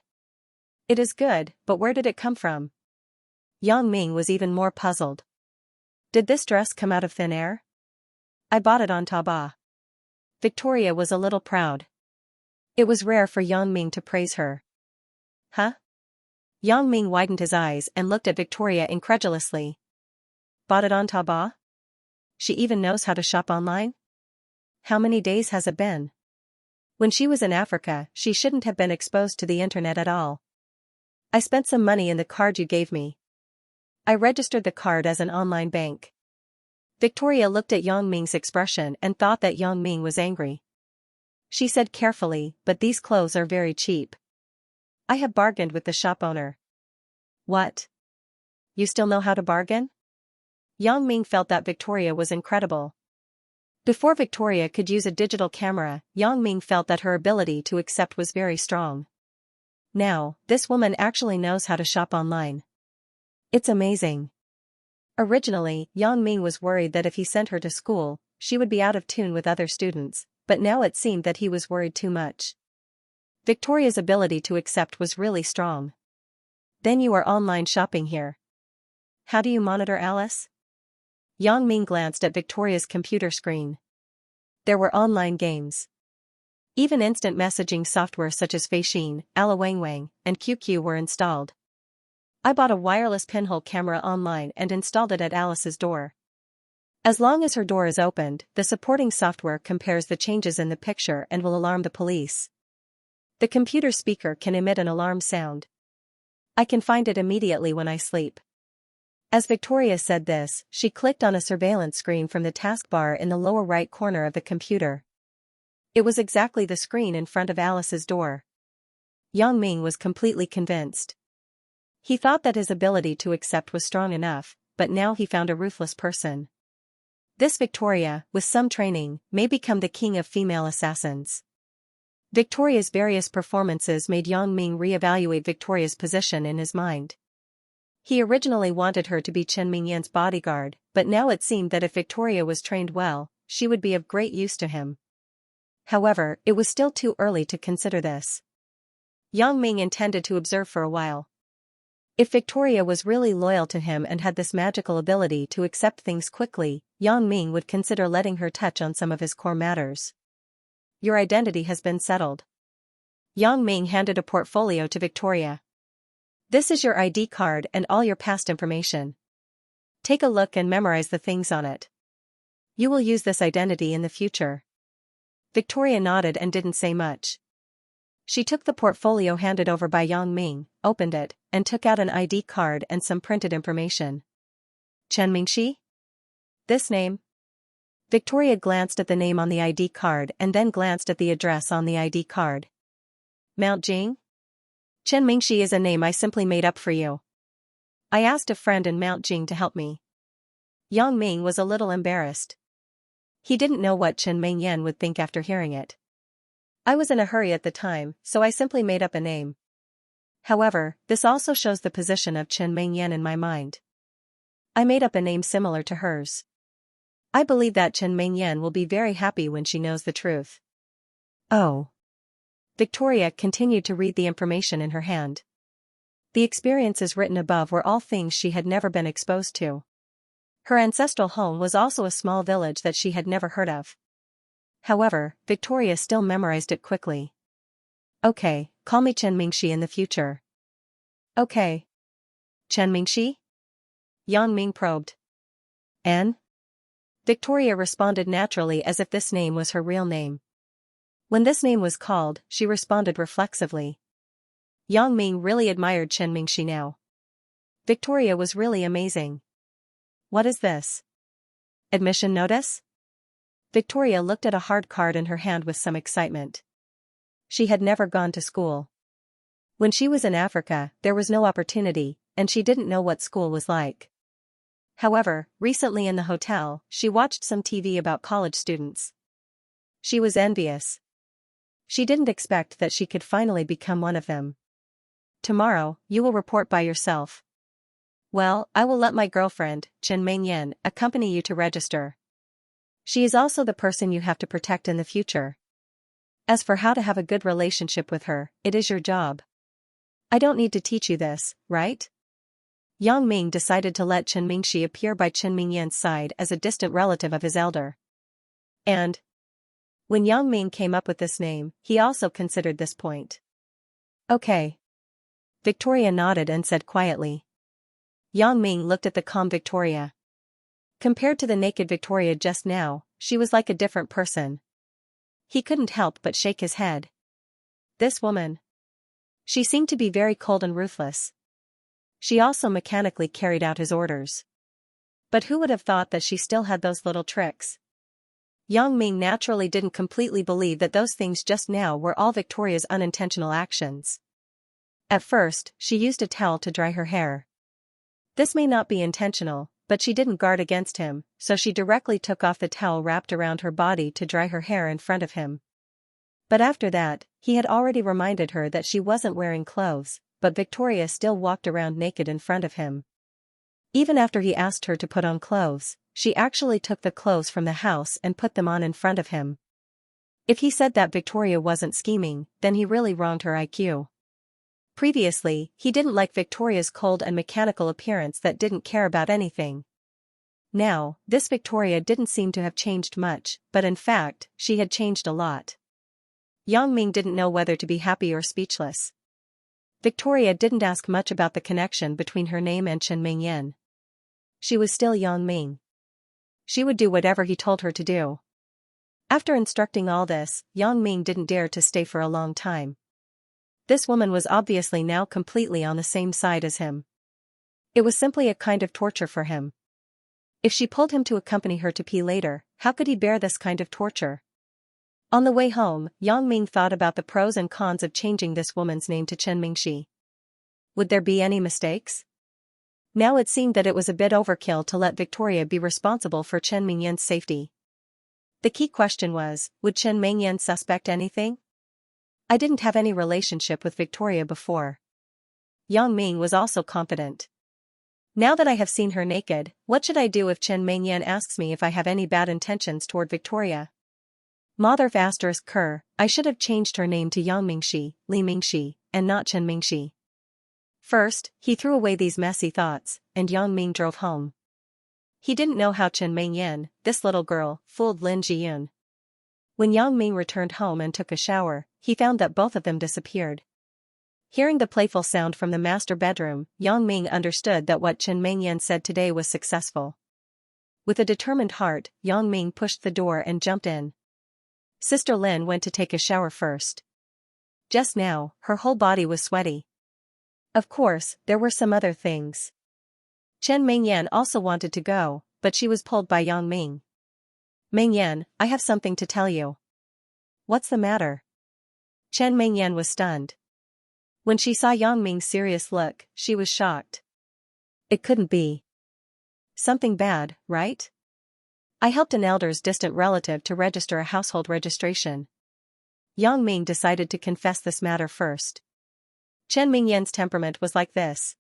A: "It is good, but where did it come from?" Yang Ming was even more puzzled. "Did this dress come out of thin air?" "I bought it on Taobao." Victoria was a little proud. It was rare for Yang Ming to praise her. "Huh?" Yang Ming widened his eyes and looked at Victoria incredulously. "Bought it on Taobao? She even knows how to shop online? How many days has it been?" When she was in Africa, she shouldn't have been exposed to the internet at all. "I spent some money in the card you gave me. I registered the card as an online bank." Victoria looked at Yang Ming's expression and thought that Yang Ming was angry. She said carefully, "But these clothes are very cheap. I have bargained with the shop owner." "What? You still know how to bargain?" Yang Ming felt that Victoria was incredible. Before Victoria could use a digital camera, Yang Ming felt that her ability to accept was very strong. Now, this woman actually knows how to shop online. It's amazing. Originally, Yang Ming was worried that if he sent her to school, she would be out of tune with other students, but now it seemed that he was worried too much. Victoria's ability to accept was really strong. "Then you are online shopping here. How do you monitor Alice?" Yang Ming glanced at Victoria's computer screen. There were online games. Even instant messaging software such as Feishin, Alawangwang, and QQ were installed. "I bought a wireless pinhole camera online and installed it at Alice's door. As long as her door is opened, the supporting software compares the changes in the picture and will alarm the police. The computer speaker can emit an alarm sound. I can find it immediately when I sleep." As Victoria said this, she clicked on a surveillance screen from the taskbar in the lower right corner of the computer. It was exactly the screen in front of Alice's door. Yang Ming was completely convinced. He thought that his ability to accept was strong enough, but now he found a ruthless person. This Victoria, with some training, may become the king of female assassins. Victoria's various performances made Yang Ming re-evaluate Victoria's position in his mind. He originally wanted her to be Chen Mingyan's bodyguard, but now it seemed that if Victoria was trained well, she would be of great use to him. However, it was still too early to consider this. Yang Ming intended to observe for a while. If Victoria was really loyal to him and had this magical ability to accept things quickly, Yang Ming would consider letting her touch on some of his core matters. "Your identity has been settled." Yang Ming handed a portfolio to Victoria. "This is your ID card and all your past information. Take a look and memorize the things on it. You will use this identity in the future." Victoria nodded and didn't say much. She took the portfolio handed over by Yang Ming, opened it, and took out an ID card and some printed information. "Chen Mingxi? This name?" Victoria glanced at the name on the ID card and then glanced at the address on the ID card. "Mount Jing? Chen Mingxi is a name I simply made up for you. I asked a friend in Mount Jing to help me." Yang Ming was a little embarrassed. He didn't know what Chen Mingyan would think after hearing it. "I was in a hurry at the time, so I simply made up a name. However, this also shows the position of Chen Mingyan in my mind. I made up a name similar to hers. I believe that Chen Mingyan will be very happy when she knows the truth." "Oh." Victoria continued to read the information in her hand. The experiences written above were all things she had never been exposed to. Her ancestral home was also a small village that she had never heard of. However, Victoria still memorized it quickly. "Okay, call me Chen Mingxi in the future." "Okay." "Chen Mingxi?" Yang Ming probed. "N?" Victoria responded naturally as if this name was her real name. When this name was called, she responded reflexively. Yang Ming really admired Chen Mingxi now. Victoria was really amazing. "What is this? Admission notice?" Victoria looked at a hard card in her hand with some excitement. She had never gone to school. When she was in Africa, there was no opportunity, and she didn't know what school was like. However, recently in the hotel, she watched some TV about college students. She was envious. She didn't expect that she could finally become one of them. "Tomorrow, you will report by yourself." "Well, I will let my girlfriend, Chen Mingyan, accompany you to register. She is also the person you have to protect in the future." As for how to have a good relationship with her, it is your job. I don't need to teach you this, right? Yang Ming decided to let Chen Mingxi appear by Chen Mingyan's side as a distant relative of his elder. And when Yang Ming came up with this name, he also considered this point. Okay. Victoria nodded and said quietly. Yang Ming looked at the calm Victoria. Compared to the naked Victoria just now, she was like a different person. He couldn't help but shake his head. This woman. She seemed to be very cold and ruthless. She also mechanically carried out his orders. But who would have thought that she still had those little tricks? Yang Ming naturally didn't completely believe that those things just now were all Victoria's unintentional actions. At first, she used a towel to dry her hair. This may not be intentional, but she didn't guard against him, so she directly took off the towel wrapped around her body to dry her hair in front of him. But after that, he had already reminded her that she wasn't wearing clothes, but Victoria still walked around naked in front of him. Even after he asked her to put on clothes, she actually took the clothes from the house and put them on in front of him. If he said that Victoria wasn't scheming, then he really wronged her IQ. Previously, he didn't like Victoria's cold and mechanical appearance that didn't care about anything. Now, this Victoria didn't seem to have changed much, but in fact, she had changed a lot. Yang Ming didn't know whether to be happy or speechless. Victoria didn't ask much about the connection between her name and Chen Mingyan. She was still Yang Ming. She would do whatever he told her to do. After instructing all this, Yang Ming didn't dare to stay for a long time. This woman was obviously now completely on the same side as him. It was simply a kind of torture for him. If she pulled him to accompany her to pee later, how could he bear this kind of torture? On the way home, Yang Ming thought about the pros and cons of changing this woman's name to Chen Mingxi. Would there be any mistakes? Now it seemed that it was a bit overkill to let Victoria be responsible for Chen Mingyan's safety. The key question was, would Chen Mingyan suspect anything? I didn't have any relationship with Victoria before. Yang Ming was also confident. Now that I have seen her naked, what should I do if Chen Mingyan asks me if I have any bad intentions toward Victoria? Mother **Ker, I should have changed her name to Yang Mingxi, Li Mingxi, and not Chen Mingxi. First, he threw away these messy thoughts, and Yang Ming drove home. He didn't know how Chen Mingyan, this little girl, fooled Lin Jiyun. When Yang Ming returned home and took a shower, he found that both of them disappeared. Hearing the playful sound from the master bedroom, Yang Ming understood that what Chen Mingyan said today was successful. With a determined heart, Yang Ming pushed the door and jumped in. Sister Lin went to take a shower first. Just now, her whole body was sweaty. Of course, there were some other things. Chen Mingyan also wanted to go, but she was pulled by Yang Ming. Mingyan, I have something to tell you. What's the matter? Chen Mingyan was stunned. When she saw Yang Ming's serious look, she was shocked. It couldn't be something bad, right? I helped an elder's distant relative to register a household registration. Yang Ming decided to confess this matter first. Chen Mingyan's temperament was like this.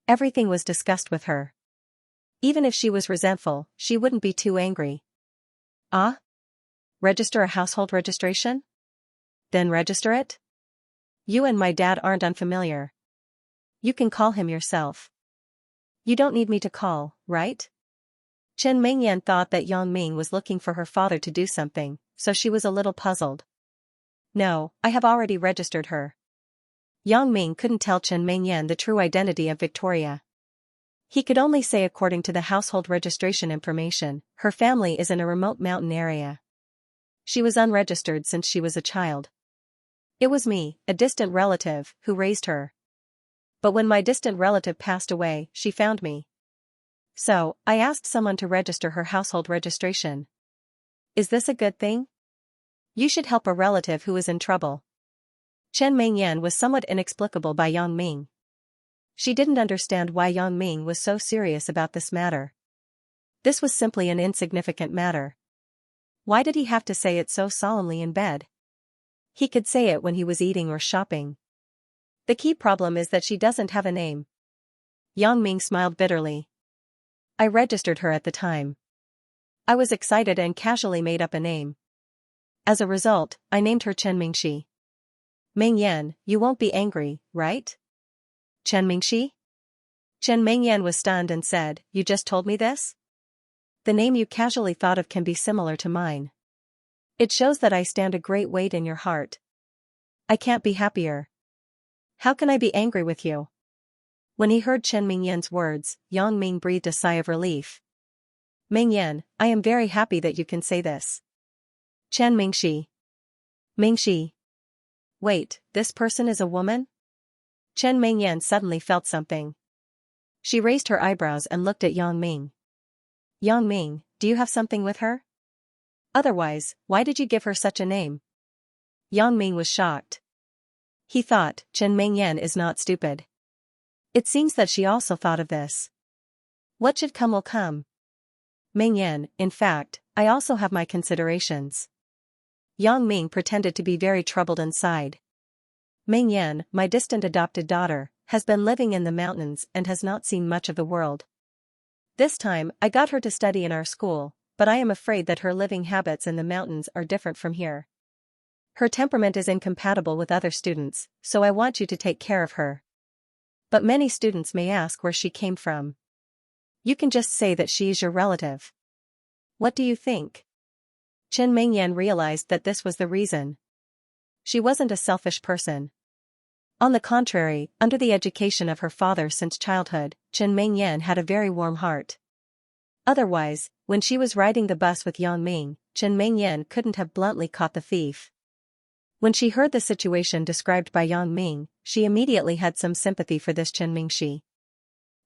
A: Everything was discussed with her. Even if she was resentful, she wouldn't be too angry. Ah? Register a household registration? Then register it? You and my dad aren't unfamiliar. You can call him yourself. You don't need me to call, right? Chen Mingyan thought that Yang Ming was looking for her father to do something, so she was a little puzzled. No, I have already registered her. Yang Ming couldn't tell Chen Mingyan the true identity of Victoria. He could only say according to the household registration information, her family is in a remote mountain area. She was unregistered since she was a child. It was me, a distant relative, who raised her. But when my distant relative passed away, she found me. So, I asked someone to register her household registration. Is this a good thing? You should help a relative who is in trouble. Chen Mingyan was somewhat inexplicable by Yang Ming. She didn't understand why Yang Ming was so serious about this matter. This was simply an insignificant matter. Why did he have to say it so solemnly in bed? He could say it when he was eating or shopping. The key problem is that she doesn't have a name. Yang Ming smiled bitterly. I registered her at the time. I was excited and casually made up a name. As a result, I named her Chen Mingxi. Ming Yan, you won't be angry, right? Chen Mingxi? Chen Mingyan was stunned and said, you just told me this? The name you casually thought of can be similar to mine. It shows that I stand a great weight in your heart. I can't be happier. How can I be angry with you? When he heard Chen Mingyan's words, Yang Ming breathed a sigh of relief. Mingyan, I am very happy that you can say this. Chen Mingxi. Mingxi. Wait, this person is a woman? Chen Mingyan suddenly felt something. She raised her eyebrows and looked at Yang Ming. Yang Ming, do you have something with her? Otherwise, why did you give her such a name? Yang Ming was shocked. He thought, Chen Mingyan is not stupid. It seems that she also thought of this. What should come will come. Mingyan, in fact, I also have my considerations. Yang Ming pretended to be very troubled and sighed. Mingyan, my distant adopted daughter, has been living in the mountains and has not seen much of the world. This time, I got her to study in our school, but I am afraid that her living habits in the mountains are different from here. Her temperament is incompatible with other students, so I want you to take care of her. But many students may ask where she came from. You can just say that she is your relative. What do you think? Chen Mingyan realized that this was the reason. She wasn't a selfish person. On the contrary, under the education of her father since childhood, Chen Mingyan had a very warm heart. Otherwise, when she was riding the bus with Yang Ming, Chen Mingyan couldn't have bluntly caught the thief. When she heard the situation described by Yang Ming, she immediately had some sympathy for this Chen Mingxi.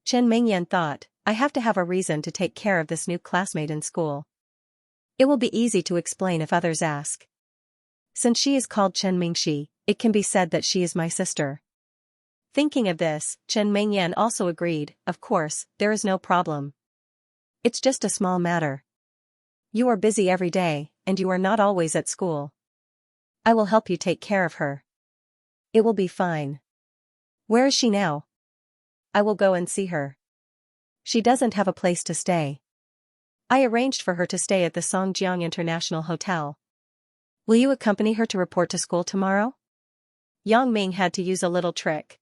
A: Chen Mingyan thought, I have to have a reason to take care of this new classmate in school. It will be easy to explain if others ask. Since she is called Chen Mingxi, it can be said that she is my sister. Thinking of this, Chen Mingyan also agreed, of course, there is no problem. It's just a small matter. You are busy every day, and you are not always at school. I will help you take care of her. It will be fine. Where is she now? I will go and see her. She doesn't have a place to stay. I arranged for her to stay at the Songjiang International Hotel. Will you accompany her to report to school tomorrow? Yang Ming had to use a little trick.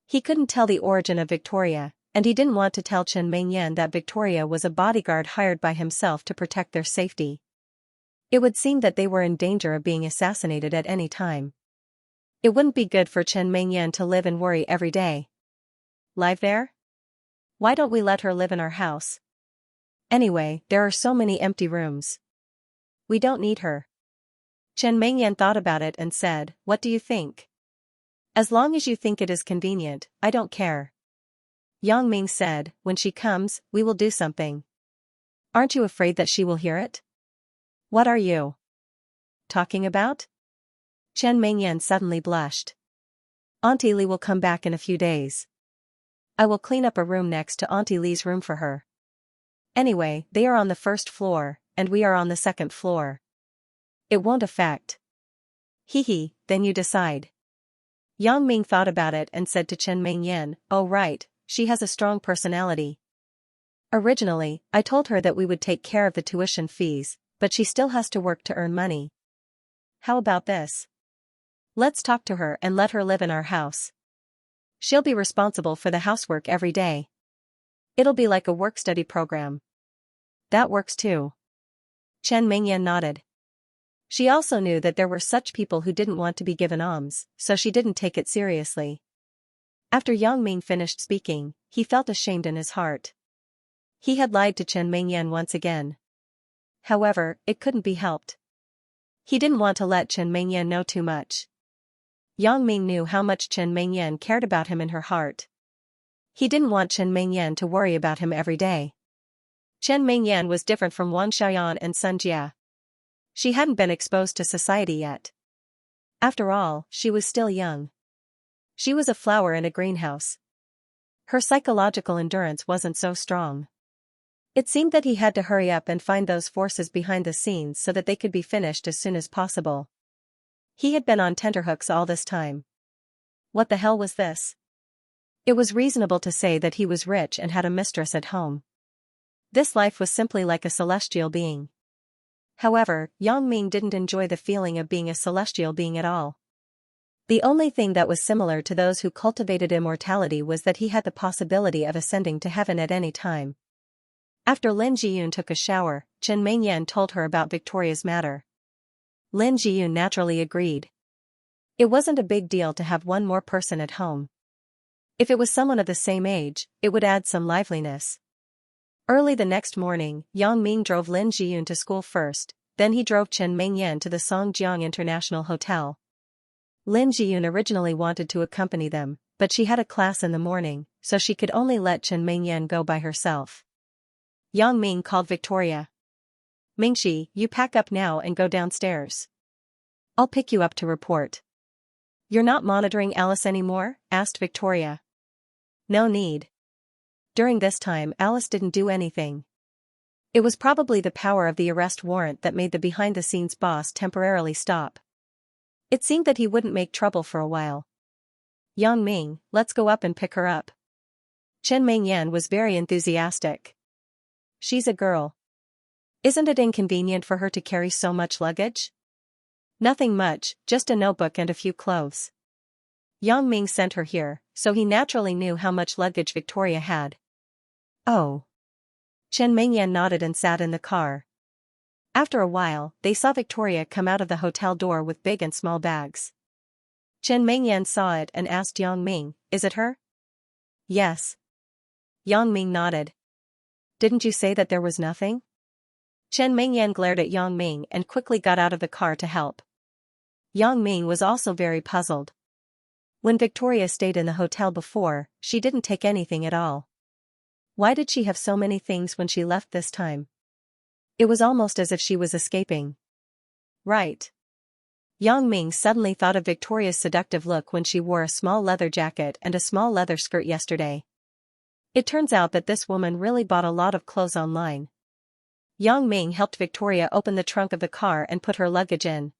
A: He couldn't tell the origin of Victoria, and he didn't want to tell Chen Mingyan that Victoria was a bodyguard hired by himself to protect their safety. It would seem that they were in danger of being assassinated at any time. It wouldn't be good for Chen Mingyan to live in worry every day. Live there? Why don't we let her live in our house? Anyway, there are so many empty rooms. We don't need her. Chen Mingyan thought about it and said, what do you think? As long as you think it is convenient, I don't care. Yang Ming said, when she comes, we will do something. Aren't you afraid that she will hear it? What are you talking about? Chen Mingyan suddenly blushed. Auntie Li will come back in a few days. I will clean up a room next to Auntie Li's room for her. Anyway, they are on the first floor, and we are on the second floor. It won't affect. Hee, then you decide. Yang Ming thought about it and said to Chen Mingyan, oh right, she has a strong personality. Originally, I told her that we would take care of the tuition fees, but she still has to work to earn money. How about this? Let's talk to her and let her live in our house. She'll be responsible for the housework every day. It'll be like a work-study program. That works too. Chen Mingyan nodded. She also knew that there were such people who didn't want to be given alms, so she didn't take it seriously. After Yang Ming finished speaking, he felt ashamed in his heart. He had lied to Chen Mingyan once again. However, it couldn't be helped. He didn't want to let Chen Mingyan know too much. Yang Ming knew how much Chen Mingyan cared about him in her heart. He didn't want Chen Mingyan to worry about him every day. Chen Mingyan was different from Wang Xiaoyan and Sun Jia. She hadn't been exposed to society yet. After all, she was still young. She was a flower in a greenhouse. Her psychological endurance wasn't so strong. It seemed that he had to hurry up and find those forces behind the scenes so that they could be finished as soon as possible. He had been on tenterhooks all this time. What the hell was this? It was reasonable to say that he was rich and had a mistress at home. This life was simply like a celestial being. However, Yang Ming didn't enjoy the feeling of being a celestial being at all. The only thing that was similar to those who cultivated immortality was that he had the possibility of ascending to heaven at any time. After Lin Jiyun took a shower, Chen Mengyan told her about Victoria's matter. Lin Jiyun naturally agreed. It wasn't a big deal to have one more person at home. If it was someone of the same age, it would add some liveliness. Early the next morning, Yang Ming drove Lin Jiyun to school first, then he drove Chen Mengyan to the Songjiang International Hotel. Lin Jiyun originally wanted to accompany them, but she had a class in the morning, so she could only let Chen Mengyan go by herself. Yang Ming called Victoria. "Mingxi, you pack up now and go downstairs. I'll pick you up to report." "You're not monitoring Alice anymore?" asked Victoria. "No need." During this time Alice didn't do anything. It was probably the power of the arrest warrant that made the behind-the-scenes boss temporarily stop. It seemed that he wouldn't make trouble for a while. "Yang Ming, let's go up and pick her up." Chen Mengyan was very enthusiastic. "She's a girl. Isn't it inconvenient for her to carry so much luggage?" "Nothing much, just a notebook and a few clothes." Yang Ming sent her here, so he naturally knew how much luggage Victoria had. "Oh." Chen Mengyan nodded and sat in the car. After a while, they saw Victoria come out of the hotel door with big and small bags. Chen Mengyan saw it and asked Yang Ming, "Is it her?" "Yes." Yang Ming nodded. "Didn't you say that there was nothing?" Chen Mengyan glared at Yang Ming and quickly got out of the car to help. Yang Ming was also very puzzled. When Victoria stayed in the hotel before, she didn't take anything at all. Why did she have so many things when she left this time? It was almost as if she was escaping. Right. Yang Ming suddenly thought of Victoria's seductive look when she wore a small leather jacket and a small leather skirt yesterday. It turns out that this woman really bought a lot of clothes online. Yang Ming helped Victoria open the trunk of the car and put her luggage in.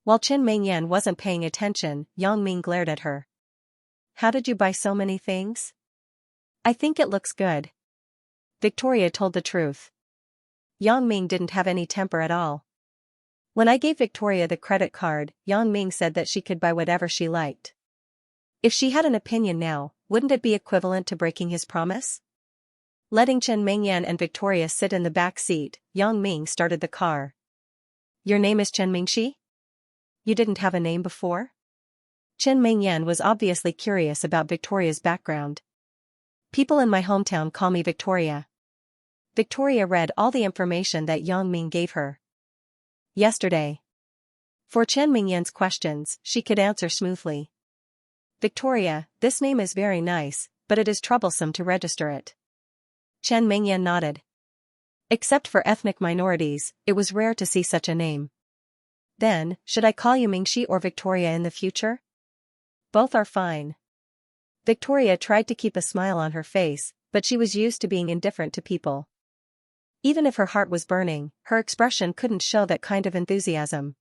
A: While Chen Mengyan wasn't paying attention, Yang Ming glared at her. "How did you buy so many things?" "I think it looks good." Victoria told the truth. Yang Ming didn't have any temper at all. When I gave Victoria the credit card, Yang Ming said that she could buy whatever she liked. If she had an opinion now, wouldn't it be equivalent to breaking his promise? Letting Chen Mengyan and Victoria sit in the back seat, Yang Ming started the car. "Your name is Chen Mingxi? You didn't have a name before?" Chen Mengyan was obviously curious about Victoria's background. "People in my hometown call me Victoria." Victoria read all the information that Yang Ming gave her. Yesterday. For Chen Mengyan's questions, she could answer smoothly. "Victoria, this name is very nice, but it is troublesome to register it." Chen Mengyan nodded. Except for ethnic minorities, it was rare to see such a name. "Then, should I call you Mingxi or Victoria in the future?" "Both are fine." Victoria tried to keep a smile on her face, but she was used to being indifferent to people. Even if her heart was burning, her expression couldn't show that kind of enthusiasm.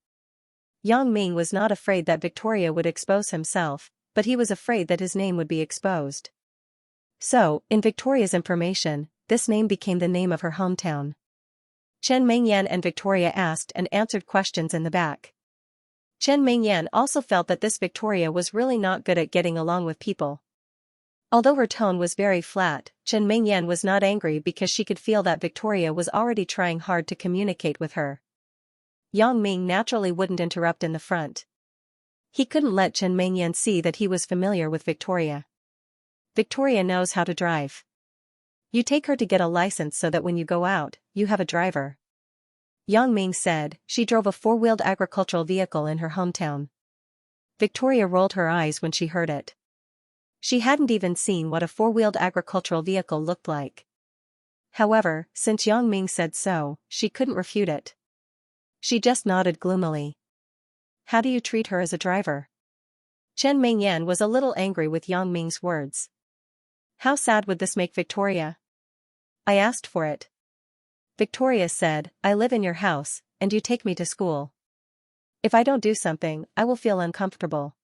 A: Yang Ming was not afraid that Victoria would expose himself, but he was afraid that his name would be exposed. So, in Victoria's information, this name became the name of her hometown. Chen Mengyan and Victoria asked and answered questions in the back. Chen Mengyan also felt that this Victoria was really not good at getting along with people. Although her tone was very flat, Chen Mengyan was not angry because she could feel that Victoria was already trying hard to communicate with her. Yang Ming naturally wouldn't interrupt in the front. He couldn't let Chen Mengyan see that he was familiar with Victoria. "Victoria knows how to drive. You take her to get a license so that when you go out, you have a driver." Yang Ming said. She drove a four-wheeled agricultural vehicle in her hometown. Victoria rolled her eyes when she heard it. She hadn't even seen what a four-wheeled agricultural vehicle looked like. However, since Yang Ming said so, she couldn't refute it. She just nodded gloomily. "How do you treat her as a driver?" Chen Mengyan was a little angry with Yang Ming's words. "How sad would this make Victoria?" "I asked for it." Victoria said, "I live in your house, and you take me to school. If I don't do something, I will feel uncomfortable."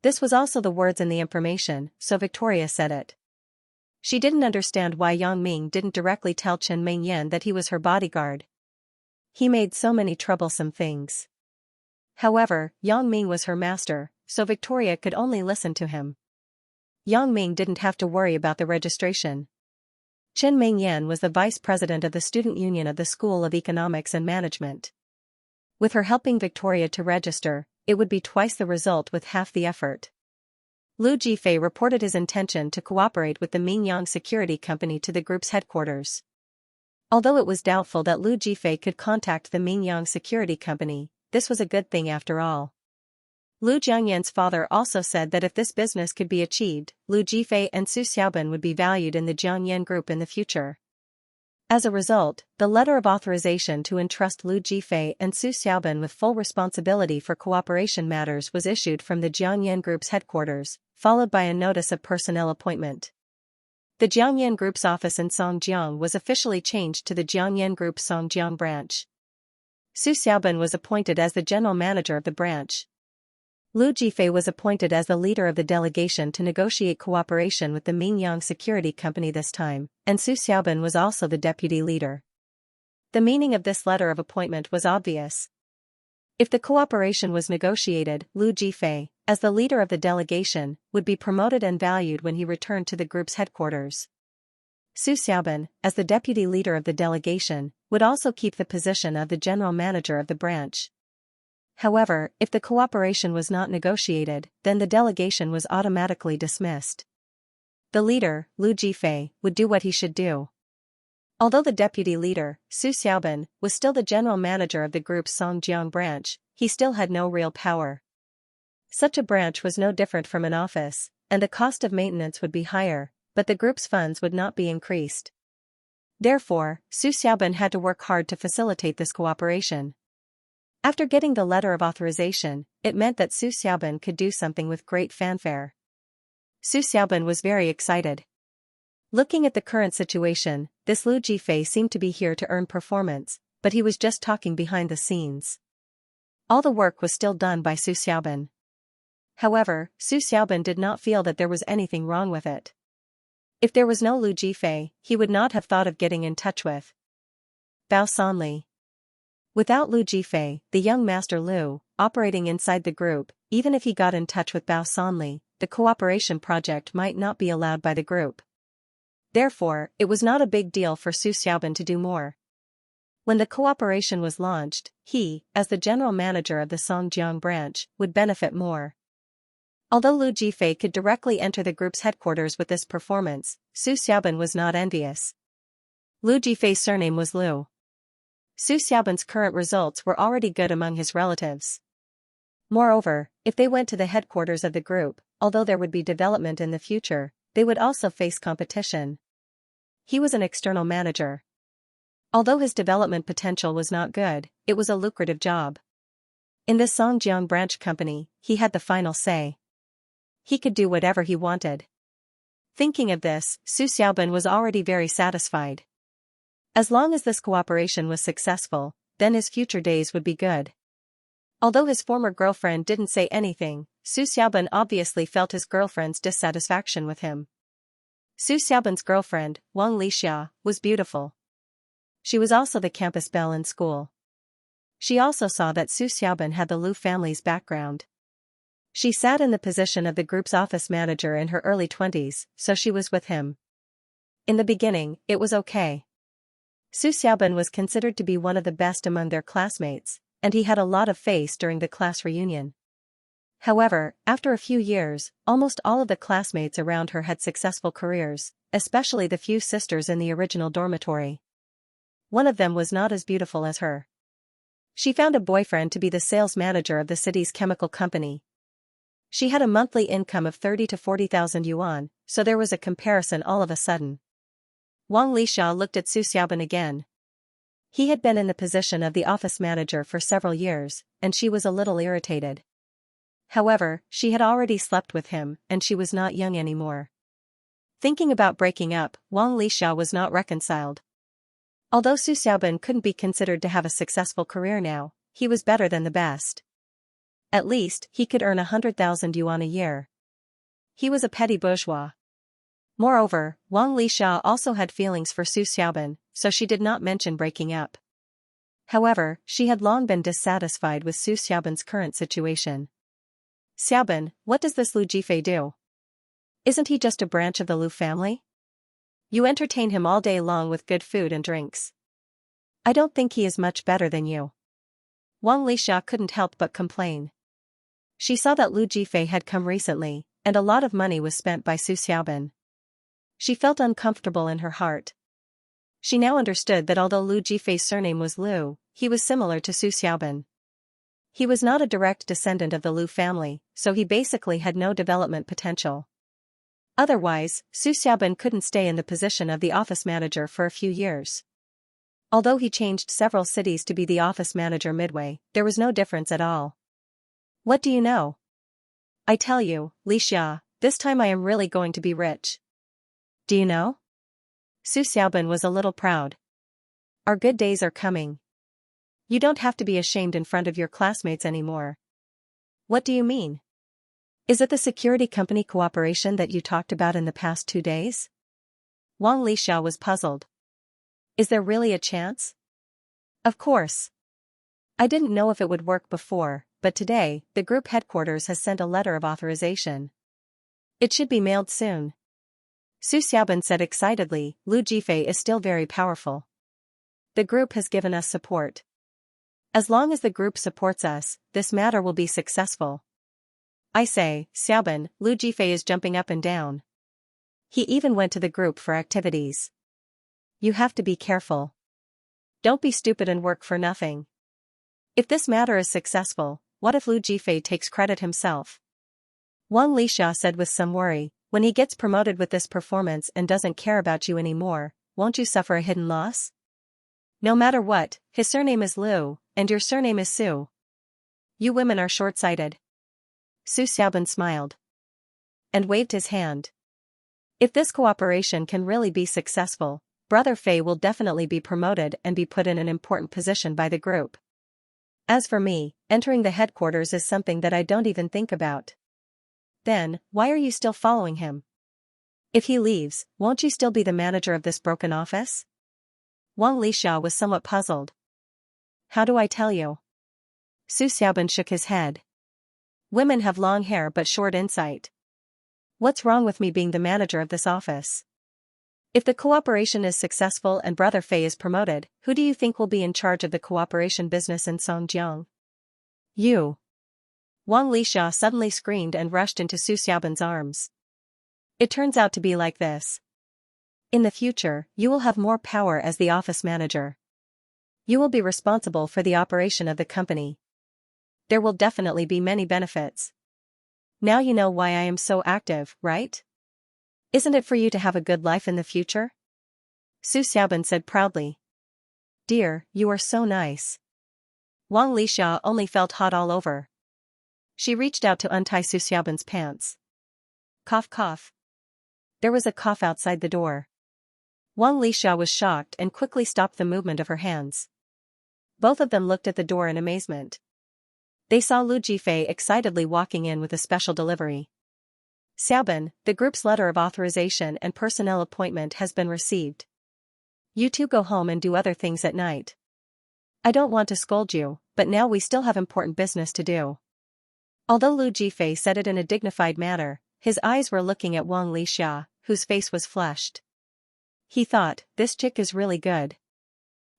A: This was also the words in the information, so Victoria said it. She didn't understand why Yang Ming didn't directly tell Chen Mengyan that he was her bodyguard. He made so many troublesome things. However, Yang Ming was her master, so Victoria could only listen to him. Yang Ming didn't have to worry about the registration. Chen Mingyan was the vice president of the student union of the School of Economics and Management. With her helping Victoria to register, it would be twice the result with half the effort. Lu Jifei reported his intention to cooperate with the Mingyang Security Company to the group's headquarters. Although it was doubtful that Lu Jifei could contact the Mingyang Security Company, this was a good thing after all. Lu Jiangyan's father also said that if this business could be achieved, Lu Jifei and Su Xiaoban would be valued in the Jiangyan group in the future. As a result, the letter of authorization to entrust Lu Jifei and Su Xiaoban with full responsibility for cooperation matters was issued from the Jiangyan group's headquarters, followed by a notice of personnel appointment. The Jiangyan group's office in Songjiang was officially changed to the Jiangyan Group Songjiang branch. Su Xiaoban was appointed as the general manager of the branch. Lu Jifei was appointed as the leader of the delegation to negotiate cooperation with the Mingyang Security Company this time, and Su Xiaoban was also the deputy leader. The meaning of this letter of appointment was obvious. If the cooperation was negotiated, Lu Jifei, as the leader of the delegation, would be promoted and valued when he returned to the group's headquarters. Su Xiaoban, as the deputy leader of the delegation, would also keep the position of the general manager of the branch. However, if the cooperation was not negotiated, then the delegation was automatically dismissed. The leader, Lu Jifei, would do what he should do. Although the deputy leader, Su Xiaoban, was still the general manager of the group's Songjiang branch, he still had no real power. Such a branch was no different from an office, and the cost of maintenance would be higher, but the group's funds would not be increased. Therefore, Su Xiaoban had to work hard to facilitate this cooperation. After getting the letter of authorization, it meant that Su Xiaoban could do something with great fanfare. Su Xiaoban was very excited. Looking at the current situation, this Lu Jifei seemed to be here to earn performance, but he was just talking behind the scenes. All the work was still done by Su Xiaoban. However, Su Xiaoban did not feel that there was anything wrong with it. If there was no Lu Jifei, he would not have thought of getting in touch with Bao Sanli. Without Lu Jifei, the young master Lu, operating inside the group, even if he got in touch with Bao Sanli, the cooperation project might not be allowed by the group. Therefore, it was not a big deal for Su Xiaoban to do more. When the cooperation was launched, he, as the general manager of the Songjiang branch, would benefit more. Although Lu Jifei could directly enter the group's headquarters with this performance, Su Xiaoban was not envious. Lu Jifei's surname was Lu. Su Xiaoban's current results were already good among his relatives. Moreover, if they went to the headquarters of the group, although there would be development in the future, they would also face competition. He was an external manager. Although his development potential was not good, it was a lucrative job. In the Songjiang branch company, he had the final say. He could do whatever he wanted. Thinking of this, Su Xiaoban was already very satisfied. As long as this cooperation was successful, then his future days would be good. Although his former girlfriend didn't say anything, Su Xiaoban obviously felt his girlfriend's dissatisfaction with him. Su Xiaoban's girlfriend, Wang Lixia, was beautiful. She was also the campus belle in school. She also saw that Su Xiaoban had the Lu family's background. She sat in the position of the group's office manager in her early 20s, so she was with him. In the beginning, it was okay. Su Xiaoban was considered to be one of the best among their classmates, and he had a lot of face during the class reunion. However, after a few years, almost all of the classmates around her had successful careers, especially the few sisters in the original dormitory. One of them was not as beautiful as her. She found a boyfriend to be the sales manager of the city's chemical company. She had a monthly income of 30 to 40,000 yuan, so there was a comparison all of a sudden. Wang Lixia looked at Su Xiaoban again. He had been in the position of the office manager for several years, and she was a little irritated. However, she had already slept with him, and she was not young anymore. Thinking about breaking up, Wang Lixia was not reconciled. Although Su Xiaoban couldn't be considered to have a successful career now, he was better than the best. At least, he could earn 100,000 yuan a year. He was a petty bourgeois. Moreover, Wang Lixia also had feelings for Su Xiaoban, so she did not mention breaking up. However, she had long been dissatisfied with Su Xiaoban's current situation. Xiaoban, what does this Lu Jifei do? Isn't he just a branch of the Lu family? You entertain him all day long with good food and drinks. I don't think he is much better than you. Wang Lixia couldn't help but complain. She saw that Lu Jifei had come recently, and a lot of money was spent by Su Xiaoban. She felt uncomfortable in her heart. She now understood that although Lu Jifei's surname was Lu, he was similar to Su Xiaoban. He was not a direct descendant of the Lu family, so he basically had no development potential. Otherwise, Su Xiaoban couldn't stay in the position of the office manager for a few years. Although he changed several cities to be the office manager midway, there was no difference at all. What do you know? I tell you, Lixia, this time I am really going to be rich. Do you know? Su Xiaoban was a little proud. Our good days are coming. You don't have to be ashamed in front of your classmates anymore. What do you mean? Is it the security company cooperation that you talked about in the past 2 days? Wang Lixia was puzzled. Is there really a chance? Of course. I didn't know if it would work before, but today, the group headquarters has sent a letter of authorization. It should be mailed soon. Su Xiaoban said excitedly, Lu Jifei is still very powerful. The group has given us support. As long as the group supports us, this matter will be successful. I say, Xiaoban, Lu Jifei is jumping up and down. He even went to the group for activities. You have to be careful. Don't be stupid and work for nothing. If this matter is successful, what if Lu Jifei takes credit himself? Wang Lixia said with some worry, when he gets promoted with this performance and doesn't care about you anymore, won't you suffer a hidden loss? No matter what, his surname is Lu, and your surname is Su. You women are short-sighted. Su Xiaoban smiled. And waved his hand. If this cooperation can really be successful, Brother Fei will definitely be promoted and be put in an important position by the group. As for me, entering the headquarters is something that I don't even think about. Then, why are you still following him? If he leaves, won't you still be the manager of this broken office? Wang Lixia was somewhat puzzled. How do I tell you? Su Xiaoban shook his head. Women have long hair but short insight. What's wrong with me being the manager of this office? If the cooperation is successful and Brother Fei is promoted, who do you think will be in charge of the cooperation business in Songjiang? You. Wang Lixia suddenly screamed and rushed into Su Xiaoban's arms. It turns out to be like this. In the future, you will have more power as the office manager. You will be responsible for the operation of the company. There will definitely be many benefits. Now you know why I am so active, right? Isn't it for you to have a good life in the future? Su Xiaoban said proudly. Dear, you are so nice. Wang Lixia only felt hot all over. She reached out to untie Su Xiaoban's pants. Cough cough. There was a cough outside the door. Wang Lixia was shocked and quickly stopped the movement of her hands. Both of them looked at the door in amazement. They saw Lu Jifei excitedly walking in with a special delivery. Xiaoban, the group's letter of authorization and personnel appointment has been received. You two go home and do other things at night. I don't want to scold you, but now we still have important business to do. Although Lu Jifei said it in a dignified manner, his eyes were looking at Wang Lixia, whose face was flushed. He thought, this chick is really good.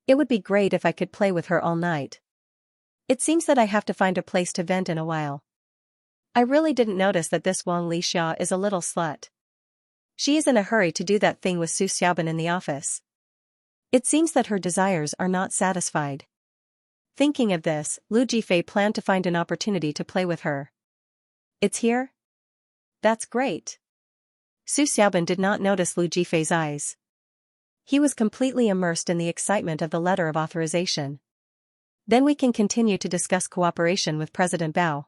A: It would be great if I could play with her all night. It seems that I have to find a place to vent in a while. I really didn't notice that this Wang Lixia is a little slut. She is in a hurry to do that thing with Su Xiaoban in the office. It seems that her desires are not satisfied. Thinking of this, Lu Jifei planned to find an opportunity to play with her. It's here? That's great. Su Xiaoban did not notice Lu Jifei's eyes. He was completely immersed in the excitement of the letter of authorization. Then we can continue to discuss cooperation with President Bao.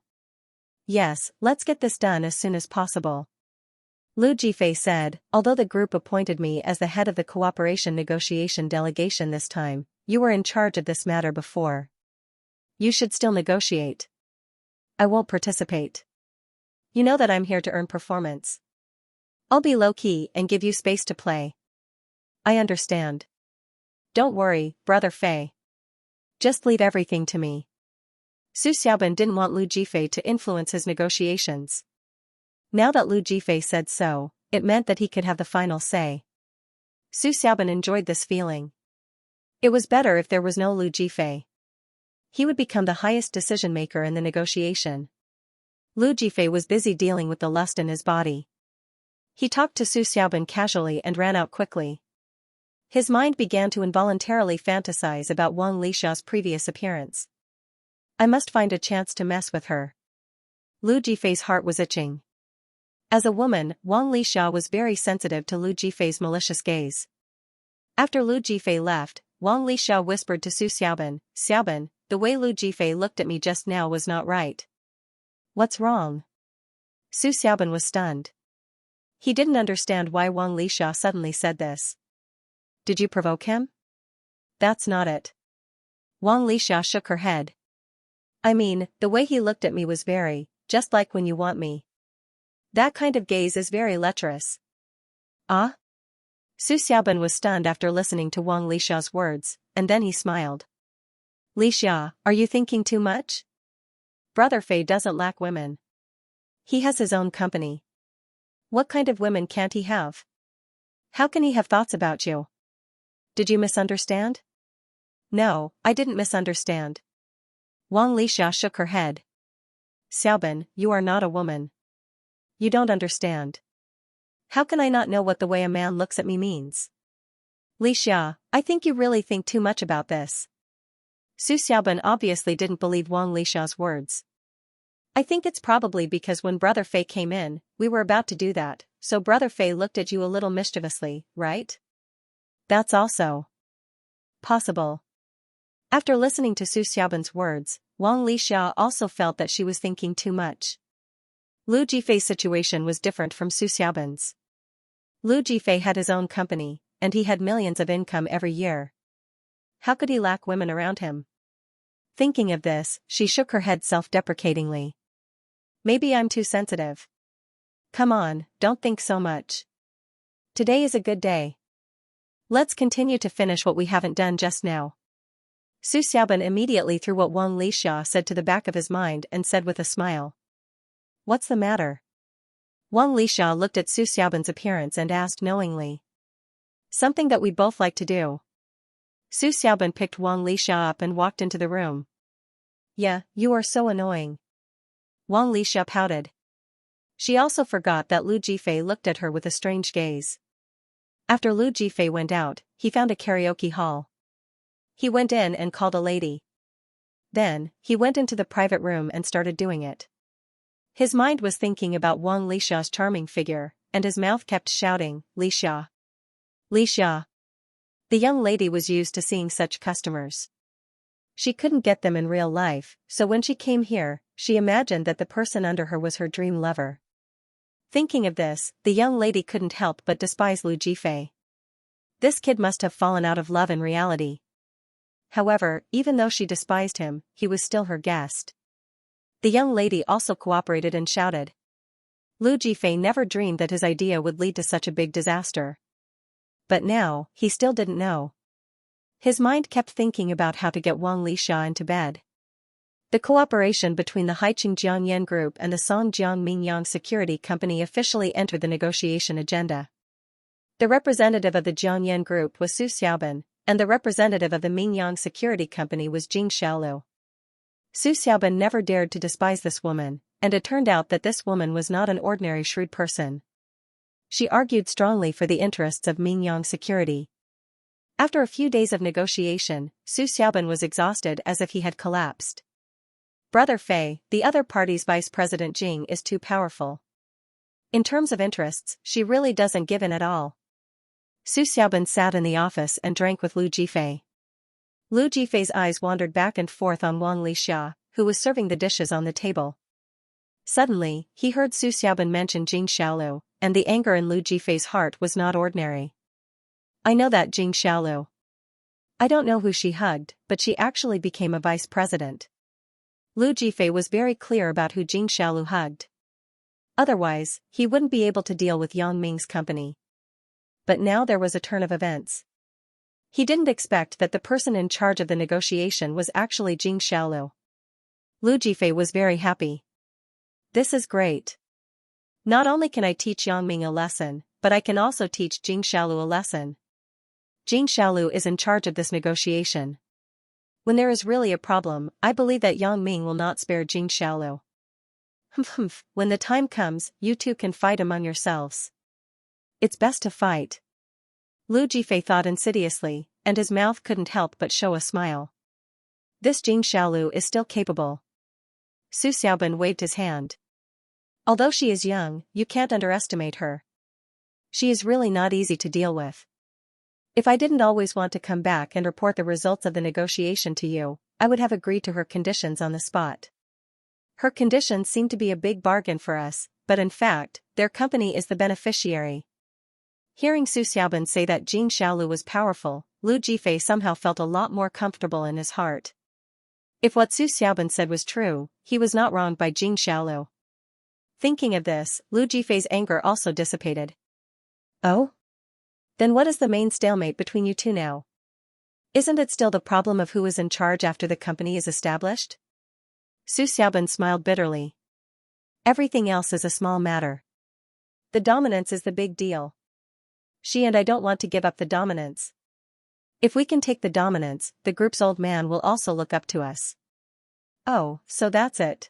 A: Yes, let's get this done as soon as possible. Lu Jifei said, although the group appointed me as the head of the cooperation negotiation delegation this time, you were in charge of this matter before. You should still negotiate. I won't participate. You know that I'm here to earn performance. I'll be low-key and give you space to play. I understand. Don't worry, Brother Fei. Just leave everything to me. Su Xiaoban didn't want Lu Jifei to influence his negotiations. Now that Lu Jifei said so, it meant that he could have the final say. Su Xiaoban enjoyed this feeling. It was better if there was no Lu Jifei. He would become the highest decision-maker in the negotiation. Lu Jifei was busy dealing with the lust in his body. He talked to Su Xiaoban casually and ran out quickly. His mind began to involuntarily fantasize about Wang Lixia's previous appearance. I must find a chance to mess with her. Lu Jifei's heart was itching. As a woman, Wang Lixia was very sensitive to Lu Jifei's malicious gaze. After Lu Jifei left, Wang Lixia whispered to Su Xiaoban, "Xiaoban, the way Lu Jifei looked at me just now was not right." "What's wrong?" Su Xiaoban was stunned. He didn't understand why Wang Lixia suddenly said this. "Did you provoke him?" "That's not it." Wang Lixia shook her head. "I mean, the way he looked at me was very, just like when you want me. That kind of gaze is very lecherous." "Ah?" Su Xiaoban was stunned after listening to Wang Lixia's words, and then he smiled. "Lixia, are you thinking too much? Brother Fei doesn't lack women. He has his own company. What kind of women can't he have? How can he have thoughts about you? Did you misunderstand?" "No, I didn't misunderstand." Wang Lixia shook her head. "Xiaoban, you are not a woman. You don't understand. How can I not know what the way a man looks at me means?" "Lixia, I think you really think too much about this." Su Xiaoban obviously didn't believe Wang Lixia's words. "I think it's probably because when Brother Fei came in, we were about to do that, so Brother Fei looked at you a little mischievously, right?" "That's also possible." After listening to Su Xiaoban's words, Wang Lixia also felt that she was thinking too much. Lu Jifei's situation was different from Su Xiaoban's. Lu Jifei had his own company, and he had millions of income every year. How could he lack women around him? Thinking of this, she shook her head self-deprecatingly. "Maybe I'm too sensitive. Come on, don't think so much. Today is a good day. Let's continue to finish what we haven't done just now." Su Xiaoban immediately threw what Wang Lixia said to the back of his mind and said with a smile, "What's the matter?" Wang Lixia looked at Su Xiaoban's appearance and asked knowingly. "Something that we'd both like to do." Su Xiaoban picked Wang Lixia up and walked into the room. "Yeah, you are so annoying." Wang Lixia pouted. She also forgot that Lu Jifei looked at her with a strange gaze. After Lu Jifei went out, he found a karaoke hall. He went in and called a lady. Then, he went into the private room and started doing it. His mind was thinking about Wang Lixia's charming figure, and his mouth kept shouting, "Lixia! Lixia!" The young lady was used to seeing such customers. She couldn't get them in real life, so when she came here, she imagined that the person under her was her dream lover. Thinking of this, the young lady couldn't help but despise Lu Jifei. This kid must have fallen out of love in reality. However, even though she despised him, he was still her guest. The young lady also cooperated and shouted. Lu Jifei never dreamed that his idea would lead to such a big disaster. But now, he still didn't know. His mind kept thinking about how to get Wang Lixia into bed. The cooperation between the Haiqing Jiangyan Group and the Songjiang Mingyang Security Company officially entered the negotiation agenda. The representative of the Jiangyan Group was Su Xiaoban, and the representative of the Mingyang Security Company was Jing Xiaolu. Su Xiaoban never dared to despise this woman, and it turned out that this woman was not an ordinary shrewd person. She argued strongly for the interests of Mingyang Security. After a few days of negotiation, Su Xiaoban was exhausted as if he had collapsed. Brother Fei, the other party's vice president Jing, is too powerful. In terms of interests, she really doesn't give in at all. Su Xiaoban sat in the office and drank with Lu Jifei. Lu Jifei's eyes wandered back and forth on Wang Lixia, who was serving the dishes on the table. Suddenly, he heard Su Xiaoban mention Jing Xiaolu, and the anger in Lu Jifei's heart was not ordinary. "I know that Jing Xiaolu. I don't know who she hugged, but she actually became a vice president." Lu Jifei was very clear about who Jing Xiaolu hugged. Otherwise, he wouldn't be able to deal with Yang Ming's company. But now there was a turn of events. He didn't expect that the person in charge of the negotiation was actually Xianxia Lu. Lu Jifei was very happy. This is great. Not only can I teach Yang Ming a lesson, but I can also teach Xianxia Lu a lesson. Xianxia Lu is in charge of this negotiation. When there is really a problem, I believe that Yang Ming will not spare Xianxia Lu. Humph. When the time comes, you two can fight among yourselves. It's best to fight. Lu Jifei thought insidiously, and his mouth couldn't help but show a smile. This Xianxia Lu is still capable. Su Xiaobin waved his hand. Although she is young, you can't underestimate her. She is really not easy to deal with. If I didn't always want to come back and report the results of the negotiation to you, I would have agreed to her conditions on the spot. Her conditions seem to be a big bargain for us, but in fact, their company is the beneficiary. Hearing Su Xiaobin say that Xianxia Lu was powerful, Lu Jifei somehow felt a lot more comfortable in his heart. If what Su Xiaobin said was true, he was not wronged by Xianxia Lu. Thinking of this, Lu Jifei's anger also dissipated. Oh? Then what is the main stalemate between you two now? Isn't it still the problem of who is in charge after the company is established? Su Xiaobin smiled bitterly. Everything else is a small matter. The dominance is the big deal. She and I don't want to give up the dominance. If we can take the dominance, the group's old man will also look up to us. Oh, so that's it.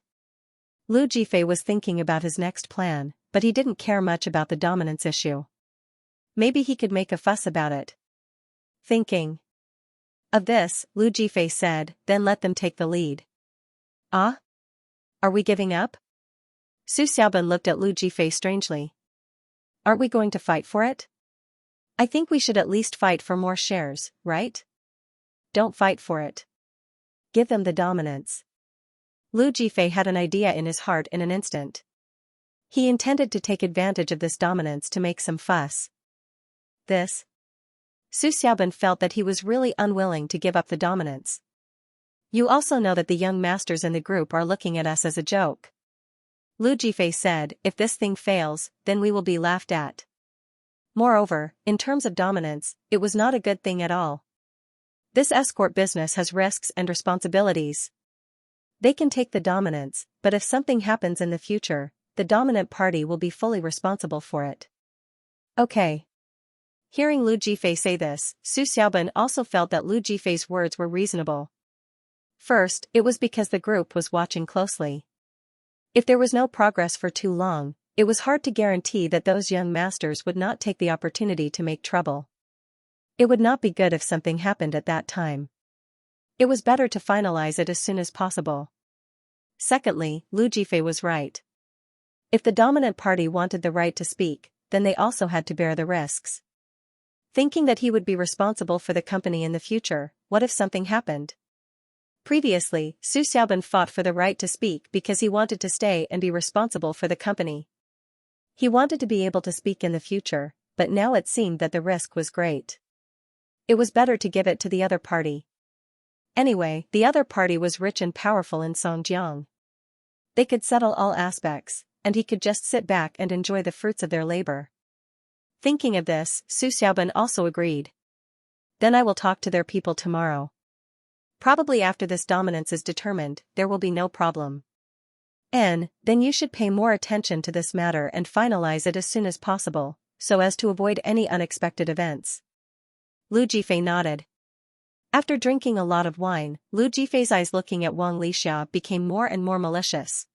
A: Lu Jifei was thinking about his next plan, but he didn't care much about the dominance issue. Maybe he could make a fuss about it. Thinking of this, Lu Jifei said, then let them take the lead. Ah? Are we giving up? Su Xiaobin looked at Lu Jifei strangely. Aren't we going to fight for it? I think we should at least fight for more shares, right? Don't fight for it. Give them the dominance. Lu Jifei had an idea in his heart in an instant. He intended to take advantage of this dominance to make some fuss. This? Su Xiaobin felt that he was really unwilling to give up the dominance. You also know that the young masters in the group are looking at us as a joke. Lu Jifei said, if this thing fails, then we will be laughed at. Moreover, in terms of dominance, it was not a good thing at all. This escort business has risks and responsibilities. They can take the dominance, but if something happens in the future, the dominant party will be fully responsible for it. Okay. Hearing Lu Jifei say this, Su Xiaobin also felt that Lu Jifei's words were reasonable. First, it was because the group was watching closely. If there was no progress for too long, it was hard to guarantee that those young masters would not take the opportunity to make trouble. It would not be good if something happened at that time. It was better to finalize it as soon as possible. Secondly, Lu Jifei was right. If the dominant party wanted the right to speak, then they also had to bear the risks. Thinking that he would be responsible for the company in the future, what if something happened? Previously, Su Xiaobin fought for the right to speak because he wanted to stay and be responsible for the company. He wanted to be able to speak in the future, but now it seemed that the risk was great. It was better to give it to the other party. Anyway, the other party was rich and powerful in Songjiang. They could settle all aspects, and he could just sit back and enjoy the fruits of their labor. Thinking of this, Su Xiaobin also agreed. Then I will talk to their people tomorrow. Probably after this dominance is determined, there will be no problem. Then you should pay more attention to this matter and finalize it as soon as possible, so as to avoid any unexpected events. Lu Jifei nodded. After drinking a lot of wine, Lu Jifei's eyes looking at Wang Lixia became more and more malicious.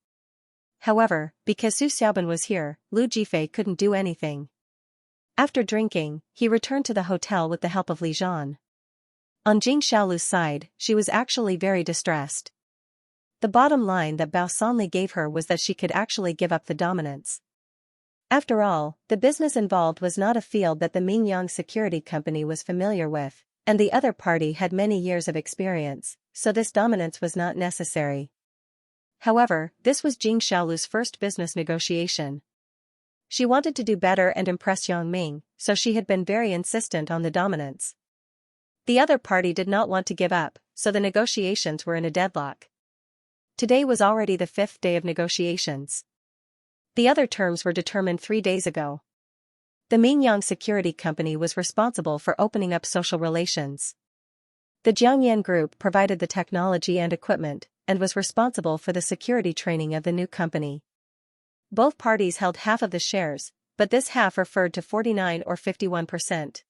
A: However, because Su Xiaobin was here, Lu Jifei couldn't do anything. After drinking, he returned to the hotel with the help of Li Zhan. On Xianxia Lu's side, she was actually very distressed. The bottom line that Bao Sanli gave her was that she could actually give up the dominance. After all, the business involved was not a field that the Mingyang Security Company was familiar with, and the other party had many years of experience, so this dominance was not necessary. However, this was Xianxia Lu's first business negotiation. She wanted to do better and impress Yang Ming, so she had been very insistent on the dominance. The other party did not want to give up, so the negotiations were in a deadlock. Today was already the 5th day of negotiations. The other terms were determined 3 days ago. The Mingyang Security Company was responsible for opening up social relations. The Jiangyan Group provided the technology and equipment, and was responsible for the security training of the new company. Both parties held half of the shares, but this half referred to 49 or 51%.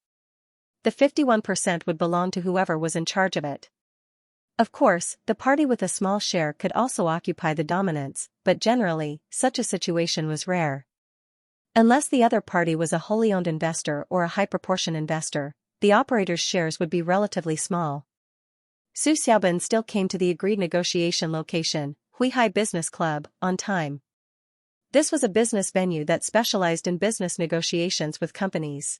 A: The 51% would belong to whoever was in charge of it. Of course, the party with a small share could also occupy the dominance, but generally, such a situation was rare. Unless the other party was a wholly owned investor or a high-proportion investor, the operator's shares would be relatively small. Su Xiaobin still came to the agreed negotiation location, Huihai Business Club, on time. This was a business venue that specialized in business negotiations with companies.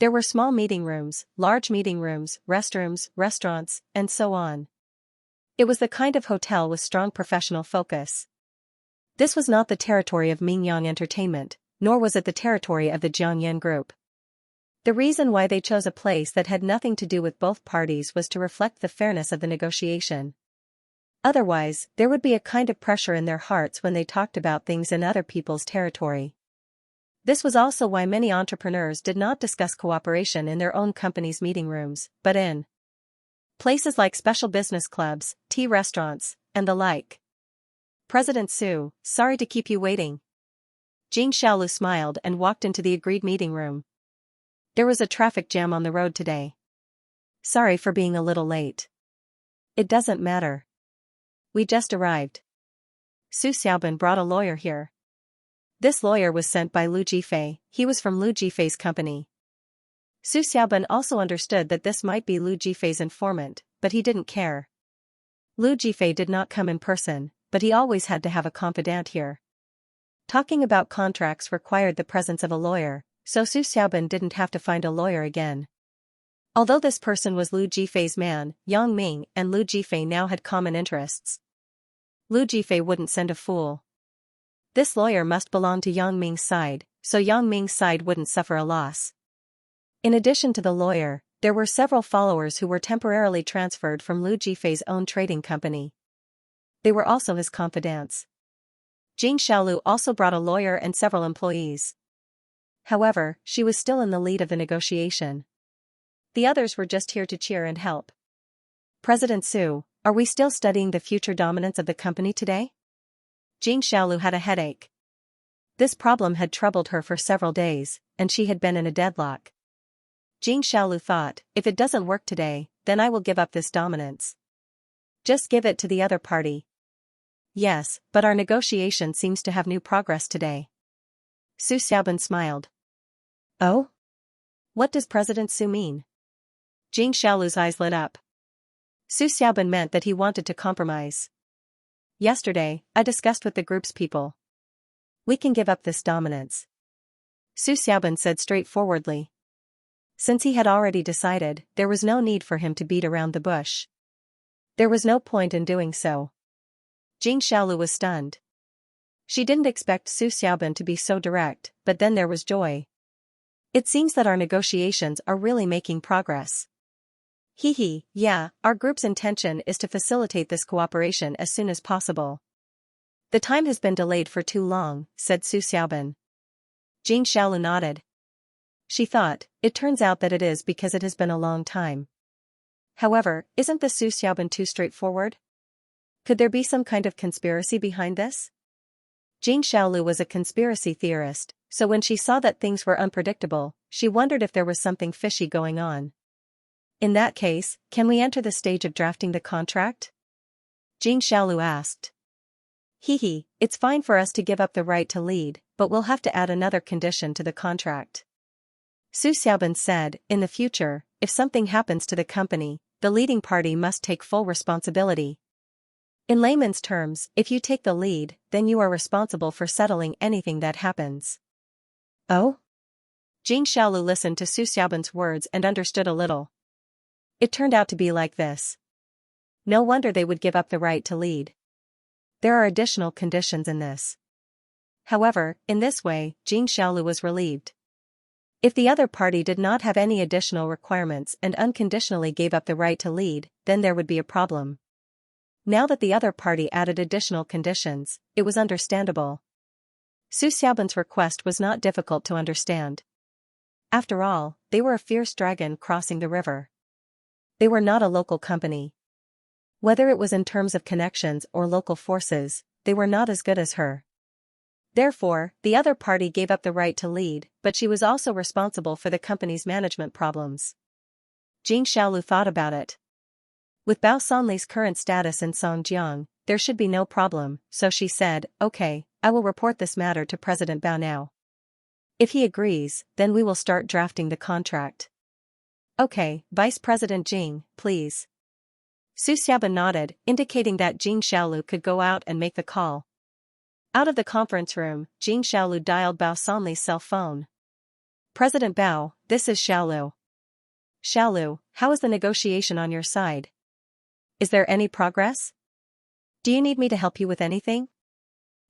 A: There were small meeting rooms, large meeting rooms, restrooms, restaurants, and so on. It was the kind of hotel with strong professional focus. This was not the territory of Mingyang Entertainment, nor was it the territory of the Jiangyan Group. The reason why they chose a place that had nothing to do with both parties was to reflect the fairness of the negotiation. Otherwise, there would be a kind of pressure in their hearts when they talked about things in other people's territory. This was also why many entrepreneurs did not discuss cooperation in their own company's meeting rooms, but in places like special business clubs, tea restaurants, and the like. President Su, sorry to keep you waiting. Jing Xiaolu smiled and walked into the agreed meeting room. There was a traffic jam on the road today. Sorry for being a little late. It doesn't matter. We just arrived. Su Xiaobin brought a lawyer here. This lawyer was sent by Lu Jifei, he was from Lu Jifei's company. Su Xiaobin also understood that this might be Lu Jifei's informant, but he didn't care. Lu Jifei did not come in person, but he always had to have a confidant here. Talking about contracts required the presence of a lawyer, so Su Xiaobin didn't have to find a lawyer again. Although this person was Lu Jifei's man, Yang Ming and Lu Jifei now had common interests. Lu Jifei wouldn't send a fool. This lawyer must belong to Yang Ming's side, so Yang Ming's side wouldn't suffer a loss. In addition to the lawyer, there were several followers who were temporarily transferred from Lu Jifei's own trading company. They were also his confidants. Jing Xiaolu also brought a lawyer and several employees. However, she was still in the lead of the negotiation. The others were just here to cheer and help. President Su, are we still studying the future dominance of the company today? Jing Xiaolu had a headache. This problem had troubled her for several days, and she had been in a deadlock. Jing Xiaolu thought, if it doesn't work today, then I will give up this dominance. Just give it to the other party. Yes, but our negotiation seems to have new progress today. Su Xiaobin smiled. Oh? What does President Su mean? Jing Xiaolu's eyes lit up. Su Xiaobin meant that he wanted to compromise. Yesterday, I discussed with the group's people. We can give up this dominance. Su Xiaobin said straightforwardly. Since he had already decided, there was no need for him to beat around the bush. There was no point in doing so. Jing Xiaolu was stunned. She didn't expect Su Xiaobin to be so direct, but then there was joy. It seems that our negotiations are really making progress. Yeah, our group's intention is to facilitate this cooperation as soon as possible. The time has been delayed for too long, said Su Xiaobin. Jing Xiaolu nodded. She thought, it turns out that it is because it has been a long time. However, isn't the Su Xiaobin too straightforward? Could there be some kind of conspiracy behind this? Jing Xiaolu was a conspiracy theorist, so when she saw that things were unpredictable, she wondered if there was something fishy going on. In that case, can we enter the stage of drafting the contract? Jing Xiaolu asked. It's fine for us to give up the right to lead, but we'll have to add another condition to the contract. Su Xiaobin said, in the future, if something happens to the company, the leading party must take full responsibility. In layman's terms, if you take the lead, then you are responsible for settling anything that happens. Oh? Jing Xiaolu listened to Su Xiaobin's words and understood a little. It turned out to be like this. No wonder they would give up the right to lead. There are additional conditions in this. However, in this way, Jing Xiaolu was relieved. If the other party did not have any additional requirements and unconditionally gave up the right to lead, then there would be a problem. Now that the other party added additional conditions, it was understandable. Su Xiaobin's request was not difficult to understand. After all, they were a fierce dragon crossing the river. They were not a local company. Whether it was in terms of connections or local forces, they were not as good as her. Therefore, the other party gave up the right to lead, but she was also responsible for the company's management problems. Jing Xiaolu thought about it. With Bao Sanli's current status in Songjiang, there should be no problem, so she said, "Okay, I will report this matter to President Bao now. If he agrees, then we will start drafting the contract." "Okay, Vice President Jing, please." Su Xiaoban nodded, indicating that Jing Xiaolu could go out and make the call. Out of the conference room, Jing Xiaolu dialed Bao Sanli's cell phone. "President Bao, this is Xiaolu. Xiaolu, how is the negotiation on your side? Is there any progress? Do you need me to help you with anything?"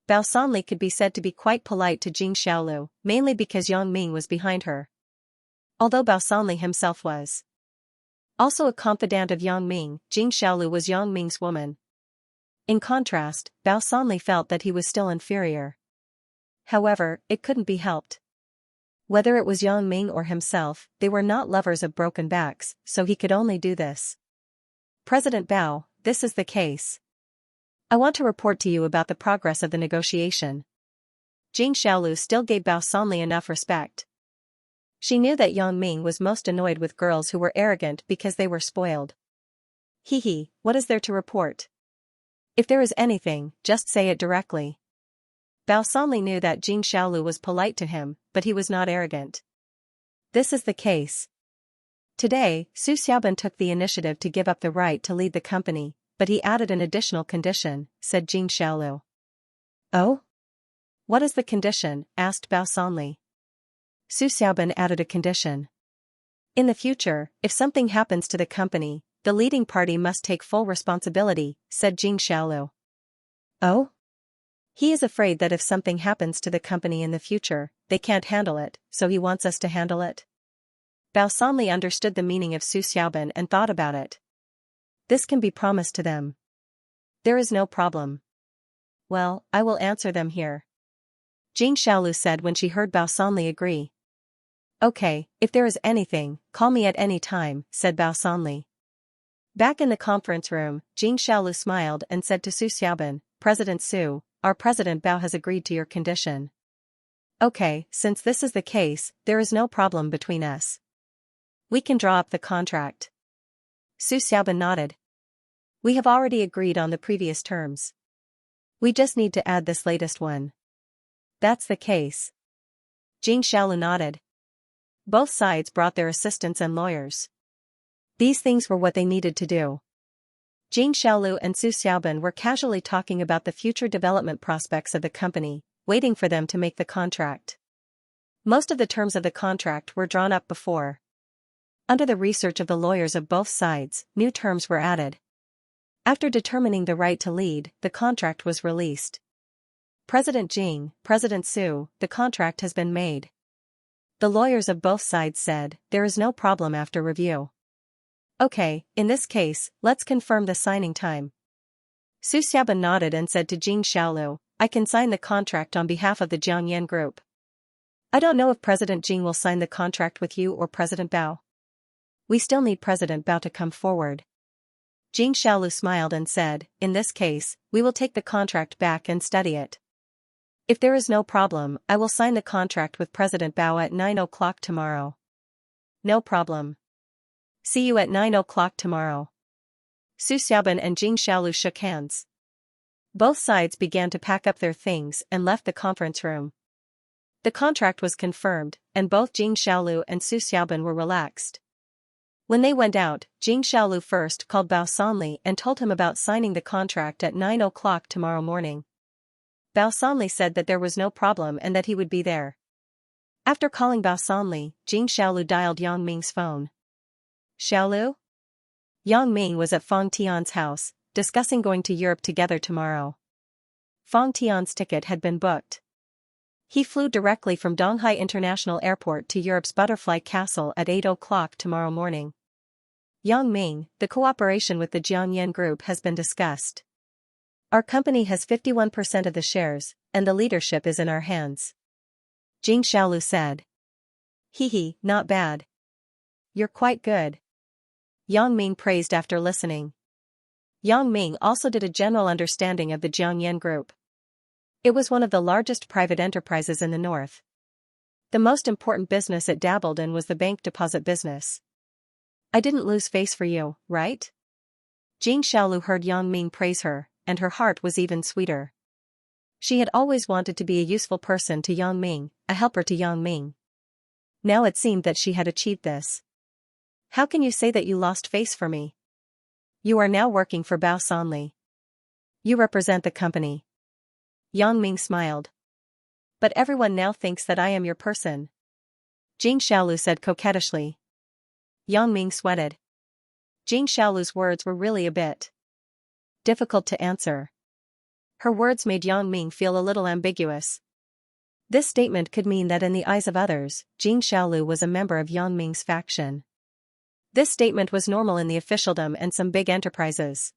A: Bao Sanli could be said to be quite polite to Jing Xiaolu, mainly because Yang Ming was behind her. Although Bao Sanli himself was also a confidant of Yang Ming, Jing Xiaolu was Yang Ming's woman. In contrast, Bao Sanli felt that he was still inferior. However, it couldn't be helped. Whether it was Yang Ming or himself, they were not lovers of broken backs, so he could only do this. "President Bao, this is the case. I want to report to you about the progress of the negotiation." Jing Xiaolu still gave Bao Sanli enough respect. She knew that Yang Ming was most annoyed with girls who were arrogant because they were spoiled. "Hee, what is there to report? If there is anything, just say it directly." Bao Sanli knew that Jing Xiaolu was polite to him, but he was not arrogant. "This is the case. Today, Su Xiaoban took the initiative to give up the right to lead the company, but he added an additional condition," said Jing Xiaolu. "Oh? What is the condition?" asked Bao Sanli. Su Xiaoban added a condition. "In the future, if something happens to the company, the leading party must take full responsibility," said Jing Xiaolu. "Oh? He is afraid that if something happens to the company in the future, they can't handle it, so he wants us to handle it." Bao Sanli understood the meaning of Su Xiaoban and thought about it. "This can be promised to them. There is no problem. Well, I will answer them here," Jing Xiaolu said when she heard Bao Sanli agree. "Okay, if there is anything, call me at any time," said Bao Sanli. Back in the conference room, Jing Xiaolu smiled and said to Su Xiaoban, "President Su, our President Bao has agreed to your condition. Okay, since this is the case, there is no problem between us. We can draw up the contract." Su Xiaoban nodded. "We have already agreed on the previous terms. We just need to add this latest one." "That's the case." Jing Xiaolu nodded. Both sides brought their assistants and lawyers. These things were what they needed to do. Jing Xiaolu and Su Xiaoban were casually talking about the future development prospects of the company, waiting for them to make the contract. Most of the terms of the contract were drawn up before. Under the research of the lawyers of both sides, new terms were added. After determining the right to lead, the contract was released. "President Jing, President Su, the contract has been made." The lawyers of both sides said, "There is no problem after review." "Okay, in this case, let's confirm the signing time." Su Xiaoban nodded and said to Jing Xiaolu, "I can sign the contract on behalf of the Jiangyan Group. I don't know if President Jing will sign the contract with you or President Bao. We still need President Bao to come forward." Jing Xiaolu smiled and said, "In this case, we will take the contract back and study it. If there is no problem, I will sign the contract with President Bao at 9 o'clock tomorrow." "No problem. See you at 9 o'clock tomorrow." Su Xiaoban and Jing Xiaolu shook hands. Both sides began to pack up their things and left the conference room. The contract was confirmed, and both Jing Xiaolu and Su Xiaoban were relaxed. When they went out, Jing Xiaolu first called Bao Sanli and told him about signing the contract at 9 o'clock tomorrow morning. Bao Sanli said that there was no problem and that he would be there. After calling Bao Sanli, Jing Xiaolu dialed Yang Ming's phone. "Xiaolu?" Yang Ming was at Fang Tian's house, discussing going to Europe together tomorrow. Fang Tian's ticket had been booked. He flew directly from Donghai International Airport to Europe's Butterfly Castle at 8 o'clock tomorrow morning. "Yang Ming, the cooperation with the Jiangyan Group has been discussed. Our company has 51% of the shares, and the leadership is in our hands," Jing Xiaolu said. Hee hee, not bad. You're quite good. Yang Ming praised after listening. Yang Ming also did a general understanding of the Jiangyan Group. It was one of the largest private enterprises in the north. The most important business it dabbled in was the bank deposit business. I didn't lose face for you, right? Jing Xiaolu heard Yang Ming praise her, and her heart was even sweeter. She had always wanted to be a useful person to Yang Ming, a helper to Yang Ming. Now it seemed that she had achieved this. How can you say that you lost face for me? You are now working for Bao Sanli. You represent the company. Yang Ming smiled. But everyone now thinks that I am your person. Jing Xiaolu said coquettishly. Yang Ming sweated. Jing Xiaolu's words were really a bit difficult to answer. Her words made Yang Ming feel a little ambiguous. This statement could mean that in the eyes of others, Jing Xiaolu was a member of Yang Ming's faction. This statement was normal in the officialdom and some big enterprises.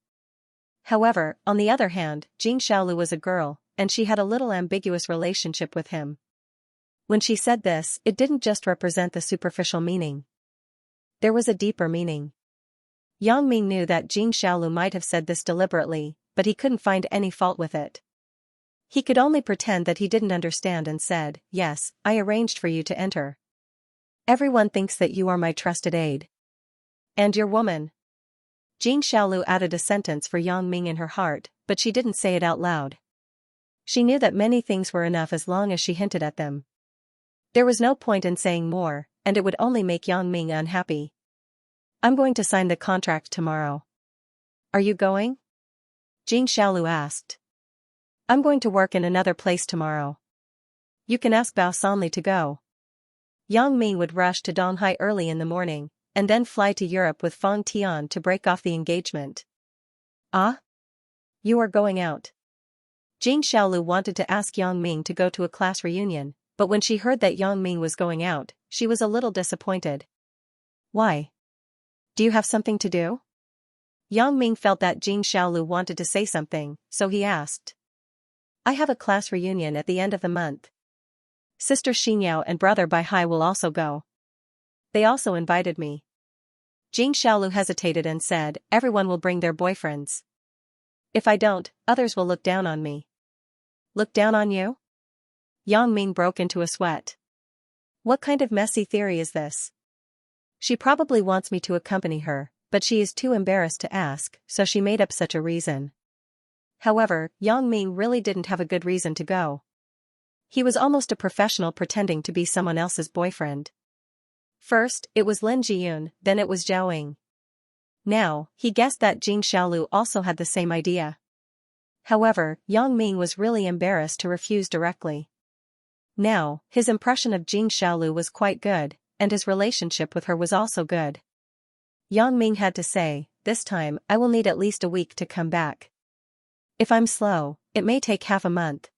A: However, on the other hand, Jing Xiaolu was a girl, and she had a little ambiguous relationship with him. When she said this, it didn't just represent the superficial meaning. There was a deeper meaning. Yang Ming knew that Jing Xiaolu might have said this deliberately, but he couldn't find any fault with it. He could only pretend that he didn't understand and said, "Yes, I arranged for you to enter. Everyone thinks that you are my trusted aide. And your woman." Jing Xiaolu added a sentence for Yang Ming in her heart, but she didn't say it out loud. She knew that many things were enough as long as she hinted at them. There was no point in saying more, and it would only make Yang Ming unhappy. I'm going to sign the contract tomorrow. Are you going? Jing Xiaolu asked. I'm going to work in another place tomorrow. You can ask Bao Sanli to go. Yang Ming would rush to Donghai early in the morning, and then fly to Europe with Fang Tian to break off the engagement. Ah? You are going out. Jing Xiaolu wanted to ask Yang Ming to go to a class reunion, but when she heard that Yang Ming was going out, she was a little disappointed. Why? Do you have something to do? Yang Ming felt that Jing Xiaolu wanted to say something, so he asked. I have a class reunion at the end of the month. Sister Xianxia and brother Baihai will also go. They also invited me. Jing Xiaolu hesitated and said, everyone will bring their boyfriends. If I don't, others will look down on me. Look down on you? Yang Ming broke into a sweat. What kind of messy theory is this? She probably wants me to accompany her, but she is too embarrassed to ask, so she made up such a reason. However, Yang Ming really didn't have a good reason to go. He was almost a professional pretending to be someone else's boyfriend. First, it was Lin Jiyun, then it was Zhao Ying. Now, he guessed that Jing Xiaolu also had the same idea. However, Yang Ming was really embarrassed to refuse directly. Now, his impression of Jing Xiaolu was quite good, and his relationship with her was also good. Yang Ming had to say, this time I will need at least a week to come back. If I'm slow, it may take half a month.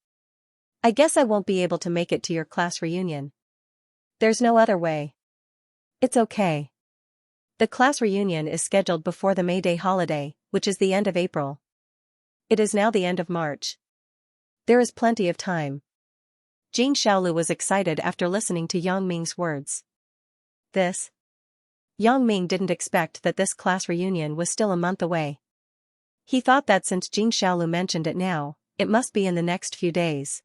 A: I guess I won't be able to make it to your class reunion. There's no other way. It's okay. The class reunion is scheduled before the May Day holiday, which is the end of April. It is now the end of March. There is plenty of time. Jing Xiaolu was excited after listening to Yang Ming's words. Yang Ming didn't expect that this class reunion was still a month away. He thought that since Jing Xiaolu mentioned it now, it must be in the next few days.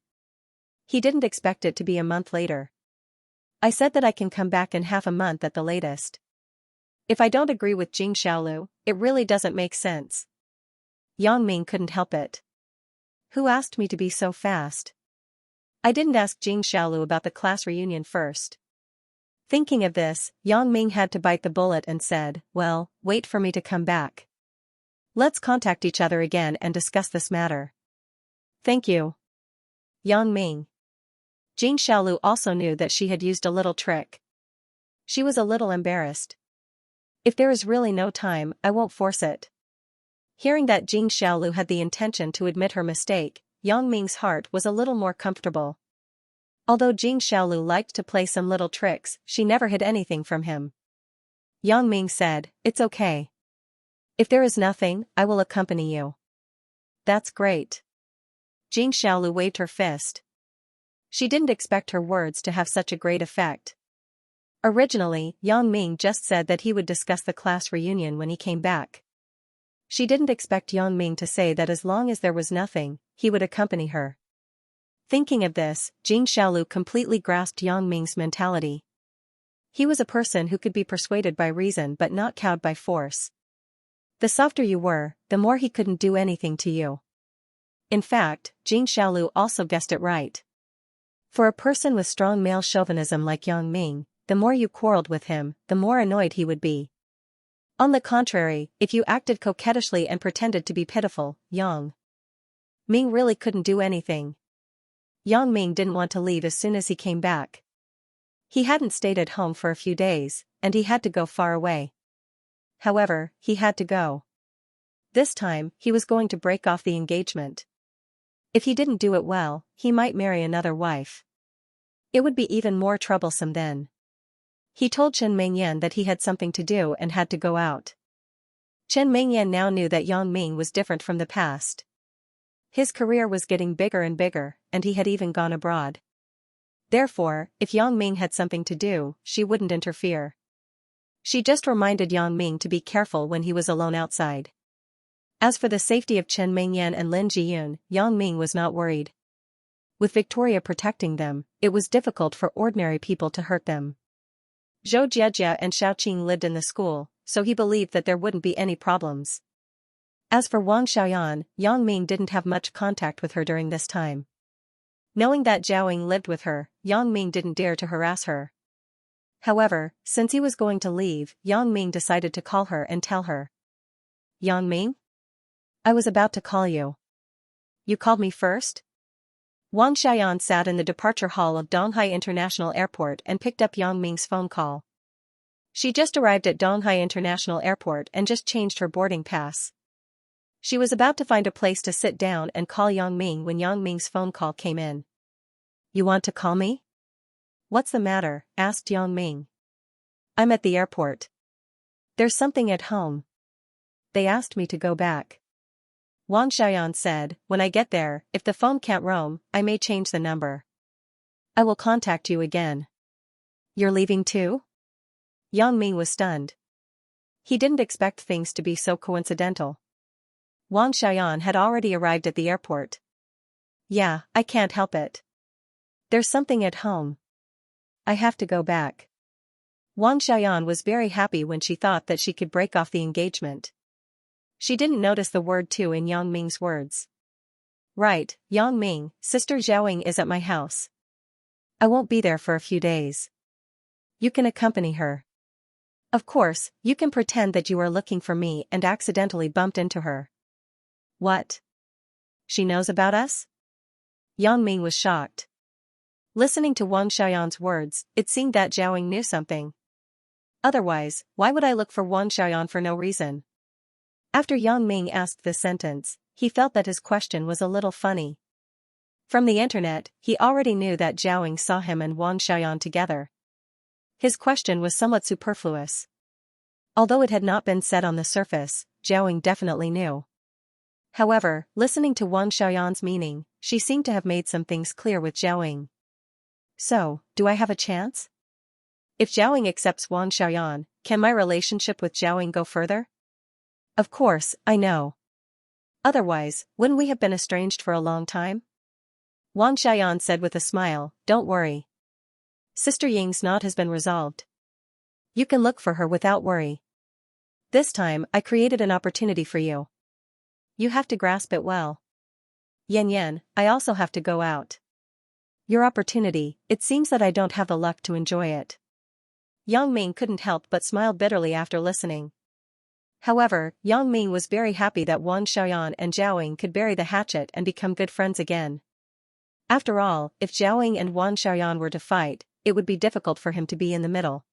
A: He didn't expect it to be a month later. I said that I can come back in half a month at the latest. If I don't agree with Jing Xiaolu, it really doesn't make sense. Yang Ming couldn't help it. Who asked me to be so fast? I didn't ask Jing Xiaolu about the class reunion first. Thinking of this, Yang Ming had to bite the bullet and said, well, wait for me to come back. Let's contact each other again and discuss this matter. Thank you. Yang Ming. Jing Xiaolu also knew that she had used a little trick. She was a little embarrassed. If there is really no time, I won't force it. Hearing that Jing Xiaolu had the intention to admit her mistake, Yang Ming's heart was a little more comfortable. Although Jing Xiaolu liked to play some little tricks, she never hid anything from him. Yang Ming said, it's okay. If there is nothing, I will accompany you. That's great. Jing Xiaolu waved her fist. She didn't expect her words to have such a great effect. Originally, Yang Ming just said that he would discuss the class reunion when he came back. She didn't expect Yang Ming to say that as long as there was nothing, he would accompany her. Thinking of this, Jing Xiaolu completely grasped Yang Ming's mentality. He was a person who could be persuaded by reason but not cowed by force. The softer you were, the more he couldn't do anything to you. In fact, Jing Xiaolu also guessed it right. For a person with strong male chauvinism like Yang Ming, the more you quarreled with him, the more annoyed he would be. On the contrary, if you acted coquettishly and pretended to be pitiful, Yang Ming really couldn't do anything. Yang Ming didn't want to leave as soon as he came back. He hadn't stayed at home for a few days, and he had to go far away. However, he had to go. This time, he was going to break off the engagement. If he didn't do it well, he might marry another wife. It would be even more troublesome then. He told Chen Mengyan that he had something to do and had to go out. Chen Mengyan now knew that Yang Ming was different from the past. His career was getting bigger and bigger, and he had even gone abroad. Therefore, if Yang Ming had something to do, she wouldn't interfere. She just reminded Yang Ming to be careful when he was alone outside. As for the safety of Chen Mengyan and Lin Jiyun, Yang Ming was not worried. With Victoria protecting them, it was difficult for ordinary people to hurt them. Zhou Jiejia and Xiaoqing lived in the school, so he believed that there wouldn't be any problems. As for Wang Xiaoyan, Yang Ming didn't have much contact with her during this time. Knowing that Zhaoing lived with her, Yang Ming didn't dare to harass her. However, since he was going to leave, Yang Ming decided to call her and tell her. Yang Ming? I was about to call you. You called me first? Wang Xiaoyan sat in the departure hall of Donghai International Airport and picked up Yang Ming's phone call. She just arrived at Donghai International Airport and just changed her boarding pass. She was about to find a place to sit down and call Yang Ming when Yang Ming's phone call came in. You want to call me? What's the matter? Asked Yang Ming. I'm at the airport. There's something at home. They asked me to go back. Wang Xiaoyan said, when I get there, if the phone can't roam, I may change the number. I will contact you again. You're leaving too? Yang Ming was stunned. He didn't expect things to be so coincidental. Wang Xiaoyan had already arrived at the airport. Yeah, I can't help it. There's something at home. I have to go back. Wang Xiaoyan was very happy when she thought that she could break off the engagement. She didn't notice the word too in Yang Ming's words. Right, Yang Ming, Sister Zhaoing is at my house. I won't be there for a few days. You can accompany her. Of course, you can pretend that you are looking for me and accidentally bumped into her. What? She knows about us? Yang Ming was shocked. Listening to Wang Xiaoyan's words, it seemed that Zhaoing knew something. Otherwise, why would I look for Wang Xiaoyan for no reason? After Yang Ming asked this sentence, he felt that his question was a little funny. From the internet, he already knew that Zhaoing saw him and Wang Xiaoyan together. His question was somewhat superfluous. Although it had not been said on the surface, Zhaoing definitely knew. However, listening to Wang Xiaoyan's meaning, she seemed to have made some things clear with Zhaoing. So, do I have a chance? If Zhaoing accepts Wang Xiaoyan, can my relationship with Zhaoing go further? Of course, I know. Otherwise, wouldn't we have been estranged for a long time? Wang Xiaoyan said with a smile, don't worry. Sister Ying's knot has been resolved. You can look for her without worry. This time, I created an opportunity for you. You have to grasp it well. Yan Yan, I also have to go out. Your opportunity, it seems that I don't have the luck to enjoy it. Yang Ming couldn't help but smile bitterly after listening. However, Yang Ming was very happy that Wang Xiaoyan and Zhaoing could bury the hatchet and become good friends again. After all, if Zhaoing and Wang Xiaoyan were to fight, it would be difficult for him to be in the middle.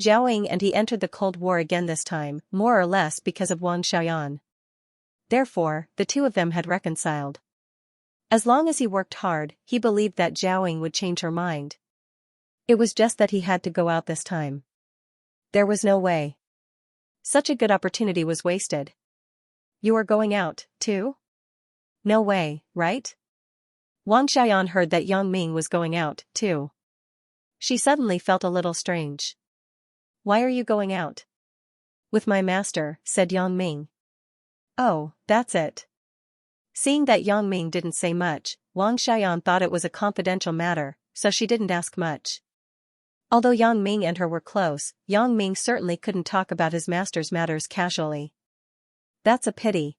A: Zhaoing and he entered the Cold War again this time, more or less because of Wang Xiaoyan. Therefore, the two of them had reconciled. As long as he worked hard, he believed that Zhaoing would change her mind. It was just that he had to go out this time. There was no way. Such a good opportunity was wasted. You are going out, too? No way, right? Wang Xiaoyan heard that Yang Ming was going out, too. She suddenly felt a little strange. Why are you going out? With my master, said Yang Ming. Oh, that's it. Seeing that Yang Ming didn't say much, Wang Xiaoyan thought it was a confidential matter, so she didn't ask much. Although Yang Ming and her were close, Yang Ming certainly couldn't talk about his master's matters casually. That's a pity.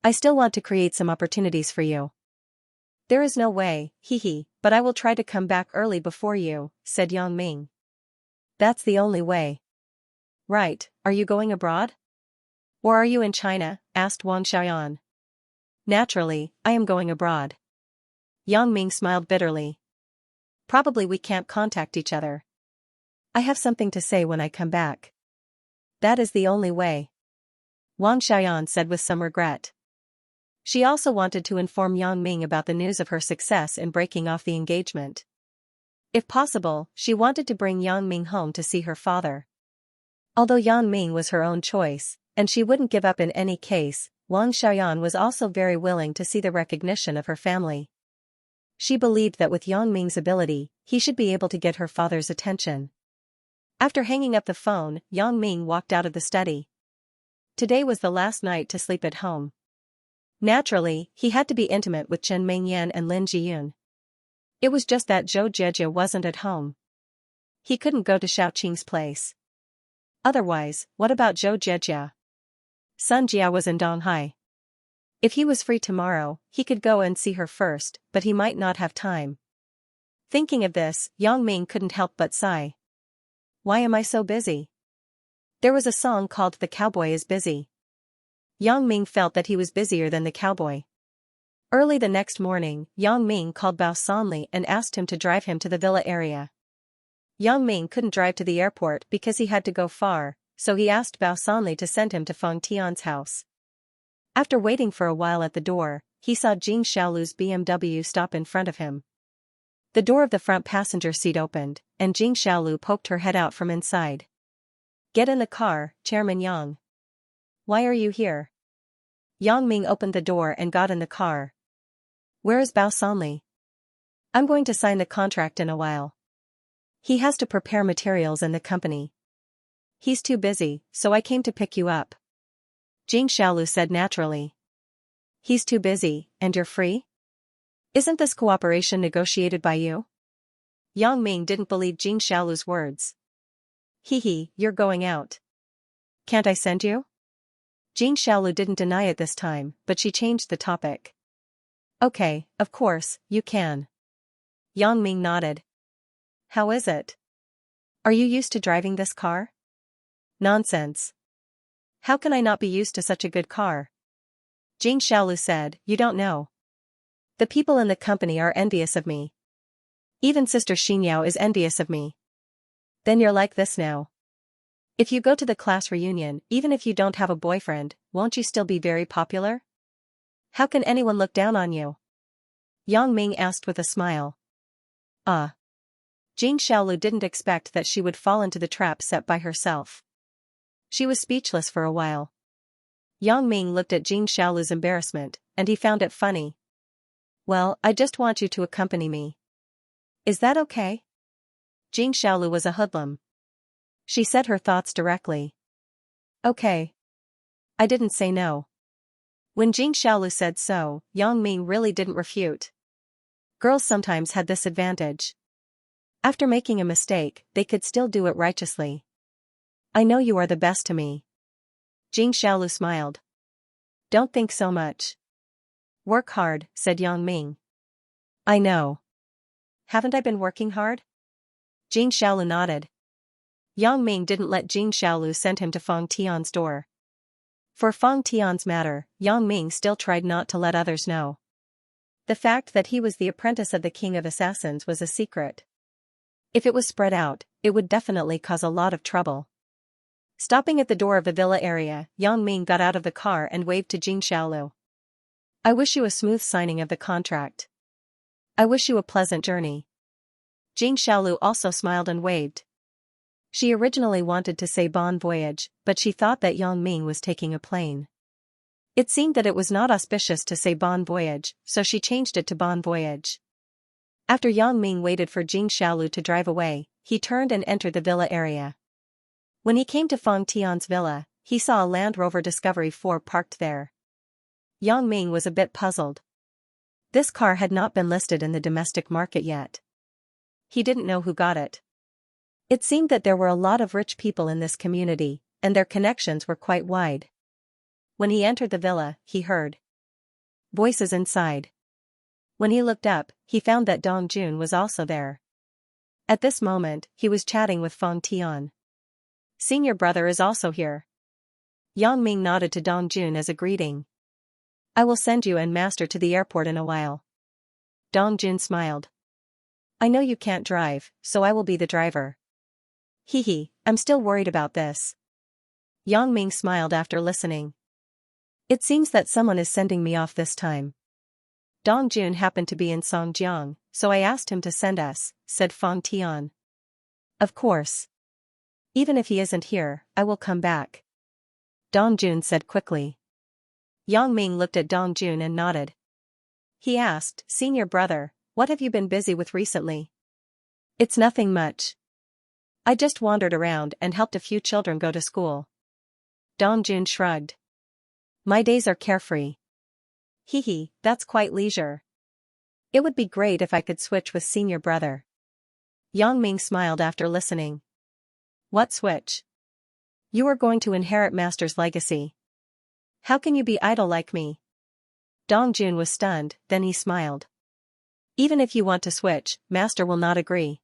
A: I still want to create some opportunities for you. There is no way, but I will try to come back early before you, said Yang Ming. That's the only way. Right, are you going abroad? Or are you in China? Asked Wang Xiaoyan. Naturally, I am going abroad. Yang Ming smiled bitterly. Probably we can't contact each other. I have something to say when I come back. That is the only way. Wang Xiaoyan said with some regret. She also wanted to inform Yang Ming about the news of her success in breaking off the engagement. If possible, she wanted to bring Yang Ming home to see her father. Although Yang Ming was her own choice, and she wouldn't give up in any case, Wang Xiaoyan was also very willing to see the recognition of her family. She believed that with Yang Ming's ability, he should be able to get her father's attention. After hanging up the phone, Yang Ming walked out of the study. Today was the last night to sleep at home. Naturally, he had to be intimate with Chen Mingyan and Lin Jiyun. It was just that Zhou Jieji wasn't at home. He couldn't go to Xiaoqing's place. Otherwise, what about Zhou Jieji? Sun Jia was in Donghai. If he was free tomorrow, he could go and see her first, but he might not have time. Thinking of this, Yang Ming couldn't help but sigh. Why am I so busy? There was a song called The Cowboy is Busy. Yang Ming felt that he was busier than the cowboy. Early the next morning, Yang Ming called Bao Sanli and asked him to drive him to the villa area. Yang Ming couldn't drive to the airport because he had to go far, so he asked Bao Sanli to send him to Feng Tian's house. After waiting for a while at the door, he saw Jing Xiaolu's BMW stop in front of him. The door of the front passenger seat opened, and Jing Xiaolu poked her head out from inside. Get in the car, Chairman Yang. Why are you here? Yang Ming opened the door and got in the car. Where is Bao Sanli? I'm going to sign the contract in a while. He has to prepare materials in the company. He's too busy, so I came to pick you up. Jing Xiaolu said naturally. He's too busy, and you're free? Isn't this cooperation negotiated by you? Yang Ming didn't believe Jing Xiaolu's words. You're going out. Can't I send you? Jing Xiaolu didn't deny it this time, but she changed the topic. Okay, of course, you can. Yang Ming nodded. How is it? Are you used to driving this car? Nonsense. How can I not be used to such a good car? Jing Xiaolu said, You don't know. The people in the company are envious of me. Even Sister Xinyao is envious of me. Then you're like this now. If you go to the class reunion, even if you don't have a boyfriend, won't you still be very popular? How can anyone look down on you? Yang Ming asked with a smile. Jing Xiaolu didn't expect that she would fall into the trap set by herself. She was speechless for a while. Yang Ming looked at Jing Xiaolu's embarrassment, and he found it funny. Well, I just want you to accompany me. Is that okay? Jing Xiaolu was a hoodlum. She said her thoughts directly. Okay. I didn't say no. When Jing Xiaolu said so, Yang Ming really didn't refute. Girls sometimes had this advantage. After making a mistake, they could still do it righteously. I know you are the best to me. Jing Xiaolu smiled. Don't think so much. Work hard, said Yang Ming. I know. Haven't I been working hard? Jing Xiaolu nodded. Yang Ming didn't let Jing Xiaolu send him to Feng Tian's door. For Feng Tian's matter, Yang Ming still tried not to let others know. The fact that he was the apprentice of the King of Assassins was a secret. If it was spread out, it would definitely cause a lot of trouble. Stopping at the door of the villa area, Yang Ming got out of the car and waved to Jing Xiaolu. I wish you a smooth signing of the contract. I wish you a pleasant journey. Jing Xiaolu also smiled and waved. She originally wanted to say bon voyage, but she thought that Yang Ming was taking a plane. It seemed that it was not auspicious to say bon voyage, so she changed it to bon voyage. After Yang Ming waited for Jing Xiaolu to drive away, he turned and entered the villa area. When he came to Feng Tian's villa, he saw a Land Rover Discovery 4 parked there. Yang Ming was a bit puzzled. This car had not been listed in the domestic market yet. He didn't know who got it. It seemed that there were a lot of rich people in this community, and their connections were quite wide. When he entered the villa, he heard voices inside. When he looked up, he found that Dong Jun was also there. At this moment, he was chatting with Feng Tian. Senior brother is also here. Yang Ming nodded to Dong Jun as a greeting. I will send you and master to the airport in a while. Dong Jun smiled. I know you can't drive, so I will be the driver. Hee, I'm still worried about this. Yang Ming smiled after listening. It seems that someone is sending me off this time. Dong Jun happened to be in Songjiang, so I asked him to send us, said Feng Tian. Of course. Even if he isn't here, I will come back. Dong Jun said quickly. Yang Ming looked at Dong Jun and nodded. He asked, Senior brother, what have you been busy with recently? It's nothing much. I just wandered around and helped a few children go to school. Dong Jun shrugged. My days are carefree. Hee, that's quite leisure. It would be great if I could switch with senior brother. Yang Ming smiled after listening. What switch? You are going to inherit master's legacy. How can you be idle like me? Dong Jun was stunned, then he smiled. Even if you want to switch, master will not agree.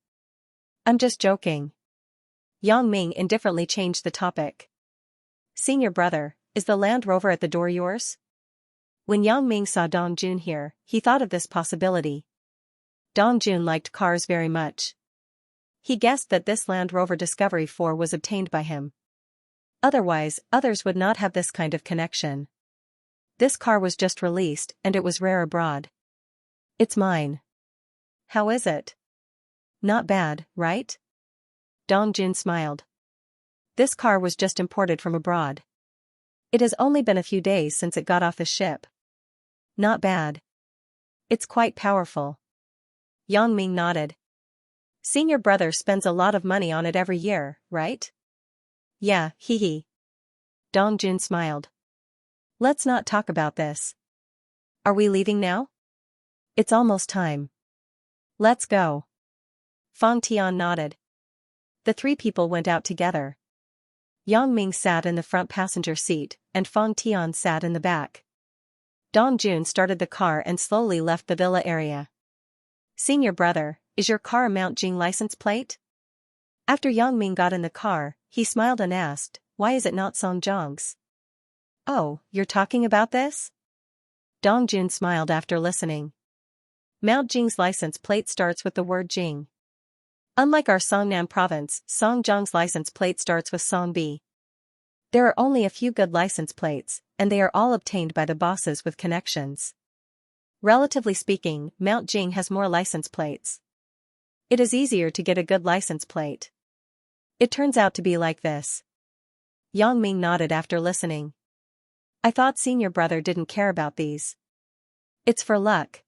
A: I'm just joking. Yang Ming indifferently changed the topic. Senior brother, is the Land Rover at the door yours? When Yang Ming saw Dong Jun here, he thought of this possibility. Dong Jun liked cars very much. He guessed that this Land Rover Discovery 4 was obtained by him. Otherwise, others would not have this kind of connection. This car was just released, and it was rare abroad. It's mine. How is it? Not bad, right? Dong Jun smiled. This car was just imported from abroad. It has only been a few days since it got off the ship. Not bad. It's quite powerful. Yang Ming nodded. Senior brother spends a lot of money on it every year, right? Yeah, hee. Dong Jun smiled. Let's not talk about this. Are we leaving now? It's almost time. Let's go. Feng Tian nodded. The three people went out together. Yang Ming sat in the front passenger seat, and Feng Tian sat in the back. Dong Jun started the car and slowly left the villa area. Senior brother, is your car a Mount Jing license plate? After Yang Ming got in the car, he smiled and asked, why is it not Songjiang's? Oh, you're talking about this? Dong Jun smiled after listening. Mount Jing's license plate starts with the word Jing. Unlike our Songnam province, Songjiang's license plate starts with Songbi. There are only a few good license plates, and they are all obtained by the bosses with connections. Relatively speaking, Mount Jing has more license plates. It is easier to get a good license plate. It turns out to be like this. Yang Ming nodded after listening. I thought senior brother didn't care about these. It's for luck.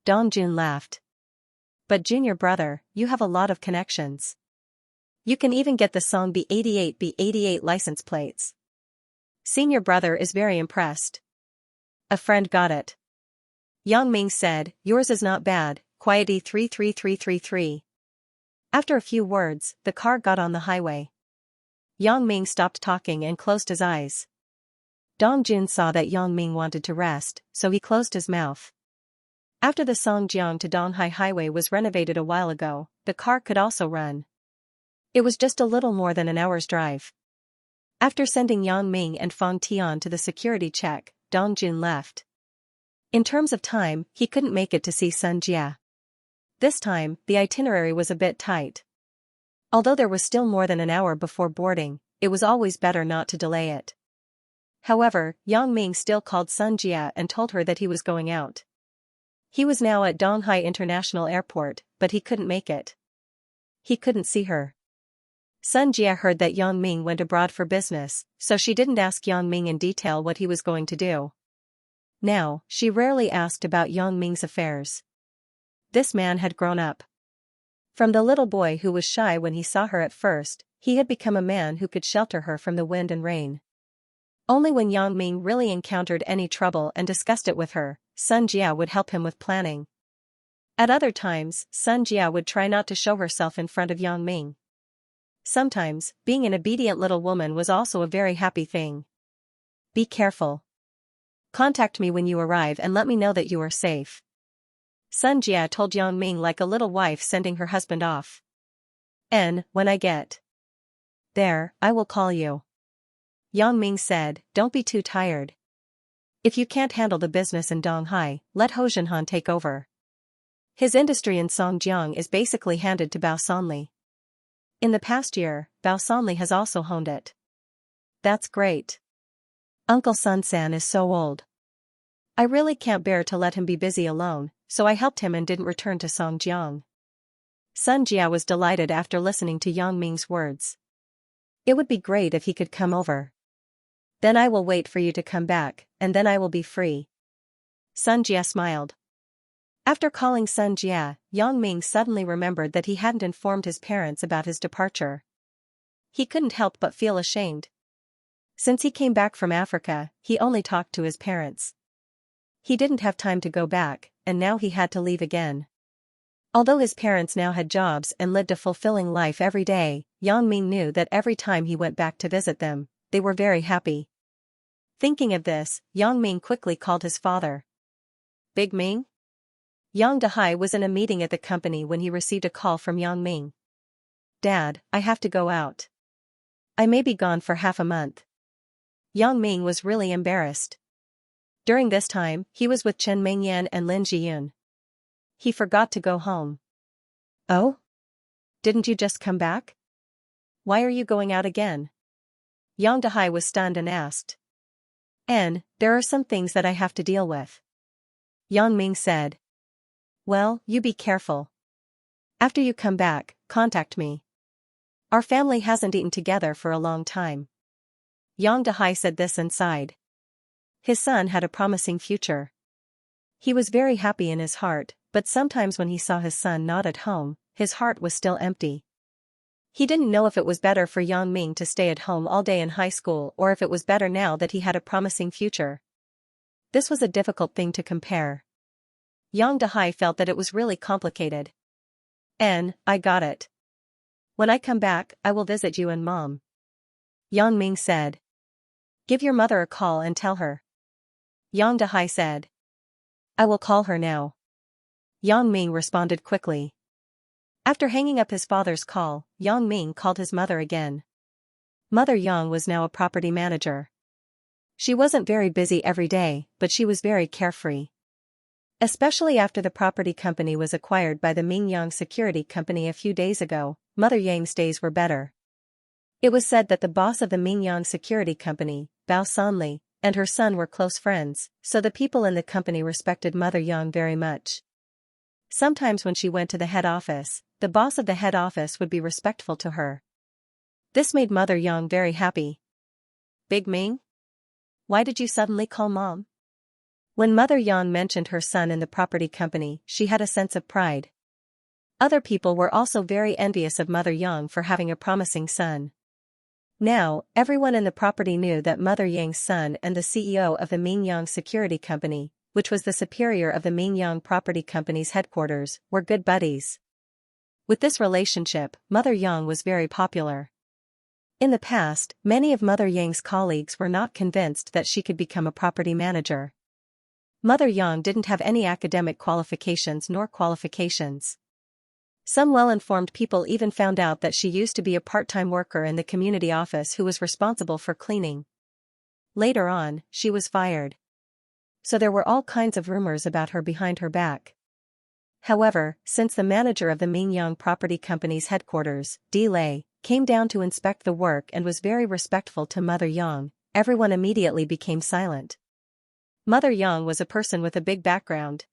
A: Dong Jun laughed. But junior brother, you have a lot of connections. You can even get the Song B88 license plates. Senior brother is very impressed. A friend got it. Yang Ming said, yours is not bad, Quiety 33333. After a few words, the car got on the highway. Yang Ming stopped talking and closed his eyes. Dong Jun saw that Yang Ming wanted to rest, so he closed his mouth. After the Songjiang to Donghai highway was renovated a while ago, the car could also run. It was just a little more than an hour's drive. After sending Yang Ming and Feng Tian to the security check, Dong Jun left. In terms of time, he couldn't make it to see Xianxia. This time, the itinerary was a bit tight. Although there was still more than an hour before boarding, it was always better not to delay it. However, Yang Ming still called Xianxia and told her that he was going out. He was now at Donghai International Airport, but he couldn't make it. He couldn't see her. Xianxia heard that Yang Ming went abroad for business, so she didn't ask Yang Ming in detail what he was going to do. Now, she rarely asked about Yang Ming's affairs. this man had grown up. From the little boy who was shy when he saw her at first, he had become a man who could shelter her from the wind and rain. Only when Yang Ming really encountered any trouble and discussed it with her, Sun Jia would help him with planning. At other times, Sun Jia would try not to show herself in front of Yang Ming. Sometimes, being an obedient little woman was also a very happy thing. Be careful. Contact me when you arrive and let me know that you are safe. Sun Jia told Yang Ming like a little wife sending her husband off. And, when I get there, I will call you. Yang Ming said, don't be too tired. If you can't handle the business in Donghai, let Ho Jinhan take over. His industry in Songjiang is basically handed to Bao Sanli. In the past year, Bao Sanli has also honed it. That's great. Uncle Sun San is so old. I really can't bear to let him be busy alone, so I helped him and didn't return to Songjiang. Sun Jia was delighted after listening to Yang Ming's words. It would be great if he could come over. Then I will wait for you to come back, and then I will be free. Sun Jia smiled. After calling Sun Jia, Yang Ming suddenly remembered that he hadn't informed his parents about his departure. He couldn't help but feel ashamed. Since he came back from Africa, he only talked to his parents. He didn't have time to go back, and now he had to leave again. Although his parents now had jobs and lived a fulfilling life every day, Yang Ming knew that every time he went back to visit them, they were very happy. Thinking of this, Yang Ming quickly called his father. Big Ming? Yang Dehai was in a meeting at the company when he received a call from Yang Ming. Dad, I have to go out. I may be gone for half a month. Yang Ming was really embarrassed. During this time, he was with Chen Mingyan and Lin Jiyun. He forgot to go home. Oh? Didn't you just come back? Why are you going out again? Yang Dehai was stunned and asked. There are some things that I have to deal with. Yang Ming said. Well, you be careful. After you come back, contact me. Our family hasn't eaten together for a long time. Yang Dehai said this and sighed. His son had a promising future. He was very happy in his heart, but sometimes when he saw his son not at home, his heart was still empty. He didn't know if it was better for Yang Ming to stay at home all day in high school or if it was better now that he had a promising future. This was a difficult thing to compare. Yang Dehai felt that it was really complicated. I got it. When I come back, I will visit you and Mom. Yang Ming said. Give your mother a call and tell her. Yang Dehai said. I will call her now. Yang Ming responded quickly. After hanging up his father's call, Yang Ming called his mother again. Mother Yang was now a property manager. She wasn't very busy every day, but she was very carefree. Especially after the property company was acquired by the Mingyang Security Company a few days ago, Mother Yang's days were better. It was said that the boss of the Mingyang Security Company, Bao Sanli, and her son were close friends, so the people in the company respected Mother Yang very much. Sometimes when she went to the head office, the boss of the head office would be respectful to her. This made Mother Yang very happy. Big Ming? Why did you suddenly call Mom? When Mother Yang mentioned her son in the property company, she had a sense of pride. Other people were also very envious of Mother Yang for having a promising son. Now, everyone in the property knew that Mother Yang's son and the CEO of the Mingyang Security Company, which was the superior of the Mingyang Property Company's headquarters, were good buddies. With this relationship, Mother Yang was very popular. In the past, many of Mother Yang's colleagues were not convinced that she could become a property manager. Mother Yang didn't have any academic qualifications nor qualifications. Some well-informed people even found out that she used to be a part-time worker in the community office who was responsible for cleaning. Later on, she was fired. So there were all kinds of rumors about her behind her back. However, since the manager of the Mingyang Property Company's headquarters, Di Lei, came down to inspect the work and was very respectful to Mother Yang, everyone immediately became silent. Mother Yang was a person with a big background.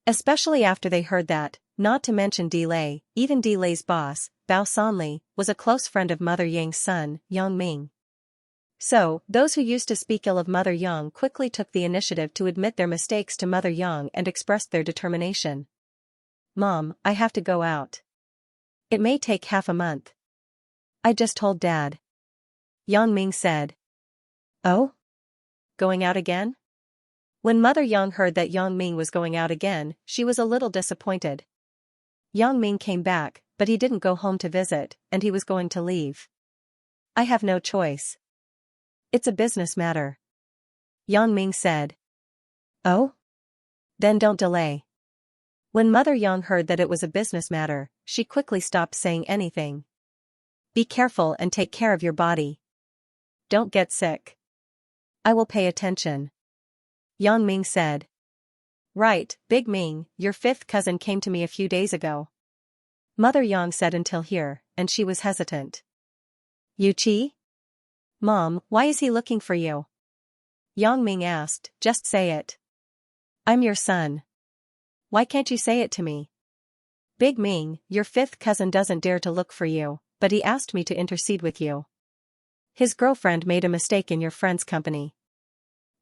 A: Especially after they heard that, not to mention Di Lei, even Di Lei's boss, Bao Sanli, was a close friend of Mother Yang's son, Yang Ming. So, those who used to speak ill of Mother Yang quickly took the initiative to admit their mistakes to Mother Yang and expressed their determination. Mom, I have to go out. It may take half a month. I just told Dad. Yang Ming said. Oh? Going out again? When Mother Yang heard that Yang Ming was going out again, she was a little disappointed. Yang Ming came back, but he didn't go home to visit, and he was going to leave. I have no choice. It's a business matter. Yang Ming said. Oh? Then don't delay. When Mother Yang heard that it was a business matter, she quickly stopped saying anything. Be careful and take care of your body. Don't get sick. I will pay attention. Yang Ming said. Right, Big Ming, your fifth cousin came to me a few days ago. Mother Yang said until here, and she was hesitant. Yu Qi? Mom, why is he looking for you? Yang Ming asked, just say it. I'm your son. Why can't you say it to me? Big Ming, your fifth cousin doesn't dare to look for you, but he asked me to intercede with you. His girlfriend made a mistake in your friend's company.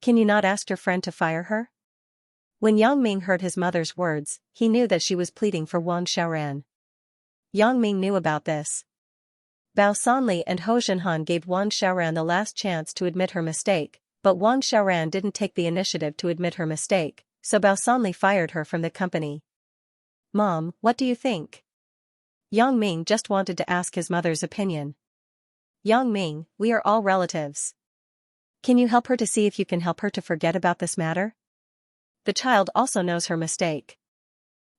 A: Can you not ask your friend to fire her? When Yang Ming heard his mother's words, he knew that she was pleading for Wang Xiaoran. Yang Ming knew about this. Bao Sanli and Ho Zhenhan gave Wang Xiaoran the last chance to admit her mistake, but Wang Xiaoran didn't take the initiative to admit her mistake, so Bao Sanli fired her from the company. Mom, what do you think? Yang Ming just wanted to ask his mother's opinion. Yang Ming, we are all relatives. Can you help her to see if you can help her to forget about this matter? The child also knows her mistake.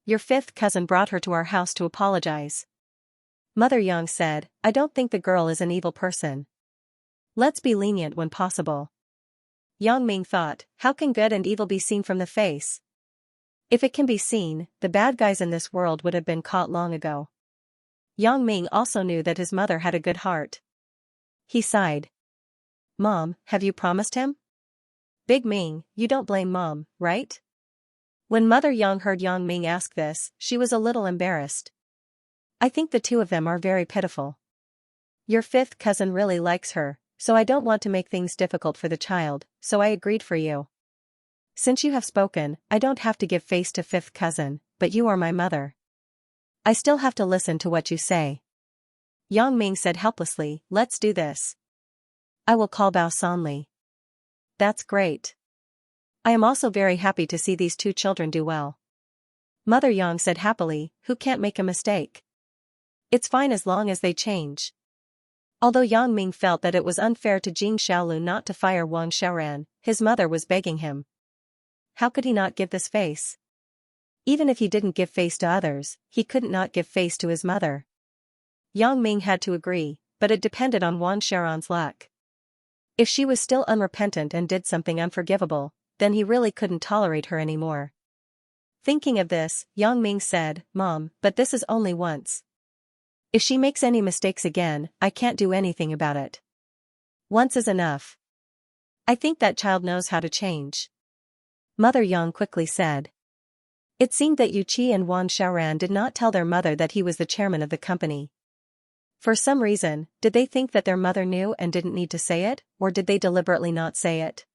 A: Your fifth cousin brought her to our house to apologize. Mother Yang said, I don't think the girl is an evil person. Let's be lenient when possible. Yang Ming thought, how can good and evil be seen from the face? If it can be seen, the bad guys in this world would have been caught long ago. Yang Ming also knew that his mother had a good heart. He sighed. Mom, have you promised him? Big Ming, you don't blame Mom, right? When Mother Yang heard Yang Ming ask this, she was a little embarrassed. I think the two of them are very pitiful. Your fifth cousin really likes her, so I don't want to make things difficult for the child, so I agreed for you. Since you have spoken, I don't have to give face to fifth cousin, but you are my mother. I still have to listen to what you say. Yang Ming said helplessly, let's do this. I will call Bao Sanli. That's great. I am also very happy to see these two children do well. Mother Yang said happily, who can't make a mistake? It's fine as long as they change. Although Yang Ming felt that it was unfair to Jing Xiaolu not to fire Wang Xiaoran, his mother was begging him. How could he not give this face? Even if he didn't give face to others, he couldn't not give face to his mother. Yang Ming had to agree, but it depended on Wang Xiaoran's luck. If she was still unrepentant and did something unforgivable, then he really couldn't tolerate her anymore. Thinking of this, Yang Ming said, Mom, but this is only once. If she makes any mistakes again, I can't do anything about it. Once is enough. I think that child knows how to change. Mother Yang quickly said. It seemed that Yu Qi and Wang Xiaoran did not tell their mother that he was the chairman of the company. For some reason, did they think that their mother knew and didn't need to say it, or did they deliberately not say it?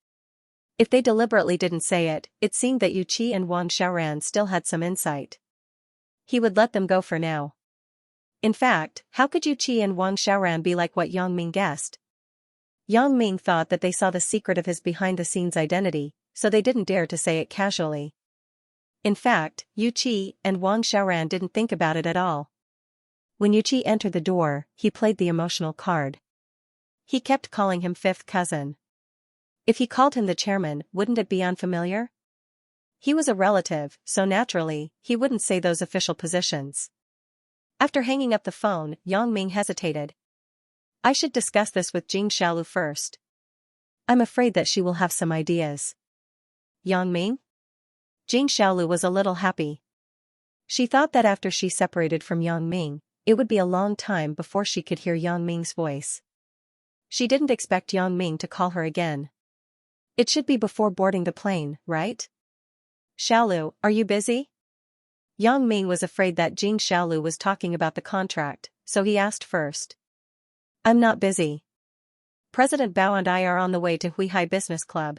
A: If they deliberately didn't say it, it seemed that Yu Qi and Wang Xiaoran still had some insight. He would let them go for now. In fact, how could Yu Qi and Wang Xiaoran be like what Yang Ming guessed? Yang Ming thought that they saw the secret of his behind-the-scenes identity, so they didn't dare to say it casually. In fact, Yu Qi and Wang Xiaoran didn't think about it at all. When Yu Qi entered the door, he played the emotional card. He kept calling him fifth cousin. If he called him the chairman, wouldn't it be unfamiliar? He was a relative, so naturally, he wouldn't say those official positions. After hanging up the phone, Yang Ming hesitated. I should discuss this with Jing Xiaolu first. I'm afraid that she will have some ideas. Yang Ming? Jing Xiaolu was a little happy. She thought that after she separated from Yang Ming, it would be a long time before she could hear Yang Ming's voice. She didn't expect Yang Ming to call her again. It should be before boarding the plane, right? Xiaolu, are you busy? Yang Ming was afraid that Jing Xiaolu was talking about the contract, so he asked first. I'm not busy. President Bao and I are on the way to Huihai Business Club.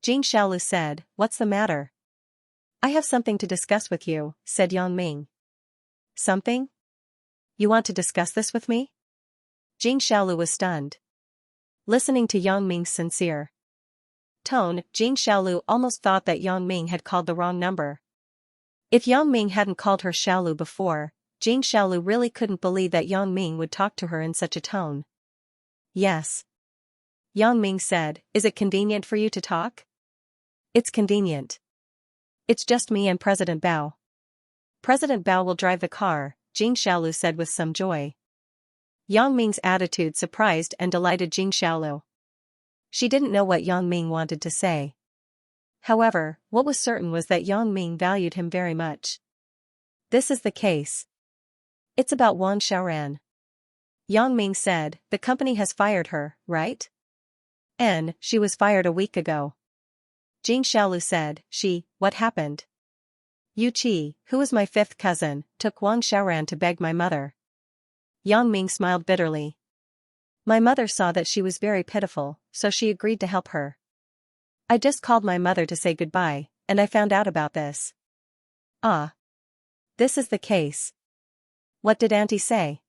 A: Jing Xiaolu said, what's the matter? I have something to discuss with you, said Yang Ming. Something? You want to discuss this with me? Jing Xiaolu was stunned. Listening to Yang Ming's sincere tone, Jing Xiaolu almost thought that Yang Ming had called the wrong number. If Yang Ming hadn't called her Xiaolu before, Jing Xiaolu really couldn't believe that Yang Ming would talk to her in such a tone. Yes. Yang Ming said, is it convenient for you to talk? It's convenient. It's just me and President Bao. President Bao will drive the car, Jing Xiaolu said with some joy. Yang Ming's attitude surprised and delighted Jing Xiaolu. She didn't know what Yang Ming wanted to say. However, what was certain was that Yang Ming valued him very much. This is the case. It's about Wang Xiaoran. Yang Ming said, the company has fired her, right? And she was fired a week ago. Jing Xiaolu said, what happened? Yu Qi, who was my fifth cousin, took Wang Xiaoran to beg my mother. Yang Ming smiled bitterly. My mother saw that she was very pitiful, so she agreed to help her. I just called my mother to say goodbye, and I found out about this. Ah. This is the case. What did Auntie say?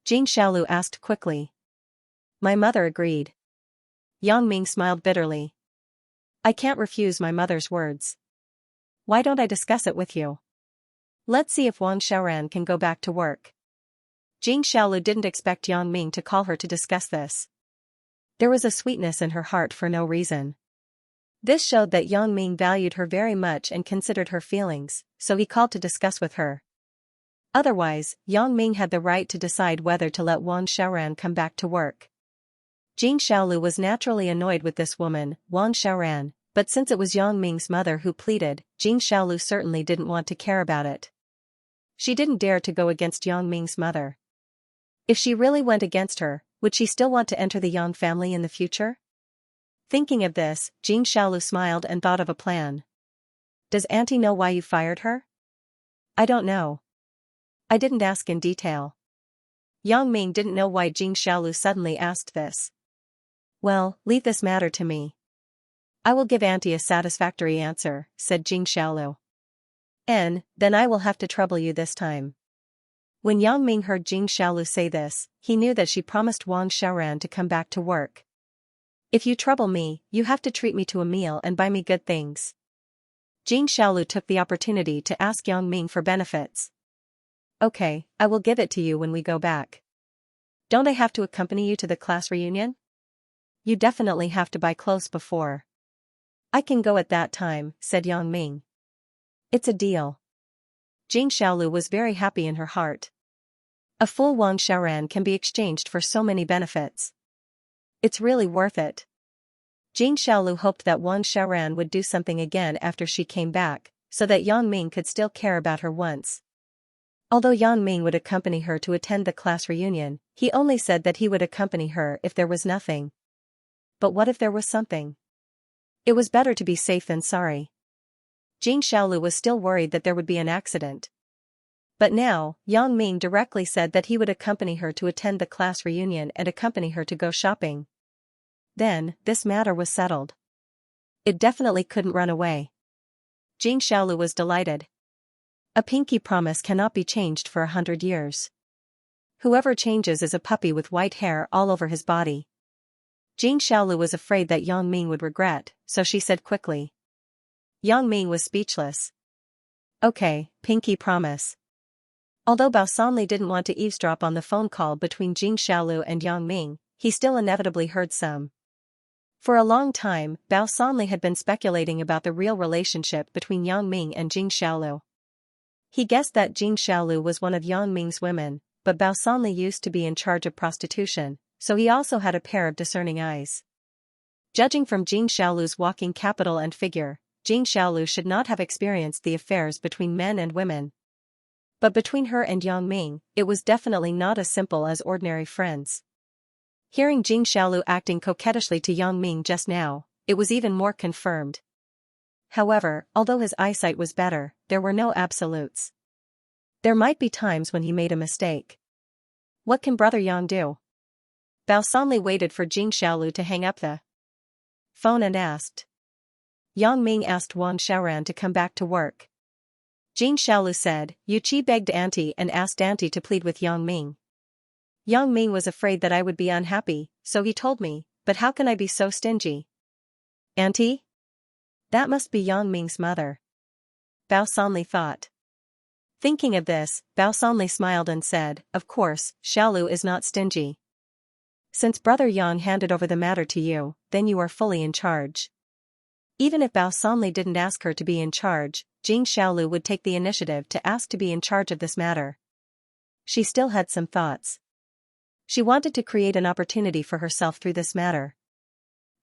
A: Jing Xiaolu asked quickly. My mother agreed. Yang Ming smiled bitterly. I can't refuse my mother's words. Why don't I discuss it with you? Let's see if Wang Xiaoran can go back to work. Jing Xiaolu didn't expect Yang Ming to call her to discuss this. There was a sweetness in her heart for no reason. This showed that Yang Ming valued her very much and considered her feelings, so he called to discuss with her. Otherwise, Yang Ming had the right to decide whether to let Wang Xiaoran come back to work. Jing Xiaolu was naturally annoyed with this woman, Wang Xiaoran, but since it was Yang Ming's mother who pleaded, Jing Xiaolu certainly didn't want to care about it. She didn't dare to go against Yang Ming's mother. If she really went against her, would she still want to enter the Yang family in the future? Thinking of this, Jing Xiaolu smiled and thought of a plan. Does Auntie know why you fired her? I don't know. I didn't ask in detail. Yang Ming didn't know why Jing Xiaolu suddenly asked this. Well, leave this matter to me. I will give Auntie a satisfactory answer, said Jing Xiaolu. And then I will have to trouble you this time. When Yang Ming heard Jing Xiaolu say this, he knew that she promised Wang Xiaoran to come back to work. If you trouble me, you have to treat me to a meal and buy me good things. Jing Xiaolu took the opportunity to ask Yang Ming for benefits. Okay, I will give it to you when we go back. Don't I have to accompany you to the class reunion? You definitely have to buy clothes before. I can go at that time, said Yang Ming. It's a deal. Jing Xiaolu was very happy in her heart. A full Wang Xiaoran can be exchanged for so many benefits. It's really worth it. Jing Xiaolu hoped that Wang Xiaoran would do something again after she came back, so that Yang Ming could still care about her once. Although Yang Ming would accompany her to attend the class reunion, he only said that he would accompany her if there was nothing. But what if there was something? It was better to be safe than sorry. Jing Xiaolu was still worried that there would be an accident. But now, Yang Ming directly said that he would accompany her to attend the class reunion and accompany her to go shopping. Then, this matter was settled. It definitely couldn't run away. Jing Xiaolu was delighted. A pinky promise cannot be changed for 100 years. Whoever changes is a puppy with white hair all over his body. Jing Xiaolu was afraid that Yang Ming would regret, so she said quickly. Yang Ming was speechless. Okay, pinky promise. Although Bao Sanli didn't want to eavesdrop on the phone call between Jing Xiaolu and Yang Ming, he still inevitably heard some. For a long time, Bao Sanli had been speculating about the real relationship between Yang Ming and Jing Xiaolu. He guessed that Jing Xiaolu was one of Yang Ming's women, but Bao Sanli used to be in charge of prostitution, so he also had a pair of discerning eyes. Judging from Jing Xiaolu's walking capital and figure, Jing Xiaolu should not have experienced the affairs between men and women. But between her and Yang Ming, it was definitely not as simple as ordinary friends. Hearing Jing Xiaolu acting coquettishly to Yang Ming just now, it was even more confirmed. However, although his eyesight was better, there were no absolutes. There might be times when he made a mistake. What can Brother Yang do? Bao Sanli waited for Jing Xiaolu to hang up the phone and asked. Yang Ming asked Wang Xiaoran to come back to work. Jing Xiaolu said, Yu Qi begged Auntie and asked Auntie to plead with Yang Ming. Yang Ming was afraid that I would be unhappy, so he told me, but how can I be so stingy? Auntie? That must be Yang Ming's mother. Bao Sanli thought. Thinking of this, Bao Sanli smiled and said, of course, Xiaolu is not stingy. Since Brother Yang handed over the matter to you, then you are fully in charge. Even if Bao Sanli didn't ask her to be in charge, Jing Xiaolu would take the initiative to ask to be in charge of this matter. She still had some thoughts. She wanted to create an opportunity for herself through this matter.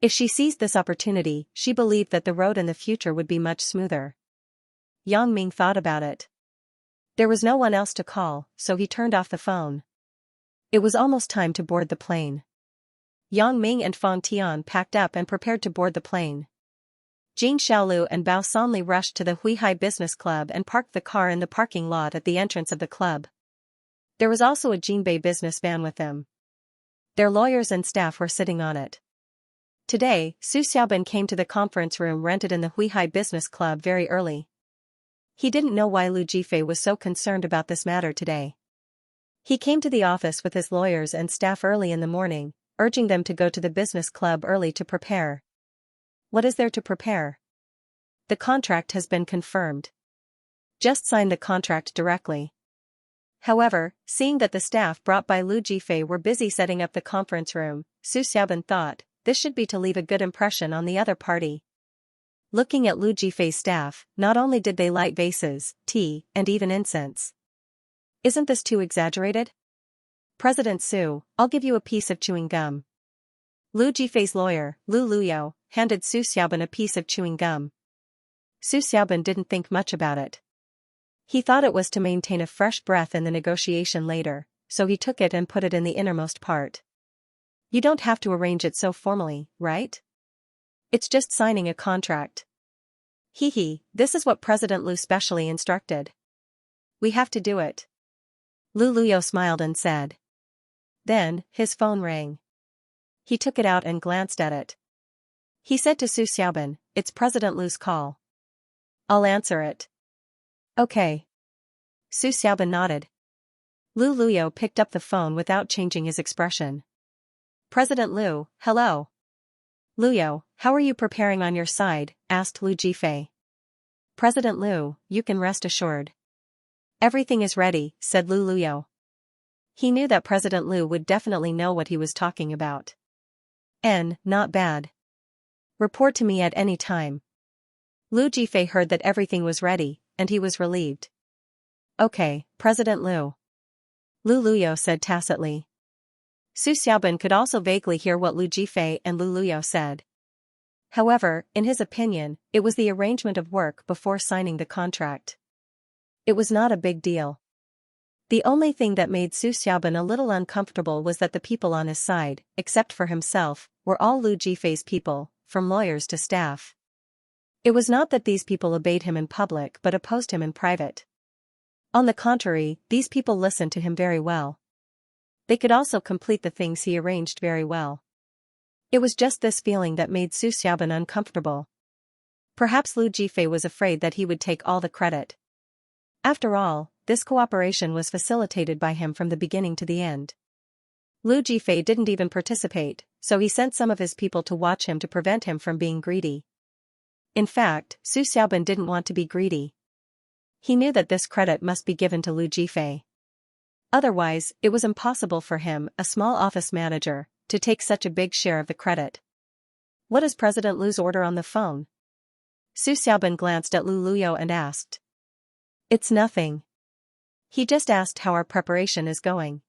A: If she seized this opportunity, she believed that the road in the future would be much smoother. Yang Ming thought about it. There was no one else to call, so he turned off the phone. It was almost time to board the plane. Yang Ming and Fang Tian packed up and prepared to board the plane. Jing Xiaolu and Bao Sanli rushed to the Huihai Business Club and parked the car in the parking lot at the entrance of the club. There was also a Jinbei business van with them. Their lawyers and staff were sitting on it. Today, Su Xiaobin came to the conference room rented in the Huihai Business Club very early. He didn't know why Lu Jifei was so concerned about this matter today. He came to the office with his lawyers and staff early in the morning, urging them to go to the business club early to prepare. What is there to prepare? The contract has been confirmed. Just sign the contract directly. However, seeing that the staff brought by Lu Jifei were busy setting up the conference room, Su Xiaobin thought, this should be to leave a good impression on the other party. Looking at Lu Jifei's staff, not only did they light vases, tea, and even incense. Isn't this too exaggerated? President Su, I'll give you a piece of chewing gum. Lu Jifei's lawyer, Lu Luyo, handed Su Xiaobin a piece of chewing gum. Su Xiaobin didn't think much about it. He thought it was to maintain a fresh breath in the negotiation later, so he took it and put it in the innermost part. You don't have to arrange it so formally, right? It's just signing a contract. Hee, this is what President Lu specially instructed. We have to do it. Lu Luyo smiled and said. Then, his phone rang. He took it out and glanced at it. He said to Su Xiaobin, it's President Lu's call. I'll answer it. Okay. Su Xiaobin nodded. Lu Luyo picked up the phone without changing his expression. President Lu, hello. Luyo, how are you preparing on your side? Asked Lu Jifei. President Lu, you can rest assured. Everything is ready, said Lu Luyo. He knew that President Lu would definitely know what he was talking about. Not bad. Report to me at any time. Lu Jifei heard that everything was ready, and he was relieved. Okay, President Lu. Lu Luyo said tacitly. Su Xiaobin could also vaguely hear what Lu Jifei and Lu Luyo said. However, in his opinion, it was the arrangement of work before signing the contract. It was not a big deal. The only thing that made Su Xiaobin a little uncomfortable was that the people on his side, except for himself, were all Lu Jifei's people, from lawyers to staff. It was not that these people obeyed him in public but opposed him in private. On the contrary, these people listened to him very well. They could also complete the things he arranged very well. It was just this feeling that made Su Xiaobin uncomfortable. Perhaps Lu Jifei was afraid that he would take all the credit. After all, this cooperation was facilitated by him from the beginning to the end. Lu Jifei didn't even participate, so he sent some of his people to watch him to prevent him from being greedy. In fact, Su Xiaobin didn't want to be greedy. He knew that this credit must be given to Lu Jifei. Otherwise, it was impossible for him, a small office manager, to take such a big share of the credit. What is President Lu's order on the phone? Su Xiaobin glanced at Lu Luyo and asked. It's nothing. He just asked how our preparation is going.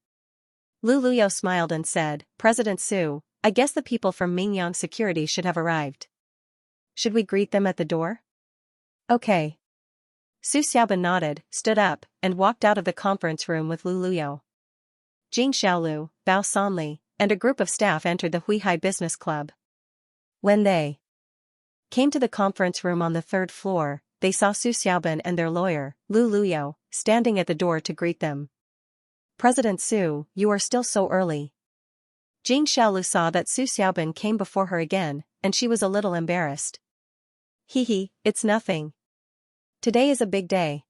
A: Lu Luyo smiled and said, President Su, I guess the people from Mingyang Security should have arrived. Should we greet them at the door? Okay. Su Xiaobin nodded, stood up, and walked out of the conference room with Lu Luyo. Jing Xiaolu, Bao Sanli, and a group of staff entered the Huihai Business Club. When they came to the conference room on the third floor, they saw Su Xiaobin and their lawyer, Lu Luyo, standing at the door to greet them. President Su, you are still so early. Jing Xiaolu saw that Su Xiaobin came before her again, and she was a little embarrassed. Hee, it's nothing. Today is a big day.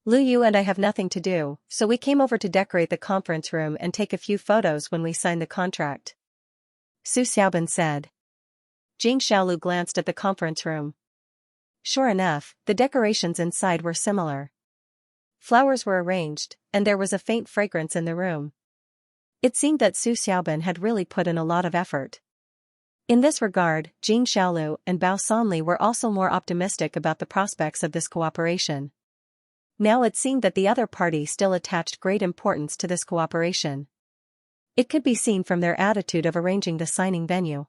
A: Lu Yu and I have nothing to do, so we came over to decorate the conference room and take a few photos when we signed the contract. Su Xiaobin said. Jing Xiaolu glanced at the conference room. Sure enough, the decorations inside were similar. Flowers were arranged, and there was a faint fragrance in the room. It seemed that Su Xiaobin had really put in a lot of effort. In this regard, Jing Xiaolu and Bao Sanli were also more optimistic about the prospects of this cooperation. Now it seemed that the other party still attached great importance to this cooperation. It could be seen from their attitude of arranging the signing venue.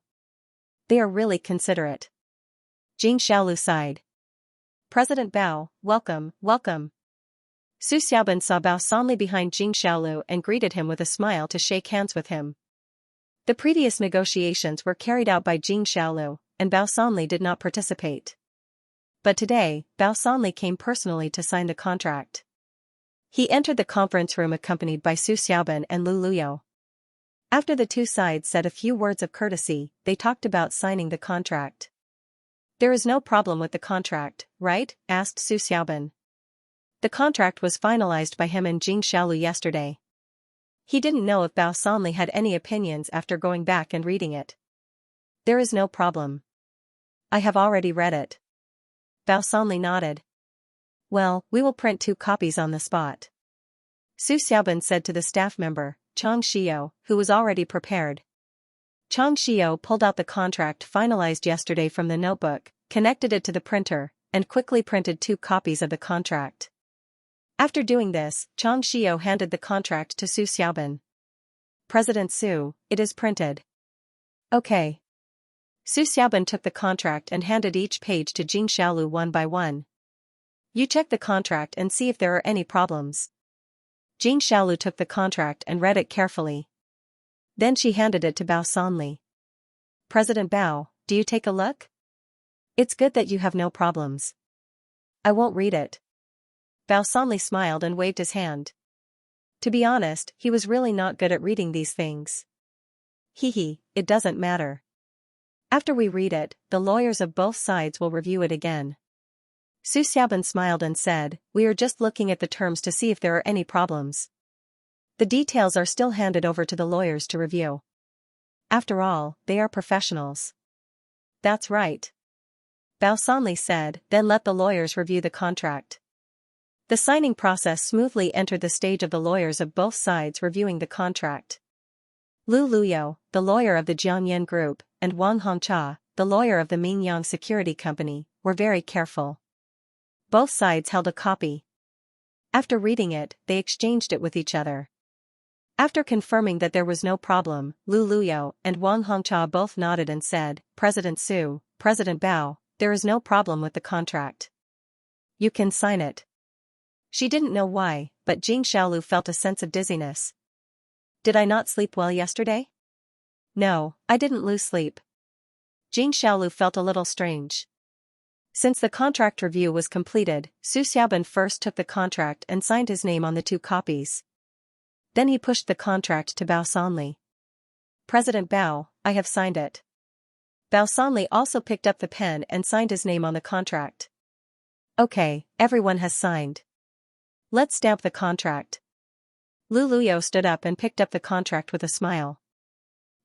A: They are really considerate. Jing Xiaolu sighed. President Bao, welcome, welcome. Su Xiaobin saw Bao Sanli behind Jing Xiaolu and greeted him with a smile to shake hands with him. The previous negotiations were carried out by Jing Xiaolu, and Bao Sanli did not participate. But today, Bao Sanli came personally to sign the contract. He entered the conference room accompanied by Su Xiaobin and Lu Luyo. After the two sides said a few words of courtesy, they talked about signing the contract. There is no problem with the contract, right? Asked Su Xiaobin. The contract was finalized by him and Jing Xiaolu yesterday. He didn't know if Bao Sanli had any opinions after going back and reading it. There is no problem. I have already read it. Bao Sanli nodded. Well, we will print 2 copies on the spot. Su Xiaobin said to the staff member, Chang Xiao, who was already prepared. Chang Xiao pulled out the contract finalized yesterday from the notebook, connected it to the printer, and quickly printed 2 copies of the contract. After doing this, Chang Xiao handed the contract to Su Xiaobin. President Su, it is printed. Okay. Su Xiaobin took the contract and handed each page to Jing Xiaolu one by one. You check the contract and see if there are any problems. Jing Xiaolu took the contract and read it carefully. Then she handed it to Bao Sanli. President Bao, do you take a look? It's good that you have no problems. I won't read it. Bao Sanli smiled and waved his hand. To be honest, he was really not good at reading these things. Hee, it doesn't matter. After we read it, the lawyers of both sides will review it again. Su Xiaobin smiled and said, we are just looking at the terms to see if there are any problems. The details are still handed over to the lawyers to review. After all, they are professionals. That's right. Bao Sanli said, then let the lawyers review the contract. The signing process smoothly entered the stage of the lawyers of both sides reviewing the contract. Lu Luyo, the lawyer of the Jiangyan Group, and Wang Hongcha, the lawyer of the Mingyang Security Company, were very careful. Both sides held a copy. After reading it, they exchanged it with each other. After confirming that there was no problem, Lu Luyo and Wang Hongcha both nodded and said, President Su, President Bao, there is no problem with the contract. You can sign it. She didn't know why, but Jing Xiaolu felt a sense of dizziness. Did I not sleep well yesterday? No, I didn't lose sleep. Jing Xiaolu felt a little strange. Since the contract review was completed, Su Xiaobin first took the contract and signed his name on the 2 copies. Then he pushed the contract to Bao Sanli. President Bao, I have signed it. Bao Sanli also picked up the pen and signed his name on the contract. Okay, everyone has signed. Let's stamp the contract. Lu Luyo stood up and picked up the contract with a smile.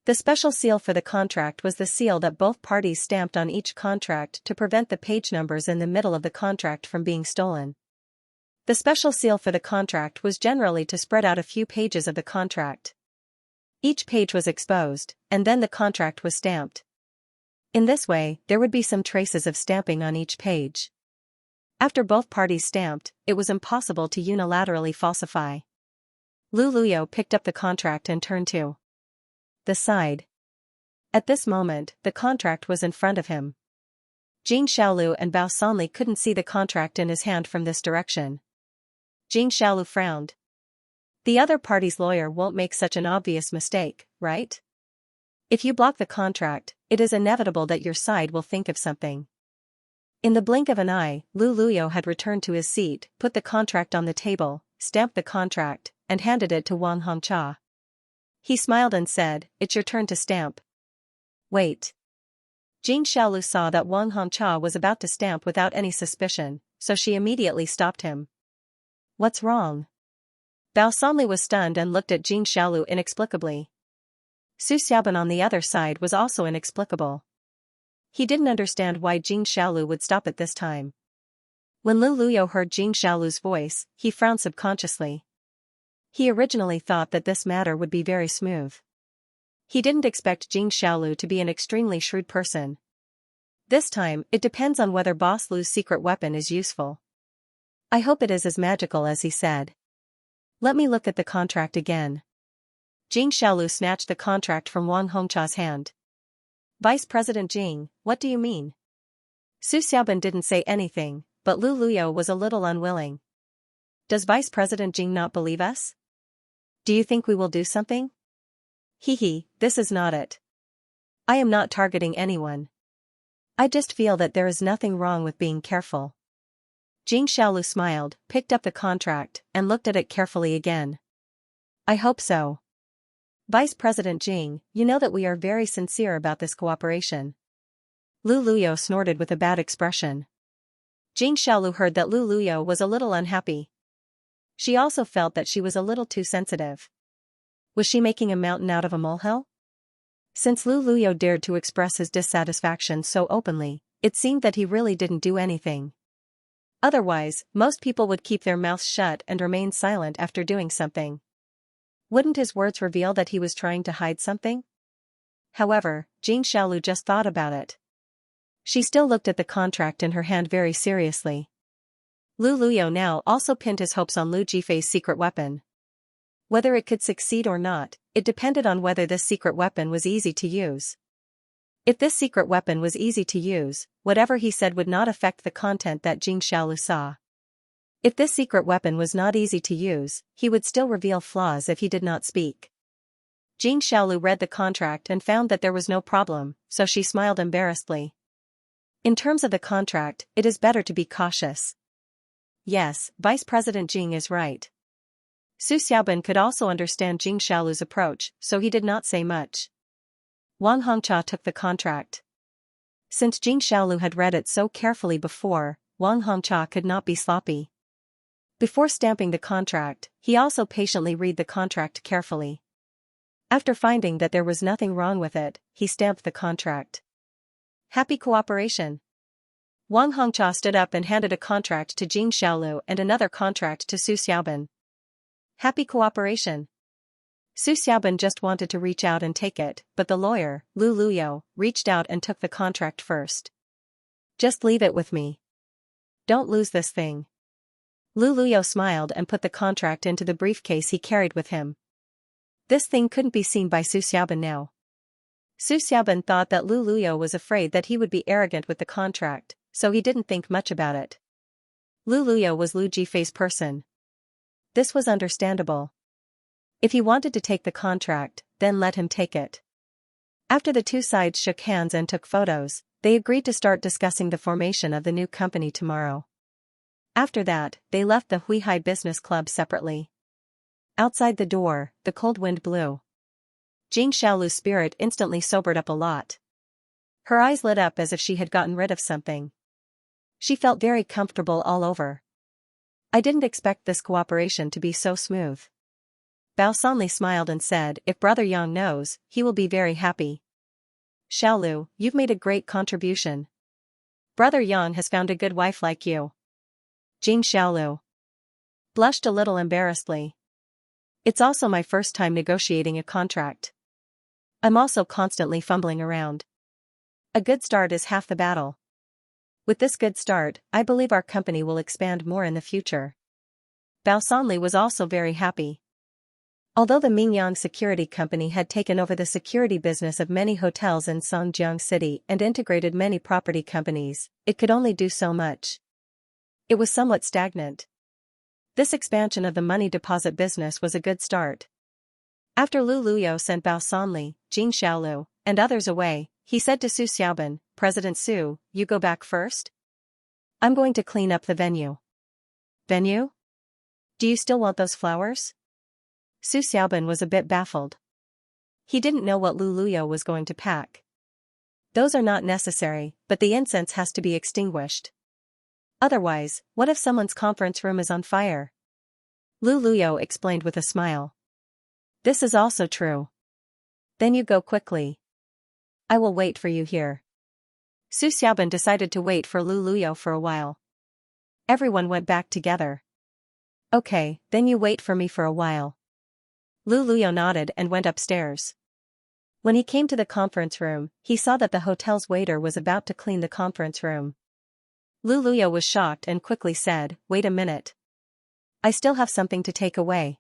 A: The special seal for the contract was the seal that both parties stamped on each contract to prevent the page numbers in the middle of the contract from being stolen. The special seal for the contract was generally to spread out a few pages of the contract. Each page was exposed, and then the contract was stamped. In this way, there would be some traces of stamping on each page. After both parties stamped, it was impossible to unilaterally falsify. Lu Luyo picked up the contract and turned to the side. At this moment, the contract was in front of him. Jing Xiaolu and Bao Sanli couldn't see the contract in his hand from this direction. Jing Xiaolu frowned. The other party's lawyer won't make such an obvious mistake, right? If you block the contract, it is inevitable that your side will think of something. In the blink of an eye, Lu Luyo had returned to his seat, put the contract on the table, stamped the contract, and handed it to Wang Hongcha. He smiled and said, It's your turn to stamp. Wait. Jing Xiaolu saw that Wang Hongcha was about to stamp without any suspicion, so she immediately stopped him. What's wrong? Bao Sanli was stunned and looked at Jing Xiaolu inexplicably. Su Xiaoban on the other side was also inexplicable. He didn't understand why Jing Xiaolu would stop at this time. When Lu Luyo heard Jing Xiaolu's voice, he frowned subconsciously. He originally thought that this matter would be very smooth. He didn't expect Jing Xiaolu to be an extremely shrewd person. This time, it depends on whether Boss Lu's secret weapon is useful. I hope it is as magical as he said. Let me look at the contract again. Jing Xiaolu snatched the contract from Wang Hongcha's hand. Vice President Jing, what do you mean? Su Xiaoban didn't say anything, but Lu Luyo was a little unwilling. Does Vice President Jing not believe us? Do you think we will do something? This is not it. I am not targeting anyone. I just feel that there is nothing wrong with being careful. Jing Xiaolu smiled, picked up the contract, and looked at it carefully again. I hope so. Vice President Jing, you know that we are very sincere about this cooperation. Lu Luyo snorted with a bad expression. Jing Xiaolu heard that Lu Luyo was a little unhappy. She also felt that she was a little too sensitive. Was she making a mountain out of a molehill? Since Lu Luyo dared to express his dissatisfaction so openly, it seemed that he really didn't do anything. Otherwise, most people would keep their mouths shut and remain silent after doing something. Wouldn't his words reveal that he was trying to hide something? However, Jing Xiaolu just thought about it. She still looked at the contract in her hand very seriously. Lu Luyo now also pinned his hopes on Lu Jifei's secret weapon. Whether it could succeed or not, it depended on whether this secret weapon was easy to use. If this secret weapon was easy to use, whatever he said would not affect the content that Jing Xiaolu saw. If this secret weapon was not easy to use, he would still reveal flaws if he did not speak. Jing Xiaolu read the contract and found that there was no problem, so she smiled embarrassedly. In terms of the contract, it is better to be cautious. Yes, Vice President Jing is right. Su Xiaoban could also understand Jing Xiaolu's approach, so he did not say much. Wang Hongcha took the contract. Since Jing Xiaolu had read it so carefully before, Wang Hongcha could not be sloppy. Before stamping the contract, he also patiently read the contract carefully. After finding that there was nothing wrong with it, he stamped the contract. Happy cooperation. Wang Hongcha stood up and handed a contract to Jing Xiaolu and another contract to Su Xiaoban. Happy cooperation. Su Xiaoban just wanted to reach out and take it, but the lawyer, Lu Luyo, reached out and took the contract first. Just leave it with me. Don't lose this thing. Lu Luyo smiled and put the contract into the briefcase he carried with him. This thing couldn't be seen by Su Xiaoban now. Su Xiaoban thought that Lu Luyo was afraid that he would be arrogant with the contract, so he didn't think much about it. Lu Luyo was Lu Jifei's person. This was understandable. If he wanted to take the contract, then let him take it. After the two sides shook hands and took photos, they agreed to start discussing the formation of the new company tomorrow. After that, they left the Huihai Business Club separately. Outside the door, the cold wind blew. Jing Xiaolu's spirit instantly sobered up a lot. Her eyes lit up as if she had gotten rid of something. She felt very comfortable all over. I didn't expect this cooperation to be so smooth. Bao Sanli smiled and said, if Brother Yang knows, he will be very happy. Xiaolu, you've made a great contribution. Brother Yang has found a good wife like you. Jing Xiaolu blushed a little embarrassedly. It's also my first time negotiating a contract. I'm also constantly fumbling around. A good start is half the battle. With this good start, I believe our company will expand more in the future. Bao Sanli was also very happy. Although the Mingyang Security Company had taken over the security business of many hotels in Songjiang City and integrated many property companies, it could only do so much. It was somewhat stagnant. This expansion of the money deposit business was a good start. After Lu Luyo sent Bao Sanli, Jing Xiaolu, and others away, he said to Su Xiaoban, President Su, you go back first? I'm going to clean up the venue. Venue? Do you still want those flowers? Su Xiaoban was a bit baffled. He didn't know what Lu Luyo was going to pack. Those are not necessary, but the incense has to be extinguished. Otherwise, what if someone's conference room is on fire? Lu Luyo explained with a smile. This is also true. Then you go quickly. I will wait for you here. Su Xiaobin decided to wait for Lu Luyo for a while. Everyone went back together. Okay, then you wait for me for a while. Lu Luyo nodded and went upstairs. When he came to the conference room, he saw that the hotel's waiter was about to clean the conference room. Lu Luyo was shocked and quickly said, "Wait a minute. I still have something to take away."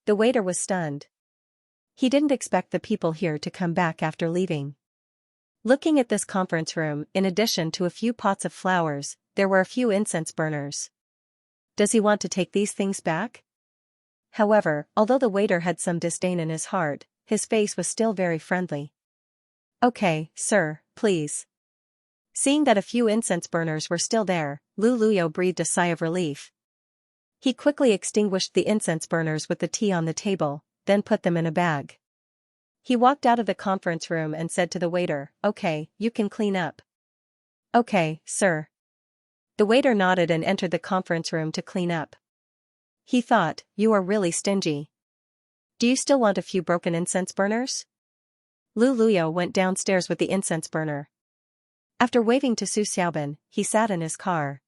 A: The waiter was stunned. He didn't expect the people here to come back after leaving. Looking at this conference room, in addition to a few pots of flowers, there were a few incense burners. Does he want to take these things back? However, although the waiter had some disdain in his heart, his face was still very friendly. Okay, sir, please. Seeing that a few incense burners were still there, Lu Luyo breathed a sigh of relief. He quickly extinguished the incense burners with the tea on the table, then put them in a bag. He walked out of the conference room and said to the waiter, "Okay, you can clean up." "Okay, sir." The waiter nodded and entered the conference room to clean up. He thought, "You are really stingy. Do you still want a few broken incense burners?" Lu Luyo went downstairs with the incense burner. After waving to Su Xiaobin, he sat in his car.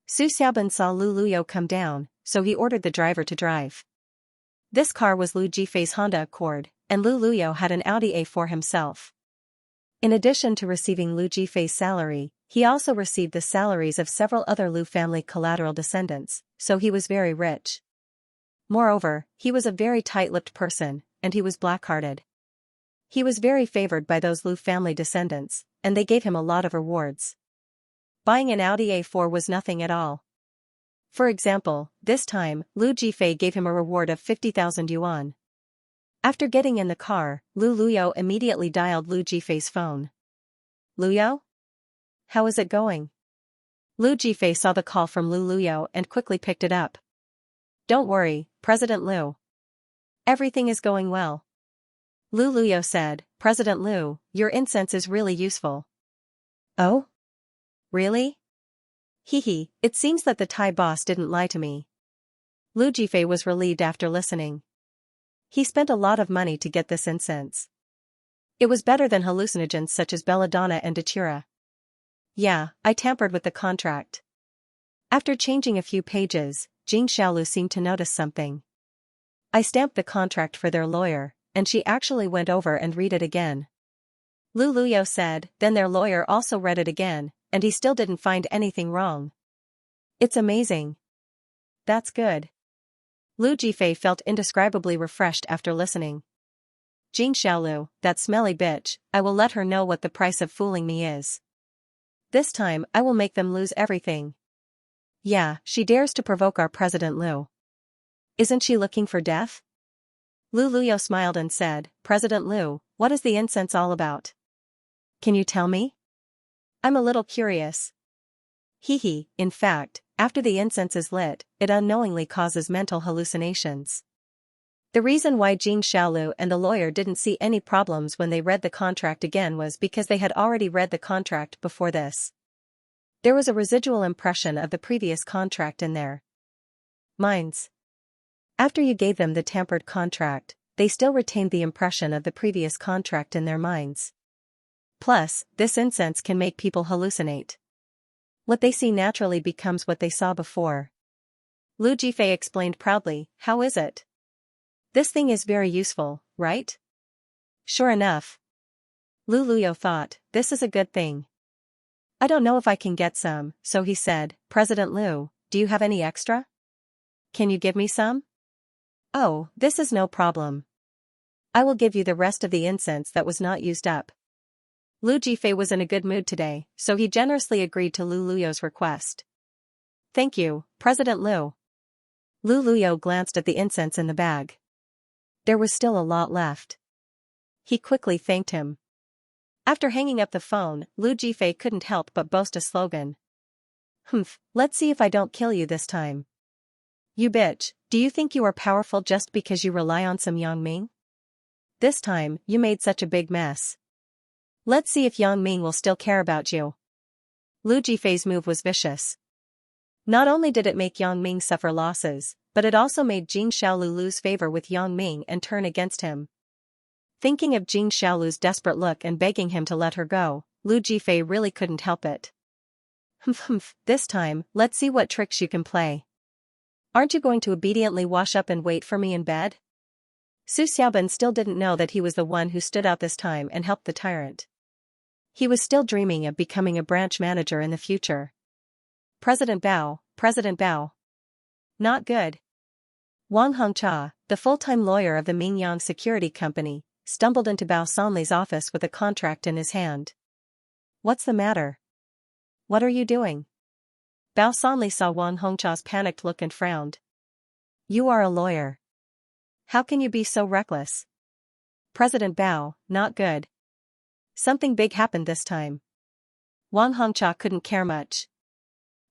A: Su Xiaobin saw Lu Luyo come down, so he ordered the driver to drive. This car was Lu Jifei's Honda Accord, and Lu Luyo had an Audi A4 himself. In addition to receiving Lu Jifei's salary, he also received the salaries of several other Lu family collateral descendants, so he was very rich. Moreover, he was a very tight-lipped person, and he was black-hearted. He was very favored by those Lu family descendants, and they gave him a lot of rewards. Buying an Audi A4 was nothing at all. For example, this time, Lu Jifei gave him a reward of 50,000 yuan. After getting in the car, Lu Luyo immediately dialed Lu Jifei's phone. "Luyo? How is it going?" Lu Jifei saw the call from Lu Luyo and quickly picked it up. "Don't worry, President Lu. Everything is going well." Lu Luyo said, "President Lu, your incense is really useful." "Oh? Really? Hehe, it seems that the Thai boss didn't lie to me." Lu Jifei was relieved after listening. He spent a lot of money to get this incense. It was better than hallucinogens such as belladonna and datura. "Yeah, I tampered with the contract." After changing a few pages, Jing Xiaolu seemed to notice something. "I stamped the contract for their lawyer, and she actually went over and read it again." Lu Luyo said, then their lawyer also read it again, and he still didn't find anything wrong. "It's amazing." "That's good." Lu Jifei felt indescribably refreshed after listening. "Jing Xiaolu, that smelly bitch, I will let her know what the price of fooling me is. This time I will make them lose everything. Yeah, she dares to provoke our President Lu. Isn't she looking for death?" Lu Luyo smiled and said, "President Lu, what is the incense all about? Can you tell me? I'm a little curious." Hehe, in fact, after the incense is lit, it unknowingly causes mental hallucinations. The reason why Jing Xiaolu and the lawyer didn't see any problems when they read the contract again was because they had already read the contract before this. There was a residual impression of the previous contract in their minds. After you gave them the tampered contract, they still retained the impression of the previous contract in their minds. Plus, this incense can make people hallucinate. What they see naturally becomes what they saw before. Lu Jifei explained proudly, "How is it? This thing is very useful, right?" "Sure enough." Lu Luyo thought, "This is a good thing. I don't know if I can get some," so he said, "President Lu, do you have any extra? Can you give me some?" "Oh, this is no problem. I will give you the rest of the incense that was not used up." Lu Jifei was in a good mood today, so he generously agreed to Lu Luyo's request. "Thank you, President Lu." Lu Luyo glanced at the incense in the bag. There was still a lot left. He quickly thanked him. After hanging up the phone, Lu Jifei couldn't help but boast a slogan. "Humph, let's see if I don't kill you this time. You bitch, do you think you are powerful just because you rely on some Yangming? This time, you made such a big mess. Let's see if Yang Ming will still care about you. Lu Jifei's move was vicious. Not only did it make Yang Ming suffer losses, but it also made Jing Xiaolu lose favor with Yang Ming and turn against him. Thinking of Jing Xiaolu's desperate look and begging him to let her go, Lu Jifei really couldn't help it. Humph, this time, let's see what tricks you can play. Aren't you going to obediently wash up and wait for me in bed? Su Xiaoban still didn't know that he was the one who stood out this time and helped the tyrant. He was still dreaming of becoming a branch manager in the future. President Bao, President Bao. Not good. Wang Hongcha, the full-time lawyer of the Mingyang Security Company, stumbled into Bao Sanli's office with a contract in his hand. What's the matter? What are you doing? Bao Sanli saw Wang Hongcha's panicked look and frowned. You are a lawyer. How can you be so reckless? President Bao, not good. Something big happened this time. Wang Hongcha couldn't care much.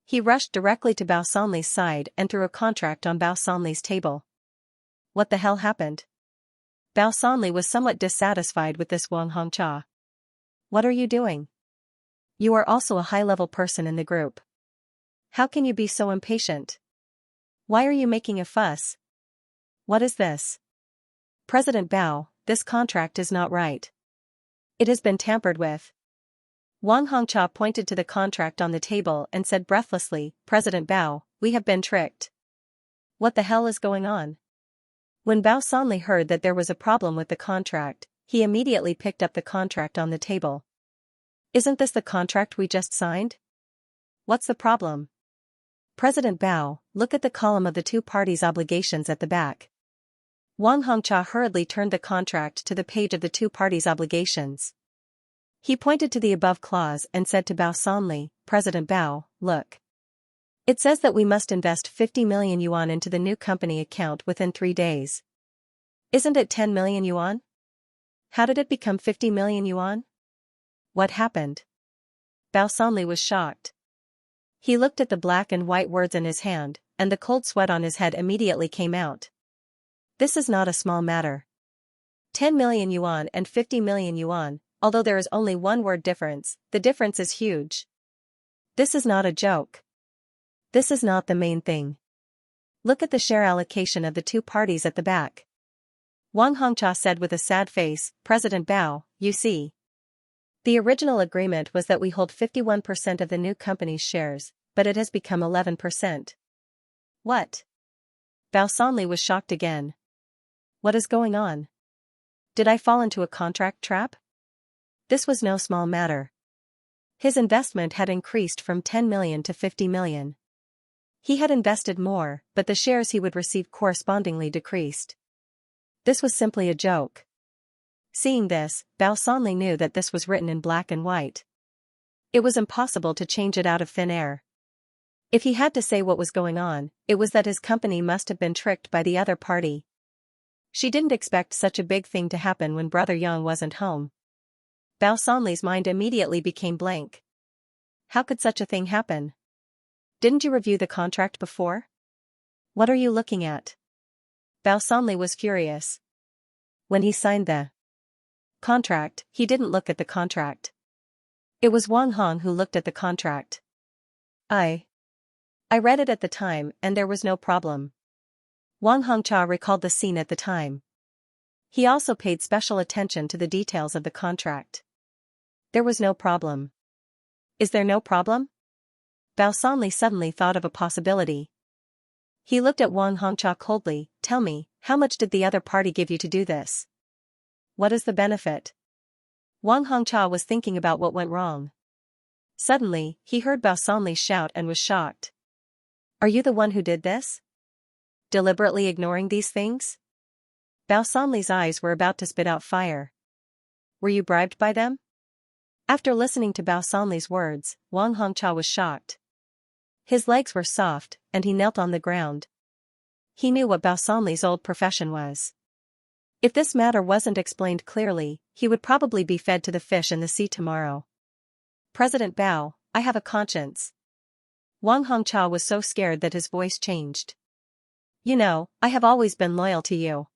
A: He rushed directly to Bao Sanli's side and threw a contract on Bao Sanli's table. What the hell happened? Bao Sanli was somewhat dissatisfied with this Wang Hongcha. What are you doing? You are also a high-level person in the group. How can you be so impatient? Why are you making a fuss? What is this? President Bao, this contract is not right. It has been tampered with. Wang Hongcha pointed to the contract on the table and said breathlessly, President Bao, we have been tricked. What the hell is going on? When Bao Sanli heard that there was a problem with the contract, he immediately picked up the contract on the table. Isn't this the contract we just signed? What's the problem? President Bao, look at the column of the two parties' obligations at the back. Wang Hongcha hurriedly turned the contract to the page of the two parties' obligations. He pointed to the above clause and said to Bao Sanli, President Bao, look. It says that we must invest 50 million yuan into the new company account within 3 days. Isn't it 10 million yuan? How did it become 50 million yuan? What happened? Bao Sanli was shocked. He looked at the black and white words in his hand, and the cold sweat on his head immediately came out. This is not a small matter. 10 million yuan and 50 million yuan, although there is only one word difference, the difference is huge. This is not a joke. This is not the main thing. Look at the share allocation of the two parties at the back. Wang Hongcha said with a sad face, President Bao, you see. The original agreement was that we hold 51% of the new company's shares, but it has become 11%. What? Bao Sanli was shocked again. What is going on? Did I fall into a contract trap? This was no small matter. His investment had increased from 10 million to 50 million. He had invested more, but the shares he would receive correspondingly decreased. This was simply a joke. Seeing this, Bao Sanli knew that this was written in black and white. It was impossible to change it out of thin air. If he had to say what was going on, it was that his company must have been tricked by the other party. She didn't expect such a big thing to happen when Brother Yang wasn't home. Bao Sanli's mind immediately became blank. How could such a thing happen? Didn't you review the contract before? What are you looking at? Bao Sanli was furious. When he signed the contract, he didn't look at the contract. It was Wang Hong who looked at the contract. I read it at the time and there was no problem. Wang Hongcha recalled the scene at the time. He also paid special attention to the details of the contract. There was no problem. Is there no problem? Bao Sanli suddenly thought of a possibility. He looked at Wang Hongcha coldly, tell me, how much did the other party give you to do this? What is the benefit? Wang Hongcha was thinking about what went wrong. Suddenly, he heard Bao Sanli shout and was shocked. Are you the one who did this? Deliberately ignoring these things? Bao Sanli's eyes were about to spit out fire. Were you bribed by them? After listening to Bao Sanli's words, Wang Hongcha was shocked. His legs were soft, and he knelt on the ground. He knew what Bao Sanli's old profession was. If this matter wasn't explained clearly, he would probably be fed to the fish in the sea tomorrow. President Bao, I have a conscience. Wang Hongcha was so scared that his voice changed. You know, I have always been loyal to you.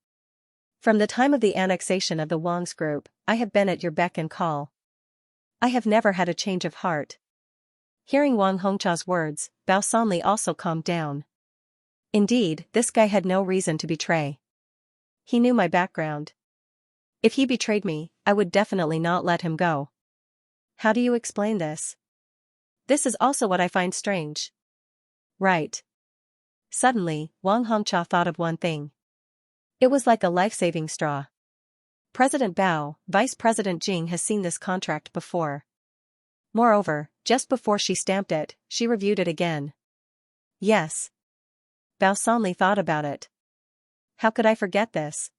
A: From the time of the annexation of the Wang's group, I have been at your beck and call. I have never had a change of heart. Hearing Wang Hongcha's words, Bao Sanli also calmed down. Indeed, this guy had no reason to betray. He knew my background. If he betrayed me, I would definitely not let him go. How do you explain this? This is also what I find strange. Right. Suddenly, Wang Hongcha thought of one thing. It was like a life-saving straw. President Bao, Vice President Jing has seen this contract before. Moreover, just before she stamped it, she reviewed it again. Yes. Bao Sanli thought about it. How could I forget this?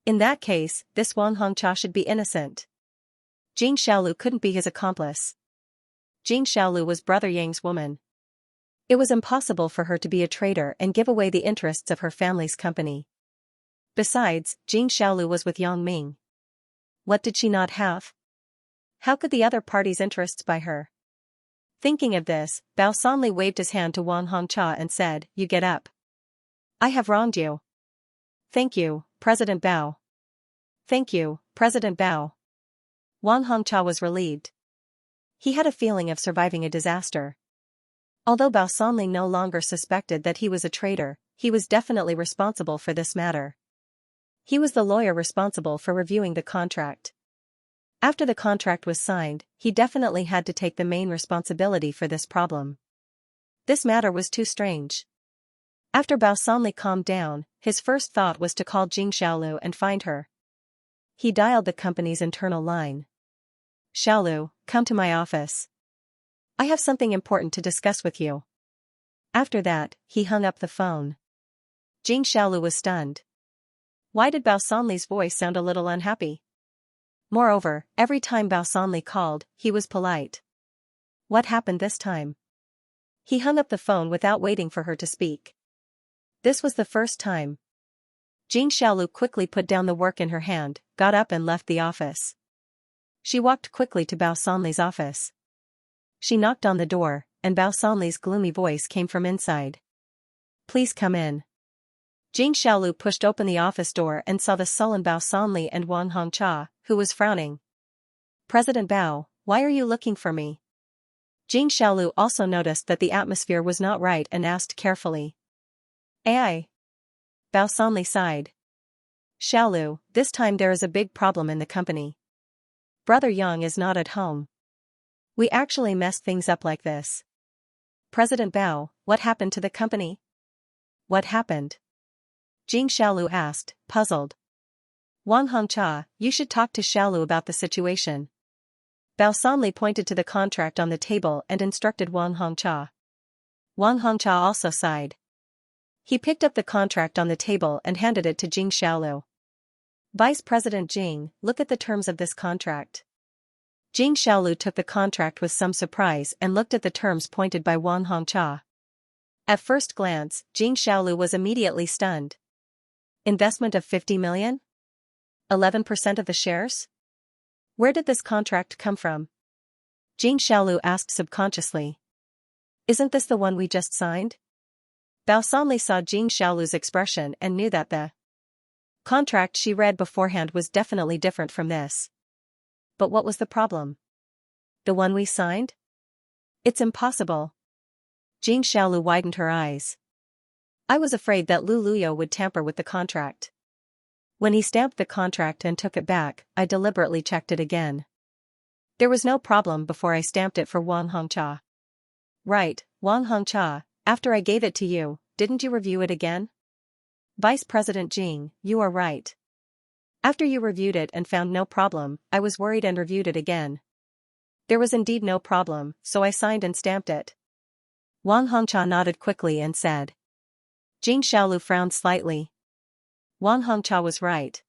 A: In that case, this Wang Hongcha should be innocent. Jing Xiaolu couldn't be his accomplice. Jing Xiaolu was Brother Yang's woman. It was impossible for her to be a traitor and give away the interests of her family's company. Besides, Jing Xiaolu was with Yang Ming. What did she not have? How could the other party's interests buy her? Thinking of this, Bao Sanli waved his hand to Wang Hongcha and said, "You get up. I have wronged you." "Thank you, President Bao." "Thank you, President Bao." Wang Hongcha was relieved. He had a feeling of surviving a disaster. Although Bao Sanli no longer suspected that he was a traitor, he was definitely responsible for this matter. He was the lawyer responsible for reviewing the contract. After the contract was signed, he definitely had to take the main responsibility for this problem. This matter was too strange. After Bao Sanli calmed down, his first thought was to call Jing Xiaolu and find her. He dialed the company's internal line. "Xiaolu, come to my office. I have something important to discuss with you." After that, he hung up the phone. Jing Xiaolu was stunned. Why did Bao Sanli's voice sound a little unhappy? Moreover, every time Bao Sanli called, he was polite. What happened this time? He hung up the phone without waiting for her to speak. This was the first time. Jing Xiaolu quickly put down the work in her hand, got up and left the office. She walked quickly to Bao Sanli's office. She knocked on the door, and Bao Sanli's gloomy voice came from inside. "Please come in." Jing Xiaolu pushed open the office door and saw the sullen Bao Sanli and Wang Hongcha, who was frowning. "President Bao, why are you looking for me?" Jing Xiaolu also noticed that the atmosphere was not right and asked carefully. "Ai." Bao Sanli sighed. "Xiaolu, this time there is a big problem in the company. Brother Yang is not at home. We actually messed things up like this." "President Bao, what happened to the company?" "What happened?" Jing Xiaolu asked, puzzled. "Wang Hongcha, you should talk to Xiaolu about the situation." Bao Sanli pointed to the contract on the table and instructed Wang Hongcha. Wang Hongcha also sighed. He picked up the contract on the table and handed it to Jing Xiaolu. "Vice President Jing, look at the terms of this contract." Jing Xiaolu took the contract with some surprise and looked at the terms pointed by Wang Hongcha. At first glance, Jing Xiaolu was immediately stunned. Investment of 50 million? 11% of the shares? Where did this contract come from? Jing Xiaolu asked subconsciously. Isn't this the one we just signed? Bao Sanli saw Jing Xiaolu's expression and knew that the contract she read beforehand was definitely different from this. But what was the problem? The one we signed? It's impossible. Jing Xiaolu widened her eyes. I was afraid that Lu Luyo would tamper with the contract. When he stamped the contract and took it back, I deliberately checked it again. There was no problem before I stamped it for Wang Hongcha. Right, Wang Hongcha, after I gave it to you, didn't you review it again? Vice President Jing, you are right. After you reviewed it and found no problem, I was worried and reviewed it again. There was indeed no problem, so I signed and stamped it. Wang Hongcha nodded quickly and said. Jing Xiaolu frowned slightly. Wang Hongcha was right.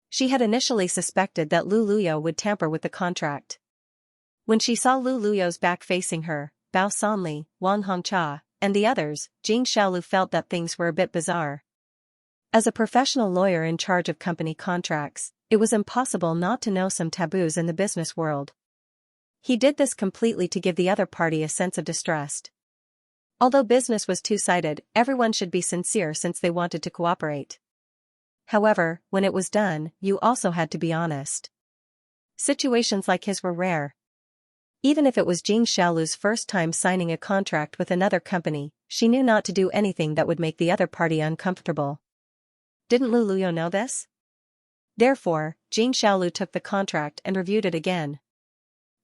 A: She had initially suspected that Lu Luyo would tamper with the contract. When she saw Lu Luyo's back facing her, Bao Sanli, Wang Hongcha, and the others, Jing Xiaolu felt that things were a bit bizarre. As a professional lawyer in charge of company contracts, it was impossible not to know some taboos in the business world. He did this completely to give the other party a sense of distrust. Although business was two-sided, everyone should be sincere since they wanted to cooperate. However, when it was done, you also had to be honest. Situations like his were rare. Even if it was Jing Xiaolu's first time signing a contract with another company, she knew not to do anything that would make the other party uncomfortable. Didn't Lu Luyo know this? Therefore, Jing Xiaolu took the contract and reviewed it again.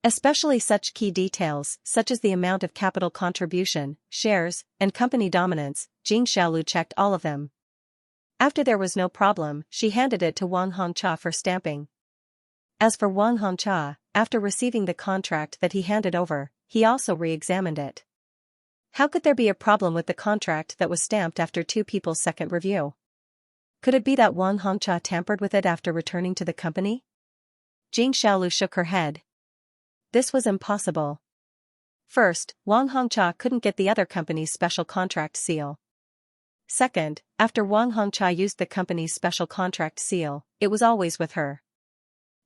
A: Especially such key details, such as the amount of capital contribution, shares, and company dominance, Jing Xiaolu checked all of them. After there was no problem, she handed it to Wang Hongcha for stamping. As for Wang Hongcha, after receiving the contract that he handed over, he also re-examined it. How could there be a problem with the contract that was stamped after two people's second review? Could it be that Wang Hongcha tampered with it after returning to the company? Jing Xiaolu shook her head. This was impossible. First, Wang Hongcha couldn't get the other company's special contract seal. Second, after Wang Hongcha used the company's special contract seal, it was always with her.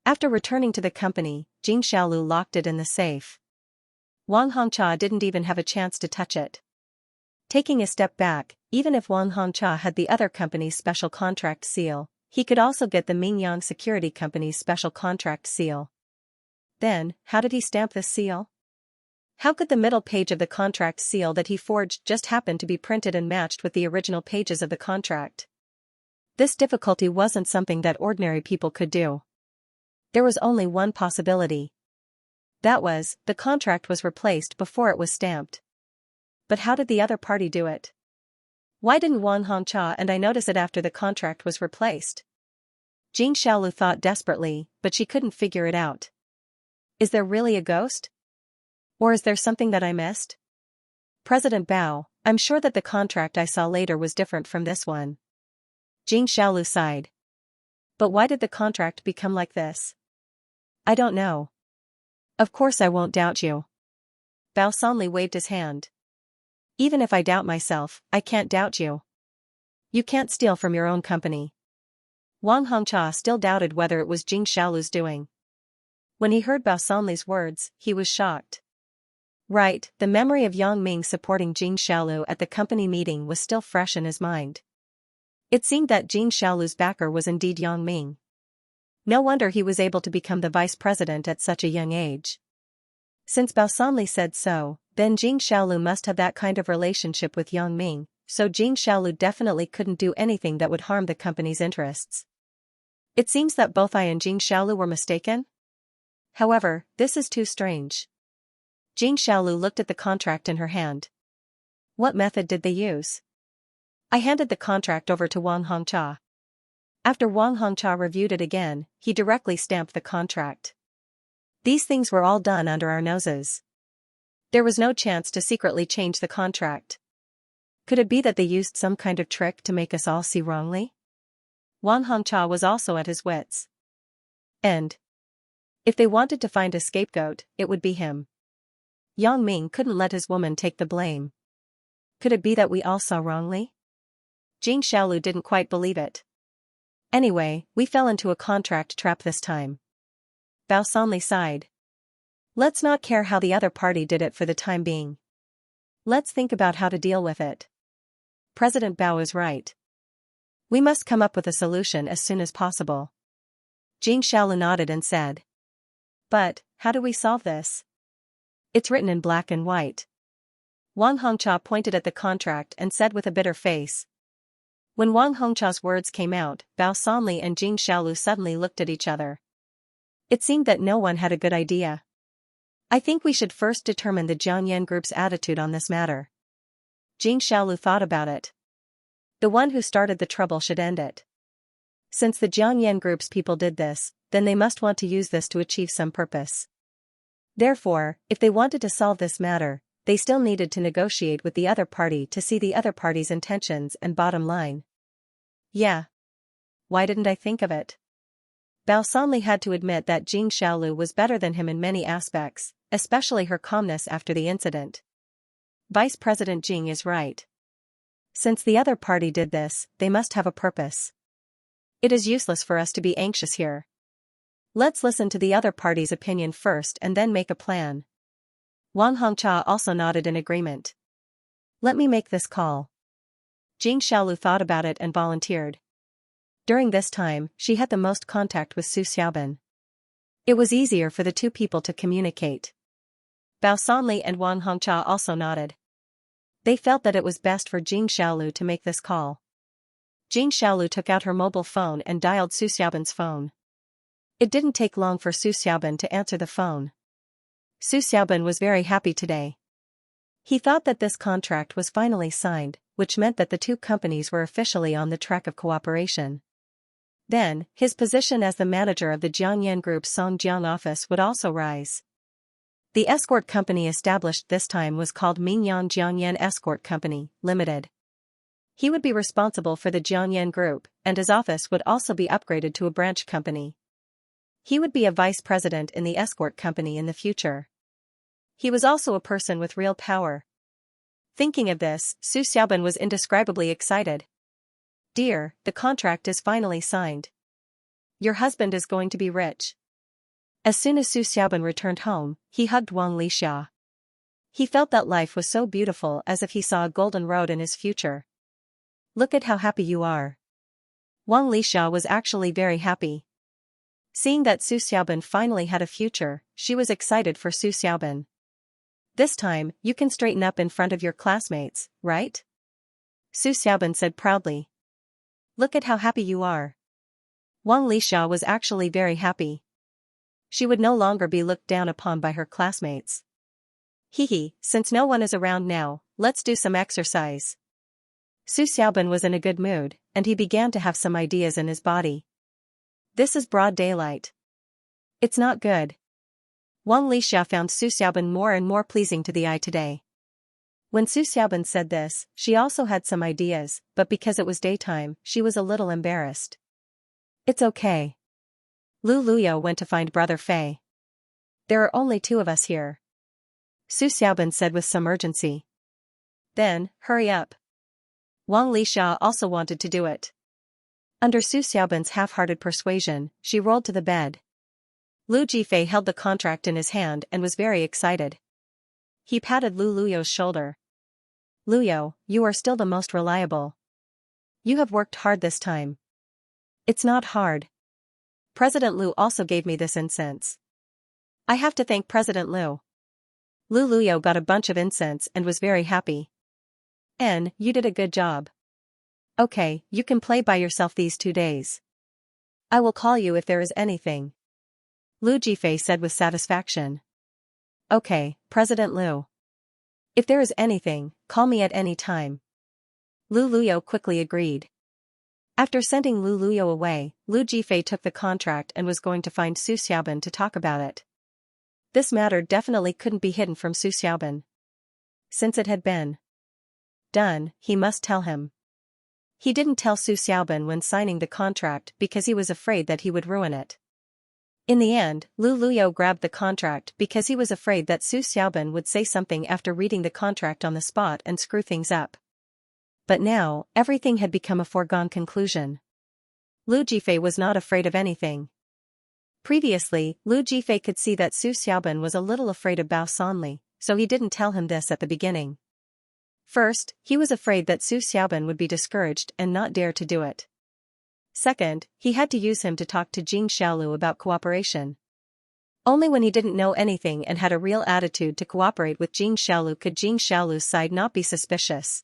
A: After returning to the company, Jing Xiaolu locked it in the safe. Wang Hongcha didn't even have a chance to touch it. Taking a step back, even if Wang Hongcha had the other company's special contract seal, he could also get the Mingyang Security Company's special contract seal. Then, how did he stamp this seal? How could the middle page of the contract seal that he forged just happen to be printed and matched with the original pages of the contract? This difficulty wasn't something that ordinary people could do. There was only one possibility. That was, the contract was replaced before it was stamped. But how did the other party do it? Why didn't Wang Hongcha and I notice it after the contract was replaced? Jing Xiaolu thought desperately, but she couldn't figure it out. Is there really a ghost? Or is there something that I missed? President Bao, I'm sure that the contract I saw later was different from this one. Jing Xiaolu sighed. But why did the contract become like this? I don't know. Of course I won't doubt you. Bao Sanli waved his hand. Even if I doubt myself, I can't doubt you. You can't steal from your own company. Wang Hongcha still doubted whether it was Jing Xiaolu's doing. When he heard Bao Sanli's words, he was shocked. Right, the memory of Yang Ming supporting Jing Xiaolu at the company meeting was still fresh in his mind. It seemed that Jing Xiaolu's backer was indeed Yang Ming. No wonder he was able to become the vice president at such a young age. Since Bao Sanli said so, then Jing Xiaolu must have that kind of relationship with Yang Ming, so Jing Xiaolu definitely couldn't do anything that would harm the company's interests. It seems that both I and Jing Xiaolu were mistaken? However, this is too strange. Jing Xiaolu looked at the contract in her hand. What method did they use? I handed the contract over to Wang Hongcha. After Wang Hongcha reviewed it again, he directly stamped the contract. These things were all done under our noses. There was no chance to secretly change the contract. Could it be that they used some kind of trick to make us all see wrongly? Wang Hongcha was also at his wits' end. If they wanted to find a scapegoat, it would be him. Yang Ming couldn't let his woman take the blame. Could it be that we all saw wrongly? Jing Xiaolu didn't quite believe it. Anyway, we fell into a contract trap this time. Bao Sanli sighed. Let's not care how the other party did it for the time being. Let's think about how to deal with it. President Bao is right. We must come up with a solution as soon as possible. Jing Xiaolu nodded and said. But, how do we solve this? It's written in black and white. Wang Hongcha pointed at the contract and said with a bitter face. When Wang Hongcha's words came out, Bao Sanli and Jing Xiaolu suddenly looked at each other. It seemed that no one had a good idea. I think we should first determine the Jiangyan Group's attitude on this matter. Jing Xiaolu thought about it. The one who started the trouble should end it. Since the Jiangyan Group's people did this, then they must want to use this to achieve some purpose. Therefore, if they wanted to solve this matter, they still needed to negotiate with the other party to see the other party's intentions and bottom line. Yeah. Why didn't I think of it? Bao Sanli had to admit that Jing Xiaolu was better than him in many aspects, especially her calmness after the incident. Vice President Jing is right. Since the other party did this, they must have a purpose. It is useless for us to be anxious here. Let's listen to the other party's opinion first and then make a plan. Wang Hongcha also nodded in agreement. Let me make this call. Jing Xiaolu thought about it and volunteered. During this time, she had the most contact with Su Xiaobin. It was easier for the two people to communicate. Bao Sanli and Wang Hongcha also nodded. They felt that it was best for Jing Xiaolu to make this call. Jing Xiaolu took out her mobile phone and dialed Su Xiaoban's phone. It didn't take long for Su Xiaoban to answer the phone. Su Xiaoban was very happy today. He thought that this contract was finally signed, which meant that the two companies were officially on the track of cooperation. Then, his position as the manager of the Jiangyan Group's Songjiang office would also rise. The escort company established this time was called Mingyang Jiangyan Escort Company, Limited. He would be responsible for the Jiangyan Group, and his office would also be upgraded to a branch company. He would be a vice president in the escort company in the future. He was also a person with real power. Thinking of this, Su Xiaoban was indescribably excited. Dear, the contract is finally signed. Your husband is going to be rich. As soon as Su Xiaoban returned home, he hugged Wang Lixia. He felt that life was so beautiful as if he saw a golden road in his future. Look at how happy you are. Wang Lixia was actually very happy. Seeing that Su Xiaoban finally had a future, she was excited for Su Xiaoban. This time, you can straighten up in front of your classmates, right? Su Xiaoban said proudly. Look at how happy you are. Wang Lixia was actually very happy. She would no longer be looked down upon by her classmates. Hee, since no one is around now, let's do some exercise. Su Xiaoban was in a good mood, and he began to have some ideas in his body. This is broad daylight. It's not good. Wang Lixia found Su Xiaoban more and more pleasing to the eye today. When Su Xiaoban said this, she also had some ideas, but because it was daytime, she was a little embarrassed. It's okay. Lu Luyo went to find Brother Fei. There are only two of us here. Su Xiaoban said with some urgency. Then, hurry up. Wang Lixia also wanted to do it. Under Su Xiaoban's half-hearted persuasion, she rolled to the bed. Lu Jifei held the contract in his hand and was very excited. He patted Lu Luyo's shoulder. Luyo, you are still the most reliable. You have worked hard this time. It's not hard. President Lu also gave me this incense. I have to thank President Lu. Lu Luyo got a bunch of incense and was very happy. You did a good job. Okay, you can play by yourself these 2 days. I will call you if there is anything. Lu Jifei said with satisfaction. Okay, President Lu. If there is anything, call me at any time. Lu Luyo quickly agreed. After sending Lu Luyo away, Lu Jifei took the contract and was going to find Su Xiaoban to talk about it. This matter definitely couldn't be hidden from Su Xiaoban. Since it had been done, he must tell him. He didn't tell Su Xiaoban when signing the contract because he was afraid that he would ruin it. In the end, Lu Luyo grabbed the contract because he was afraid that Su Xiaoban would say something after reading the contract on the spot and screw things up. But now, everything had become a foregone conclusion. Lu Jifei was not afraid of anything. Previously, Lu Jifei could see that Su Xiaoban was a little afraid of Bao Sanli, so he didn't tell him this at the beginning. First, he was afraid that Su Xiaoban would be discouraged and not dare to do it. Second, he had to use him to talk to Jing Xiaolu about cooperation. Only when he didn't know anything and had a real attitude to cooperate with Jing Xiaolu could Jing Xiaolu's side not be suspicious.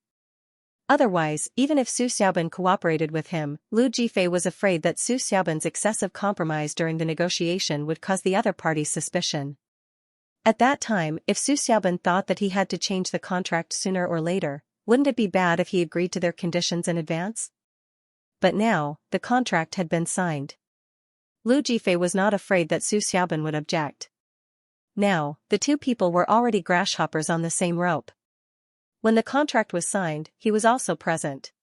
A: Otherwise, even if Su Xiaoban cooperated with him, Lu Jifei was afraid that Su Xiaoban's excessive compromise during the negotiation would cause the other party's suspicion. At that time, if Su Xiaoban thought that he had to change the contract sooner or later, wouldn't it be bad if he agreed to their conditions in advance? But now, the contract had been signed. Lu Jifei was not afraid that Su Xiaoban would object. Now, the two people were already grasshoppers on the same rope. When the contract was signed, he was also present.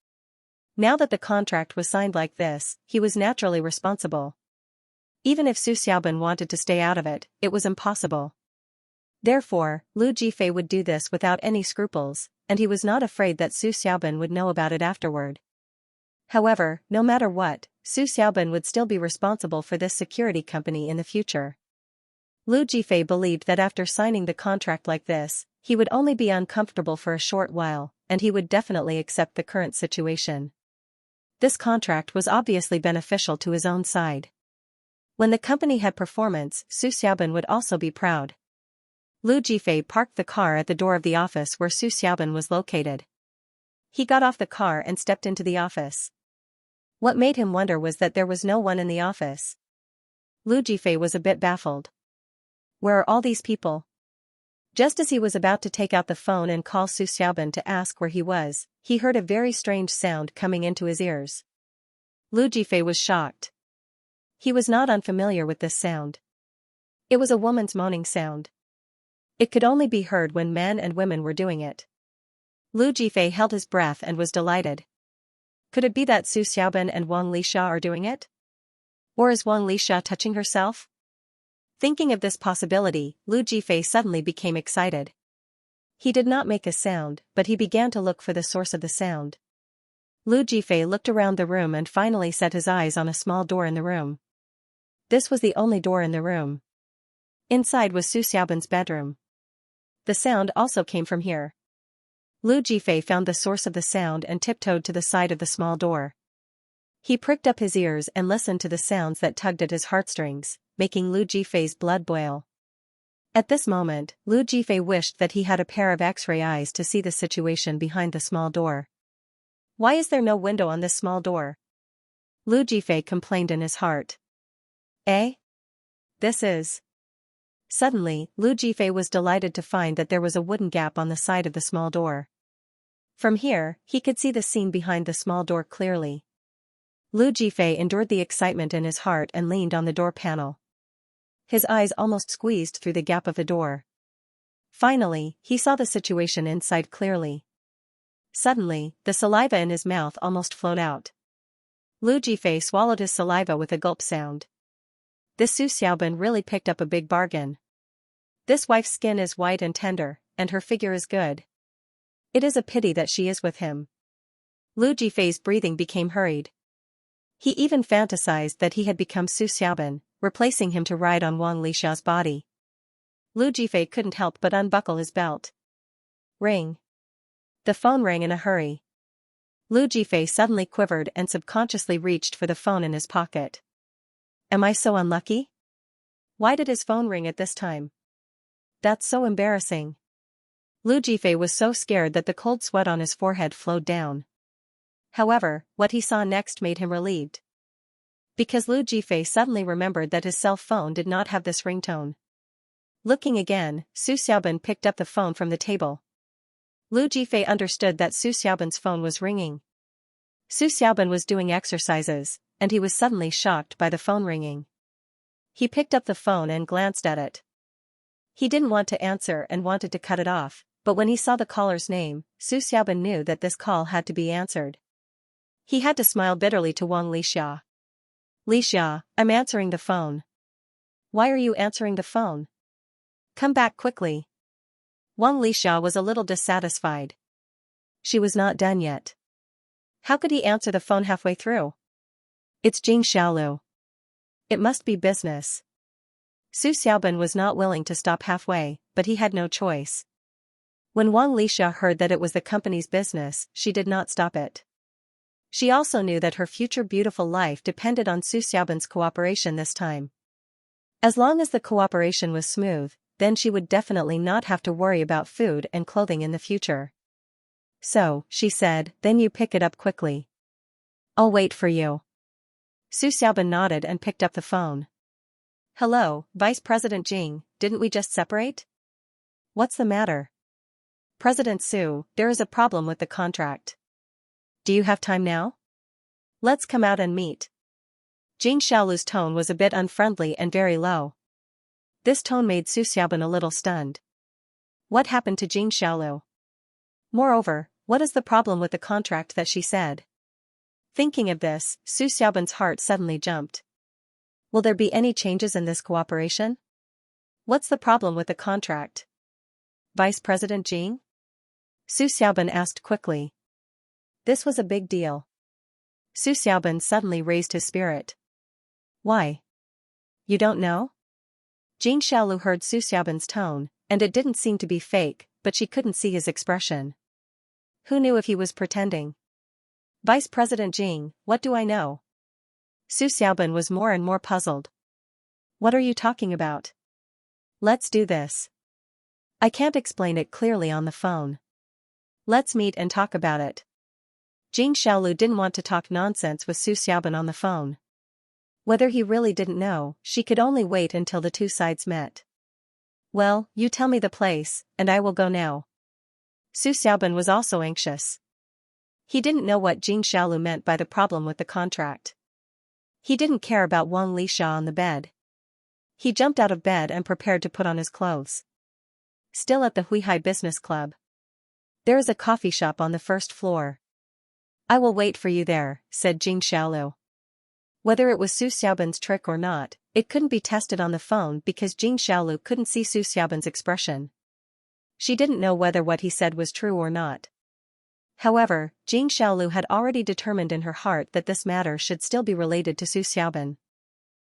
A: Now that the contract was signed like this, he was naturally responsible. Even if Su Xiaoban wanted to stay out of it, it was impossible. Therefore, Lu Jifei would do this without any scruples, and he was not afraid that Su Xiaoban would know about it afterward. However, no matter what, Su Xiaoban would still be responsible for this security company in the future. Lu Jifei believed that after signing the contract like this, he would only be uncomfortable for a short while, and he would definitely accept the current situation. This contract was obviously beneficial to his own side. When the company had performance, Su Xiaoban would also be proud. Lu Jifei parked the car at the door of the office where Su Xiaoban was located. He got off the car and stepped into the office. What made him wonder was that there was no one in the office. Lu Jifei was a bit baffled. Where are all these people? Just as he was about to take out the phone and call Su Xiaoban to ask where he was, he heard a very strange sound coming into his ears. Lu Jifei was shocked. He was not unfamiliar with this sound. It was a woman's moaning sound. It could only be heard when men and women were doing it. Lu Jifei held his breath and was delighted. Could it be that Su Xiaoban and Wang Lixia are doing it? Or is Wang Lixia touching herself? Thinking of this possibility, Lu Jifei suddenly became excited. He did not make a sound, but he began to look for the source of the sound. Lu Jifei looked around the room and finally set his eyes on a small door in the room. This was the only door in the room. Inside was Su Xiaoban's bedroom. The sound also came from here. Lu Jifei found the source of the sound and tiptoed to the side of the small door. He pricked up his ears and listened to the sounds that tugged at his heartstrings, making Lu Jifei's blood boil. At this moment, Lu Jifei wished that he had a pair of X-ray eyes to see the situation behind the small door. Why is there no window on this small door? Lu Jifei complained in his heart. Eh? This is... Suddenly, Lu Jifei was delighted to find that there was a wooden gap on the side of the small door. From here, he could see the scene behind the small door clearly. Lu Jifei endured the excitement in his heart and leaned on the door panel. His eyes almost squeezed through the gap of the door. Finally, he saw the situation inside clearly. Suddenly, the saliva in his mouth almost flowed out. Lu Jifei swallowed his saliva with a gulp sound. This Su Xiaoban really picked up a big bargain. This wife's skin is white and tender, and her figure is good. It is a pity that she is with him. Lu Jifei's breathing became hurried. He even fantasized that he had become Su Xiaoban, replacing him to ride on Wang Lixia's body. Lu Jifei couldn't help but unbuckle his belt. Ring. The phone rang in a hurry. Lu Jifei suddenly quivered and subconsciously reached for the phone in his pocket. Am I so unlucky? Why did his phone ring at this time? That's so embarrassing. Lu Jifei was so scared that the cold sweat on his forehead flowed down. However, what he saw next made him relieved. Because Lu Jifei suddenly remembered that his cell phone did not have this ringtone. Looking again, Su Xiaoban picked up the phone from the table. Lu Jifei understood that Su Xiaoban's phone was ringing. Su Xiaoban was doing exercises, and he was suddenly shocked by the phone ringing. He picked up the phone and glanced at it. He didn't want to answer and wanted to cut it off, but when he saw the caller's name, Su Xiaoban knew that this call had to be answered. He had to smile bitterly to Wang Lixia. Lixia, I'm answering the phone. Why are you answering the phone? Come back quickly. Wang Lixia was a little dissatisfied. She was not done yet. How could he answer the phone halfway through? It's Jing Xiaolu. It must be business. Su Xiaoban was not willing to stop halfway, but he had no choice. When Wang Lixia heard that it was the company's business, she did not stop it. She also knew that her future beautiful life depended on Su Xiaoban's cooperation this time. As long as the cooperation was smooth, then she would definitely not have to worry about food and clothing in the future. So, she said, then you pick it up quickly. I'll wait for you. Su Xiaoban nodded and picked up the phone. Hello, Vice President Jing, didn't we just separate? What's the matter? President Su, there is a problem with the contract. Do you have time now? Let's come out and meet. Jing Xiaolu's tone was a bit unfriendly and very low. This tone made Su Xiaoban a little stunned. What happened to Jing Xiaolu? Moreover, what is the problem with the contract that she said? Thinking of this, Su Xiaoban's heart suddenly jumped. Will there be any changes in this cooperation? What's the problem with the contract? Vice President Jing? Su Xiaoban asked quickly. This was a big deal. Su Xiaoban suddenly raised his spirit. Why? You don't know? Jing Xiaolu heard Su Xiaoban's tone, and it didn't seem to be fake, but she couldn't see his expression. Who knew if he was pretending? Vice President Jing, what do I know? Su Xiaoban was more and more puzzled. What are you talking about? Let's do this. I can't explain it clearly on the phone. Let's meet and talk about it. Jing Xiaolu didn't want to talk nonsense with Su Xiaobin on the phone. Whether he really didn't know, she could only wait until the two sides met. Well, you tell me the place, and I will go now. Su Xiaobin was also anxious. He didn't know what Jing Xiaolu meant by the problem with the contract. He didn't care about Wang Lixia on the bed. He jumped out of bed and prepared to put on his clothes. Still at the Huihai Business Club. There is a coffee shop on the first floor. I will wait for you there, said Jing Xiaolu. Whether it was Su Xiaobin's trick or not, it couldn't be tested on the phone because Jing Xiaolu couldn't see Su Xiaobin's expression. She didn't know whether what he said was true or not. However, Jing Xiaolu had already determined in her heart that this matter should still be related to Su Xiaobin.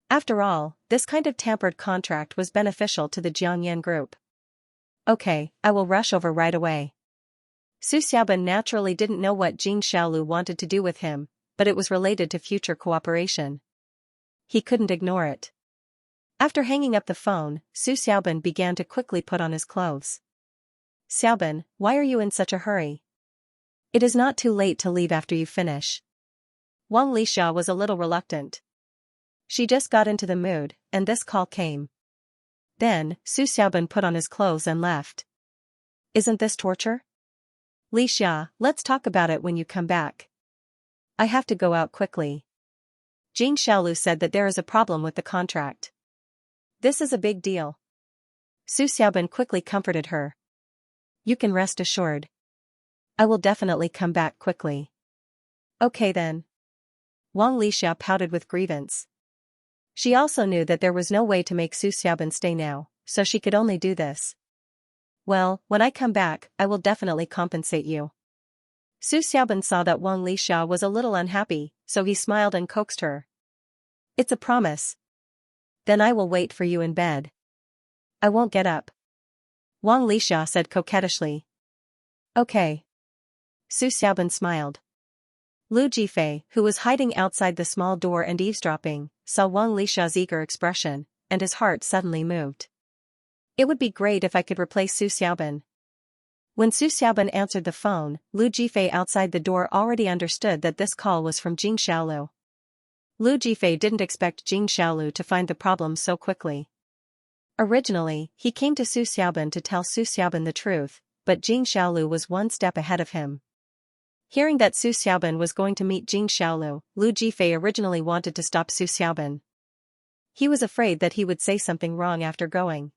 A: After all, this kind of tampered contract was beneficial to the Jiangyan group. Okay, I will rush over right away. Su Xiaobin naturally didn't know what Jing Xiaolu wanted to do with him, but it was related to future cooperation. He couldn't ignore it. After hanging up the phone, Su Xiaobin began to quickly put on his clothes. Xiaobin, why are you in such a hurry? It is not too late to leave after you finish. Wang Lixia was a little reluctant. She just got into the mood, and this call came. Then, Su Xiaobin put on his clothes and left. Isn't this torture? Lixia, let's talk about it when you come back. I have to go out quickly. Jing Xiaolu said that there is a problem with the contract. This is a big deal. Su Xiaobin quickly comforted her. You can rest assured. I will definitely come back quickly. Okay then. Wang Lixia pouted with grievance. She also knew that there was no way to make Su Xiaobin stay now, so she could only do this. Well, when I come back, I will definitely compensate you. Su Xiaobin saw that Wang Lixia was a little unhappy, so he smiled and coaxed her. It's a promise. Then I will wait for you in bed. I won't get up. Wang Lixia said coquettishly. Okay. Su Xiaobin smiled. Lu Jifei, who was hiding outside the small door and eavesdropping, saw Wang Lixia's eager expression, and his heart suddenly moved. It would be great if I could replace Su Xiaobin. When Su Xiaobin answered the phone, Lu Jifei outside the door already understood that this call was from Jing Xiaolu. Lu Jifei didn't expect Jing Xiaolu to find the problem so quickly. Originally, he came to Su Xiaobin to tell Su Xiaobin the truth, but Jing Xiaolu was one step ahead of him. Hearing that Su Xiaobin was going to meet Jing Xiaolu, Lu Jifei originally wanted to stop Su Xiaobin. He was afraid that he would say something wrong after going.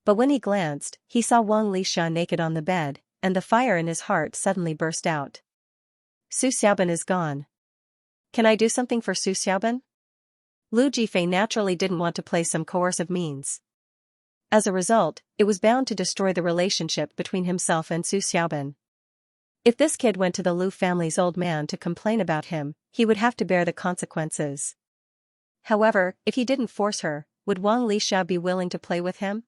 A: But when he glanced, he saw Wang Lixia naked on the bed, and the fire in his heart suddenly burst out. Su Xiaobin is gone. Can I do something for Su Xiaobin? Lu Jifei naturally didn't want to play some coercive means. As a result, it was bound to destroy the relationship between himself and Su Xiaobin. If this kid went to the Lu family's old man to complain about him, he would have to bear the consequences. However, if he didn't force her, would Wang Lixia be willing to play with him?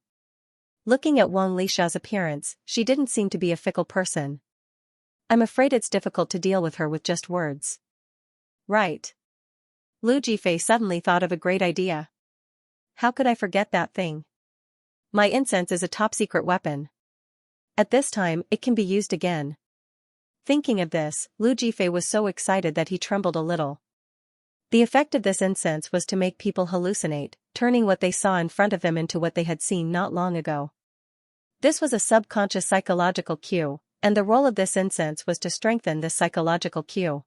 A: Looking at Wang Lixia's appearance, she didn't seem to be a fickle person. I'm afraid it's difficult to deal with her with just words. Right. Lu Jifei suddenly thought of a great idea. How could I forget that thing? My incense is a top-secret weapon. At this time, it can be used again. Thinking of this, Lu Jifei was so excited that he trembled a little. The effect of this incense was to make people hallucinate, turning what they saw in front of them into what they had seen not long ago. This was a subconscious psychological cue, and the role of this incense was to strengthen this psychological cue.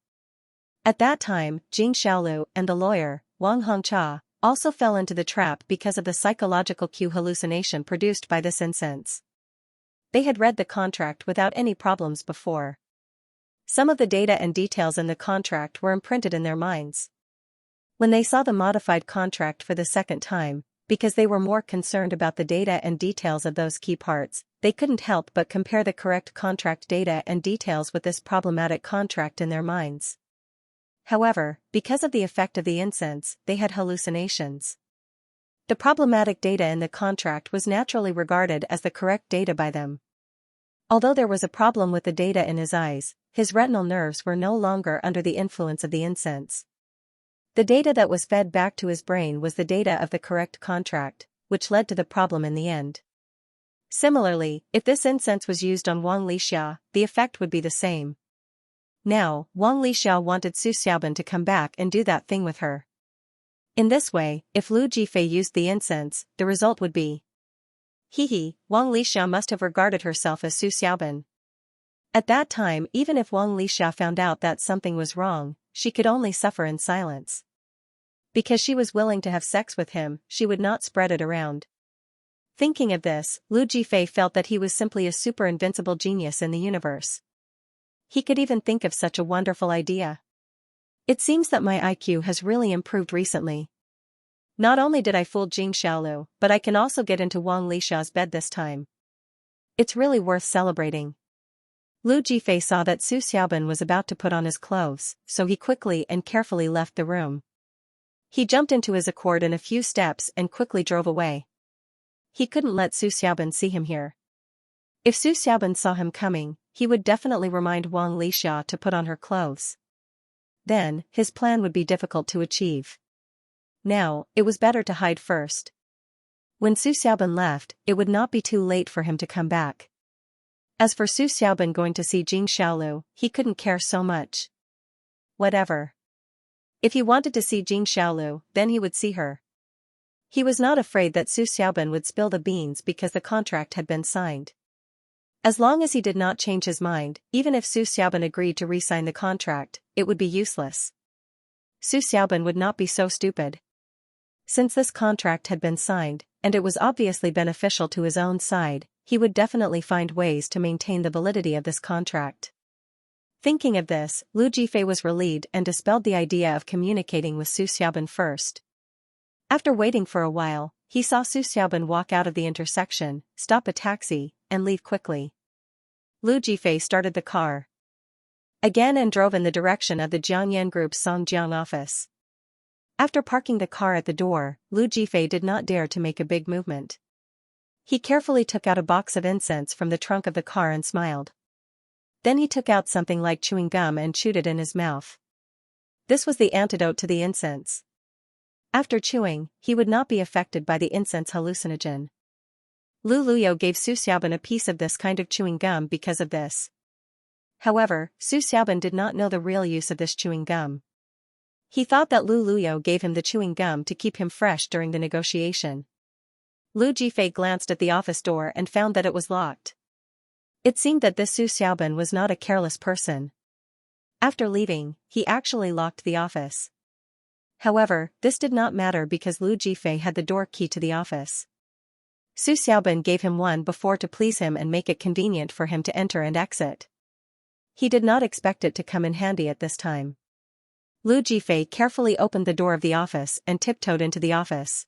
A: At that time, Jing Xiaolu and the lawyer, Wang Hongcha, also fell into the trap because of the psychological cue hallucination produced by this incense. They had read the contract without any problems before. Some of the data and details in the contract were imprinted in their minds. When they saw the modified contract for the second time, because they were more concerned about the data and details of those key parts, they couldn't help but compare the correct contract data and details with this problematic contract in their minds. However, because of the effect of the incense, they had hallucinations. The problematic data in the contract was naturally regarded as the correct data by them. Although there was a problem with the data in his eyes, his retinal nerves were no longer under the influence of the incense. The data that was fed back to his brain was the data of the correct contract, which led to the problem in the end. Similarly, if this incense was used on Wang Lixia, the effect would be the same. Now, Wang Lixia wanted Su Xiaoban to come back and do that thing with her. In this way, if Lu Jifei used the incense, the result would be. Wang Lixia must have regarded herself as Su Xiaoban. At that time, even if Wang Lixia found out that something was wrong, she could only suffer in silence. Because she was willing to have sex with him, she would not spread it around. Thinking of this, Lu Jifei felt that he was simply a super invincible genius in the universe. He could even think of such a wonderful idea. It seems that my IQ has really improved recently. Not only did I fool Jing Xiaolu, but I can also get into Wang Lixia's bed this time. It's really worth celebrating. Lu Jifei saw that Su Xiaoban was about to put on his clothes, so he quickly and carefully left the room. He jumped into his accord in a few steps and quickly drove away. He couldn't let Su Xiaoban see him here. If Su Xiaoban saw him coming, he would definitely remind Wang Lixia to put on her clothes. Then, his plan would be difficult to achieve. Now, it was better to hide first. When Su Xiaoban left, it would not be too late for him to come back. As for Su Xiaoban going to see Jing Xiaolu, he couldn't care so much. Whatever. If he wanted to see Jing Xiaolu, then he would see her. He was not afraid that Su Xiaoban would spill the beans because the contract had been signed. As long as he did not change his mind, even if Su Xiaoban agreed to re-sign the contract, it would be useless. Su Xiaoban would not be so stupid. Since this contract had been signed, and it was obviously beneficial to his own side, he would definitely find ways to maintain the validity of this contract. Thinking of this, Lu Jifei was relieved and dispelled the idea of communicating with Su Xiaoban first. After waiting for a while, he saw Su Xiaoban walk out of the intersection, stop a taxi, and leave quickly. Lu Jifei started the car again and drove in the direction of the Jiangyan Group's Songjiang office. After parking the car at the door, Lu Jifei did not dare to make a big movement. He carefully took out a box of incense from the trunk of the car and smiled. Then he took out something like chewing gum and chewed it in his mouth. This was the antidote to the incense. After chewing, he would not be affected by the incense hallucinogen. Lu Luyo gave Su Xiaoban a piece of this kind of chewing gum because of this. However, Su Xiaoban did not know the real use of this chewing gum. He thought that Lu Luyo gave him the chewing gum to keep him fresh during the negotiation. Lu Jifei glanced at the office door and found that it was locked. It seemed that this Su Xiaoban was not a careless person. After leaving, he actually locked the office. However, this did not matter because Lu Jifei had the door key to the office. Su Xiaoban gave him one before to please him and make it convenient for him to enter and exit. He did not expect it to come in handy at this time. Lu Jifei carefully opened the door of the office and tiptoed into the office.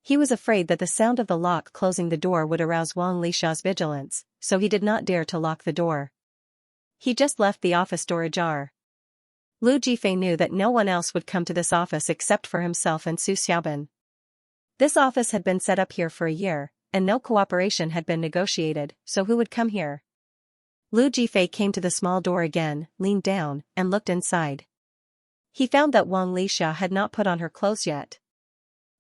A: He was afraid that the sound of the lock closing the door would arouse Wang Lixia's vigilance, so he did not dare to lock the door. He just left the office door ajar. Lu Jifei knew that no one else would come to this office except for himself and Su Xiaoban. This office had been set up here for a year, and no cooperation had been negotiated, so who would come here? Lu Jifei came to the small door again, leaned down, and looked inside. He found that Wang Lixia had not put on her clothes yet.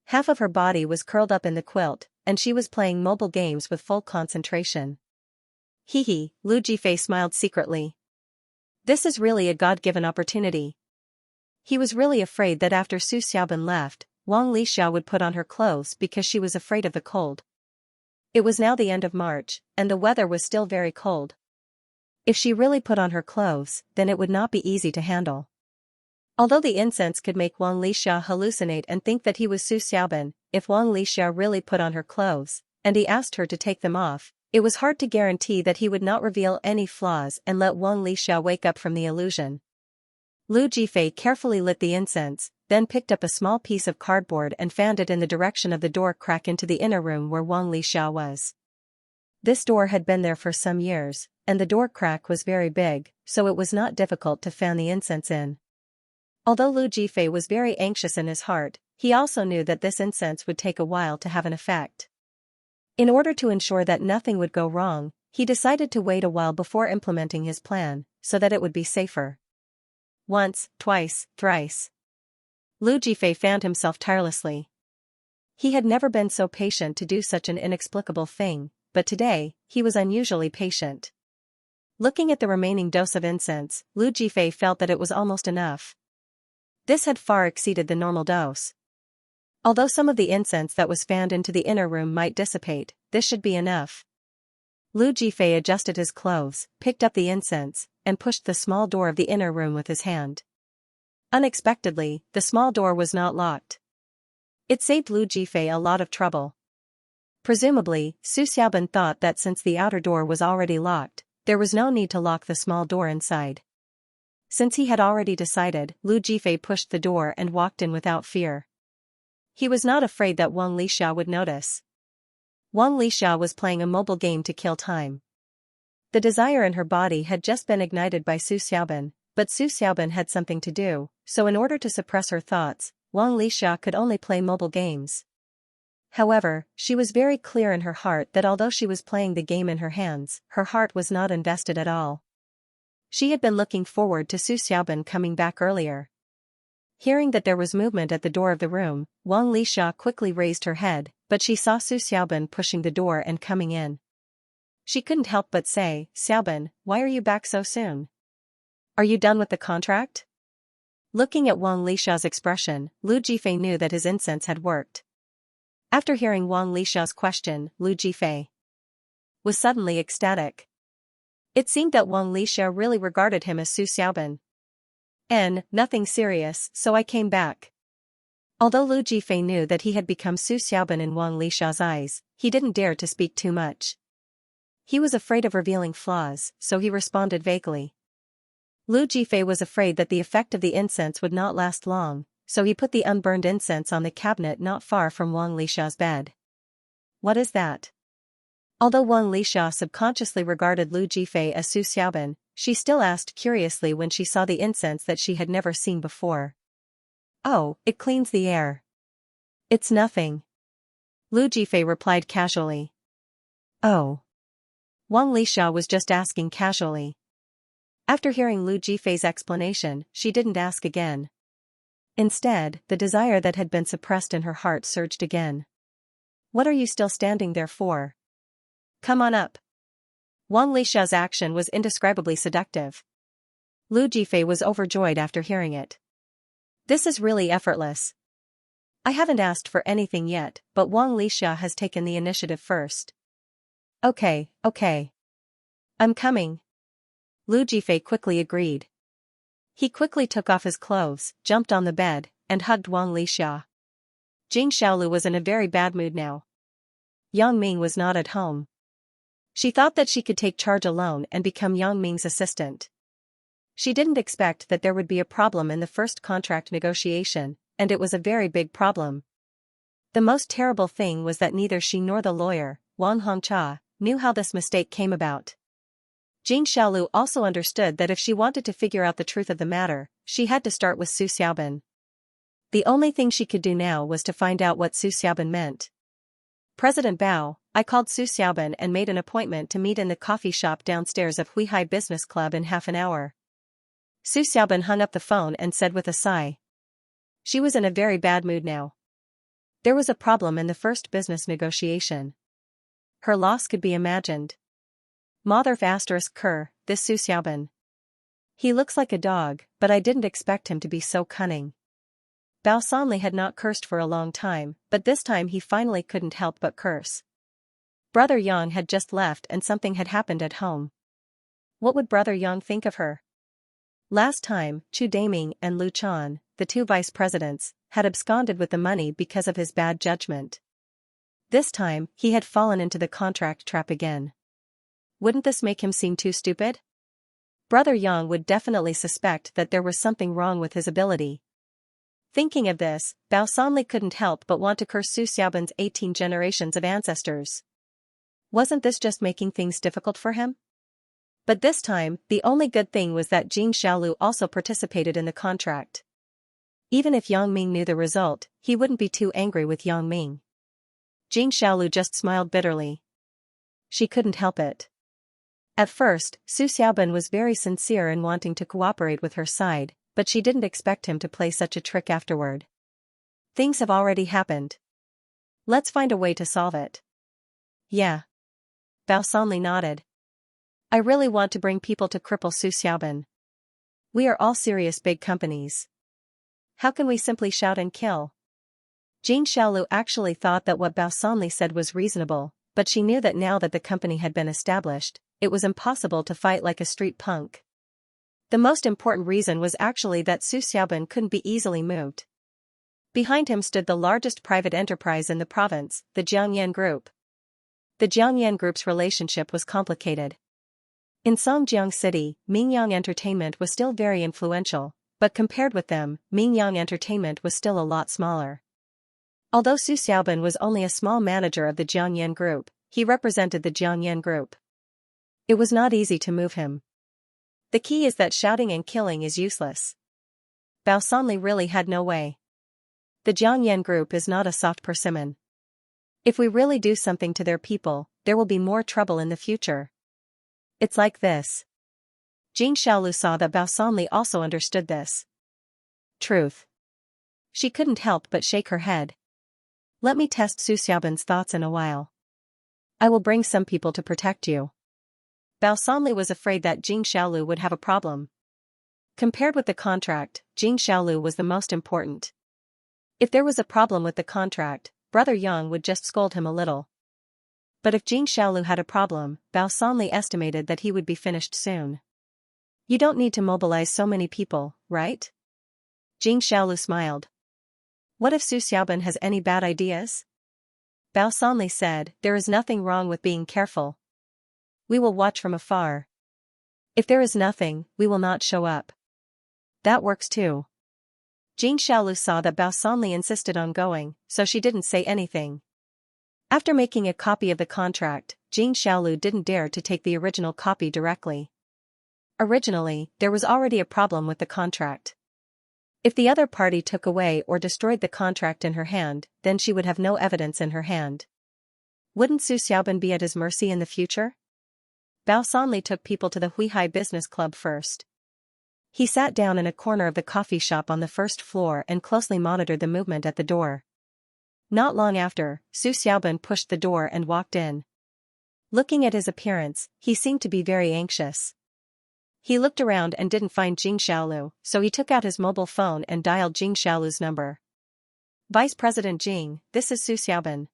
A: Half of her body was curled up in the quilt, and she was playing mobile games with full concentration. Lu Jifei smiled secretly. This is really a God-given opportunity. He was really afraid that after Su Xiaoban left, Wang Lixia would put on her clothes because she was afraid of the cold. It was now the end of March, and the weather was still very cold. If she really put on her clothes, then it would not be easy to handle. Although the incense could make Wang Lixia hallucinate and think that he was Su Xiaoban, if Wang Lixia really put on her clothes, and he asked her to take them off, it was hard to guarantee that he would not reveal any flaws and let Wang Lixia wake up from the illusion. Lu Jifei carefully lit the incense, then picked up a small piece of cardboard and fanned it in the direction of the door crack into the inner room where Wang Lixia was. This door had been there for some years, and the door crack was very big, so it was not difficult to fan the incense in. Although Lu Jifei was very anxious in his heart, he also knew that this incense would take a while to have an effect. In order to ensure that nothing would go wrong, he decided to wait a while before implementing his plan, so that it would be safer. Once, twice, thrice. Lu Jifei fanned himself tirelessly. He had never been so patient to do such an inexplicable thing, but today, he was unusually patient. Looking at the remaining dose of incense, Lu Jifei felt that it was almost enough. This had far exceeded the normal dose. Although some of the incense that was fanned into the inner room might dissipate, this should be enough. Lu Jifei adjusted his clothes, picked up the incense, and pushed the small door of the inner room with his hand. Unexpectedly, the small door was not locked. It saved Lu Jifei a lot of trouble. Presumably, Su Xiaoban thought that since the outer door was already locked, there was no need to lock the small door inside. Since he had already decided, Lu Jifei pushed the door and walked in without fear. He was not afraid that Wang Lixia would notice. Wang Lixia was playing a mobile game to kill time. The desire in her body had just been ignited by Su Xiaoban, but Su Xiaoban had something to do, so in order to suppress her thoughts, Wang Lixia could only play mobile games. However, she was very clear in her heart that although she was playing the game in her hands, her heart was not invested at all. She had been looking forward to Su Xiaoban coming back earlier. Hearing that there was movement at the door of the room, Wang Lixia quickly raised her head, but she saw Su Xiaoban pushing the door and coming in. She couldn't help but say, "Xiaoban, why are you back so soon? Are you done with the contract?" Looking at Wang Lixia's expression, Lu Jifei knew that his incense had worked. After hearing Wang Lixia's question, Lu Jifei was suddenly ecstatic. It seemed that Wang Lixia really regarded him as Su Xiaoban. Nothing serious, so I came back. Although Lu Jifei knew that he had become Su Xiaoban in Wang Lixia's eyes, he didn't dare to speak too much. He was afraid of revealing flaws, so he responded vaguely. Lu Jifei was afraid that the effect of the incense would not last long, so he put the unburned incense on the cabinet not far from Wang Lixia's bed. What is that? Although Wang Lixia subconsciously regarded Lu Jifei as Su Xiaoban, she still asked curiously when she saw the incense that she had never seen before. "Oh, it cleans the air. It's nothing." Lu Jifei replied casually. "Oh." Wang Lixia was just asking casually. After hearing Lu Jifei's explanation, she didn't ask again. Instead, the desire that had been suppressed in her heart surged again. "What are you still standing there for? Come on up." Wang Lixia's action was indescribably seductive. Lu Jifei was overjoyed after hearing it. This is really effortless. I haven't asked for anything yet, but Wang Lixia has taken the initiative first. Okay. I'm coming." Lu Jifei quickly agreed. He quickly took off his clothes, jumped on the bed, and hugged Wang Lixia. Jing Xiaolu was in a very bad mood now. Yang Ming was not at home. She thought that she could take charge alone and become Yang Ming's assistant. She didn't expect that there would be a problem in the first contract negotiation, and it was a very big problem. The most terrible thing was that neither she nor the lawyer, Wang Hongcha, knew how this mistake came about. Jing Xiaolu also understood that if she wanted to figure out the truth of the matter, she had to start with Su Xiaoban. The only thing she could do now was to find out what Su Xiaoban meant. "President Bao, I called Su Xiaoban and made an appointment to meet in the coffee shop downstairs of Huihai Business Club in half an hour." Su Xiaoban hung up the phone and said with a sigh. She was in a very bad mood now. There was a problem in the first business negotiation. Her loss could be imagined. Motherf **Ker, this Su Xiaoban. He looks like a dog, but I didn't expect him to be so cunning. Bao Sanli had not cursed for a long time, but this time he finally couldn't help but curse. Brother Yang had just left and something had happened at home. What would Brother Yang think of her? Last time, Chu Daming and Lu Chan, the two vice presidents, had absconded with the money because of his bad judgment. This time, he had fallen into the contract trap again. Wouldn't this make him seem too stupid? Brother Yang would definitely suspect that there was something wrong with his ability. Thinking of this, Bao Sanli couldn't help but want to curse Su Xiaoban's 18 generations of ancestors. Wasn't this just making things difficult for him? But this time, the only good thing was that Jing Xiaolu also participated in the contract. Even if Yang Ming knew the result, he wouldn't be too angry with Yang Ming. Jing Xiaolu just smiled bitterly. She couldn't help it. At first, Su Xiaoban was very sincere in wanting to cooperate with her side, but she didn't expect him to play such a trick afterward. Things have already happened. Let's find a way to solve it. Yeah. Bao Sanli nodded. I really want to bring people to cripple Su Xiaoban. We are all serious big companies. How can we simply shout and kill? Jing Xiaolu actually thought that what Bao Sanli said was reasonable, but she knew that now that the company had been established, it was impossible to fight like a street punk. The most important reason was actually that Su Xiaoban couldn't be easily moved. Behind him stood the largest private enterprise in the province, the Jiangyan Group. The Jiangyan Group's relationship was complicated. In Songjiang City, Mingyang Entertainment was still very influential, but compared with them, Mingyang Entertainment was still a lot smaller. Although Su Xiaoban was only a small manager of the Jiangyan Group, he represented the Jiangyan Group. It was not easy to move him. The key is that shouting and killing is useless. Bao Sanli really had no way. The Jiangyan Group is not a soft persimmon. If we really do something to their people, there will be more trouble in the future. It's like this. Jing Xiaolu saw that Bao Sanli also understood this. Truth. She couldn't help but shake her head. Let me test Su Xiaoban's thoughts in a while. I will bring some people to protect you. Bao Sanli was afraid that Jing Xiaolu would have a problem. Compared with the contract, Jing Xiaolu was the most important. If there was a problem with the contract, Brother Yang would just scold him a little. But if Jing Xiaolu had a problem, Bao Sanli estimated that he would be finished soon. You don't need to mobilize so many people, right? Jing Xiaolu smiled. What if Su Xiaoban has any bad ideas? Bao Sanli said, there is nothing wrong with being careful. We will watch from afar. If there is nothing, we will not show up. That works too. Jing Xiaolu saw that Bao Sanli insisted on going, so she didn't say anything. After making a copy of the contract, Jing Xiaolu didn't dare to take the original copy directly. Originally, there was already a problem with the contract. If the other party took away or destroyed the contract in her hand, then she would have no evidence in her hand. Wouldn't Su Xiaoban be at his mercy in the future? Bao Sanli took people to the Huihai Business Club first. He sat down in a corner of the coffee shop on the first floor and closely monitored the movement at the door. Not long after, Su Xiaoban pushed the door and walked in. Looking at his appearance, he seemed to be very anxious. He looked around and didn't find Jing Xiaolu, so he took out his mobile phone and dialed Jing Xiaolu's number. Vice President Jing, this is Su Xiaoban.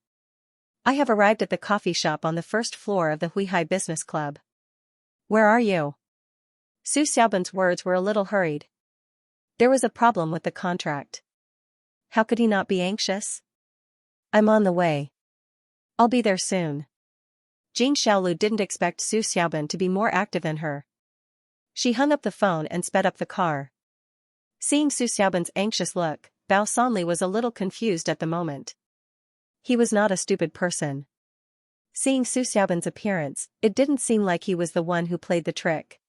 A: I have arrived at the coffee shop on the first floor of the Huihai Business Club. Where are you? Su Xiaoban's words were a little hurried. There was a problem with the contract. How could he not be anxious? I'm on the way. I'll be there soon. Jing Xiaolu didn't expect Su Xiaoban to be more active than her. She hung up the phone and sped up the car. Seeing Su Xiaoban's anxious look, Bao Sanli was a little confused at the moment. He was not a stupid person. Seeing Su Xiaoban's appearance, it didn't seem like he was the one who played the trick.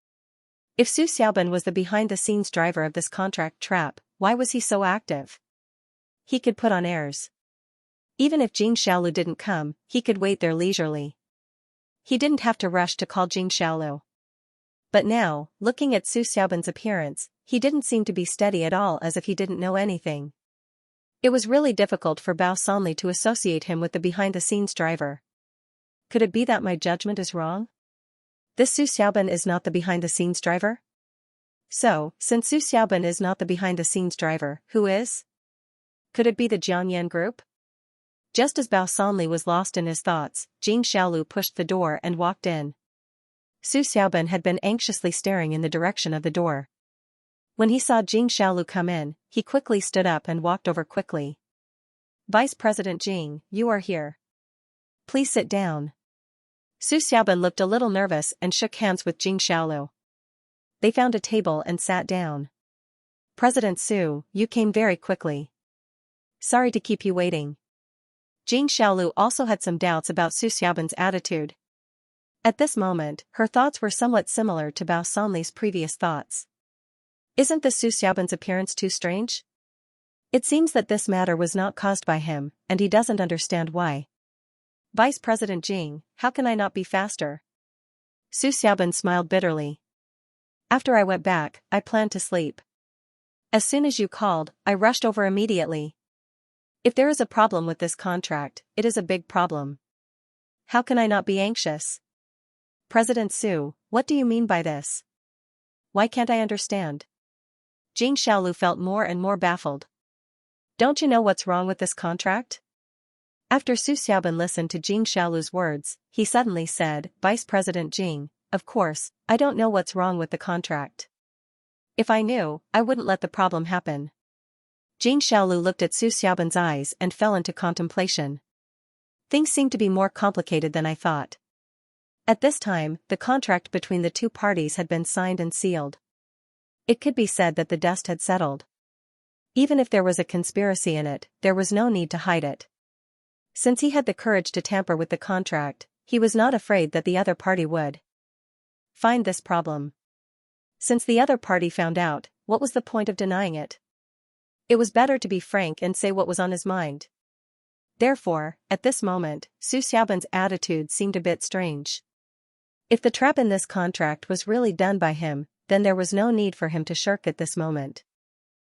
A: If Su Xiaoban was the behind-the-scenes driver of this contract trap, why was he so active? He could put on airs. Even if Jing Xiaolu didn't come, he could wait there leisurely. He didn't have to rush to call Jing Xiaolu. But now, looking at Su Xiaoban's appearance, he didn't seem to be steady at all, as if he didn't know anything. It was really difficult for Bao Sanli to associate him with the behind-the-scenes driver. Could it be that my judgment is wrong? This Su Xiaoban is not the behind-the-scenes driver? So, since Su Xiaoban is not the behind-the-scenes driver, who is? Could it be the Jiangyan Group? Just as Bao Sanli was lost in his thoughts, Jing Xiaolu pushed the door and walked in. Su Xiaoban had been anxiously staring in the direction of the door. When he saw Jing Xiaolu come in, he quickly stood up and walked over quickly. Vice President Jing, you are here. Please sit down. Su Xiaoban looked a little nervous and shook hands with Jing Xiaolu. They found a table and sat down. President Su, you came very quickly. Sorry to keep you waiting. Jing Xiaolu also had some doubts about Su Xiaoban's attitude. At this moment, her thoughts were somewhat similar to Bao Sanli's previous thoughts. Isn't the Su Xiaoban's appearance too strange? It seems that this matter was not caused by him, and he doesn't understand why. Vice President Jing, how can I not be faster? Su Xiaoban smiled bitterly. After I went back, I planned to sleep. As soon as you called, I rushed over immediately. If there is a problem with this contract, it is a big problem. How can I not be anxious? President Su, what do you mean by this? Why can't I understand? Jing Xiaolu felt more and more baffled. Don't you know what's wrong with this contract? After Su Xiaoban listened to Jing Xiaolu's words, he suddenly said, Vice President Jing, of course, I don't know what's wrong with the contract. If I knew, I wouldn't let the problem happen. Jing Xiaolu looked at Su Xiaoban's eyes and fell into contemplation. Things seem to be more complicated than I thought. At this time, the contract between the two parties had been signed and sealed. It could be said that the dust had settled. Even if there was a conspiracy in it, there was no need to hide it. Since he had the courage to tamper with the contract, he was not afraid that the other party would find this problem. Since the other party found out, what was the point of denying it? It was better to be frank and say what was on his mind. Therefore, at this moment, Su Xiaoban's attitude seemed a bit strange. If the trap in this contract was really done by him, then there was no need for him to shirk at this moment.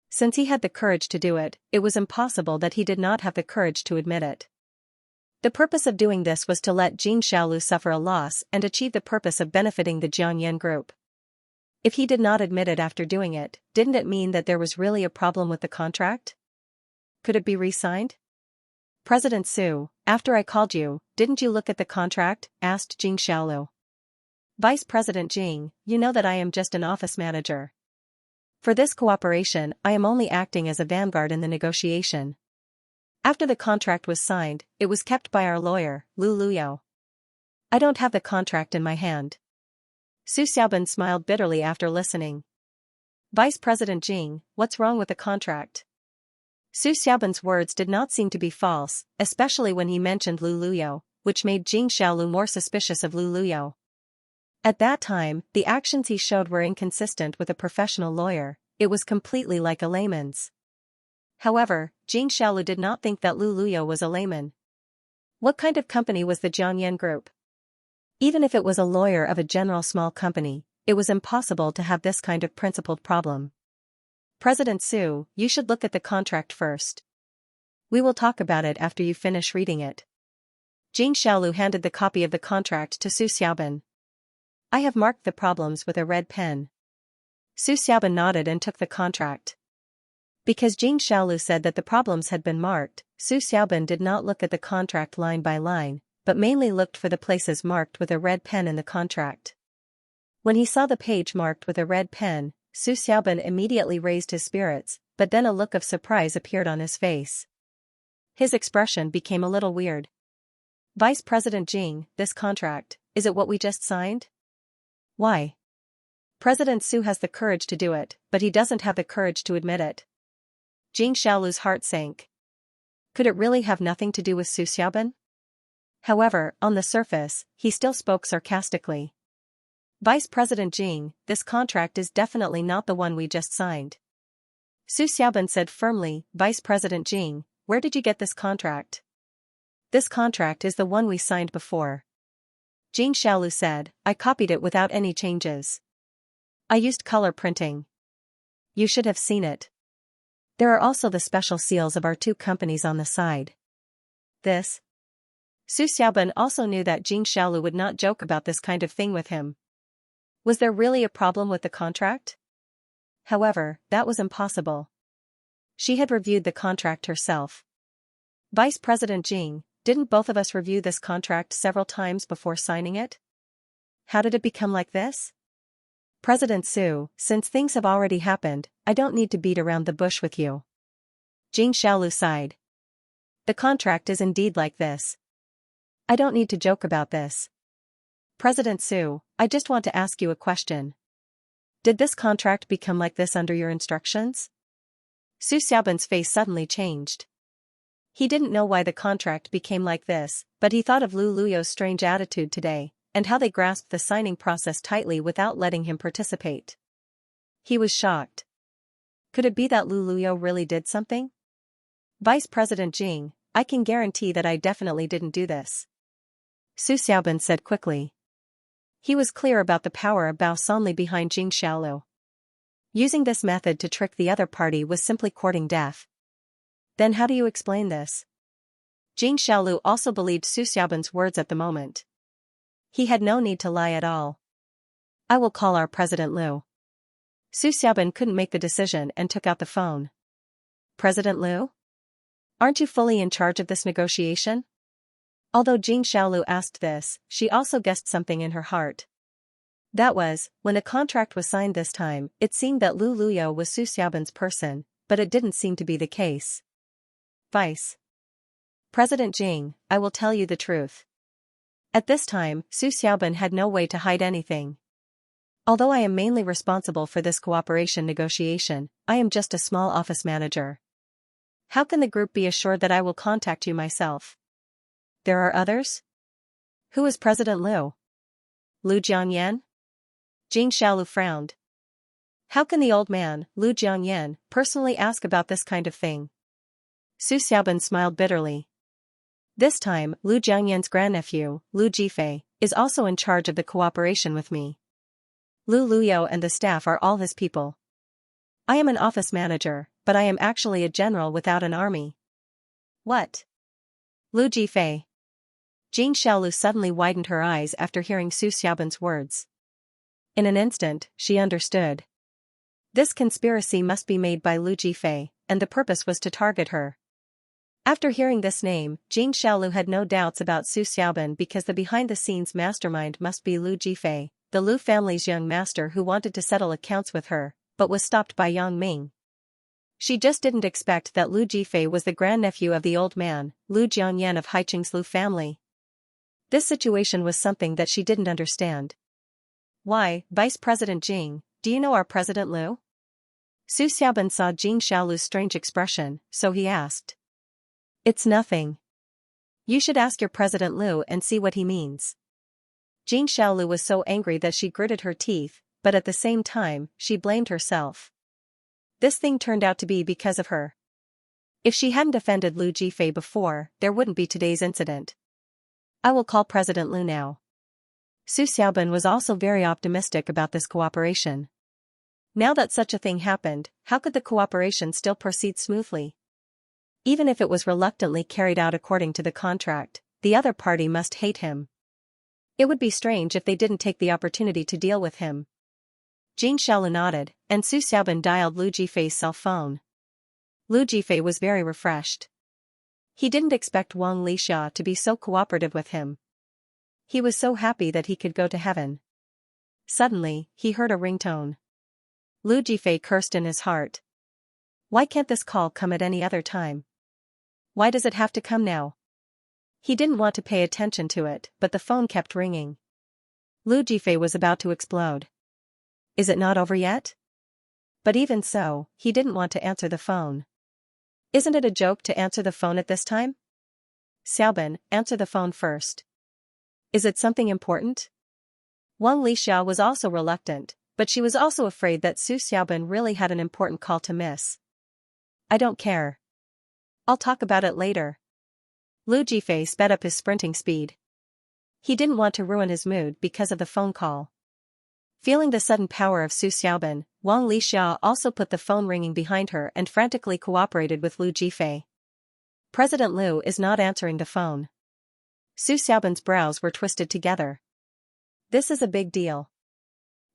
A: Since he had the courage to do it, it was impossible that he did not have the courage to admit it. The purpose of doing this was to let Jing Xiaolu suffer a loss and achieve the purpose of benefiting the Jiangyan group. If he did not admit it after doing it, didn't it mean that there was really a problem with the contract? Could it be re-signed? President Su, after I called you, didn't you look at the contract? Asked Jing Xiaolu. Vice President Jing, you know that I am just an office manager. For this cooperation, I am only acting as a vanguard in the negotiation. After the contract was signed, it was kept by our lawyer, Lu Luyo. I don't have the contract in my hand. Su Xiaoban smiled bitterly after listening. Vice President Jing, what's wrong with the contract? Su Xiaoban's words did not seem to be false, especially when he mentioned Lu Luyo, which made Jing Xiaolu more suspicious of Lu Luyo. At that time, the actions he showed were inconsistent with a professional lawyer, it was completely like a layman's. However, Jing Xiaolu did not think that Lu Luyo was a layman. What kind of company was the Jiangyan Group? Even if it was a lawyer of a general small company, it was impossible to have this kind of principled problem. President Su, you should look at the contract first. We will talk about it after you finish reading it. Jing Xiaolu handed the copy of the contract to Su Xiaoban. I have marked the problems with a red pen. Su Xiaoban nodded and took the contract. Because Jing Xiaolu said that the problems had been marked, Su Xiaoban did not look at the contract line by line, but mainly looked for the places marked with a red pen in the contract. When he saw the page marked with a red pen, Su Xiaoban immediately raised his spirits, but then a look of surprise appeared on his face. His expression became a little weird. Vice President Jing, this contract, is it what we just signed? Why? President Su has the courage to do it, but he doesn't have the courage to admit it. Jing Xiaolu's heart sank. Could it really have nothing to do with Su Xiaoban? However, on the surface, he still spoke sarcastically. Vice President Jing, this contract is definitely not the one we just signed. Su Xiaoban said firmly, Vice President Jing, where did you get this contract? This contract is the one we signed before. Jing Xiaolu said, I copied it without any changes. I used color printing. You should have seen it. There are also the special seals of our two companies on the side. This. Su Xiaoban also knew that Jing Xiaolu would not joke about this kind of thing with him. Was there really a problem with the contract? However, that was impossible. She had reviewed the contract herself. Vice President Jing, didn't both of us review this contract several times before signing it? How did it become like this? President Su, since things have already happened, I don't need to beat around the bush with you. Jing Xiaolu sighed. The contract is indeed like this. I don't need to joke about this. President Su, I just want to ask you a question. Did this contract become like this under your instructions? Su Xiaoban's face suddenly changed. He didn't know why the contract became like this, but he thought of Lu Luyo's strange attitude today, and how they grasped the signing process tightly without letting him participate. He was shocked. Could it be that Lu Luyo really did something? Vice President Jing, I can guarantee that I definitely didn't do this. Su Xiaoban said quickly. He was clear about the power of Bao Sanli behind Jing Xiaolu. Using this method to trick the other party was simply courting death. Then how do you explain this? Jing Xiaolu also believed Su Xiaoban's words at the moment. He had no need to lie at all. I will call our President Liu. Su Xiaobin couldn't make the decision and took out the phone. President Liu? Aren't you fully in charge of this negotiation? Although Jing Xiaolu asked this, she also guessed something in her heart. That was, when a contract was signed this time, it seemed that Lu Luyo was Su Xiaobin's person, but it didn't seem to be the case. Vice President Jing, I will tell you the truth. At this time, Su Xiaobin had no way to hide anything. Although I am mainly responsible for this cooperation negotiation, I am just a small office manager. How can the group be assured that I will contact you myself? There are others? Who is President Liu? Lu Jiangyan? Jing Xiaolu frowned. How can the old man, Lu Jiangyan, personally ask about this kind of thing? Su Xiaobin smiled bitterly. This time, Lu Jiangyan's grandnephew, Lu Jifei, is also in charge of the cooperation with me. Lu Luyo and the staff are all his people. I am an office manager, but I am actually a general without an army. What? Lu Jifei. Jing Xiaolu suddenly widened her eyes after hearing Su Xiaobin's words. In an instant, she understood. This conspiracy must be made by Lu Jifei, and the purpose was to target her. After hearing this name, Jing Xiaolu had no doubts about Su Xiaobin because the behind-the-scenes mastermind must be Lu Jifei, the Lu family's young master who wanted to settle accounts with her, but was stopped by Yang Ming. She just didn't expect that Lu Jifei was the grandnephew of the old man, Lu Jiangyan of Haiqing's Lu family. This situation was something that she didn't understand. Why, Vice President Jing, do you know our President Liu? Su Xiaobin saw Jing Xiaolu's strange expression, so he asked. It's nothing. You should ask your President Liu and see what he means. Jing Xiaolu was so angry that she gritted her teeth, but at the same time, she blamed herself. This thing turned out to be because of her. If she hadn't offended Lu Jifei before, there wouldn't be today's incident. I will call President Liu now. Su Xiaobin was also very optimistic about this cooperation. Now that such a thing happened, how could the cooperation still proceed smoothly? Even if it was reluctantly carried out according to the contract, the other party must hate him. It would be strange if they didn't take the opportunity to deal with him. Jing Xiaolu nodded, and Su Xiaobin dialed Lu Jifei's cell phone. Lu Jifei was very refreshed. He didn't expect Wang Lixia to be so cooperative with him. He was so happy that he could go to heaven. Suddenly, he heard a ringtone. Lu Jifei cursed in his heart. Why can't this call come at any other time? Why does it have to come now? He didn't want to pay attention to it, but the phone kept ringing. Lu Jifei was about to explode. Is it not over yet? But even so, he didn't want to answer the phone. Isn't it a joke to answer the phone at this time? Xiaobin, answer the phone first. Is it something important? Wang Lixia was also reluctant, but she was also afraid that Su Xiaobin really had an important call to miss. I don't care. I'll talk about it later. Lu Jifei sped up his sprinting speed. He didn't want to ruin his mood because of the phone call. Feeling the sudden power of Su Xiaobin, Wang Lixia also put the phone ringing behind her and frantically cooperated with Lu Jifei. President Liu is not answering the phone. Su Xiaobin's brows were twisted together. This is a big deal.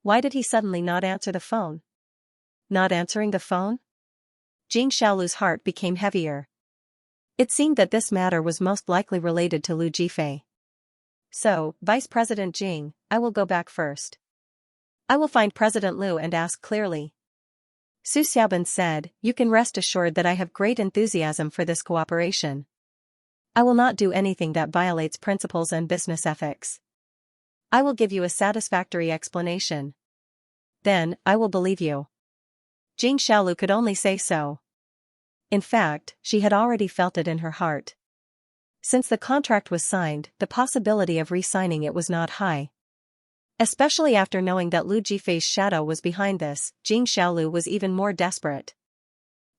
A: Why did he suddenly not answer the phone? Not answering the phone? Jing Xiaolu's heart became heavier. It seemed that this matter was most likely related to Lu Jifei. So, Vice President Jing, I will go back first. I will find President Liu and ask clearly. Su Xiaobin said, you can rest assured that I have great enthusiasm for this cooperation. I will not do anything that violates principles and business ethics. I will give you a satisfactory explanation. Then, I will believe you. Jing Xiaolu could only say so. In fact, she had already felt it in her heart. Since the contract was signed, the possibility of re-signing it was not high. Especially after knowing that Lu Jifei's shadow was behind this, Jing Xiaolu was even more desperate.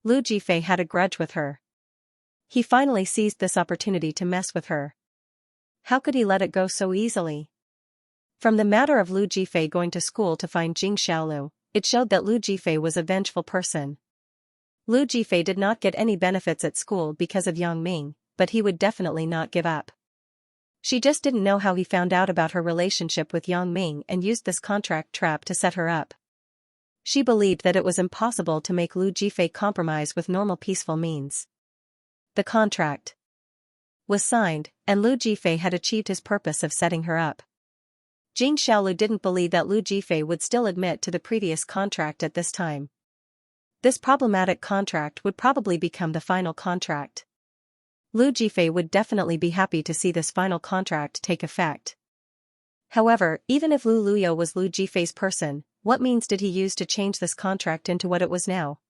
A: Lu Jifei had a grudge with her. He finally seized this opportunity to mess with her. How could he let it go so easily? From the matter of Lu Jifei going to school to find Jing Xiaolu, it showed that Lu Jifei was a vengeful person. Lu Jifei did not get any benefits at school because of Yang Ming, but he would definitely not give up. She just didn't know how he found out about her relationship with Yang Ming and used this contract trap to set her up. She believed that it was impossible to make Lu Jifei compromise with normal peaceful means. The contract was signed, and Lu Jifei had achieved his purpose of setting her up. Jing Xiaolu didn't believe that Lu Jifei would still admit to the previous contract at this time. This problematic contract would probably become the final contract. Lu Jifei would definitely be happy to see this final contract take effect. However, even if Lu Luyo was Lu Jifei's person, what means did he use to change this contract into what it was now?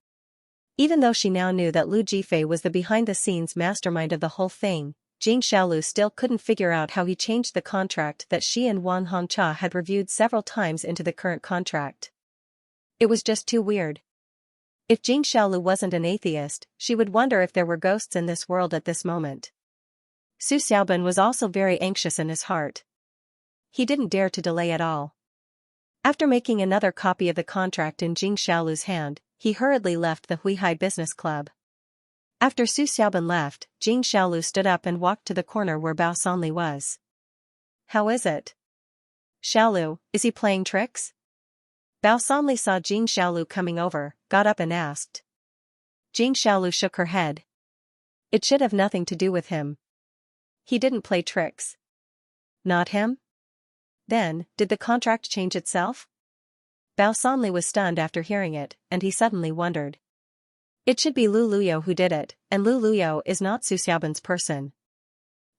A: Even though she now knew that Lu Jifei was the behind-the-scenes mastermind of the whole thing, Jing Xiaolu still couldn't figure out how he changed the contract that she and Wang Hongcha had reviewed several times into the current contract. It was just too weird. If Jing Xiaolu wasn't an atheist, she would wonder if there were ghosts in this world at this moment. Su Xiaobin was also very anxious in his heart. He didn't dare to delay at all. After making another copy of the contract in Jing Xiaolu's hand, he hurriedly left the Huihai Business Club. After Su Xiaobin left, Jing Xiaolu stood up and walked to the corner where Bao Sanli was. "How is it? Xiaolu, is he playing tricks?" Bao Sanli saw Jing Xiaolu coming over, got up and asked. Jing Xiaolu shook her head. It should have nothing to do with him. He didn't play tricks. Not him? Then, did the contract change itself? Bao Sanli was stunned after hearing it, and he suddenly wondered. It should be Lu Luyo who did it, and Lu Luyo is not Su Xiaobin's person.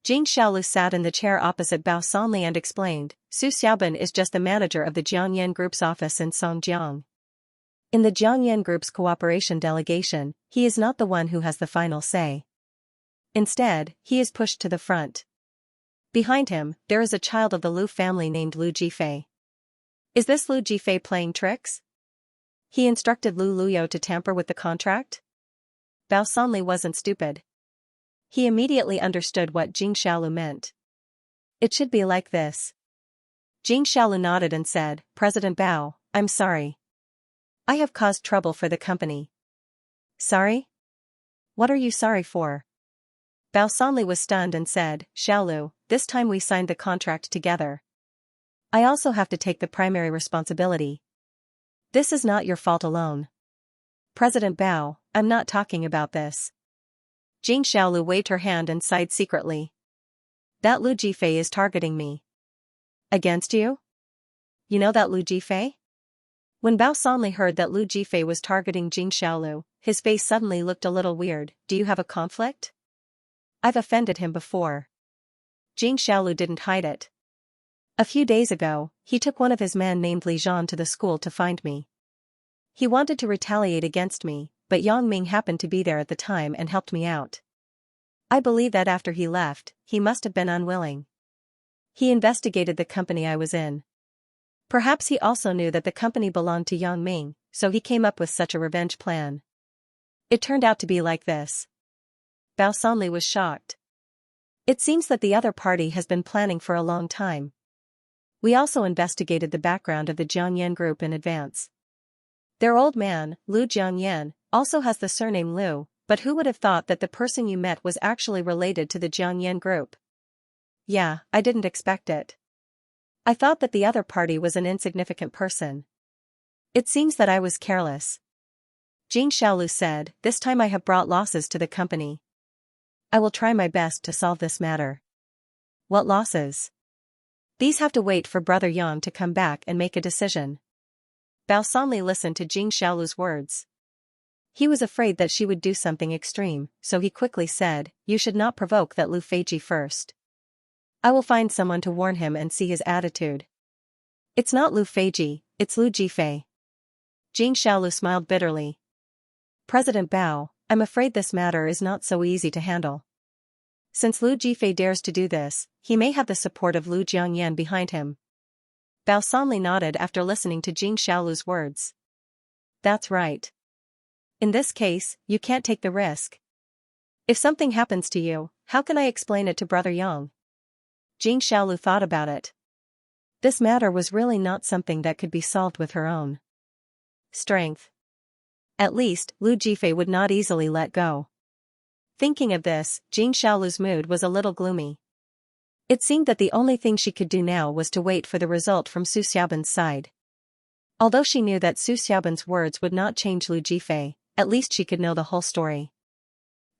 A: Jing Xiaolu sat in the chair opposite Bao Sanli and explained, Su Xiaobin is just the manager of the Jiangyan Group's office in Songjiang. In the Jiangyan Group's cooperation delegation, he is not the one who has the final say. Instead, he is pushed to the front. Behind him, there is a child of the Lu family named Lu Jifei. Is this Lu Jifei playing tricks? He instructed Lu Luyo to tamper with the contract? Bao Sanli wasn't stupid. He immediately understood what Jing Xiaolu meant. It should be like this. Jing Xiaolu nodded and said, President Bao, I'm sorry. I have caused trouble for the company. Sorry? What are you sorry for? Bao Sanli was stunned and said, Xiaolu, this time we signed the contract together. I also have to take the primary responsibility. This is not your fault alone. President Bao, I'm not talking about this. Jing Xiaolu waved her hand and sighed secretly. That Lu Jifei is targeting me. Against you? You know that Lu Jifei? When Bao Sanli heard that Lu Jifei was targeting Jing Xiaolu, his face suddenly looked a little weird. Do you have a conflict? I've offended him before. Jing Xiaolu didn't hide it. A few days ago, he took one of his men named Li Zhan to the school to find me. He wanted to retaliate against me, but Yang Ming happened to be there at the time and helped me out. I believe that after he left, he must have been unwilling. He investigated the company I was in. Perhaps he also knew that the company belonged to Yang Ming, so he came up with such a revenge plan. It turned out to be like this. Bao Sanli was shocked. It seems that the other party has been planning for a long time. We also investigated the background of the Jiangyan Group in advance. Their old man, Lu Jiangyan, also has the surname Lu, but who would have thought that the person you met was actually related to the Jiangyan Group? Yeah, I didn't expect it. I thought that the other party was an insignificant person. It seems that I was careless. Jing Xiaolu said, this time I have brought losses to the company. I will try my best to solve this matter. What losses? These have to wait for Brother Yang to come back and make a decision. Bao Sanli listened to Jing Xiaolu's words. He was afraid that she would do something extreme, so he quickly said, you should not provoke that Lu Feiji first. I will find someone to warn him and see his attitude. It's not Lu Feiji, it's Lu Jifei. Jing Xiaolu smiled bitterly. President Bao, I'm afraid this matter is not so easy to handle. Since Lu Jifei dares to do this, he may have the support of Lu Jiangyan behind him. Bao Sanli nodded after listening to Jing Xiaolu's words. That's right. In this case, you can't take the risk. If something happens to you, how can I explain it to Brother Yang? Jing Xiaolu thought about it. This matter was really not something that could be solved with her own strength. At least, Lu Jifei would not easily let go. Thinking of this, Jing Xiaolu's mood was a little gloomy. It seemed that the only thing she could do now was to wait for the result from Su Xiaoban's side. Although she knew that Su Xiaoban's words would not change Lu Jifei, at least she could know the whole story.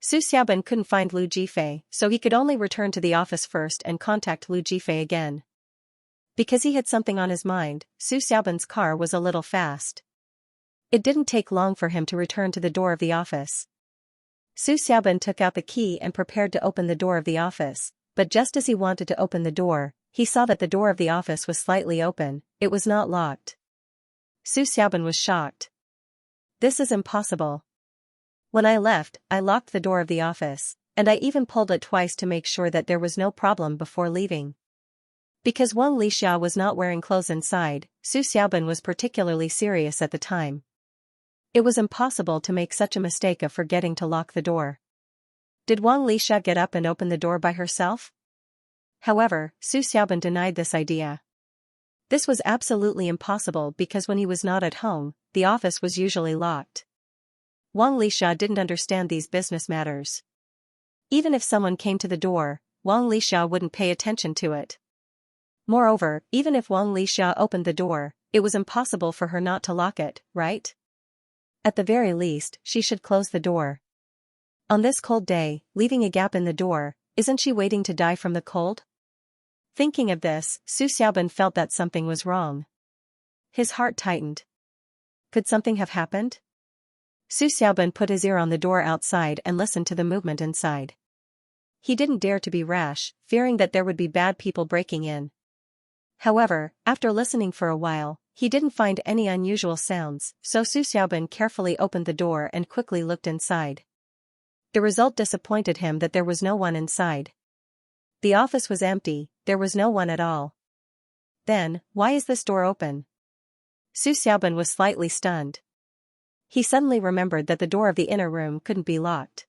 A: Su Xiaoban couldn't find Lu Jifei, so he could only return to the office first and contact Lu Jifei again. Because he had something on his mind, Su Xiaoban's car was a little fast. It didn't take long for him to return to the door of the office. Su Xiaoban took out the key and prepared to open the door of the office, but just as he wanted to open the door, he saw that the door of the office was slightly open. It was not locked. Su Xiaoban was shocked. This is impossible. When I left, I locked the door of the office, and I even pulled it twice to make sure that there was no problem before leaving. Because Wang Lixia was not wearing clothes inside, Su Xiaoban was particularly serious at the time. It was impossible to make such a mistake of forgetting to lock the door. Did Wang Lixia get up and open the door by herself? However, Su Xiaoban denied this idea. This was absolutely impossible because when he was not at home, the office was usually locked. Wang Lixia didn't understand these business matters. Even if someone came to the door, Wang Lixia wouldn't pay attention to it. Moreover, even if Wang Lixia opened the door, it was impossible for her not to lock it, right? At the very least, she should close the door. On this cold day, leaving a gap in the door, isn't she waiting to die from the cold? Thinking of this, Su Xiaoban felt that something was wrong. His heart tightened. Could something have happened? Su Xiaoban put his ear on the door outside and listened to the movement inside. He didn't dare to be rash, fearing that there would be bad people breaking in. However, after listening for a while, he didn't find any unusual sounds, so Su Xiaoban carefully opened the door and quickly looked inside. The result disappointed him that there was no one inside. The office was empty, there was no one at all. Then, why is this door open? Su Xiaoban was slightly stunned. He suddenly remembered that the door of the inner room couldn't be locked.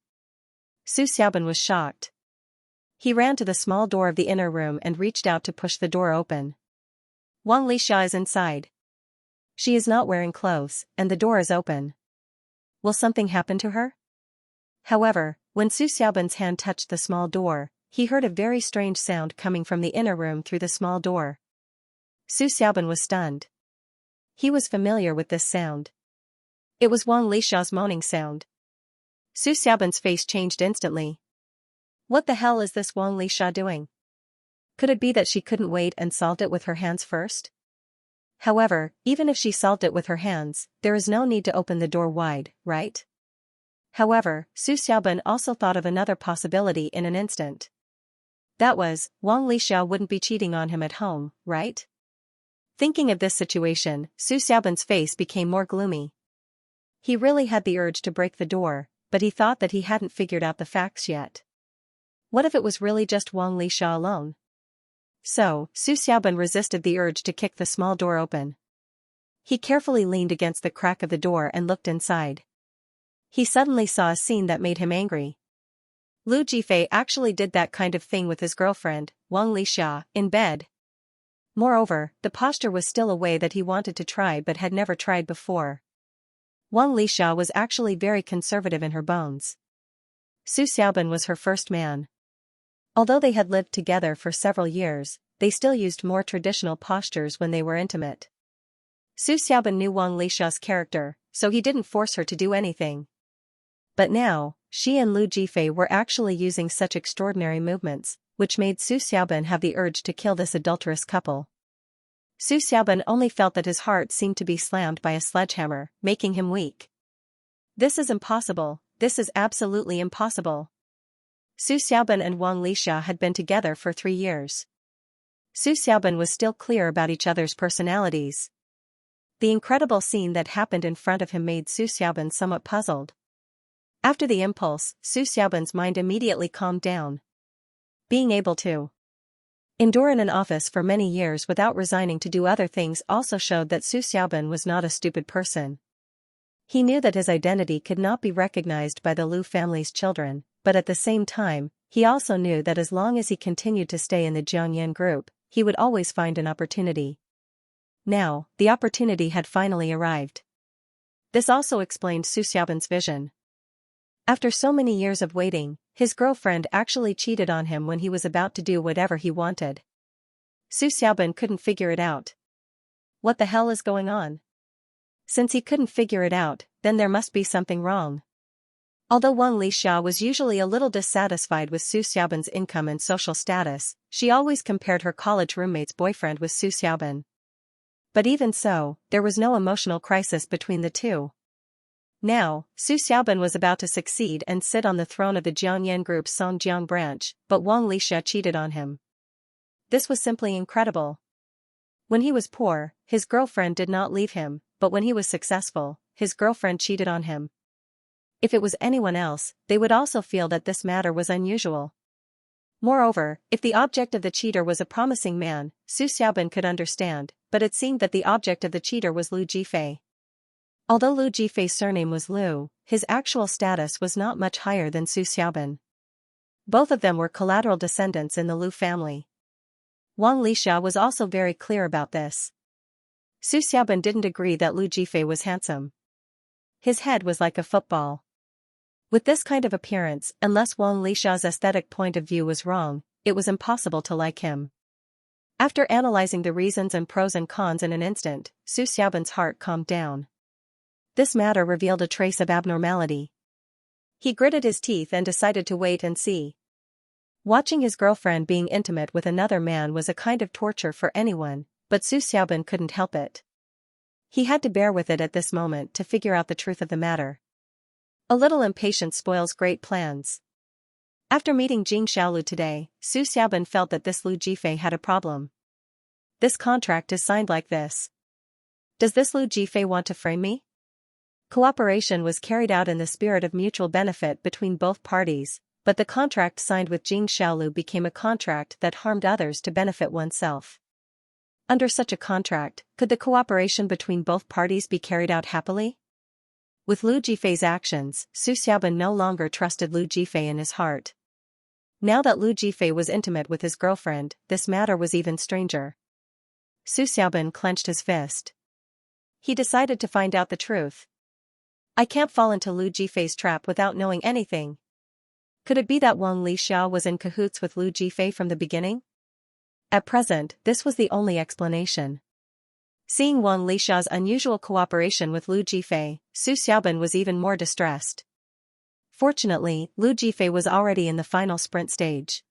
A: Su Xiaoban was shocked. He ran to the small door of the inner room and reached out to push the door open. Wang Lixia is inside. She is not wearing clothes, and the door is open. Will something happen to her? However, when Su Xiaoban's hand touched the small door, he heard a very strange sound coming from the inner room through the small door. Su Xiaoban was stunned. He was familiar with this sound. It was Wang Lixia's moaning sound. Su Xiaoban's face changed instantly. What the hell is this Wang Lixia doing? Could it be that she couldn't wait and solved it with her hands first? However, even if she solved it with her hands, there is no need to open the door wide, right? However, Su Xiaoban also thought of another possibility in an instant. That was, Wang Lixia wouldn't be cheating on him at home, right? Thinking of this situation, Su Xiaoban's face became more gloomy. He really had the urge to break the door, but he thought that he hadn't figured out the facts yet. What if it was really just Wang Lixia alone? So, Su Xiaoban resisted the urge to kick the small door open. He carefully leaned against the crack of the door and looked inside. He suddenly saw a scene that made him angry. Lu Jifei actually did that kind of thing with his girlfriend, Wang Lixia, in bed. Moreover, the posture was still a way that he wanted to try but had never tried before. Wang Lixia was actually very conservative in her bones. Su Xiaoban was her first man. Although they had lived together for several years, they still used more traditional postures when they were intimate. Su Xiaoban knew Wang Lixia's character, so he didn't force her to do anything. But now, she and Lu Jifei were actually using such extraordinary movements, which made Su Xiaoban have the urge to kill this adulterous couple. Su Xiaoban only felt that his heart seemed to be slammed by a sledgehammer, making him weak. This is impossible, this is absolutely impossible. Su Xiaoban and Wang Lixia had been together for 3 years. Su Xiaoban was still clear about each other's personalities. The incredible scene that happened in front of him made Su Xiaoban somewhat puzzled. After the impulse, Su Xiaoban's mind immediately calmed down. Being able to endure in an office for many years without resigning to do other things also showed that Su Xiaoban was not a stupid person. He knew that his identity could not be recognized by the Lu family's children, but at the same time, he also knew that as long as he continued to stay in the Jiangyan group, he would always find an opportunity. Now, the opportunity had finally arrived. This also explained Su Xiaoban's vision. After so many years of waiting, his girlfriend actually cheated on him when he was about to do whatever he wanted. Su Xiaobin couldn't figure it out. What the hell is going on? Since he couldn't figure it out, then there must be something wrong. Although Wang Lixia was usually a little dissatisfied with Su Xiaobin's income and social status, she always compared her college roommate's boyfriend with Su Xiaobin. But even so, there was no emotional crisis between the two. Now, Su Xiaobin was about to succeed and sit on the throne of the Jiangyan Group's Songjiang branch, but Wang Lixia cheated on him. This was simply incredible. When he was poor, his girlfriend did not leave him, but when he was successful, his girlfriend cheated on him. If it was anyone else, they would also feel that this matter was unusual. Moreover, if the object of the cheater was a promising man, Su Xiaobin could understand, but it seemed that the object of the cheater was Lu Jifei. Although Lu Jifei's surname was Lu, his actual status was not much higher than Su Xiaobin. Both of them were collateral descendants in the Lu family. Wang Lixia was also very clear about this. Su Xiaobin didn't agree that Lu Jifei was handsome. His head was like a football. With this kind of appearance, unless Wang Lixia's aesthetic point of view was wrong, it was impossible to like him. After analyzing the reasons and pros and cons in an instant, Su Xiaobin's heart calmed down. This matter revealed a trace of abnormality. He gritted his teeth and decided to wait and see. Watching his girlfriend being intimate with another man was a kind of torture for anyone, but Su Xiaobin couldn't help it. He had to bear with it at this moment to figure out the truth of the matter. A little impatience spoils great plans. After meeting Jing Xiaolu today, Su Xiaobin felt that this Lu Jifei had a problem. This contract is signed like this. Does this Lu Jifei want to frame me? Cooperation was carried out in the spirit of mutual benefit between both parties, but the contract signed with Jing Xiaolu became a contract that harmed others to benefit oneself. Under such a contract, could the cooperation between both parties be carried out happily? With Lu Jifei's actions, Su Xiaobin no longer trusted Lu Jifei in his heart. Now that Lu Jifei was intimate with his girlfriend, this matter was even stranger. Su Xiaobin clenched his fist. He decided to find out the truth. I can't fall into Lu Jifei's trap without knowing anything. Could it be that Wang Lixia was in cahoots with Lu Jifei from the beginning? At present, this was the only explanation. Seeing Wang Lixia's unusual cooperation with Lu Jifei, Su Xiaobin was even more distressed. Fortunately, Lu Jifei was already in the final sprint stage.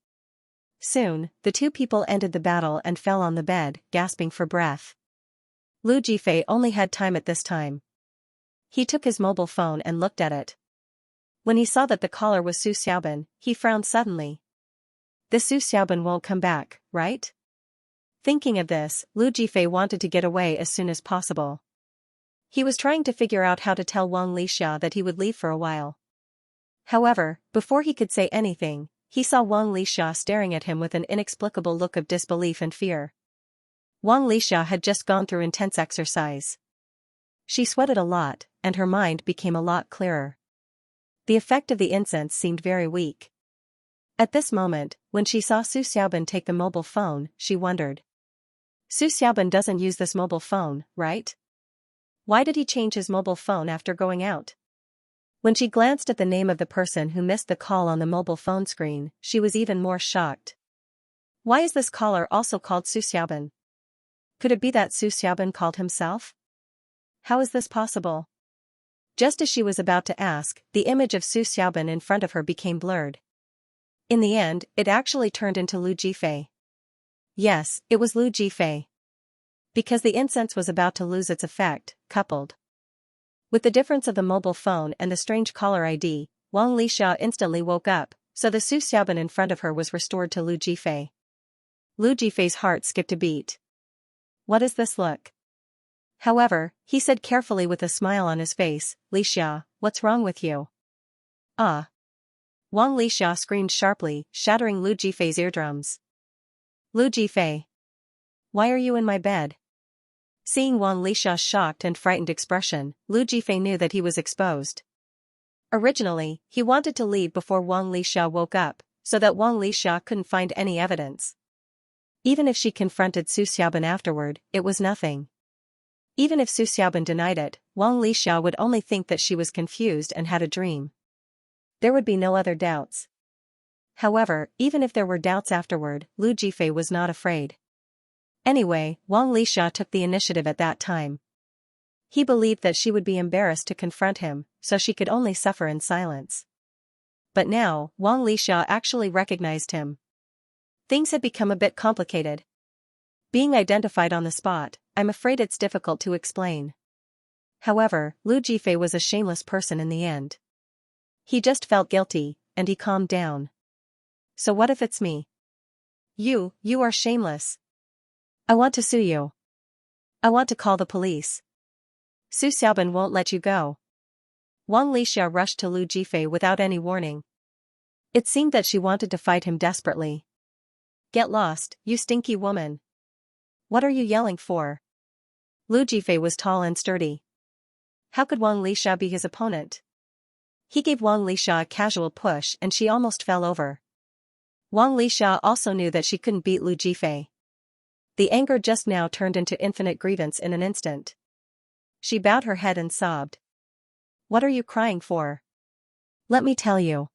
A: Soon, the two people ended the battle and fell on the bed, gasping for breath. Lu Jifei only had time at this time. He took his mobile phone and looked at it. When he saw that the caller was Su Xiaobin, he frowned suddenly. This Su Xiaobin won't come back, right? Thinking of this, Lu Jifei wanted to get away as soon as possible. He was trying to figure out how to tell Wang Lixia that he would leave for a while. However, before he could say anything, he saw Wang Lixia staring at him with an inexplicable look of disbelief and fear. Wang Lixia had just gone through intense exercise. She sweated a lot, and her mind became a lot clearer. The effect of the incense seemed very weak. At this moment, when she saw Su Xiaobin take the mobile phone, she wondered. Su Xiaobin doesn't use this mobile phone, right? Why did he change his mobile phone after going out? When she glanced at the name of the person who missed the call on the mobile phone screen, she was even more shocked. Why is this caller also called Su Xiaobin? Could it be that Su Xiaobin called himself? How is this possible? Just as she was about to ask, the image of Su Xiaobin in front of her became blurred. In the end, it actually turned into Lu Jifei. Yes, it was Lu Jifei. Because the incense was about to lose its effect, coupled with the difference of the mobile phone and the strange caller ID, Wang Lixia instantly woke up, so the Su Xiaobin in front of her was restored to Lu Jifei. Lu Jifei's heart skipped a beat. What is this look? However, he said carefully with a smile on his face, Lixia, what's wrong with you? Ah. Wang Lixia screamed sharply, shattering Lu Jifei's eardrums. Lu Jifei. Why are you in my bed? Seeing Wang Lixia's shocked and frightened expression, Lu Jifei knew that he was exposed. Originally, he wanted to leave before Wang Lixia woke up, so that Wang Lixia couldn't find any evidence. Even if she confronted Su Xiaobin afterward, it was nothing. Even if Su Xiaobin denied it, Wang Lixia would only think that she was confused and had a dream. There would be no other doubts. However, even if there were doubts afterward, Lu Jifei was not afraid. Anyway, Wang Lixia took the initiative at that time. He believed that she would be embarrassed to confront him, so she could only suffer in silence. But now, Wang Lixia actually recognized him. Things had become a bit complicated. Being identified on the spot, I'm afraid it's difficult to explain. However, Lu Jifei was a shameless person in the end. He just felt guilty, and he calmed down. So what if it's me? You are shameless. I want to sue you. I want to call the police. Su Xiaoban won't let you go. Wang Lixia rushed to Lu Jifei without any warning. It seemed that she wanted to fight him desperately. Get lost, you stinky woman. What are you yelling for? Lu Jifei was tall and sturdy. How could Wang Lixia be his opponent? He gave Wang Lixia a casual push and she almost fell over. Wang Lixia also knew that she couldn't beat Lu Jifei. The anger just now turned into infinite grievance in an instant. She bowed her head and sobbed. What are you crying for? Let me tell you.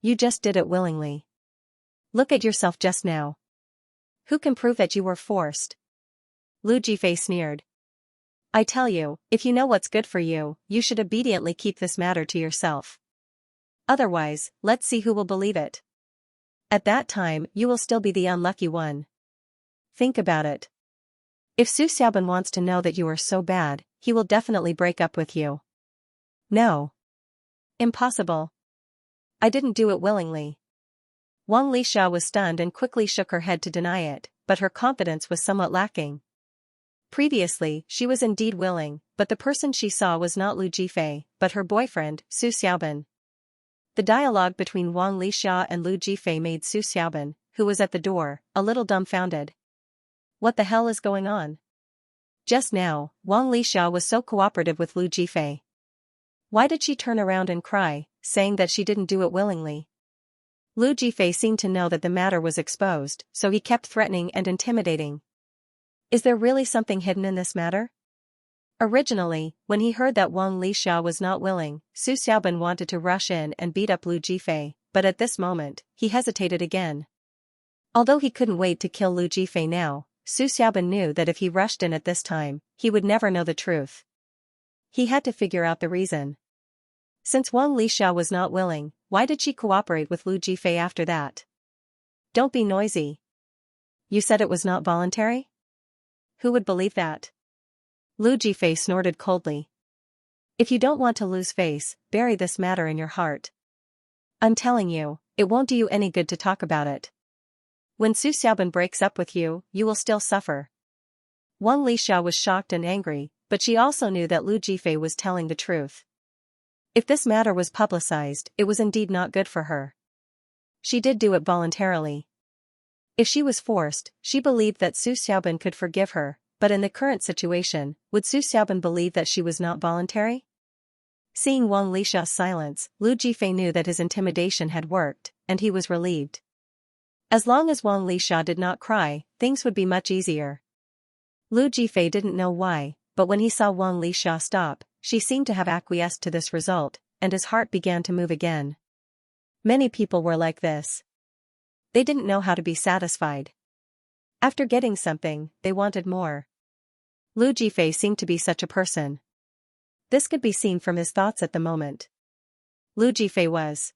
A: You just did it willingly. Look at yourself just now. Who can prove that you were forced? Lu Jifei sneered. I tell you, if you know what's good for you, you should obediently keep this matter to yourself. Otherwise, let's see who will believe it. At that time, you will still be the unlucky one. Think about it. If Su Xiaoban wants to know that you are so bad, he will definitely break up with you. No. Impossible. I didn't do it willingly. Wang Lixia was stunned and quickly shook her head to deny it, but her confidence was somewhat lacking. Previously, she was indeed willing, but the person she saw was not Lu Jifei, but her boyfriend, Su Xiaoban. The dialogue between Wang Lixia and Lu Jifei made Su Xiaoban, who was at the door, a little dumbfounded. What the hell is going on? Just now, Wang Lixia was so cooperative with Lu Jifei. Why did she turn around and cry, saying that she didn't do it willingly? Lu Jifei seemed to know that the matter was exposed, so he kept threatening and intimidating. Is there really something hidden in this matter? Originally, when he heard that Wang Lixia was not willing, Su Xiaoban wanted to rush in and beat up Lu Jifei, but at this moment, he hesitated again. Although he couldn't wait to kill Lu Jifei now, Su Xiaoban knew that if he rushed in at this time, he would never know the truth. He had to figure out the reason. Since Wang Lixia was not willing, why did she cooperate with Lu Jifei after that? Don't be noisy. You said it was not voluntary? Who would believe that? Lu Jifei snorted coldly. If you don't want to lose face, bury this matter in your heart. I'm telling you, it won't do you any good to talk about it. When Su Xiaoban breaks up with you, you will still suffer. Wang Lixia was shocked and angry, but she also knew that Lu Jifei was telling the truth. If this matter was publicized, it was indeed not good for her. She did do it voluntarily. If she was forced, she believed that Su Xiaoban could forgive her, but in the current situation, would Su Xiaoban believe that she was not voluntary? Seeing Wang Lixia's silence, Lu Jifei knew that his intimidation had worked, and he was relieved. As long as Wang Lixia did not cry, things would be much easier. Lu Jifei didn't know why, but when he saw Wang Lixia stop, she seemed to have acquiesced to this result, and his heart began to move again. Many people were like this. They didn't know how to be satisfied. After getting something, they wanted more. Lu Jifei seemed to be such a person. This could be seen from his thoughts at the moment. Lu Jifei was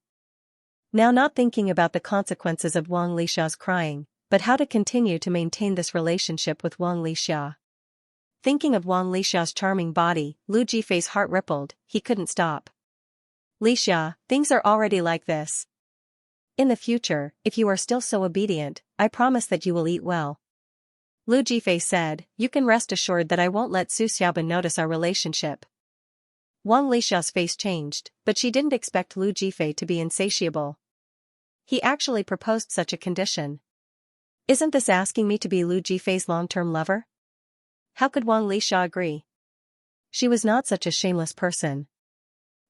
A: now not thinking about the consequences of Wang Lixia's crying, but how to continue to maintain this relationship with Wang Lixia. Thinking of Wang Lixia's charming body, Lu Jifei's heart rippled, he couldn't stop. Lixia, things are already like this. In the future, if you are still so obedient, I promise that you will eat well. Lu Jifei said, you can rest assured that I won't let Su Xiaoban notice our relationship. Wang Lixia's face changed, but she didn't expect Lu Jifei to be insatiable. He actually proposed such a condition. Isn't this asking me to be Lu Jifei's long-term lover? How could Wang Lixia agree? She was not such a shameless person.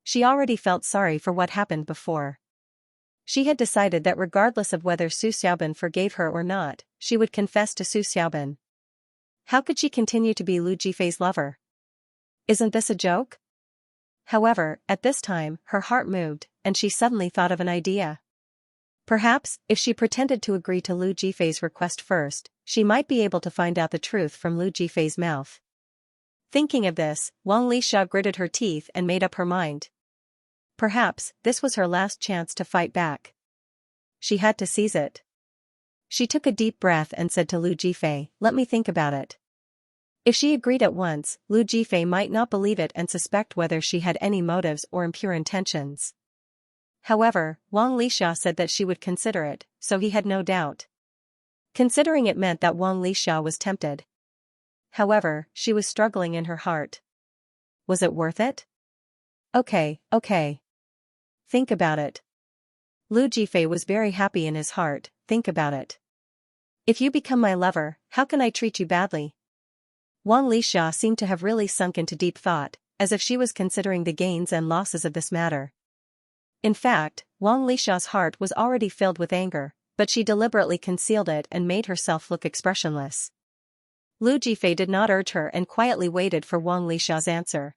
A: She already felt sorry for what happened before. She had decided that regardless of whether Su Xiaoban forgave her or not, she would confess to Su Xiaoban. How could she continue to be Lu Jifei's lover? Isn't this a joke? However, at this time, her heart moved, and she suddenly thought of an idea. Perhaps, if she pretended to agree to Lu Jifei's request first, she might be able to find out the truth from Lu Jifei's mouth. Thinking of this, Wang Lixia gritted her teeth and made up her mind. Perhaps, this was her last chance to fight back. She had to seize it. She took a deep breath and said to Lu Jifei, "Let me think about it." If she agreed at once, Lu Jifei might not believe it and suspect whether she had any motives or impure intentions. However, Wang Lixia said that she would consider it, so he had no doubt. Considering it meant that Wang Lixia was tempted. However, she was struggling in her heart. Was it worth it? Okay. Think about it. Lu Jifei was very happy in his heart. Think about it. If you become my lover, how can I treat you badly? Wang Lixia seemed to have really sunk into deep thought, as if she was considering the gains and losses of this matter. In fact, Wang Lixia's heart was already filled with anger, but she deliberately concealed it and made herself look expressionless. Lu Jifei did not urge her and quietly waited for Wang Lixia's answer.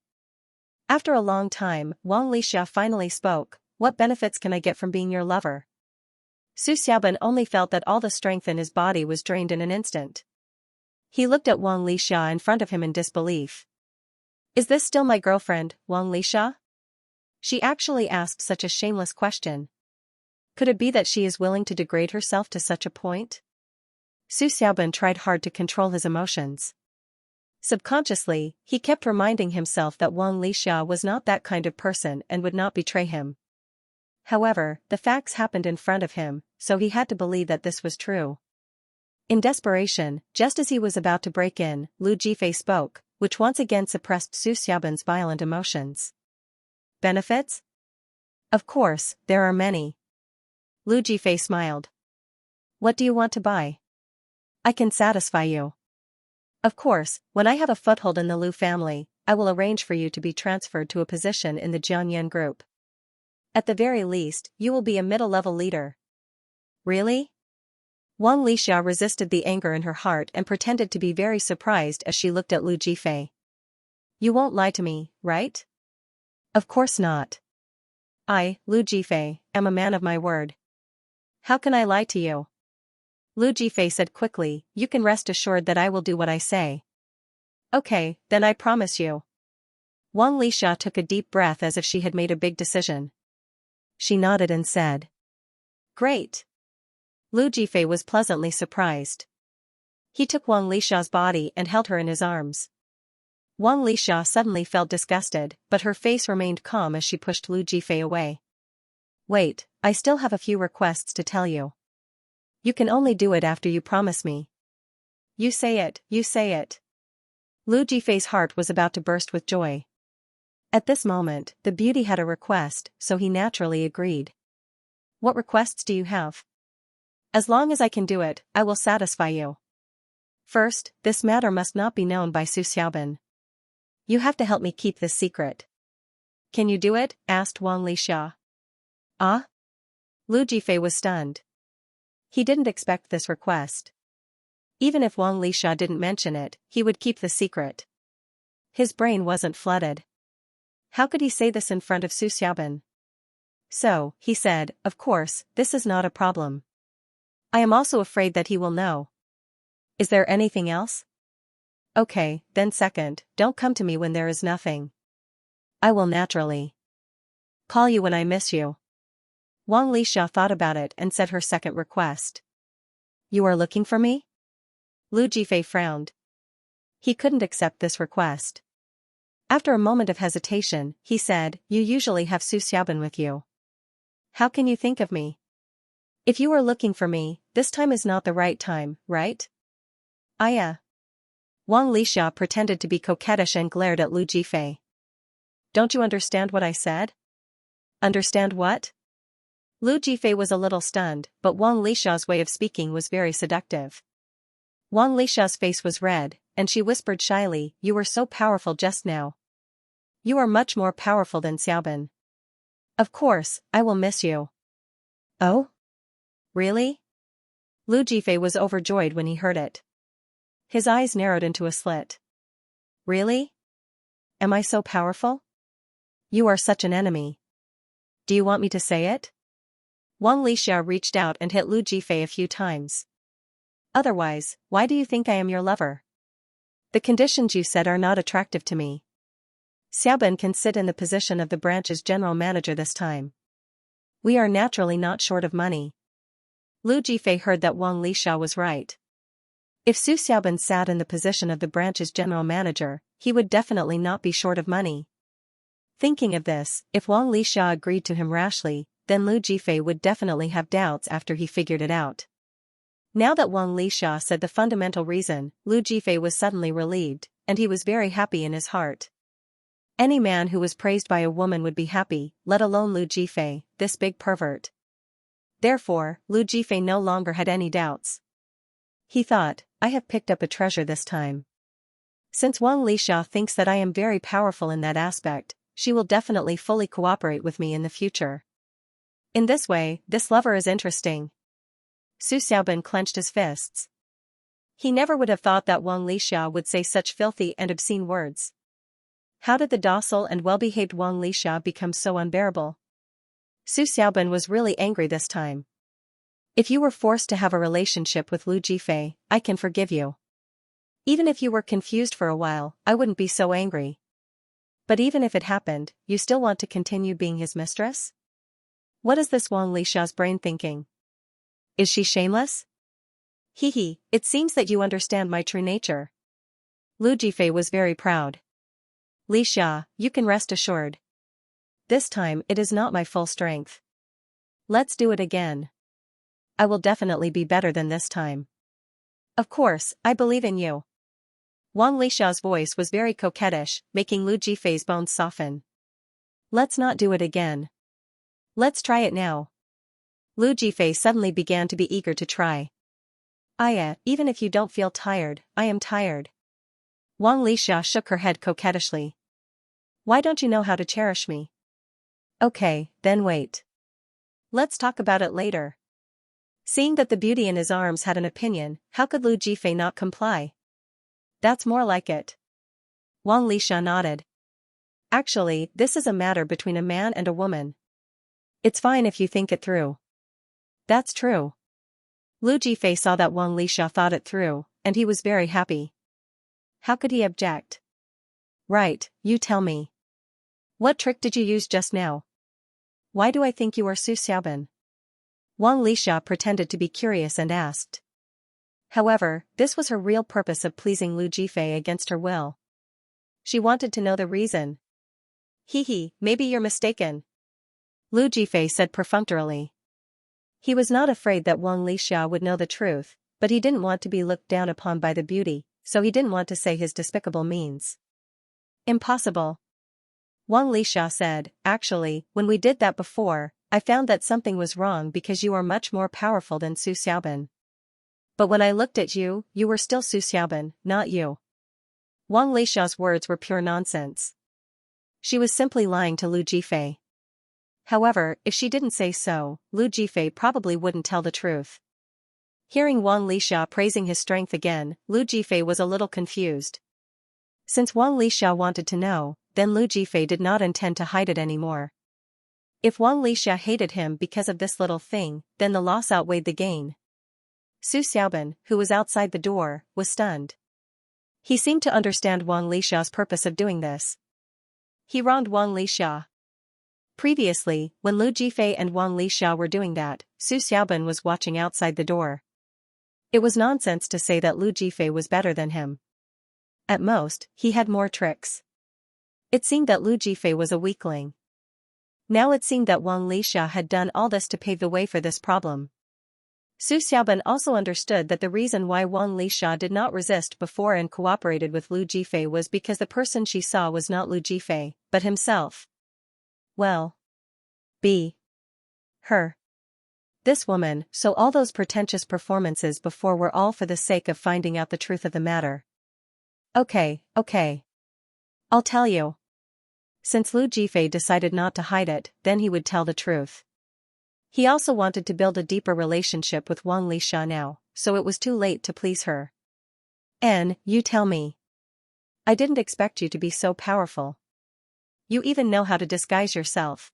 A: After a long time, Wang Lixia finally spoke, "What benefits can I get from being your lover?" Su Xiaoban only felt that all the strength in his body was drained in an instant. He looked at Wang Lixia in front of him in disbelief. "Is this still my girlfriend, Wang Lixia?" She actually asked such a shameless question. Could it be that she is willing to degrade herself to such a point? Su Xiaoban tried hard to control his emotions. Subconsciously, he kept reminding himself that Wang Lixia was not that kind of person and would not betray him. However, the facts happened in front of him, so he had to believe that this was true. In desperation, just as he was about to break in, Lu Jifei spoke, which once again suppressed Su Xiaoban's violent emotions. Benefits? Of course, there are many. Lu Jifei smiled. What do you want to buy? I can satisfy you. Of course, when I have a foothold in the Lu family, I will arrange for you to be transferred to a position in the Jiangyan group. At the very least, you will be a middle-level leader. Really? Wang Lixia resisted the anger in her heart and pretended to be very surprised as she looked at Lu Jifei. You won't lie to me, right? Of course not. I, Lu Jifei, am a man of my word. How can I lie to you? Lu Jifei said quickly, you can rest assured that I will do what I say. Okay, then I promise you. Wang Lixia took a deep breath as if she had made a big decision. She nodded and said, Great. Lu Jifei was pleasantly surprised. He took Wang Lixia's body and held her in his arms. Wang Lixia suddenly felt disgusted, but her face remained calm as she pushed Lu Jifei away. Wait, I still have a few requests to tell you. You can only do it after you promise me. You say it, you say it. Lu Jifei's heart was about to burst with joy. At this moment, the beauty had a request, so he naturally agreed. What requests do you have? As long as I can do it, I will satisfy you. First, this matter must not be known by Su Xiaoban. You have to help me keep this secret. Can you do it? Asked Wang Lixia. Ah? Lu Jifei was stunned. He didn't expect this request. Even if Wang Lixia didn't mention it, he would keep the secret. His brain wasn't flooded. How could he say this in front of Su Xiaoban? So, he said, of course, this is not a problem. I am also afraid that he will know. Is there anything else? Okay, then second, don't come to me when there is nothing. I will naturally call you when I miss you. Wang Lixia thought about it and said her second request. You are looking for me? Lu Jifei frowned. He couldn't accept this request. After a moment of hesitation, he said, You usually have Su Xiaoban with you. How can you think of me? If you are looking for me, this time is not the right time, right? Wang Lixia pretended to be coquettish and glared at Lu Jifei. Don't you understand what I said? Understand what? Lu Jifei was a little stunned, but Wang Lixia's way of speaking was very seductive. Wang Lixia's face was red, and she whispered shyly, You were so powerful just now. You are much more powerful than Xiaoban. Of course, I will miss you. Oh? Really? Lu Jifei was overjoyed when he heard it. His eyes narrowed into a slit. Really? Am I so powerful? You are such an enemy. Do you want me to say it? Wang Lixia reached out and hit Lu Jifei a few times. Otherwise, why do you think I am your lover? The conditions you set are not attractive to me. Xiaoben can sit in the position of the branch's general manager this time. We are naturally not short of money. Lu Jifei heard that Wang Lixia was right. If Su Xiaoben sat in the position of the branch's general manager, he would definitely not be short of money. Thinking of this, if Wang Lixia agreed to him rashly, then Lu Jifei would definitely have doubts after he figured it out. Now that Wang Lixia said the fundamental reason, Lu Jifei was suddenly relieved, and he was very happy in his heart. Any man who was praised by a woman would be happy, let alone Lu Jifei, this big pervert. Therefore, Lu Jifei no longer had any doubts. He thought, I have picked up a treasure this time. Since Wang Lixia thinks that I am very powerful in that aspect, she will definitely fully cooperate with me in the future. In this way, this lover is interesting. Su Xiaoben clenched his fists. He never would have thought that Wang Lixia would say such filthy and obscene words. How did the docile and well-behaved Wang Lixia become so unbearable? Su Xiaoben was really angry this time. If you were forced to have a relationship with Lu Jifei, I can forgive you. Even if you were confused for a while, I wouldn't be so angry. But even if it happened, you still want to continue being his mistress? What is this Wang Lixia's brain thinking? Is she shameless? Hee, it seems that you understand my true nature. Lu Jifei was very proud. Lixia, you can rest assured. This time it is not my full strength. Let's do it again. I will definitely be better than this time. Of course, I believe in you. Wang Lixia's voice was very coquettish, making Lu Jifei's bones soften. Let's not do it again. Let's try it now. Lu Jifei suddenly began to be eager to try. Even if you don't feel tired, I am tired. Wang Lixia shook her head coquettishly. Why don't you know how to cherish me? Okay, then wait. Let's talk about it later. Seeing that the beauty in his arms had an opinion, how could Lu Jifei not comply? That's more like it. Wang Lixia nodded. Actually, this is a matter between a man and a woman. It's fine if you think it through. That's true. Lu Jifei saw that Wang Lixia thought it through, and he was very happy. How could he object? Right, you tell me. What trick did you use just now? Why do I think you are Su Xiaoben? Wang Lixia pretended to be curious and asked. However, this was her real purpose of pleasing Lu Jifei against her will. She wanted to know the reason. Maybe you're mistaken. Lu Jifei said perfunctorily. He was not afraid that Wang Lixia would know the truth, but he didn't want to be looked down upon by the beauty, so he didn't want to say his despicable means. Impossible. Wang Lixia said, actually, when we did that before, I found that something was wrong because you are much more powerful than Su Xiaoben. But when I looked at you, you were still Su Xiaoben, not you. Wang Lixia's words were pure nonsense. She was simply lying to Lu Jifei. However, if she didn't say so, Lu Jifei probably wouldn't tell the truth. Hearing Wang Lixia praising his strength again, Lu Jifei was a little confused. Since Wang Lixia wanted to know, then Lu Jifei did not intend to hide it anymore. If Wang Lixia hated him because of this little thing, then the loss outweighed the gain. Su Xiaoben, who was outside the door, was stunned. He seemed to understand Wang Lixia's purpose of doing this. He wronged Wang Lixia. Previously, when Lu Jifei and Wang Lixia were doing that, Su Xiaoben was watching outside the door. It was nonsense to say that Lu Jifei was better than him. At most, he had more tricks. It seemed that Lu Jifei was a weakling. Now it seemed that Wang Lixia had done all this to pave the way for this problem. Su Xiaoben also understood that the reason why Wang Lixia did not resist before and cooperated with Lu Jifei was because the person she saw was not Lu Jifei, but himself. Well. Her. This woman, so all those pretentious performances before were all for the sake of finding out the truth of the matter. Okay. I'll tell you. Since Lu Jifei decided not to hide it, then he would tell the truth. He also wanted to build a deeper relationship with Wang Lixia now, so it was too late to please her. You tell me. I didn't expect you to be so powerful. You even know how to disguise yourself.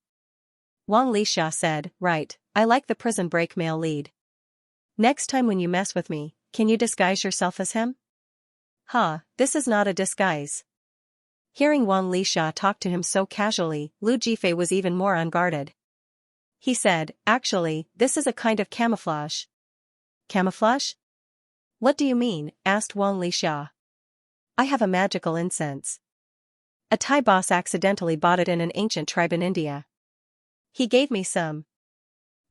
A: Wang Lixia said, right, I like the prison break male lead. Next time when you mess with me, can you disguise yourself as him? This is not a disguise. Hearing Wang Lixia talk to him so casually, Lu Jifei was even more unguarded. He said, actually, this is a kind of camouflage. Camouflage? What do you mean? Asked Wang Lixia. I have a magical incense. A Thai boss accidentally bought it in an ancient tribe in India. He gave me some.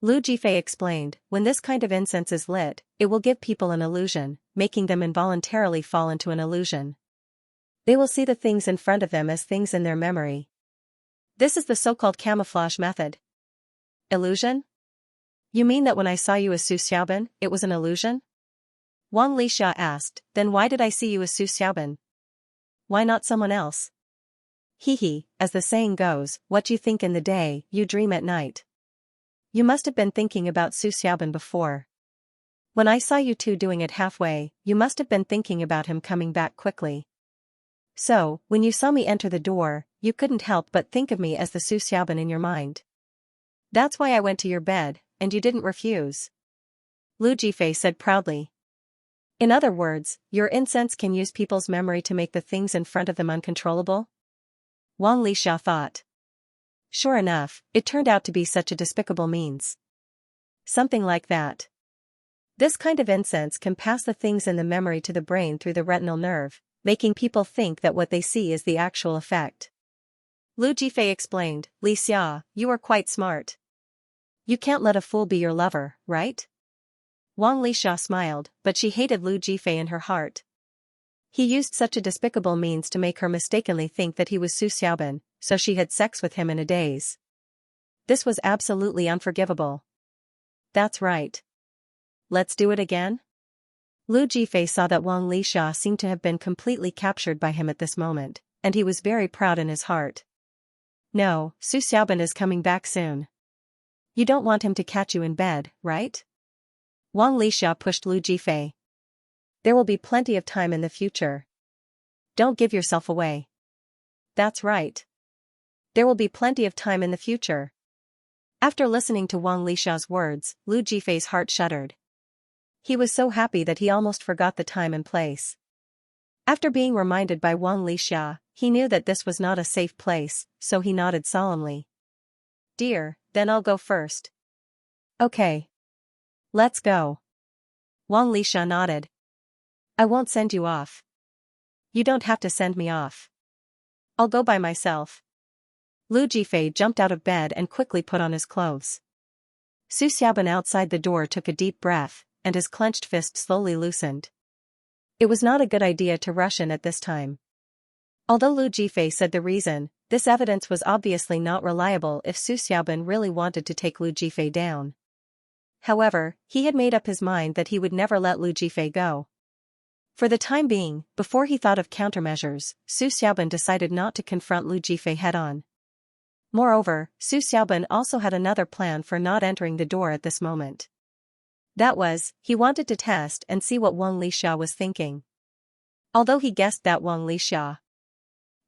A: Lu Jifei explained, when this kind of incense is lit, it will give people an illusion, making them involuntarily fall into an illusion. They will see the things in front of them as things in their memory. This is the so-called camouflage method. Illusion? You mean that when I saw you as Su Xiaobin, it was an illusion? Wang Lixia asked, then why did I see you as Su Xiaobin? Why not someone else? As the saying goes, what you think in the day, you dream at night. You must have been thinking about Su Xiaobin before. When I saw you two doing it halfway, you must have been thinking about him coming back quickly. So, when you saw me enter the door, you couldn't help but think of me as the Su Xiaobin in your mind. That's why I went to your bed, and you didn't refuse. Lu Jifei said proudly. In other words, your incense can use people's memory to make the things in front of them uncontrollable? Wang Lixia thought. Sure enough, it turned out to be such a despicable means. Something like that. This kind of incense can pass the things in the memory to the brain through the retinal nerve, making people think that what they see is the actual effect. Lu Jifei explained, Li Xia, you are quite smart. You can't let a fool be your lover, right? Wang Lixia smiled, but she hated Lu Jifei in her heart. He used such a despicable means to make her mistakenly think that he was Su Xiaobin, so she had sex with him in a daze. This was absolutely unforgivable. That's right. Let's do it again? Lu Jifei saw that Wang Lixia seemed to have been completely captured by him at this moment, and he was very proud in his heart. No, Su Xiaobin is coming back soon. You don't want him to catch you in bed, right? Wang Lixia pushed Lu Jifei. There will be plenty of time in the future. Don't give yourself away. That's right. There will be plenty of time in the future. After listening to Wang Lixia's words, Lu Jifei's heart shuddered. He was so happy that he almost forgot the time and place. After being reminded by Wang Lixia, he knew that this was not a safe place, so he nodded solemnly. Dear, then I'll go first. Okay. Let's go. Wang Lixia nodded. I won't send you off. You don't have to send me off. I'll go by myself. Lu Jifei jumped out of bed and quickly put on his clothes. Su Xiaobin outside the door took a deep breath, and his clenched fist slowly loosened. It was not a good idea to rush in at this time. Although Lu Jifei said the reason, this evidence was obviously not reliable if Su Xiaobin really wanted to take Lu Jifei down. However, he had made up his mind that he would never let Lu Jifei go. For the time being, before he thought of countermeasures, Su Xiaobin decided not to confront Lu Jifei head-on. Moreover, Su Xiaobin also had another plan for not entering the door at this moment. That was, he wanted to test and see what Wang Lixia was thinking. Although he guessed that Wang Lixia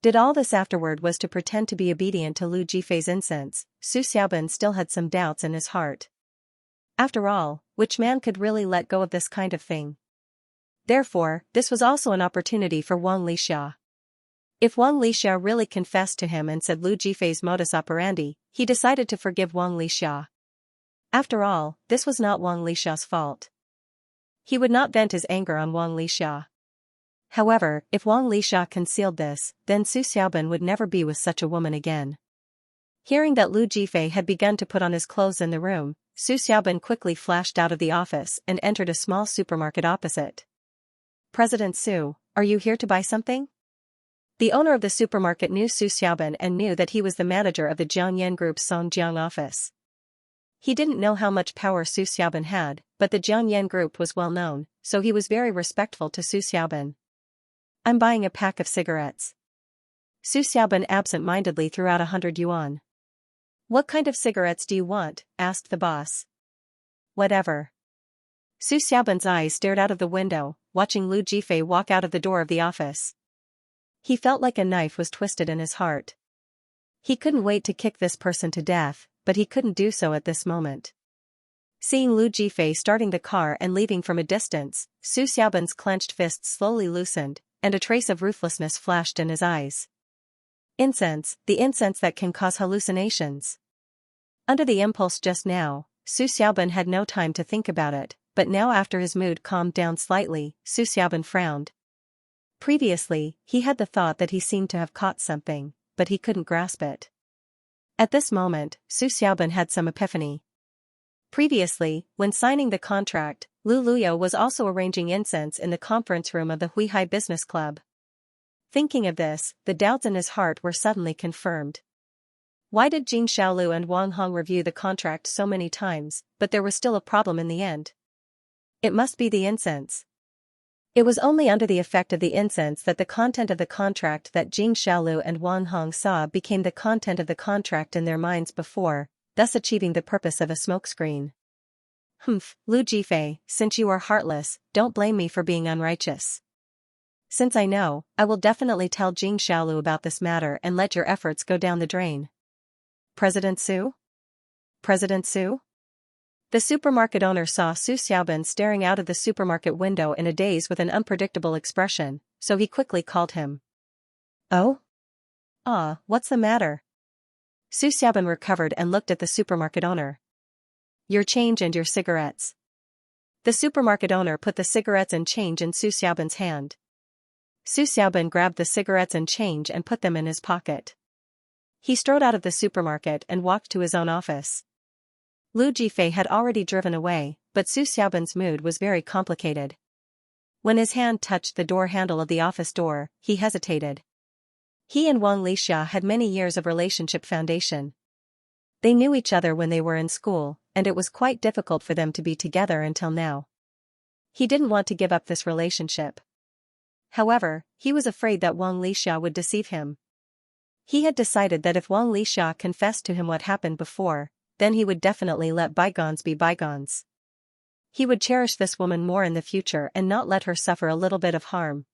A: did all this afterward was to pretend to be obedient to Lu Jifei's incense, Su Xiaobin still had some doubts in his heart. After all, which man could really let go of this kind of thing? Therefore, this was also an opportunity for Wang Lixia. If Wang Lixia really confessed to him and said Lu Jifei's modus operandi, he decided to forgive Wang Lixia. After all, this was not Wang Lixia's fault. He would not vent his anger on Wang Lixia. However, if Wang Lixia concealed this, then Su Xiaobin would never be with such a woman again. Hearing that Lu Jifei had begun to put on his clothes in the room, Su Xiaobin quickly flashed out of the office and entered a small supermarket opposite. President Su, are you here to buy something? The owner of the supermarket knew Su Xiaobin and knew that he was the manager of the Jiangyan Group's Songjiang office. He didn't know how much power Su Xiaobin had, but the Jiangyan Group was well known, so he was very respectful to Su Xiaobin. I'm buying a pack of cigarettes. Su Xiaobin absent-mindedly threw out 100 yuan. What kind of cigarettes do you want? Asked the boss. Whatever. Su Xiaobin's eyes stared out of the window, watching Lu Jifei walk out of the door of the office. He felt like a knife was twisted in his heart. He couldn't wait to kick this person to death, but he couldn't do so at this moment. Seeing Lu Jifei starting the car and leaving from a distance, Su Xiaoban's clenched fists slowly loosened, and a trace of ruthlessness flashed in his eyes. Incense, the incense that can cause hallucinations. Under the impulse just now, Su Xiaoban had no time to think about it, but now after his mood calmed down slightly, Su Xiaoban frowned. Previously, he had the thought that he seemed to have caught something, but he couldn't grasp it. At this moment, Su Xiaoban had some epiphany. Previously, when signing the contract, Lu Luyo was also arranging incense in the conference room of the Huihai Business Club. Thinking of this, the doubts in his heart were suddenly confirmed. Why did Jing Xiaolu and Wang Hong review the contract so many times, but there was still a problem in the end? It must be the incense. It was only under the effect of the incense that the content of the contract that Jing Xiaolu and Wang Hong saw became the content of the contract in their minds before, thus achieving the purpose of a smokescreen. Humph, Lu Jifei, since you are heartless, don't blame me for being unrighteous. Since I know, I will definitely tell Jing Xiaolu about this matter and let your efforts go down the drain. President Su? President Su? The supermarket owner saw Su Xiaoban staring out of the supermarket window in a daze with an unpredictable expression, so he quickly called him. Oh? What's the matter? Su Xiaoban recovered and looked at the supermarket owner. Your change and your cigarettes. The supermarket owner put the cigarettes and change in Su Xiaoban's hand. Su Xiaoban grabbed the cigarettes and change and put them in his pocket. He strode out of the supermarket and walked to his own office. Lu Jifei had already driven away, but Su Xiaoban's mood was very complicated. When his hand touched the door handle of the office door, he hesitated. He and Wang Lixia had many years of relationship foundation. They knew each other when they were in school, and it was quite difficult for them to be together until now. He didn't want to give up this relationship. However, he was afraid that Wang Lixia would deceive him. He had decided that if Wang Lixia confessed to him what happened before, then he would definitely let bygones be bygones. He would cherish this woman more in the future and not let her suffer a little bit of harm.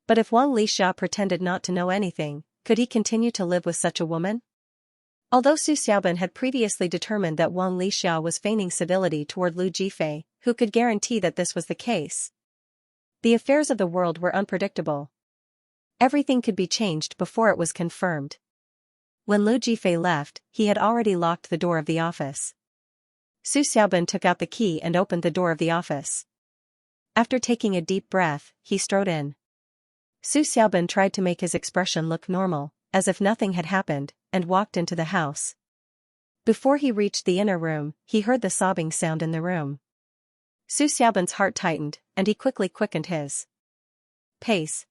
A: But if Wang Lixia pretended not to know anything, could he continue to live with such a woman? Although Su Xiaoban had previously determined that Wang Lixia was feigning civility toward Lu Jifei, who could guarantee that this was the case? The affairs of the world were unpredictable. Everything could be changed before it was confirmed. When Lu Jifei left, he had already locked the door of the office. Su Xiaoban took out the key and opened the door of the office. After taking a deep breath, he strode in. Su Xiaoban tried to make his expression look normal, as if nothing had happened, and walked into the house. Before he reached the inner room, he heard the sobbing sound in the room. Su Xiaoban's heart tightened, and he quickly quickened his pace.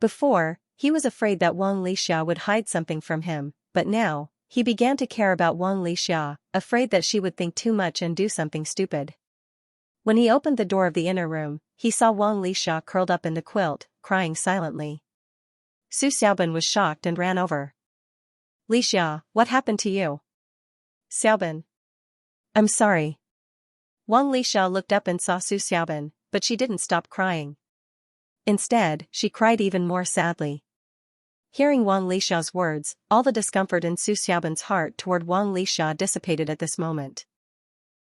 A: Before, he was afraid that Wang Lixia would hide something from him, but now, he began to care about Wang Lixia, afraid that she would think too much and do something stupid. When he opened the door of the inner room, he saw Wang Lixia curled up in the quilt, crying silently. Su Xiaoban was shocked and ran over. Lixia, what happened to you? Xiaoban. I'm sorry. Wang Lixia looked up and saw Su Xiaoban, but she didn't stop crying. Instead, she cried even more sadly. Hearing Wang Lixia's words, all the discomfort in Su Xiaoban's heart toward Wang Lixia dissipated at this moment.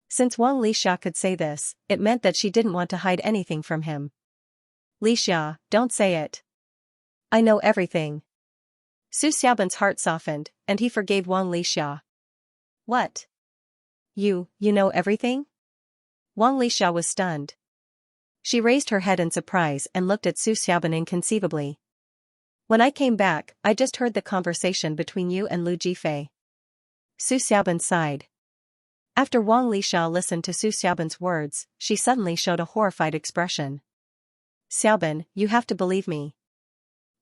A: Since Wang Lixia could say this, it meant that she didn't want to hide anything from him. Lixia, don't say it. I know everything. Su Xiaoban's heart softened, and he forgave Wang Lixia. What? You know everything? Wang Lixia was stunned. She raised her head in surprise and looked at Su Xiaoban inconceivably. When I came back, I just heard the conversation between you and Lu Jifei. Su Xiaoban sighed. After Wang Lixia listened to Su Xiaoban's words, she suddenly showed a horrified expression. Xiaoban, you have to believe me.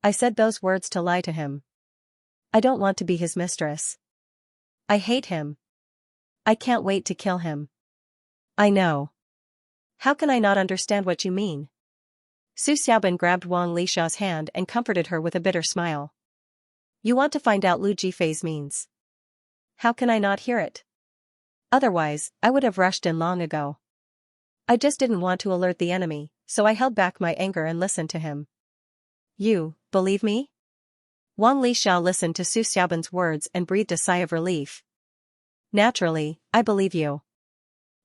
A: I said those words to lie to him. I don't want to be his mistress. I hate him. I can't wait to kill him. I know. How can I not understand what you mean? Su Xiaoban grabbed Wang Lixia's hand and comforted her with a bitter smile. You want to find out Lu Jifei's means. How can I not hear it? Otherwise, I would have rushed in long ago. I just didn't want to alert the enemy, so I held back my anger and listened to him. You believe me? Wang Lixia listened to Su Xiaoban's words and breathed a sigh of relief. Naturally, I believe you.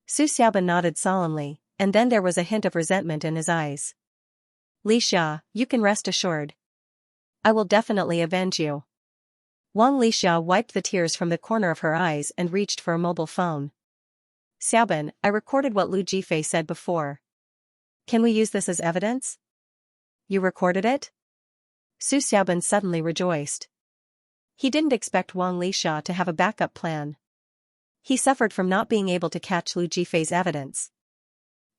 A: Su Xiaoban nodded solemnly, and then there was a hint of resentment in his eyes. Lixia, you can rest assured. I will definitely avenge you. Wang Lixia wiped the tears from the corner of her eyes and reached for a mobile phone. Xiaoban, I recorded what Lu Jifei said before. Can we use this as evidence? You recorded it? Su Xiaoban suddenly rejoiced. He didn't expect Wang Lixia to have a backup plan. He suffered from not being able to catch Lu Jifei's evidence.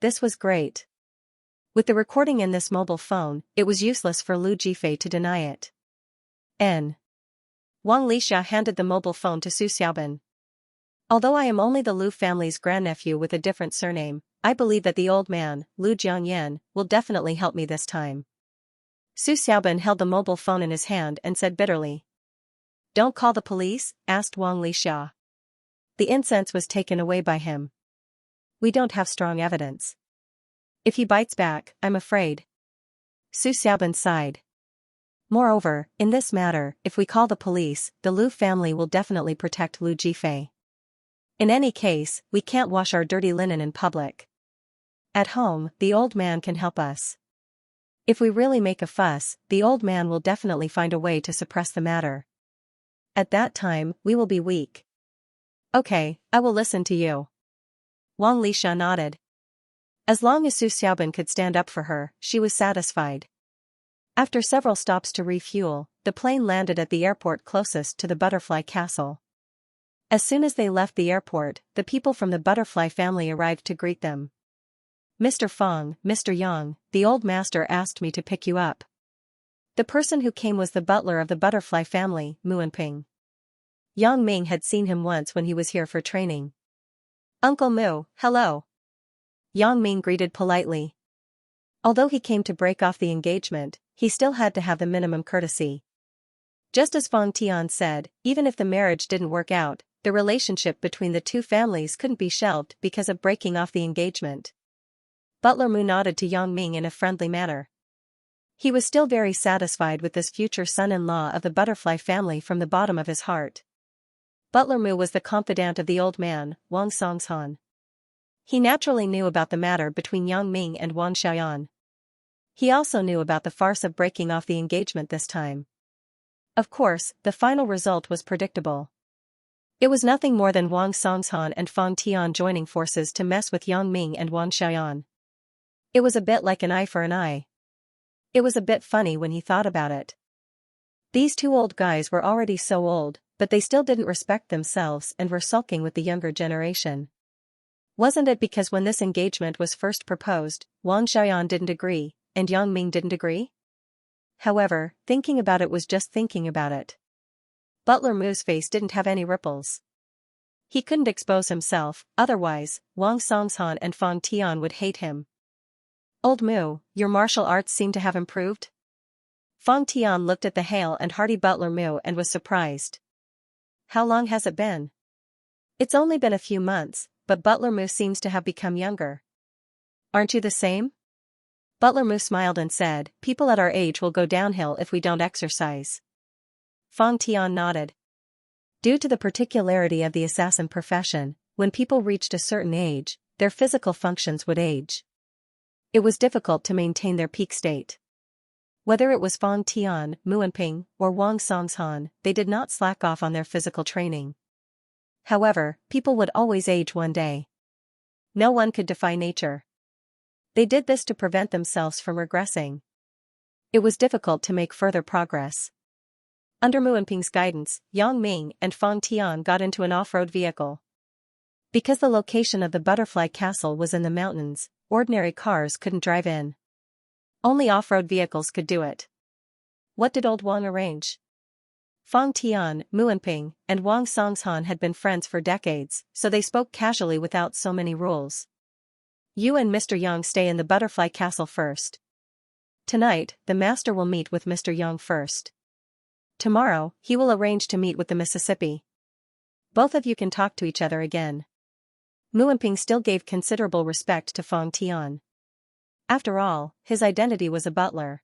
A: This was great. With the recording in this mobile phone, it was useless for Lu Jifei to deny it. Wang Lixia handed the mobile phone to Su Xiaoban. Although I am only the Lu family's grandnephew with a different surname, I believe that the old man, Lu Jiangyan, will definitely help me this time. Su Xiaoban held the mobile phone in his hand and said bitterly. Don't call the police? Asked Wang Lixia. The incense was taken away by him. We don't have strong evidence. If he bites back, I'm afraid. Su Xiaoban sighed. Moreover, in this matter, if we call the police, the Lu family will definitely protect Lu Jifei. In any case, we can't wash our dirty linen in public. At home, the old man can help us. If we really make a fuss, the old man will definitely find a way to suppress the matter. At that time, we will be weak. Okay, I will listen to you. Wang Lixia nodded. As long as Su Xiaoban could stand up for her, she was satisfied. After several stops to refuel, the plane landed at the airport closest to the butterfly castle. As soon as they left the airport, the people from the butterfly family arrived to greet them. Mr. Feng, Mr. Yang, the old master asked me to pick you up. The person who came was the butler of the butterfly family, Muanping. Yang Ming had seen him once when he was here for training. Uncle Mu, hello. Yang Ming greeted politely. Although he came to break off the engagement, he still had to have the minimum courtesy. Just as Feng Tian said, even if the marriage didn't work out, the relationship between the two families couldn't be shelved because of breaking off the engagement. Butler Mu nodded to Yang Ming in a friendly manner. He was still very satisfied with this future son-in-law of the butterfly family from the bottom of his heart. Butler Mu was the confidant of the old man, Wang Songshan. He naturally knew about the matter between Yang Ming and Wang Xiaoyan. He also knew about the farce of breaking off the engagement this time. Of course, the final result was predictable. It was nothing more than Wang Songshan and Feng Tian joining forces to mess with Yang Ming and Wang Xiaoyan. It was a bit like an eye for an eye. It was a bit funny when he thought about it. These two old guys were already so old, but they still didn't respect themselves and were sulking with the younger generation. Wasn't it because when this engagement was first proposed, Wang Xiaoyan didn't agree, and Yang Ming didn't agree? However, thinking about it was just thinking about it. Butler Mu's face didn't have any ripples. He couldn't expose himself, otherwise, Wang Songshan and Feng Tian would hate him. Old Mu, your martial arts seem to have improved? Feng Tian looked at the hale and hearty Butler Mu and was surprised. How long has it been? It's only been a few months, but Butler Mu seems to have become younger. Aren't you the same? Butler Mu smiled and said, people at our age will go downhill if we don't exercise. Feng Tian nodded. Due to the particularity of the assassin profession, when people reached a certain age, their physical functions would age. It was difficult to maintain their peak state. Whether it was Feng Tian, Muanping, or Wang Songshan, they did not slack off on their physical training. However, people would always age one day. No one could defy nature. They did this to prevent themselves from regressing. It was difficult to make further progress. Under Muanping's guidance, Yang Ming and Feng Tian got into an off-road vehicle. Because the location of the butterfly castle was in the mountains, ordinary cars couldn't drive in. Only off-road vehicles could do it. What did old Wang arrange? Feng Tian, Muanping, and Wang Songshan had been friends for decades, so they spoke casually without so many rules. You and Mr. Yang stay in the butterfly castle first. Tonight, the master will meet with Mr. Yang first. Tomorrow, he will arrange to meet with the Mississippi. Both of you can talk to each other again. Muanping still gave considerable respect to Feng Tian. After all, his identity was a butler.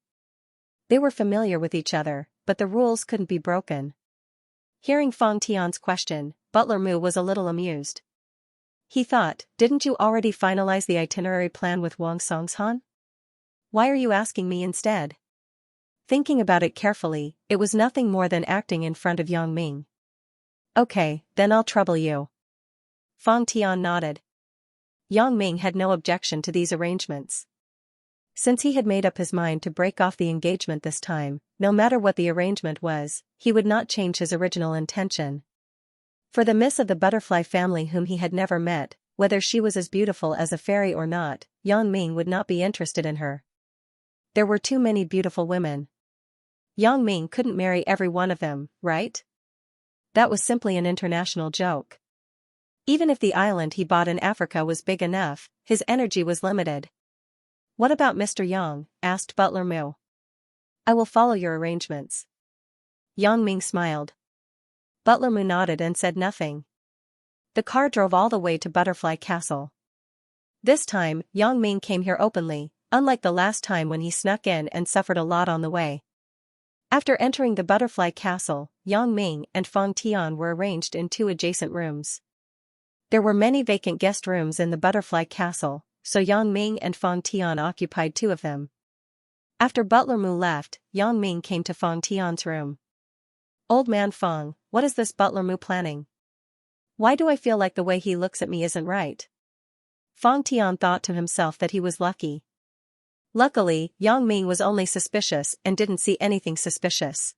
A: They were familiar with each other, but the rules couldn't be broken. Hearing Fang Tian's question, Butler Mu was a little amused. He thought, didn't you already finalize the itinerary plan with Wang Songshan? Why are you asking me instead? Thinking about it carefully, it was nothing more than acting in front of Yang Ming. Okay, then I'll trouble you. Fang Tian nodded. Yang Ming had no objection to these arrangements. Since he had made up his mind to break off the engagement this time, no matter what the arrangement was, he would not change his original intention. For the miss of the butterfly family whom he had never met, whether she was as beautiful as a fairy or not, Yang Ming would not be interested in her. There were too many beautiful women. Yang Ming couldn't marry every one of them, right? That was simply an international joke. Even if the island he bought in Africa was big enough, his energy was limited. What about Mr. Yang? Asked Butler Mu. I will follow your arrangements. Yang Ming smiled. Butler Mu nodded and said nothing. The car drove all the way to Butterfly Castle. This time, Yang Ming came here openly, unlike the last time when he snuck in and suffered a lot on the way. After entering the Butterfly Castle, Yang Ming and Fang Tian were arranged in 2 adjacent rooms. There were many vacant guest rooms in the Butterfly Castle, so Yang Ming and Fang Tian occupied 2 of them. After Butler Mu left, Yang Ming came to Fang Tian's room. Old man Fang, what is this Butler Mu planning? Why do I feel like the way he looks at me isn't right? Fang Tian thought to himself that he was lucky. Luckily, Yang Ming was only suspicious and didn't see anything suspicious.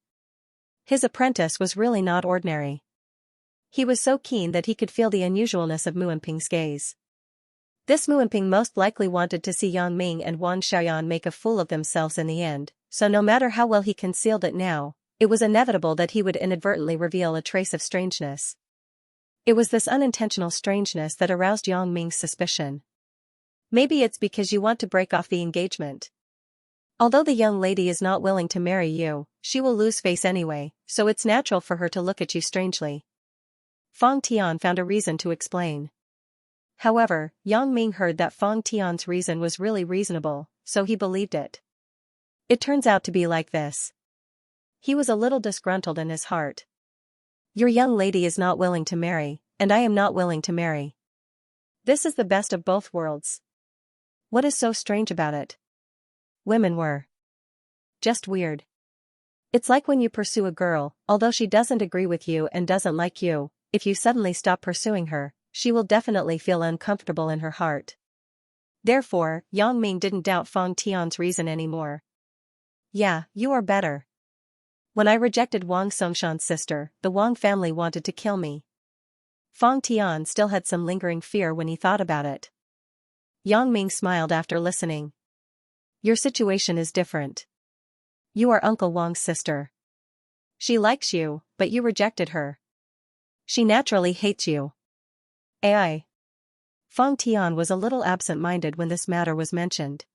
A: His apprentice was really not ordinary. He was so keen that he could feel the unusualness of Muanping's gaze. This Muanping most likely wanted to see Yang Ming and Wang Xiaoyan make a fool of themselves in the end, so no matter how well he concealed it now, it was inevitable that he would inadvertently reveal a trace of strangeness. It was this unintentional strangeness that aroused Yang Ming's suspicion. Maybe it's because you want to break off the engagement. Although the young lady is not willing to marry you, she will lose face anyway, so it's natural for her to look at you strangely. Fang Tian found a reason to explain. However, Yang Ming heard that Fang Tian's reason was really reasonable, so he believed it. It turns out to be like this. He was a little disgruntled in his heart. Your young lady is not willing to marry, and I am not willing to marry. This is the best of both worlds. What is so strange about it? Women were just weird. It's like when you pursue a girl, although she doesn't agree with you and doesn't like you, if you suddenly stop pursuing her, she will definitely feel uncomfortable in her heart. Therefore, Yang Ming didn't doubt Fang Tian's reason anymore. Yeah, you are better. When I rejected Wang Songshan's sister, the Wang family wanted to kill me. Fang Tian still had some lingering fear when he thought about it. Yang Ming smiled after listening. Your situation is different. You are Uncle Wang's sister. She likes you, but you rejected her. She naturally hates you. AI. Fang Tian was a little absent-minded when this matter was mentioned.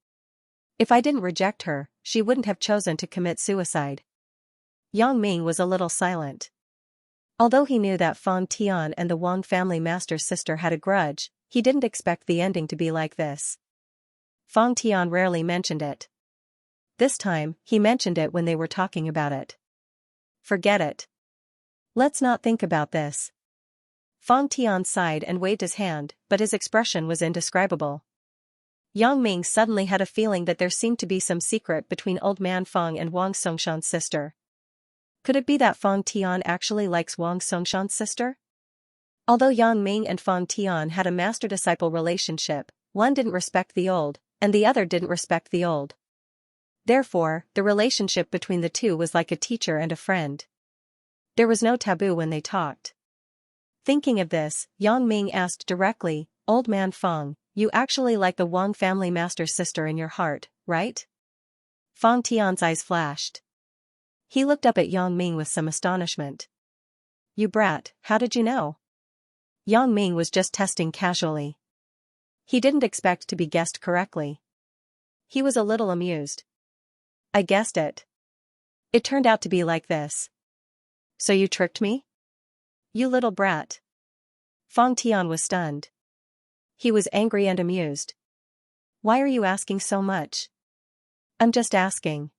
A: If I didn't reject her, she wouldn't have chosen to commit suicide. Yang Ming was a little silent. Although he knew that Fang Tian and the Wang family master's sister had a grudge, he didn't expect the ending to be like this. Fang Tian rarely mentioned it. This time, he mentioned it when they were talking about it. Forget it. Let's not think about this. Fang Tian sighed and waved his hand, but his expression was indescribable. Yang Ming suddenly had a feeling that there seemed to be some secret between old man Fang and Wang Songshan's sister. Could it be that Fang Tian actually likes Wang Songshan's sister? Although Yang Ming and Fang Tian had a master-disciple relationship, one didn't respect the old, and the other didn't respect the old. Therefore, the relationship between the two was like a teacher and a friend. There was no taboo when they talked. Thinking of this, Yang Ming asked directly, Old man Fang, you actually like the Wang family master's sister in your heart, right? Fang Tian's eyes flashed. He looked up at Yang Ming with some astonishment. You brat, how did you know? Yang Ming was just testing casually. He didn't expect to be guessed correctly. He was a little amused. I guessed it. It turned out to be like this. So you tricked me? You little brat. Fang Tian was stunned. He was angry and amused. Why are you asking so much? I'm just asking.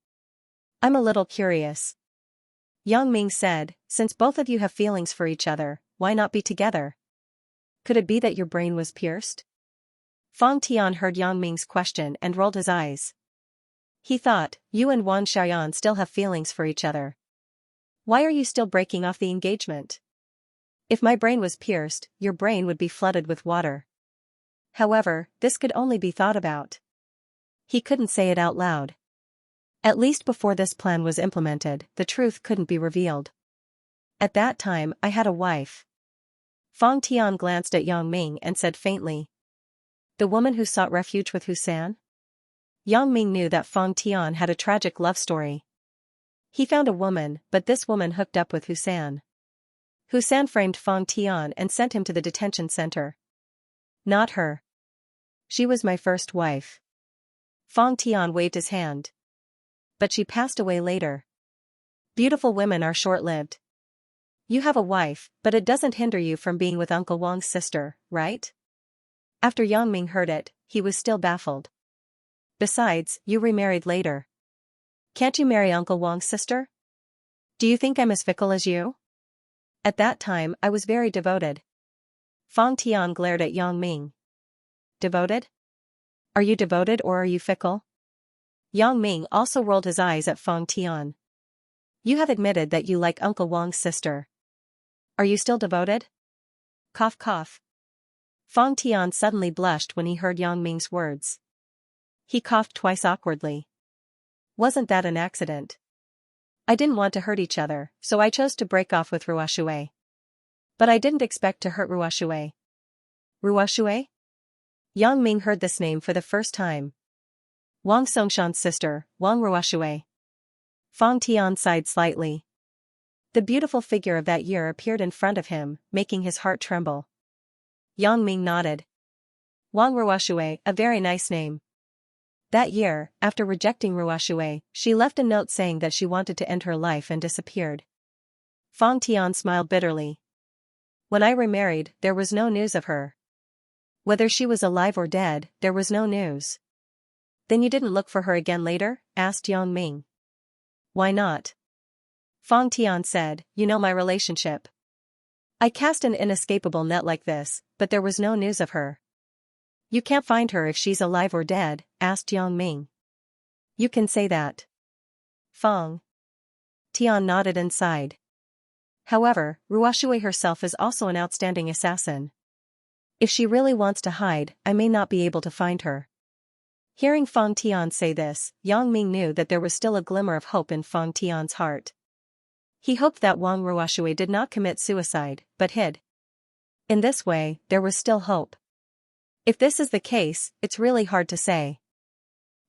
A: I'm a little curious. Yang Ming said, since both of you have feelings for each other, why not be together? Could it be that your brain was pierced? Fang Tian heard Yang Ming's question and rolled his eyes. He thought, you and Wan Xiaoyan still have feelings for each other. Why are you still breaking off the engagement? If my brain was pierced, your brain would be flooded with water. However, this could only be thought about. He couldn't say it out loud. At least before this plan was implemented, the truth couldn't be revealed. At that time, I had a wife. Fang Tian glanced at Yang Ming and said faintly. The woman who sought refuge with Husan? Yang Ming knew that Fang Tian had a tragic love story. He found a woman, but this woman hooked up with Husan. Husan framed Fang Tian and sent him to the detention center. Not her. She was my first wife. Fang Tian waved his hand. But she passed away later. Beautiful women are short-lived. You have a wife, but it doesn't hinder you from being with Uncle Wang's sister, right? After Yang Ming heard it, he was still baffled. Besides, you remarried later. Can't you marry Uncle Wang's sister? Do you think I'm as fickle as you? At that time, I was very devoted. Fang Tian glared at Yang Ming. Devoted? Are you devoted or are you fickle? Yang Ming also rolled his eyes at Fang Tian. You have admitted that you like Uncle Wang's sister. Are you still devoted? Cough cough. Fang Tian suddenly blushed when he heard Yang Ming's words. He coughed twice awkwardly. Wasn't that an accident? I didn't want to hurt each other, so I chose to break off with Ruoshui. But I didn't expect to hurt Ruoshui. Ruoshui? Yang Ming heard this name for the first time. Wang Songshan's sister, Wang Ruoshui. Fang Tian sighed slightly. The beautiful figure of that year appeared in front of him, making his heart tremble. Yang Ming nodded. Wang Ruoshui, a very nice name. That year, after rejecting Ruoshui, she left a note saying that she wanted to end her life and disappeared. Fang Tian smiled bitterly. When I remarried, there was no news of her. Whether she was alive or dead, there was no news. Then you didn't look for her again later? Asked Yang Ming. Why not? Fang Tian said, you know my relationship. I cast an inescapable net like this, but there was no news of her. You can't find her if she's alive or dead, asked Yang Ming. You can say that. Fang Tian nodded and sighed. However, Ruoshui herself is also an outstanding assassin. If she really wants to hide, I may not be able to find her. Hearing Fang Tian say this, Yang Ming knew that there was still a glimmer of hope in Fang Tian's heart. He hoped that Wang Ruoshui did not commit suicide, but hid. In this way, there was still hope. If this is the case, it's really hard to say.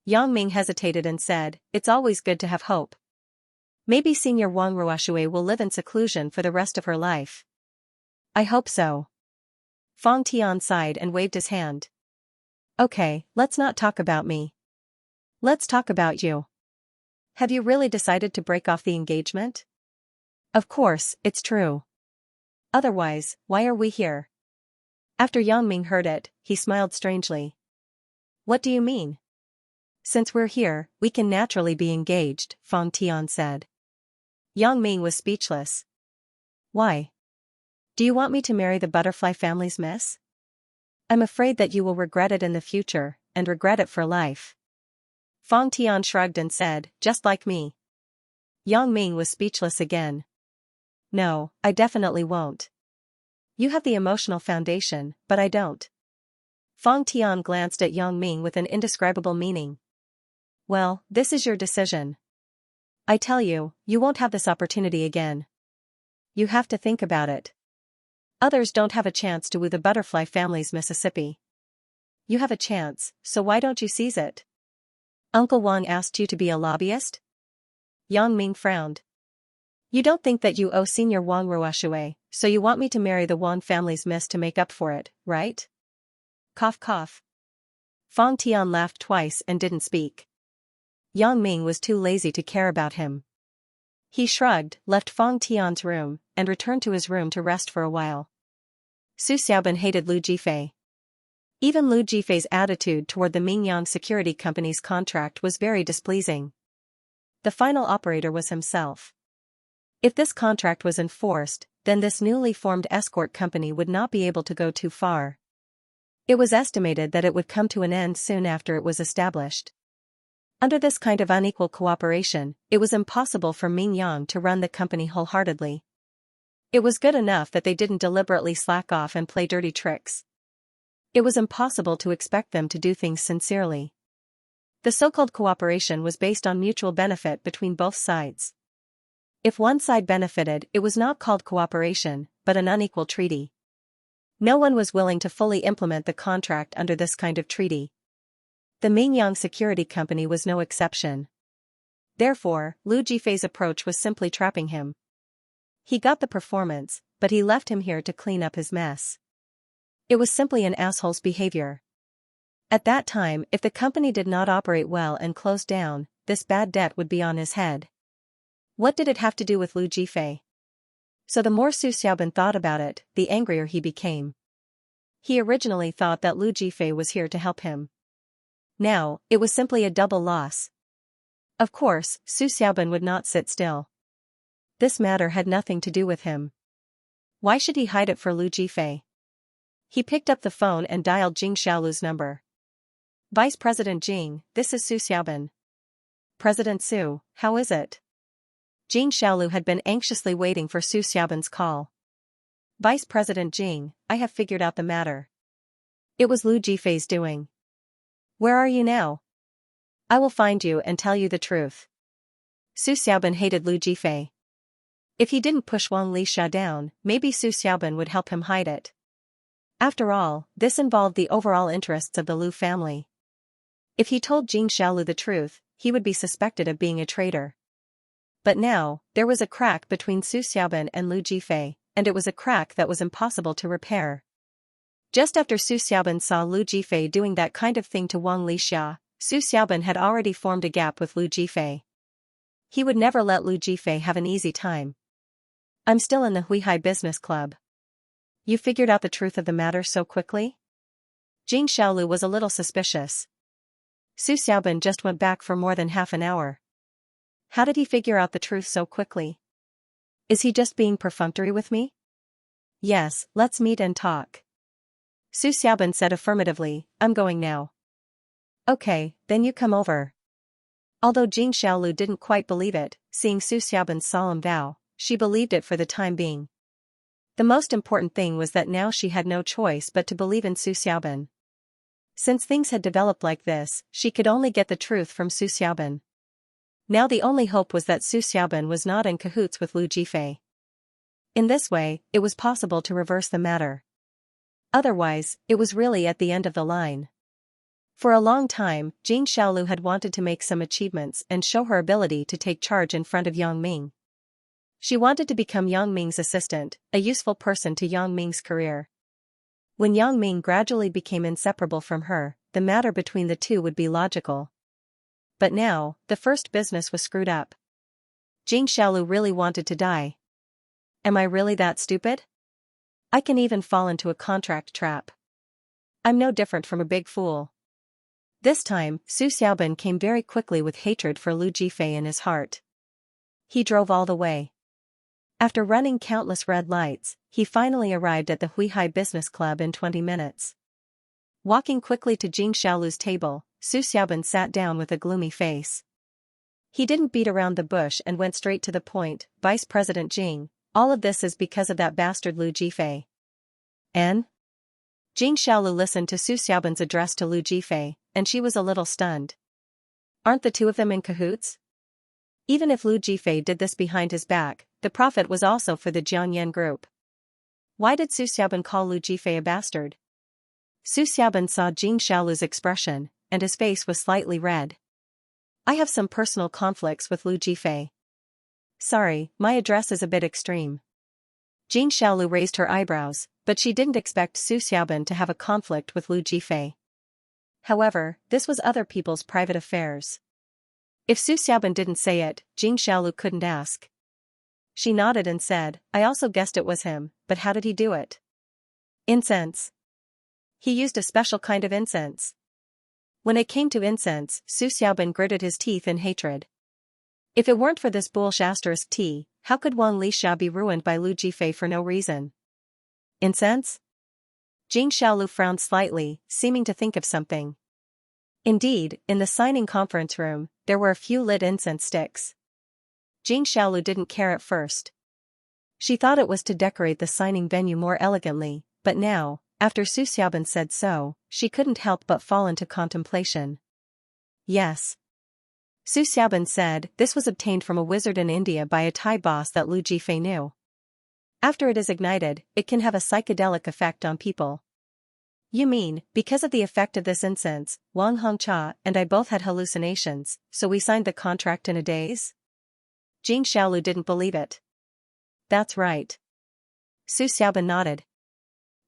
A: Yang Ming hesitated and said, it's always good to have hope. Maybe Senior Wang Ruoshui will live in seclusion for the rest of her life. I hope so. Fang Tian sighed and waved his hand. Okay, let's not talk about me. Let's talk about you. Have you really decided to break off the engagement? Of course, it's true. Otherwise, why are we here? After Yang Ming heard it, he smiled strangely. What do you mean? Since we're here, we can naturally be engaged, Fang Tian said. Yang Ming was speechless. Why? Do you want me to marry the butterfly family's miss? I'm afraid that you will regret it in the future, and regret it for life. Fang Tian shrugged and said, just like me. Yang Ming was speechless again. No, I definitely won't. You have the emotional foundation, but I don't. Fang Tian glanced at Yang Ming with an indescribable meaning. Well, this is your decision. I tell you, you won't have this opportunity again. You have to think about it. Others don't have a chance to woo the butterfly family's Mississippi. You have a chance, so why don't you seize it? Uncle Wang asked you to be a lobbyist? Yang Ming frowned. You don't think that you owe Senior Wang Ruoshui, so you want me to marry the Wang family's miss to make up for it, right? Cough cough. Fang Tian laughed twice and didn't speak. Yang Ming was too lazy to care about him. He shrugged, left Fang Tian's room, and returned to his room to rest for a while. Su Xiaobin hated Lu Jifei. Even Lu Jifei's attitude toward the Mingyang Security Company's contract was very displeasing. the final operator was himself. If this contract was enforced, then this newly formed escort company would not be able to go too far. It was estimated that it would come to an end soon after it was established. Under this kind of unequal cooperation, it was impossible for Ming Yang to run the company wholeheartedly. It was good enough that they didn't deliberately slack off and play dirty tricks. It was impossible to expect them to do things sincerely. The so-called cooperation was based on mutual benefit between both sides. If one side benefited, it was not called cooperation, but an unequal treaty. No one was willing to fully implement the contract under this kind of treaty. The Mingyang Security Company was no exception. Therefore, Lu Jifei's approach was simply trapping him. He got the performance, but he left him here to clean up his mess. It was simply an asshole's behavior. At that time, if the company did not operate well and closed down, this bad debt would be on his head. What did it have to do with Lu Jifei? So the more Su Xiaobin thought about it, the angrier he became. He originally thought that Lu Jifei was here to help him. Now, it was simply a double loss. Of course, Su Xiaobin would not sit still. This matter had nothing to do with him. Why should he hide it for Lu Jifei? He picked up the phone and dialed Jing Xiaolu's number. Vice President Jing, this is Su Xiaobin. President Su, how is it? Jing Xiaolu had been anxiously waiting for Su Xiaobin's call. Vice President Jing, I have figured out the matter. It was Lu Jifei's doing. Where are you now? I will find you and tell you the truth. Su Xiaobin hated Lu Jifei. If he didn't push Wang Lixia down, maybe Su Xiaobin would help him hide it. After all, this involved the overall interests of the Lu family. If he told Jing Xiaolu the truth, he would be suspected of being a traitor. But now, there was a crack between Su Xiaobin and Lu Jifei, and it was a crack that was impossible to repair. Just after Su Xiaobin saw Lu Jifei doing that kind of thing to Wang Lixia, Su Xiaobin had already formed a gap with Lu Jifei. He would never let Lu Jifei have an easy time. I'm still in the Huihai Business Club. You figured out the truth of the matter so quickly? Jing Xiaolu was a little suspicious. Su Xiaobin just went back for more than half an hour. How did he figure out the truth so quickly? Is he just being perfunctory with me? Yes, let's meet and talk. Su Xiaobin said affirmatively, I'm going now. Okay, then you come over. Although Jing Xiaolu didn't quite believe it, seeing Su Xiaobin's solemn vow, she believed it for the time being. The most important thing was that now she had no choice but to believe in Su Xiaobin. Since things had developed like this, she could only get the truth from Su Xiaobin. Now the only hope was that Su Xiaobin was not in cahoots with Lu Jifei. In this way, it was possible to reverse the matter. Otherwise, it was really at the end of the line. For a long time, Jing Xiaolu had wanted to make some achievements and show her ability to take charge in front of Yang Ming. She wanted to become Yang Ming's assistant, a useful person to Yang Ming's career. When Yang Ming gradually became inseparable from her, the matter between the two would be logical. But now, the first business was screwed up. Jing Xiaolu really wanted to die. Am I really that stupid? I can even fall into a contract trap. I'm no different from a big fool. This time, Su Xiaobin came very quickly with hatred for Lu Jifei in his heart. He drove all the way. After running countless red lights, he finally arrived at the Huihai Business Club in 20 minutes. Walking quickly to Jing Xiaolu's table, Su Xiaobin sat down with a gloomy face. He didn't beat around the bush and went straight to the point, Vice President Jing, all of this is because of that bastard Lu Jifei. And? Jing Xiaolu listened to Su Xiaobin's address to Lu Jifei, and she was a little stunned. Aren't the two of them in cahoots? Even if Lu Jifei did this behind his back, the profit was also for the Jiangyan group. Why did Su Xiaobin call Lu Jifei a bastard? Su Xiaobin saw Jing Xiaolu's expression, and his face was slightly red. I have some personal conflicts with Lu Jifei. Sorry, my address is a bit extreme. Jing Xiaolu raised her eyebrows, but she didn't expect Su Xiaobin to have a conflict with Lu Jifei. However, this was other people's private affairs. If Su Xiaobin didn't say it, Jing Xiaolu couldn't ask. She nodded and said, I also guessed it was him, but how did he do it? Incense. He used a special kind of incense. When it came to incense, Su Xiaobin gritted his teeth in hatred. If it weren't for this bullshit tea, how could Wang Lixia be ruined by Lu Jifei for no reason? Incense? Jing Xiaolu frowned slightly, seeming to think of something. Indeed, in the signing conference room, there were a few lit incense sticks. Jing Xiaolu didn't care at first. She thought it was to decorate the signing venue more elegantly, but now, after Su Xiaoban said so, she couldn't help but fall into contemplation. Yes. Su Xiaoban said this was obtained from a wizard in India by a Thai boss that Lu Jifei knew. After it is ignited, it can have a psychedelic effect on people. You mean, because of the effect of this incense, Wang Hongcha and I both had hallucinations, so we signed the contract in a daze? Jing Xiaolu didn't believe it. That's right. Su Xiaoban nodded.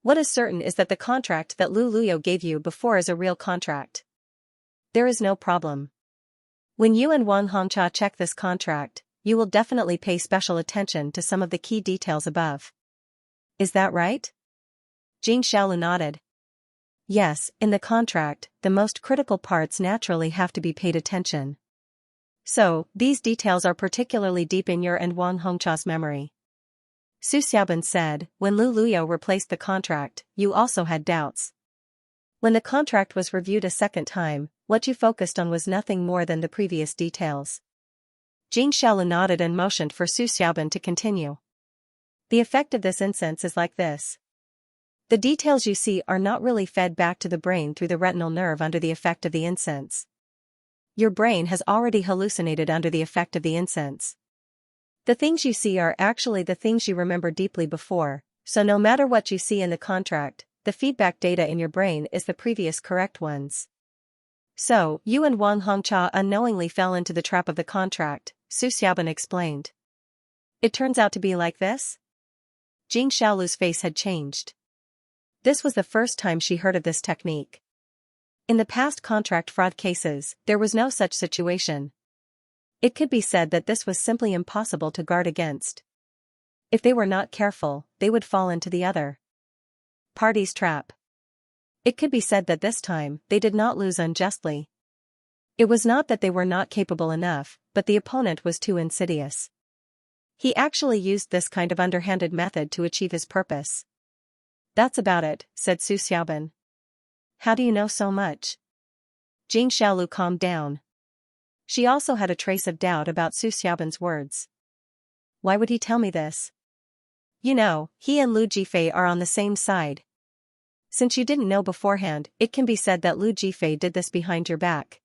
A: What is certain is that the contract that Lu Luyo gave you before is a real contract. There is no problem. When you and Wang Hongcha check this contract, you will definitely pay special attention to some of the key details above. Is that right? Jing Xiaolu nodded. Yes, in the contract, the most critical parts naturally have to be paid attention. So, these details are particularly deep in your and Wang Hongcha's memory. Su Xiaoban said, when Lu Luyo replaced the contract, you also had doubts. When the contract was reviewed a second time, what you focused on was nothing more than the previous details. Jing Xiaolu nodded and motioned for Su Xiaoban to continue. The effect of this incense is like this. The details you see are not really fed back to the brain through the retinal nerve under the effect of the incense. Your brain has already hallucinated under the effect of the incense. The things you see are actually the things you remember deeply before, so no matter what you see in the contract, the feedback data in your brain is the previous correct ones. So, you and Wang Hongcha unknowingly fell into the trap of the contract, Su Xiaoban explained. It turns out to be like this? Jing Xiaolu's face had changed. This was the first time she heard of this technique. In the past contract fraud cases, there was no such situation. It could be said that this was simply impossible to guard against. If they were not careful, they would fall into the other party's trap. It could be said that this time, they did not lose unjustly. It was not that they were not capable enough, but the opponent was too insidious. He actually used this kind of underhanded method to achieve his purpose. That's about it, said Su Xiaoban. How do you know so much? Jing Xiaolu calmed down. She also had a trace of doubt about Su Xiaoban's words. Why would he tell me this? You know, he and Lu Jifei are on the same side. Since you didn't know beforehand, it can be said that Lu Jifei did this behind your back.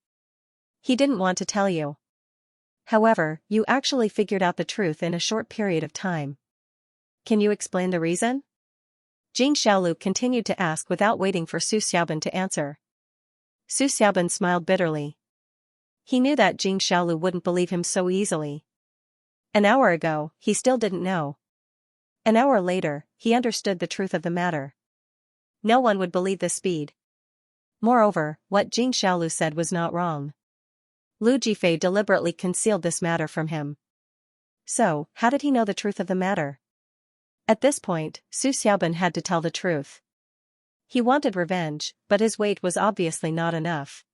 A: He didn't want to tell you. However, you actually figured out the truth in a short period of time. Can you explain the reason? Jing Xiaolu continued to ask without waiting for Su Xiaoban to answer. Su Xiaoban smiled bitterly. He knew that Jing Xiaolu wouldn't believe him so easily. An hour ago, he still didn't know. An hour later, he understood the truth of the matter. No one would believe the speed. Moreover, what Jing Xiaolu said was not wrong. Lu Jifei deliberately concealed this matter from him. So, how did he know the truth of the matter? At this point, Su Xiaoban had to tell the truth. He wanted revenge, but his weight was obviously not enough.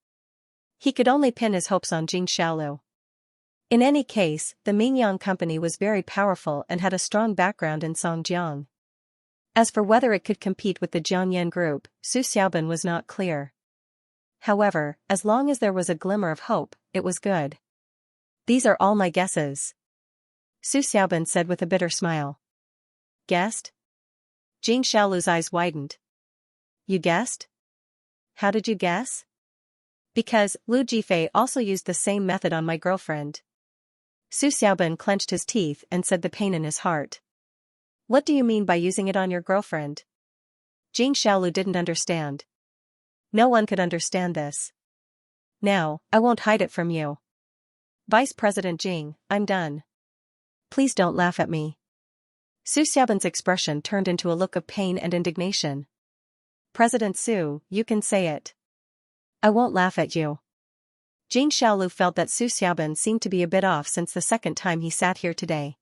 A: He could only pin his hopes on Jing Xiaolu. In any case, the Mingyang company was very powerful and had a strong background in Songjiang. As for whether it could compete with the Jiangyan group, Su Xiaoban was not clear. However, as long as there was a glimmer of hope, it was good. These are all my guesses. Su Xiaoban said with a bitter smile. Guessed? Jing Xiaolu's eyes widened. You guessed? How did you guess? Because Lu Jifei also used the same method on my girlfriend. Su Xiaoban clenched his teeth and said the pain in his heart. What do you mean by using it on your girlfriend? Jing Xiaolu didn't understand. No one could understand this. Now, I won't hide it from you. Vice President Jing, I'm done. Please don't laugh at me. Su Xiaoban's expression turned into a look of pain and indignation. President Su, you can say it. I won't laugh at you. Jing Xiaolu felt that Su Xiaoban seemed to be a bit off since the second time he sat here today.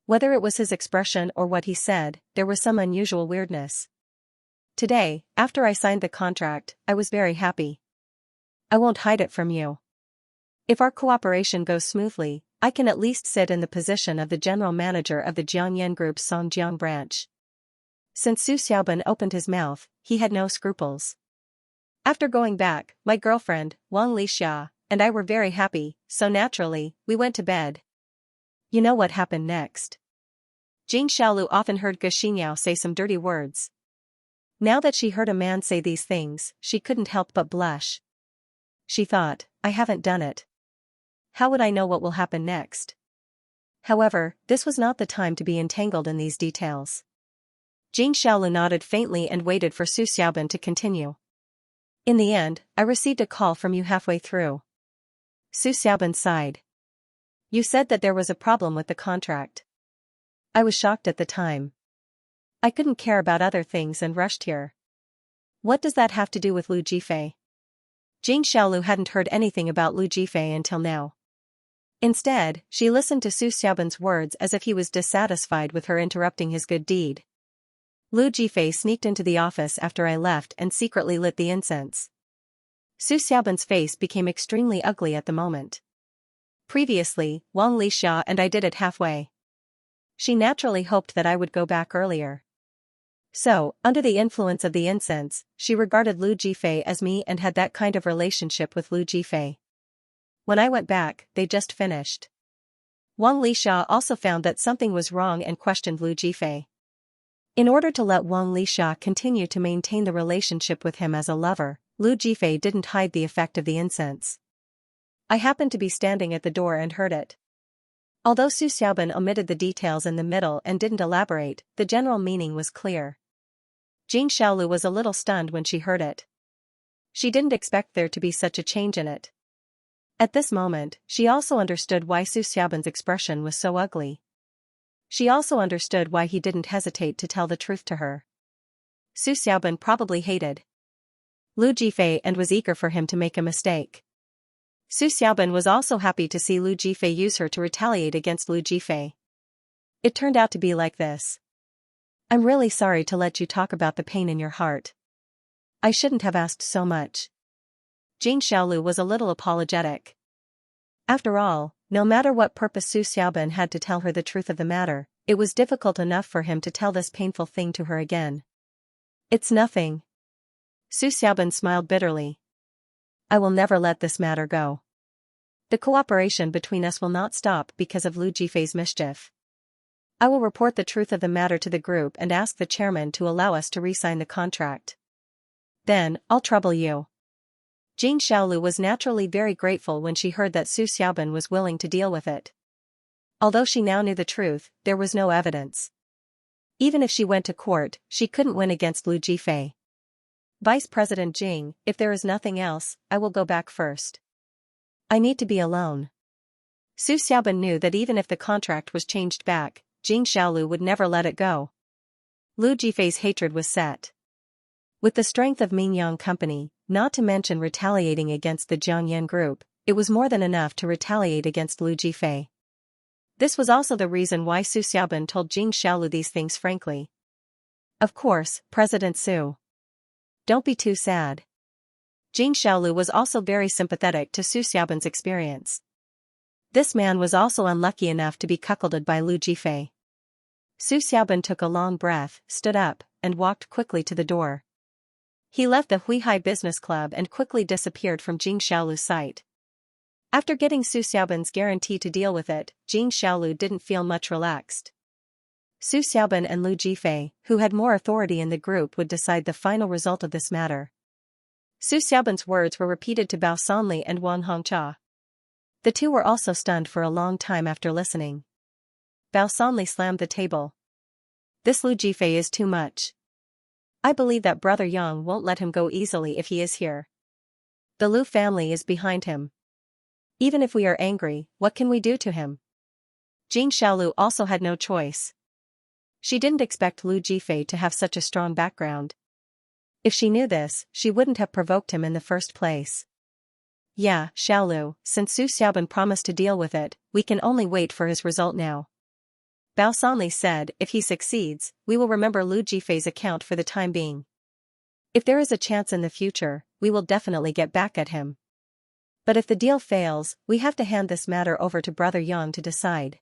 A: Whether it was his expression or what he said, there was some unusual weirdness. Today, after I signed the contract, I was very happy. I won't hide it from you. If our cooperation goes smoothly, I can at least sit in the position of the general manager of the Jiangyan Group's Songjiang branch. Since Su Xiaobin opened his mouth, he had no scruples. After going back, my girlfriend, Wang Lixia, and I were very happy, so naturally, we went to bed. You know what happened next. Jing Xiaolu often heard Ge Xingyao say some dirty words. Now that she heard a man say these things, she couldn't help but blush. She thought, I haven't done it. How would I know what will happen next? However, this was not the time to be entangled in these details. Jing Xiaolu nodded faintly and waited for Su Xiaobin to continue. In the end, I received a call from you halfway through. Su Xiaobin sighed. You said that there was a problem with the contract. I was shocked at the time. I couldn't care about other things and rushed here. What does that have to do with Lu Jifei? Jing Xiaolu hadn't heard anything about Lu Jifei until now. Instead, she listened to Su Xiaobin's words as if he was dissatisfied with her interrupting his good deed. Lu Jifei sneaked into the office after I left and secretly lit the incense. Su Xiaobin's face became extremely ugly at the moment. Previously, Wang Lixia and I did it halfway. She naturally hoped that I would go back earlier. So, under the influence of the incense, she regarded Lu Jifei as me and had that kind of relationship with Lu Jifei. When I went back, they just finished. Wang Lixia also found that something was wrong and questioned Lu Jifei. In order to let Wang Lixia continue to maintain the relationship with him as a lover, Lu Jifei didn't hide the effect of the incense. I happened to be standing at the door and heard it. Although Su Xiaobin omitted the details in the middle and didn't elaborate, the general meaning was clear. Jing Xiaolu was a little stunned when she heard it. She didn't expect there to be such a change in it. At this moment, she also understood why Su Xiaobin's expression was so ugly. She also understood why he didn't hesitate to tell the truth to her. Su Xiaobin probably hated Lu Jifei and was eager for him to make a mistake. Su Xiaobin was also happy to see Lu Jifei use her to retaliate against Lu Jifei. It turned out to be like this. I'm really sorry to let you talk about the pain in your heart. I shouldn't have asked so much. Jing Xiaolu was a little apologetic. After all, no matter what purpose Su Xiaobin had to tell her the truth of the matter, it was difficult enough for him to tell this painful thing to her again. It's nothing. Su Xiaobin smiled bitterly. I will never let this matter go. The cooperation between us will not stop because of Lu Jifei's mischief. I will report the truth of the matter to the group and ask the chairman to allow us to re-sign the contract. Then, I'll trouble you. Jing Xiaolu was naturally very grateful when she heard that Su Xiaobin was willing to deal with it. Although she now knew the truth, there was no evidence. Even if she went to court, she couldn't win against Lu Jifei. Vice President Jing, if there is nothing else, I will go back first. I need to be alone. Su Xiaobin knew that even if the contract was changed back, Jing Xiaolu would never let it go. Lu Jifei's hatred was set. With the strength of Mingyang Company, not to mention retaliating against the Jiangyan Group, it was more than enough to retaliate against Lu Jifei. This was also the reason why Su Xiaobin told Jing Xiaolu these things frankly. Of course, President Su. Don't be too sad. Jing Xiaolu was also very sympathetic to Su Xiaobin's experience. This man was also unlucky enough to be cuckolded by Lu Jifei. Su Xiaobin took a long breath, stood up, and walked quickly to the door. He left the Huihai Business Club and quickly disappeared from Jing Xiaolu's sight. After getting Su Xiaobin's guarantee to deal with it, Jing Xiaolu didn't feel much relaxed. Su Xiaobin and Lu Jifei, who had more authority in the group, would decide the final result of this matter. Su Xiaobin's words were repeated to Bao Sanli and Wang Hongcha. The two were also stunned for a long time after listening. Bao Sanli slammed the table. This Lu Jifei is too much. I believe that Brother Yang won't let him go easily if he is here. The Lu family is behind him. Even if we are angry, what can we do to him? Jing Xiaolu also had no choice. She didn't expect Lu Jifei to have such a strong background. If she knew this, she wouldn't have provoked him in the first place. Yeah, Xiaolu, since Su Xiaobin promised to deal with it, we can only wait for his result now. Bao Sanli said, if he succeeds, we will remember Lu Jifei's account for the time being. If there is a chance in the future, we will definitely get back at him. But if the deal fails, we have to hand this matter over to Brother Yang to decide.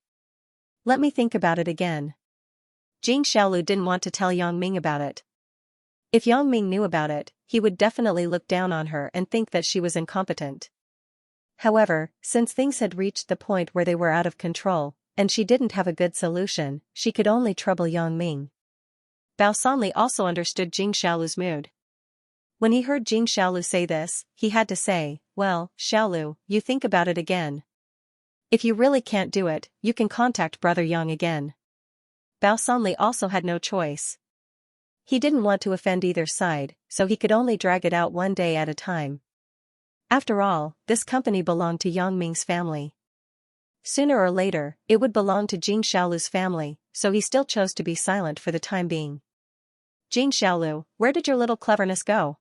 A: Let me think about it again. Jing Xiaolu didn't want to tell Yang Ming about it. If Yang Ming knew about it, he would definitely look down on her and think that she was incompetent. However, since things had reached the point where they were out of control, and she didn't have a good solution, she could only trouble Yang Ming. Bao Sanli also understood Jing Xiaolu's mood. When he heard Jing Xiaolu say this, he had to say, "Well, Xiaolu, you think about it again. If you really can't do it, you can contact Brother Yang again." Bao Sanli also had no choice. He didn't want to offend either side, so he could only drag it out one day at a time. After all, this company belonged to Yang Ming's family. Sooner or later, it would belong to Jing Xiaolu's family, so he still chose to be silent for the time being. "Jing Xiaolu, where did your little cleverness go?"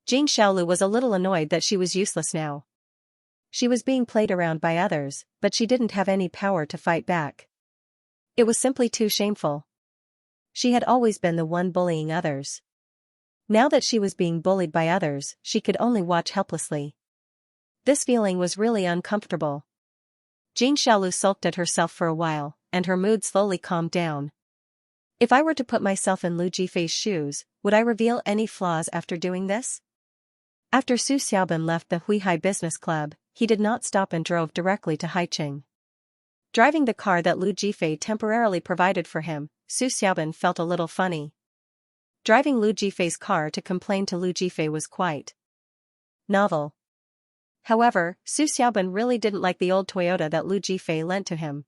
A: Jing Xiaolu was a little annoyed that she was useless now. She was being played around by others, but she didn't have any power to fight back. It was simply too shameful. She had always been the one bullying others. Now that she was being bullied by others, she could only watch helplessly. This feeling was really uncomfortable. Jing Xiaolu sulked at herself for a while, and her mood slowly calmed down. If I were to put myself in Lu Jifei's shoes, would I reveal any flaws after doing this? After Su Xiaobin left the Huihai Business Club, he did not stop and drove directly to Haicheng. Driving the car that Lu Jifei temporarily provided for him, Su Xiaobin felt a little funny. Driving Lu Jifei's car to complain to Lu Jifei was quite novel. However, Su Xiaobin really didn't like the old Toyota that Lu Jifei lent to him.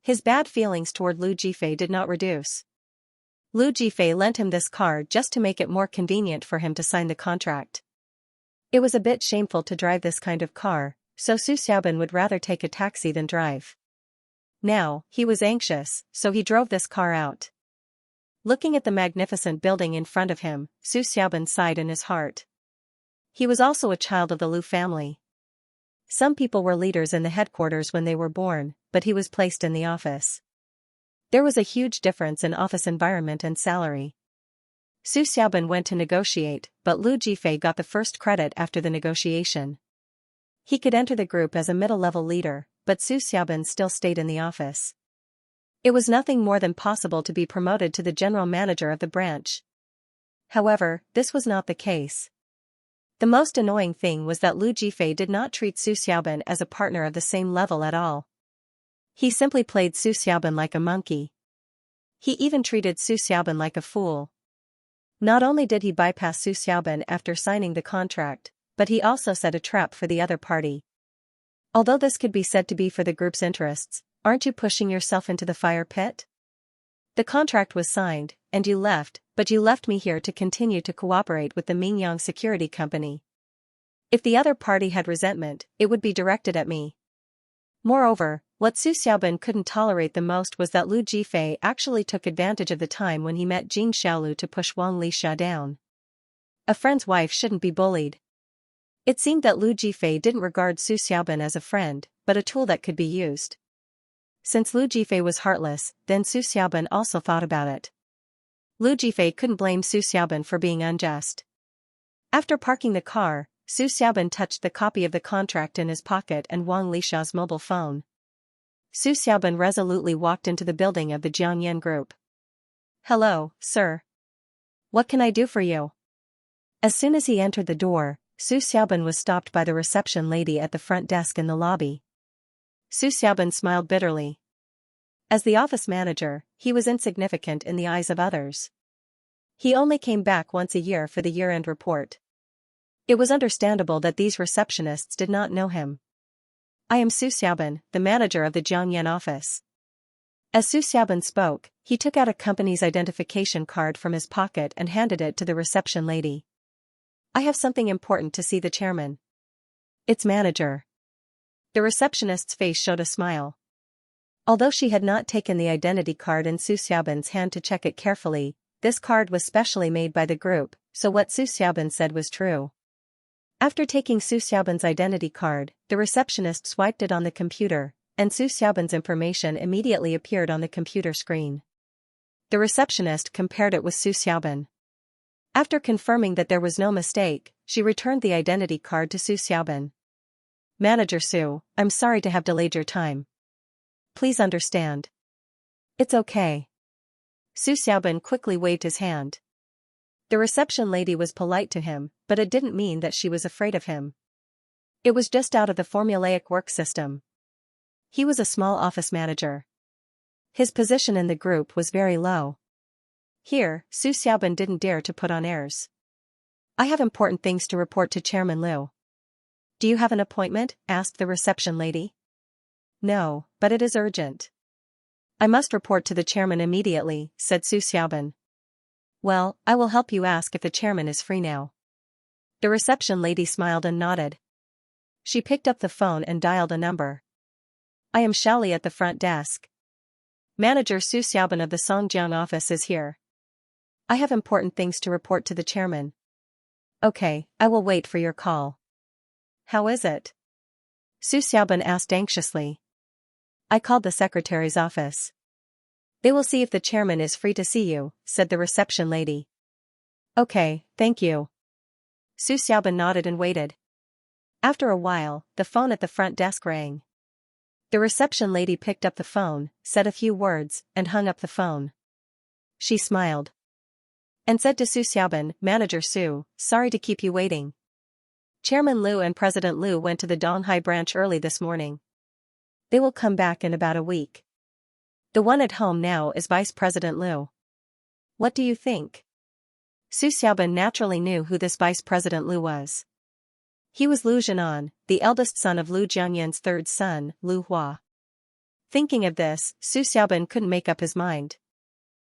A: His bad feelings toward Lu Jifei did not reduce. Lu Jifei lent him this car just to make it more convenient for him to sign the contract. It was a bit shameful to drive this kind of car, so Su Xiaobin would rather take a taxi than drive. Now, he was anxious, so he drove this car out. Looking at the magnificent building in front of him, Su Xiaobin sighed in his heart. He was also a child of the Lu family. Some people were leaders in the headquarters when they were born, but he was placed in the office. There was a huge difference in office environment and salary. Su Xiaobin went to negotiate, but Lu Jifei got the first credit after the negotiation. He could enter the group as a middle-level leader, but Su Xiaobin still stayed in the office. It was nothing more than possible to be promoted to the general manager of the branch. However, this was not the case. The most annoying thing was that Lu Jifei did not treat Su Xiaobin as a partner of the same level at all. He simply played Su Xiaobin like a monkey. He even treated Su Xiaobin like a fool. Not only did he bypass Su Xiaobin after signing the contract, but he also set a trap for the other party. Although this could be said to be for the group's interests, aren't you pushing yourself into the fire pit? The contract was signed, and you left, but you left me here to continue to cooperate with the Mingyang Security Company. If the other party had resentment, it would be directed at me. Moreover, what Su Xiaobin couldn't tolerate the most was that Lu Jifei actually took advantage of the time when he met Jing Xiaolu to push Wang Lixia down. A friend's wife shouldn't be bullied. It seemed that Lu Jifei didn't regard Su Xiaobin as a friend, but a tool that could be used. Since Lu Jifei was heartless, then Su Xiaobin also thought about it. Lu Jifei couldn't blame Su Xiaobin for being unjust. After parking the car, Su Xiaobin touched the copy of the contract in his pocket and Wang Lixia's mobile phone. Su Xiaobin resolutely walked into the building of the Jiangyan Group. "Hello, sir. What can I do for you?" As soon as he entered the door, Su Xiaobin was stopped by the reception lady at the front desk in the lobby. Su Xiaobin smiled bitterly. As the office manager, he was insignificant in the eyes of others. He only came back once a year for the year-end report. It was understandable that these receptionists did not know him. "I am Su Xiaobin, the manager of the Jiangyan office." As Su Xiaobin spoke, he took out a company's identification card from his pocket and handed it to the reception lady. "I have something important to see the chairman." "Its manager." The receptionist's face showed a smile. Although she had not taken the identity card in Su Xiaobin's hand to check it carefully, this card was specially made by the group, so what Su Xiaobin said was true. After taking Su Xiaobin's identity card, the receptionist swiped it on the computer, and Su Xiaobin's information immediately appeared on the computer screen. The receptionist compared it with Su Xiaobin. After confirming that there was no mistake, she returned the identity card to Su Xiaobin. Manager Su, I'm sorry to have delayed your time. Please understand. It's okay. Su Xiaobin quickly waved his hand. The reception lady was polite to him, but it didn't mean that she was afraid of him. It was just out of the formulaic work system. He was a small office manager. His position in the group was very low. Here, Su Xiaobin didn't dare to put on airs. I have important things to report to Chairman Liu. Do you have an appointment? Asked the reception lady. No, but it is urgent. I must report to the chairman immediately, said Su Xiaobin. Well, I will help you ask if the chairman is free now. The reception lady smiled and nodded. She picked up the phone and dialed a number. I am Xiaoli at the front desk. Manager Su Xiaobin of the Songjiang office is here. I have important things to report to the chairman. Okay, I will wait for your call. How is it? Su Xiaobin asked anxiously. I called the secretary's office. They will see if the chairman is free to see you, said the reception lady. Okay, thank you. Su Xiaobin nodded and waited. After a while, the phone at the front desk rang. The reception lady picked up the phone, said a few words, and hung up the phone. She smiled. And said to Su Xiaobin, Manager Su, sorry to keep you waiting. Chairman Liu and President Liu went to the Donghai branch early this morning. They will come back in about a week. The one at home now is Vice President Liu. What do you think? Su Xiaobin naturally knew who this Vice President Liu was. He was Liu Zhenan, the eldest son of Liu Jiangyan's third son, Liu Hua. Thinking of this, Su Xiaobin couldn't make up his mind.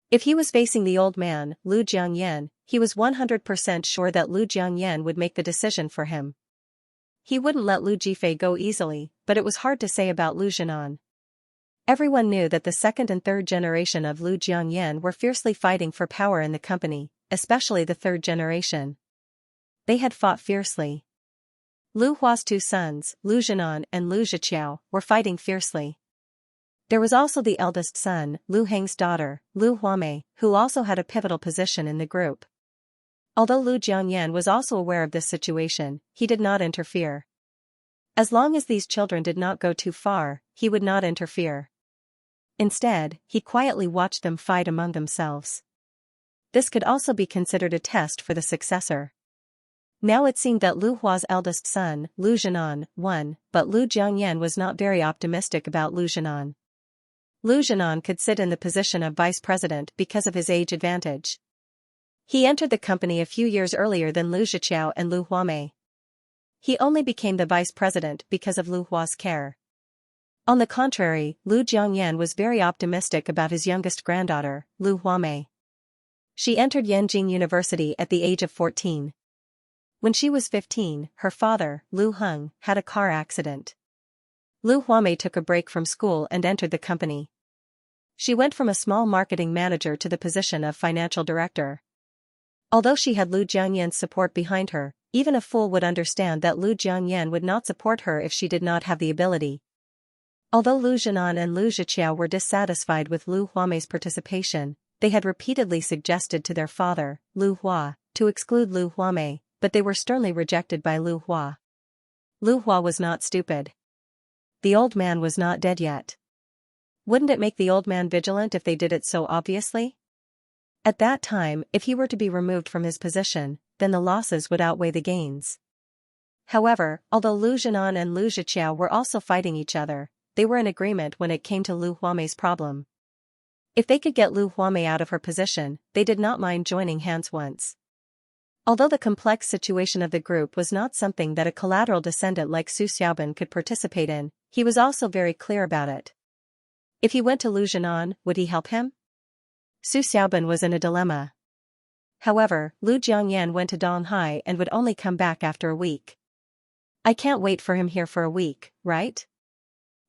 A: If he was facing the old man, Liu Jiangyan, he was 100% sure that Liu Jiangyan would make the decision for him. He wouldn't let Liu Jifei go easily, but it was hard to say about Liu Zhenan. Everyone knew that the second and third generation of Liu Jiangyan were fiercely fighting for power in the company, especially the third generation. They had fought fiercely. Liu Hua's two sons, Liu Zhenan and Liu Zhiqiao, were fighting fiercely. There was also the eldest son, Liu Heng's daughter, Liu Huamei, who also had a pivotal position in the group. Although Liu Jiangyan was also aware of this situation, he did not interfere. As long as these children did not go too far, he would not interfere. Instead, he quietly watched them fight among themselves. This could also be considered a test for the successor. Now it seemed that Liu Hua's eldest son, Liu Zhenan, won, but Liu Jiangyan was not very optimistic about Liu Zhenan. Liu Zhenan could sit in the position of vice president because of his age advantage. He entered the company a few years earlier than Liu Zhiqiao and Liu Huamei. He only became the vice president because of Liu Hua's care. On the contrary, Liu Jiangyan was very optimistic about his youngest granddaughter, Liu Huamei. She entered Yanjing University at the age of 14. When she was 15, her father, Liu Heng, had a car accident. Liu Huamei took a break from school and entered the company. She went from a small marketing manager to the position of financial director. Although she had Liu Jiangyan's support behind her, even a fool would understand that Liu Jiangyan would not support her if she did not have the ability. Although Liu Zhenan and Liu Zhiqiao were dissatisfied with Liu Huamei's participation, they had repeatedly suggested to their father, Liu Hua, to exclude Liu Huamei, but they were sternly rejected by Liu Hua. Liu Hua was not stupid. The old man was not dead yet. Wouldn't it make the old man vigilant if they did it so obviously? At that time, if he were to be removed from his position, then the losses would outweigh the gains. However, although Liu Zhenan and Liu Zhiqiao were also fighting each other, they were in agreement when it came to Liu Huamei's problem. If they could get Liu Huamei out of her position, they did not mind joining hands once. Although the complex situation of the group was not something that a collateral descendant like Su Xiaobin could participate in, he was also very clear about it. If he went to Liu Zhenan, would he help him? Su Xiaobin was in a dilemma. However, Liu Jiangyan went to Donghai and would only come back after a week. I can't wait for him here for a week, right?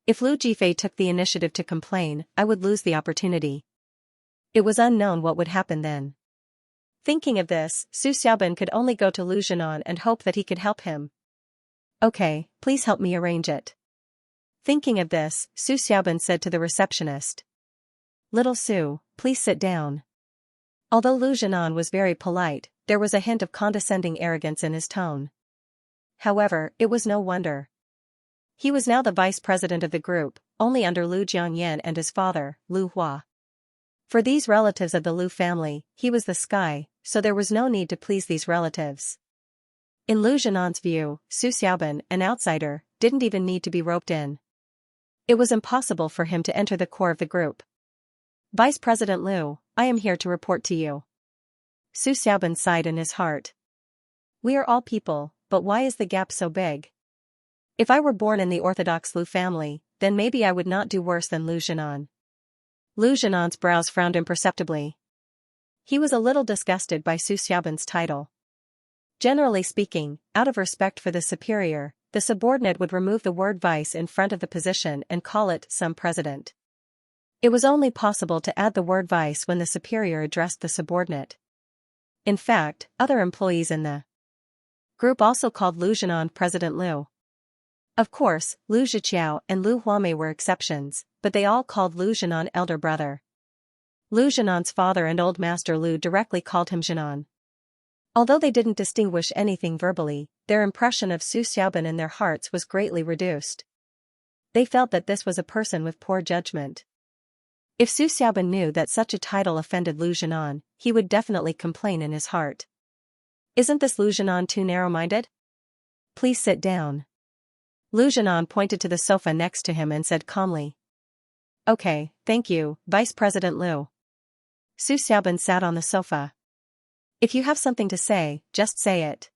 A: If Liu Jifei took the initiative to complain, I would lose the opportunity. It was unknown what would happen then. Thinking of this, Su Xiaobin could only go to Liu Zhenan and hope that he could help him. Okay, please help me arrange it. Thinking of this, Su Xiaobin said to the receptionist. Little Su, please sit down. Although Liu Zhenan was very polite, there was a hint of condescending arrogance in his tone. However, it was no wonder. He was now the vice president of the group, only under Lu Jianyan and his father, Lu Hua. For these relatives of the Lu family, he was the sky, so there was no need to please these relatives. In Lu Zhenan's view, Su Xiaoban, an outsider, didn't even need to be roped in. It was impossible for him to enter the core of the group. Vice President Lu, I am here to report to you. Su Xiaoban sighed in his heart. We are all people, but why is the gap so big? If I were born in the orthodox Lu family, then maybe I would not do worse than Lu Zhenan. Lu Zhenan's brows frowned imperceptibly. He was a little disgusted by Su Xiaoban's title. Generally speaking, out of respect for the superior, the subordinate would remove the word vice in front of the position and call it some president. It was only possible to add the word vice when the superior addressed the subordinate. In fact, other employees in the group also called Lu Zhenan President Lu. Of course, Lu Zhiqiao and Lu Huamei were exceptions, but they all called Lu Zhenan elder brother. Lu Zhenan's father and old master Lu directly called him Zhenan. Although they didn't distinguish anything verbally, their impression of Su Xiaoban in their hearts was greatly reduced. They felt that this was a person with poor judgment. If Su Xiaoban knew that such a title offended Lu Zhenan, he would definitely complain in his heart. Isn't this Lu Zhenan too narrow-minded? Please sit down. Lu Zhenan pointed to the sofa next to him and said calmly. Okay, thank you, Vice President Lu. Su Xiaoban sat on the sofa. If you have something to say, just say it.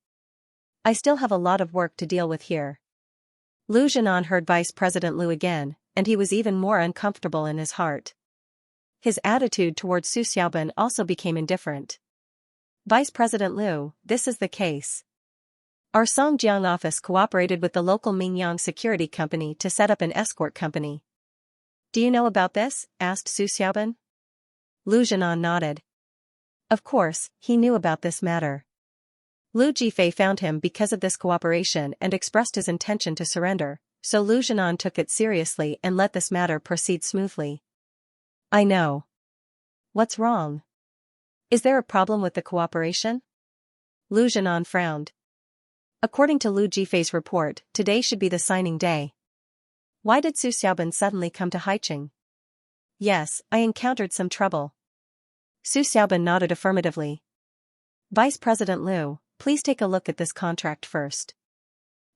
A: I still have a lot of work to deal with here. Lu Zhenan heard Vice President Lu again, and he was even more uncomfortable in his heart. His attitude towards Su Xiaoban also became indifferent. Vice President Lu, this is the case. Our Songjiang office cooperated with the local Mingyang security company to set up an escort company. Do you know about this? Asked Su Xiaoban. Lu Zhenan nodded. Of course, he knew about this matter. Lu Jifei found him because of this cooperation and expressed his intention to surrender, so Lu Zhenan took it seriously and let this matter proceed smoothly. I know. What's wrong? Is there a problem with the cooperation? Lu Zhenan frowned. According to Lu Jifei's report, today should be the signing day. Why did Su Xiaoban suddenly come to Haicheng? Yes, I encountered some trouble. Su Xiaoban nodded affirmatively. Vice President Lu, please take a look at this contract first.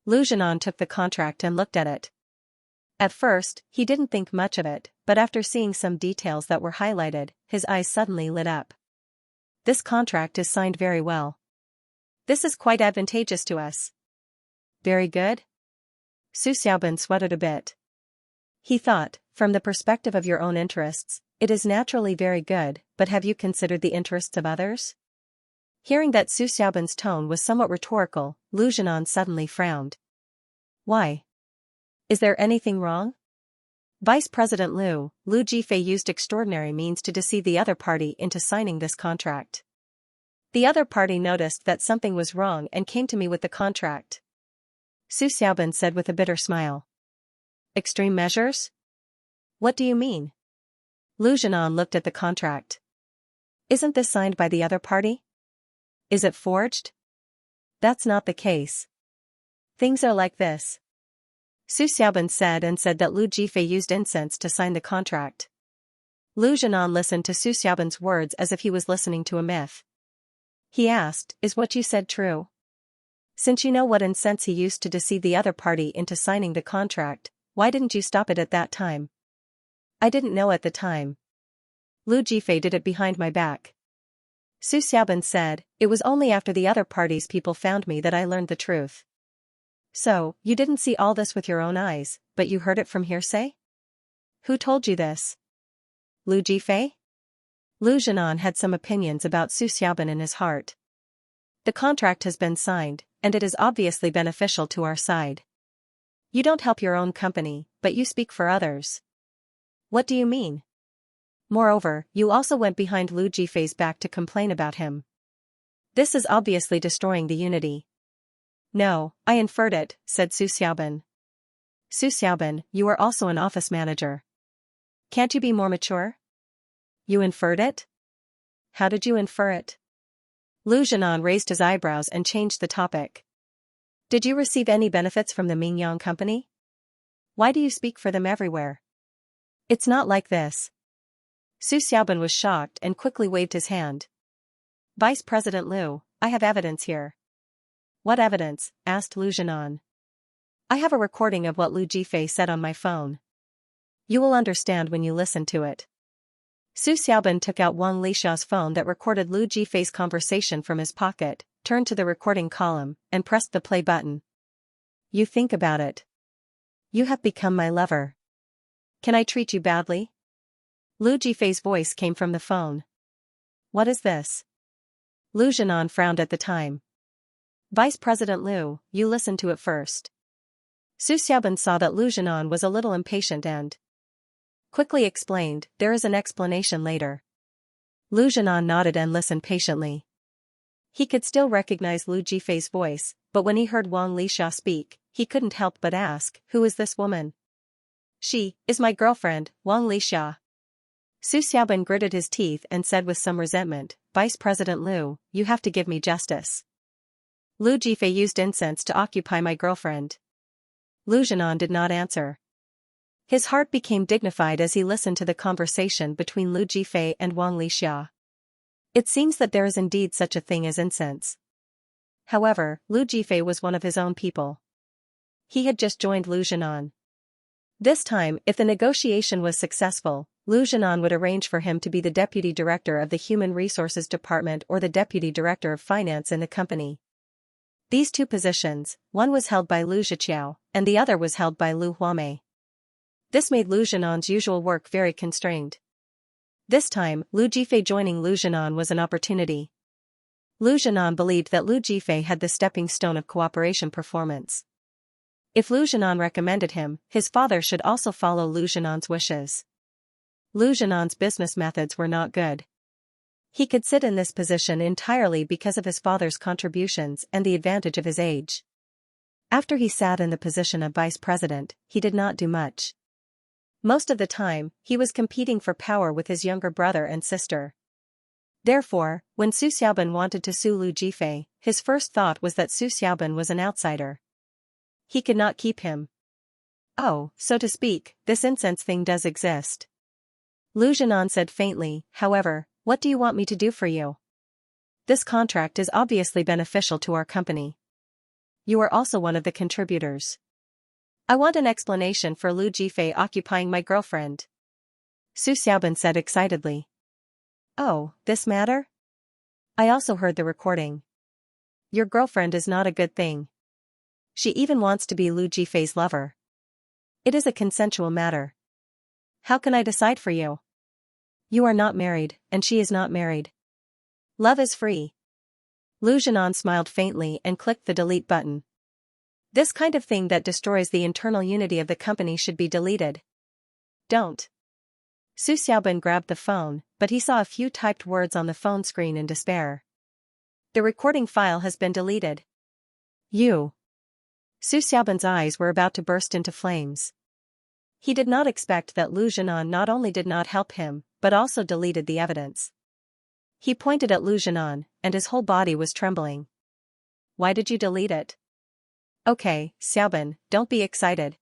A: Lu Zhenan took the contract and looked at it. At first, he didn't think much of it, but after seeing some details that were highlighted, his eyes suddenly lit up. This contract is signed very well. This is quite advantageous to us. Very good? Su Xiaoban sweated a bit. He thought, from the perspective of your own interests, it is naturally very good, but have you considered the interests of others? Hearing that Su Xiaoban's tone was somewhat rhetorical, Lu Zhenan suddenly frowned. Why? Is there anything wrong? Vice President Lu Jifei used extraordinary means to deceive the other party into signing this contract. The other party noticed that something was wrong and came to me with the contract. Su Xiaoban said with a bitter smile. Extreme measures? What do you mean? Lu Zhenan looked at the contract. Isn't this signed by the other party? Is it forged? That's not the case. Things are like this. Su Xiaoban said that Lu Jifei used incense to sign the contract. Lu Zhenan listened to Su Xiaoban's words as if he was listening to a myth. He asked, is what you said true? Since you know what incense he used to deceive the other party into signing the contract, why didn't you stop it at that time? I didn't know at the time. Lu Jifei did it behind my back. Su Xiaoban said, it was only after the other party's people found me that I learned the truth. So, you didn't see all this with your own eyes, but you heard it from hearsay? Who told you this? Lu Jifei? Lu Zhenan had some opinions about Su Xiaoban in his heart. The contract has been signed, and it is obviously beneficial to our side. You don't help your own company, but you speak for others. What do you mean? Moreover, you also went behind Lu Jifei's back to complain about him. This is obviously destroying the unity. No, I inferred it, said Su Xiaoban. Su Xiaoban, you are also an office manager. Can't you be more mature? You inferred it? How did you infer it? Lu Zhenan raised his eyebrows and changed the topic. Did you receive any benefits from the Mingyang company? Why do you speak for them everywhere? It's not like this. Su Xiaoban was shocked and quickly waved his hand. Vice President Liu, I have evidence here. What evidence? Asked Lu Zhenan. I have a recording of what Lu Jifei said on my phone. You will understand when you listen to it. Su Xiaoban took out Wang Lixia's phone that recorded Lu Jifei's conversation from his pocket, turned to the recording column, and pressed the play button. You think about it. You have become my lover. Can I treat you badly? Lu Jifei's voice came from the phone. What is this? Lu Zhenan frowned at the time. Vice President Liu, you listen to it first. Su Xiaoban saw that Lu Zhenan was a little impatient and quickly explained, there is an explanation later. Lu Zhenan nodded and listened patiently. He could still recognize Lu Jifei's voice, but when he heard Wang Lixia speak, he couldn't help but ask, who is this woman? She is my girlfriend, Wang Lixia. Su Xiaoban gritted his teeth and said with some resentment, Vice President Liu, you have to give me justice. Lu Jifei used incense to occupy my girlfriend. Lu Zhenan did not answer. His heart became dignified as he listened to the conversation between Lu Jifei and Wang Lixia. It seems that there is indeed such a thing as incense. However, Lu Jifei was one of his own people. He had just joined Lu Zhenan. This time, if the negotiation was successful, Lu Zhenan would arrange for him to be the deputy director of the Human Resources Department or the deputy director of finance in the company. These two positions, one was held by Lu Zhiqiao, and the other was held by Lu Huamei. This made Lu Zhenan's usual work very constrained. This time, Lu Jifei joining Lu Zhenan was an opportunity. Lu Zhenan believed that Lu Jifei had the stepping stone of cooperation performance. If Lu Zhenan recommended him, his father should also follow Lu Zhenan's wishes. Lu Zhenan's business methods were not good. He could sit in this position entirely because of his father's contributions and the advantage of his age. After he sat in the position of vice president, he did not do much. Most of the time, he was competing for power with his younger brother and sister. Therefore, when Su Xiaoban wanted to sue Lu Jifei, his first thought was that Su Xiaoban was an outsider. He could not keep him. Oh, so to speak, this incense thing does exist. Lu Zhenan said faintly, however, what do you want me to do for you? This contract is obviously beneficial to our company. You are also one of the contributors. I want an explanation for Lu Jifei occupying my girlfriend. Su Xiaoban said excitedly. Oh, this matter? I also heard the recording. Your girlfriend is not a good thing. She even wants to be Lu Jifei's lover. It is a consensual matter. How can I decide for you? You are not married, and she is not married. Love is free. Lu Zhenan smiled faintly and clicked the delete button. This kind of thing that destroys the internal unity of the company should be deleted. Don't. Su Xiaoban grabbed the phone, but he saw a few typed words on the phone screen in despair. The recording file has been deleted. You. Su Xiaoban's eyes were about to burst into flames. He did not expect that Lu Zhenan not only did not help him, but also deleted the evidence. He pointed at Lu Zhenan, and his whole body was trembling. Why did you delete it? Okay, Xiaoban, don't be excited.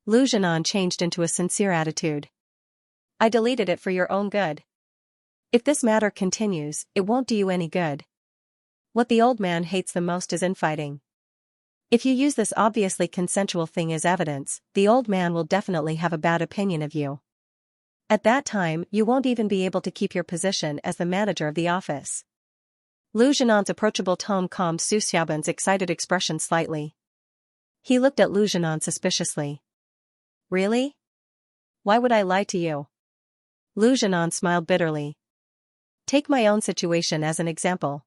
A: Lu Zhenan changed into a sincere attitude. I deleted it for your own good. If this matter continues, it won't do you any good. What the old man hates the most is infighting. If you use this obviously consensual thing as evidence, the old man will definitely have a bad opinion of you. At that time, you won't even be able to keep your position as the manager of the office. Lu Zhenan's approachable tone calmed Su Xiaoban's excited expression slightly. He looked at Lu Zhenan suspiciously. Really? Why would I lie to you? Lu Zhenan smiled bitterly. Take my own situation as an example.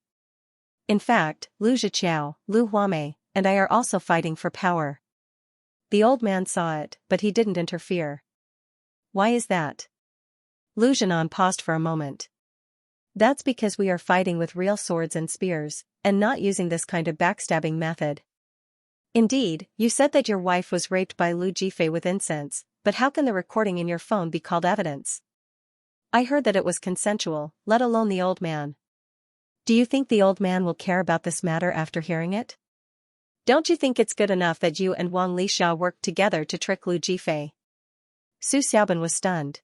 A: In fact, Lu Zhiqiao, Lu Huamei, and I are also fighting for power. The old man saw it, but he didn't interfere. Why is that? Lu Zhenan paused for a moment. That's because we are fighting with real swords and spears, and not using this kind of backstabbing method. Indeed, you said that your wife was raped by Lu Jifei with incense, but how can the recording in your phone be called evidence? I heard that it was consensual, let alone the old man. Do you think the old man will care about this matter after hearing it? Don't you think it's good enough that you and Wang Lixia worked together to trick Lu Jifei? Su Xiaoban was stunned.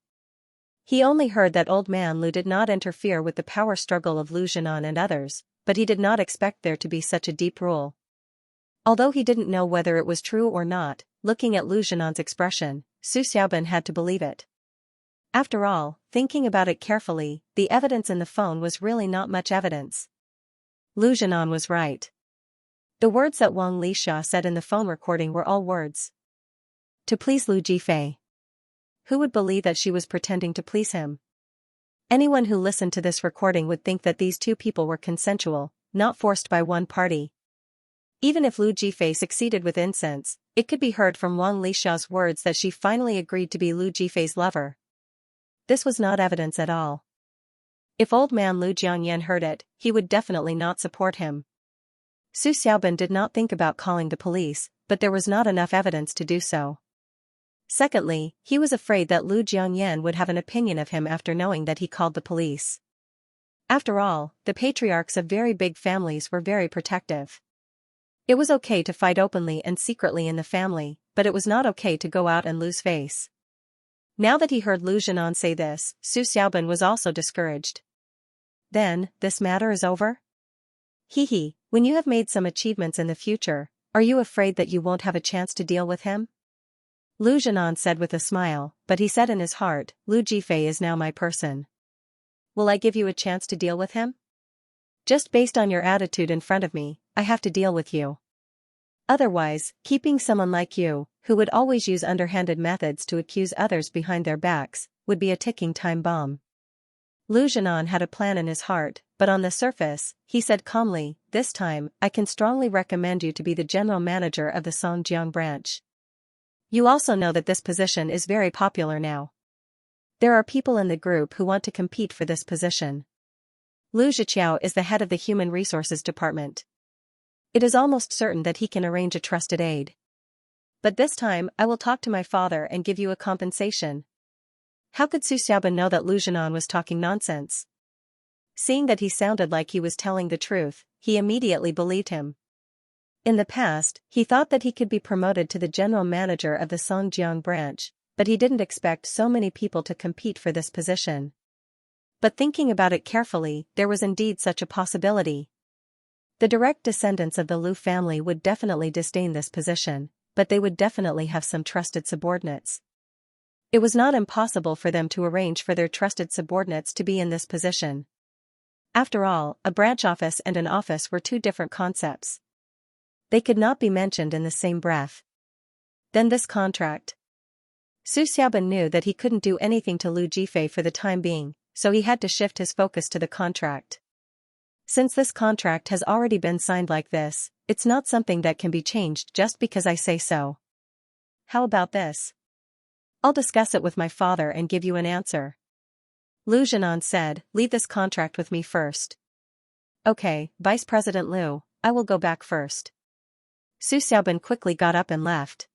A: He only heard that old man Lu did not interfere with the power struggle of Lu Jianan and others, but he did not expect there to be such a deep rule. Although he didn't know whether it was true or not, looking at Lu Jianan's expression, Su Xiaoban had to believe it. After all, thinking about it carefully, the evidence in the phone was really not much evidence. Lu Jianan was right. The words that Wang Lixia said in the phone recording were all words to please Lu Jifei. Who would believe that she was pretending to please him? Anyone who listened to this recording would think that these two people were consensual, not forced by one party. Even if Lu Jifei succeeded with incense, it could be heard from Wang Lixia's words that she finally agreed to be Lu Jifei's lover. This was not evidence at all. If old man Lu Jianyan heard it, he would definitely not support him. Su Xiaoban did not think about calling the police, but there was not enough evidence to do so. Secondly, he was afraid that Lu Jianyan would have an opinion of him after knowing that he called the police. After all, the patriarchs of very big families were very protective. It was okay to fight openly and secretly in the family, but it was not okay to go out and lose face. Now that he heard Lu Jianan say this, Su Xiaoban was also discouraged. Then, this matter is over? Hee, when you have made some achievements in the future, are you afraid that you won't have a chance to deal with him? Lu Jianan said with a smile, but he said in his heart, Lu Jifei is now my person. Will I give you a chance to deal with him? Just based on your attitude in front of me, I have to deal with you. Otherwise, keeping someone like you, who would always use underhanded methods to accuse others behind their backs, would be a ticking time bomb. Lu Jianan had a plan in his heart, but on the surface, he said calmly, this time, I can strongly recommend you to be the general manager of the Songjiang branch. You also know that this position is very popular now. There are people in the group who want to compete for this position. Lu Zhiqiao is the head of the Human Resources Department. It is almost certain that he can arrange a trusted aide. But this time, I will talk to my father and give you a compensation. How could Su Xiaoban know that Lu Jianan was talking nonsense? Seeing that he sounded like he was telling the truth, he immediately believed him. In the past, he thought that he could be promoted to the general manager of the Songjiang branch, but he didn't expect so many people to compete for this position. But thinking about it carefully, there was indeed such a possibility. The direct descendants of the Lu family would definitely disdain this position, but they would definitely have some trusted subordinates. It was not impossible for them to arrange for their trusted subordinates to be in this position. After all, a branch office and an office were two different concepts. They could not be mentioned in the same breath. Then this contract. Su Xiaoban knew that he couldn't do anything to Lu Jifei for the time being, so he had to shift his focus to the contract. Since this contract has already been signed like this, it's not something that can be changed just because I say so. How about this? I'll discuss it with my father and give you an answer. Lu Jianan said, leave this contract with me first. Okay, Vice President Lu, I will go back first. Su Xiaoban quickly got up and left.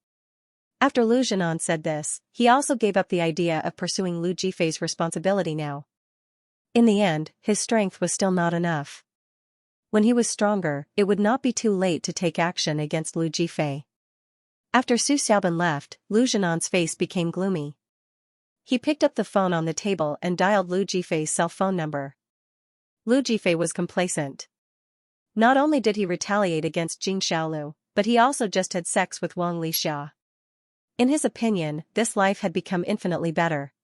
A: After Lu Jianan said this, he also gave up the idea of pursuing Lu Jifei's responsibility now. In the end, his strength was still not enough. When he was stronger, it would not be too late to take action against Lu Jifei. After Su Xiaoban left, Lu Jianan's face became gloomy. He picked up the phone on the table and dialed Lu Jifei's cell phone number. Lu Jifei was complacent. Not only did he retaliate against Jing Xiaolu, but he also just had sex with Wang Lixia. In his opinion, this life had become infinitely better.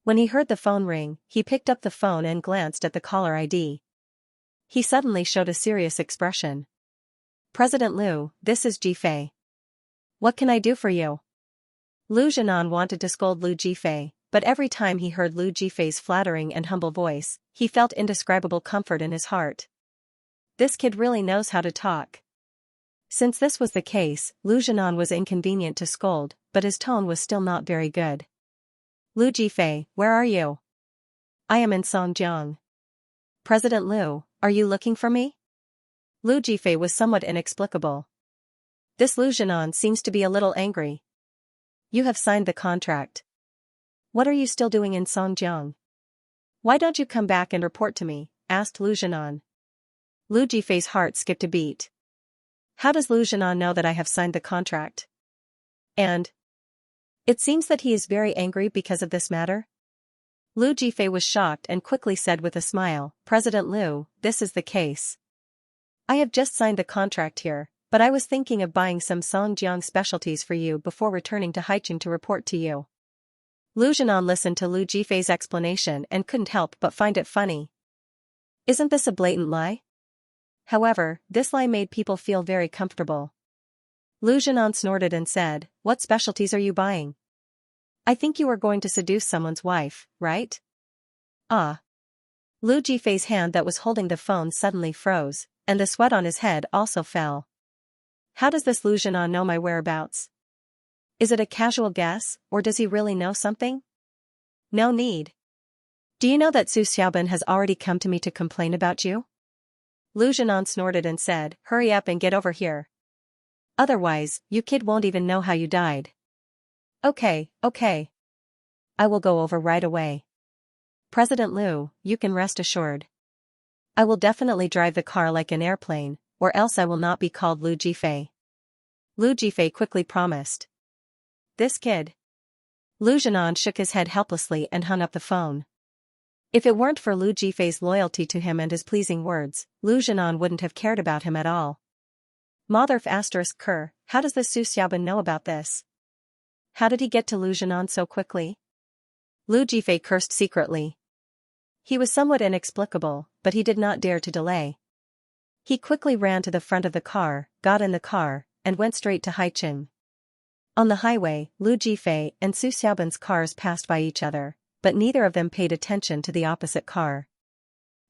A: When he heard the phone ring, he picked up the phone and glanced at the caller ID. He suddenly showed a serious expression. President Lu, this is Jifei. What can I do for you? Lu Jianan wanted to scold Lu Jifei, but every time he heard Lu Jifei's flattering and humble voice, he felt indescribable comfort in his heart. This kid really knows how to talk. Since this was the case, Lu Jianan was inconvenient to scold, but his tone was still not very good. Lu Jifei, where are you? I am in Songjiang. President Lu, are you looking for me? Lu Jifei was somewhat inexplicable. This Lu Jianan seems to be a little angry. You have signed the contract. What are you still doing in Songjiang? Why don't you come back and report to me? Asked Lu Jianan. Lu Jifei's heart skipped a beat. How does Lu Zhinan know that I have signed the contract? And it seems that he is very angry because of this matter? Lu Jifei was shocked and quickly said with a smile, President Lu, this is the case. I have just signed the contract here, but I was thinking of buying some Songjiang specialties for you before returning to Haicheng to report to you. Lu Zhinan listened to Lu Jifei's explanation and couldn't help but find it funny. Isn't this a blatant lie? However, this lie made people feel very comfortable. Lu Zhinan snorted and said, What specialties are you buying? I think you are going to seduce someone's wife, right? Ah. Lu Jifei's hand that was holding the phone suddenly froze, and the sweat on his head also fell. How does this Lu Zhinan know my whereabouts? Is it a casual guess, or does he really know something? No need. Do you know that Su Xiaobin has already come to me to complain about you? Lu Zhinan snorted and said, Hurry up and get over here. Otherwise, you kid won't even know how you died. Okay. I will go over right away. President Lu, you can rest assured. I will definitely drive the car like an airplane, or else I will not be called Lu Jifei. Lu Jifei quickly promised. This kid. Lu Zhinan shook his head helplessly and hung up the phone. If it weren't for Lu Jifei's loyalty to him and his pleasing words, Lu Zhinan wouldn't have cared about him at all. Motherf ***, how does the Su Xiaobin know about this? How did he get to Lu Zhinan so quickly? Lu Jifei cursed secretly. He was somewhat inexplicable, but he did not dare to delay. He quickly ran to the front of the car, got in the car, and went straight to Haicheng. On the highway, Lu Jifei and Su Xiaobin's cars passed by each other, but neither of them paid attention to the opposite car.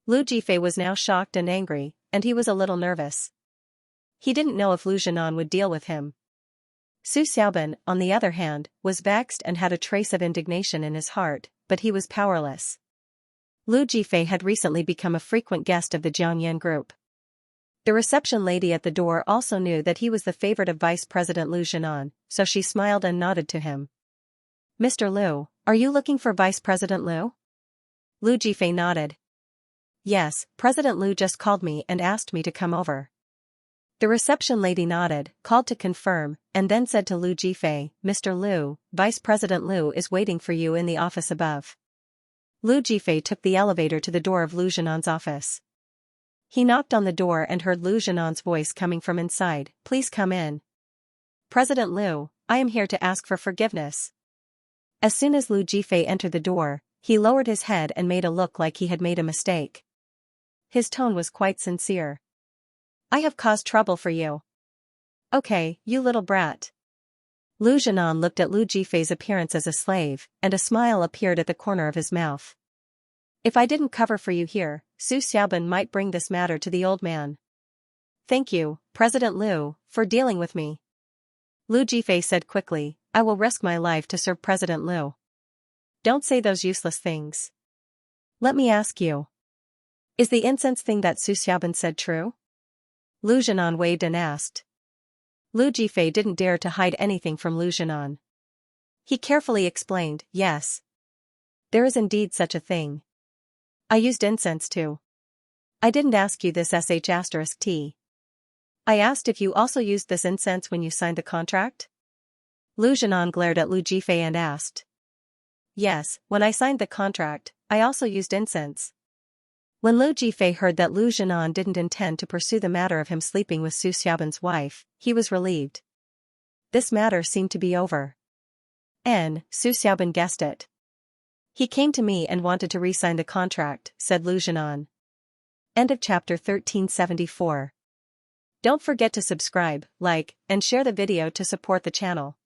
A: Lu Jifei was now shocked and angry, and he was a little nervous. He didn't know if Lu Zhinan would deal with him. Su Xiaobin, on the other hand, was vexed and had a trace of indignation in his heart, but he was powerless. Lu Jifei had recently become a frequent guest of the Jiangyan group. The reception lady at the door also knew that he was the favorite of Vice President Lu Zhinan, so she smiled and nodded to him. Mr. Lu, are you looking for Vice President Lu? Lu Jifei nodded. Yes, President Lu just called me and asked me to come over. The reception lady nodded, called to confirm, and then said to Lu Jifei, Mr. Lu, Vice President Lu is waiting for you in the office above. Lu Jifei took the elevator to the door of Lu Zhinan's office. He knocked on the door and heard Lu Zhinan's voice coming from inside, Please come in. President Lu, I am here to ask for forgiveness. As soon as Lu Jifei entered the door, he lowered his head and made a look like he had made a mistake. His tone was quite sincere. I have caused trouble for you. Okay, you little brat. Lu Zhinan looked at Lu Jifei's appearance as a slave, and a smile appeared at the corner of his mouth. If I didn't cover for you here, Su Xiaobin might bring this matter to the old man. Thank you, President Lu, for dealing with me. Lu Jifei said quickly, I will risk my life to serve President Lu. Don't say those useless things. Let me ask you. Is the incense thing that Su Xiaobin said true? Lu Zhinan waved and asked. Lu Jifei didn't dare to hide anything from Lu Zhinan. He carefully explained, Yes. There is indeed such a thing. I used incense too. I didn't ask you this ***T. I asked if you also used this incense when you signed the contract? Lu Zhinan glared at Lu Jifei and asked. Yes, when I signed the contract, I also used incense. When Lu Jifei heard that Lu Zhinan didn't intend to pursue the matter of him sleeping with Su Xiaobin's wife, he was relieved. This matter seemed to be over. Su Xiaobin guessed it. He came to me and wanted to re-sign the contract, said Lu Zhinan. End of chapter 1374. Don't forget to subscribe, like, and share the video to support the channel.